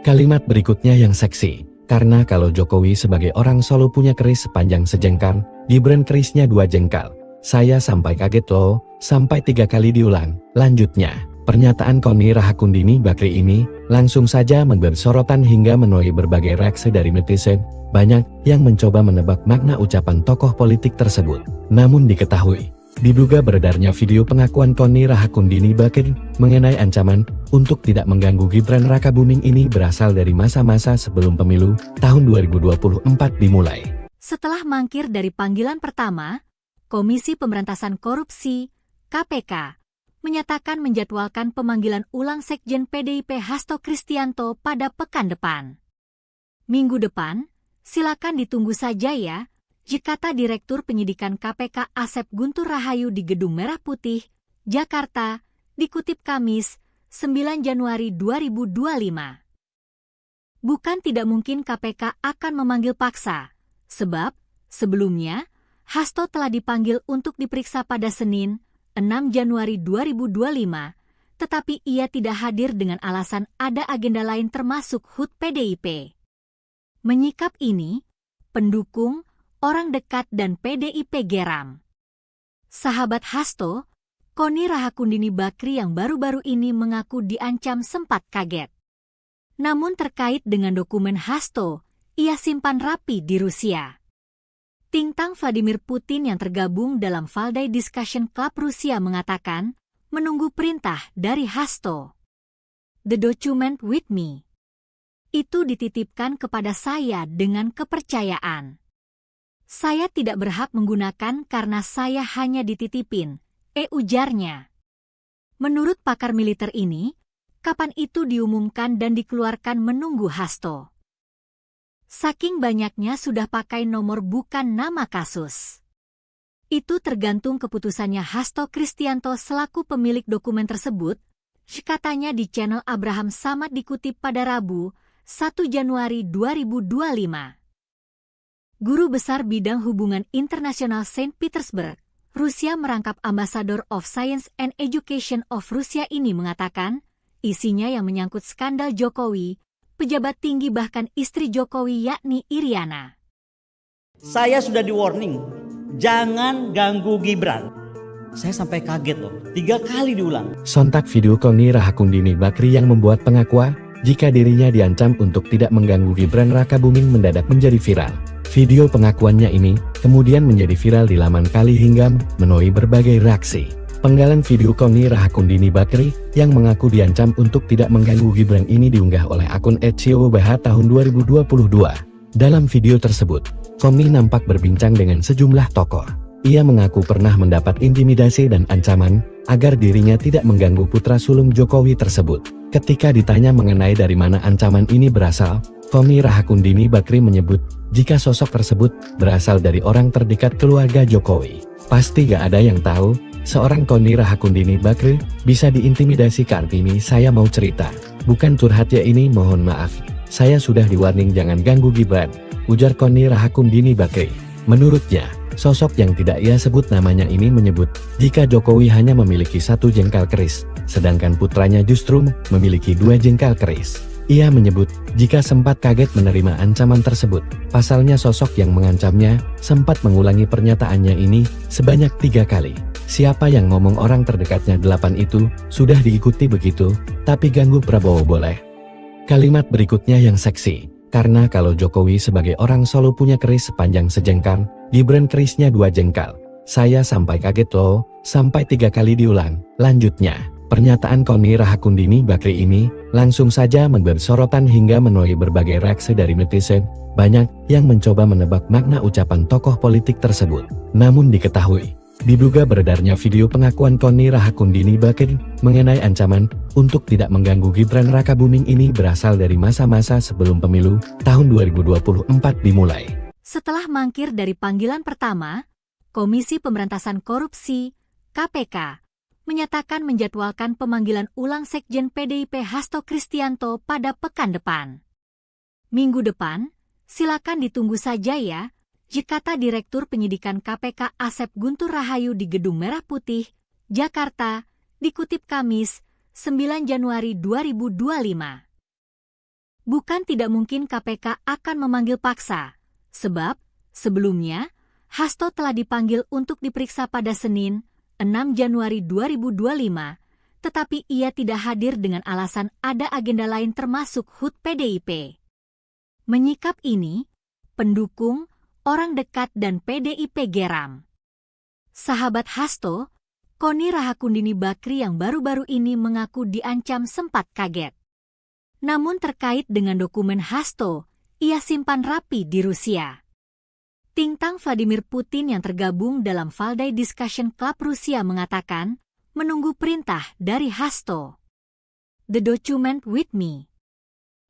Speaker 3: Kalimat berikutnya yang seksi. Karena kalau Jokowi sebagai orang Solo punya keris sepanjang sejengkal, Gibran kerisnya 2 jengkal. Saya sampai kaget loh, sampai 3 kali diulang. Lanjutnya, pernyataan Koni Rahakundini Bakri ini langsung saja memberi sorotan hingga menuai berbagai reaksi dari netizen. Banyak yang mencoba menebak makna ucapan tokoh politik tersebut. Namun diketahui, diduga beredarnya video pengakuan Koni Rahakundini Bakri mengenai ancaman untuk tidak mengganggu Gibran Rakabuming ini berasal dari masa-masa sebelum pemilu tahun 2024 dimulai.
Speaker 1: Setelah mangkir dari panggilan pertama, Komisi Pemberantasan Korupsi (KPK) menyatakan menjadwalkan pemanggilan ulang Sekjen PDIP Hasto Kristianto pada pekan depan. Minggu depan, silakan ditunggu saja ya, kata Direktur Penyidikan KPK Asep Guntur Rahayu di Gedung Merah Putih, Jakarta, dikutip Kamis, 9 Januari 2025. Bukan tidak mungkin KPK akan memanggil paksa, sebab sebelumnya Hasto telah dipanggil untuk diperiksa pada Senin, 6 Januari 2025, tetapi ia tidak hadir dengan alasan ada agenda lain termasuk HUT PDIP. Menyikap ini, pendukung, orang dekat dan PDIP geram. Sahabat Hasto, Koni Rahakundini Bakri yang baru-baru ini mengaku diancam sempat kaget. Namun terkait dengan dokumen Hasto, ia simpan rapi di Rusia. Tintang Vladimir Putin yang tergabung dalam Valdai Discussion Club Rusia mengatakan, menunggu perintah dari Hasto. The document with me. Itu dititipkan kepada saya dengan kepercayaan. Saya tidak berhak menggunakan karena saya hanya dititipin, ujarnya. Menurut pakar militer ini, kapan itu diumumkan dan dikeluarkan menunggu Hasto. Saking banyaknya sudah pakai nomor bukan nama kasus. Itu tergantung keputusannya Hasto Kristianto selaku pemilik dokumen tersebut, katanya di channel Abraham Samad dikutip pada Rabu, 1 Januari 2025. Guru Besar Bidang Hubungan Internasional Saint Petersburg, Rusia merangkap Ambassador of Science and Education of Rusia ini mengatakan, isinya yang menyangkut skandal Jokowi, pejabat tinggi bahkan istri Jokowi yakni Iriana.
Speaker 2: Saya sudah di-warning, jangan ganggu Gibran. Saya sampai kaget loh, 3 kali diulang.
Speaker 3: Sontak video Koni Rahakundini Bakri yang membuat pengakuan jika dirinya diancam untuk tidak mengganggu Gibran Rakabuming mendadak menjadi viral. Video pengakuannya ini kemudian menjadi viral di laman Kali hingga menuai berbagai reaksi. Penggalan video Koni Rahakundini Bakri yang mengaku diancam untuk tidak mengganggu Gibran ini diunggah oleh akun @ciobh tahun 2022. Dalam video tersebut, Koni nampak berbincang dengan sejumlah tokoh. Ia mengaku pernah mendapat intimidasi dan ancaman agar dirinya tidak mengganggu putra sulung Jokowi tersebut. Ketika ditanya mengenai dari mana ancaman ini berasal, Koni Rahakundini Bakri menyebut jika sosok tersebut berasal dari orang terdekat keluarga Jokowi. Pasti gak ada yang tahu, seorang Koni Rahakundini Bakri bisa diintimidasi. Kartini saya mau cerita, bukan curhat ya ini, mohon maaf. Saya sudah di-warning jangan ganggu Gibran, ujar Koni Rahakundini Bakri. Menurutnya, sosok yang tidak ia sebut namanya ini menyebut jika Jokowi hanya memiliki 1 jengkal keris, sedangkan putranya justru memiliki 2 jengkal keris. Ia menyebut jika sempat kaget menerima ancaman tersebut. Pasalnya sosok yang mengancamnya sempat mengulangi pernyataannya ini sebanyak 3 kali. Siapa yang ngomong orang terdekatnya 8 itu sudah diikuti begitu, tapi ganggu Prabowo boleh. Kalimat berikutnya yang seksi. Karena kalau Jokowi sebagai orang Solo punya keris sepanjang sejengkal, Gibran kerisnya 2 jengkal. Saya sampai kaget loh, sampai 3 kali diulang. Lanjutnya, pernyataan Koni Rahakundini Bakri ini langsung saja memberi sorotan hingga menuai berbagai reaksi dari netizen. Banyak yang mencoba menebak makna ucapan tokoh politik tersebut. Namun diketahui, diduga beredarnya video pengakuan Koni Rahakundini Bakri mengenai ancaman untuk tidak mengganggu Gibran Rakabuming ini berasal dari masa-masa sebelum pemilu tahun 2024 dimulai.
Speaker 1: Setelah mangkir dari panggilan pertama, Komisi Pemberantasan Korupsi (KPK) menyatakan menjadwalkan pemanggilan ulang Sekjen PDIP Hasto Kristianto pada pekan depan. Minggu depan, silakan ditunggu saja ya, kata Direktur Penyidikan KPK Asep Guntur Rahayu di Gedung Merah Putih, Jakarta, dikutip Kamis, 9 Januari 2025. Bukan tidak mungkin KPK akan memanggil paksa, sebab sebelumnya Hasto telah dipanggil untuk diperiksa pada Senin, 6 Januari 2025, tetapi ia tidak hadir dengan alasan ada agenda lain termasuk HUT PDIP. Menyikap ini, pendukung, orang dekat dan PDIP geram. Sahabat Hasto, Koni Rahakundini Bakri yang baru-baru ini mengaku diancam sempat kaget. Namun terkait dengan dokumen Hasto, ia simpan rapi di Rusia. Tintang Vladimir Putin yang tergabung dalam Valdai Discussion Club Rusia mengatakan, menunggu perintah dari Hasto. The document with me.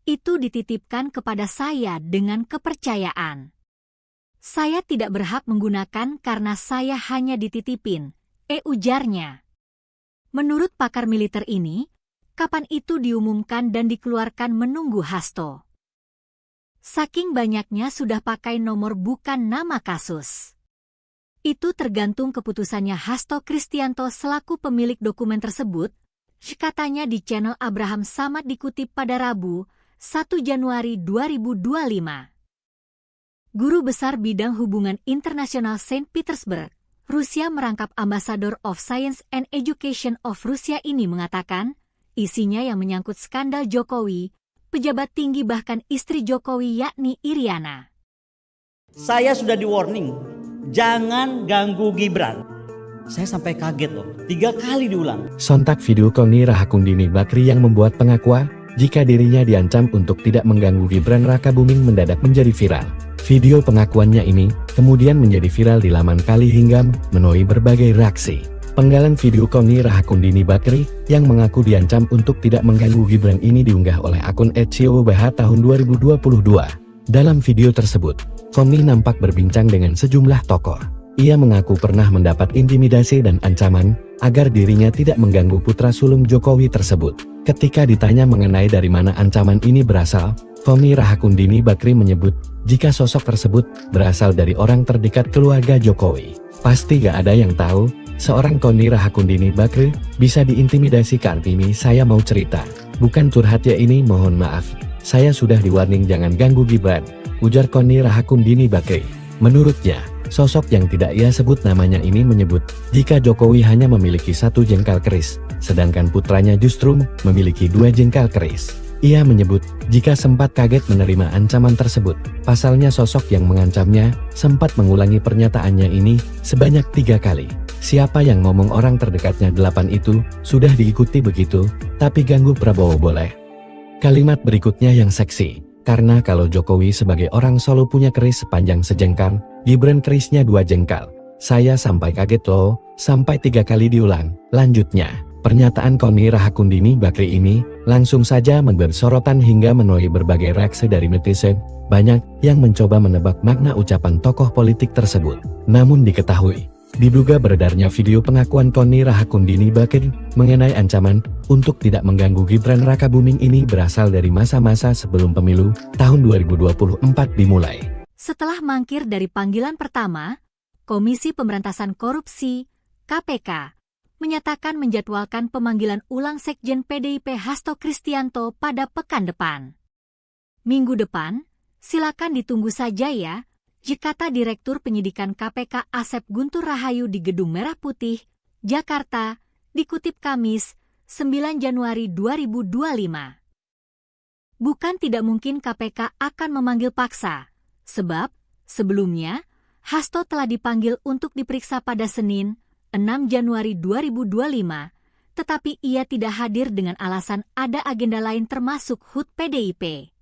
Speaker 1: Itu dititipkan kepada saya dengan kepercayaan. Saya tidak berhak menggunakan karena saya hanya dititipin, ujarnya. Menurut pakar militer ini, kapan itu diumumkan dan dikeluarkan menunggu Hasto. Saking banyaknya sudah pakai nomor bukan nama kasus. Itu tergantung keputusannya Hasto Kristianto selaku pemilik dokumen tersebut, katanya di channel Abraham Samad dikutip pada Rabu, 1 Januari 2025. Guru Besar Bidang Hubungan Internasional Saint Petersburg, Rusia merangkap Ambassador of Science and Education of Rusia ini mengatakan, isinya yang menyangkut skandal Jokowi, pejabat tinggi bahkan istri Jokowi yakni Iriana.
Speaker 2: Saya sudah di warning, jangan ganggu Gibran. Saya sampai kaget loh, 3 kali diulang.
Speaker 3: Sontak video Koni Rahakundini Bakri yang membuat pengakuan jika dirinya diancam untuk tidak mengganggu Gibran Rakabuming mendadak menjadi viral. Video pengakuannya ini kemudian menjadi viral di laman Kali hingga menuai berbagai reaksi. Penggalan video Koni Rahakundini Bakri yang mengaku diancam untuk tidak mengganggu Gibran ini diunggah oleh akun @COBH tahun 2022. Dalam video tersebut, Koni nampak berbincang dengan sejumlah tokoh. Ia mengaku pernah mendapat intimidasi dan ancaman agar dirinya tidak mengganggu putra sulung Jokowi tersebut. Ketika ditanya mengenai dari mana ancaman ini berasal, Koni Rahakundini Bakri menyebut jika sosok tersebut berasal dari orang terdekat keluarga Jokowi. Pasti gak ada yang tahu, seorang Koni Rahakundini Bakri bisa diintimidasi. Kartini saya mau cerita, bukan curhat ya ini, mohon maaf. Saya sudah di-warning jangan ganggu Gibran, ujar Koni Rahakundini Bakri. Menurutnya, sosok yang tidak ia sebut namanya ini menyebut jika Jokowi hanya memiliki 1 jengkal keris, sedangkan putranya justru memiliki 2 jengkal keris. Ia menyebut jika sempat kaget menerima ancaman tersebut. Pasalnya sosok yang mengancamnya sempat mengulangi pernyataannya ini sebanyak 3 kali. Siapa yang ngomong orang terdekatnya 8 itu sudah diikuti begitu, tapi ganggu Prabowo boleh. Kalimat berikutnya yang seksi. Karena kalau Jokowi sebagai orang Solo punya keris sepanjang sejengkal, Gibran kerisnya 2 jengkal. Saya sampai kaget loh, sampai 3 kali diulang. Lanjutnya, pernyataan Koni Rahakundini Bakri ini langsung saja memberi sorotan hingga menuai berbagai reaksi dari netizen. Banyak yang mencoba menebak makna ucapan tokoh politik tersebut. Namun diketahui, diduga beredarnya video pengakuan Koni Rahakundini Bakri mengenai ancaman untuk tidak mengganggu Gibran Rakabuming ini berasal dari masa-masa sebelum pemilu tahun 2024 dimulai.
Speaker 1: Setelah mangkir dari panggilan pertama, Komisi Pemberantasan Korupsi, KPK, menyatakan menjadwalkan pemanggilan ulang Sekjen PDIP Hasto Kristianto pada pekan depan. Minggu depan, silakan ditunggu saja ya, kata Direktur Penyidikan KPK Asep Guntur Rahayu di Gedung Merah Putih, Jakarta, dikutip Kamis, 9 Januari 2025. Bukan tidak mungkin KPK akan memanggil paksa, sebab sebelumnya Hasto telah dipanggil untuk diperiksa pada Senin, 6 Januari 2025, tetapi ia tidak hadir dengan alasan ada agenda lain termasuk HUT PDIP.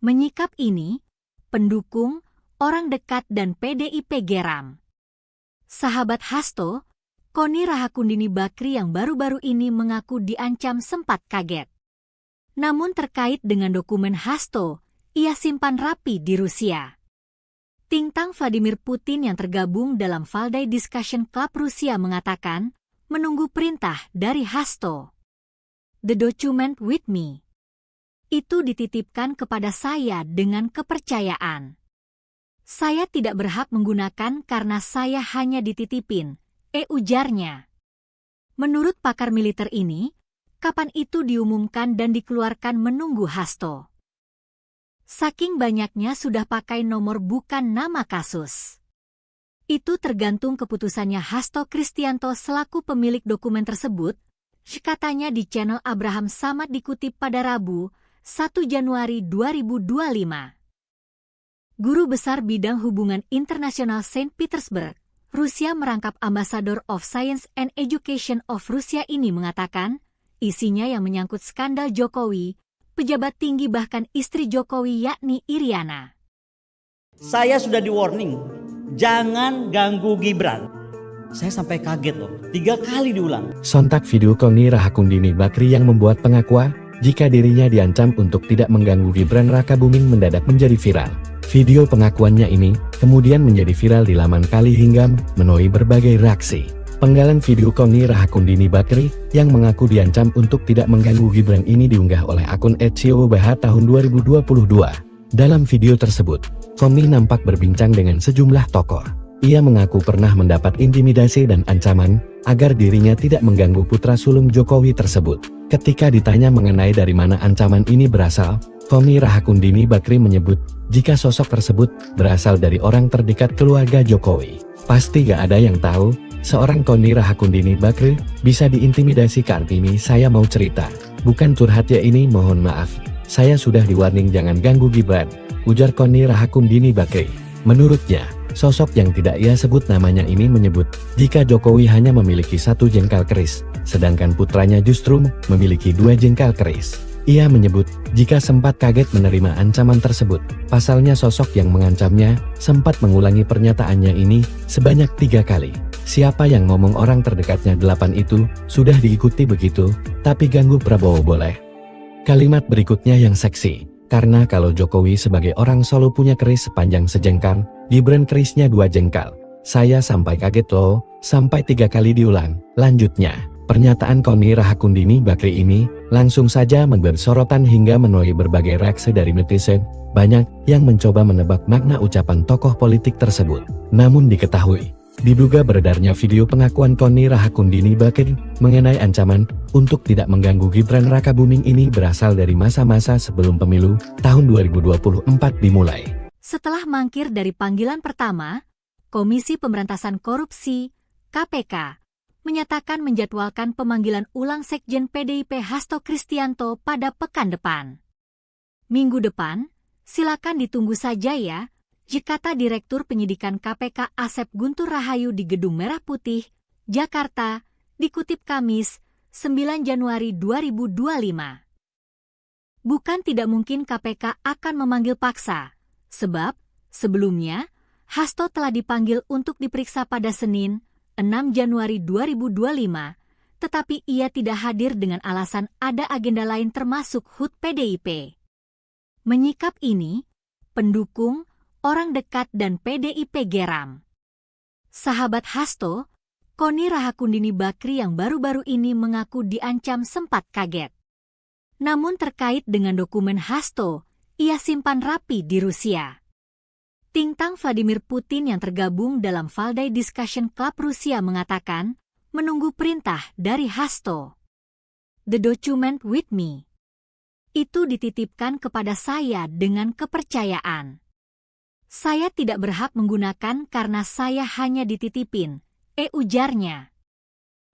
Speaker 1: Menyikap ini, pendukung, orang dekat dan PDIP geram. Sahabat Hasto, Koni Rahakundini Bakri yang baru-baru ini mengaku diancam sempat kaget. Namun terkait dengan dokumen Hasto, ia simpan rapi di Rusia. Tintang Vladimir Putin yang tergabung dalam Valdai Discussion Club Rusia mengatakan, menunggu perintah dari Hasto. The document with me. Itu dititipkan kepada saya dengan kepercayaan. Saya tidak berhak menggunakan karena saya hanya dititipin, ujarnya. Menurut pakar militer ini, kapan itu diumumkan dan dikeluarkan menunggu Hasto. Saking banyaknya sudah pakai nomor bukan nama kasus. Itu tergantung keputusannya Hasto Kristianto selaku pemilik dokumen tersebut, katanya di channel Abraham Samad dikutip pada Rabu, 1 Januari 2025. Guru Besar Bidang Hubungan Internasional Saint Petersburg, Rusia merangkap Ambassador of Science and Education of Rusia ini mengatakan, isinya yang menyangkut skandal Jokowi, pejabat tinggi bahkan istri Jokowi yakni Iriana.
Speaker 2: Saya sudah di warning, jangan ganggu Gibran. Saya sampai kaget loh, 3 kali diulang.
Speaker 3: Sontak video Koni Rahakundini Bakri yang membuat pengakuan jika dirinya diancam untuk tidak mengganggu Gibran Rakabuming mendadak menjadi viral. Video pengakuannya ini kemudian menjadi viral di laman Kali hingga menuai berbagai reaksi. Penggalan video Koni Rahakundini Bakri yang mengaku diancam untuk tidak mengganggu Gibran ini diunggah oleh akun @siobah tahun 2022. Dalam video tersebut, Koni nampak berbincang dengan sejumlah tokoh. Ia mengaku pernah mendapat intimidasi dan ancaman agar dirinya tidak mengganggu putra sulung Jokowi tersebut. Ketika ditanya mengenai dari mana ancaman ini berasal, Koni Rahakundini Bakri menyebut jika sosok tersebut berasal dari orang terdekat keluarga Jokowi. Pasti gak ada yang tahu, seorang Koni Rahakundini Bakri bisa diintimidasi. Kartini, saya mau cerita. Bukan curhat ya ini, mohon maaf. Saya sudah di-warning jangan ganggu Gibran, ujar Koni Rahakundini Bakri. Menurutnya, sosok yang tidak ia sebut namanya ini menyebut jika Jokowi hanya memiliki 1 jengkal keris, sedangkan putranya justru memiliki 2 jengkal keris. Ia menyebut jika sempat kaget menerima ancaman tersebut. Pasalnya sosok yang mengancamnya sempat mengulangi pernyataannya ini sebanyak 3 kali. Siapa yang ngomong orang terdekatnya 8 itu sudah diikuti begitu, tapi ganggu Prabowo boleh. Kalimat berikutnya yang seksi. Karena kalau Jokowi sebagai orang Solo punya keris sepanjang sejengkal, Gibran kerisnya 2 jengkal. Saya sampai kaget loh, sampai 3 kali diulang. Lanjutnya, pernyataan Koni Rahakundini Bakri ini langsung saja memberi sorotan hingga menuai berbagai reaksi dari netizen. Banyak yang mencoba menebak makna ucapan tokoh politik tersebut. Namun diketahui, diduga beredarnya video pengakuan Koni Rahakundini Bakri mengenai ancaman untuk tidak mengganggu Gibran Rakabuming ini berasal dari masa-masa sebelum pemilu tahun 2024 dimulai.
Speaker 1: Setelah mangkir dari panggilan pertama, Komisi Pemberantasan Korupsi (KPK) menyatakan menjadwalkan pemanggilan ulang Sekjen PDIP Hasto Kristianto pada pekan depan. Minggu depan, silakan ditunggu saja ya, kata Direktur Penyidikan KPK Asep Guntur Rahayu di Gedung Merah Putih, Jakarta, dikutip Kamis, 9 Januari 2025. Bukan tidak mungkin KPK akan memanggil paksa, sebab sebelumnya Hasto telah dipanggil untuk diperiksa pada Senin, 6 Januari 2025, tetapi ia tidak hadir dengan alasan ada agenda lain termasuk HUT PDIP. Menyikap ini, pendukung, orang dekat dan PDIP geram. Sahabat Hasto, Koni Rahakundini Bakri yang baru-baru ini mengaku diancam sempat kaget. Namun terkait dengan dokumen Hasto, ia simpan rapi di Rusia. Tintang Vladimir Putin yang tergabung dalam Valdai Discussion Club Rusia mengatakan, menunggu perintah dari Hasto. The document with me. Itu dititipkan kepada saya dengan kepercayaan. Saya tidak berhak menggunakan karena saya hanya dititipin, ujarnya.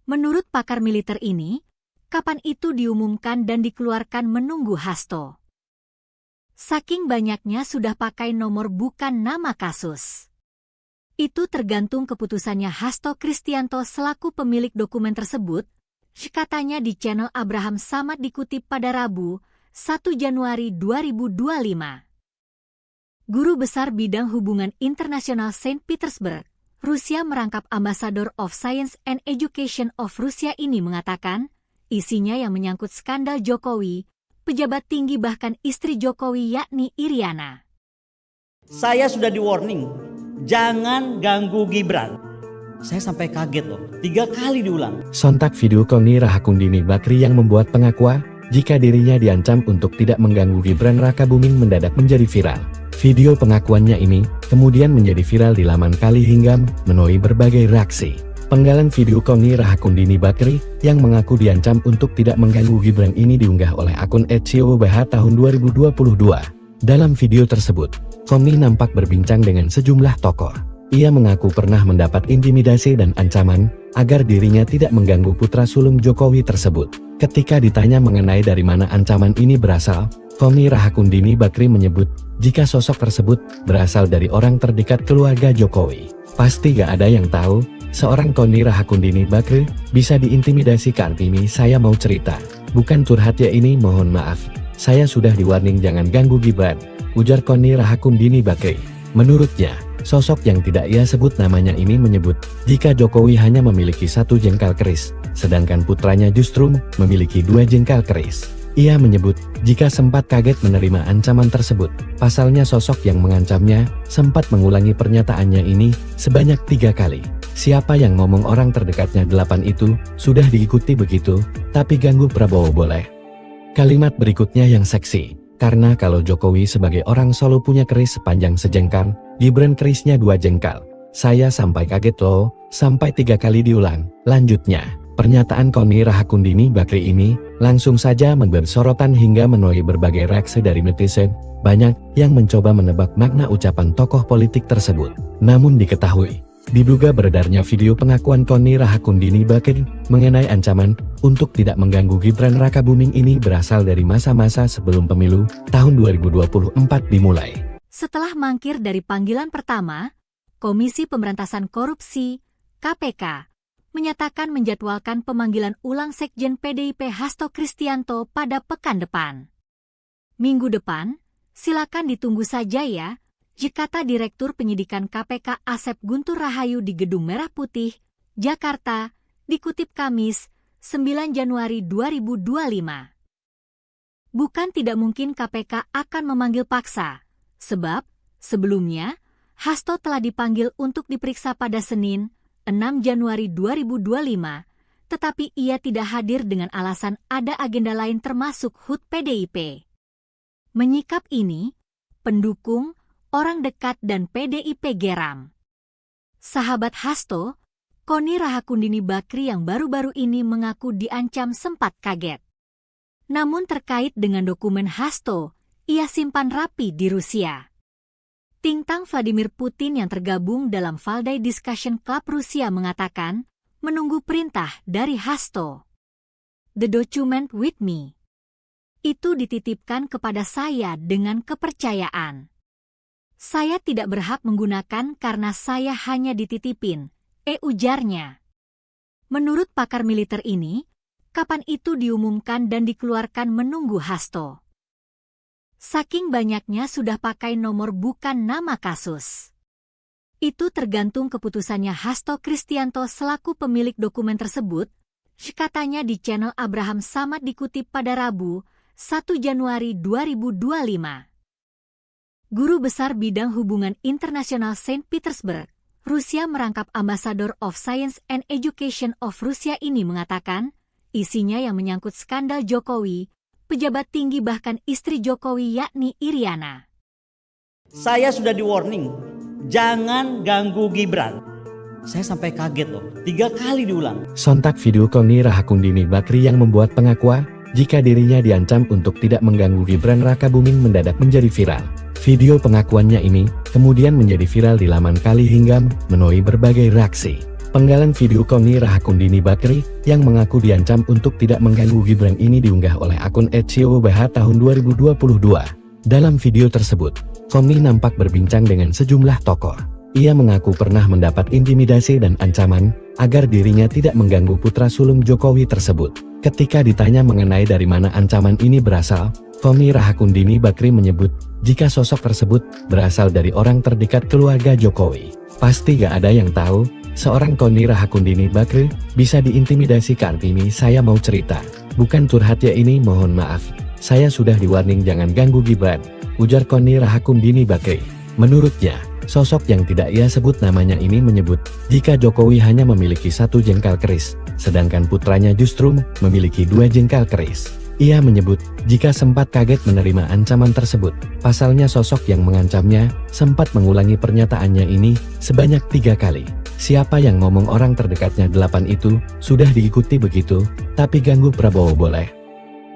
Speaker 1: Menurut pakar militer ini, kapan itu diumumkan dan dikeluarkan menunggu Hasto. Saking banyaknya sudah pakai nomor bukan nama kasus. Itu tergantung keputusannya Hasto Kristianto selaku pemilik dokumen tersebut, katanya di channel Abraham Samad dikutip pada Rabu, 1 Januari 2025. Guru Besar Bidang Hubungan Internasional Saint Petersburg, Rusia merangkap Ambassador of Science and Education of Rusia ini mengatakan, isinya yang menyangkut skandal Jokowi, pejabat tinggi bahkan istri Jokowi yakni Iriana.
Speaker 2: Saya sudah di-warning, jangan ganggu Gibran. Saya sampai kaget loh, 3 kali diulang.
Speaker 3: Sontak video Koni Rahakundini Bakri yang membuat pengakuan jika dirinya diancam untuk tidak mengganggu Gibran Rakabuming mendadak menjadi viral. Video pengakuannya ini kemudian menjadi viral di laman Kali hingga menuai berbagai reaksi. Penggalan video Koni Rahakundini Bakri yang mengaku diancam untuk tidak mengganggu Gibran ini diunggah oleh akun @siobah tahun 2022. Dalam video tersebut, Koni nampak berbincang dengan sejumlah tokoh. Ia mengaku pernah mendapat intimidasi dan ancaman agar dirinya tidak mengganggu putra sulung Jokowi tersebut. Ketika ditanya mengenai dari mana ancaman ini berasal, Koni Rahakundini Bakri menyebut jika sosok tersebut berasal dari orang terdekat keluarga Jokowi. Pasti gak ada yang tahu, seorang Koni Rahakundini Bakri bisa diintimidasi. Kartini, saya mau cerita. Bukan curhat ya ini, mohon maaf. Saya sudah di-warning jangan ganggu Gibran, ujar Koni Rahakundini Bakri. Menurutnya, Sosok yang tidak ia sebut namanya ini menyebut, jika Jokowi hanya memiliki 1 jengkal keris, sedangkan putranya justru memiliki 2 jengkal keris. Ia menyebut, jika sempat kaget menerima ancaman tersebut, pasalnya sosok yang mengancamnya, sempat mengulangi pernyataannya ini, sebanyak 3 kali. Siapa yang ngomong orang terdekatnya 8 itu, sudah diikuti begitu, tapi ganggu Prabowo boleh. Kalimat berikutnya yang seksi. Karena kalau Jokowi sebagai orang Solo punya keris sepanjang sejengkal, Gibran kerisnya 2 jengkal. Saya sampai kaget loh, sampai 3 kali diulang. Lanjutnya, pernyataan Koni Rahakundini Bakri ini langsung saja memberi sorotan hingga menuai berbagai reaksi dari netizen. Banyak yang mencoba menebak makna ucapan tokoh politik tersebut. Namun diketahui, diduga beredarnya video pengakuan Koni Rahakundini Bakri mengenai ancaman untuk tidak mengganggu Gibran Rakabuming ini berasal dari masa-masa sebelum pemilu tahun 2024 dimulai.
Speaker 1: Setelah mangkir dari panggilan pertama, Komisi Pemberantasan Korupsi (KPK) menyatakan menjadwalkan pemanggilan ulang Sekjen PDIP Hasto Kristianto pada pekan depan. Minggu depan, silakan ditunggu saja ya, kata Direktur Penyidikan KPK Asep Guntur Rahayu di Gedung Merah Putih, Jakarta, dikutip Kamis, 9 Januari 2025. Bukan tidak mungkin KPK akan memanggil paksa, sebab sebelumnya Hasto telah dipanggil untuk diperiksa pada Senin, 6 Januari 2025, tetapi ia tidak hadir dengan alasan ada agenda lain termasuk HUT PDIP. Menyikap ini, pendukung, orang dekat dan PDIP geram. Sahabat Hasto, Koni Rahakundini Bakri yang baru-baru ini mengaku diancam sempat kaget. Namun terkait dengan dokumen Hasto, ia simpan rapi di Rusia. Tintang Vladimir Putin yang tergabung dalam Valdai Discussion Club Rusia mengatakan, menunggu perintah dari Hasto. The document with me. Itu dititipkan kepada saya dengan kepercayaan. Saya tidak berhak menggunakan karena saya hanya dititipin, ujarnya. Menurut pakar militer ini, kapan itu diumumkan dan dikeluarkan menunggu Hasto. Saking banyaknya sudah pakai nomor bukan nama kasus. Itu tergantung keputusannya Hasto Kristianto selaku pemilik dokumen tersebut, katanya di channel Abraham Samad dikutip pada Rabu, 1 Januari 2025. Guru Besar Bidang Hubungan Internasional Saint Petersburg, Rusia merangkap Ambassador of Science and Education of Rusia ini mengatakan, isinya yang menyangkut skandal Jokowi, pejabat tinggi bahkan istri Jokowi yakni Iriana.
Speaker 2: Saya sudah di warning, jangan ganggu Gibran. Saya sampai kaget loh, 3 kali diulang.
Speaker 3: Sontak video Koni Rahakundini Bakri yang membuat pengakuan, jika dirinya diancam untuk tidak mengganggu Gibran Rakabuming mendadak menjadi viral. Video pengakuannya ini kemudian menjadi viral di laman Kali hingga menuai berbagai reaksi. Penggalan video Koni Rahakundini Bakri yang mengaku diancam untuk tidak mengganggu Gibran ini diunggah oleh akun @COBH tahun 2022. Dalam video tersebut, Koni nampak berbincang dengan sejumlah tokoh. Ia mengaku pernah mendapat intimidasi dan ancaman agar dirinya tidak mengganggu putra sulung Jokowi tersebut. Ketika ditanya mengenai dari mana ancaman ini berasal, Koni Rahakundini Bakri menyebut jika sosok tersebut berasal dari orang terdekat keluarga Jokowi. Pasti gak ada yang tahu, seorang Koni Rahakundini Bakri bisa diintimidasi. Kartini saya mau cerita, bukan curhat ya ini, mohon maaf. Saya sudah di warning jangan ganggu Gibran, ujar Koni Rahakundini Bakri. Menurutnya, sosok yang tidak ia sebut namanya ini menyebut jika Jokowi hanya memiliki 1 jengkal keris, sedangkan putranya justru memiliki 2 jengkal keris. Ia menyebut jika sempat kaget menerima ancaman tersebut, pasalnya sosok yang mengancamnya sempat mengulangi pernyataannya ini sebanyak 3 kali. Siapa yang ngomong orang terdekatnya 8 itu sudah diikuti begitu, tapi ganggu Prabowo boleh.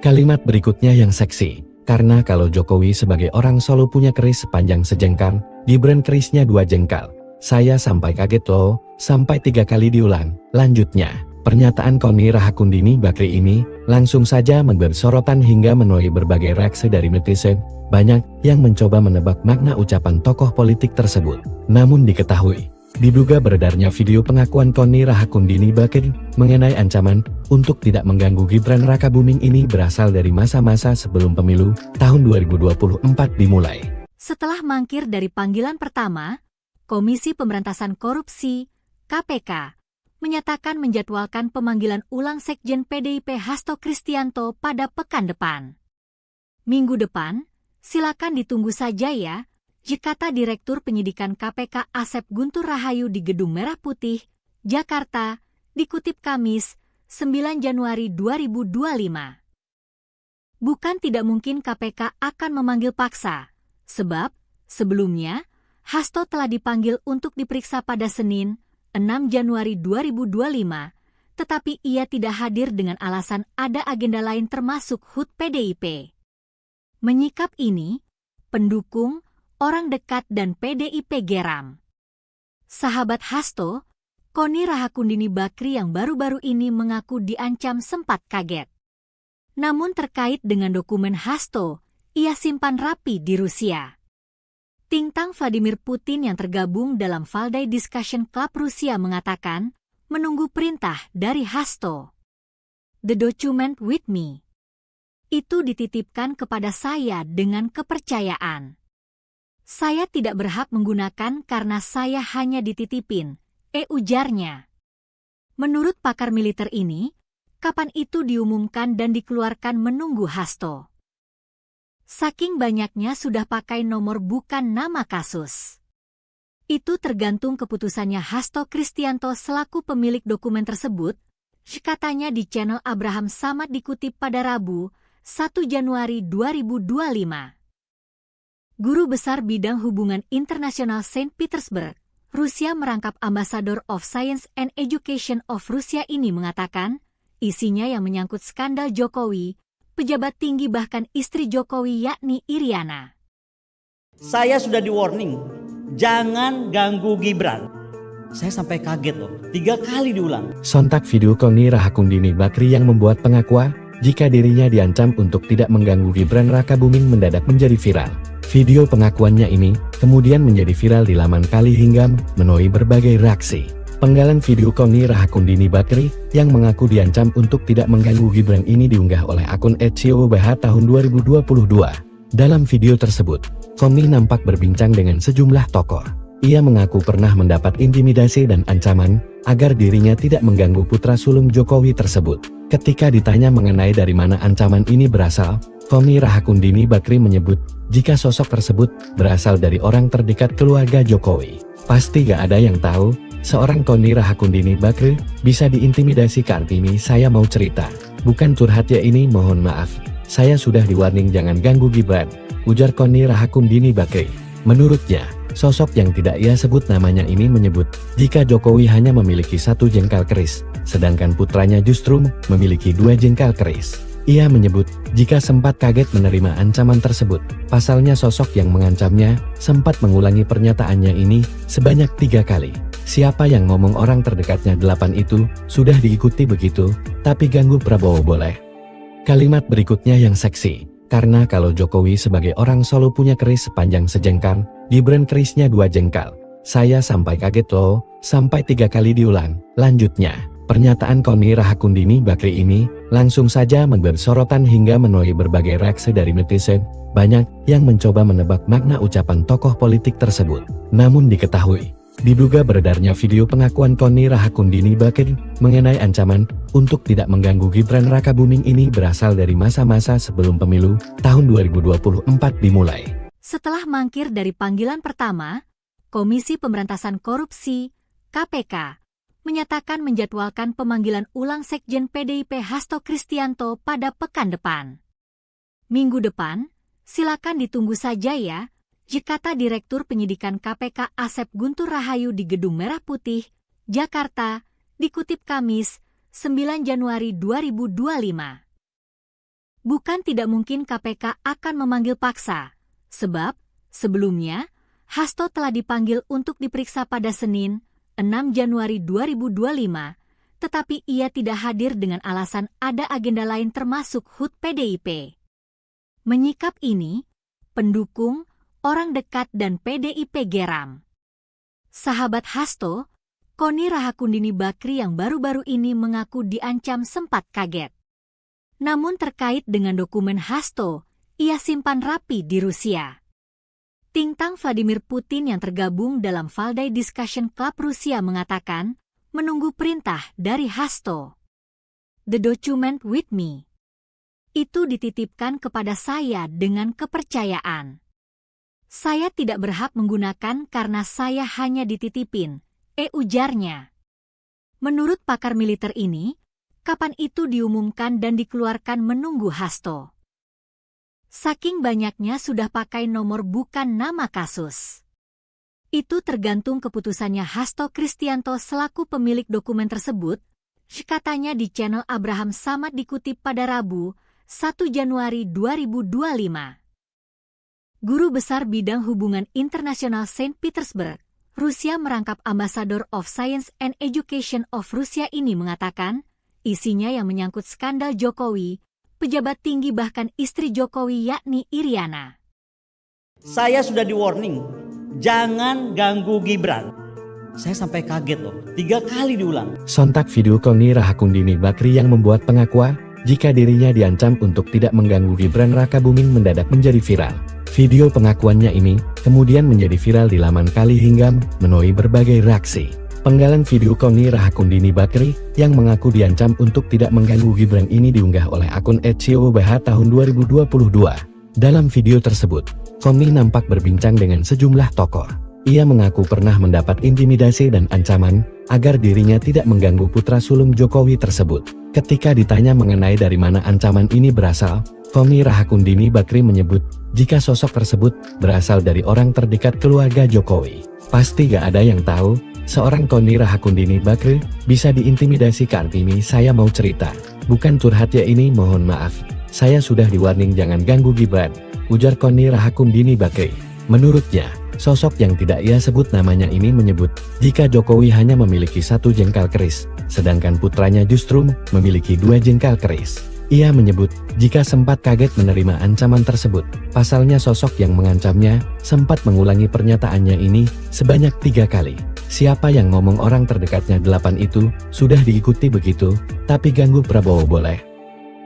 Speaker 3: Kalimat berikutnya yang seksi. Karena kalau Jokowi sebagai orang Solo punya keris sepanjang sejengkal, Gibran kerisnya 2 jengkal. Saya sampai kaget loh, sampai 3 kali diulang. Lanjutnya, pernyataan Koni Rahakundini Bakri ini langsung saja memberi sorotan hingga menuai berbagai reaksi dari netizen. Banyak yang mencoba menebak makna ucapan tokoh politik tersebut. Namun diketahui, diduga beredarnya video pengakuan Koni Rahakundini Bakri mengenai ancaman untuk tidak mengganggu Gibran Rakabuming ini berasal dari masa-masa sebelum pemilu tahun 2024 dimulai.
Speaker 1: Setelah mangkir dari panggilan pertama, Komisi Pemberantasan Korupsi (KPK) menyatakan menjadwalkan pemanggilan ulang Sekjen PDIP Hasto Kristianto pada pekan depan. Minggu depan, silakan ditunggu saja ya, kata Direktur Penyidikan KPK Asep Guntur Rahayu di Gedung Merah Putih, Jakarta, dikutip Kamis, 9 Januari 2025. Bukan tidak mungkin KPK akan memanggil paksa, sebab sebelumnya Hasto telah dipanggil untuk diperiksa pada Senin, 6 Januari 2025, tetapi ia tidak hadir dengan alasan ada agenda lain termasuk HUT PDIP. Menyikap ini, pendukung, orang dekat dan PDIP geram. Sahabat Hasto, Koni Rahakundini Bakri yang baru-baru ini mengaku diancam sempat kaget. Namun terkait dengan dokumen Hasto, ia simpan rapi di Rusia. Tintang Vladimir Putin yang tergabung dalam Valdai Discussion Club Rusia mengatakan, menunggu perintah dari Hasto. The document with me. Itu dititipkan kepada saya dengan kepercayaan. Saya tidak berhak menggunakan karena saya hanya dititipin, ujarnya. Menurut pakar militer ini, kapan itu diumumkan dan dikeluarkan menunggu Hasto. Saking banyaknya sudah pakai nomor bukan nama kasus. Itu tergantung keputusannya Hasto Kristianto selaku pemilik dokumen tersebut, katanya di channel Abraham Samad dikutip pada Rabu, 1 Januari 2025. Guru Besar Bidang Hubungan Internasional Saint Petersburg, Rusia merangkap Ambassador of Science and Education of Rusia ini mengatakan, isinya yang menyangkut skandal Jokowi, pejabat tinggi bahkan istri Jokowi yakni Iriana.
Speaker 2: Saya sudah di-warning, jangan ganggu Gibran. Saya sampai kaget loh, 3 kali diulang.
Speaker 3: Sontak video Koni Rahakundini Bakri yang membuat pengakuan jika dirinya diancam untuk tidak mengganggu Gibran Rakabuming mendadak menjadi viral. Video pengakuannya ini kemudian menjadi viral di laman Kali hingga menuai berbagai reaksi. Penggalan video Koni Rahakundini Bakri yang mengaku diancam untuk tidak mengganggu Gibran ini diunggah oleh akun @ciobah tahun 2022. Dalam video tersebut, Koni nampak berbincang dengan sejumlah tokoh. Ia mengaku pernah mendapat intimidasi dan ancaman agar dirinya tidak mengganggu putra sulung Jokowi tersebut. Ketika ditanya mengenai dari mana ancaman ini berasal, Koni Rahakundini Bakri menyebut jika sosok tersebut berasal dari orang terdekat keluarga Jokowi. Pasti gak ada yang tahu, seorang Koni Rahakundini Bakri bisa diintimidasi. Kartini saya mau cerita, bukan curhat ya ini, mohon maaf. Saya sudah di-warning jangan ganggu Gibran, ujar Koni Rahakundini Bakri. Menurutnya, sosok yang tidak ia sebut namanya ini menyebut jika Jokowi hanya memiliki 1 jengkal keris, sedangkan putranya justru memiliki 2 jengkal keris. Ia menyebut jika sempat kaget menerima ancaman tersebut. Pasalnya sosok yang mengancamnya sempat mengulangi pernyataannya ini sebanyak 3 kali. Siapa yang ngomong orang terdekatnya 8 itu sudah diikuti begitu, tapi ganggu Prabowo boleh. Kalimat berikutnya yang seksi. Karena kalau Jokowi sebagai orang Solo punya keris sepanjang sejengkal, Gibran kerisnya 2 jengkal. Saya sampai kaget loh, sampai 3 kali diulang. Lanjutnya, pernyataan Koni Rahakundini Bakri ini langsung saja memberi sorotan hingga menuai berbagai reaksi dari netizen. Banyak yang mencoba menebak makna ucapan tokoh politik tersebut. Namun diketahui, diduga beredarnya video pengakuan Koni Rahakundini Bakri mengenai ancaman untuk tidak mengganggu Gibran Rakabuming ini berasal dari masa-masa sebelum pemilu tahun 2024 dimulai.
Speaker 1: Setelah mangkir dari panggilan pertama, Komisi Pemberantasan Korupsi (KPK) menyatakan menjadwalkan pemanggilan ulang Sekjen PDIP Hasto Kristianto pada pekan depan. Minggu depan, silakan ditunggu saja ya, kata Direktur Penyidikan KPK Asep Guntur Rahayu di Gedung Merah Putih, Jakarta, dikutip Kamis, 9 Januari 2025. Bukan tidak mungkin KPK akan memanggil paksa, sebab sebelumnya Hasto telah dipanggil untuk diperiksa pada Senin, 6 Januari 2025, tetapi ia tidak hadir dengan alasan ada agenda lain termasuk HUT PDIP. Menyikap ini, pendukung, orang dekat dan PDIP geram. Sahabat Hasto, Koni Rahakundini Bakri yang baru-baru ini mengaku diancam sempat kaget. Namun terkait dengan dokumen Hasto, ia simpan rapi di Rusia. Tintang Vladimir Putin yang tergabung dalam Valdai Discussion Club Rusia mengatakan, menunggu perintah dari Hasto. The document with me. Itu dititipkan kepada saya dengan kepercayaan. Saya tidak berhak menggunakan karena saya hanya dititipin, ujarnya. Menurut pakar militer ini, kapan itu diumumkan dan dikeluarkan menunggu Hasto. Saking banyaknya sudah pakai nomor bukan nama kasus. Itu tergantung keputusannya Hasto Kristianto selaku pemilik dokumen tersebut, katanya di channel Abraham Samad dikutip pada Rabu, 1 Januari 2025. Guru Besar Bidang Hubungan Internasional Saint Petersburg, Rusia merangkap Ambassador of Science and Education of Rusia ini mengatakan, isinya yang menyangkut skandal Jokowi, pejabat tinggi bahkan istri Jokowi yakni Iriana.
Speaker 2: Saya sudah di warning, jangan ganggu Gibran. Saya sampai kaget loh, 3 kali diulang.
Speaker 3: Sontak video Koni Rahakundini Bakri yang membuat pengakuan jika dirinya diancam untuk tidak mengganggu Gibran Rakabuming mendadak menjadi viral. Video pengakuannya ini kemudian menjadi viral di laman Kali hingga menuai berbagai reaksi. Penggalan video Koni Rahakundini Bakri yang mengaku diancam untuk tidak mengganggu Gibran ini diunggah oleh akun @COBH tahun 2022. Dalam video tersebut, Koni nampak berbincang dengan sejumlah tokoh. Ia mengaku pernah mendapat intimidasi dan ancaman agar dirinya tidak mengganggu putra sulung Jokowi tersebut. Ketika ditanya mengenai dari mana ancaman ini berasal, Koni Rahakundini Bakri menyebut jika sosok tersebut berasal dari orang terdekat keluarga Jokowi. Pasti gak ada yang tahu, seorang Koni Rahakundini Bakri bisa diintimidasi. Kartini saya mau cerita, bukan curhat ya ini, mohon maaf. Saya sudah di-warning jangan ganggu Gibran, ujar Koni Rahakundini Bakri. Menurutnya, sosok yang tidak ia sebut namanya ini menyebut jika Jokowi hanya memiliki 1 jengkal keris, sedangkan putranya justru memiliki 2 jengkal keris. Ia menyebut jika sempat kaget menerima ancaman tersebut. Pasalnya sosok yang mengancamnya sempat mengulangi pernyataannya ini sebanyak 3 kali. Siapa yang ngomong orang terdekatnya 8 itu sudah diikuti begitu, tapi ganggu Prabowo boleh.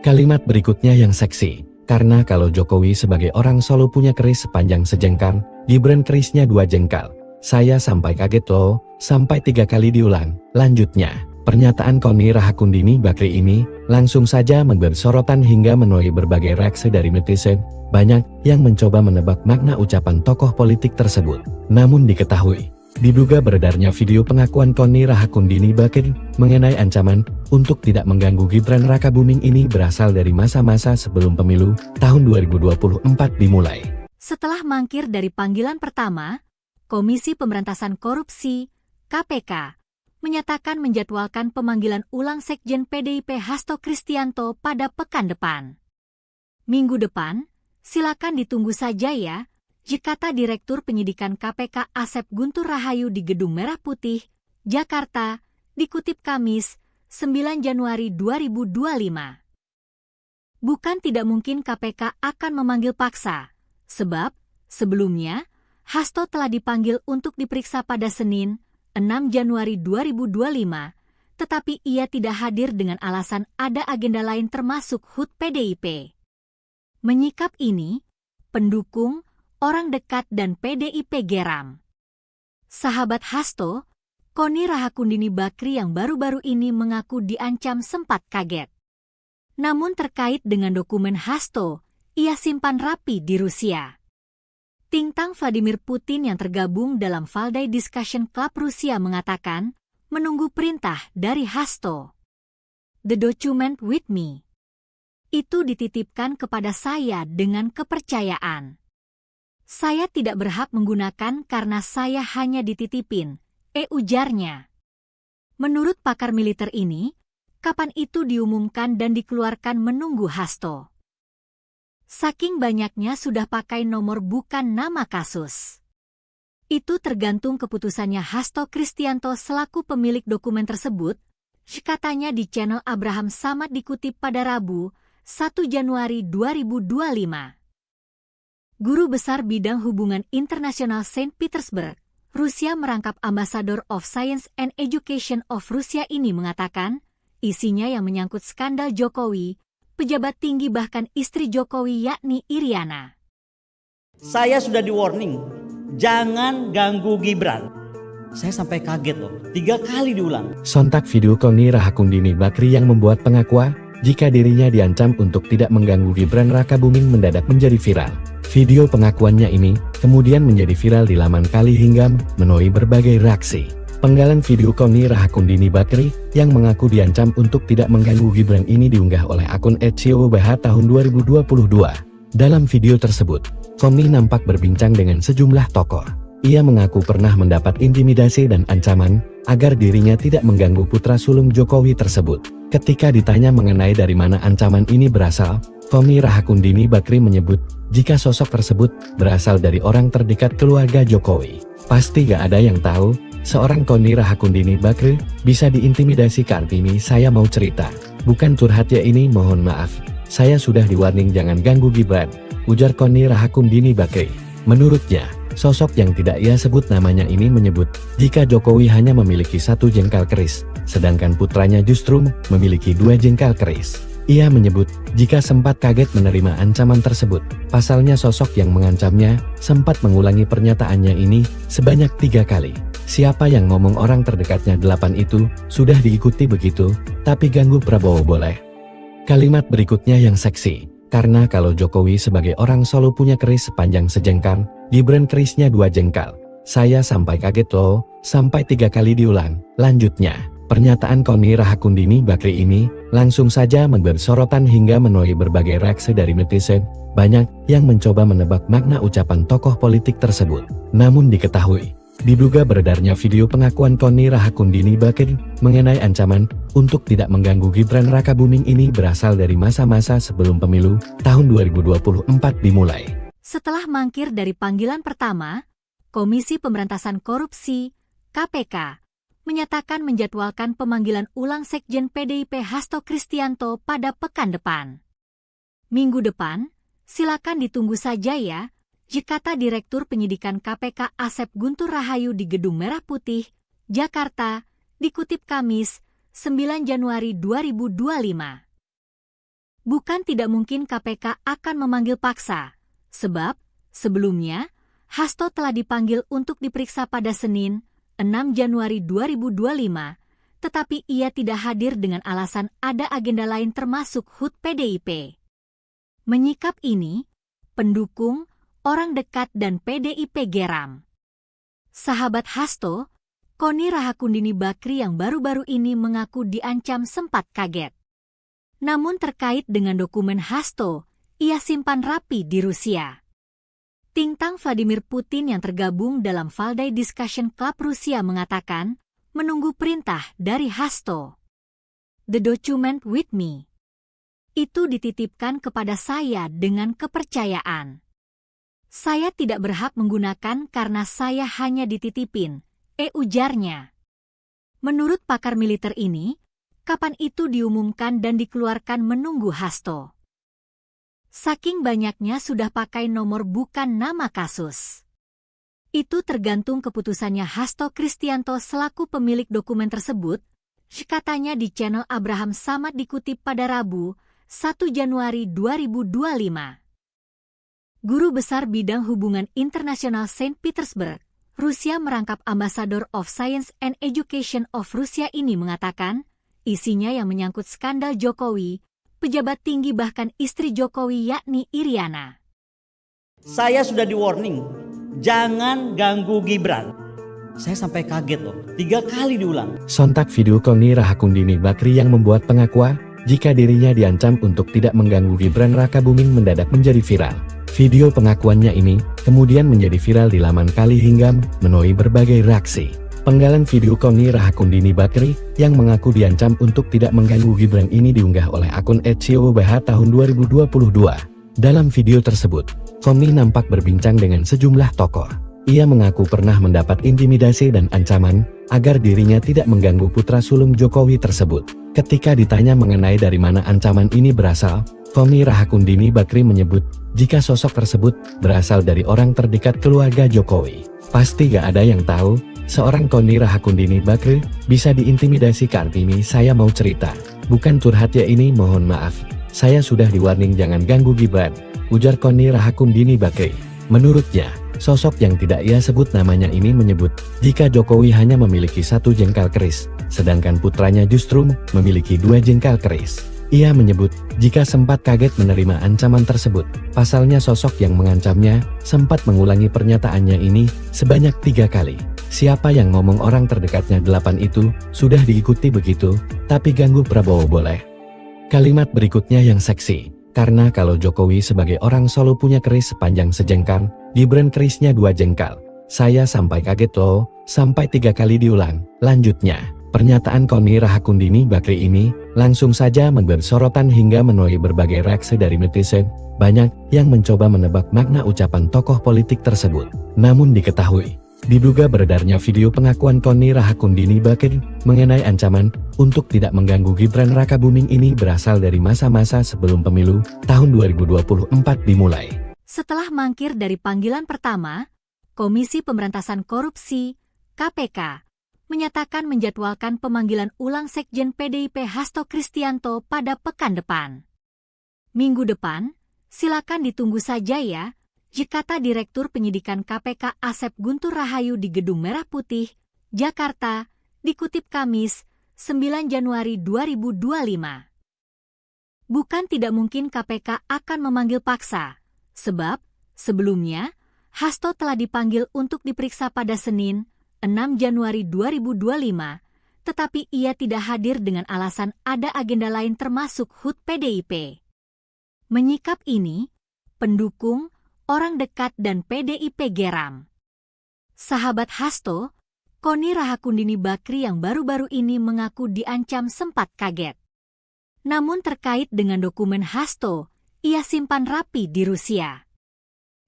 Speaker 3: Kalimat berikutnya yang seksi, karena kalau Jokowi sebagai orang Solo punya keris sepanjang sejengkal, Gibran kerisnya 2 jengkal. Saya sampai kaget loh, sampai 3 kali diulang. Lanjutnya, pernyataan Koni Rahakundini Bakri ini langsung saja memberi sorotan hingga menuai berbagai reaksi dari netizen. Banyak yang mencoba menebak makna ucapan tokoh politik tersebut. Namun diketahui, diduga beredarnya video pengakuan Koni Rahakundini Bakri mengenai ancaman untuk tidak mengganggu Gibran Rakabuming ini berasal dari masa-masa sebelum pemilu tahun 2024 dimulai.
Speaker 1: Setelah mangkir dari panggilan pertama, Komisi Pemberantasan Korupsi, KPK, menyatakan menjadwalkan pemanggilan ulang Sekjen PDIP Hasto Kristianto pada pekan depan. Minggu depan, silakan ditunggu saja ya, kata Direktur Penyidikan KPK Asep Guntur Rahayu di Gedung Merah Putih, Jakarta, dikutip Kamis, 9 Januari 2025. Bukan tidak mungkin KPK akan memanggil paksa, sebab sebelumnya Hasto telah dipanggil untuk diperiksa pada Senin, 6 Januari 2025, tetapi ia tidak hadir dengan alasan ada agenda lain termasuk HUT PDIP. Menyikap ini, pendukung, orang dekat dan PDIP geram. Sahabat Hasto, Koni Rahakundini Bakri yang baru-baru ini mengaku diancam sempat kaget. Namun terkait dengan dokumen Hasto, ia simpan rapi di Rusia. Tintang Vladimir Putin yang tergabung dalam Valdai Discussion Club Rusia mengatakan, menunggu perintah dari Hasto. The document with me. Itu dititipkan kepada saya dengan kepercayaan. Saya tidak berhak menggunakan karena saya hanya dititipin, ujarnya. Menurut pakar militer ini, kapan itu diumumkan dan dikeluarkan menunggu Hasto. Saking banyaknya sudah pakai nomor bukan nama kasus. Itu tergantung keputusannya Hasto Kristianto selaku pemilik dokumen tersebut, katanya di channel Abraham Samad dikutip pada Rabu, 1 Januari 2025. Guru Besar Bidang Hubungan Internasional Saint Petersburg, Rusia merangkap Ambassador of Science and Education of Rusia ini mengatakan, isinya yang menyangkut skandal Jokowi, pejabat tinggi bahkan istri Jokowi yakni Iriana.
Speaker 2: Saya sudah di warning, jangan ganggu Gibran. Saya sampai kaget loh, 3 kali diulang.
Speaker 3: Sontak video Koni Rahakundini Bakri yang membuat pengakuan jika dirinya diancam untuk tidak mengganggu Gibran Rakabuming mendadak menjadi viral. Video pengakuannya ini kemudian menjadi viral di laman Kali hingga menuai berbagai reaksi. Penggalan video Koni Rahakundini Bakri yang mengaku diancam untuk tidak mengganggu Gibran ini diunggah oleh akun @ciobah tahun 2022. Dalam video tersebut, Koni nampak berbincang dengan sejumlah tokoh. Ia mengaku pernah mendapat intimidasi dan ancaman agar dirinya tidak mengganggu putra sulung Jokowi tersebut. Ketika ditanya mengenai dari mana ancaman ini berasal, Koni Rahakundini Bakri menyebut jika sosok tersebut berasal dari orang terdekat keluarga Jokowi. Pasti gak ada yang tahu, seorang Koni Rahakundini Bakri bisa diintimidasi. Kartini, saya mau cerita. Bukan curhat ya ini, mohon maaf. Saya sudah di-warning jangan ganggu Gibran, ujar Koni Rahakundini Bakri. Menurutnya, sosok yang tidak ia sebut namanya ini menyebut jika Jokowi hanya memiliki 1 jengkal keris, sedangkan putranya justru memiliki 2 jengkal keris. Ia menyebut jika sempat kaget menerima ancaman tersebut. Pasalnya sosok yang mengancamnya sempat mengulangi pernyataannya ini sebanyak 3 kali. Siapa yang ngomong orang terdekatnya 8 itu sudah diikuti begitu, tapi ganggu Prabowo boleh. Kalimat berikutnya yang seksi. Karena kalau Jokowi sebagai orang Solo punya keris sepanjang sejengkal, Gibran kerisnya 2 jengkal. Saya sampai kaget loh, sampai 3 kali diulang. Lanjutnya, pernyataan Koni Rahakundini Bakri ini langsung saja memberi sorotan hingga menuai berbagai reaksi dari netizen. Banyak yang mencoba menebak makna ucapan tokoh politik tersebut. Namun diketahui, diduga beredarnya video pengakuan Koni Rahakundini Bakri mengenai ancaman untuk tidak mengganggu Gibran Rakabuming ini berasal dari masa-masa sebelum pemilu tahun 2024 dimulai.
Speaker 1: Setelah mangkir dari panggilan pertama, Komisi Pemberantasan Korupsi (KPK) menyatakan menjadwalkan pemanggilan ulang Sekjen PDIP Hasto Kristianto pada pekan depan. Minggu depan, silakan ditunggu saja ya, kata Direktur Penyidikan KPK Asep Guntur Rahayu di Gedung Merah Putih, Jakarta, dikutip Kamis, 9 Januari 2025. Bukan tidak mungkin KPK akan memanggil paksa, sebab sebelumnya Hasto telah dipanggil untuk diperiksa pada Senin, 6 Januari 2025, tetapi ia tidak hadir dengan alasan ada agenda lain termasuk HUT PDIP. Menyikap ini, pendukung, orang dekat dan PDIP geram. Sahabat Hasto, Koni Rahakundini Bakri yang baru-baru ini mengaku diancam sempat kaget. Namun terkait dengan dokumen Hasto, ia simpan rapi di Rusia. Tintang Vladimir Putin yang tergabung dalam Valdai Discussion Club Rusia mengatakan, menunggu perintah dari Hasto. The document with me. Itu dititipkan kepada saya dengan kepercayaan. Saya tidak berhak menggunakan karena saya hanya dititipin, ujarnya. Menurut pakar militer ini, kapan itu diumumkan dan dikeluarkan menunggu Hasto. Saking banyaknya sudah pakai nomor bukan nama kasus. Itu tergantung keputusannya Hasto Kristianto selaku pemilik dokumen tersebut, katanya di channel Abraham Samad dikutip pada Rabu, 1 Januari 2025. Guru Besar Bidang Hubungan Internasional Saint Petersburg, Rusia merangkap Ambassador of Science and Education of Rusia ini mengatakan, isinya yang menyangkut skandal Jokowi, pejabat tinggi bahkan istri Jokowi yakni Iriana.
Speaker 2: Saya sudah di-warning, jangan ganggu Gibran. Saya sampai kaget loh, 3 kali diulang.
Speaker 3: Sontak video Koni Rahakundini Bakri yang membuat pengakuan jika dirinya diancam untuk tidak mengganggu Gibran Rakabuming mendadak menjadi viral. Video pengakuannya ini kemudian menjadi viral di laman Kali hingga menuai berbagai reaksi. Penggalan video Koni Rahakundini Bakri yang mengaku diancam untuk tidak mengganggu Gibran ini diunggah oleh akun @ciobah tahun 2022. Dalam video tersebut, Koni nampak berbincang dengan sejumlah tokoh. Ia mengaku pernah mendapat intimidasi dan ancaman agar dirinya tidak mengganggu putra sulung Jokowi tersebut. Ketika ditanya mengenai dari mana ancaman ini berasal, Koni Rahakundini Bakri menyebut jika sosok tersebut berasal dari orang terdekat keluarga Jokowi. Pasti gak ada yang tahu, seorang Koni Rahakundini Bakri bisa diintimidasi. Kartini, saya mau cerita. Bukan curhat ya ini, mohon maaf. Saya sudah di-warning jangan ganggu Gibran, ujar Koni Rahakundini Bakri. Menurutnya, sosok yang tidak ia sebut namanya ini menyebut jika Jokowi hanya memiliki 1 jengkal keris, sedangkan putranya justru memiliki 2 jengkal keris. Ia menyebut jika sempat kaget menerima ancaman tersebut. Pasalnya sosok yang mengancamnya sempat mengulangi pernyataannya ini sebanyak 3 kali. Siapa yang ngomong orang terdekatnya 8 itu sudah diikuti begitu, tapi ganggu Prabowo boleh. Kalimat berikutnya yang seksi. Karena kalau Jokowi sebagai orang Solo punya keris sepanjang sejengkal, Gibran kerisnya 2 jengkal. Saya sampai kaget loh, sampai 3 kali diulang. Lanjutnya, pernyataan Koni Rahakundini Bakri ini langsung saja memberi sorotan hingga menuai berbagai reaksi dari netizen. Banyak yang mencoba menebak makna ucapan tokoh politik tersebut. Namun diketahui, diduga beredarnya video pengakuan Koni Rahakundini Bakri mengenai ancaman untuk tidak mengganggu Gibran Rakabuming ini berasal dari masa-masa sebelum pemilu tahun 2024 dimulai.
Speaker 1: Setelah mangkir dari panggilan pertama, Komisi Pemberantasan Korupsi (KPK) menyatakan menjadwalkan pemanggilan ulang Sekjen PDIP Hasto Kristianto pada pekan depan. Minggu depan, silakan ditunggu saja ya, kata Direktur Penyidikan KPK Asep Guntur Rahayu di Gedung Merah Putih, Jakarta, dikutip Kamis, 9 Januari 2025. Bukan tidak mungkin KPK akan memanggil paksa, sebab sebelumnya Hasto telah dipanggil untuk diperiksa pada Senin, 6 Januari 2025, tetapi ia tidak hadir dengan alasan ada agenda lain termasuk HUT PDIP. Menyikap ini, pendukung, orang dekat dan PDIP geram. Sahabat Hasto, Koni Rahakundini Bakri yang baru-baru ini mengaku diancam sempat kaget. Namun terkait dengan dokumen Hasto, ia simpan rapi di Rusia.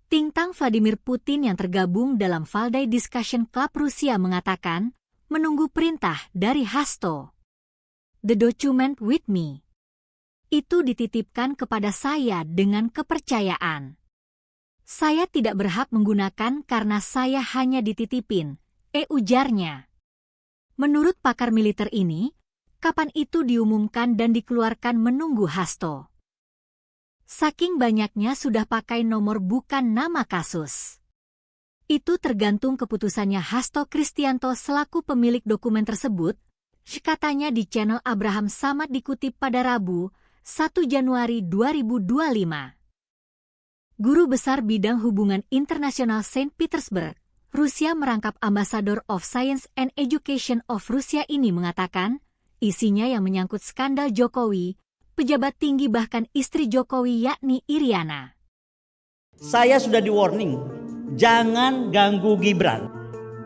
Speaker 1: Tintang Vladimir Putin yang tergabung dalam Valdai Discussion Club Rusia mengatakan, menunggu perintah dari Hasto. The document with me. Itu dititipkan kepada saya dengan kepercayaan. Saya tidak berhak menggunakan karena saya hanya dititipin, ujarnya. Menurut pakar militer ini, kapan itu diumumkan dan dikeluarkan menunggu Hasto. Saking banyaknya sudah pakai nomor bukan nama kasus. Itu tergantung keputusannya Hasto Kristianto selaku pemilik dokumen tersebut, katanya di channel Abraham Samad dikutip pada Rabu, 1 Januari 2025. Guru Besar Bidang Hubungan Internasional Saint Petersburg, Rusia merangkap Ambassador of Science and Education of Rusia ini mengatakan, isinya yang menyangkut skandal Jokowi, pejabat tinggi bahkan istri Jokowi yakni Iriana.
Speaker 2: Saya sudah di warning, jangan ganggu Gibran.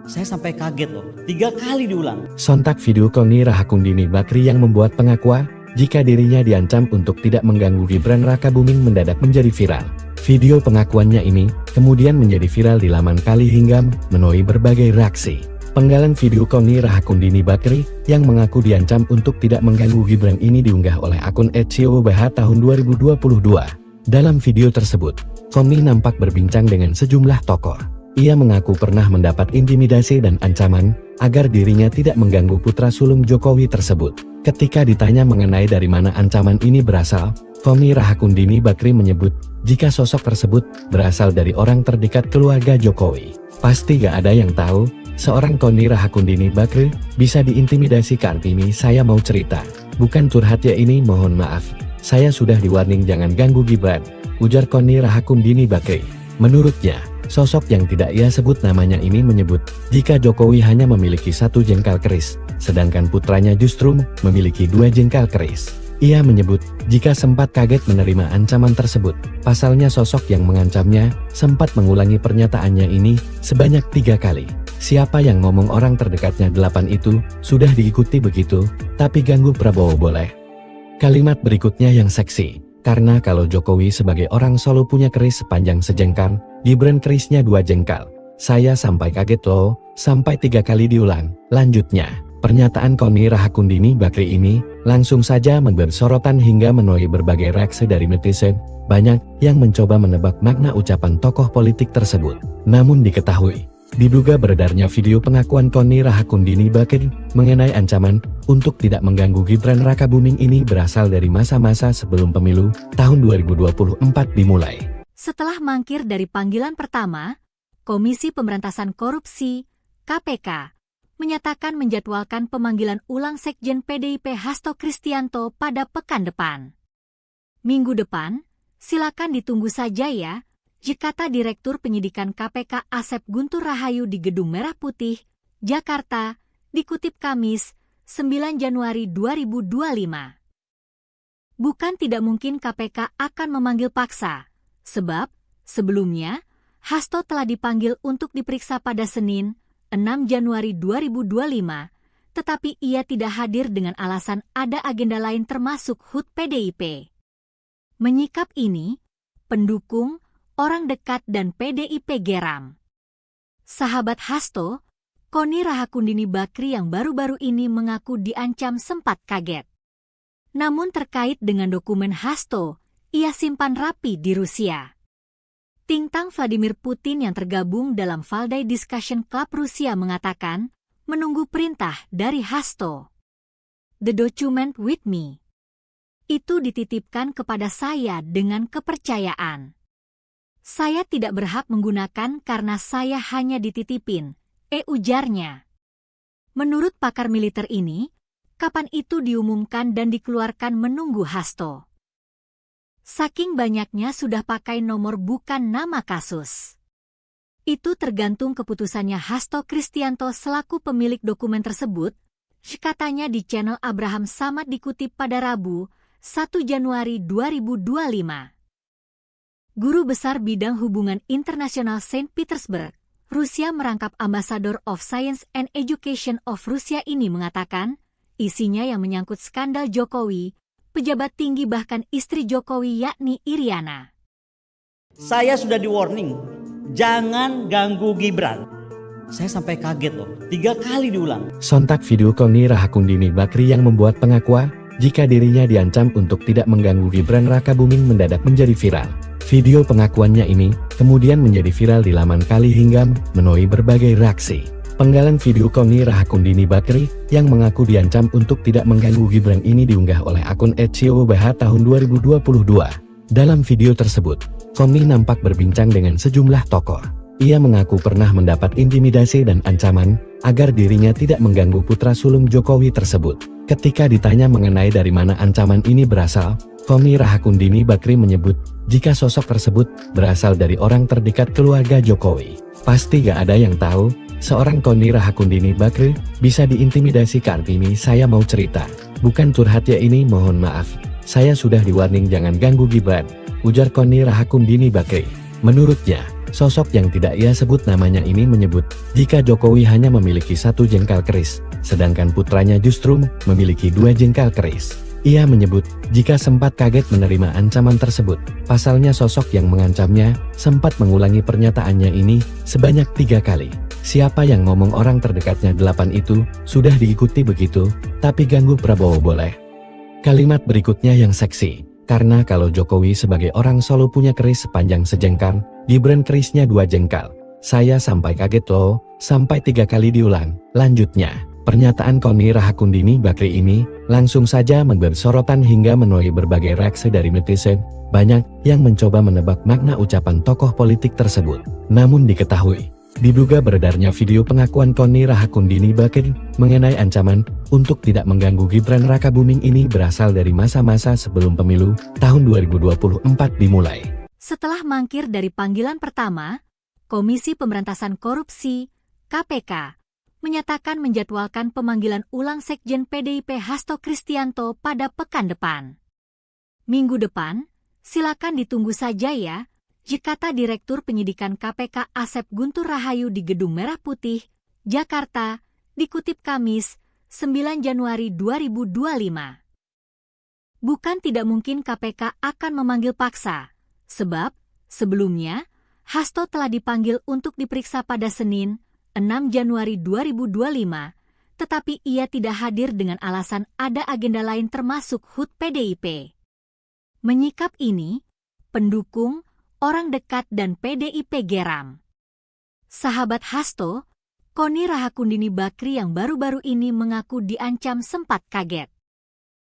Speaker 2: Saya sampai kaget loh, 3 kali diulang.
Speaker 3: Sontak video Koni Rahakundini Bakri yang membuat pengakuan jika dirinya diancam untuk tidak mengganggu Gibran Rakabuming mendadak menjadi viral. Video pengakuannya ini kemudian menjadi viral di laman Kali hingga menuai berbagai reaksi. Penggalan video Koni Rahakundini Bakri yang mengaku diancam untuk tidak mengganggu Gibran ini diunggah oleh akun @COBH tahun 2022. Dalam video tersebut, Koni nampak berbincang dengan sejumlah tokoh. Ia mengaku pernah mendapat intimidasi dan ancaman agar dirinya tidak mengganggu putra sulung Jokowi tersebut. Ketika ditanya mengenai dari mana ancaman ini berasal, Koni Rahakundini Bakri menyebut jika sosok tersebut berasal dari orang terdekat keluarga Jokowi. Pasti gak ada yang tahu, seorang Koni Rahakundini Bakri bisa diintimidasi. Kartini saya mau cerita, bukan curhat ya ini, mohon maaf. Saya sudah di-warning jangan ganggu Gibran, ujar Koni Rahakundini Bakri. Menurutnya, sosok yang tidak ia sebut namanya ini menyebut jika Jokowi hanya memiliki 1 jengkal keris, sedangkan putranya justru memiliki 2 jengkal keris. Ia menyebut jika sempat kaget menerima ancaman tersebut. Pasalnya sosok yang mengancamnya sempat mengulangi pernyataannya ini sebanyak 3 kali. Siapa yang ngomong orang terdekatnya 8 itu sudah diikuti begitu, tapi ganggu Prabowo boleh. Kalimat berikutnya yang seksi. Karena kalau Jokowi sebagai orang Solo punya keris sepanjang sejengkal, Gibran kerisnya 2 jengkal. Saya sampai kaget loh, sampai 3 kali diulang. Lanjutnya, pernyataan Koni Rahakundini Bakri ini langsung saja memberi sorotan hingga menuai berbagai reaksi dari netizen. Banyak yang mencoba menebak makna ucapan tokoh politik tersebut. Namun diketahui, diduga beredarnya video pengakuan Koni Rahakundini Bakri mengenai ancaman untuk tidak mengganggu Gibran Rakabuming ini berasal dari masa-masa sebelum pemilu tahun 2024 dimulai.
Speaker 1: Setelah mangkir dari panggilan pertama, Komisi Pemberantasan Korupsi (KPK) menyatakan menjadwalkan pemanggilan ulang Sekjen PDIP Hasto Kristianto pada pekan depan. Minggu depan, silakan ditunggu saja ya, kata Direktur Penyidikan KPK Asep Guntur Rahayu di Gedung Merah Putih, Jakarta, dikutip Kamis, 9 Januari 2025. Bukan tidak mungkin KPK akan memanggil paksa, sebab sebelumnya Hasto telah dipanggil untuk diperiksa pada Senin, 6 Januari 2025, tetapi ia tidak hadir dengan alasan ada agenda lain termasuk HUT PDIP. Menyikap ini, pendukung, orang dekat dan PDIP geram. Sahabat Hasto, Koni Rahakundini Bakri yang baru-baru ini mengaku diancam sempat kaget. Namun terkait dengan dokumen Hasto, ia simpan rapi di Rusia. Tintang Vladimir Putin yang tergabung dalam Valdai Discussion Club Rusia mengatakan, menunggu perintah dari Hasto. The document with me. Itu dititipkan kepada saya dengan kepercayaan. Saya tidak berhak menggunakan karena saya hanya dititipin, ujarnya. Menurut pakar militer ini, kapan itu diumumkan dan dikeluarkan menunggu Hasto. Saking banyaknya sudah pakai nomor bukan nama kasus. Itu tergantung keputusannya Hasto Kristianto selaku pemilik dokumen tersebut, katanya di channel Abraham Samad dikutip pada Rabu, 1 Januari 2025. Guru Besar Bidang Hubungan Internasional Saint Petersburg, Rusia merangkap Ambassador of Science and Education of Rusia ini mengatakan, isinya yang menyangkut skandal Jokowi, pejabat tinggi bahkan istri Jokowi yakni Iriana.
Speaker 2: Saya sudah di-warning, jangan ganggu Gibran. Saya sampai kaget loh, 3 kali diulang.
Speaker 3: Sontak video Koni Rahakundini Bakri yang membuat pengakuan jika dirinya diancam untuk tidak mengganggu Gibran Rakabuming mendadak menjadi viral. Video pengakuannya ini kemudian menjadi viral di laman Kali hingga menuai berbagai reaksi. Penggalan video Koni Rahakundini Bakri yang mengaku diancam untuk tidak mengganggu Gibran ini diunggah oleh akun @COBH tahun 2022. Dalam video tersebut, Koni nampak berbincang dengan sejumlah tokoh. Ia mengaku pernah mendapat intimidasi dan ancaman agar dirinya tidak mengganggu putra sulung Jokowi tersebut. Ketika ditanya mengenai dari mana ancaman ini berasal, Koni Rahakundini Bakri menyebut jika sosok tersebut berasal dari orang terdekat keluarga Jokowi. Pasti gak ada yang tahu, seorang Koni Rahakundini Bakri bisa diintimidasi. Kartini saya mau cerita, bukan curhat ya ini, mohon maaf. Saya sudah di-warning jangan ganggu Gibran, ujar Koni Rahakundini Bakri. Menurutnya, sosok yang tidak ia sebut namanya ini menyebut jika Jokowi hanya memiliki 1 jengkal keris, sedangkan putranya justru memiliki 2 jengkal keris. Ia menyebut jika sempat kaget menerima ancaman tersebut. Pasalnya sosok yang mengancamnya sempat mengulangi pernyataannya ini sebanyak 3 kali. Siapa yang ngomong orang terdekatnya 8 itu sudah diikuti begitu, tapi ganggu Prabowo boleh. Kalimat berikutnya yang seksi. Karena kalau Jokowi sebagai orang Solo punya keris sepanjang sejengkal, Gibran kerisnya 2 jengkal. Saya sampai kaget loh, sampai 3 kali diulang. Lanjutnya, pernyataan Koni Rahakundini Bakri ini langsung saja memberi sorotan hingga menuai berbagai reaksi dari netizen. Banyak yang mencoba menebak makna ucapan tokoh politik tersebut. Namun diketahui, diduga beredarnya video pengakuan Koni Rahakundini Bakri mengenai ancaman untuk tidak mengganggu Gibran Rakabuming ini berasal dari masa-masa sebelum pemilu tahun 2024 dimulai.
Speaker 1: Setelah mangkir dari panggilan pertama, Komisi Pemberantasan Korupsi (KPK) menyatakan menjadwalkan pemanggilan ulang Sekjen PDIP Hasto Kristianto pada pekan depan. Minggu depan, silakan ditunggu saja ya, kata Direktur Penyidikan KPK Asep Guntur Rahayu di Gedung Merah Putih, Jakarta, dikutip Kamis, 9 Januari 2025. Bukan tidak mungkin KPK akan memanggil paksa, sebab sebelumnya Hasto telah dipanggil untuk diperiksa pada Senin, 6 Januari 2025, tetapi ia tidak hadir dengan alasan ada agenda lain termasuk HUT PDIP. Menyikap ini, pendukung, orang dekat dan PDIP geram. Sahabat Hasto, Koni Rahakundini Bakri yang baru-baru ini mengaku diancam sempat kaget.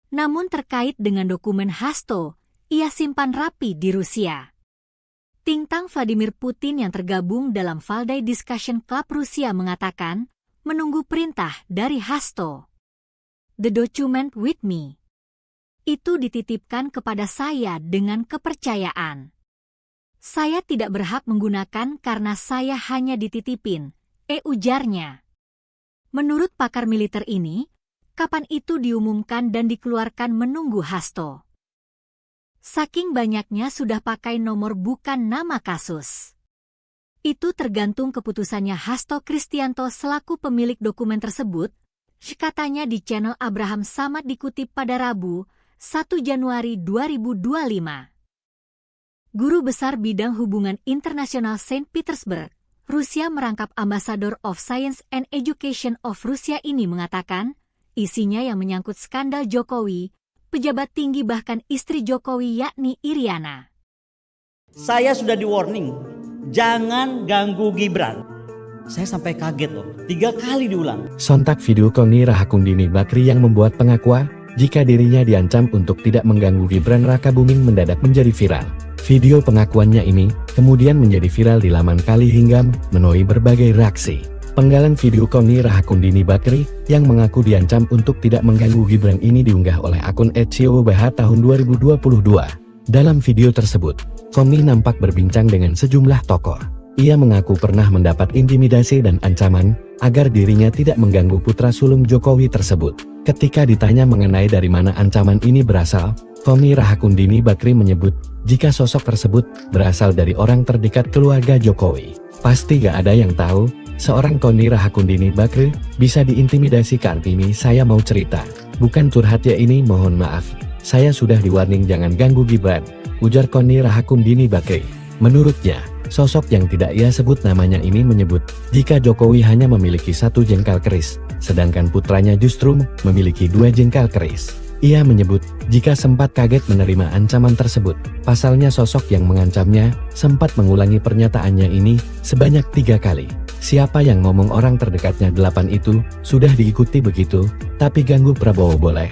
Speaker 1: Namun terkait dengan dokumen Hasto, ia simpan rapi di Rusia. Tintang Vladimir Putin yang tergabung dalam Valdai Discussion Club Rusia mengatakan, menunggu perintah dari Hasto. The document with me. Itu dititipkan kepada saya dengan kepercayaan. Saya tidak berhak menggunakan karena saya hanya dititipin, ujarnya. Menurut pakar militer ini, kapan itu diumumkan dan dikeluarkan menunggu Hasto. Saking banyaknya sudah pakai nomor bukan nama kasus. Itu tergantung keputusannya Hasto Kristianto selaku pemilik dokumen tersebut, katanya di channel Abraham Samad dikutip pada Rabu, 1 Januari 2025. Guru Besar Bidang Hubungan Internasional Saint Petersburg, Rusia merangkap Ambassador of Science and Education of Rusia ini mengatakan, isinya yang menyangkut skandal Jokowi, pejabat tinggi bahkan istri Jokowi yakni Iriana.
Speaker 2: Saya sudah di-warning, jangan ganggu Gibran. Saya sampai kaget loh, 3 kali diulang.
Speaker 3: Sontak video Koni Rahakundini Bakri yang membuat pengakuan jika dirinya diancam untuk tidak mengganggu Gibran Rakabuming mendadak menjadi viral. Video pengakuannya ini kemudian menjadi viral di laman Kali hingga menuai berbagai reaksi. Penggalan video Koni Rahakundini Bakri yang mengaku diancam untuk tidak mengganggu Gibran ini diunggah oleh akun @ciobh tahun 2022. Dalam video tersebut, Koni nampak berbincang dengan sejumlah tokoh. Ia mengaku pernah mendapat intimidasi dan ancaman agar dirinya tidak mengganggu putra sulung Jokowi tersebut. Ketika ditanya mengenai dari mana ancaman ini berasal, Koni Rahakundini Bakri menyebut jika sosok tersebut berasal dari orang terdekat keluarga Jokowi. Pasti gak ada yang tahu, seorang Koni Rahakundini Bakri bisa diintimidasi. Kartini saya mau cerita, bukan curhat ya ini, mohon maaf. Saya sudah di-warning jangan ganggu Gibran, ujar Koni Rahakundini Bakri. Menurutnya, sosok yang tidak ia sebut namanya ini menyebut jika Jokowi hanya memiliki 1 jengkal keris, sedangkan putranya justru memiliki 2 jengkal keris. Ia menyebut jika sempat kaget menerima ancaman tersebut. Pasalnya sosok yang mengancamnya sempat mengulangi pernyataannya ini sebanyak 3 kali. Siapa yang ngomong orang terdekatnya 8 itu sudah diikuti begitu, tapi ganggu Prabowo boleh.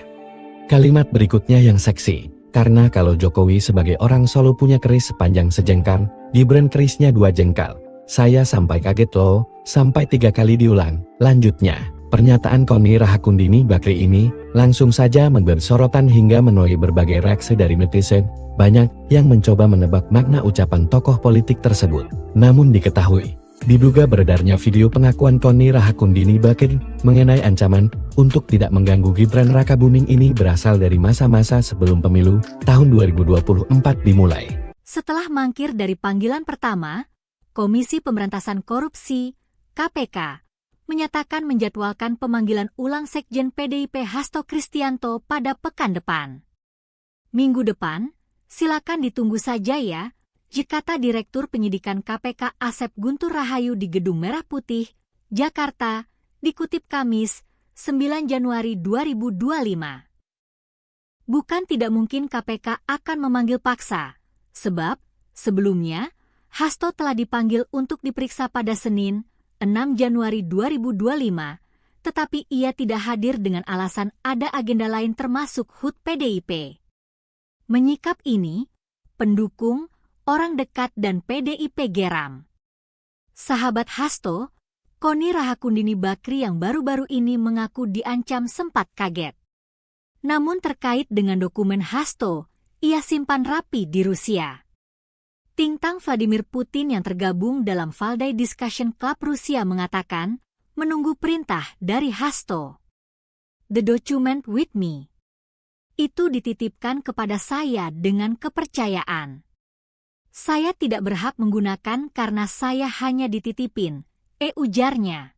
Speaker 3: Kalimat berikutnya yang seksi. Karena kalau Jokowi sebagai orang Solo punya keris sepanjang sejengkal, Gibran kerisnya 2 jengkal. Saya sampai kaget loh, sampai 3 kali diulang. Lanjutnya, pernyataan Koni Rahakundini Bakri ini langsung saja memberi sorotan hingga menuai berbagai reaksi dari netizen. Banyak yang mencoba menebak makna ucapan tokoh politik tersebut. Namun diketahui, diduga beredarnya video pengakuan Koni Rahakundini Bakri mengenai ancaman untuk tidak mengganggu Gibran Rakabuming ini berasal dari masa-masa sebelum pemilu tahun 2024 dimulai.
Speaker 1: Setelah mangkir dari panggilan pertama, Komisi Pemberantasan Korupsi, KPK, menyatakan menjadwalkan pemanggilan ulang Sekjen PDIP Hasto Kristianto pada pekan depan. Minggu depan, silakan ditunggu saja ya, kata Direktur Penyidikan KPK Asep Guntur Rahayu di Gedung Merah Putih, Jakarta, dikutip Kamis, 9 Januari 2025. Bukan tidak mungkin KPK akan memanggil paksa, sebab sebelumnya Hasto telah dipanggil untuk diperiksa pada Senin, 6 Januari 2025, tetapi ia tidak hadir dengan alasan ada agenda lain termasuk HUT PDIP. Menyikap ini, pendukung, orang dekat dan PDIP geram. Sahabat Hasto, Koni Rahakundini Bakri yang baru-baru ini mengaku diancam sempat kaget. Namun terkait dengan dokumen Hasto, ia simpan rapi di Rusia. Tintang Vladimir Putin yang tergabung dalam Valdai Discussion Club Rusia mengatakan, menunggu perintah dari Hasto. The document with me. Itu dititipkan kepada saya dengan kepercayaan. Saya tidak berhak menggunakan karena saya hanya dititipin, ujarnya.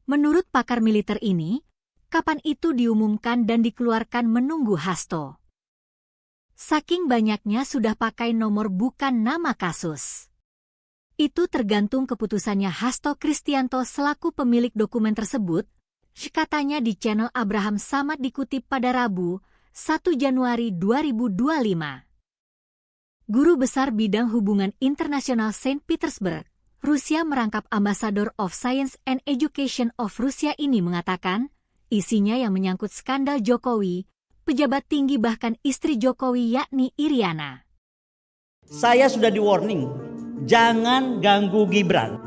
Speaker 1: Menurut pakar militer ini, kapan itu diumumkan dan dikeluarkan menunggu Hasto. Saking banyaknya sudah pakai nomor bukan nama kasus. Itu tergantung keputusannya Hasto Kristianto selaku pemilik dokumen tersebut, katanya di channel Abraham Samad dikutip pada Rabu, 1 Januari 2025. Guru Besar Bidang Hubungan Internasional Saint Petersburg, Rusia merangkap Ambassador of Science and Education of Rusia ini mengatakan, isinya yang menyangkut skandal Jokowi, pejabat tinggi bahkan istri Jokowi yakni Iriana.
Speaker 2: Saya sudah di-warning, jangan ganggu Gibran.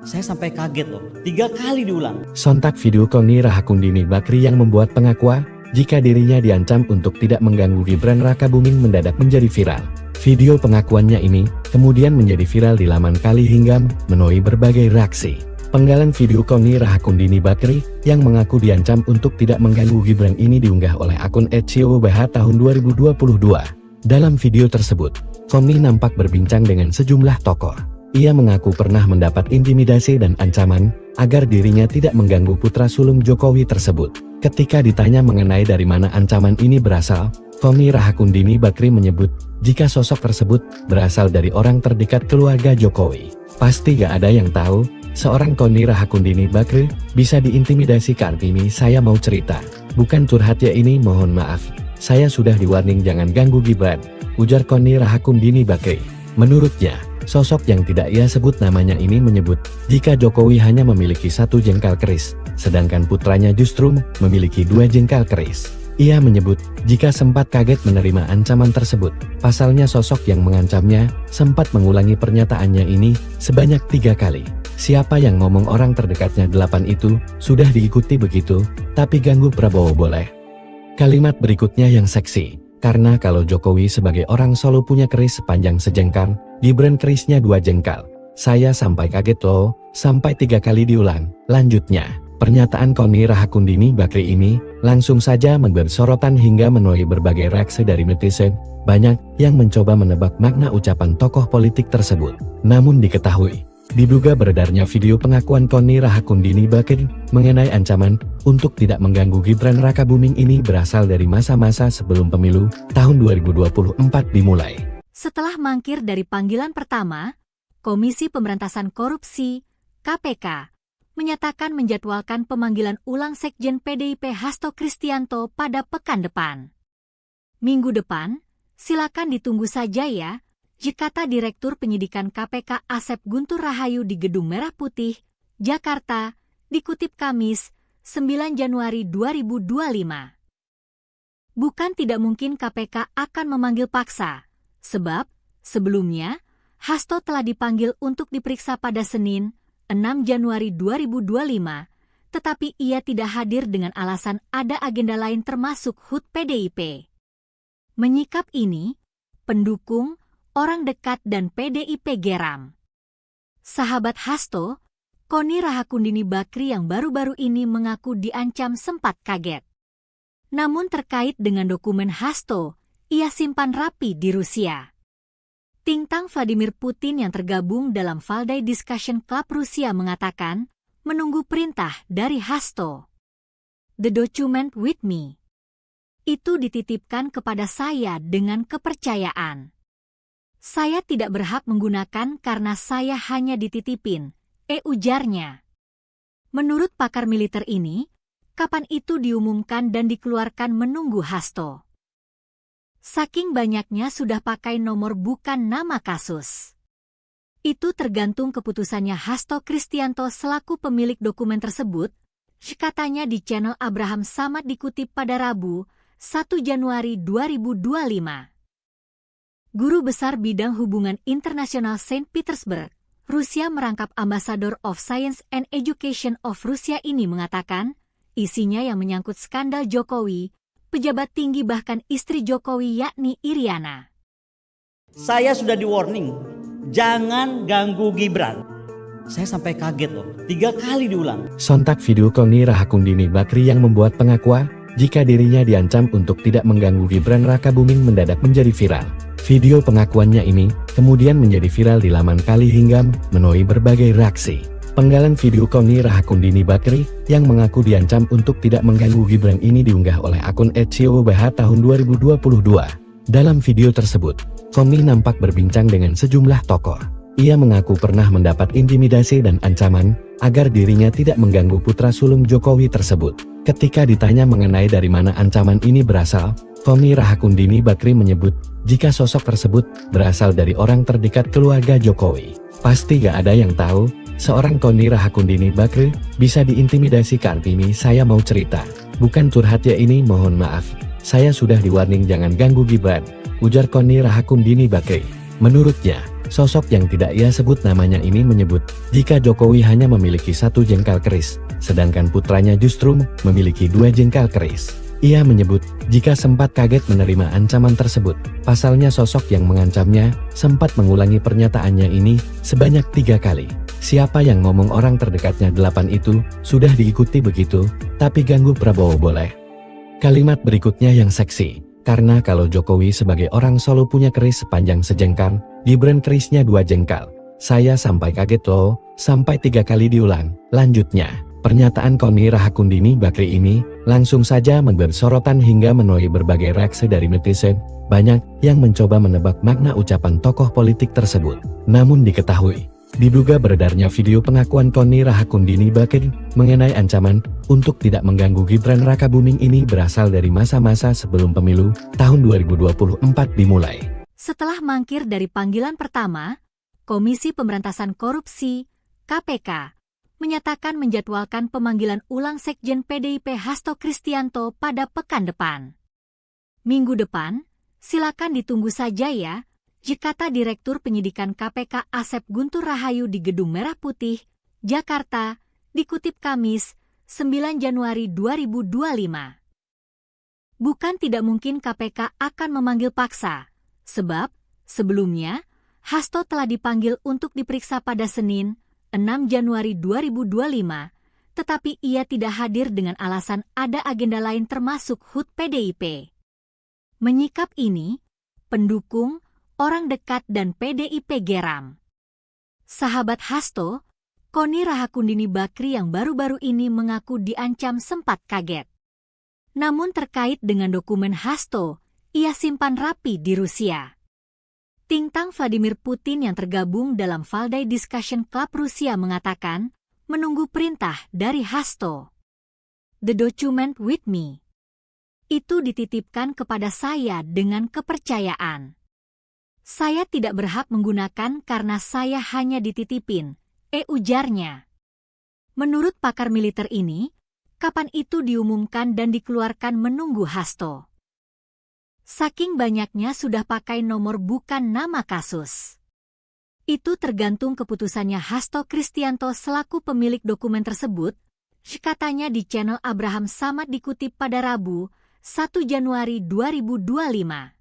Speaker 2: Saya sampai kaget loh, 3 kali diulang.
Speaker 3: Sontak video Koni Rahakundini Bakri yang membuat pengakuan jika dirinya diancam untuk tidak mengganggu Gibran Rakabuming mendadak menjadi viral. Video pengakuannya ini kemudian menjadi viral di laman Kali hingga menuai berbagai reaksi. Penggalan video Koni Rahakundini Bakri yang mengaku diancam untuk tidak mengganggu Gibran ini diunggah oleh akun @ciobh tahun 2022. Dalam video tersebut, Koni nampak berbincang dengan sejumlah tokoh. Ia mengaku pernah mendapat intimidasi dan ancaman agar dirinya tidak mengganggu putra sulung Jokowi tersebut. Ketika ditanya mengenai dari mana ancaman ini berasal, Koni Rahakundini Bakri menyebut jika sosok tersebut berasal dari orang terdekat keluarga Jokowi. Pasti gak ada yang tahu, seorang Koni Rahakundini Bakri bisa diintimidasi. Kartini saya mau cerita, bukan curhat ya ini, mohon maaf. Saya sudah di-warning jangan ganggu Gibran, ujar Koni Rahakundini Bakri. Menurutnya, sosok yang tidak ia sebut namanya ini menyebut jika Jokowi hanya memiliki 1 jengkal keris, sedangkan putranya justru memiliki 2 jengkal keris. Ia menyebut jika sempat kaget menerima ancaman tersebut. Pasalnya sosok yang mengancamnya sempat mengulangi pernyataannya ini sebanyak 3 kali. Siapa yang ngomong orang terdekatnya 8 itu sudah diikuti begitu, tapi ganggu Prabowo boleh. Kalimat berikutnya yang seksi. Karena kalau Jokowi sebagai orang Solo punya keris sepanjang sejengkal, Gibran kerisnya 2 jengkal. Saya sampai kaget loh, sampai 3 kali diulang. Lanjutnya, pernyataan Koni Rahakundini Bakri ini langsung saja memberi sorotan hingga menuai berbagai reaksi dari netizen. Banyak yang mencoba menebak makna ucapan tokoh politik tersebut. Namun diketahui, diduga beredarnya video pengakuan Koni Rahakundini Bakri mengenai ancaman untuk tidak mengganggu Gibran Rakabuming ini berasal dari masa-masa sebelum pemilu tahun 2024 dimulai.
Speaker 1: Setelah mangkir dari panggilan pertama, Komisi Pemberantasan Korupsi (KPK) menyatakan menjadwalkan pemanggilan ulang Sekjen PDIP Hasto Kristianto pada pekan depan. Minggu depan, silakan ditunggu saja ya, kata Direktur Penyidikan KPK Asep Guntur Rahayu di Gedung Merah Putih, Jakarta, dikutip Kamis, 9 Januari 2025. Bukan tidak mungkin KPK akan memanggil paksa, sebab sebelumnya Hasto telah dipanggil untuk diperiksa pada Senin, 6 Januari 2025, tetapi ia tidak hadir dengan alasan ada agenda lain termasuk HUT PDIP. Menyikap ini, pendukung, orang dekat dan PDIP geram. Sahabat Hasto, Koni Rahakundini Bakri yang baru-baru ini mengaku diancam sempat kaget. Namun terkait dengan dokumen Hasto, ia simpan rapi di Rusia. Tintang Vladimir Putin yang tergabung dalam Valdai Discussion Club Rusia mengatakan, menunggu perintah dari Hasto. The document with me. Itu dititipkan kepada saya dengan kepercayaan. Saya tidak berhak menggunakan karena saya hanya dititipin, ujarnya. Menurut pakar militer ini, kapan itu diumumkan dan dikeluarkan menunggu Hasto. Saking banyaknya sudah pakai nomor bukan nama kasus. Itu tergantung keputusannya Hasto Kristianto selaku pemilik dokumen tersebut, katanya di channel Abraham Samad dikutip pada Rabu, 1 Januari 2025. Guru Besar Bidang Hubungan Internasional Saint Petersburg, Rusia merangkap Ambassador of Science and Education of Rusia ini mengatakan, isinya yang menyangkut skandal Jokowi, pejabat tinggi bahkan istri Jokowi yakni Iriana.
Speaker 2: Saya sudah di-warning, jangan ganggu Gibran. Saya sampai kaget loh, 3 kali diulang.
Speaker 3: Sontak video Koni Rahakundini Bakri yang membuat pengakuan jika dirinya diancam untuk tidak mengganggu Gibran Rakabuming mendadak menjadi viral. Video pengakuannya ini kemudian menjadi viral di laman Kali hingga menuai berbagai reaksi. Penggalan video Koni Rahakundini Bakri yang mengaku diancam untuk tidak mengganggu Gibran ini diunggah oleh akun @ciobh tahun 2022. Dalam video tersebut, Koni nampak berbincang dengan sejumlah tokoh. Ia mengaku pernah mendapat intimidasi dan ancaman agar dirinya tidak mengganggu putra sulung Jokowi tersebut. Ketika ditanya mengenai dari mana ancaman ini berasal, Koni Rahakundini Bakri menyebut jika sosok tersebut berasal dari orang terdekat keluarga Jokowi. Pasti gak ada yang tahu, seorang Koni Rahakundini Bakri bisa diintimidasi. Kartini saya mau cerita, bukan curhat ya ini, mohon maaf. Saya sudah di-warning jangan ganggu Gibran, ujar Koni Rahakundini Bakri. Menurutnya, Sosok yang tidak ia sebut namanya ini menyebut, jika Jokowi hanya memiliki 1 jengkal keris, sedangkan putranya justru memiliki 2 jengkal keris. Ia menyebut, jika sempat kaget menerima ancaman tersebut, pasalnya sosok yang mengancamnya, sempat mengulangi pernyataannya ini, sebanyak 3 kali. Siapa yang ngomong orang terdekatnya 8 itu, sudah diikuti begitu, tapi ganggu Prabowo boleh. Kalimat berikutnya yang seksi, karena kalau Jokowi sebagai orang Solo punya keris sepanjang sejengkal, Gibran kerisnya 2 jengkal. Saya sampai kaget loh, sampai 3 kali diulang. Lanjutnya, pernyataan Koni Rahakundini Bakri ini, langsung saja memberi sorotan hingga menuai berbagai reaksi dari netizen. Banyak yang mencoba menebak makna ucapan tokoh politik tersebut. Namun diketahui, diduga beredarnya video pengakuan Koni Rahakundini Bakri mengenai ancaman untuk tidak mengganggu Gibran Rakabuming ini berasal dari masa-masa sebelum pemilu tahun 2024 dimulai.
Speaker 1: Setelah mangkir dari panggilan pertama, Komisi Pemberantasan Korupsi (KPK) menyatakan menjadwalkan pemanggilan ulang Sekjen PDIP Hasto Kristianto pada pekan depan. Minggu depan, silakan ditunggu saja ya. Kata Direktur Penyidikan KPK Asep Guntur Rahayu di Gedung Merah Putih, Jakarta, dikutip Kamis, 9 Januari 2025. Bukan tidak mungkin KPK akan memanggil paksa, sebab, sebelumnya, Hasto telah dipanggil untuk diperiksa pada Senin, 6 Januari 2025, tetapi ia tidak hadir dengan alasan ada agenda lain termasuk HUT PDIP. Menyikap ini, pendukung, orang dekat dan PDIP geram. Sahabat Hasto, Koni Rahakundini Bakri yang baru-baru ini mengaku diancam sempat kaget. Namun terkait dengan dokumen Hasto, ia simpan rapi di Rusia. Tintang Vladimir Putin yang tergabung dalam Valdai Discussion Club Rusia mengatakan, menunggu perintah dari Hasto. The document with me. Itu dititipkan kepada saya dengan kepercayaan. Saya tidak berhak menggunakan karena saya hanya dititipin, ujarnya. Menurut pakar militer ini, kapan itu diumumkan dan dikeluarkan menunggu Hasto. Saking banyaknya sudah pakai nomor bukan nama kasus. Itu tergantung keputusannya Hasto Kristianto selaku pemilik dokumen tersebut, katanya di channel Abraham Samad dikutip pada Rabu, 1 Januari 2025.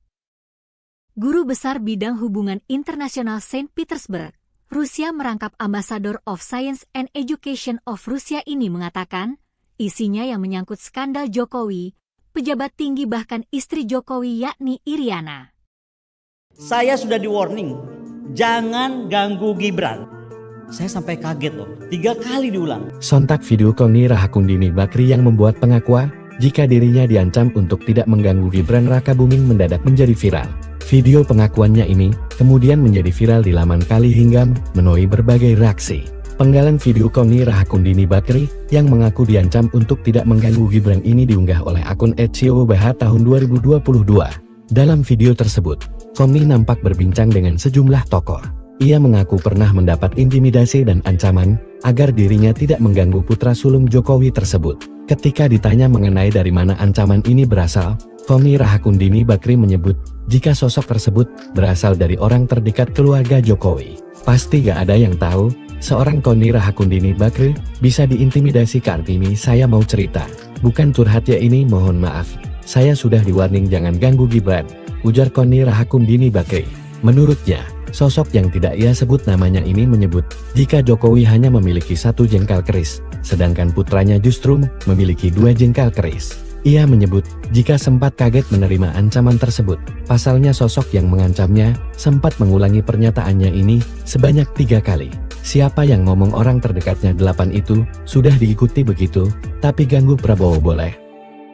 Speaker 1: Guru Besar Bidang Hubungan Internasional Saint Petersburg, Rusia merangkap Ambassador of Science and Education of Rusia ini mengatakan, isinya yang menyangkut skandal Jokowi, pejabat tinggi bahkan istri Jokowi yakni Iriana.
Speaker 2: Saya sudah di warning, jangan ganggu Gibran. Saya sampai kaget loh, 3 kali diulang.
Speaker 3: Sontak video Koni Rahakundini Bakri yang membuat pengakuan, jika dirinya diancam untuk tidak mengganggu Gibran Rakabuming mendadak menjadi viral. Video pengakuannya ini kemudian menjadi viral di laman Kali hingga menuai berbagai reaksi. Penggalan video Koni Rahakundini Bakri yang mengaku diancam untuk tidak mengganggu Gibran ini diunggah oleh akun @siobh tahun 2022. Dalam video tersebut, Koni nampak berbincang dengan sejumlah tokoh. Ia mengaku pernah mendapat intimidasi dan ancaman agar dirinya tidak mengganggu putra sulung Jokowi tersebut. Ketika ditanya mengenai dari mana ancaman ini berasal, Koni Rahakundini Bakri menyebut, jika sosok tersebut berasal dari orang terdekat keluarga Jokowi. Pasti gak ada yang tahu, seorang Koni Rahakundini Bakri bisa diintimidasi. Kartini saya mau cerita, bukan curhat ya ini, mohon maaf. Saya sudah di-warning jangan ganggu Gibran, ujar Koni Rahakundini Bakri. Menurutnya, sosok yang tidak ia sebut namanya ini menyebut, jika Jokowi hanya memiliki 1 jengkal keris, sedangkan putranya justru memiliki 2 jengkal keris. Ia menyebut, jika sempat kaget menerima ancaman tersebut, pasalnya sosok yang mengancamnya, sempat mengulangi pernyataannya ini, sebanyak 3 kali. Siapa yang ngomong orang terdekatnya 8 itu, sudah diikuti begitu, tapi ganggu Prabowo boleh.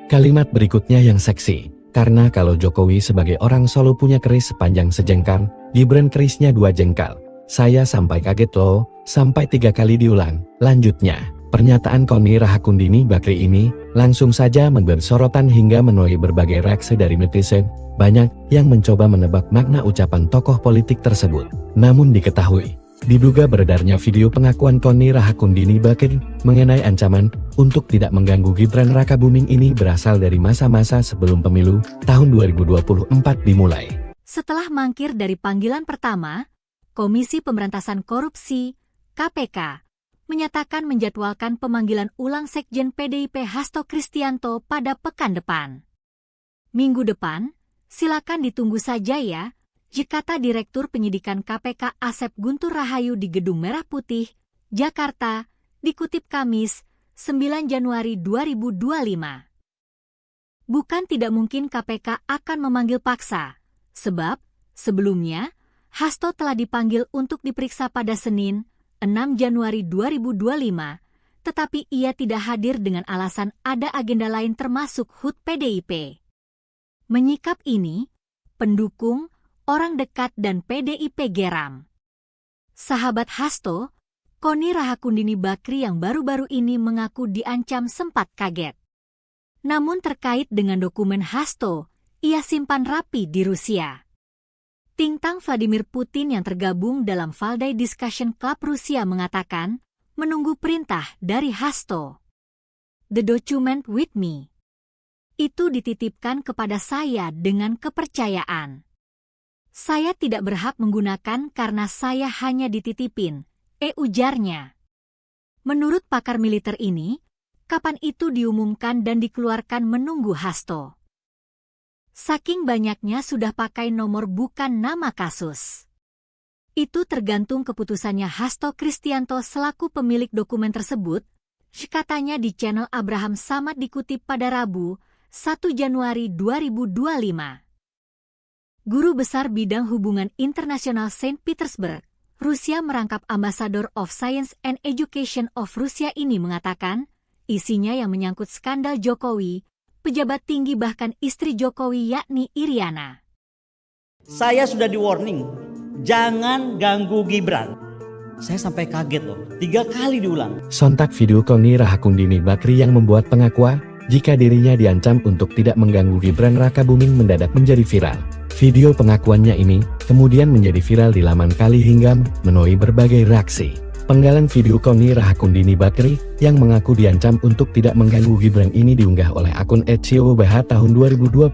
Speaker 3: Kalimat berikutnya yang seksi, karena kalau Jokowi sebagai orang Solo punya keris sepanjang sejengkal, Gibran kerisnya 2 jengkal. Saya sampai kaget loh, sampai 3 kali diulang. Lanjutnya, pernyataan Koni Rahakundini Bakri ini langsung saja memberi sorotan hingga menuai berbagai reaksi dari netizen. Banyak yang mencoba menebak makna ucapan tokoh politik tersebut. Namun diketahui, diduga beredarnya video pengakuan Koni Rahakundini Bakri mengenai ancaman untuk tidak mengganggu Gibran Rakabuming ini berasal dari masa-masa sebelum pemilu tahun 2024 dimulai.
Speaker 1: Setelah mangkir dari panggilan pertama, Komisi Pemberantasan Korupsi (KPK) menyatakan menjadwalkan pemanggilan ulang Sekjen PDIP Hasto Kristianto pada pekan depan. Minggu depan, silakan ditunggu saja ya, kata Direktur Penyidikan KPK Asep Guntur Rahayu di Gedung Merah Putih, Jakarta, dikutip Kamis, 9 Januari 2025. Bukan tidak mungkin KPK akan memanggil paksa, sebab sebelumnya Hasto telah dipanggil untuk diperiksa pada Senin, 6 Januari 2025, tetapi ia tidak hadir dengan alasan ada agenda lain termasuk HUT PDIP. Menyikap ini, pendukung, orang dekat dan PDIP geram. Sahabat Hasto, Koni Rahakundini Bakri yang baru-baru ini mengaku diancam sempat kaget. Namun terkait dengan dokumen Hasto, ia simpan rapi di Rusia. Tintang Vladimir Putin yang tergabung dalam Valdai Discussion Club Rusia mengatakan, menunggu perintah dari Hasto. The document with me. Itu dititipkan kepada saya dengan kepercayaan. Saya tidak berhak menggunakan karena saya hanya dititipin, ujarnya. Menurut pakar militer ini, kapan itu diumumkan dan dikeluarkan menunggu Hasto. Saking banyaknya sudah pakai nomor bukan nama kasus. Itu tergantung keputusannya Hasto Kristianto selaku pemilik dokumen tersebut, katanya di channel Abraham Samad dikutip pada Rabu, 1 Januari 2025. Guru Besar Bidang Hubungan Internasional Saint Petersburg, Rusia merangkap Ambassador of Science and Education of Rusia ini mengatakan, isinya yang menyangkut skandal Jokowi, pejabat tinggi bahkan istri Jokowi yakni Iriana.
Speaker 2: Saya sudah di warning, jangan ganggu Gibran. Saya sampai kaget loh, 3 kali diulang.
Speaker 3: Sontak video Koni Rahakundini Bakri yang membuat pengakuan jika dirinya diancam untuk tidak mengganggu Gibran Rakabuming mendadak menjadi viral. Video pengakuannya ini kemudian menjadi viral di laman Kali hingga menuai berbagai reaksi. Penggalan video Koni Rahakundini Bakri yang mengaku diancam untuk tidak mengganggu Gibran ini diunggah oleh akun @COBH tahun 2022.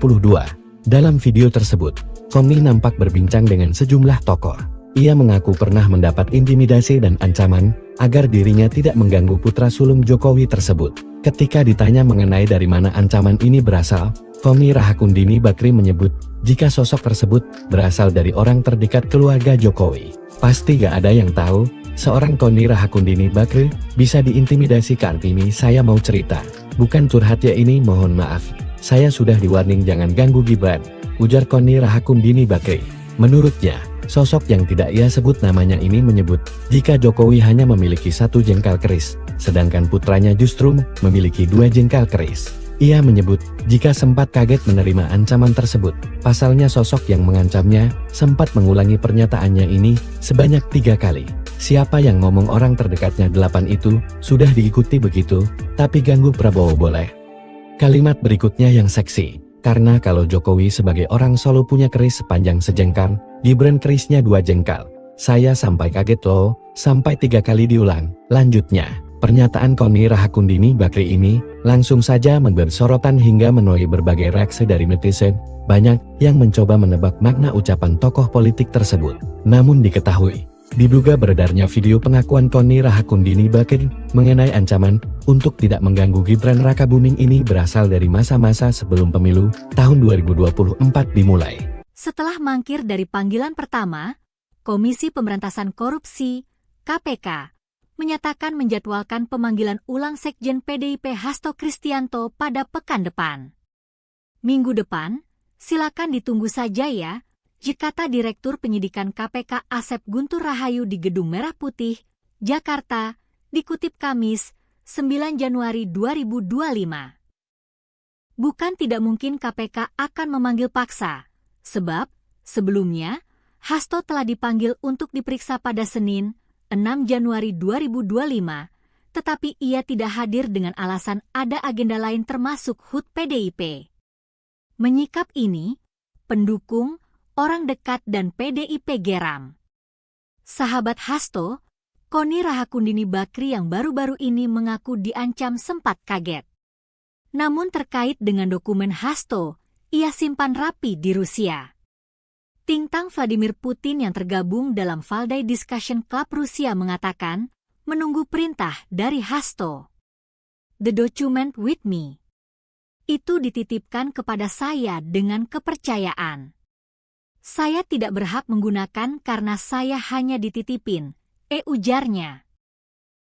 Speaker 3: Dalam video tersebut, Koni nampak berbincang dengan sejumlah tokoh. Ia mengaku pernah mendapat intimidasi dan ancaman agar dirinya tidak mengganggu putra sulung Jokowi tersebut. Ketika ditanya mengenai dari mana ancaman ini berasal, Koni Rahakundini Bakri menyebut jika sosok tersebut berasal dari orang terdekat keluarga Jokowi. Pasti gak ada yang tahu, seorang Koni Rahakundini Bakri bisa diintimidasi. Kartini saya mau cerita, bukan curhat ya ini, mohon maaf. Saya sudah di-warning jangan ganggu Gibran, ujar Koni Rahakundini Bakri. Menurutnya, sosok yang tidak ia sebut namanya ini menyebut jika Jokowi hanya memiliki 1 jengkal keris, sedangkan putranya justru memiliki 2 jengkal keris. Ia menyebut jika sempat kaget menerima ancaman tersebut. Pasalnya sosok yang mengancamnya sempat mengulangi pernyataannya ini sebanyak 3 kali. Siapa yang ngomong orang terdekatnya 8 itu sudah diikuti begitu, tapi ganggu Prabowo boleh. Kalimat berikutnya yang seksi, karena kalau Jokowi sebagai orang Solo punya keris sepanjang sejengkal, Gibran kerisnya 2 jengkal. Saya sampai kaget loh, sampai 3 kali diulang. Lanjutnya, pernyataan Koni Rahakundini Bakri ini langsung saja memberi sorotan hingga menuai berbagai reaksi dari netizen. Banyak yang mencoba menebak makna ucapan tokoh politik tersebut. Namun diketahui, diduga beredarnya video pengakuan Koni Rahakundini Bakri mengenai ancaman untuk tidak mengganggu Gibran Rakabuming ini berasal dari masa-masa sebelum pemilu tahun 2024 dimulai.
Speaker 1: Setelah mangkir dari panggilan pertama, Komisi Pemberantasan Korupsi (KPK) menyatakan menjadwalkan pemanggilan ulang Sekjen PDIP Hasto Kristianto pada pekan depan. Minggu depan, silakan ditunggu saja ya, kata Direktur Penyidikan KPK Asep Guntur Rahayu di Gedung Merah Putih, Jakarta, dikutip Kamis, 9 Januari 2025. Bukan tidak mungkin KPK akan memanggil paksa, sebab sebelumnya Hasto telah dipanggil untuk diperiksa pada Senin, 6 Januari 2025, tetapi ia tidak hadir dengan alasan ada agenda lain termasuk HUT PDIP. Menyikap ini, pendukung, orang dekat dan PDIP geram. Sahabat Hasto, Koni Rahakundini Bakri yang baru-baru ini mengaku diancam sempat kaget. Namun terkait dengan dokumen Hasto, ia simpan rapi di Rusia. Tintang Vladimir Putin yang tergabung dalam Valdai Discussion Club Rusia mengatakan, menunggu perintah dari Hasto. The document with me. Itu dititipkan kepada saya dengan kepercayaan. Saya tidak berhak menggunakan karena saya hanya dititipin, ujarnya.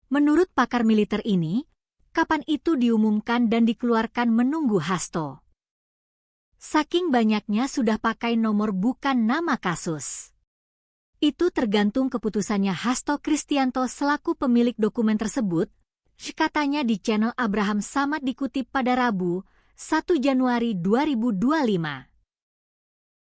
Speaker 1: Menurut pakar militer ini, kapan itu diumumkan dan dikeluarkan menunggu Hasto. Saking banyaknya sudah pakai nomor bukan nama kasus. Itu tergantung keputusannya Hasto Kristianto selaku pemilik dokumen tersebut, katanya di channel Abraham Samad dikutip pada Rabu, 1 Januari 2025.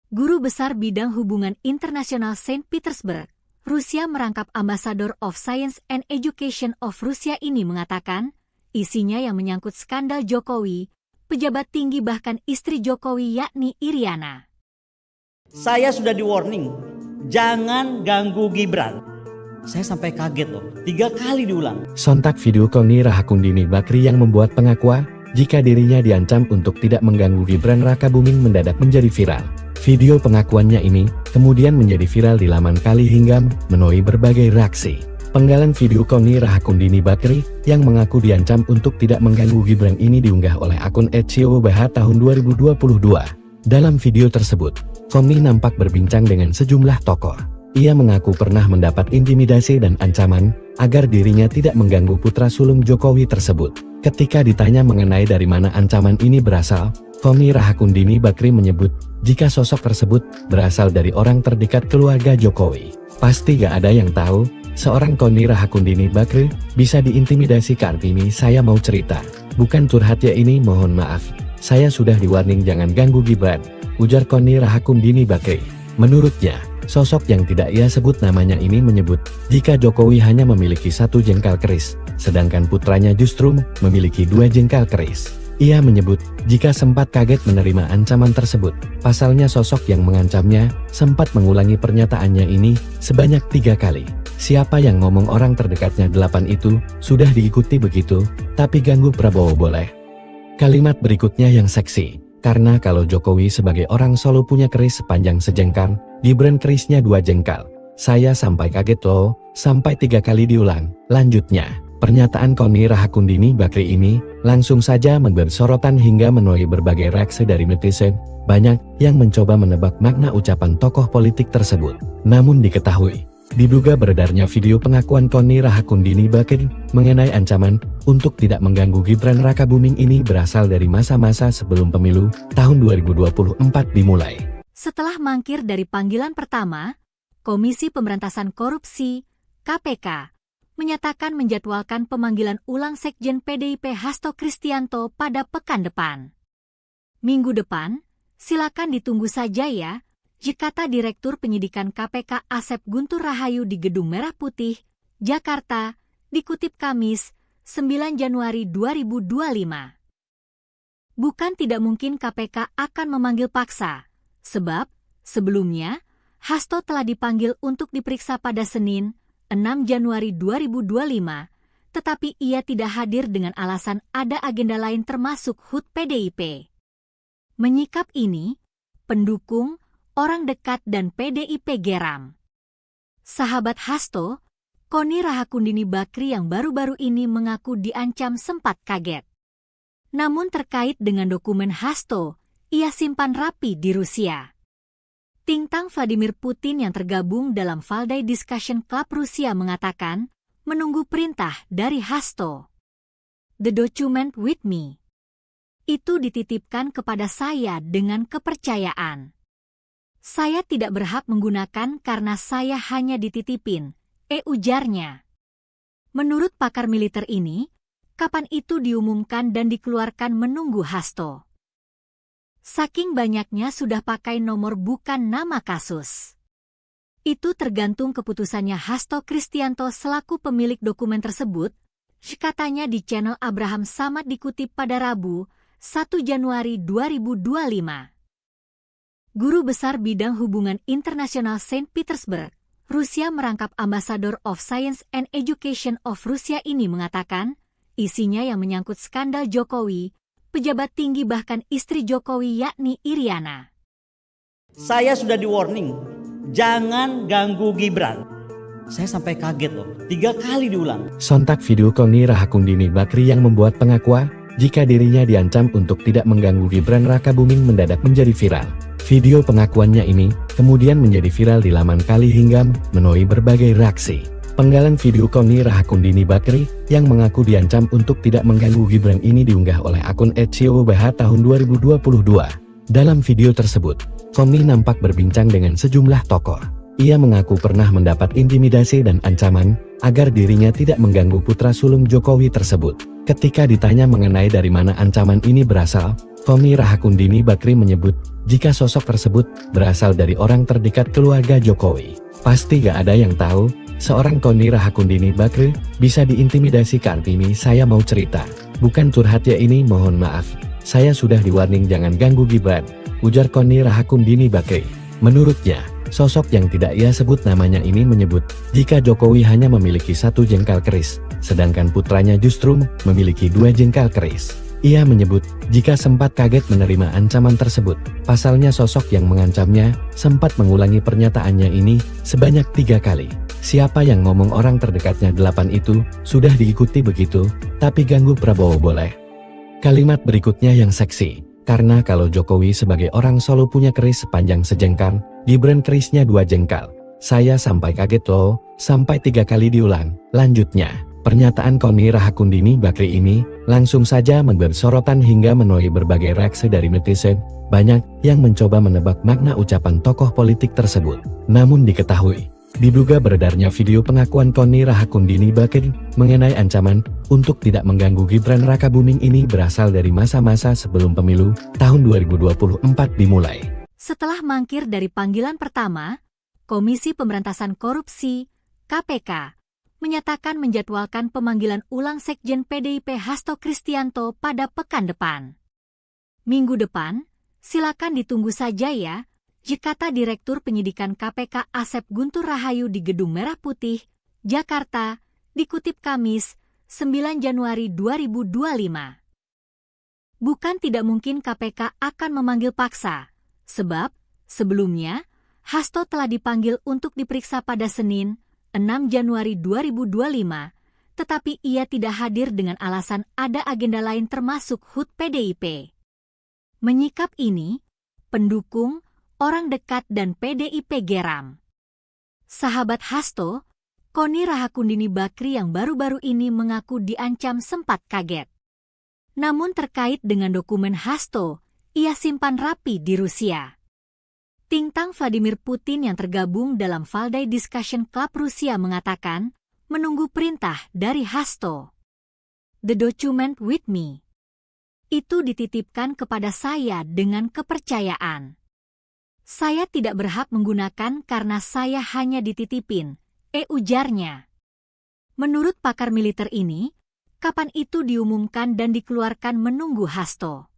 Speaker 1: Guru Besar Bidang Hubungan Internasional Saint Petersburg, Rusia merangkap Ambassador of Science and Education of Rusia ini mengatakan, isinya yang menyangkut skandal Jokowi, pejabat tinggi bahkan istri Jokowi yakni Iriana.
Speaker 2: Saya sudah di warning, jangan ganggu Gibran. Saya sampai kaget loh, 3 kali diulang.
Speaker 3: Sontak video Koni Rahakundini Bakri yang membuat pengakuan jika dirinya diancam untuk tidak mengganggu Gibran Rakabuming mendadak menjadi viral. Video pengakuannya ini kemudian menjadi viral di laman Kali hingga menuai berbagai reaksi. Penggalan video Koni Rahakundini Bakri yang mengaku diancam untuk tidak mengganggu Gibran ini diunggah oleh akun @COBH tahun 2022. Dalam video tersebut, Koni nampak berbincang dengan sejumlah tokoh. Ia mengaku pernah mendapat intimidasi dan ancaman agar dirinya tidak mengganggu putra sulung Jokowi tersebut. Ketika ditanya mengenai dari mana ancaman ini berasal, Koni Rahakundini Bakri menyebut jika sosok tersebut berasal dari orang terdekat keluarga Jokowi. Pasti gak ada yang tahu, seorang Koni Rahakundini Bakri bisa diintimidasi. Kartini, saya mau cerita. Bukan curhat ya ini, mohon maaf. Saya sudah di-warning jangan ganggu Gibran, ujar Koni Rahakundini Bakri. Menurutnya, sosok yang tidak ia sebut namanya ini menyebut jika Jokowi hanya memiliki 1 jengkal keris, sedangkan putranya justru memiliki 2 jengkal keris. Ia menyebut jika sempat kaget menerima ancaman tersebut. Pasalnya sosok yang mengancamnya sempat mengulangi pernyataannya ini sebanyak 3 kali. Siapa yang ngomong orang terdekatnya 8 itu sudah diikuti begitu, tapi ganggu Prabowo boleh. Kalimat berikutnya yang seksi. Karena kalau Jokowi sebagai orang Solo punya keris sepanjang sejengkal, Gibran kerisnya 2 jengkal. Saya sampai kaget loh, sampai 3 kali diulang. Lanjutnya, pernyataan Koni Rahakundini Bakri ini langsung saja memberi sorotan hingga menuai berbagai reaksi dari netizen. Banyak yang mencoba menebak makna ucapan tokoh politik tersebut. Namun diketahui, diduga beredarnya video pengakuan Koni Rahakundini Bakri mengenai ancaman untuk tidak mengganggu Gibran Rakabuming ini berasal dari masa-masa sebelum pemilu tahun 2024 dimulai.
Speaker 1: Setelah mangkir dari panggilan pertama, Komisi Pemberantasan Korupsi, KPK, menyatakan menjadwalkan pemanggilan ulang Sekjen PDIP Hasto Kristianto pada pekan depan. Minggu depan, silakan ditunggu saja ya, kata Direktur Penyidikan KPK Asep Guntur Rahayu di Gedung Merah Putih, Jakarta, dikutip Kamis, 9 Januari 2025. Bukan tidak mungkin KPK akan memanggil paksa, sebab sebelumnya Hasto telah dipanggil untuk diperiksa pada Senin, 6 Januari 2025, tetapi ia tidak hadir dengan alasan ada agenda lain termasuk HUT PDIP. Menyikap ini, pendukung, orang dekat dan PDIP geram. Sahabat Hasto, Koni Rahakundini Bakri yang baru-baru ini mengaku diancam sempat kaget. Namun terkait dengan dokumen Hasto, ia simpan rapi di Rusia. Tintang Vladimir Putin yang tergabung dalam Valdai Discussion Club Rusia mengatakan, menunggu perintah dari Hasto. The document with me. Itu dititipkan kepada saya dengan kepercayaan. Saya tidak berhak menggunakan karena saya hanya dititipin, ujarnya. Menurut pakar militer ini, kapan itu diumumkan dan dikeluarkan menunggu Hasto. Saking banyaknya sudah pakai nomor bukan nama kasus. Itu tergantung keputusannya Hasto Kristianto selaku pemilik dokumen tersebut, katanya di channel Abraham Samad dikutip pada Rabu, 1 Januari 2025. Guru Besar Bidang Hubungan Internasional Saint Petersburg, Rusia merangkap Ambassador of Science and Education of Rusia ini mengatakan, isinya yang menyangkut skandal Jokowi, pejabat tinggi bahkan istri Jokowi yakni Iriana.
Speaker 2: Saya sudah di warning, jangan ganggu Gibran. Saya sampai kaget loh, 3 kali diulang.
Speaker 3: Sontak video Koni Rahakundini Bakri yang membuat pengakuan jika dirinya diancam untuk tidak mengganggu Gibran Rakabuming mendadak menjadi viral. Video pengakuannya ini kemudian menjadi viral di laman Kali hingga menuai berbagai reaksi. Penggalan video Koni Rahakundini Bakri yang mengaku diancam untuk tidak mengganggu Gibran ini diunggah oleh akun @ciobh tahun 2022. Dalam video tersebut, Koni nampak berbincang dengan sejumlah tokoh. Ia mengaku pernah mendapat intimidasi dan ancaman agar dirinya tidak mengganggu putra sulung Jokowi tersebut. Ketika ditanya mengenai dari mana ancaman ini berasal, Koni Rahakundini Bakri menyebut jika sosok tersebut berasal dari orang terdekat keluarga Jokowi. Pasti gak ada yang tahu, seorang Koni Rahakundini Bakri bisa diintimidasi. Kartini, saya mau cerita, bukan curhat ya ini, mohon maaf. Saya sudah di-warning jangan ganggu Gibran, ujar Koni Rahakundini Bakri. Menurutnya, sosok yang tidak ia sebut namanya ini menyebut jika Jokowi hanya memiliki 1 jengkal keris, sedangkan putranya justru memiliki 2 jengkal keris. Ia menyebut jika sempat kaget menerima ancaman tersebut. Pasalnya sosok yang mengancamnya sempat mengulangi pernyataannya ini sebanyak 3 kali. Siapa yang ngomong orang terdekatnya 8 itu sudah diikuti begitu, tapi ganggu Prabowo boleh. Kalimat berikutnya yang seksi. Karena kalau Jokowi sebagai orang Solo punya keris sepanjang sejengkal, Gibran kerisnya 2 jengkal. Saya sampai kaget loh, sampai 3 kali diulang. Lanjutnya, pernyataan Koni Rahakundini Bakri ini langsung saja memberi sorotan hingga menuai berbagai reaksi dari netizen. Banyak yang mencoba menebak makna ucapan tokoh politik tersebut. Namun diketahui, diduga beredarnya video pengakuan Koni Rahakundini Bakri mengenai ancaman untuk tidak mengganggu Gibran Rakabuming ini berasal dari masa-masa sebelum pemilu tahun 2024 dimulai.
Speaker 1: Setelah mangkir dari panggilan pertama, Komisi Pemberantasan Korupsi (KPK) menyatakan menjadwalkan pemanggilan ulang Sekjen PDIP Hasto Kristianto pada pekan depan. Minggu depan, silakan ditunggu saja ya, kata Direktur Penyidikan KPK Asep Guntur Rahayu di Gedung Merah Putih, Jakarta, dikutip Kamis, 9 Januari 2025. Bukan tidak mungkin KPK akan memanggil paksa, sebab sebelumnya Hasto telah dipanggil untuk diperiksa pada Senin, 6 Januari 2025, tetapi ia tidak hadir dengan alasan ada agenda lain termasuk HUT PDIP. Menyikap ini, pendukung, orang dekat dan PDIP geram. Sahabat Hasto, Koni Rahakundini Bakri yang baru-baru ini mengaku diancam sempat kaget. Namun terkait dengan dokumen Hasto, ia simpan rapi di Rusia. Tintang Vladimir Putin yang tergabung dalam Valdai Discussion Club Rusia mengatakan, menunggu perintah dari Hasto. The document with me. Itu dititipkan kepada saya dengan kepercayaan. Saya tidak berhak menggunakan karena saya hanya dititipin, ujarnya. Menurut pakar militer ini, kapan itu diumumkan dan dikeluarkan menunggu Hasto.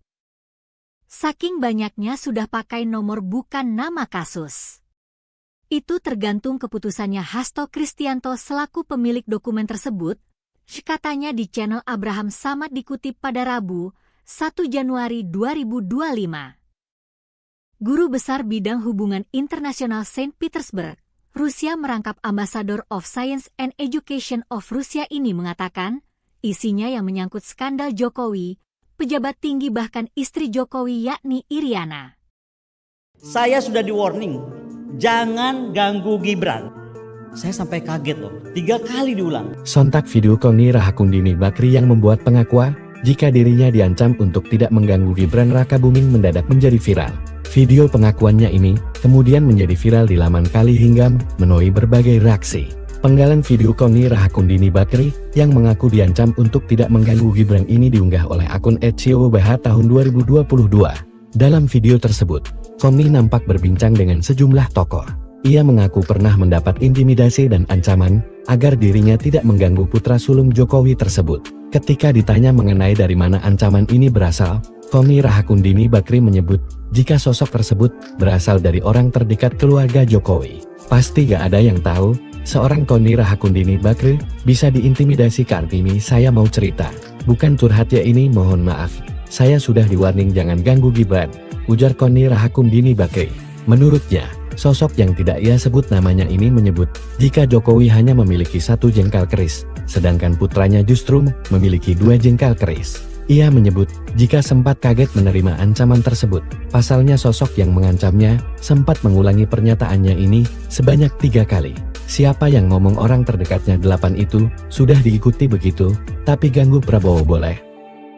Speaker 1: Saking banyaknya sudah pakai nomor bukan nama kasus. Itu tergantung keputusannya Hasto Kristianto selaku pemilik dokumen tersebut, katanya di channel Abraham Samad dikutip pada Rabu, 1 Januari 2025. Guru Besar Bidang Hubungan Internasional Saint Petersburg, Rusia merangkap Ambassador of Science and Education of Rusia ini mengatakan, isinya yang menyangkut skandal Jokowi, pejabat tinggi bahkan istri Jokowi yakni Iriana.
Speaker 2: Saya sudah di-warning, jangan ganggu Gibran. Saya sampai kaget loh, 3 kali diulang.
Speaker 3: Sontak video Koni Rahakundini Bakri yang membuat pengakuan jika dirinya diancam untuk tidak mengganggu Gibran Rakabuming mendadak menjadi viral. Video pengakuannya ini kemudian menjadi viral di laman Kali hingga menuai berbagai reaksi. Penggalan video Koni Rahakundini Bakri yang mengaku diancam untuk tidak mengganggu Gibran ini diunggah oleh akun @ciobh tahun 2022. Dalam video tersebut, Koni nampak berbincang dengan sejumlah tokoh. Ia mengaku pernah mendapat intimidasi dan ancaman agar dirinya tidak mengganggu putra sulung Jokowi tersebut. Ketika ditanya mengenai dari mana ancaman ini berasal, Koni Rahakundini Bakri menyebut jika sosok tersebut berasal dari orang terdekat keluarga Jokowi. Pasti gak ada yang tahu, seorang Koni Rahakundini Bakri bisa diintimidasi. Kartini, saya mau cerita, bukan curhat ya ini, mohon maaf. Saya sudah di-warning jangan ganggu Gibran, ujar Koni Rahakundini Bakri. Menurutnya, Sosok yang tidak ia sebut namanya ini menyebut, jika Jokowi hanya memiliki 1 jengkal keris, sedangkan putranya justru memiliki 2 jengkal keris. Ia menyebut, jika sempat kaget menerima ancaman tersebut. Pasalnya sosok yang mengancamnya, sempat mengulangi pernyataannya ini, sebanyak 3 kali. Siapa yang ngomong orang terdekatnya 8 itu, sudah diikuti begitu, tapi ganggu Prabowo boleh.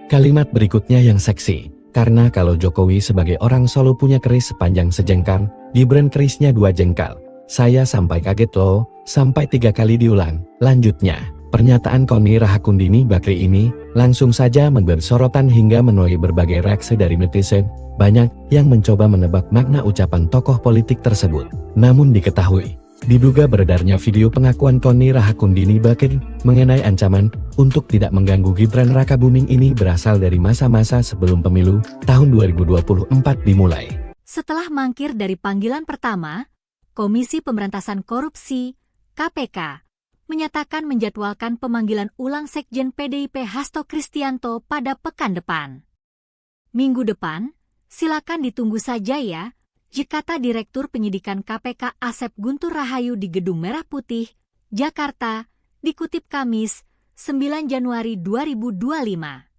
Speaker 3: Kalimat berikutnya yang seksi. Karena kalau Jokowi sebagai orang Solo punya keris sepanjang sejengkal, Gibran kerisnya 2 jengkal. Saya sampai kaget loh, sampai 3 kali diulang. Lanjutnya, pernyataan Koni Rahakundini Bakri ini langsung saja memberi sorotan hingga menuai berbagai reaksi dari netizen. Banyak yang mencoba menebak makna ucapan tokoh politik tersebut. Namun diketahui, diduga beredarnya video pengakuan Koni Rahakundini Bakri mengenai ancaman untuk tidak mengganggu Gibran Rakabuming ini berasal dari masa-masa sebelum pemilu tahun 2024 dimulai.
Speaker 1: Setelah mangkir dari panggilan pertama, Komisi Pemberantasan Korupsi (KPK) menyatakan menjadwalkan pemanggilan ulang Sekjen PDIP Hasto Kristianto pada pekan depan. Minggu depan, silakan ditunggu saja ya. Kata Direktur Penyidikan KPK Asep Guntur Rahayu di Gedung Merah Putih, Jakarta, dikutip Kamis, 9 Januari 2025.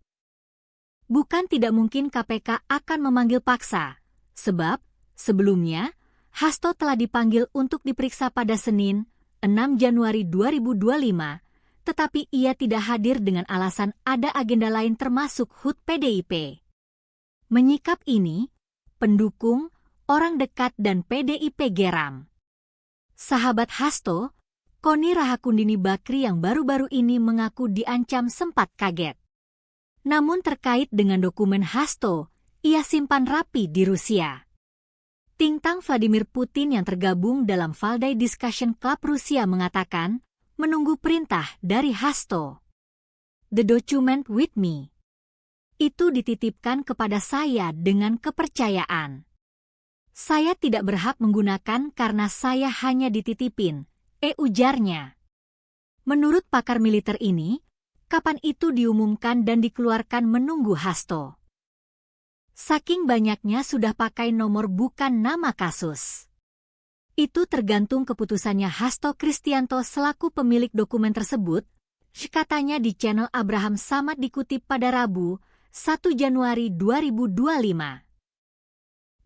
Speaker 1: Bukan tidak mungkin KPK akan memanggil paksa, sebab sebelumnya Hasto telah dipanggil untuk diperiksa pada Senin, 6 Januari 2025, tetapi ia tidak hadir dengan alasan ada agenda lain termasuk HUT PDIP. Menyikap ini, pendukung, orang dekat dan PDIP geram. Sahabat Hasto, Koni Rahakundini Bakri yang baru-baru ini mengaku diancam sempat kaget. Namun terkait dengan dokumen Hasto, ia simpan rapi di Rusia. Tintang Vladimir Putin yang tergabung dalam Valdai Discussion Club Rusia mengatakan, menunggu perintah dari Hasto. The document with me. Itu dititipkan kepada saya dengan kepercayaan. Saya tidak berhak menggunakan karena saya hanya dititipin, ujarnya. Menurut pakar militer ini, kapan itu diumumkan dan dikeluarkan menunggu Hasto. Saking banyaknya sudah pakai nomor bukan nama kasus. Itu tergantung keputusannya Hasto Kristianto selaku pemilik dokumen tersebut, katanya di channel Abraham Samad dikutip pada Rabu, 1 Januari 2025.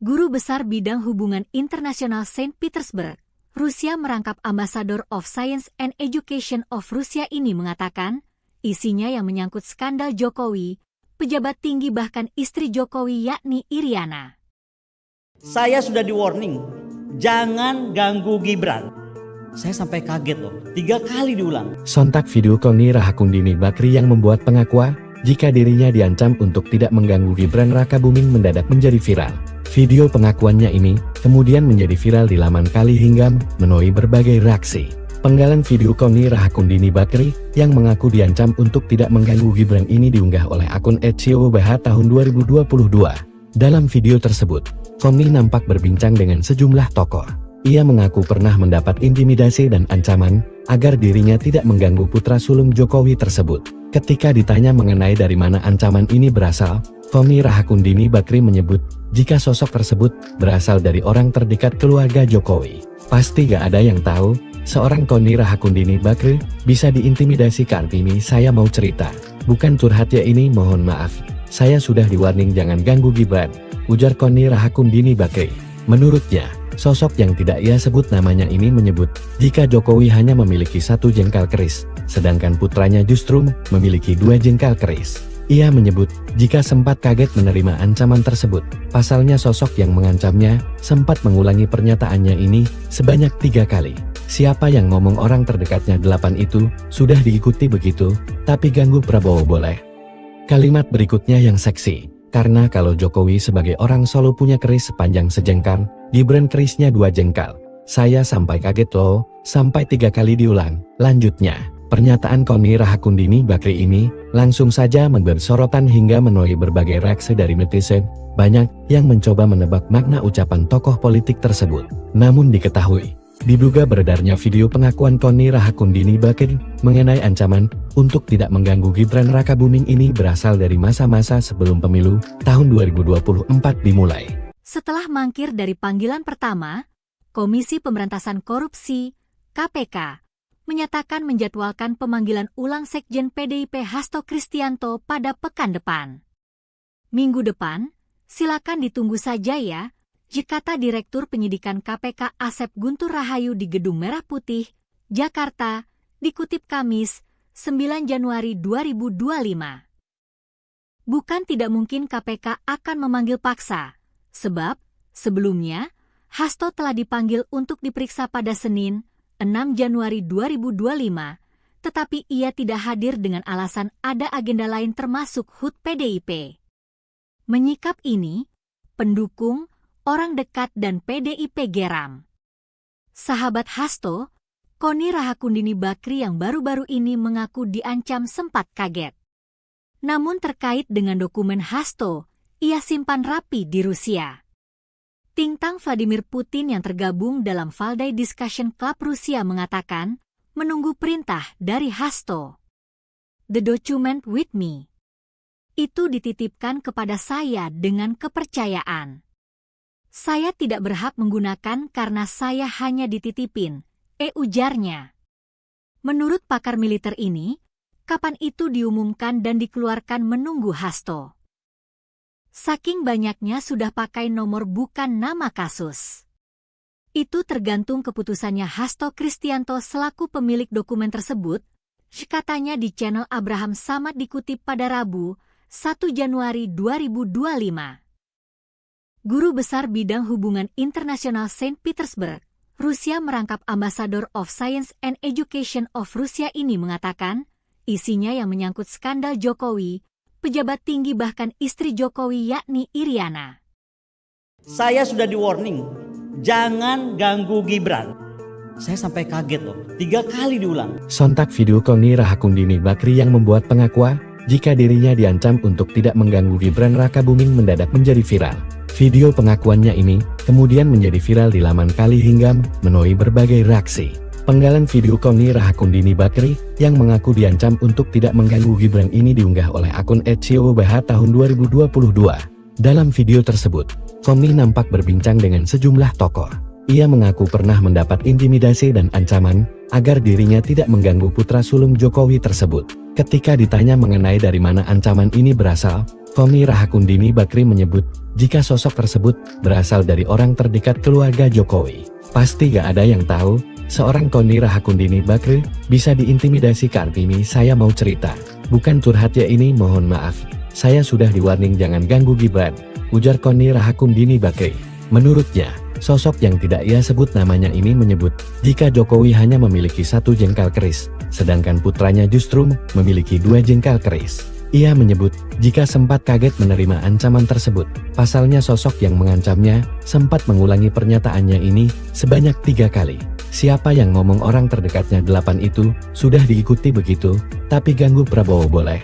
Speaker 1: Guru Besar Bidang Hubungan Internasional Saint Petersburg, Rusia merangkap Ambassador of Science and Education of Rusia ini mengatakan, isinya yang menyangkut skandal Jokowi, pejabat tinggi bahkan istri Jokowi yakni Iriana.
Speaker 2: Saya sudah di warning, jangan ganggu Gibran. Saya sampai kaget loh, 3 kali diulang.
Speaker 3: Sontak video Koni Rahakundini Bakri yang membuat pengakuan, jika dirinya diancam untuk tidak mengganggu Gibran Rakabuming mendadak menjadi viral. Video pengakuannya ini kemudian menjadi viral di laman Kali hingga menuai berbagai reaksi. Penggalan video Koni Rahakundini Bakri yang mengaku diancam untuk tidak mengganggu Gibran ini diunggah oleh akun @COBH tahun 2022. Dalam video tersebut, Koni nampak berbincang dengan sejumlah tokoh. Ia mengaku pernah mendapat intimidasi dan ancaman agar dirinya tidak mengganggu putra sulung Jokowi tersebut. Ketika ditanya mengenai dari mana ancaman ini berasal, Koni Rahakundini Bakri menyebut, jika sosok tersebut berasal dari orang terdekat keluarga Jokowi. Pasti gak ada yang tahu, seorang Koni Rahakundini Bakri bisa diintimidasi. Kartini saya mau cerita, bukan curhat ya ini, mohon maaf. Saya sudah di-warning jangan ganggu Gibran, ujar Koni Rahakundini Bakri. Menurutnya, sosok yang tidak ia sebut namanya ini menyebut, jika Jokowi hanya memiliki 1 jengkal keris, sedangkan putranya justru memiliki 2 jengkal keris. Ia menyebut, jika sempat kaget menerima ancaman tersebut. Pasalnya sosok yang mengancamnya, sempat mengulangi pernyataannya ini, sebanyak 3 kali. Siapa yang ngomong orang terdekatnya 8 itu, sudah diikuti begitu, tapi ganggu Prabowo boleh. Kalimat berikutnya yang seksi. Karena kalau Jokowi sebagai orang Solo punya keris sepanjang sejengkal, Gibran kerisnya 2 jengkal. Saya sampai kaget loh, sampai 3 kali diulang. Lanjutnya, pernyataan Koni Rahakundini Bakri ini langsung saja memberi sorotan hingga menuai berbagai reaksi dari netizen. Banyak yang mencoba menebak makna ucapan tokoh politik tersebut. Namun diketahui, diduga beredarnya video pengakuan Koni Rahakundini Bakri mengenai ancaman untuk tidak mengganggu Gibran Rakabuming ini berasal dari masa-masa sebelum pemilu tahun 2024 dimulai.
Speaker 1: Setelah mangkir dari panggilan pertama, Komisi Pemberantasan Korupsi (KPK) menyatakan menjadwalkan pemanggilan ulang Sekjen PDIP Hasto Kristianto pada pekan depan. Minggu depan, silakan ditunggu saja ya, kata Direktur Penyidikan KPK Asep Guntur Rahayu di Gedung Merah Putih, Jakarta, dikutip Kamis, 9 Januari 2025. Bukan tidak mungkin KPK akan memanggil paksa, sebab sebelumnya Hasto telah dipanggil untuk diperiksa pada Senin, 6 Januari 2025, tetapi ia tidak hadir dengan alasan ada agenda lain termasuk HUT PDIP. Menyikap ini, pendukung, orang dekat dan PDIP geram. Sahabat Hasto, Koni Rahakundini Bakri yang baru-baru ini mengaku diancam sempat kaget. Namun terkait dengan dokumen Hasto, ia simpan rapi di Rusia. Tintang Vladimir Putin yang tergabung dalam Valdai Discussion Club Rusia mengatakan, menunggu perintah dari Hasto. The document with me. Itu dititipkan kepada saya dengan kepercayaan. Saya tidak berhak menggunakan karena saya hanya dititipin, ujarnya. Menurut pakar militer ini, kapan itu diumumkan dan dikeluarkan menunggu Hasto. Saking banyaknya sudah pakai nomor bukan nama kasus. Itu tergantung keputusannya Hasto Kristianto selaku pemilik dokumen tersebut, katanya di channel Abraham Samad dikutip pada Rabu, 1 Januari 2025. Guru Besar Bidang Hubungan Internasional Saint Petersburg, Rusia merangkap Ambassador of Science and Education of Rusia ini mengatakan, isinya yang menyangkut skandal Jokowi, pejabat tinggi bahkan istri Jokowi yakni Iriana.
Speaker 2: Saya sudah di warning, jangan ganggu Gibran. Saya sampai kaget loh, 3 kali diulang.
Speaker 3: Sontak video Koni Rahakundini Bakri yang membuat pengakuan jika dirinya diancam untuk tidak mengganggu Gibran Rakabuming mendadak menjadi viral. Video pengakuannya ini kemudian menjadi viral di laman Kali hingga menuai berbagai reaksi. Penggalan video Koni Rahakundini Bakri yang mengaku diancam untuk tidak mengganggu Gibran ini diunggah oleh akun @COBH tahun 2022. Dalam video tersebut, Koni nampak berbincang dengan sejumlah tokoh. Ia mengaku pernah mendapat intimidasi dan ancaman agar dirinya tidak mengganggu putra sulung Jokowi tersebut. Ketika ditanya mengenai dari mana ancaman ini berasal, Koni Rahakundini Bakri menyebut jika sosok tersebut berasal dari orang terdekat keluarga Jokowi. Pasti gak ada yang tahu, seorang Koni Rahakundini Bakri bisa diintimidasi. Kartini saya mau cerita, bukan curhat ya ini, mohon maaf. Saya sudah di-warning jangan ganggu Gibran, ujar Koni Rahakundini Bakri. Menurutnya, sosok yang tidak ia sebut namanya ini menyebut jika Jokowi hanya memiliki 1 jengkal keris, sedangkan putranya justru memiliki 2 jengkal keris. Ia menyebut jika sempat kaget menerima ancaman tersebut. Pasalnya sosok yang mengancamnya sempat mengulangi pernyataannya ini sebanyak 3 kali. Siapa yang ngomong orang terdekatnya 8 itu sudah diikuti begitu, tapi ganggu Prabowo boleh.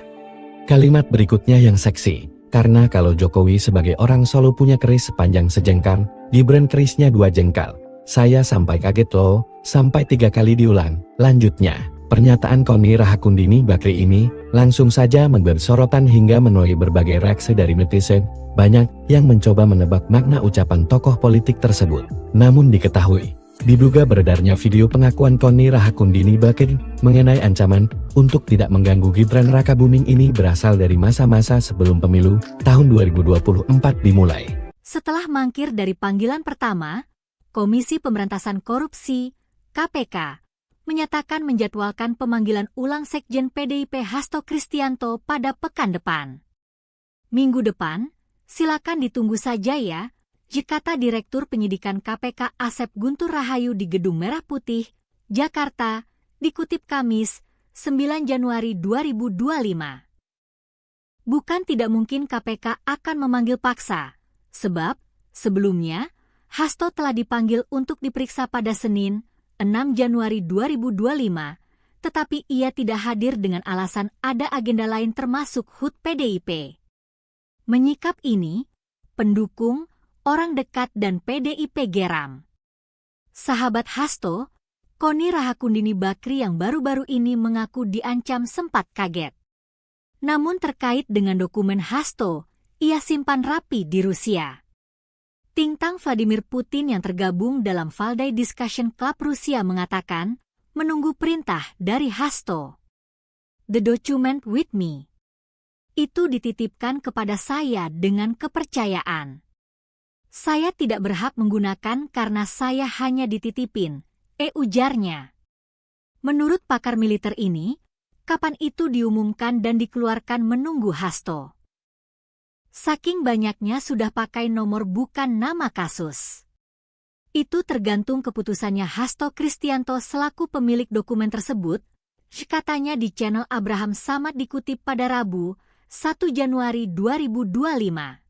Speaker 3: Kalimat berikutnya yang seksi, karena kalau Jokowi sebagai orang Solo punya keris sepanjang sejengkal, Gibran kerisnya 2 jengkal. Saya sampai kaget loh, sampai 3 kali diulang. Lanjutnya, pernyataan Koni Rahakundini Bakri ini langsung saja memberi sorotan hingga menuai berbagai reaksi dari netizen. Banyak yang mencoba menebak makna ucapan tokoh politik tersebut. Namun diketahui, diduga beredarnya video pengakuan Koni Rahakundini Bakri mengenai ancaman untuk tidak mengganggu Gibran Rakabuming ini berasal dari masa-masa sebelum pemilu tahun 2024 dimulai.
Speaker 1: Setelah mangkir dari panggilan pertama, Komisi Pemberantasan Korupsi (KPK) menyatakan menjadwalkan pemanggilan ulang Sekjen PDIP Hasto Kristianto pada pekan depan. Minggu depan, silakan ditunggu saja ya, kata Direktur Penyidikan KPK Asep Guntur Rahayu di Gedung Merah Putih, Jakarta, dikutip Kamis, 9 Januari 2025. Bukan tidak mungkin KPK akan memanggil paksa, sebab sebelumnya Hasto telah dipanggil untuk diperiksa pada Senin, 6 Januari 2025, tetapi ia tidak hadir dengan alasan ada agenda lain termasuk HUT PDIP. Menyikap ini, pendukung, orang dekat dan PDIP geram. Sahabat Hasto, Koni Rahakundini Bakri yang baru-baru ini mengaku diancam sempat kaget. Namun terkait dengan dokumen Hasto, ia simpan rapi di Rusia. Tintang Vladimir Putin yang tergabung dalam Valdai Discussion Club Rusia mengatakan, menunggu perintah dari Hasto. The document with me. Itu dititipkan kepada saya dengan kepercayaan. Saya tidak berhak menggunakan karena saya hanya dititipin, ujarnya. Menurut pakar militer ini, kapan itu diumumkan dan dikeluarkan menunggu Hasto. Saking banyaknya sudah pakai nomor bukan nama kasus. Itu tergantung keputusannya Hasto Kristianto selaku pemilik dokumen tersebut, katanya di channel Abraham Samad dikutip pada Rabu, 1 Januari 2025.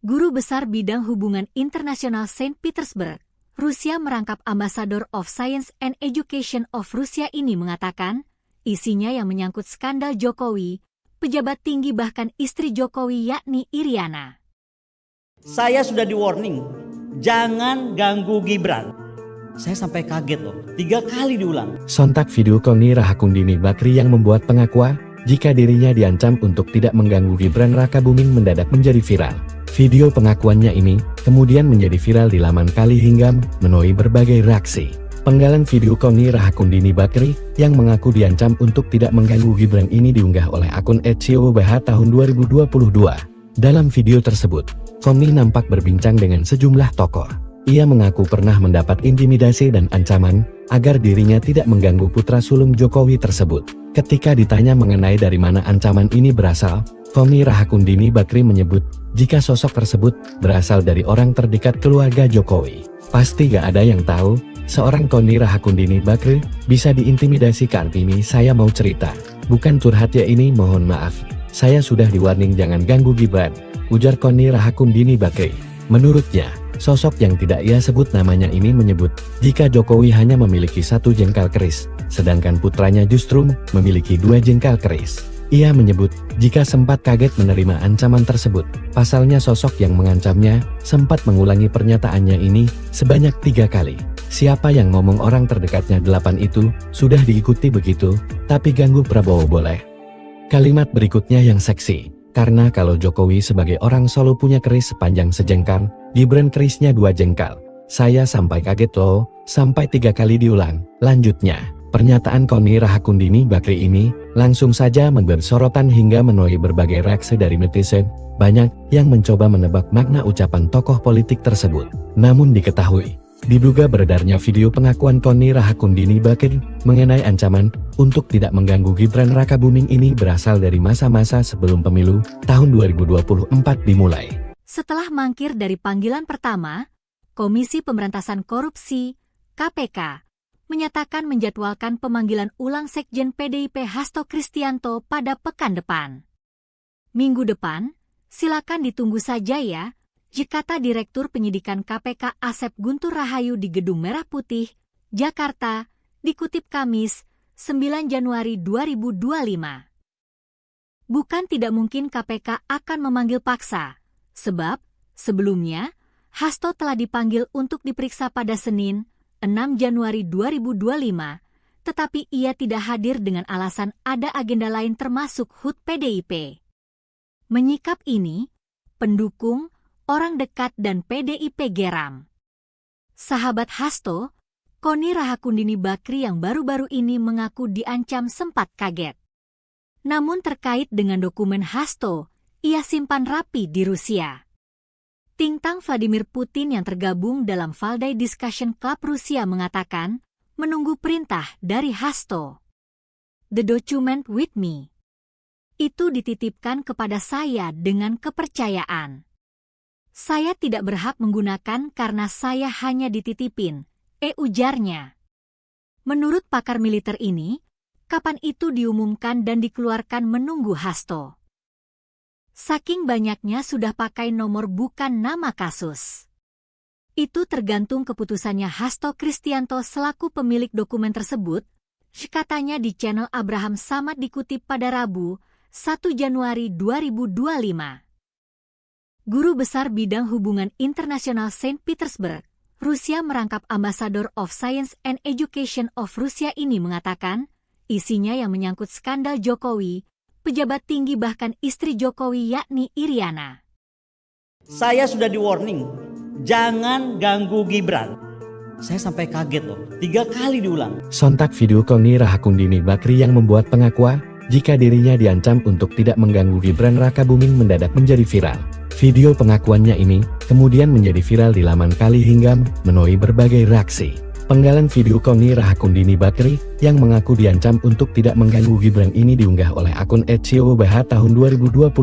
Speaker 1: Guru Besar Bidang Hubungan Internasional Saint Petersburg, Rusia merangkap Ambassador of Science and Education of Rusia ini mengatakan, isinya yang menyangkut skandal Jokowi, pejabat tinggi bahkan istri Jokowi yakni Iriana.
Speaker 2: Saya sudah di warning, jangan ganggu Gibran. Saya sampai kaget loh, 3 kali diulang.
Speaker 3: Sontak video Koni Rahakundini Bakri yang membuat pengakuan jika dirinya diancam untuk tidak mengganggu Gibran Rakabuming mendadak menjadi viral. Video pengakuannya ini kemudian menjadi viral di laman Kali hingga menuai berbagai reaksi. Penggalan video Koni Rahakundini Bakri yang mengaku diancam untuk tidak mengganggu Gibran ini diunggah oleh akun @COBH tahun 2022. Dalam video tersebut, Koni nampak berbincang dengan sejumlah tokoh. Ia mengaku pernah mendapat intimidasi dan ancaman agar dirinya tidak mengganggu putra sulung Jokowi tersebut. Ketika ditanya mengenai dari mana ancaman ini berasal, Koni Rahakundini Bakri menyebut jika sosok tersebut berasal dari orang terdekat keluarga Jokowi. Pasti gak ada yang tahu, seorang Koni Rahakundini Bakri bisa diintimidasi. Kartini saya mau cerita, bukan curhat ya ini, mohon maaf. Saya sudah di-warning jangan ganggu Gibran, ujar Koni Rahakundini Bakri. Menurutnya, sosok yang tidak ia sebut namanya ini menyebut jika Jokowi hanya memiliki 1 jengkal keris, sedangkan putranya justru memiliki 2 jengkal keris. Ia menyebut jika sempat kaget menerima ancaman tersebut. Pasalnya sosok yang mengancamnya sempat mengulangi pernyataannya ini sebanyak 3 kali. Siapa yang ngomong orang terdekatnya 8 itu sudah diikuti begitu, tapi ganggu Prabowo boleh. Kalimat berikutnya yang seksi. Karena kalau Jokowi sebagai orang Solo punya keris sepanjang sejengkal, Gibran kerisnya 2 jengkal. Saya sampai kaget loh, sampai 3 kali diulang. Lanjutnya, pernyataan Koni Rahakundini Bakri ini langsung saja memberi sorotan hingga menuai berbagai reaksi dari netizen. Banyak yang mencoba menebak makna ucapan tokoh politik tersebut. Namun diketahui, diduga beredarnya video pengakuan Koni Rahakundini Bakri mengenai ancaman untuk tidak mengganggu Gibran Rakabuming ini berasal dari masa-masa sebelum pemilu tahun 2024 dimulai.
Speaker 1: Setelah mangkir dari panggilan pertama, Komisi Pemberantasan Korupsi, KPK, menyatakan menjadwalkan pemanggilan ulang Sekjen PDIP Hasto Kristianto pada pekan depan. Minggu depan, silakan ditunggu saja ya, kata Direktur Penyidikan KPK Asep Guntur Rahayu di Gedung Merah Putih, Jakarta, dikutip Kamis, 9 Januari 2025. Bukan tidak mungkin KPK akan memanggil paksa, sebab sebelumnya Hasto telah dipanggil untuk diperiksa pada Senin, 6 Januari 2025, tetapi ia tidak hadir dengan alasan ada agenda lain termasuk HUT PDIP. Menyikap ini, pendukung, orang dekat dan PDIP geram. Sahabat Hasto, Koni Rahakundini Bakri yang baru-baru ini mengaku diancam sempat kaget. Namun terkait dengan dokumen Hasto, ia simpan rapi di Rusia. Tintang Vladimir Putin yang tergabung dalam Valdai Discussion Club Rusia mengatakan, menunggu perintah dari Hasto. The document with me. Itu dititipkan kepada saya dengan kepercayaan. Saya tidak berhak menggunakan karena saya hanya dititipin, ujarnya. Menurut pakar militer ini, kapan itu diumumkan dan dikeluarkan menunggu Hasto. Saking banyaknya sudah pakai nomor bukan nama kasus. Itu tergantung keputusannya Hasto Kristianto selaku pemilik dokumen tersebut, katanya di channel Abraham Samad dikutip pada Rabu, 1 Januari 2025. Guru Besar Bidang Hubungan Internasional Saint Petersburg, Rusia merangkap Ambassador of Science and Education of Rusia ini mengatakan, isinya yang menyangkut skandal Jokowi, pejabat tinggi bahkan istri Jokowi yakni Iriana.
Speaker 2: Saya sudah di warning, jangan ganggu Gibran. Saya sampai kaget loh, 3 kali diulang.
Speaker 3: Sontak video Koni Rahakundini Bakri yang membuat pengakuan jika dirinya diancam untuk tidak mengganggu Gibran Rakabuming mendadak menjadi viral. Video pengakuannya ini kemudian menjadi viral di laman Kali hingga menuai berbagai reaksi. Penggalan video Koni Rahakundini Bakri yang mengaku diancam untuk tidak mengganggu Gibran ini diunggah oleh akun @ciobah tahun 2022.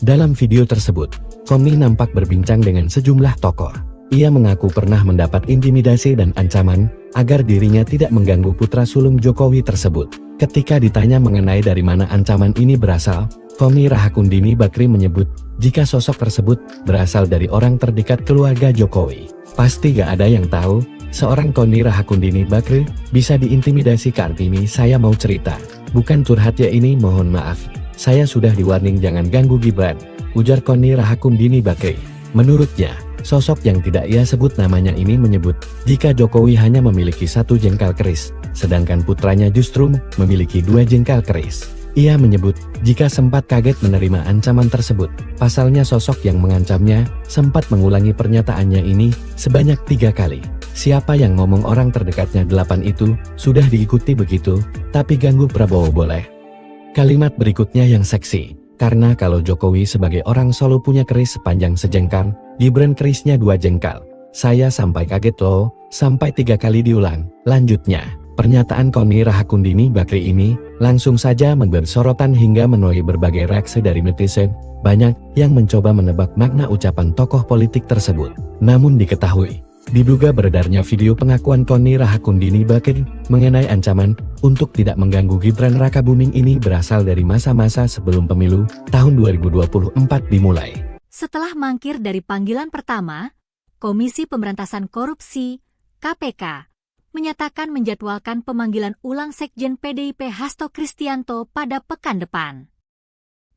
Speaker 3: Dalam video tersebut, Koni nampak berbincang dengan sejumlah tokoh. Ia mengaku pernah mendapat intimidasi dan ancaman agar dirinya tidak mengganggu putra sulung Jokowi tersebut. Ketika ditanya mengenai dari mana ancaman ini berasal, Koni Rahakundini Bakri menyebut jika sosok tersebut berasal dari orang terdekat keluarga Jokowi. Pasti gak ada yang tahu, seorang Koni Rahakundini Bakri bisa diintimidasi. Kartini, saya mau cerita. Bukan curhat ya ini, mohon maaf. Saya sudah di-warning jangan ganggu Gibran, ujar Koni Rahakundini Bakri. Menurutnya, sosok yang tidak ia sebut namanya ini menyebut jika Jokowi hanya memiliki 1 jengkal keris, sedangkan putranya justru memiliki 2 jengkal keris. Ia menyebut jika sempat kaget menerima ancaman tersebut. Pasalnya sosok yang mengancamnya sempat mengulangi pernyataannya ini sebanyak 3 kali. Siapa yang ngomong orang terdekatnya 8 itu sudah diikuti begitu, tapi ganggu Prabowo boleh. Kalimat berikutnya yang seksi. Karena kalau Jokowi sebagai orang Solo punya keris sepanjang sejengkal, Gibran kerisnya 2 jengkal. Saya sampai kaget loh, sampai 3 kali diulang. Lanjutnya, pernyataan Koni Rahakundini Bakri ini langsung saja memberi sorotan hingga menuai berbagai reaksi dari netizen. Banyak yang mencoba menebak makna ucapan tokoh politik tersebut. Namun diketahui, diduga beredarnya video pengakuan Koni Rahakundini Bakri mengenai ancaman untuk tidak mengganggu Gibran Rakabuming ini berasal dari masa-masa sebelum pemilu tahun 2024 dimulai.
Speaker 1: Setelah mangkir dari panggilan pertama, Komisi Pemberantasan Korupsi (KPK) menyatakan menjadwalkan pemanggilan ulang Sekjen PDIP Hasto Kristianto pada pekan depan.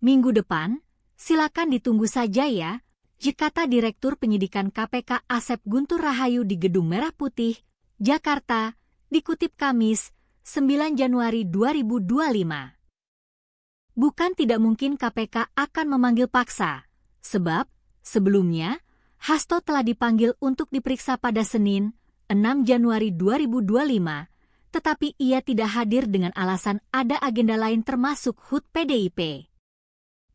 Speaker 1: Minggu depan, silakan ditunggu saja ya, kata Direktur Penyidikan KPK Asep Guntur Rahayu di Gedung Merah Putih, Jakarta, dikutip Kamis, 9 Januari 2025. Bukan tidak mungkin KPK akan memanggil paksa, sebab sebelumnya Hasto telah dipanggil untuk diperiksa pada Senin, 6 Januari 2025, tetapi ia tidak hadir dengan alasan ada agenda lain termasuk HUT PDIP.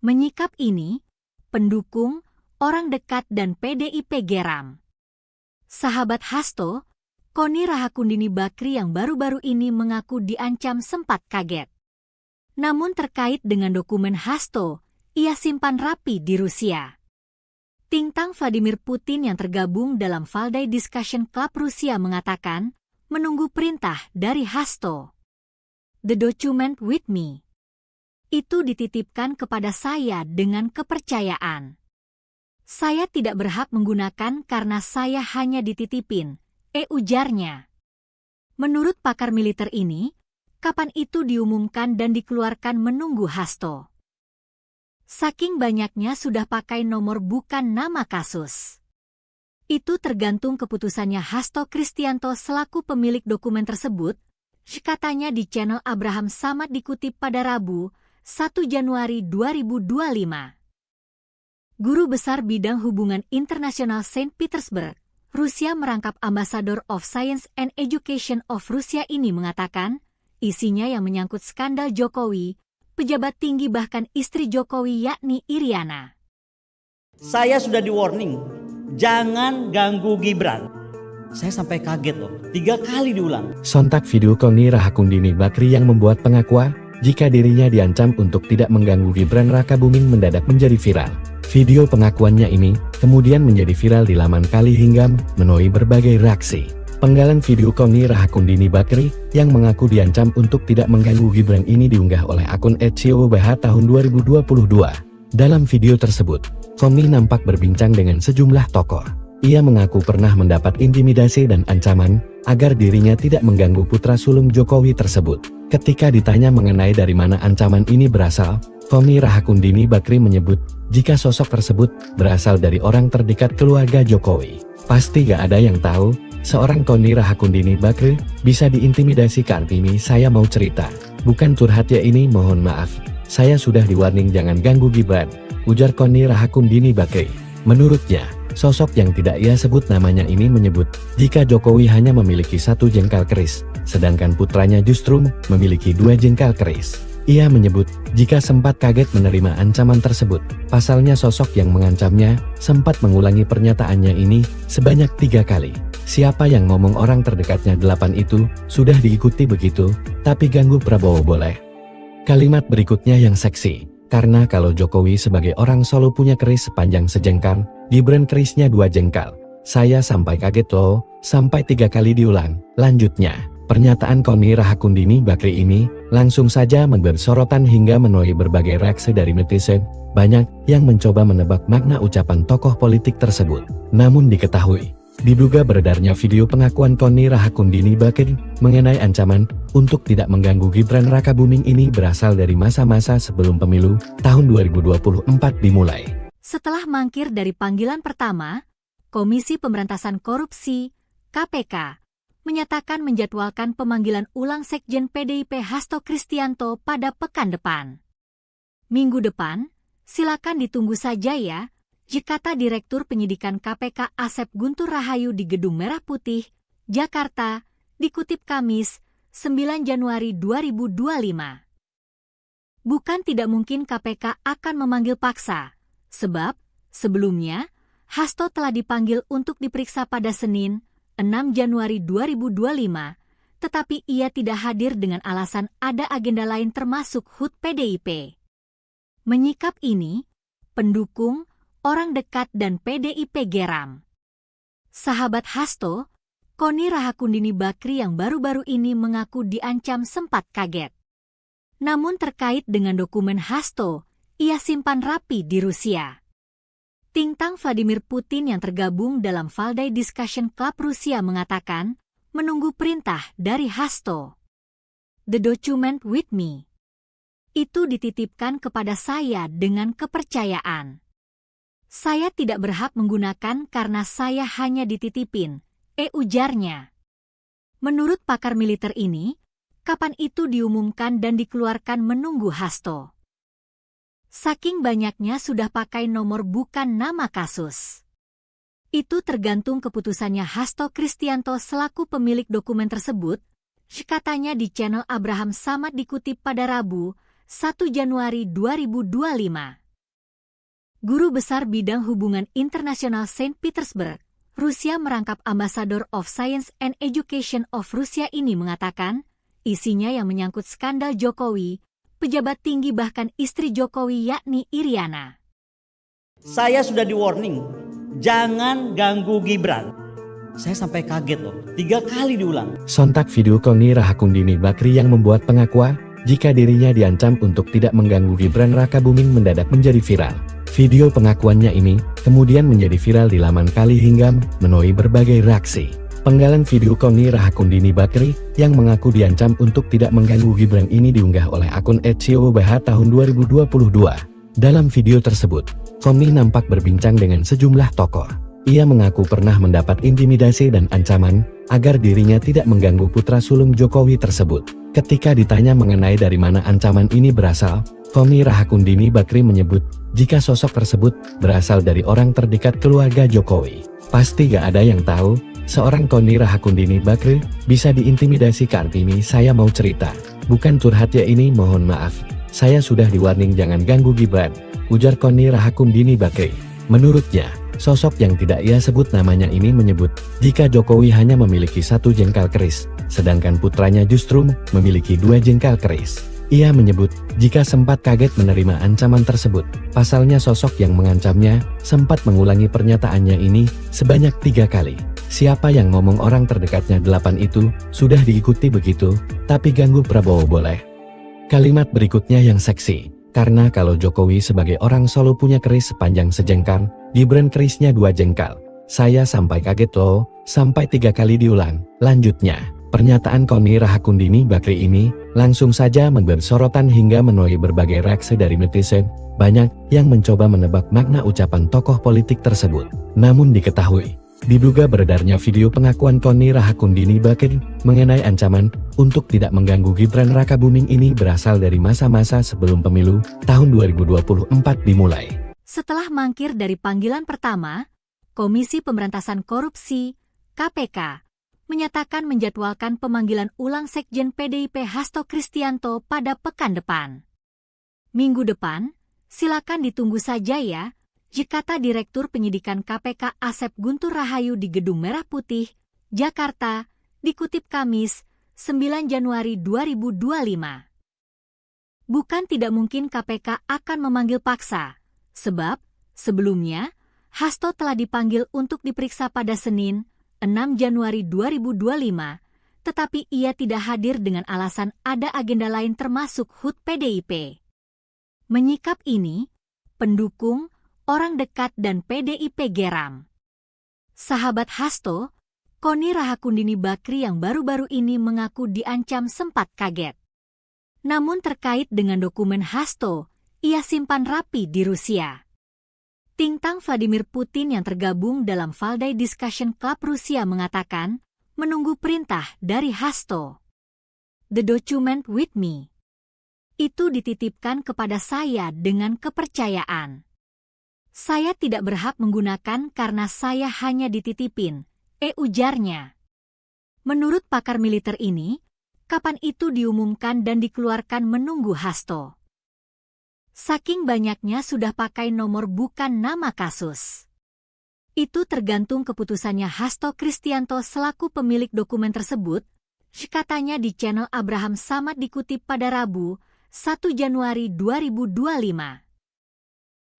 Speaker 1: Menyikap ini, pendukung, orang dekat dan PDIP geram. Sahabat Hasto, Koni Rahakundini Bakri yang baru-baru ini mengaku diancam sempat kaget. Namun terkait dengan dokumen Hasto, ia simpan rapi di Rusia. Tintang Vladimir Putin yang tergabung dalam Valdai Discussion Club Rusia mengatakan, menunggu perintah dari Hasto. The document with me. Itu dititipkan kepada saya dengan kepercayaan. Saya tidak berhak menggunakan karena saya hanya dititipin, ujarnya. Menurut pakar militer ini, kapan itu diumumkan dan dikeluarkan menunggu Hasto. Saking banyaknya sudah pakai nomor bukan nama kasus. Itu tergantung keputusannya Hasto Kristianto selaku pemilik dokumen tersebut, katanya di channel Abraham Samad dikutip pada Rabu, 1 Januari 2025. Guru Besar Bidang Hubungan Internasional Saint Petersburg, Rusia merangkap Ambassador of Science and Education of Rusia ini mengatakan, isinya yang menyangkut skandal Jokowi, pejabat tinggi bahkan istri Jokowi yakni Iriana.
Speaker 2: Saya sudah di-warning, jangan ganggu Gibran. Saya sampai kaget loh, 3 kali diulang.
Speaker 3: Sontak video Koni Rahakundini Bakri yang membuat pengakuan jika dirinya diancam untuk tidak mengganggu Gibran Rakabuming mendadak menjadi viral. Video pengakuannya ini kemudian menjadi viral di laman Kali hingga menuai berbagai reaksi. Penggalan video Koni Rahakundini Bakri yang mengaku diancam untuk tidak mengganggu Gibran ini diunggah oleh akun @ciobah tahun 2022. Dalam video tersebut, Koni nampak berbincang dengan sejumlah tokoh. Ia mengaku pernah mendapat intimidasi dan ancaman agar dirinya tidak mengganggu putra sulung Jokowi tersebut. Ketika ditanya mengenai dari mana ancaman ini berasal, Koni Rahakundini Bakri menyebut jika sosok tersebut berasal dari orang terdekat keluarga Jokowi. Pasti gak ada yang tahu, seorang Koni Rahakundini Bakri bisa diintimidasi. Kartini, saya mau cerita. Bukan curhat ya ini, mohon maaf. Saya sudah di-warning jangan ganggu Gibran, ujar Koni Rahakundini Bakri. Menurutnya, sosok yang tidak ia sebut namanya ini menyebut jika Jokowi hanya memiliki 1 jengkal keris, sedangkan putranya justru memiliki 2 jengkal keris. Ia menyebut jika sempat kaget menerima ancaman tersebut. Pasalnya sosok yang mengancamnya sempat mengulangi pernyataannya ini sebanyak 3 kali. Siapa yang ngomong orang terdekatnya 8 itu sudah diikuti begitu, tapi ganggu Prabowo boleh. Kalimat berikutnya yang seksi. Karena kalau Jokowi sebagai orang Solo punya keris sepanjang sejengkal, Gibran kerisnya 2 jengkal. Saya sampai kaget loh, sampai 3 kali diulang. Lanjutnya, pernyataan Koni Rahakundini Bakri ini langsung saja memberi sorotan hingga menuai berbagai reaksi dari netizen. Banyak yang mencoba menebak makna ucapan tokoh politik tersebut. Namun diketahui, diduga beredarnya video pengakuan Koni Rahakundini Bakri mengenai ancaman untuk tidak mengganggu Gibran Rakabuming ini berasal dari masa-masa sebelum pemilu tahun 2024 dimulai.
Speaker 1: Setelah mangkir dari panggilan pertama, Komisi Pemberantasan Korupsi (KPK) menyatakan menjadwalkan pemanggilan ulang Sekjen PDIP Hasto Kristianto pada pekan depan. Minggu depan, silakan ditunggu saja ya, kata Direktur Penyidikan KPK Asep Guntur Rahayu di Gedung Merah Putih, Jakarta, dikutip Kamis, 9 Januari 2025. Bukan tidak mungkin KPK akan memanggil paksa, sebab sebelumnya Hasto telah dipanggil untuk diperiksa pada Senin, 6 Januari 2025, tetapi ia tidak hadir dengan alasan ada agenda lain termasuk HUT PDIP. Menyikap ini, pendukung, orang dekat dan PDIP geram. Sahabat Hasto, Koni Rahakundini Bakri yang baru-baru ini mengaku diancam sempat kaget. Namun terkait dengan dokumen Hasto, ia simpan rapi di Rusia. Tintang Vladimir Putin yang tergabung dalam Valdai Discussion Club Rusia mengatakan, menunggu perintah dari Hasto. The document with me. Itu dititipkan kepada saya dengan kepercayaan. Saya tidak berhak menggunakan karena saya hanya dititipin, ujarnya. Menurut pakar militer ini, kapan itu diumumkan dan dikeluarkan menunggu Hasto. Saking banyaknya sudah pakai nomor bukan nama kasus. Itu tergantung keputusannya Hasto Kristianto selaku pemilik dokumen tersebut, katanya di channel Abraham Samad dikutip pada Rabu, 1 Januari 2025. Guru Besar Bidang Hubungan Internasional Saint Petersburg, Rusia merangkap Ambassador of Science and Education of Rusia ini mengatakan, isinya yang menyangkut skandal Jokowi, pejabat tinggi bahkan istri Jokowi yakni Iriana.
Speaker 2: Saya sudah di warning, jangan ganggu Gibran. Saya sampai kaget loh, 3 kali diulang.
Speaker 3: Sontak video Koni Rahakundini Bakri yang membuat pengakuan jika dirinya diancam untuk tidak mengganggu Gibran Rakabuming mendadak menjadi viral. Video pengakuannya ini kemudian menjadi viral di laman Kali hingga menuai berbagai reaksi. Penggalan video Koni Rahakundini Bakri yang mengaku diancam untuk tidak mengganggu Gibran ini diunggah oleh akun @COBH tahun 2022. Dalam video tersebut, Koni nampak berbincang dengan sejumlah tokoh. Ia mengaku pernah mendapat intimidasi dan ancaman agar dirinya tidak mengganggu putra sulung Jokowi tersebut. Ketika ditanya mengenai dari mana ancaman ini berasal, Koni Rahakundini Bakri menyebut jika sosok tersebut berasal dari orang terdekat keluarga Jokowi. Pasti gak ada yang tahu, seorang Koni Rahakundini Bakri bisa diintimidasi. Kartini saya mau cerita, bukan curhat ya ini, mohon maaf. Saya sudah di-warning jangan ganggu Gibran, ujar Koni Rahakundini Bakri. Menurutnya, sosok yang tidak ia sebut namanya ini menyebut jika Jokowi hanya memiliki 1 jengkal keris, sedangkan putranya justru memiliki 2 jengkal keris. Ia menyebut jika sempat kaget menerima ancaman tersebut. Pasalnya sosok yang mengancamnya sempat mengulangi pernyataannya ini sebanyak 3 kali. Siapa yang ngomong orang terdekatnya 8 itu sudah diikuti begitu, tapi ganggu Prabowo boleh. Kalimat berikutnya yang seksi. Karena kalau Jokowi sebagai orang Solo punya keris sepanjang sejengkal, Gibran kerisnya 2 jengkal. Saya sampai kaget loh, sampai 3 kali diulang. Lanjutnya, pernyataan Koni Rahakundini Bakri ini langsung saja memberi sorotan hingga menuai berbagai reaksi dari netizen. Banyak yang mencoba menebak makna ucapan tokoh politik tersebut. Namun diketahui, diduga beredarnya video pengakuan Koni Rahakundini Bakri mengenai ancaman untuk tidak mengganggu Gibran Rakabuming ini berasal dari masa-masa sebelum pemilu tahun 2024 dimulai.
Speaker 1: Setelah mangkir dari panggilan pertama, Komisi Pemberantasan Korupsi (KPK) menyatakan menjadwalkan pemanggilan ulang Sekjen PDIP Hasto Kristianto pada pekan depan. Minggu depan, silakan ditunggu saja ya, kata Direktur Penyidikan KPK Asep Guntur Rahayu di Gedung Merah Putih, Jakarta, dikutip Kamis, 9 Januari 2025. Bukan tidak mungkin KPK akan memanggil paksa, sebab sebelumnya Hasto telah dipanggil untuk diperiksa pada Senin, 6 Januari 2025, tetapi ia tidak hadir dengan alasan ada agenda lain termasuk HUT PDIP. Menyikap ini, pendukung, orang dekat dan PDIP geram. Sahabat Hasto, Koni Rahakundini Bakri yang baru-baru ini mengaku diancam sempat kaget. Namun terkait dengan dokumen Hasto, ia simpan rapi di Rusia. Tintang Vladimir Putin yang tergabung dalam Valdai Discussion Club Rusia mengatakan, menunggu perintah dari Hasto. The document with me. Itu dititipkan kepada saya dengan kepercayaan. Saya tidak berhak menggunakan karena saya hanya dititipin, ujarnya. Menurut pakar militer ini, kapan itu diumumkan dan dikeluarkan menunggu Hasto. Saking banyaknya sudah pakai nomor bukan nama kasus. Itu tergantung keputusannya Hasto Kristianto selaku pemilik dokumen tersebut, katanya di channel Abraham Samad dikutip pada Rabu, 1 Januari 2025.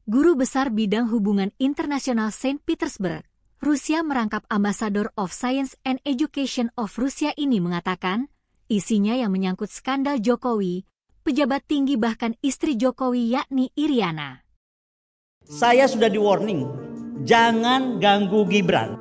Speaker 1: Guru Besar Bidang Hubungan Internasional Saint Petersburg, Rusia merangkap Ambassador of Science and Education of Rusia ini mengatakan, isinya yang menyangkut skandal Jokowi, pejabat tinggi bahkan istri Jokowi yakni Iriana.
Speaker 2: Saya sudah di-warning, jangan ganggu Gibran.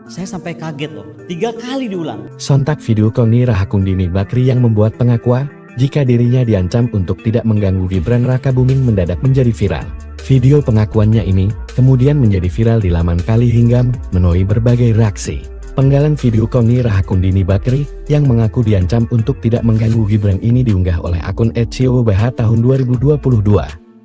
Speaker 2: Saya sampai kaget loh, 3 kali diulang.
Speaker 3: Sontak video Koni Rahakundini Bakri yang membuat pengakuan jika dirinya diancam untuk tidak mengganggu Gibran Rakabuming mendadak menjadi viral. Video pengakuannya ini kemudian menjadi viral di laman Kali hingga menuai berbagai reaksi. Penggalan video Koni Rahakundini Bakri yang mengaku diancam untuk tidak mengganggu Gibran ini diunggah oleh akun @ciobh tahun 2022.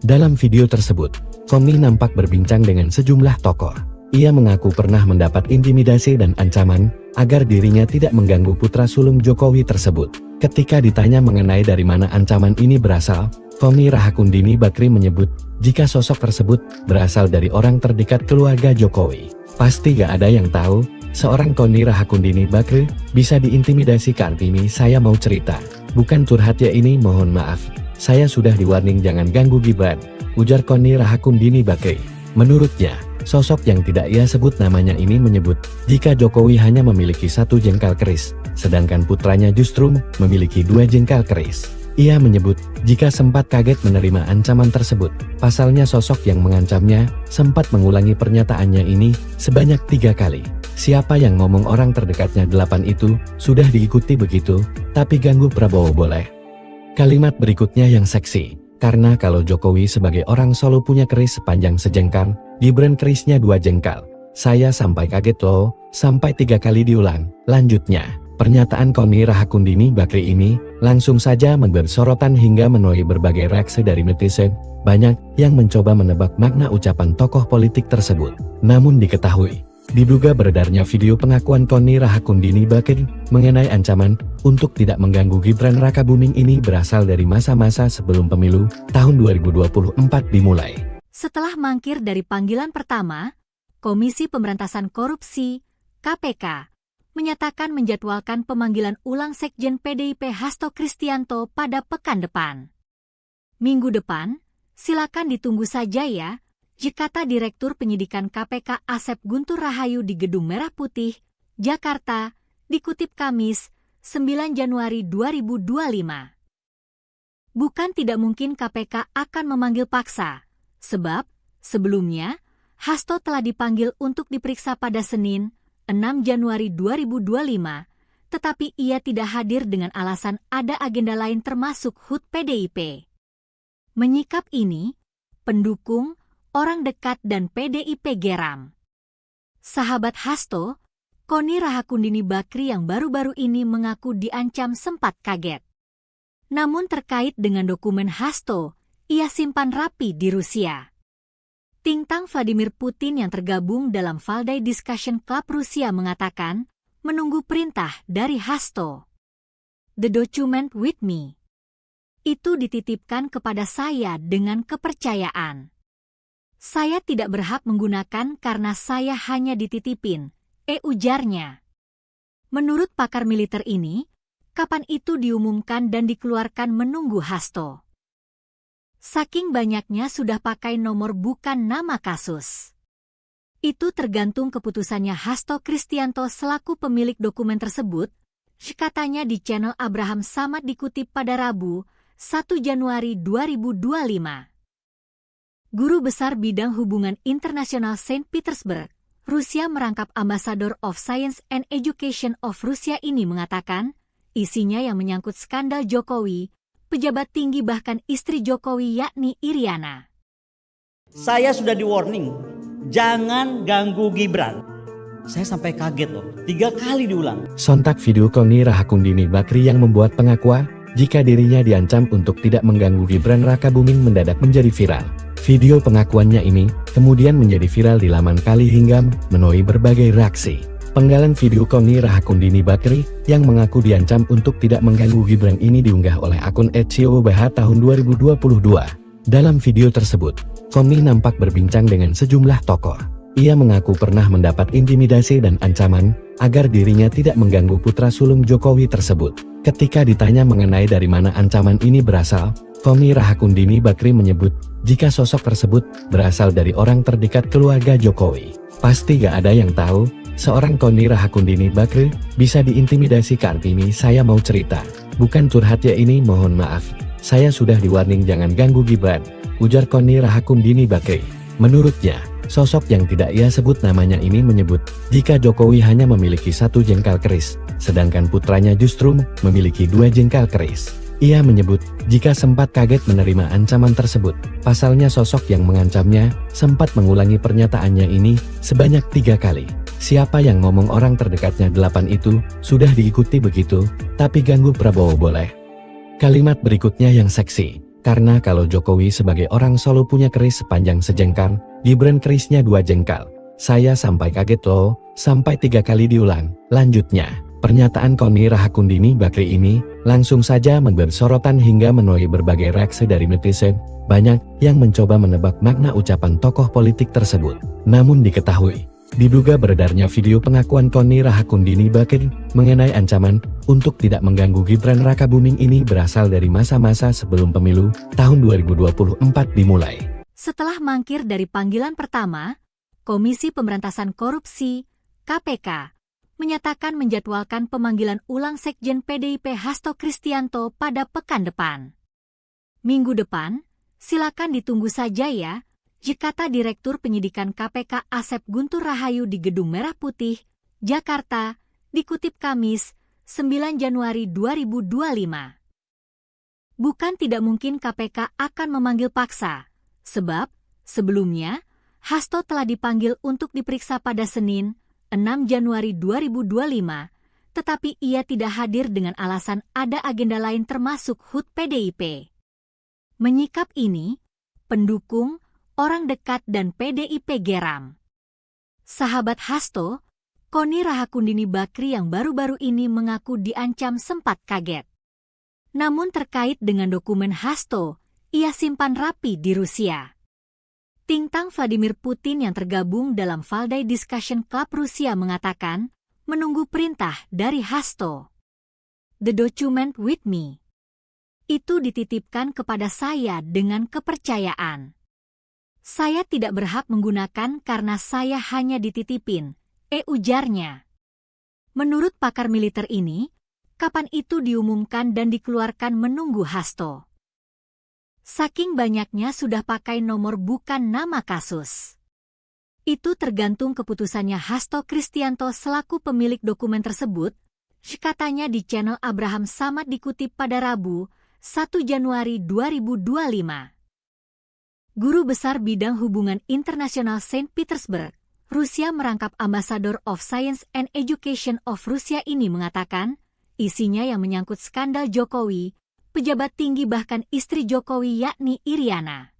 Speaker 3: Dalam video tersebut, Koni nampak berbincang dengan sejumlah tokoh. Ia mengaku pernah mendapat intimidasi dan ancaman agar dirinya tidak mengganggu putra sulung Jokowi tersebut. Ketika ditanya mengenai dari mana ancaman ini berasal, Koni Rahakundini Bakri menyebut jika sosok tersebut berasal dari orang terdekat keluarga Jokowi. Pasti gak ada yang tahu, seorang Koni Rahakundini Bakri bisa diintimidasi. Kartini saya mau cerita, bukan curhat ya ini, mohon maaf. Saya sudah di-warning jangan ganggu Gibran, ujar Koni Rahakundini Bakri. Menurutnya, sosok yang tidak ia sebut namanya ini menyebut jika Jokowi hanya memiliki 1 jengkal keris, sedangkan putranya justru memiliki 2 jengkal keris. Ia menyebut jika sempat kaget menerima ancaman tersebut. Pasalnya sosok yang mengancamnya sempat mengulangi pernyataannya ini sebanyak 3 kali. Siapa yang ngomong orang terdekatnya 8 itu sudah diikuti begitu, tapi ganggu Prabowo boleh. Kalimat berikutnya yang seksi, karena kalau Jokowi sebagai orang Solo punya keris sepanjang sejengkal, Gibran kerisnya 2 jengkal. Saya sampai kaget loh, sampai 3 kali diulang. Lanjutnya, pernyataan Koni Rahakundini Bakri ini langsung saja memberi sorotan hingga menuai berbagai reaksi dari netizen. Banyak yang mencoba menebak makna ucapan tokoh politik tersebut. Namun diketahui, diduga beredarnya video pengakuan Koni Rahakundini Bakri mengenai ancaman untuk tidak mengganggu Gibran Rakabuming ini berasal dari masa-masa sebelum pemilu tahun 2024 dimulai.
Speaker 1: Setelah mangkir dari panggilan pertama, Komisi Pemberantasan Korupsi (KPK) menyatakan menjadwalkan pemanggilan ulang Sekjen PDIP Hasto Kristianto pada pekan depan. Minggu depan, silakan ditunggu saja ya, kata Direktur Penyidikan KPK Asep Guntur Rahayu di Gedung Merah Putih, Jakarta, dikutip Kamis, 9 Januari 2025. Bukan tidak mungkin KPK akan memanggil paksa, sebab sebelumnya Hasto telah dipanggil untuk diperiksa pada Senin, 6 Januari 2025, tetapi ia tidak hadir dengan alasan ada agenda lain termasuk HUT PDIP. Menyikap ini, pendukung, orang dekat dan PDIP geram. Sahabat Hasto, Koni Rahakundini Bakri yang baru-baru ini mengaku diancam sempat kaget. Namun terkait dengan dokumen Hasto, ia simpan rapi di Rusia. Tintang Vladimir Putin yang tergabung dalam Valdai Discussion Club Rusia mengatakan, menunggu perintah dari Hasto. The document with me. Itu dititipkan kepada saya dengan kepercayaan. Saya tidak berhak menggunakan karena saya hanya dititipin, ujarnya. Menurut pakar militer ini, kapan itu diumumkan dan dikeluarkan menunggu Hasto. Saking banyaknya sudah pakai nomor bukan nama kasus. Itu tergantung keputusannya Hasto Kristianto selaku pemilik dokumen tersebut, katanya di channel Abraham Samad dikutip pada Rabu, 1 Januari 2025. Guru Besar Bidang Hubungan Internasional Saint Petersburg, Rusia merangkap Ambassador of Science and Education of Rusia ini mengatakan, isinya yang menyangkut skandal Jokowi, pejabat tinggi bahkan istri Jokowi yakni Iriana.
Speaker 2: Saya sudah di warning, jangan ganggu Gibran. Saya sampai kaget loh, 3 kali diulang.
Speaker 3: Sontak video Koni Rahakundini Bakri yang membuat pengakuan jika dirinya diancam untuk tidak mengganggu Gibran Rakabuming mendadak menjadi viral. Video pengakuannya ini kemudian menjadi viral di laman Kali hingga menuai berbagai reaksi. Penggalan video Koni Rahakundini Bakri yang mengaku diancam untuk tidak mengganggu Gibran ini diunggah oleh akun @COBH tahun 2022. Dalam video tersebut, Koni nampak berbincang dengan sejumlah tokoh. Ia mengaku pernah mendapat intimidasi dan ancaman agar dirinya tidak mengganggu putra sulung Jokowi tersebut. Ketika ditanya mengenai dari mana ancaman ini berasal, Koni Rahakundini Bakri menyebut jika sosok tersebut berasal dari orang terdekat keluarga Jokowi. Pasti gak ada yang tahu seorang Koni Rahakundini Bakri bisa diintimidasi. Kartini saya mau cerita, bukan curhat ya ini, mohon maaf. Saya sudah di-warning jangan ganggu Gibran, ujar Koni Rahakundini Bakri. Menurutnya, sosok yang tidak ia sebut namanya ini menyebut jika Jokowi hanya memiliki 1 jengkal keris, sedangkan putranya justru memiliki 2 jengkal keris. Ia menyebut jika sempat kaget menerima ancaman tersebut. Pasalnya sosok yang mengancamnya sempat mengulangi pernyataannya ini sebanyak 3 kali. Siapa yang ngomong orang terdekatnya 8 itu sudah diikuti begitu, tapi ganggu Prabowo boleh. Kalimat berikutnya yang seksi, karena kalau Jokowi sebagai orang Solo punya keris sepanjang sejengkal, Gibran kerisnya 2 jengkal. Saya sampai kaget loh, sampai 3 kali diulang. Lanjutnya, pernyataan Koni Rahakundini Bakri ini langsung saja memberi sorotan hingga menuai berbagai reaksi dari netizen. Banyak yang mencoba menebak makna ucapan tokoh politik tersebut. Namun diketahui, diduga beredarnya video pengakuan Koni Rahakundini Bakri mengenai ancaman untuk tidak mengganggu Gibran Rakabuming ini berasal dari masa-masa sebelum pemilu tahun 2024 dimulai.
Speaker 1: Setelah mangkir dari panggilan pertama, Komisi Pemberantasan Korupsi, KPK, menyatakan menjadwalkan pemanggilan ulang Sekjen PDIP Hasto Kristianto pada pekan depan. Minggu depan, silakan ditunggu saja ya, kata Direktur Penyidikan KPK Asep Guntur Rahayu di Gedung Merah Putih, Jakarta, dikutip Kamis, 9 Januari 2025. Bukan tidak mungkin KPK akan memanggil paksa, sebab sebelumnya Hasto telah dipanggil untuk diperiksa pada Senin, 6 Januari 2025, tetapi ia tidak hadir dengan alasan ada agenda lain termasuk HUT PDIP. Menyikap ini, pendukung, orang dekat dan PDIP geram. Sahabat Hasto, Koni Rahakundini Bakri yang baru-baru ini mengaku diancam sempat kaget. Namun terkait dengan dokumen Hasto, ia simpan rapi di Rusia. Tintang Vladimir Putin yang tergabung dalam Valdai Discussion Club Rusia mengatakan, menunggu perintah dari Hasto. The document with me. Itu dititipkan kepada saya dengan kepercayaan. Saya tidak berhak menggunakan karena saya hanya dititipin, ujarnya. Menurut pakar militer ini, kapan itu diumumkan dan dikeluarkan menunggu Hasto. Saking banyaknya sudah pakai nomor bukan nama kasus. Itu tergantung keputusannya Hasto Kristianto selaku pemilik dokumen tersebut, katanya di channel Abraham Samad dikutip pada Rabu, 1 Januari 2025. Guru Besar Bidang Hubungan Internasional Saint Petersburg, Rusia merangkap Ambassador of Science and Education of Rusia ini mengatakan, isinya yang menyangkut skandal Jokowi, pejabat tinggi bahkan istri Jokowi yakni Iriana.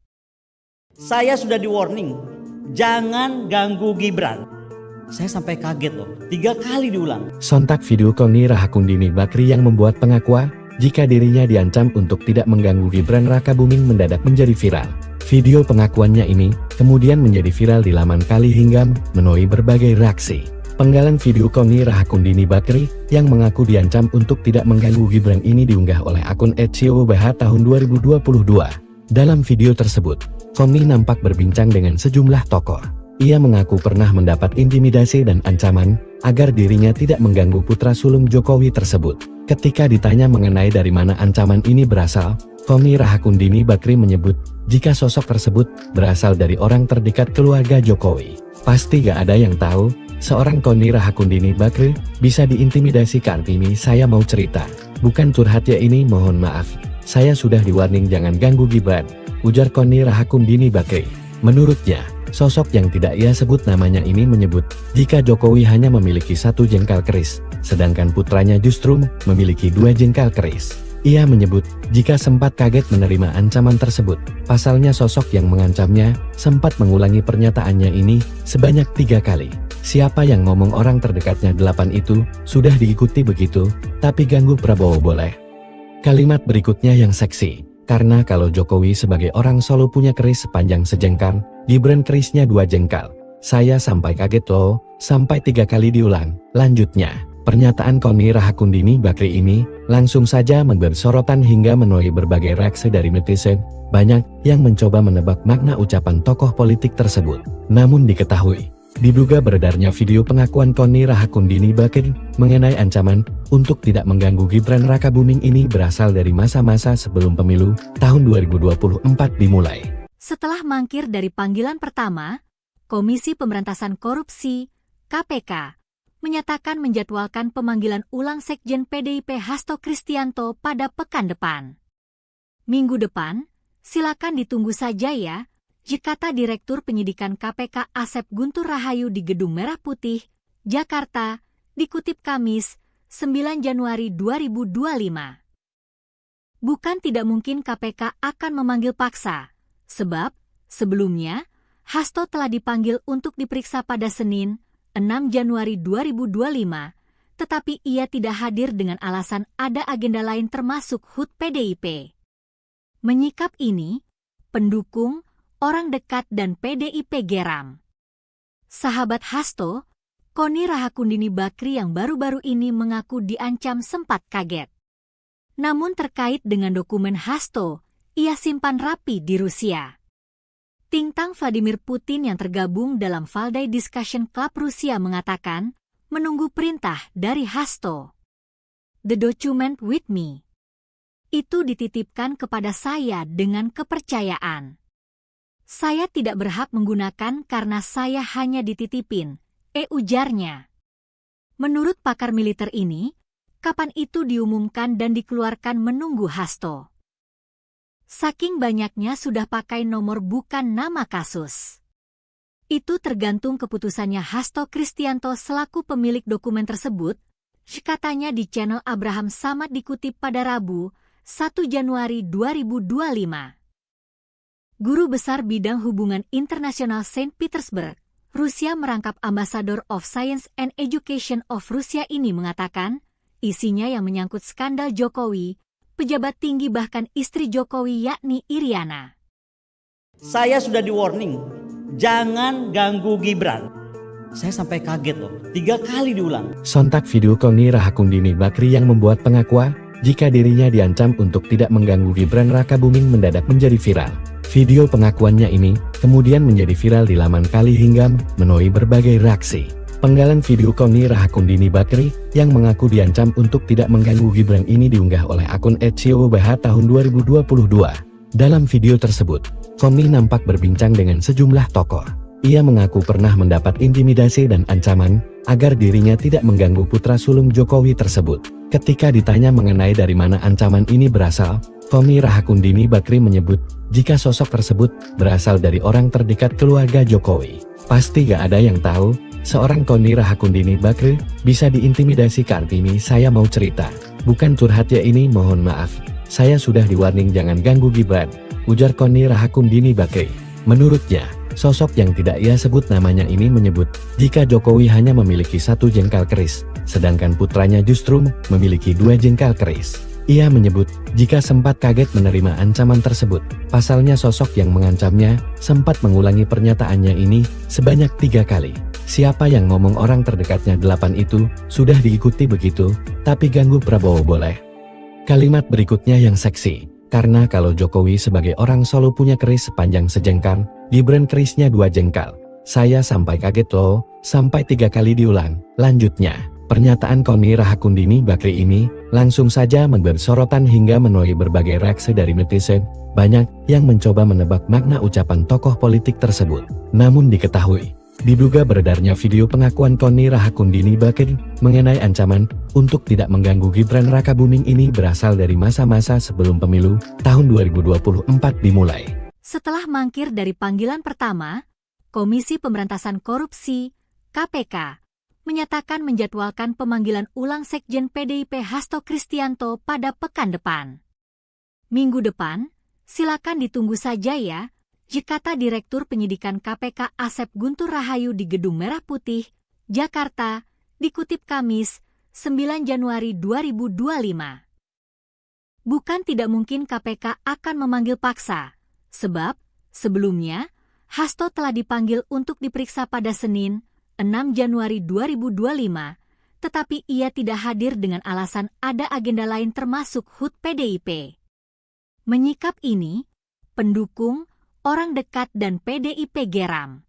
Speaker 2: Saya sudah di warning, jangan ganggu Gibran. Saya sampai kaget loh, 3 kali diulang.
Speaker 3: Sontak video Koni Rahakundini Bakri yang membuat pengakuan jika dirinya diancam untuk tidak mengganggu Gibran Rakabuming mendadak menjadi viral. Video pengakuannya ini kemudian menjadi viral di laman Kali hingga menuai berbagai reaksi. Penggalan video Koni Rahakundini Bakri yang mengaku diancam untuk tidak mengganggu Gibran ini diunggah oleh akun @siobah tahun 2022. Dalam video tersebut, Koni nampak berbincang dengan sejumlah tokoh. Ia mengaku pernah mendapat intimidasi dan ancaman agar dirinya tidak mengganggu putra sulung Jokowi tersebut. Ketika ditanya mengenai dari mana ancaman ini berasal, Koni Rahakundini Bakri menyebut jika sosok tersebut berasal dari orang terdekat keluarga Jokowi. Pasti gak ada yang tahu, seorang Koni Rahakundini Bakri bisa diintimidasi. Kartini, saya mau cerita. Bukan curhat ya ini, mohon maaf. Saya sudah di-warning jangan ganggu Gibran, ujar Koni Rahakundini Bakri. Menurutnya, sosok yang tidak ia sebut namanya ini menyebut jika Jokowi hanya memiliki 1 jengkal keris, sedangkan putranya justru memiliki 2 jengkal keris. Ia menyebut jika sempat kaget menerima ancaman tersebut. Pasalnya sosok yang mengancamnya sempat mengulangi pernyataannya ini sebanyak 3 kali. Siapa yang ngomong orang terdekatnya 8 itu sudah diikuti begitu, tapi ganggu Prabowo boleh. Kalimat berikutnya yang seksi. Karena kalau Jokowi sebagai orang Solo punya keris sepanjang sejengkal, Gibran kerisnya 2 jengkal. Saya sampai kaget loh, sampai 3 kali diulang. Lanjutnya, pernyataan Koni Rahakundini Bakri ini langsung saja memberi sorotan hingga menuai berbagai reaksi dari netizen. Banyak yang mencoba menebak makna ucapan tokoh politik tersebut. Namun diketahui, diduga beredarnya video pengakuan Koni Rahakundini Bakri mengenai ancaman untuk tidak mengganggu Gibran Rakabuming ini berasal dari masa-masa sebelum pemilu tahun 2024 dimulai.
Speaker 1: Setelah mangkir dari panggilan pertama, Komisi Pemberantasan Korupsi (KPK) menyatakan menjadwalkan pemanggilan ulang Sekjen PDIP Hasto Kristianto pada pekan depan. Minggu depan, silakan ditunggu saja ya, kata Direktur Penyidikan KPK Asep Guntur Rahayu di Gedung Merah Putih, Jakarta, dikutip Kamis, 9 Januari 2025. Bukan tidak mungkin KPK akan memanggil paksa, sebab sebelumnya Hasto telah dipanggil untuk diperiksa pada Senin, 6 Januari 2025, tetapi ia tidak hadir dengan alasan ada agenda lain termasuk HUT PDIP. Menyikap ini, pendukung, orang dekat dan PDIP geram. Sahabat Hasto, Koni Rahakundini Bakri yang baru-baru ini mengaku diancam sempat kaget. Namun terkait dengan dokumen Hasto, ia simpan rapi di Rusia. Tintang Vladimir Putin yang tergabung dalam Valdai Discussion Club Rusia mengatakan, menunggu perintah dari Hasto. The document with me. Itu dititipkan kepada saya dengan kepercayaan. Saya tidak berhak menggunakan karena saya hanya dititipin, ujarnya. Menurut pakar militer ini, kapan itu diumumkan dan dikeluarkan menunggu Hasto. Saking banyaknya sudah pakai nomor bukan nama kasus. Itu tergantung keputusannya Hasto Kristianto selaku pemilik dokumen tersebut, katanya di channel Abraham Samad dikutip pada Rabu, 1 Januari 2025. Guru Besar Bidang Hubungan Internasional Saint Petersburg, Rusia merangkap Ambassador of Science and Education of Rusia ini mengatakan, isinya yang menyangkut skandal Jokowi, pejabat tinggi bahkan istri Jokowi yakni Iriana.
Speaker 2: Saya sudah di-warning, jangan ganggu Gibran. Saya sampai kaget loh, 3 kali diulang.
Speaker 3: Sontak video Koni Rahakundini Bakri yang membuat pengakuan jika dirinya diancam untuk tidak mengganggu Gibran Rakabuming mendadak menjadi viral. Video pengakuannya ini kemudian menjadi viral di laman Kali hingga menuai berbagai reaksi. Penggalan video Koni Rahakundini Bakri yang mengaku diancam untuk tidak mengganggu Gibran ini diunggah oleh akun @siobah tahun 2022. Dalam video tersebut, Koni nampak berbincang dengan sejumlah tokoh. Ia mengaku pernah mendapat intimidasi dan ancaman agar dirinya tidak mengganggu putra sulung Jokowi tersebut. Ketika ditanya mengenai dari mana ancaman ini berasal, Koni Rahakundini Bakri menyebut jika sosok tersebut berasal dari orang terdekat keluarga Jokowi. Pasti gak ada yang tahu, seorang Koni Rahakundini Bakri bisa diintimidasi. Kartini, saya mau cerita. Bukan curhat ya ini, mohon maaf. Saya sudah di-warning jangan ganggu Gibran, ujar Koni Rahakundini Bakri. Menurutnya, sosok yang tidak ia sebut namanya ini menyebut jika Jokowi hanya memiliki 1 jengkal keris, sedangkan putranya justru memiliki 2 jengkal keris. Ia menyebut jika sempat kaget menerima ancaman tersebut. Pasalnya sosok yang mengancamnya sempat mengulangi pernyataannya ini sebanyak 3 kali. Siapa yang ngomong orang terdekatnya 8 itu sudah diikuti begitu, tapi ganggu Prabowo boleh. Kalimat berikutnya yang seksi. Karena kalau Jokowi sebagai orang Solo punya keris sepanjang sejengkal, Gibran kerisnya 2 jengkal. Saya sampai kaget loh, sampai 3 kali diulang. Lanjutnya, pernyataan Koni Rahakundini Bakri ini langsung saja memberi sorotan hingga menuai berbagai reaksi dari netizen. Banyak yang mencoba menebak makna ucapan tokoh politik tersebut. Namun diketahui, diduga beredarnya video pengakuan Koni Rahakundini Bakri mengenai ancaman untuk tidak mengganggu Gibran Rakabuming ini berasal dari masa-masa sebelum pemilu tahun 2024 dimulai.
Speaker 1: Setelah mangkir dari panggilan pertama, Komisi Pemberantasan Korupsi (KPK) menyatakan menjadwalkan pemanggilan ulang Sekjen PDIP Hasto Kristianto pada pekan depan. Minggu depan, silakan ditunggu saja ya, kata Direktur Penyidikan KPK Asep Guntur Rahayu di Gedung Merah Putih, Jakarta, dikutip Kamis, 9 Januari 2025. Bukan tidak mungkin KPK akan memanggil paksa, sebab sebelumnya Hasto telah dipanggil untuk diperiksa pada Senin, 6 Januari 2025, tetapi ia tidak hadir dengan alasan ada agenda lain termasuk HUT PDIP. Menyikap ini, pendukung, orang dekat dan PDIP geram.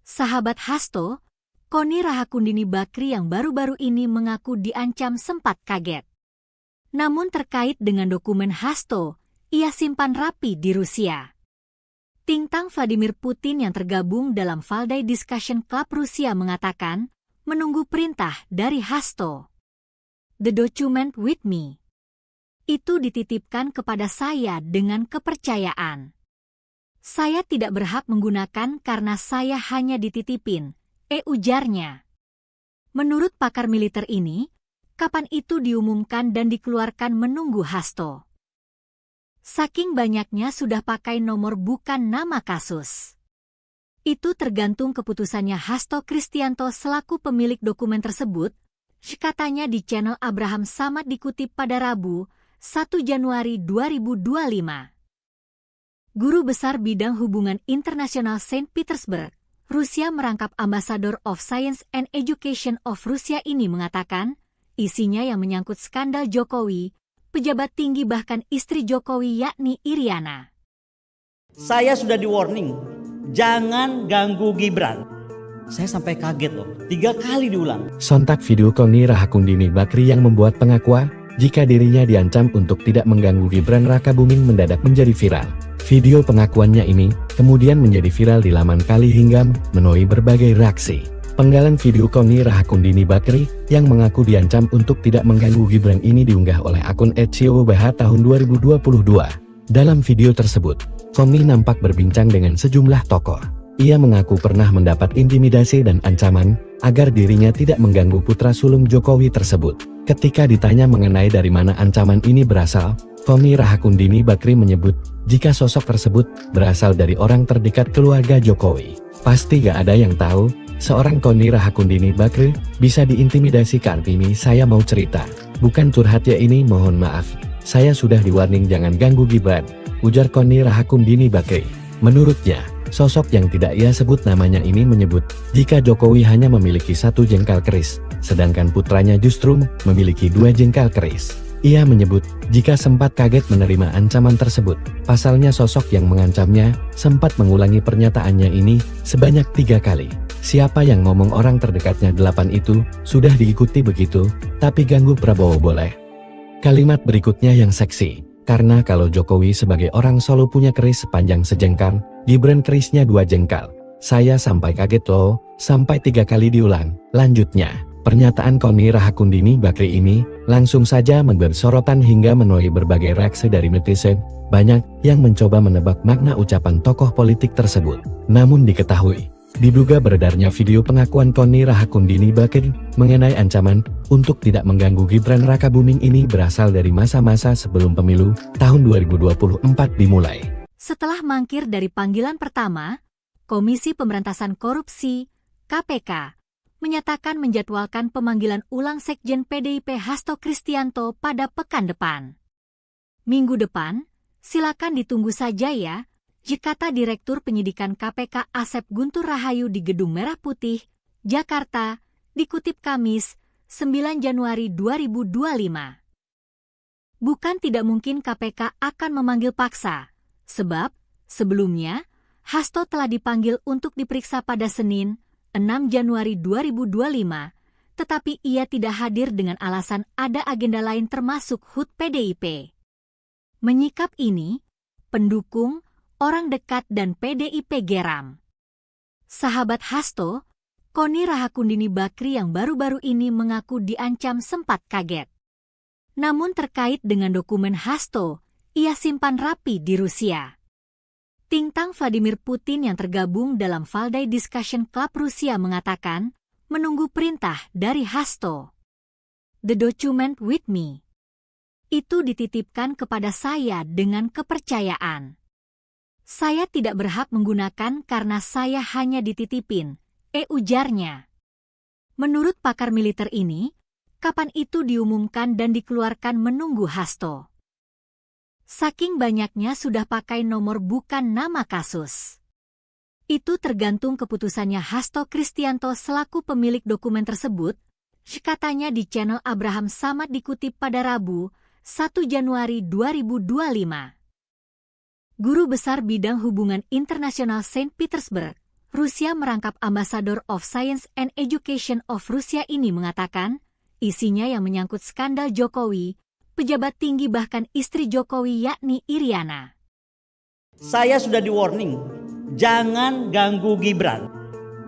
Speaker 1: Sahabat Hasto, Koni Rahakundini Bakri yang baru-baru ini mengaku diancam sempat kaget. Namun terkait dengan dokumen Hasto, ia simpan rapi di Rusia. Tintang Vladimir Putin yang tergabung dalam Valdai Discussion Club Rusia mengatakan, menunggu perintah dari Hasto. The document with me. Itu dititipkan kepada saya dengan kepercayaan. Saya tidak berhak menggunakan karena saya hanya dititipin, ujarnya. Menurut pakar militer ini, kapan itu diumumkan dan dikeluarkan menunggu Hasto. Saking banyaknya sudah pakai nomor bukan nama kasus. Itu tergantung keputusannya Hasto Kristianto selaku pemilik dokumen tersebut, katanya di channel Abraham Samad dikutip pada Rabu, 1 Januari 2025. Guru Besar Bidang Hubungan Internasional Saint Petersburg, Rusia merangkap Ambassador of Science and Education of Rusia ini mengatakan, isinya yang menyangkut skandal Jokowi, pejabat tinggi bahkan istri Jokowi yakni Iriana.
Speaker 2: Saya sudah di warning, jangan ganggu Gibran. Saya sampai kaget loh, 3 kali diulang.
Speaker 3: Sontak video Koni Rahakundini Bakri yang membuat pengakuan jika dirinya diancam untuk tidak mengganggu Gibran Rakabuming mendadak menjadi viral. Video pengakuannya ini kemudian menjadi viral di laman Kali hingga menuai berbagai reaksi. Penggalan video Koni Rahakundini Bakri yang mengaku diancam untuk tidak mengganggu Gibran ini diunggah oleh akun @COBH tahun 2022. Dalam video tersebut, Koni nampak berbincang dengan sejumlah tokoh. Ia mengaku pernah mendapat intimidasi dan ancaman agar dirinya tidak mengganggu putra sulung Jokowi tersebut. Ketika ditanya mengenai dari mana ancaman ini berasal, Koni Rahakundini Bakri menyebut jika sosok tersebut berasal dari orang terdekat keluarga Jokowi. Pasti gak ada yang tahu, seorang Koni Rahakundini Bakri bisa diintimidasi. Kartini saya mau cerita, bukan curhat ya ini, mohon maaf. Saya sudah di-warning jangan ganggu Gibran, ujar Koni Rahakundini Bakri. Menurutnya, sosok yang tidak ia sebut namanya ini menyebut jika Jokowi hanya memiliki 1 jengkal keris, sedangkan putranya justru memiliki 2 jengkal keris. Ia menyebut jika sempat kaget menerima ancaman tersebut. Pasalnya sosok yang mengancamnya sempat mengulangi pernyataannya ini sebanyak 3 kali. Siapa yang ngomong orang terdekatnya 8 itu sudah diikuti begitu, tapi ganggu Prabowo boleh. Kalimat berikutnya yang seksi. Karena kalau Jokowi sebagai orang Solo punya keris sepanjang sejengkal, Gibran kerisnya 2 jengkal. Saya sampai kaget loh, sampai 3 kali diulang. Lanjutnya, pernyataan Koni Rahakundini Bakri ini langsung saja memberi sorotan hingga menuai berbagai reaksi dari netizen. Banyak yang mencoba menebak makna ucapan tokoh politik tersebut. Namun diketahui, diduga beredarnya video pengakuan Koni Rahakundini Bakri mengenai ancaman untuk tidak mengganggu Gibran Rakabuming ini berasal dari masa-masa sebelum pemilu tahun 2024 dimulai.
Speaker 1: Setelah mangkir dari panggilan pertama, Komisi Pemberantasan Korupsi (KPK) menyatakan menjadwalkan pemanggilan ulang Sekjen PDIP Hasto Kristianto pada pekan depan. Minggu depan, silakan ditunggu saja ya, kata Direktur Penyidikan KPK Asep Guntur Rahayu di Gedung Merah Putih, Jakarta, dikutip Kamis, 9 Januari 2025. Bukan tidak mungkin KPK akan memanggil paksa, sebab sebelumnya Hasto telah dipanggil untuk diperiksa pada Senin, 6 Januari 2025, tetapi ia tidak hadir dengan alasan ada agenda lain termasuk HUT PDIP. Menyikap ini, pendukung, orang dekat dan PDIP geram. Sahabat Hasto, Koni Rahakundini Bakri yang baru-baru ini mengaku diancam sempat kaget. Namun terkait dengan dokumen Hasto, ia simpan rapi di Rusia. Tintang Vladimir Putin yang tergabung dalam Valdai Discussion Club Rusia mengatakan, menunggu perintah dari Hasto. The document with me. Itu dititipkan kepada saya dengan kepercayaan. Saya tidak berhak menggunakan karena saya hanya dititipin, ujarnya. Menurut pakar militer ini, kapan itu diumumkan dan dikeluarkan menunggu Hasto. Saking banyaknya sudah pakai nomor bukan nama kasus. Itu tergantung keputusannya Hasto Kristianto selaku pemilik dokumen tersebut, katanya di channel Abraham Samad dikutip pada Rabu, 1 Januari 2025. Guru Besar Bidang Hubungan Internasional Saint Petersburg, Rusia merangkap Ambassador of Science and Education of Rusia ini mengatakan, isinya yang menyangkut skandal Jokowi, pejabat tinggi bahkan istri Jokowi yakni Iriana.
Speaker 2: Saya sudah di-warning, jangan ganggu Gibran.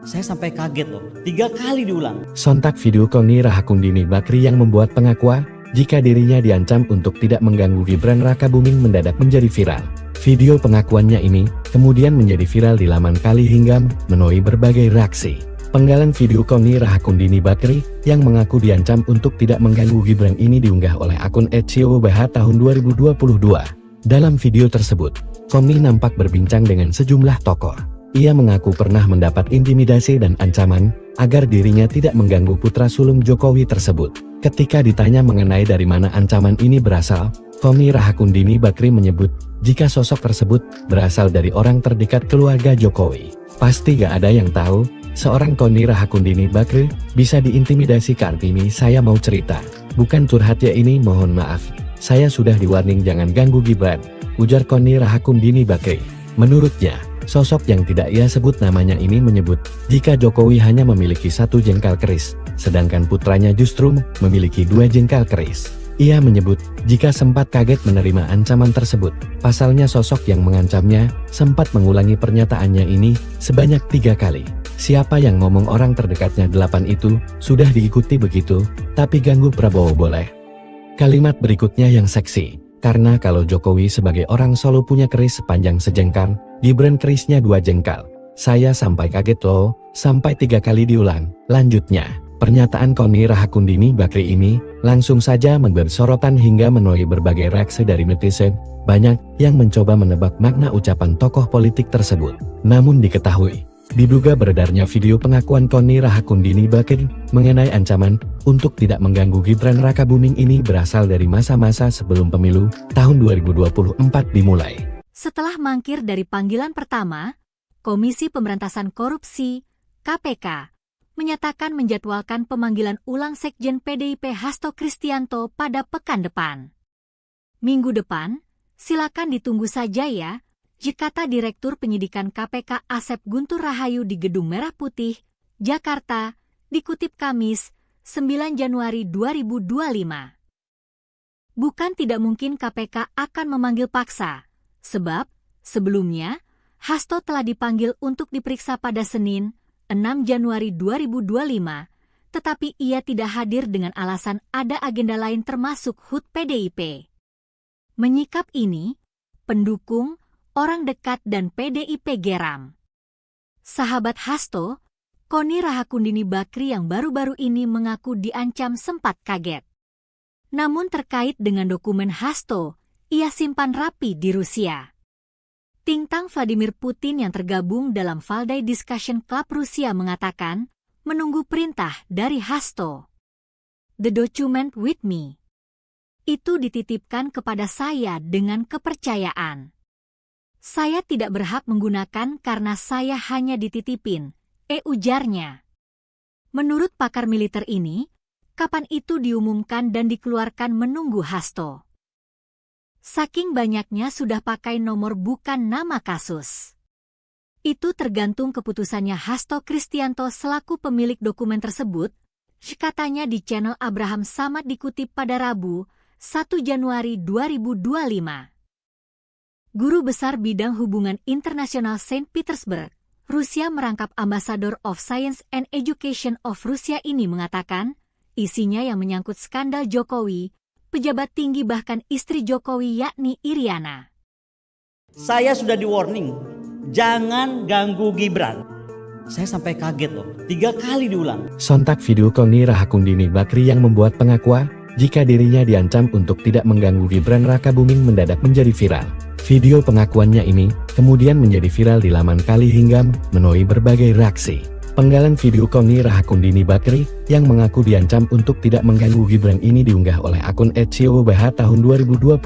Speaker 2: Saya sampai kaget loh, 3 kali diulang.
Speaker 3: Sontak video Koni Rahakundini Bakri yang membuat pengakuan jika dirinya diancam untuk tidak mengganggu Gibran Rakabuming mendadak menjadi viral. Video pengakuannya ini kemudian menjadi viral di laman Kali hingga menuai berbagai reaksi. Penggalan video Koni Rahakundini Bakri yang mengaku diancam untuk tidak mengganggu Gibran ini diunggah oleh akun @COBH tahun 2022. Dalam video tersebut, Koni nampak berbincang dengan sejumlah tokoh. Ia mengaku pernah mendapat intimidasi dan ancaman agar dirinya tidak mengganggu putra sulung Jokowi tersebut. Ketika ditanya mengenai dari mana ancaman ini berasal, Koni Rahakundini Bakri menyebut jika sosok tersebut berasal dari orang terdekat keluarga Jokowi. Pasti gak ada yang tahu, seorang Koni Rahakundini Bakri bisa diintimidasi. Kartini saya mau cerita, bukan curhat ya ini, mohon maaf. Saya sudah di-warning jangan ganggu Gibran, ujar Koni Rahakundini Bakri. Menurutnya, sosok yang tidak ia sebut namanya ini menyebut jika Jokowi hanya memiliki 1 jengkal keris, sedangkan putranya justru memiliki 2 jengkal keris. Ia menyebut jika sempat kaget menerima ancaman tersebut. Pasalnya sosok yang mengancamnya sempat mengulangi pernyataannya ini sebanyak 3 kali. Siapa yang ngomong orang terdekatnya 8 itu sudah diikuti begitu, tapi ganggu Prabowo boleh. Kalimat berikutnya yang seksi. Karena kalau Jokowi sebagai orang Solo punya keris sepanjang sejengkal, Gibran kerisnya 2 jengkal. Saya sampai kaget loh, sampai 3 kali diulang. Lanjutnya, pernyataan Koni Rahakundini Bakri ini langsung saja memberi sorotan hingga menuai berbagai reaksi dari netizen. Banyak yang mencoba menebak makna ucapan tokoh politik tersebut. Namun diketahui, diduga beredarnya video pengakuan Koni Rahakundini Bakri mengenai ancaman untuk tidak mengganggu Gibran Rakabuming ini berasal dari masa-masa sebelum pemilu tahun 2024 dimulai.
Speaker 1: Setelah mangkir dari panggilan pertama, Komisi Pemberantasan Korupsi (KPK) menyatakan menjadwalkan pemanggilan ulang Sekjen PDIP Hasto Kristianto pada pekan depan. Minggu depan, silakan ditunggu saja ya, kata Direktur Penyidikan KPK Asep Guntur Rahayu di Gedung Merah Putih, Jakarta, dikutip Kamis, 9 Januari 2025. Bukan tidak mungkin KPK akan memanggil paksa, sebab sebelumnya Hasto telah dipanggil untuk diperiksa pada Senin, 6 Januari 2025, tetapi ia tidak hadir dengan alasan ada agenda lain termasuk HUT PDIP. Menyikap ini, pendukung, orang dekat dan PDIP geram. Sahabat Hasto, Koni Rahakundini Bakri yang baru-baru ini mengaku diancam sempat kaget. Namun terkait dengan dokumen Hasto, ia simpan rapi di Rusia. Tintang Vladimir Putin yang tergabung dalam Valdai Discussion Club Rusia mengatakan, menunggu perintah dari Hasto. The document with me. Itu dititipkan kepada saya dengan kepercayaan. Saya tidak berhak menggunakan karena saya hanya dititipin, ujarnya. Menurut pakar militer ini, kapan itu diumumkan dan dikeluarkan menunggu Hasto. Saking banyaknya sudah pakai nomor bukan nama kasus. Itu tergantung keputusannya Hasto Kristianto selaku pemilik dokumen tersebut, katanya di channel Abraham Samad dikutip pada Rabu, 1 Januari 2025. Guru Besar Bidang Hubungan Internasional Saint Petersburg, Rusia merangkap Ambassador of Science and Education of Rusia ini mengatakan, isinya yang menyangkut skandal Jokowi, pejabat tinggi bahkan istri Jokowi yakni Iriana.
Speaker 2: Saya sudah di-warning, jangan ganggu Gibran. Saya sampai kaget loh, 3 kali diulang.
Speaker 3: Sontak video Koni Rahakundini Bakri yang membuat pengakuan jika dirinya diancam untuk tidak mengganggu Gibran Rakabuming mendadak menjadi viral. Video pengakuannya ini kemudian menjadi viral di laman Kali hingga menuai berbagai reaksi. Penggalan video Koni Rahakundini Bakri yang mengaku diancam untuk tidak mengganggu Gibran ini diunggah oleh akun @ciobh tahun 2022.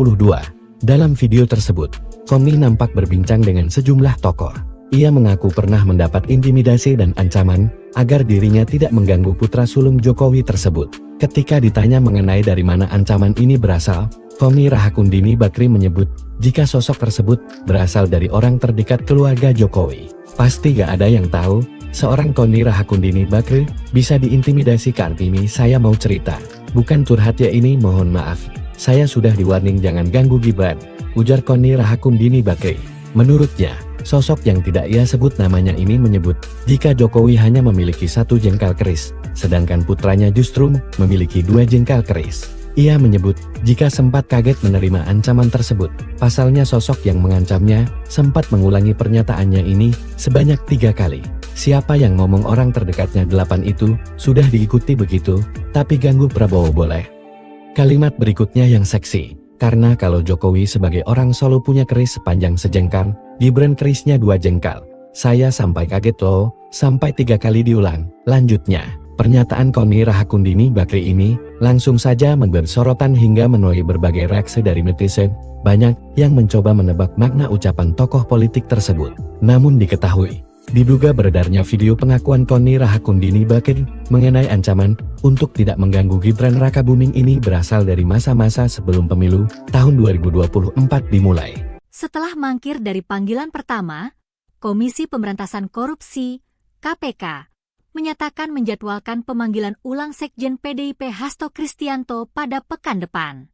Speaker 3: Dalam video tersebut, Koni nampak berbincang dengan sejumlah tokoh. Ia mengaku pernah mendapat intimidasi dan ancaman agar dirinya tidak mengganggu putra sulung Jokowi tersebut. Ketika ditanya mengenai dari mana ancaman ini berasal, Koni Rahakundini Bakri menyebut jika sosok tersebut berasal dari orang terdekat keluarga Jokowi. Pasti gak ada yang tahu, seorang Koni Rahakundini Bakri bisa diintimidasi. Kartini saya mau cerita, bukan curhat ya ini, mohon maaf. Saya sudah di-warning jangan ganggu Gibran, ujar Koni Rahakundini Bakri. Menurutnya, sosok yang tidak ia sebut namanya ini menyebut jika Jokowi hanya memiliki 1 jengkal keris, sedangkan putranya justru memiliki 2 jengkal keris. Ia menyebut jika sempat kaget menerima ancaman tersebut. Pasalnya sosok yang mengancamnya sempat mengulangi pernyataannya ini sebanyak 3 kali. Siapa yang ngomong orang terdekatnya 8 itu sudah diikuti begitu, tapi ganggu Prabowo boleh. Kalimat berikutnya yang seksi, karena kalau Jokowi sebagai orang Solo punya keris sepanjang sejengkal, Gibran kerisnya 2 jengkal. Saya sampai kaget loh, sampai 3 kali diulang. Lanjutnya, pernyataan Koni Rahakundini Bakri ini langsung saja memberi sorotan hingga menuai berbagai reaksi dari netizen. Banyak yang mencoba menebak makna ucapan tokoh politik tersebut. Namun diketahui, diduga beredarnya video pengakuan Koni Rahakundini Bakri mengenai ancaman untuk tidak mengganggu Gibran Rakabuming ini berasal dari masa-masa sebelum pemilu tahun 2024 dimulai.
Speaker 1: Setelah mangkir dari panggilan pertama, Komisi Pemberantasan Korupsi, KPK, menyatakan menjadwalkan pemanggilan ulang Sekjen PDIP Hasto Kristianto pada pekan depan.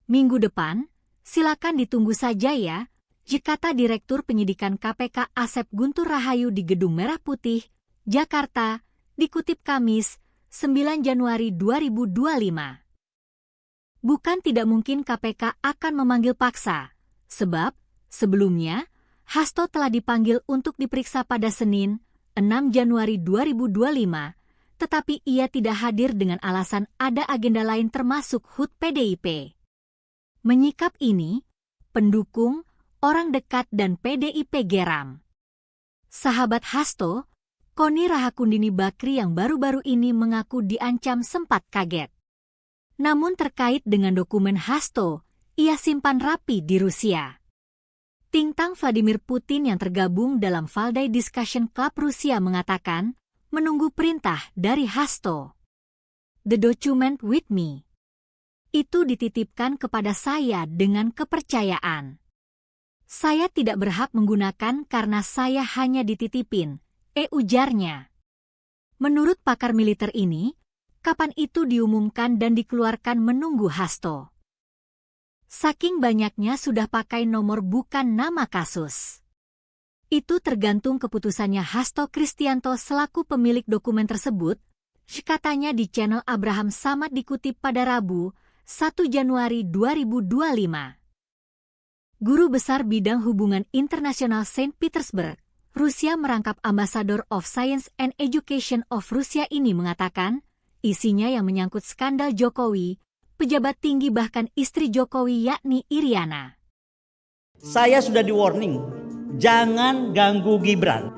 Speaker 1: Minggu depan, silakan ditunggu saja ya, kata Direktur Penyidikan KPK Asep Guntur Rahayu di Gedung Merah Putih, Jakarta, dikutip Kamis, 9 Januari 2025. Bukan tidak mungkin KPK akan memanggil paksa, sebab sebelumnya Hasto telah dipanggil untuk diperiksa pada Senin, 6 Januari 2025, tetapi ia tidak hadir dengan alasan ada agenda lain termasuk HUT PDIP. Menyikap ini, pendukung, orang dekat dan PDIP geram. Sahabat Hasto, Koni Rahakundini Bakri yang baru-baru ini mengaku diancam sempat kaget. Namun terkait dengan dokumen Hasto, ia simpan rapi di Rusia. Tintang Vladimir Putin yang tergabung dalam Valdai Discussion Club Rusia mengatakan, menunggu perintah dari Hasto. The document with me. Itu dititipkan kepada saya dengan kepercayaan. Saya tidak berhak menggunakan karena saya hanya dititipin, ujarnya. Menurut pakar militer ini, kapan itu diumumkan dan dikeluarkan menunggu Hasto. Saking banyaknya sudah pakai nomor bukan nama kasus. Itu tergantung keputusannya Hasto Kristianto selaku pemilik dokumen tersebut, katanya di channel Abraham Samad dikutip pada Rabu, 1 Januari 2025. Guru Besar Bidang Hubungan Internasional Saint Petersburg, Rusia merangkap Ambassador of Science and Education of Rusia ini mengatakan, isinya yang menyangkut skandal Jokowi, pejabat tinggi bahkan istri Jokowi yakni Iriana.
Speaker 2: Saya sudah di-warning, jangan ganggu Gibran.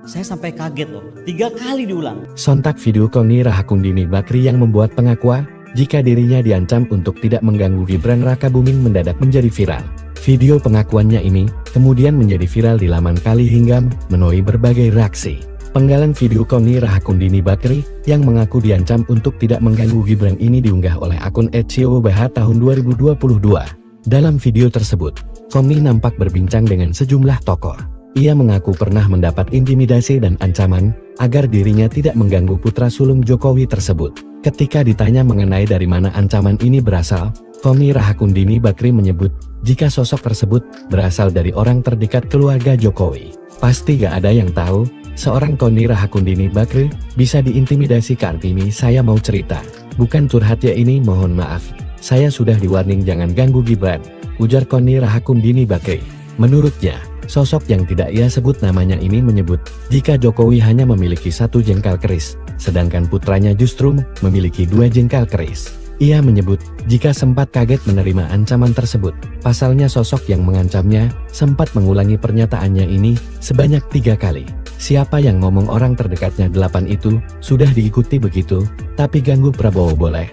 Speaker 2: Saya sampai kaget loh, 3 kali diulang.
Speaker 3: Sontak video Koni Rahakundini Bakri yang membuat pengakuan jika dirinya diancam untuk tidak mengganggu Gibran Rakabuming mendadak menjadi viral. Video pengakuannya ini kemudian menjadi viral di laman Kali hingga menuai berbagai reaksi. Penggalan video Koni Rahakundini Bakri yang mengaku diancam untuk tidak mengganggu Gibran ini diunggah oleh akun @ciobh tahun 2022. Dalam video tersebut, Koni nampak berbincang dengan sejumlah tokoh. Ia mengaku pernah mendapat intimidasi dan ancaman agar dirinya tidak mengganggu putra sulung Jokowi tersebut. Ketika ditanya mengenai dari mana ancaman ini berasal, Koni Rahakundini Bakri menyebut jika sosok tersebut berasal dari orang terdekat keluarga Jokowi. Pasti gak ada yang tahu, seorang Koni Rahakundini Bakri bisa diintimidasi. Kartini, saya mau cerita. Bukan curhat ya ini, mohon maaf. Saya sudah di-warning jangan ganggu Gibran, ujar Koni Rahakundini Bakri. Menurutnya, sosok yang tidak ia sebut namanya ini menyebut jika Jokowi hanya memiliki 1 jengkal keris, sedangkan putranya justru memiliki 2 jengkal keris. Ia menyebut jika sempat kaget menerima ancaman tersebut. Pasalnya sosok yang mengancamnya sempat mengulangi pernyataannya ini sebanyak 3 kali. Siapa yang ngomong orang terdekatnya 8 itu sudah diikuti begitu, tapi ganggu Prabowo boleh.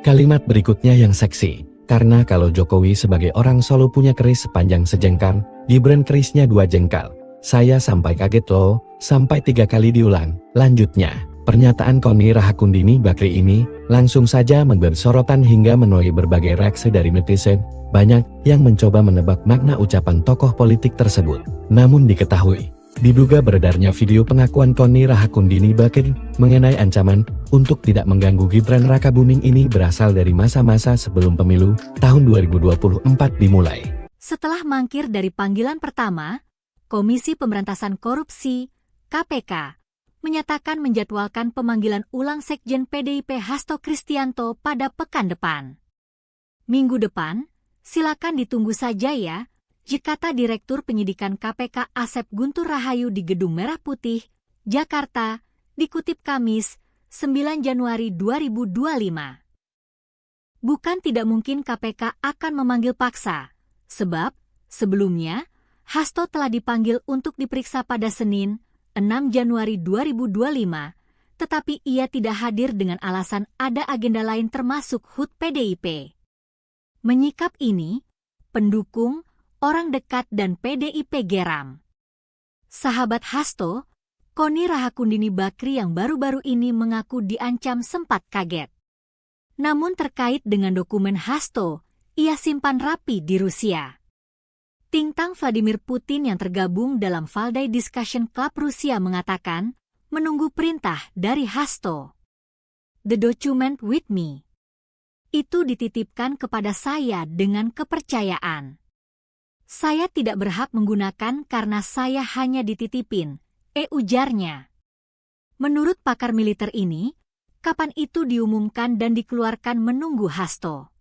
Speaker 3: Kalimat berikutnya yang seksi. Karena kalau Jokowi sebagai orang Solo punya keris sepanjang sejengkal, Gibran kerisnya 2 jengkal. Saya sampai kaget loh, sampai 3 kali diulang. Lanjutnya, pernyataan Koni Rahakundini Bakri ini langsung saja memberi sorotan hingga menuai berbagai reaksi dari netizen. Banyak yang mencoba menebak makna ucapan tokoh politik tersebut. Namun diketahui, diduga beredarnya video pengakuan Koni Rahakundini Bakri mengenai ancaman untuk tidak mengganggu Gibran Rakabuming ini berasal dari masa-masa sebelum pemilu tahun 2024 dimulai.
Speaker 1: Setelah mangkir dari panggilan pertama, Komisi Pemberantasan Korupsi (KPK) menyatakan menjadwalkan pemanggilan ulang Sekjen PDIP Hasto Kristianto pada pekan depan. Minggu depan, silakan ditunggu saja ya, kata Direktur Penyidikan KPK Asep Guntur Rahayu di Gedung Merah Putih, Jakarta, dikutip Kamis, 9 Januari 2025. Bukan tidak mungkin KPK akan memanggil paksa, sebab sebelumnya Hasto telah dipanggil untuk diperiksa pada Senin, 6 Januari 2025, tetapi ia tidak hadir dengan alasan ada agenda lain termasuk HUT PDIP. Menyikap ini, pendukung, orang dekat dan PDIP geram. Sahabat Hasto, Koni Rahakundini Bakri yang baru-baru ini mengaku diancam sempat kaget. Namun terkait dengan dokumen Hasto, ia simpan rapi di Rusia. Tintang Vladimir Putin yang tergabung dalam Valdai Discussion Club Rusia mengatakan, menunggu perintah dari Hasto. The document with me. Itu dititipkan kepada saya dengan kepercayaan. Saya tidak berhak menggunakan karena saya hanya dititipin, ujarnya. Menurut pakar militer ini, kapan itu diumumkan dan dikeluarkan menunggu Hasto.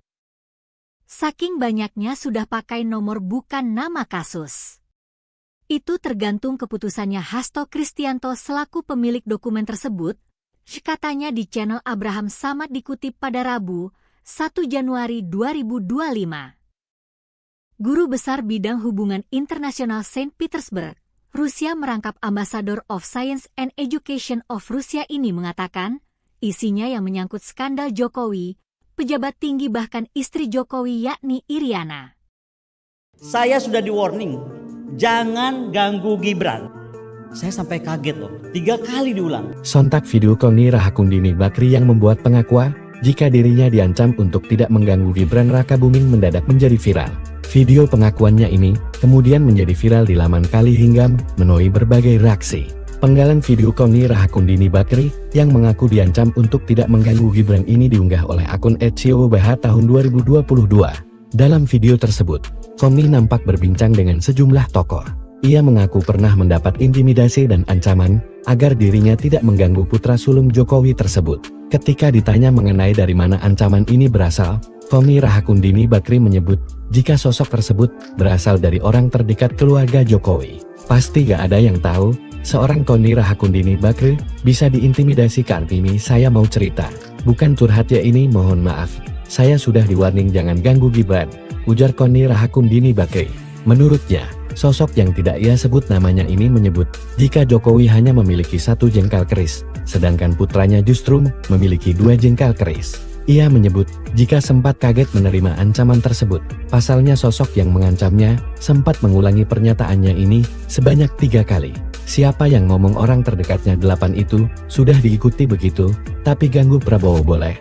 Speaker 1: Saking banyaknya sudah pakai nomor bukan nama kasus. Itu tergantung keputusannya Hasto Kristianto selaku pemilik dokumen tersebut, katanya di channel Abraham Samad dikutip pada Rabu, 1 Januari 2025. Guru Besar Bidang Hubungan Internasional Saint Petersburg, Rusia merangkap Ambassador of Science and Education of Rusia ini mengatakan, isinya yang menyangkut skandal Jokowi, pejabat tinggi bahkan istri Jokowi yakni Iriana.
Speaker 2: Saya sudah di-warning, jangan ganggu Gibran. Saya sampai kaget loh, 3 kali diulang.
Speaker 3: Sontak video Koni Rahakundini Bakri yang membuat pengakuan jika dirinya diancam untuk tidak mengganggu Gibran Rakabuming mendadak menjadi viral. Video pengakuannya ini kemudian menjadi viral di laman Kali hingga menuai berbagai reaksi. Penggalan video Koni Rahakundini Bakri yang mengaku diancam untuk tidak mengganggu Gibran ini diunggah oleh akun @ciobh tahun 2022. Dalam video tersebut, Koni nampak berbincang dengan sejumlah tokoh. Ia mengaku pernah mendapat intimidasi dan ancaman agar dirinya tidak mengganggu putra sulung Jokowi tersebut. Ketika ditanya mengenai dari mana ancaman ini berasal, Koni Rahakundini Bakri menyebut jika sosok tersebut berasal dari orang terdekat keluarga Jokowi. Pasti gak ada yang tahu, seorang Koni Rahakundini Bakri bisa diintimidasi. Kartini, saya mau cerita. Bukan curhat ya ini, mohon maaf. Saya sudah di-warning jangan ganggu Gibran, ujar Koni Rahakundini Bakri. Menurutnya, Sosok yang tidak ia sebut namanya ini menyebut, jika Jokowi hanya memiliki 1 jengkal keris, sedangkan putranya justru memiliki 2 jengkal keris. Ia menyebut, jika sempat kaget menerima ancaman tersebut, pasalnya sosok yang mengancamnya, sempat mengulangi pernyataannya ini, sebanyak 3 kali. Siapa yang ngomong orang terdekatnya 8 itu, sudah diikuti begitu, tapi ganggu Prabowo boleh.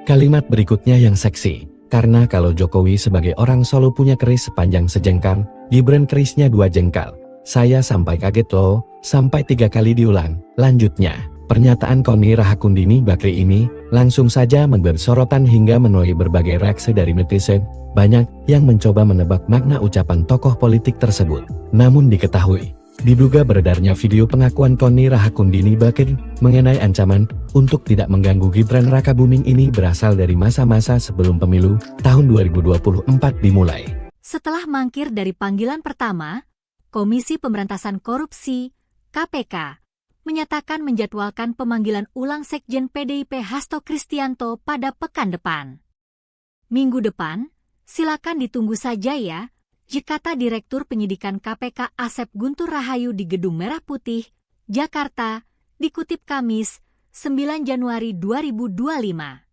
Speaker 3: Kalimat berikutnya yang seksi, karena kalau Jokowi sebagai orang Solo punya keris sepanjang sejengkal, Gibran kerisnya 2 jengkal. Saya sampai kaget loh, sampai 3 kali diulang. Lanjutnya, pernyataan Koni Rahakundini Bakri ini, langsung saja memberi sorotan hingga menuai berbagai reaksi dari netizen. Banyak yang mencoba menebak makna ucapan tokoh politik tersebut. Namun diketahui, diduga beredarnya video pengakuan Koni Rahakundini Bakri mengenai ancaman untuk tidak mengganggu Gibran Rakabuming ini berasal dari masa-masa sebelum pemilu tahun 2024 dimulai.
Speaker 1: Setelah mangkir dari panggilan pertama, Komisi Pemberantasan Korupsi (KPK) menyatakan menjadwalkan pemanggilan ulang Sekjen PDIP Hasto Kristianto pada pekan depan. Minggu depan, silakan ditunggu saja ya, kata Direktur Penyidikan KPK Asep Guntur Rahayu di Gedung Merah Putih, Jakarta, dikutip Kamis, 9 Januari 2025.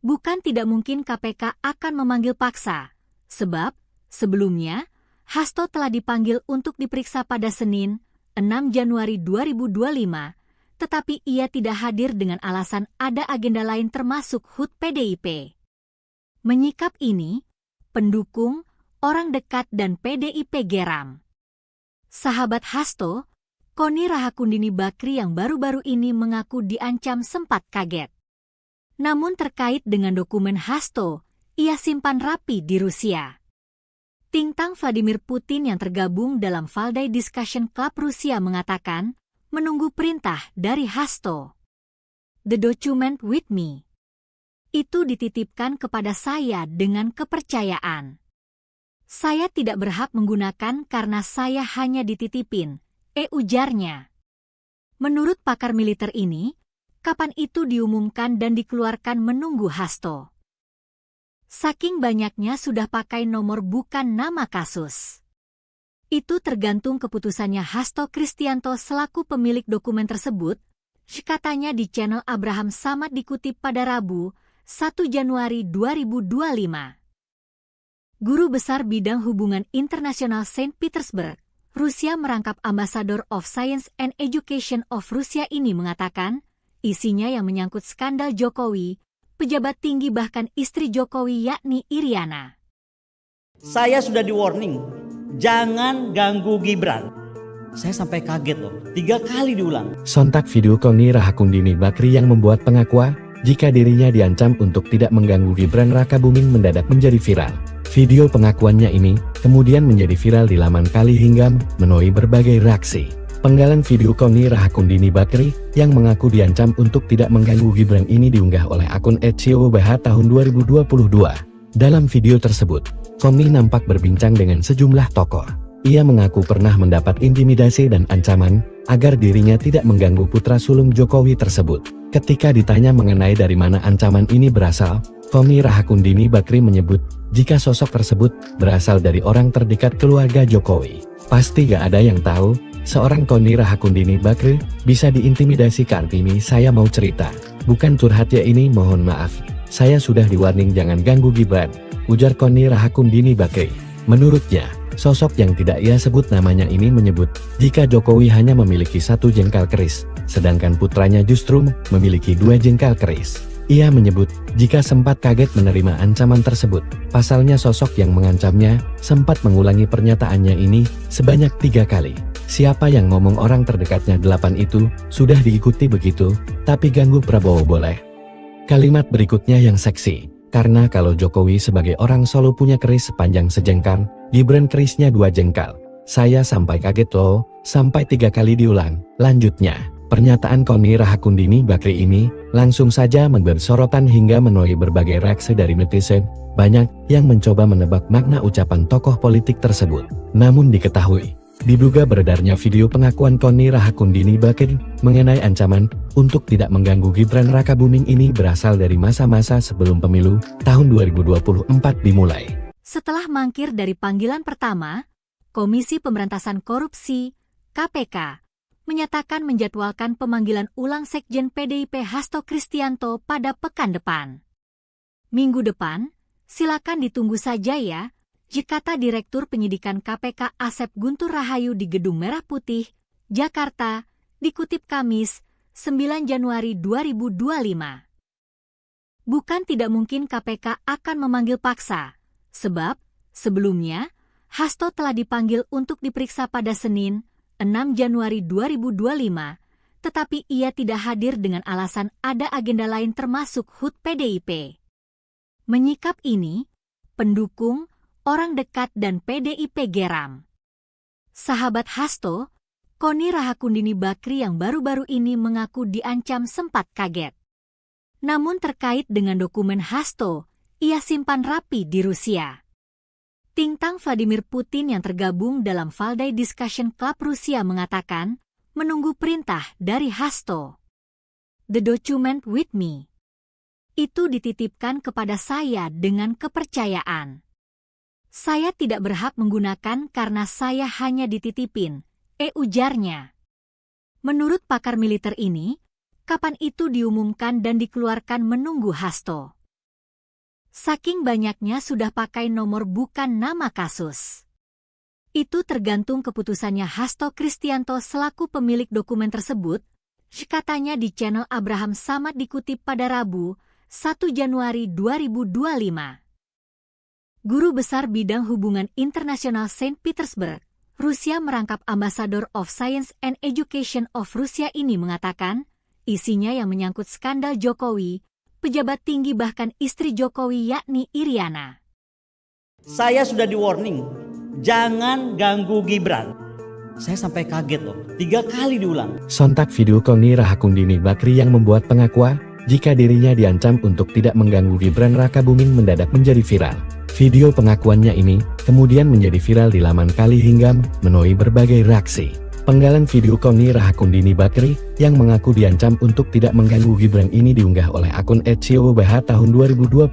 Speaker 1: Bukan tidak mungkin KPK akan memanggil paksa, sebab sebelumnya Hasto telah dipanggil untuk diperiksa pada Senin, 6 Januari 2025, tetapi ia tidak hadir dengan alasan ada agenda lain termasuk HUT PDIP. Menyikap ini, pendukung, orang dekat dan PDIP geram. Sahabat Hasto, Koni Rahakundini Bakri yang baru-baru ini mengaku diancam sempat kaget. Namun terkait dengan dokumen Hasto, ia simpan rapi di Rusia. Tintang Vladimir Putin yang tergabung dalam Valdai Discussion Club Rusia mengatakan, menunggu perintah dari Hasto. The document with me. Itu dititipkan kepada saya dengan kepercayaan. Saya tidak berhak menggunakan karena saya hanya dititipin, ujarnya. Menurut pakar militer ini, kapan itu diumumkan dan dikeluarkan menunggu Hasto. Saking banyaknya sudah pakai nomor bukan nama kasus. Itu tergantung keputusannya Hasto Kristianto selaku pemilik dokumen tersebut, katanya di channel Abraham Samad dikutip pada Rabu, 1 Januari 2025. Guru Besar Bidang Hubungan Internasional Saint Petersburg, Rusia merangkap Ambassador of Science and Education of Rusia ini mengatakan, isinya yang menyangkut skandal Jokowi, pejabat tinggi bahkan istri Jokowi yakni Iriana.
Speaker 2: Saya sudah di warning, jangan ganggu Gibran. Saya sampai kaget loh, 3 kali diulang.
Speaker 3: Sontak video Koni Rahakundini Bakri yang membuat pengakuan, jika dirinya diancam untuk tidak mengganggu Gibran Rakabuming mendadak menjadi viral. Video pengakuannya ini kemudian menjadi viral di laman Kali hingga menuai berbagai reaksi. Penggalan video Koni Rahakundini Bakri yang mengaku diancam untuk tidak mengganggu Gibran ini diunggah oleh akun @ciobh tahun 2022. Dalam video tersebut, Koni nampak berbincang dengan sejumlah tokoh. Ia mengaku pernah mendapat intimidasi dan ancaman agar dirinya tidak mengganggu putra sulung Jokowi tersebut. Ketika ditanya mengenai dari mana ancaman ini berasal, Koni Rahakundini Bakri menyebut jika sosok tersebut berasal dari orang terdekat keluarga Jokowi. Pasti gak ada yang tahu, seorang Koni Rahakundini Bakri bisa diintimidasi. Kartini saya mau cerita, bukan curhat ya ini, mohon maaf. Saya sudah di-warning jangan ganggu Gibran, ujar Koni Rahakundini Bakri. Menurutnya, sosok yang tidak ia sebut namanya ini menyebut jika Jokowi hanya memiliki 1 jengkal keris, sedangkan putranya justru memiliki 2 jengkal keris. Ia menyebut jika sempat kaget menerima ancaman tersebut, pasalnya sosok yang mengancamnya sempat mengulangi pernyataannya ini sebanyak 3 kali. Siapa yang ngomong orang terdekatnya 8 itu, sudah diikuti begitu, tapi ganggu Prabowo boleh. Kalimat berikutnya yang seksi, karena kalau Jokowi sebagai orang Solo punya keris sepanjang sejengkal, Gibran kerisnya 2 jengkal. Saya sampai kaget loh, sampai 3 kali diulang. Lanjutnya, pernyataan Koni Rahakundini Bakri ini langsung saja memberi sorotan hingga menuai berbagai reaksi dari netizen. Banyak yang mencoba menebak makna ucapan tokoh politik tersebut. Namun diketahui, diduga beredarnya video pengakuan Koni Rahakundini Bakri mengenai ancaman untuk tidak mengganggu Gibran Rakabuming ini berasal dari masa-masa sebelum pemilu tahun 2024 dimulai.
Speaker 1: Setelah mangkir dari panggilan pertama, Komisi Pemberantasan Korupsi (KPK) menyatakan menjadwalkan pemanggilan ulang Sekjen PDIP Hasto Kristianto pada pekan depan. Minggu depan, silakan ditunggu saja ya, kata Direktur Penyidikan KPK Asep Guntur Rahayu di Gedung Merah Putih, Jakarta, dikutip Kamis, 9 Januari 2025. Bukan tidak mungkin KPK akan memanggil paksa, sebab sebelumnya Hasto telah dipanggil untuk diperiksa pada Senin, 6 Januari 2025, tetapi ia tidak hadir dengan alasan ada agenda lain termasuk HUT PDIP. Menyikap ini, pendukung, orang dekat dan PDIP geram. Sahabat Hasto, Koni Rahakundini Bakri yang baru-baru ini mengaku diancam sempat kaget. Namun terkait dengan dokumen Hasto, ia simpan rapi di Rusia. Tintang Vladimir Putin yang tergabung dalam Valdai Discussion Club Rusia mengatakan, menunggu perintah dari Hasto. The document with me. Itu dititipkan kepada saya dengan kepercayaan. Saya tidak berhak menggunakan karena saya hanya dititipin, ujarnya. Menurut pakar militer ini, kapan itu diumumkan dan dikeluarkan menunggu Hasto. Saking banyaknya sudah pakai nomor bukan nama kasus. Itu tergantung keputusannya Hasto Kristianto selaku pemilik dokumen tersebut, katanya di channel Abraham Samad dikutip pada Rabu, 1 Januari 2025. Guru Besar Bidang Hubungan Internasional Saint Petersburg, Rusia merangkap Ambassador of Science and Education of Rusia ini mengatakan, isinya yang menyangkut skandal Jokowi, pejabat tinggi bahkan istri Jokowi yakni Iriana.
Speaker 2: Saya sudah di warning, jangan ganggu Gibran. Saya sampai kaget loh, 3 kali diulang.
Speaker 3: Sontak video Koni Rahakundini Bakri yang membuat pengakuan jika dirinya diancam untuk tidak mengganggu Gibran Rakabuming mendadak menjadi viral. Video pengakuannya ini kemudian menjadi viral di laman Kali hingga menuai berbagai reaksi. Penggalan video Koni Rahakundini Bakri yang mengaku diancam untuk tidak mengganggu Gibran ini diunggah oleh akun @COBH tahun 2022.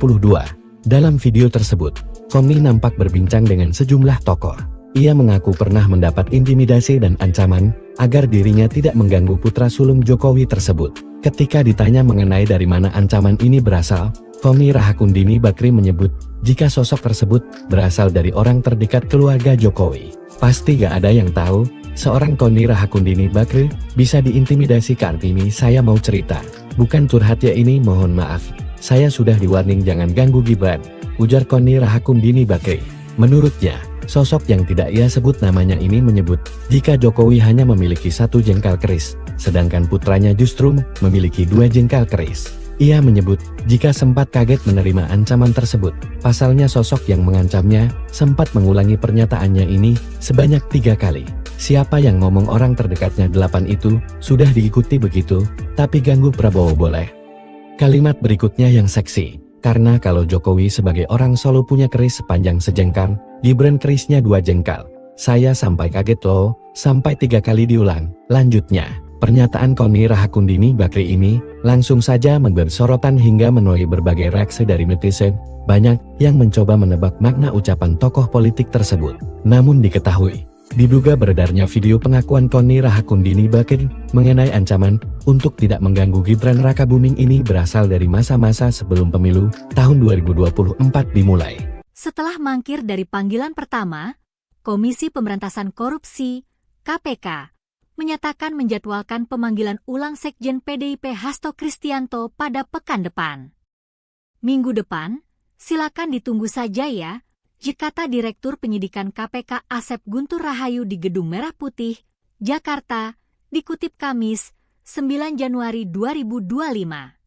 Speaker 3: Dalam video tersebut, Koni nampak berbincang dengan sejumlah tokoh. Ia mengaku pernah mendapat intimidasi dan ancaman agar dirinya tidak mengganggu putra sulung Jokowi tersebut. Ketika ditanya mengenai dari mana ancaman ini berasal, Koni Rahakundini Bakri menyebut jika sosok tersebut berasal dari orang terdekat keluarga Jokowi. Pasti gak ada yang tahu, seorang Koni Rahakundini Bakri bisa diintimidasi. Kartini saya mau cerita, bukan curhat ya ini, mohon maaf. Saya sudah di-warning jangan ganggu Gibran, ujar Koni Rahakundini Bakri. Menurutnya, sosok yang tidak ia sebut namanya ini menyebut jika Jokowi hanya memiliki 1 jengkal keris, sedangkan putranya justru memiliki 2 jengkal keris. Ia menyebut jika sempat kaget menerima ancaman tersebut. Pasalnya sosok yang mengancamnya sempat mengulangi pernyataannya ini sebanyak 3 kali. Siapa yang ngomong orang terdekatnya 8 itu sudah diikuti begitu, tapi ganggu Prabowo boleh. Kalimat berikutnya yang seksi, karena kalau Jokowi sebagai orang Solo punya keris sepanjang sejengkal, Gibran kerisnya 2 jengkal. Saya sampai kaget loh, sampai 3 kali diulang. Lanjutnya, pernyataan Koni Rahakundini Bakri ini langsung saja memberi sorotan hingga menuai berbagai reaksi dari netizen. Banyak yang mencoba menebak makna ucapan tokoh politik tersebut. Namun diketahui, diduga beredarnya video pengakuan Koni Rahakundini Bakri mengenai ancaman untuk tidak mengganggu Gibran Rakabuming ini berasal dari masa-masa sebelum pemilu tahun 2024 dimulai.
Speaker 1: Setelah mangkir dari panggilan pertama, Komisi Pemberantasan Korupsi (KPK) menyatakan menjadwalkan pemanggilan ulang Sekjen PDIP Hasto Kristianto pada pekan depan. Minggu depan, silakan ditunggu saja ya, kata Direktur Penyidikan KPK Asep Guntur Rahayu di Gedung Merah Putih, Jakarta, dikutip Kamis, 9 Januari 2025.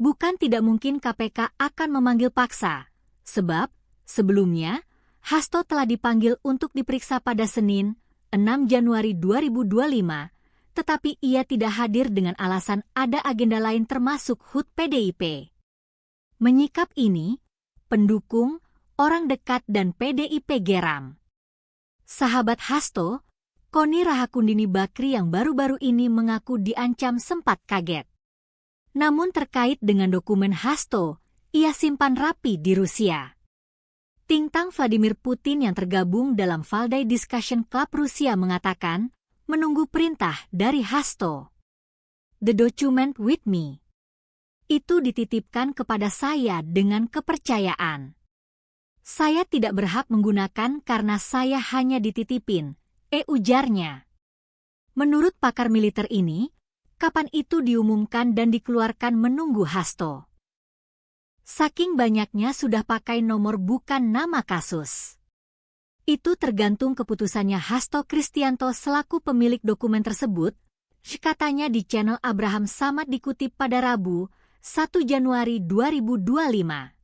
Speaker 1: Bukan tidak mungkin KPK akan memanggil paksa, sebab sebelumnya Hasto telah dipanggil untuk diperiksa pada Senin, 6 Januari 2025, tetapi ia tidak hadir dengan alasan ada agenda lain termasuk HUT PDIP. Menyikap ini, pendukung, orang dekat dan PDIP geram. Sahabat Hasto, Koni Rahakundini Bakri yang baru-baru ini mengaku diancam sempat kaget. Namun terkait dengan dokumen Hasto, ia simpan rapi di Rusia. Tintang Vladimir Putin yang tergabung dalam Valdai Discussion Club Rusia mengatakan, menunggu perintah dari Hasto. The document with me. Itu dititipkan kepada saya dengan kepercayaan. Saya tidak berhak menggunakan karena saya hanya dititipin, ujarnya. Menurut pakar militer ini, kapan itu diumumkan dan dikeluarkan menunggu Hasto. Saking banyaknya sudah pakai nomor bukan nama kasus. Itu tergantung keputusannya Hasto Kristianto selaku pemilik dokumen tersebut, katanya di channel Abraham Samad dikutip pada Rabu, 1 Januari 2025.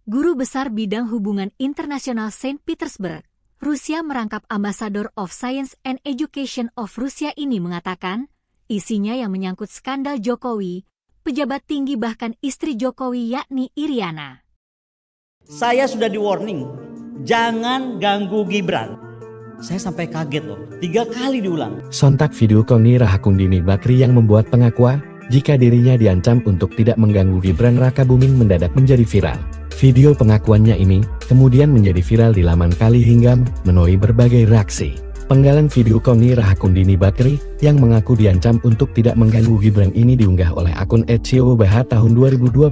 Speaker 1: Guru Besar Bidang Hubungan Internasional Saint Petersburg, Rusia merangkap Ambassador of Science and Education of Rusia ini mengatakan, isinya yang menyangkut skandal Jokowi, pejabat tinggi bahkan istri Jokowi yakni Iriana.
Speaker 2: Saya sudah di warning, jangan ganggu Gibran. Saya sampai kaget loh, 3 kali diulang.
Speaker 3: Sontak video Koni Rahakundini Bakri yang membuat pengakuan jika dirinya diancam untuk tidak mengganggu Gibran Rakabuming mendadak menjadi viral. Video pengakuannya ini kemudian menjadi viral di laman Kali hingga menuai berbagai reaksi. Penggalan video Koni Rahakundini Bakri yang mengaku diancam untuk tidak mengganggu Gibran ini diunggah oleh akun @ciobah tahun 2022.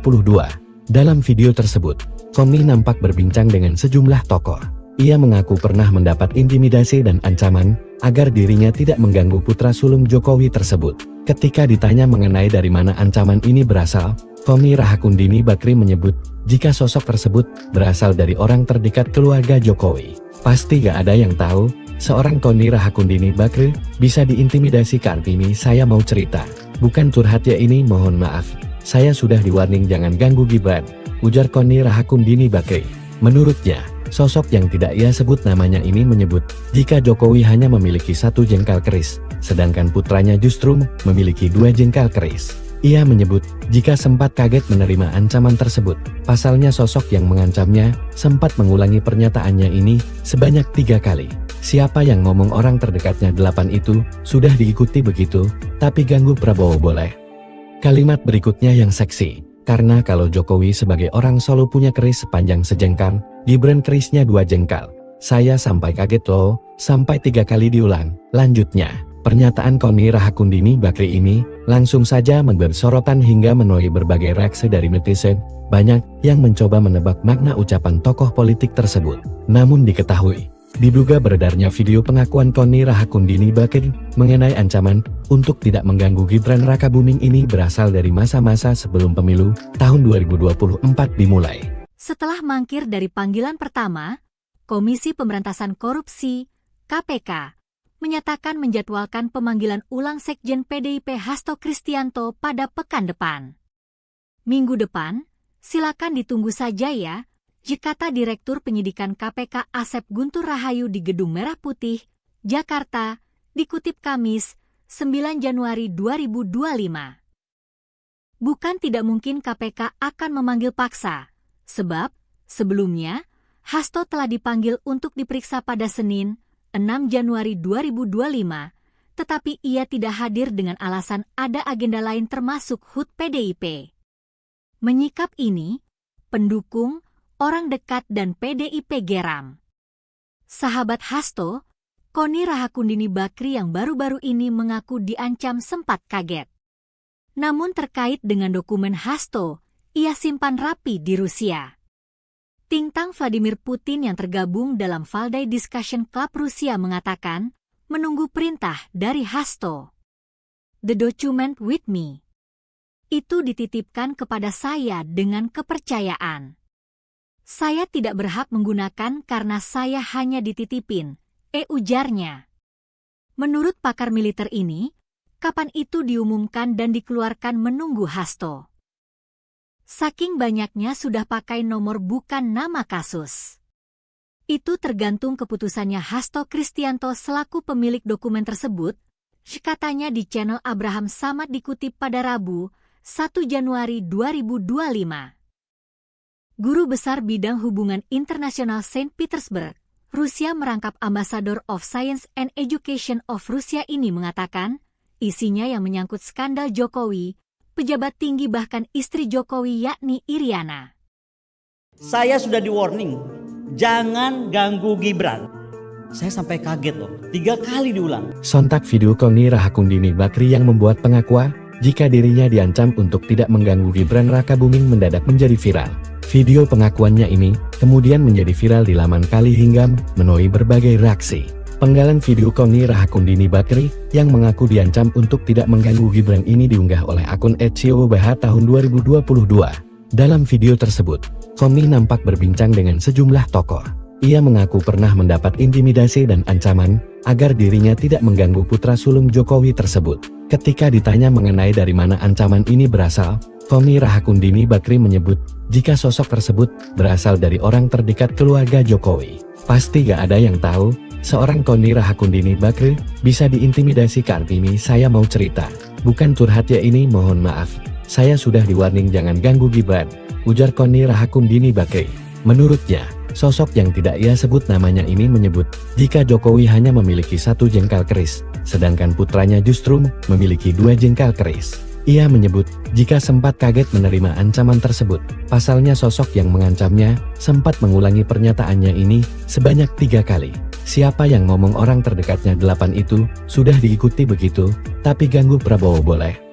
Speaker 3: Dalam video tersebut, Koni nampak berbincang dengan sejumlah tokoh. Ia mengaku pernah mendapat intimidasi dan ancaman agar dirinya tidak mengganggu putra sulung Jokowi tersebut. Ketika ditanya mengenai dari mana ancaman ini berasal, Koni Rahakundini Bakri menyebut jika sosok tersebut berasal dari orang terdekat keluarga Jokowi. Pasti gak ada yang tahu, seorang Koni Rahakundini Bakri bisa diintimidasi. Kartini, saya mau cerita. Bukan curhat ya ini, mohon maaf. Saya sudah di-warning jangan ganggu Gibran, ujar Koni Rahakundini Bakri. Menurutnya, sosok yang tidak ia sebut namanya ini menyebut jika Jokowi hanya memiliki 1 jengkal keris, sedangkan putranya justru memiliki 2 jengkal keris. Ia menyebut jika sempat kaget menerima ancaman tersebut. Pasalnya sosok yang mengancamnya sempat mengulangi pernyataannya ini sebanyak 3 kali. Siapa yang ngomong orang terdekatnya 8 itu sudah diikuti begitu, tapi ganggu Prabowo boleh. Kalimat berikutnya yang seksi. Karena kalau Jokowi sebagai orang Solo punya keris sepanjang sejengkal, Gibran kerisnya 2 jengkal. Saya sampai kaget loh, sampai 3 kali diulang. Lanjutnya, pernyataan Koni Rahakundini Bakri ini langsung saja memberi sorotan hingga menuai berbagai reaksi dari netizen. Banyak yang mencoba menebak makna ucapan tokoh politik tersebut. Namun diketahui, diduga beredarnya video pengakuan Koni Rahakundini Bakri mengenai ancaman untuk tidak mengganggu Gibran Rakabuming ini berasal dari masa-masa sebelum pemilu tahun 2024 dimulai.
Speaker 1: Setelah mangkir dari panggilan pertama, Komisi Pemberantasan Korupsi, KPK, menyatakan menjadwalkan pemanggilan ulang Sekjen PDIP Hasto Kristianto pada pekan depan. Minggu depan, silakan ditunggu saja ya, kata Direktur Penyidikan KPK Asep Guntur Rahayu di Gedung Merah Putih, Jakarta, dikutip Kamis, 9 Januari 2025. Bukan tidak mungkin KPK akan memanggil paksa, sebab sebelumnya Hasto telah dipanggil untuk diperiksa pada Senin, 6 Januari 2025, tetapi ia tidak hadir dengan alasan ada agenda lain termasuk HUT PDIP. Menyikap ini, pendukung, orang dekat dan PDIP geram. Sahabat Hasto, Koni Rahakundini Bakri yang baru-baru ini mengaku diancam sempat kaget. Namun terkait dengan dokumen Hasto, ia simpan rapi di Rusia. Tintang Vladimir Putin yang tergabung dalam Valdai Discussion Club Rusia mengatakan, menunggu perintah dari Hasto. The document with me. Itu dititipkan kepada saya dengan kepercayaan. Saya tidak berhak menggunakan karena saya hanya dititipin, ujarnya. Menurut pakar militer ini, kapan itu diumumkan dan dikeluarkan menunggu Hasto. Saking banyaknya sudah pakai nomor bukan nama kasus. Itu tergantung keputusannya Hasto Kristianto selaku pemilik dokumen tersebut, katanya di channel Abraham Samad dikutip pada Rabu, 1 Januari 2025. Guru Besar Bidang Hubungan Internasional Saint Petersburg, Rusia merangkap Ambassador of Science and Education of Rusia ini mengatakan, isinya yang menyangkut skandal Jokowi, pejabat tinggi bahkan istri Jokowi yakni Iriana.
Speaker 2: Saya sudah di warning, jangan ganggu Gibran. Saya sampai kaget loh, 3 kali diulang.
Speaker 3: Sontak video Koni Rahakundini Bakri yang membuat pengakuan jika dirinya diancam untuk tidak mengganggu Gibran Rakabuming mendadak menjadi viral. Video pengakuannya ini kemudian menjadi viral di laman Kali hingga menuai berbagai reaksi. Penggalan video Koni Rahakundini Bakri yang mengaku diancam untuk tidak mengganggu Gibran ini diunggah oleh akun @ciobh tahun 2022. Dalam video tersebut, Koni nampak berbincang dengan sejumlah tokoh. Ia mengaku pernah mendapat intimidasi dan ancaman agar dirinya tidak mengganggu putra sulung Jokowi tersebut. Ketika ditanya mengenai dari mana ancaman ini berasal, Koni Rahakundini Bakri menyebut jika sosok tersebut berasal dari orang terdekat keluarga Jokowi. Pasti gak ada yang tahu, seorang Koni Rahakundini Bakri bisa diintimidasi. Kartini, saya mau cerita, bukan curhat ya ini, mohon maaf. Saya sudah di-warning jangan ganggu Gibran, ujar Koni Rahakundini Bakri. Menurutnya, sosok yang tidak ia sebut namanya ini menyebut jika Jokowi hanya memiliki 1 jengkal keris, sedangkan putranya justru memiliki 2 jengkal keris. Ia menyebut jika sempat kaget menerima ancaman tersebut. Pasalnya sosok yang mengancamnya sempat mengulangi pernyataannya ini sebanyak 3 kali. Siapa yang ngomong orang terdekatnya 8 itu sudah diikuti begitu, tapi ganggu Prabowo boleh.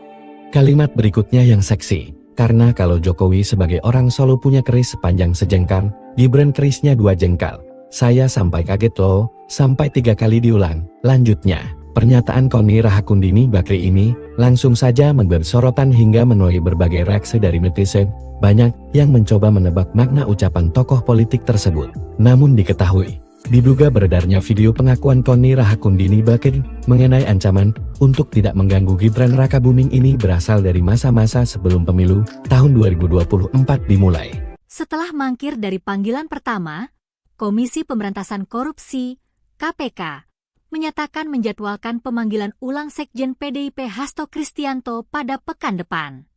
Speaker 3: Kalimat berikutnya yang seksi. Karena kalau Jokowi sebagai orang Solo punya keris sepanjang sejengkal, Gibran kerisnya 2 jengkal. Saya sampai kaget loh, sampai 3 kali diulang. Lanjutnya, pernyataan Koni Rahakundini Bakri ini langsung saja memberi sorotan hingga menuai berbagai reaksi dari netizen. Banyak yang mencoba menebak makna ucapan tokoh politik tersebut. Namun diketahui, diduga beredarnya video pengakuan Koni Rahakundini Bakri mengenai ancaman untuk tidak mengganggu Gibran Rakabuming ini berasal dari masa-masa sebelum pemilu tahun 2024 dimulai.
Speaker 1: Setelah mangkir dari panggilan pertama, Komisi Pemberantasan Korupsi (KPK) menyatakan menjadwalkan pemanggilan ulang Sekjen PDIP Hasto Kristianto pada pekan depan.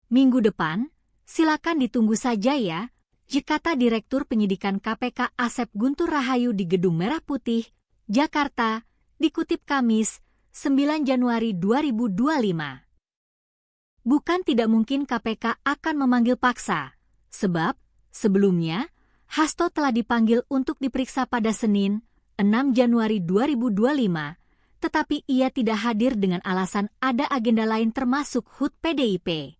Speaker 1: Minggu depan, silakan ditunggu saja ya, kata Direktur Penyidikan KPK Asep Guntur Rahayu di Gedung Merah Putih, Jakarta, dikutip Kamis, 9 Januari 2025. Bukan tidak mungkin KPK akan memanggil paksa, sebab sebelumnya Hasto telah dipanggil untuk diperiksa pada Senin, 6 Januari 2025, tetapi ia tidak hadir dengan alasan ada agenda lain termasuk HUT PDIP.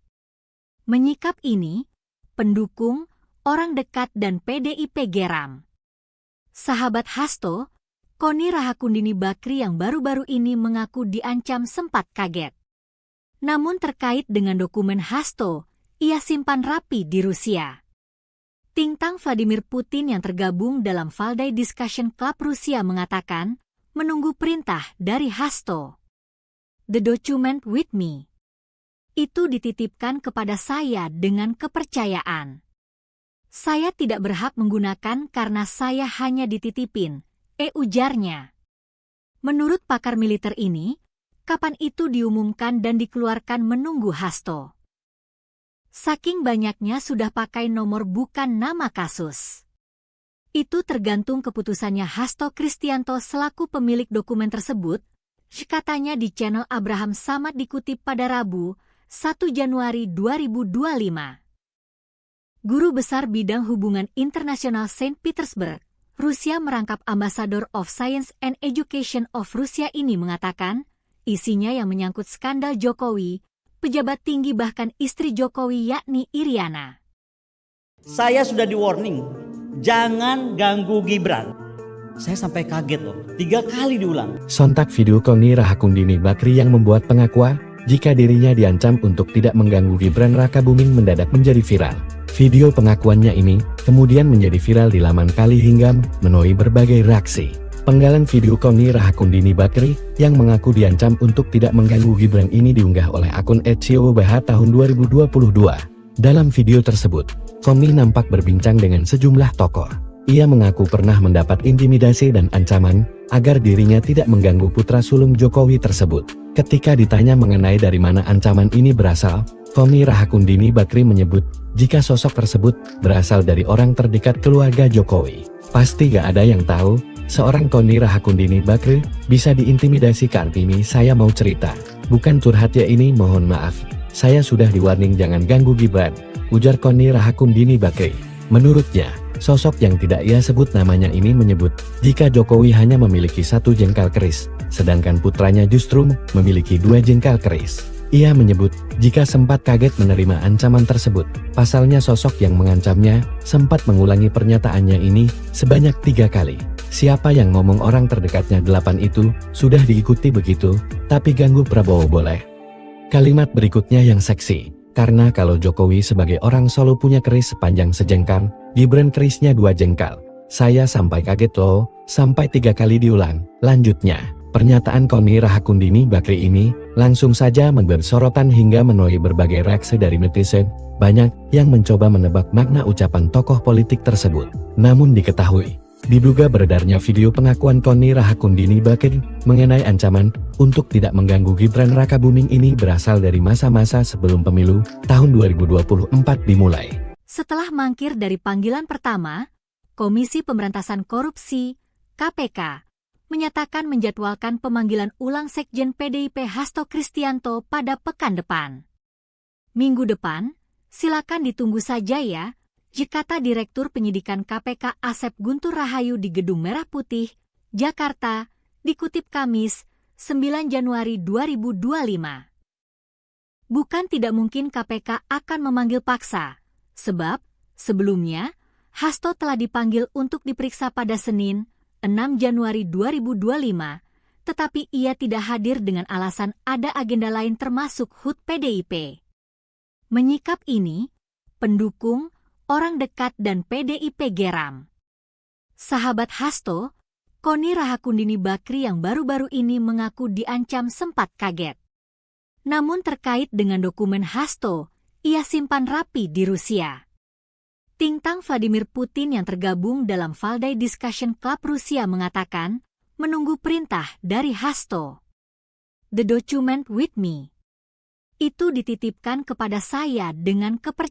Speaker 1: Menyikap ini, pendukung, orang dekat dan PDIP geram. Sahabat Hasto, Koni Rahakundini Bakri yang baru-baru ini mengaku diancam sempat kaget. Namun terkait dengan dokumen Hasto, ia simpan rapi di Rusia. Tintang Vladimir Putin yang tergabung dalam Valdai Discussion Club Rusia mengatakan, menunggu perintah dari Hasto. The document with me. Itu dititipkan kepada saya dengan kepercayaan. Saya tidak berhak menggunakan karena saya hanya dititipin, ujarnya. Menurut pakar militer ini, kapan itu diumumkan dan dikeluarkan menunggu Hasto. Saking banyaknya sudah pakai nomor bukan nama kasus. Itu tergantung keputusannya Hasto Kristianto selaku pemilik dokumen tersebut, katanya di channel Abraham Samad dikutip pada Rabu, 1 Januari 2025. Guru Besar Bidang Hubungan Internasional Saint Petersburg, Rusia merangkap Ambassador of Science and Education of Rusia ini mengatakan, isinya yang menyangkut skandal Jokowi, pejabat tinggi bahkan istri Jokowi yakni Iriana.
Speaker 2: Saya sudah di-warning, jangan ganggu Gibran. Saya sampai kaget loh, 3 kali diulang.
Speaker 3: Sontak video Koni Rahakundini Bakri yang membuat pengakuan jika dirinya diancam untuk tidak mengganggu Gibran Rakabuming mendadak menjadi viral. Video pengakuannya ini kemudian menjadi viral di laman Kali hingga menuai berbagai reaksi. Penggalan video Koni Rahakundini Bakri yang mengaku diancam untuk tidak mengganggu Gibran ini diunggah oleh akun @ciobh tahun 2022. Dalam video tersebut, Koni nampak berbincang dengan sejumlah tokoh. Ia mengaku pernah mendapat intimidasi dan ancaman agar dirinya tidak mengganggu putra sulung Jokowi tersebut. Ketika ditanya mengenai dari mana ancaman ini berasal, Koni Rahakundini Bakri menyebut jika sosok tersebut berasal dari orang terdekat keluarga Jokowi. Pasti gak ada yang tahu, seorang Koni Rahakundini Bakri bisa diintimidasi. Kartini, saya mau cerita, bukan curhat ya ini, mohon maaf. Saya sudah di-warning jangan ganggu Gibran, ujar Koni Rahakundini Bakri. Menurutnya, Sosok yang tidak ia sebut namanya ini menyebut jika Jokowi hanya memiliki 1 jengkal keris, sedangkan putranya justru memiliki 2 jengkal keris. Ia menyebut jika sempat kaget menerima ancaman tersebut. Pasalnya sosok yang mengancamnya sempat mengulangi pernyataannya ini sebanyak 3 kali. Siapa yang ngomong orang terdekatnya 8 itu sudah diikuti begitu, tapi ganggu Prabowo boleh. Kalimat berikutnya yang seksi. Karena kalau Jokowi sebagai orang Solo punya keris sepanjang sejengkal, Gibran kerisnya 2 jengkal. Saya sampai kaget loh, sampai 3 kali diulang. Lanjutnya, pernyataan Koni Rahakundini Bakri ini langsung saja memberi sorotan hingga menuai berbagai reaksi dari netizen. Banyak yang mencoba menebak makna ucapan tokoh politik tersebut. Namun diketahui, diduga beredarnya video pengakuan Koni Rahakundini Bakri mengenai ancaman untuk tidak mengganggu Gibran Rakabuming ini berasal dari masa-masa sebelum pemilu tahun 2024 dimulai.
Speaker 1: Setelah mangkir dari panggilan pertama, Komisi Pemberantasan Korupsi (KPK) menyatakan menjadwalkan pemanggilan ulang Sekjen PDIP Hasto Kristianto pada pekan depan. Minggu depan, silakan ditunggu saja ya, kata Direktur Penyidikan KPK Asep Guntur Rahayu di Gedung Merah Putih, Jakarta, dikutip Kamis, 9 Januari 2025. Bukan tidak mungkin KPK akan memanggil paksa, sebab sebelumnya Hasto telah dipanggil untuk diperiksa pada Senin, 6 Januari 2025, tetapi ia tidak hadir dengan alasan ada agenda lain termasuk HUT PDIP. Menyikap ini, pendukung, orang dekat dan PDIP geram. Sahabat Hasto, Koni Rahakundini Bakri yang baru-baru ini mengaku diancam sempat kaget. Namun terkait dengan dokumen Hasto, ia simpan rapi di Rusia. Tintang Vladimir Putin yang tergabung dalam Valdai Discussion Club Rusia mengatakan, menunggu perintah dari Hasto. The document with me. Itu dititipkan kepada saya dengan kepercayaan.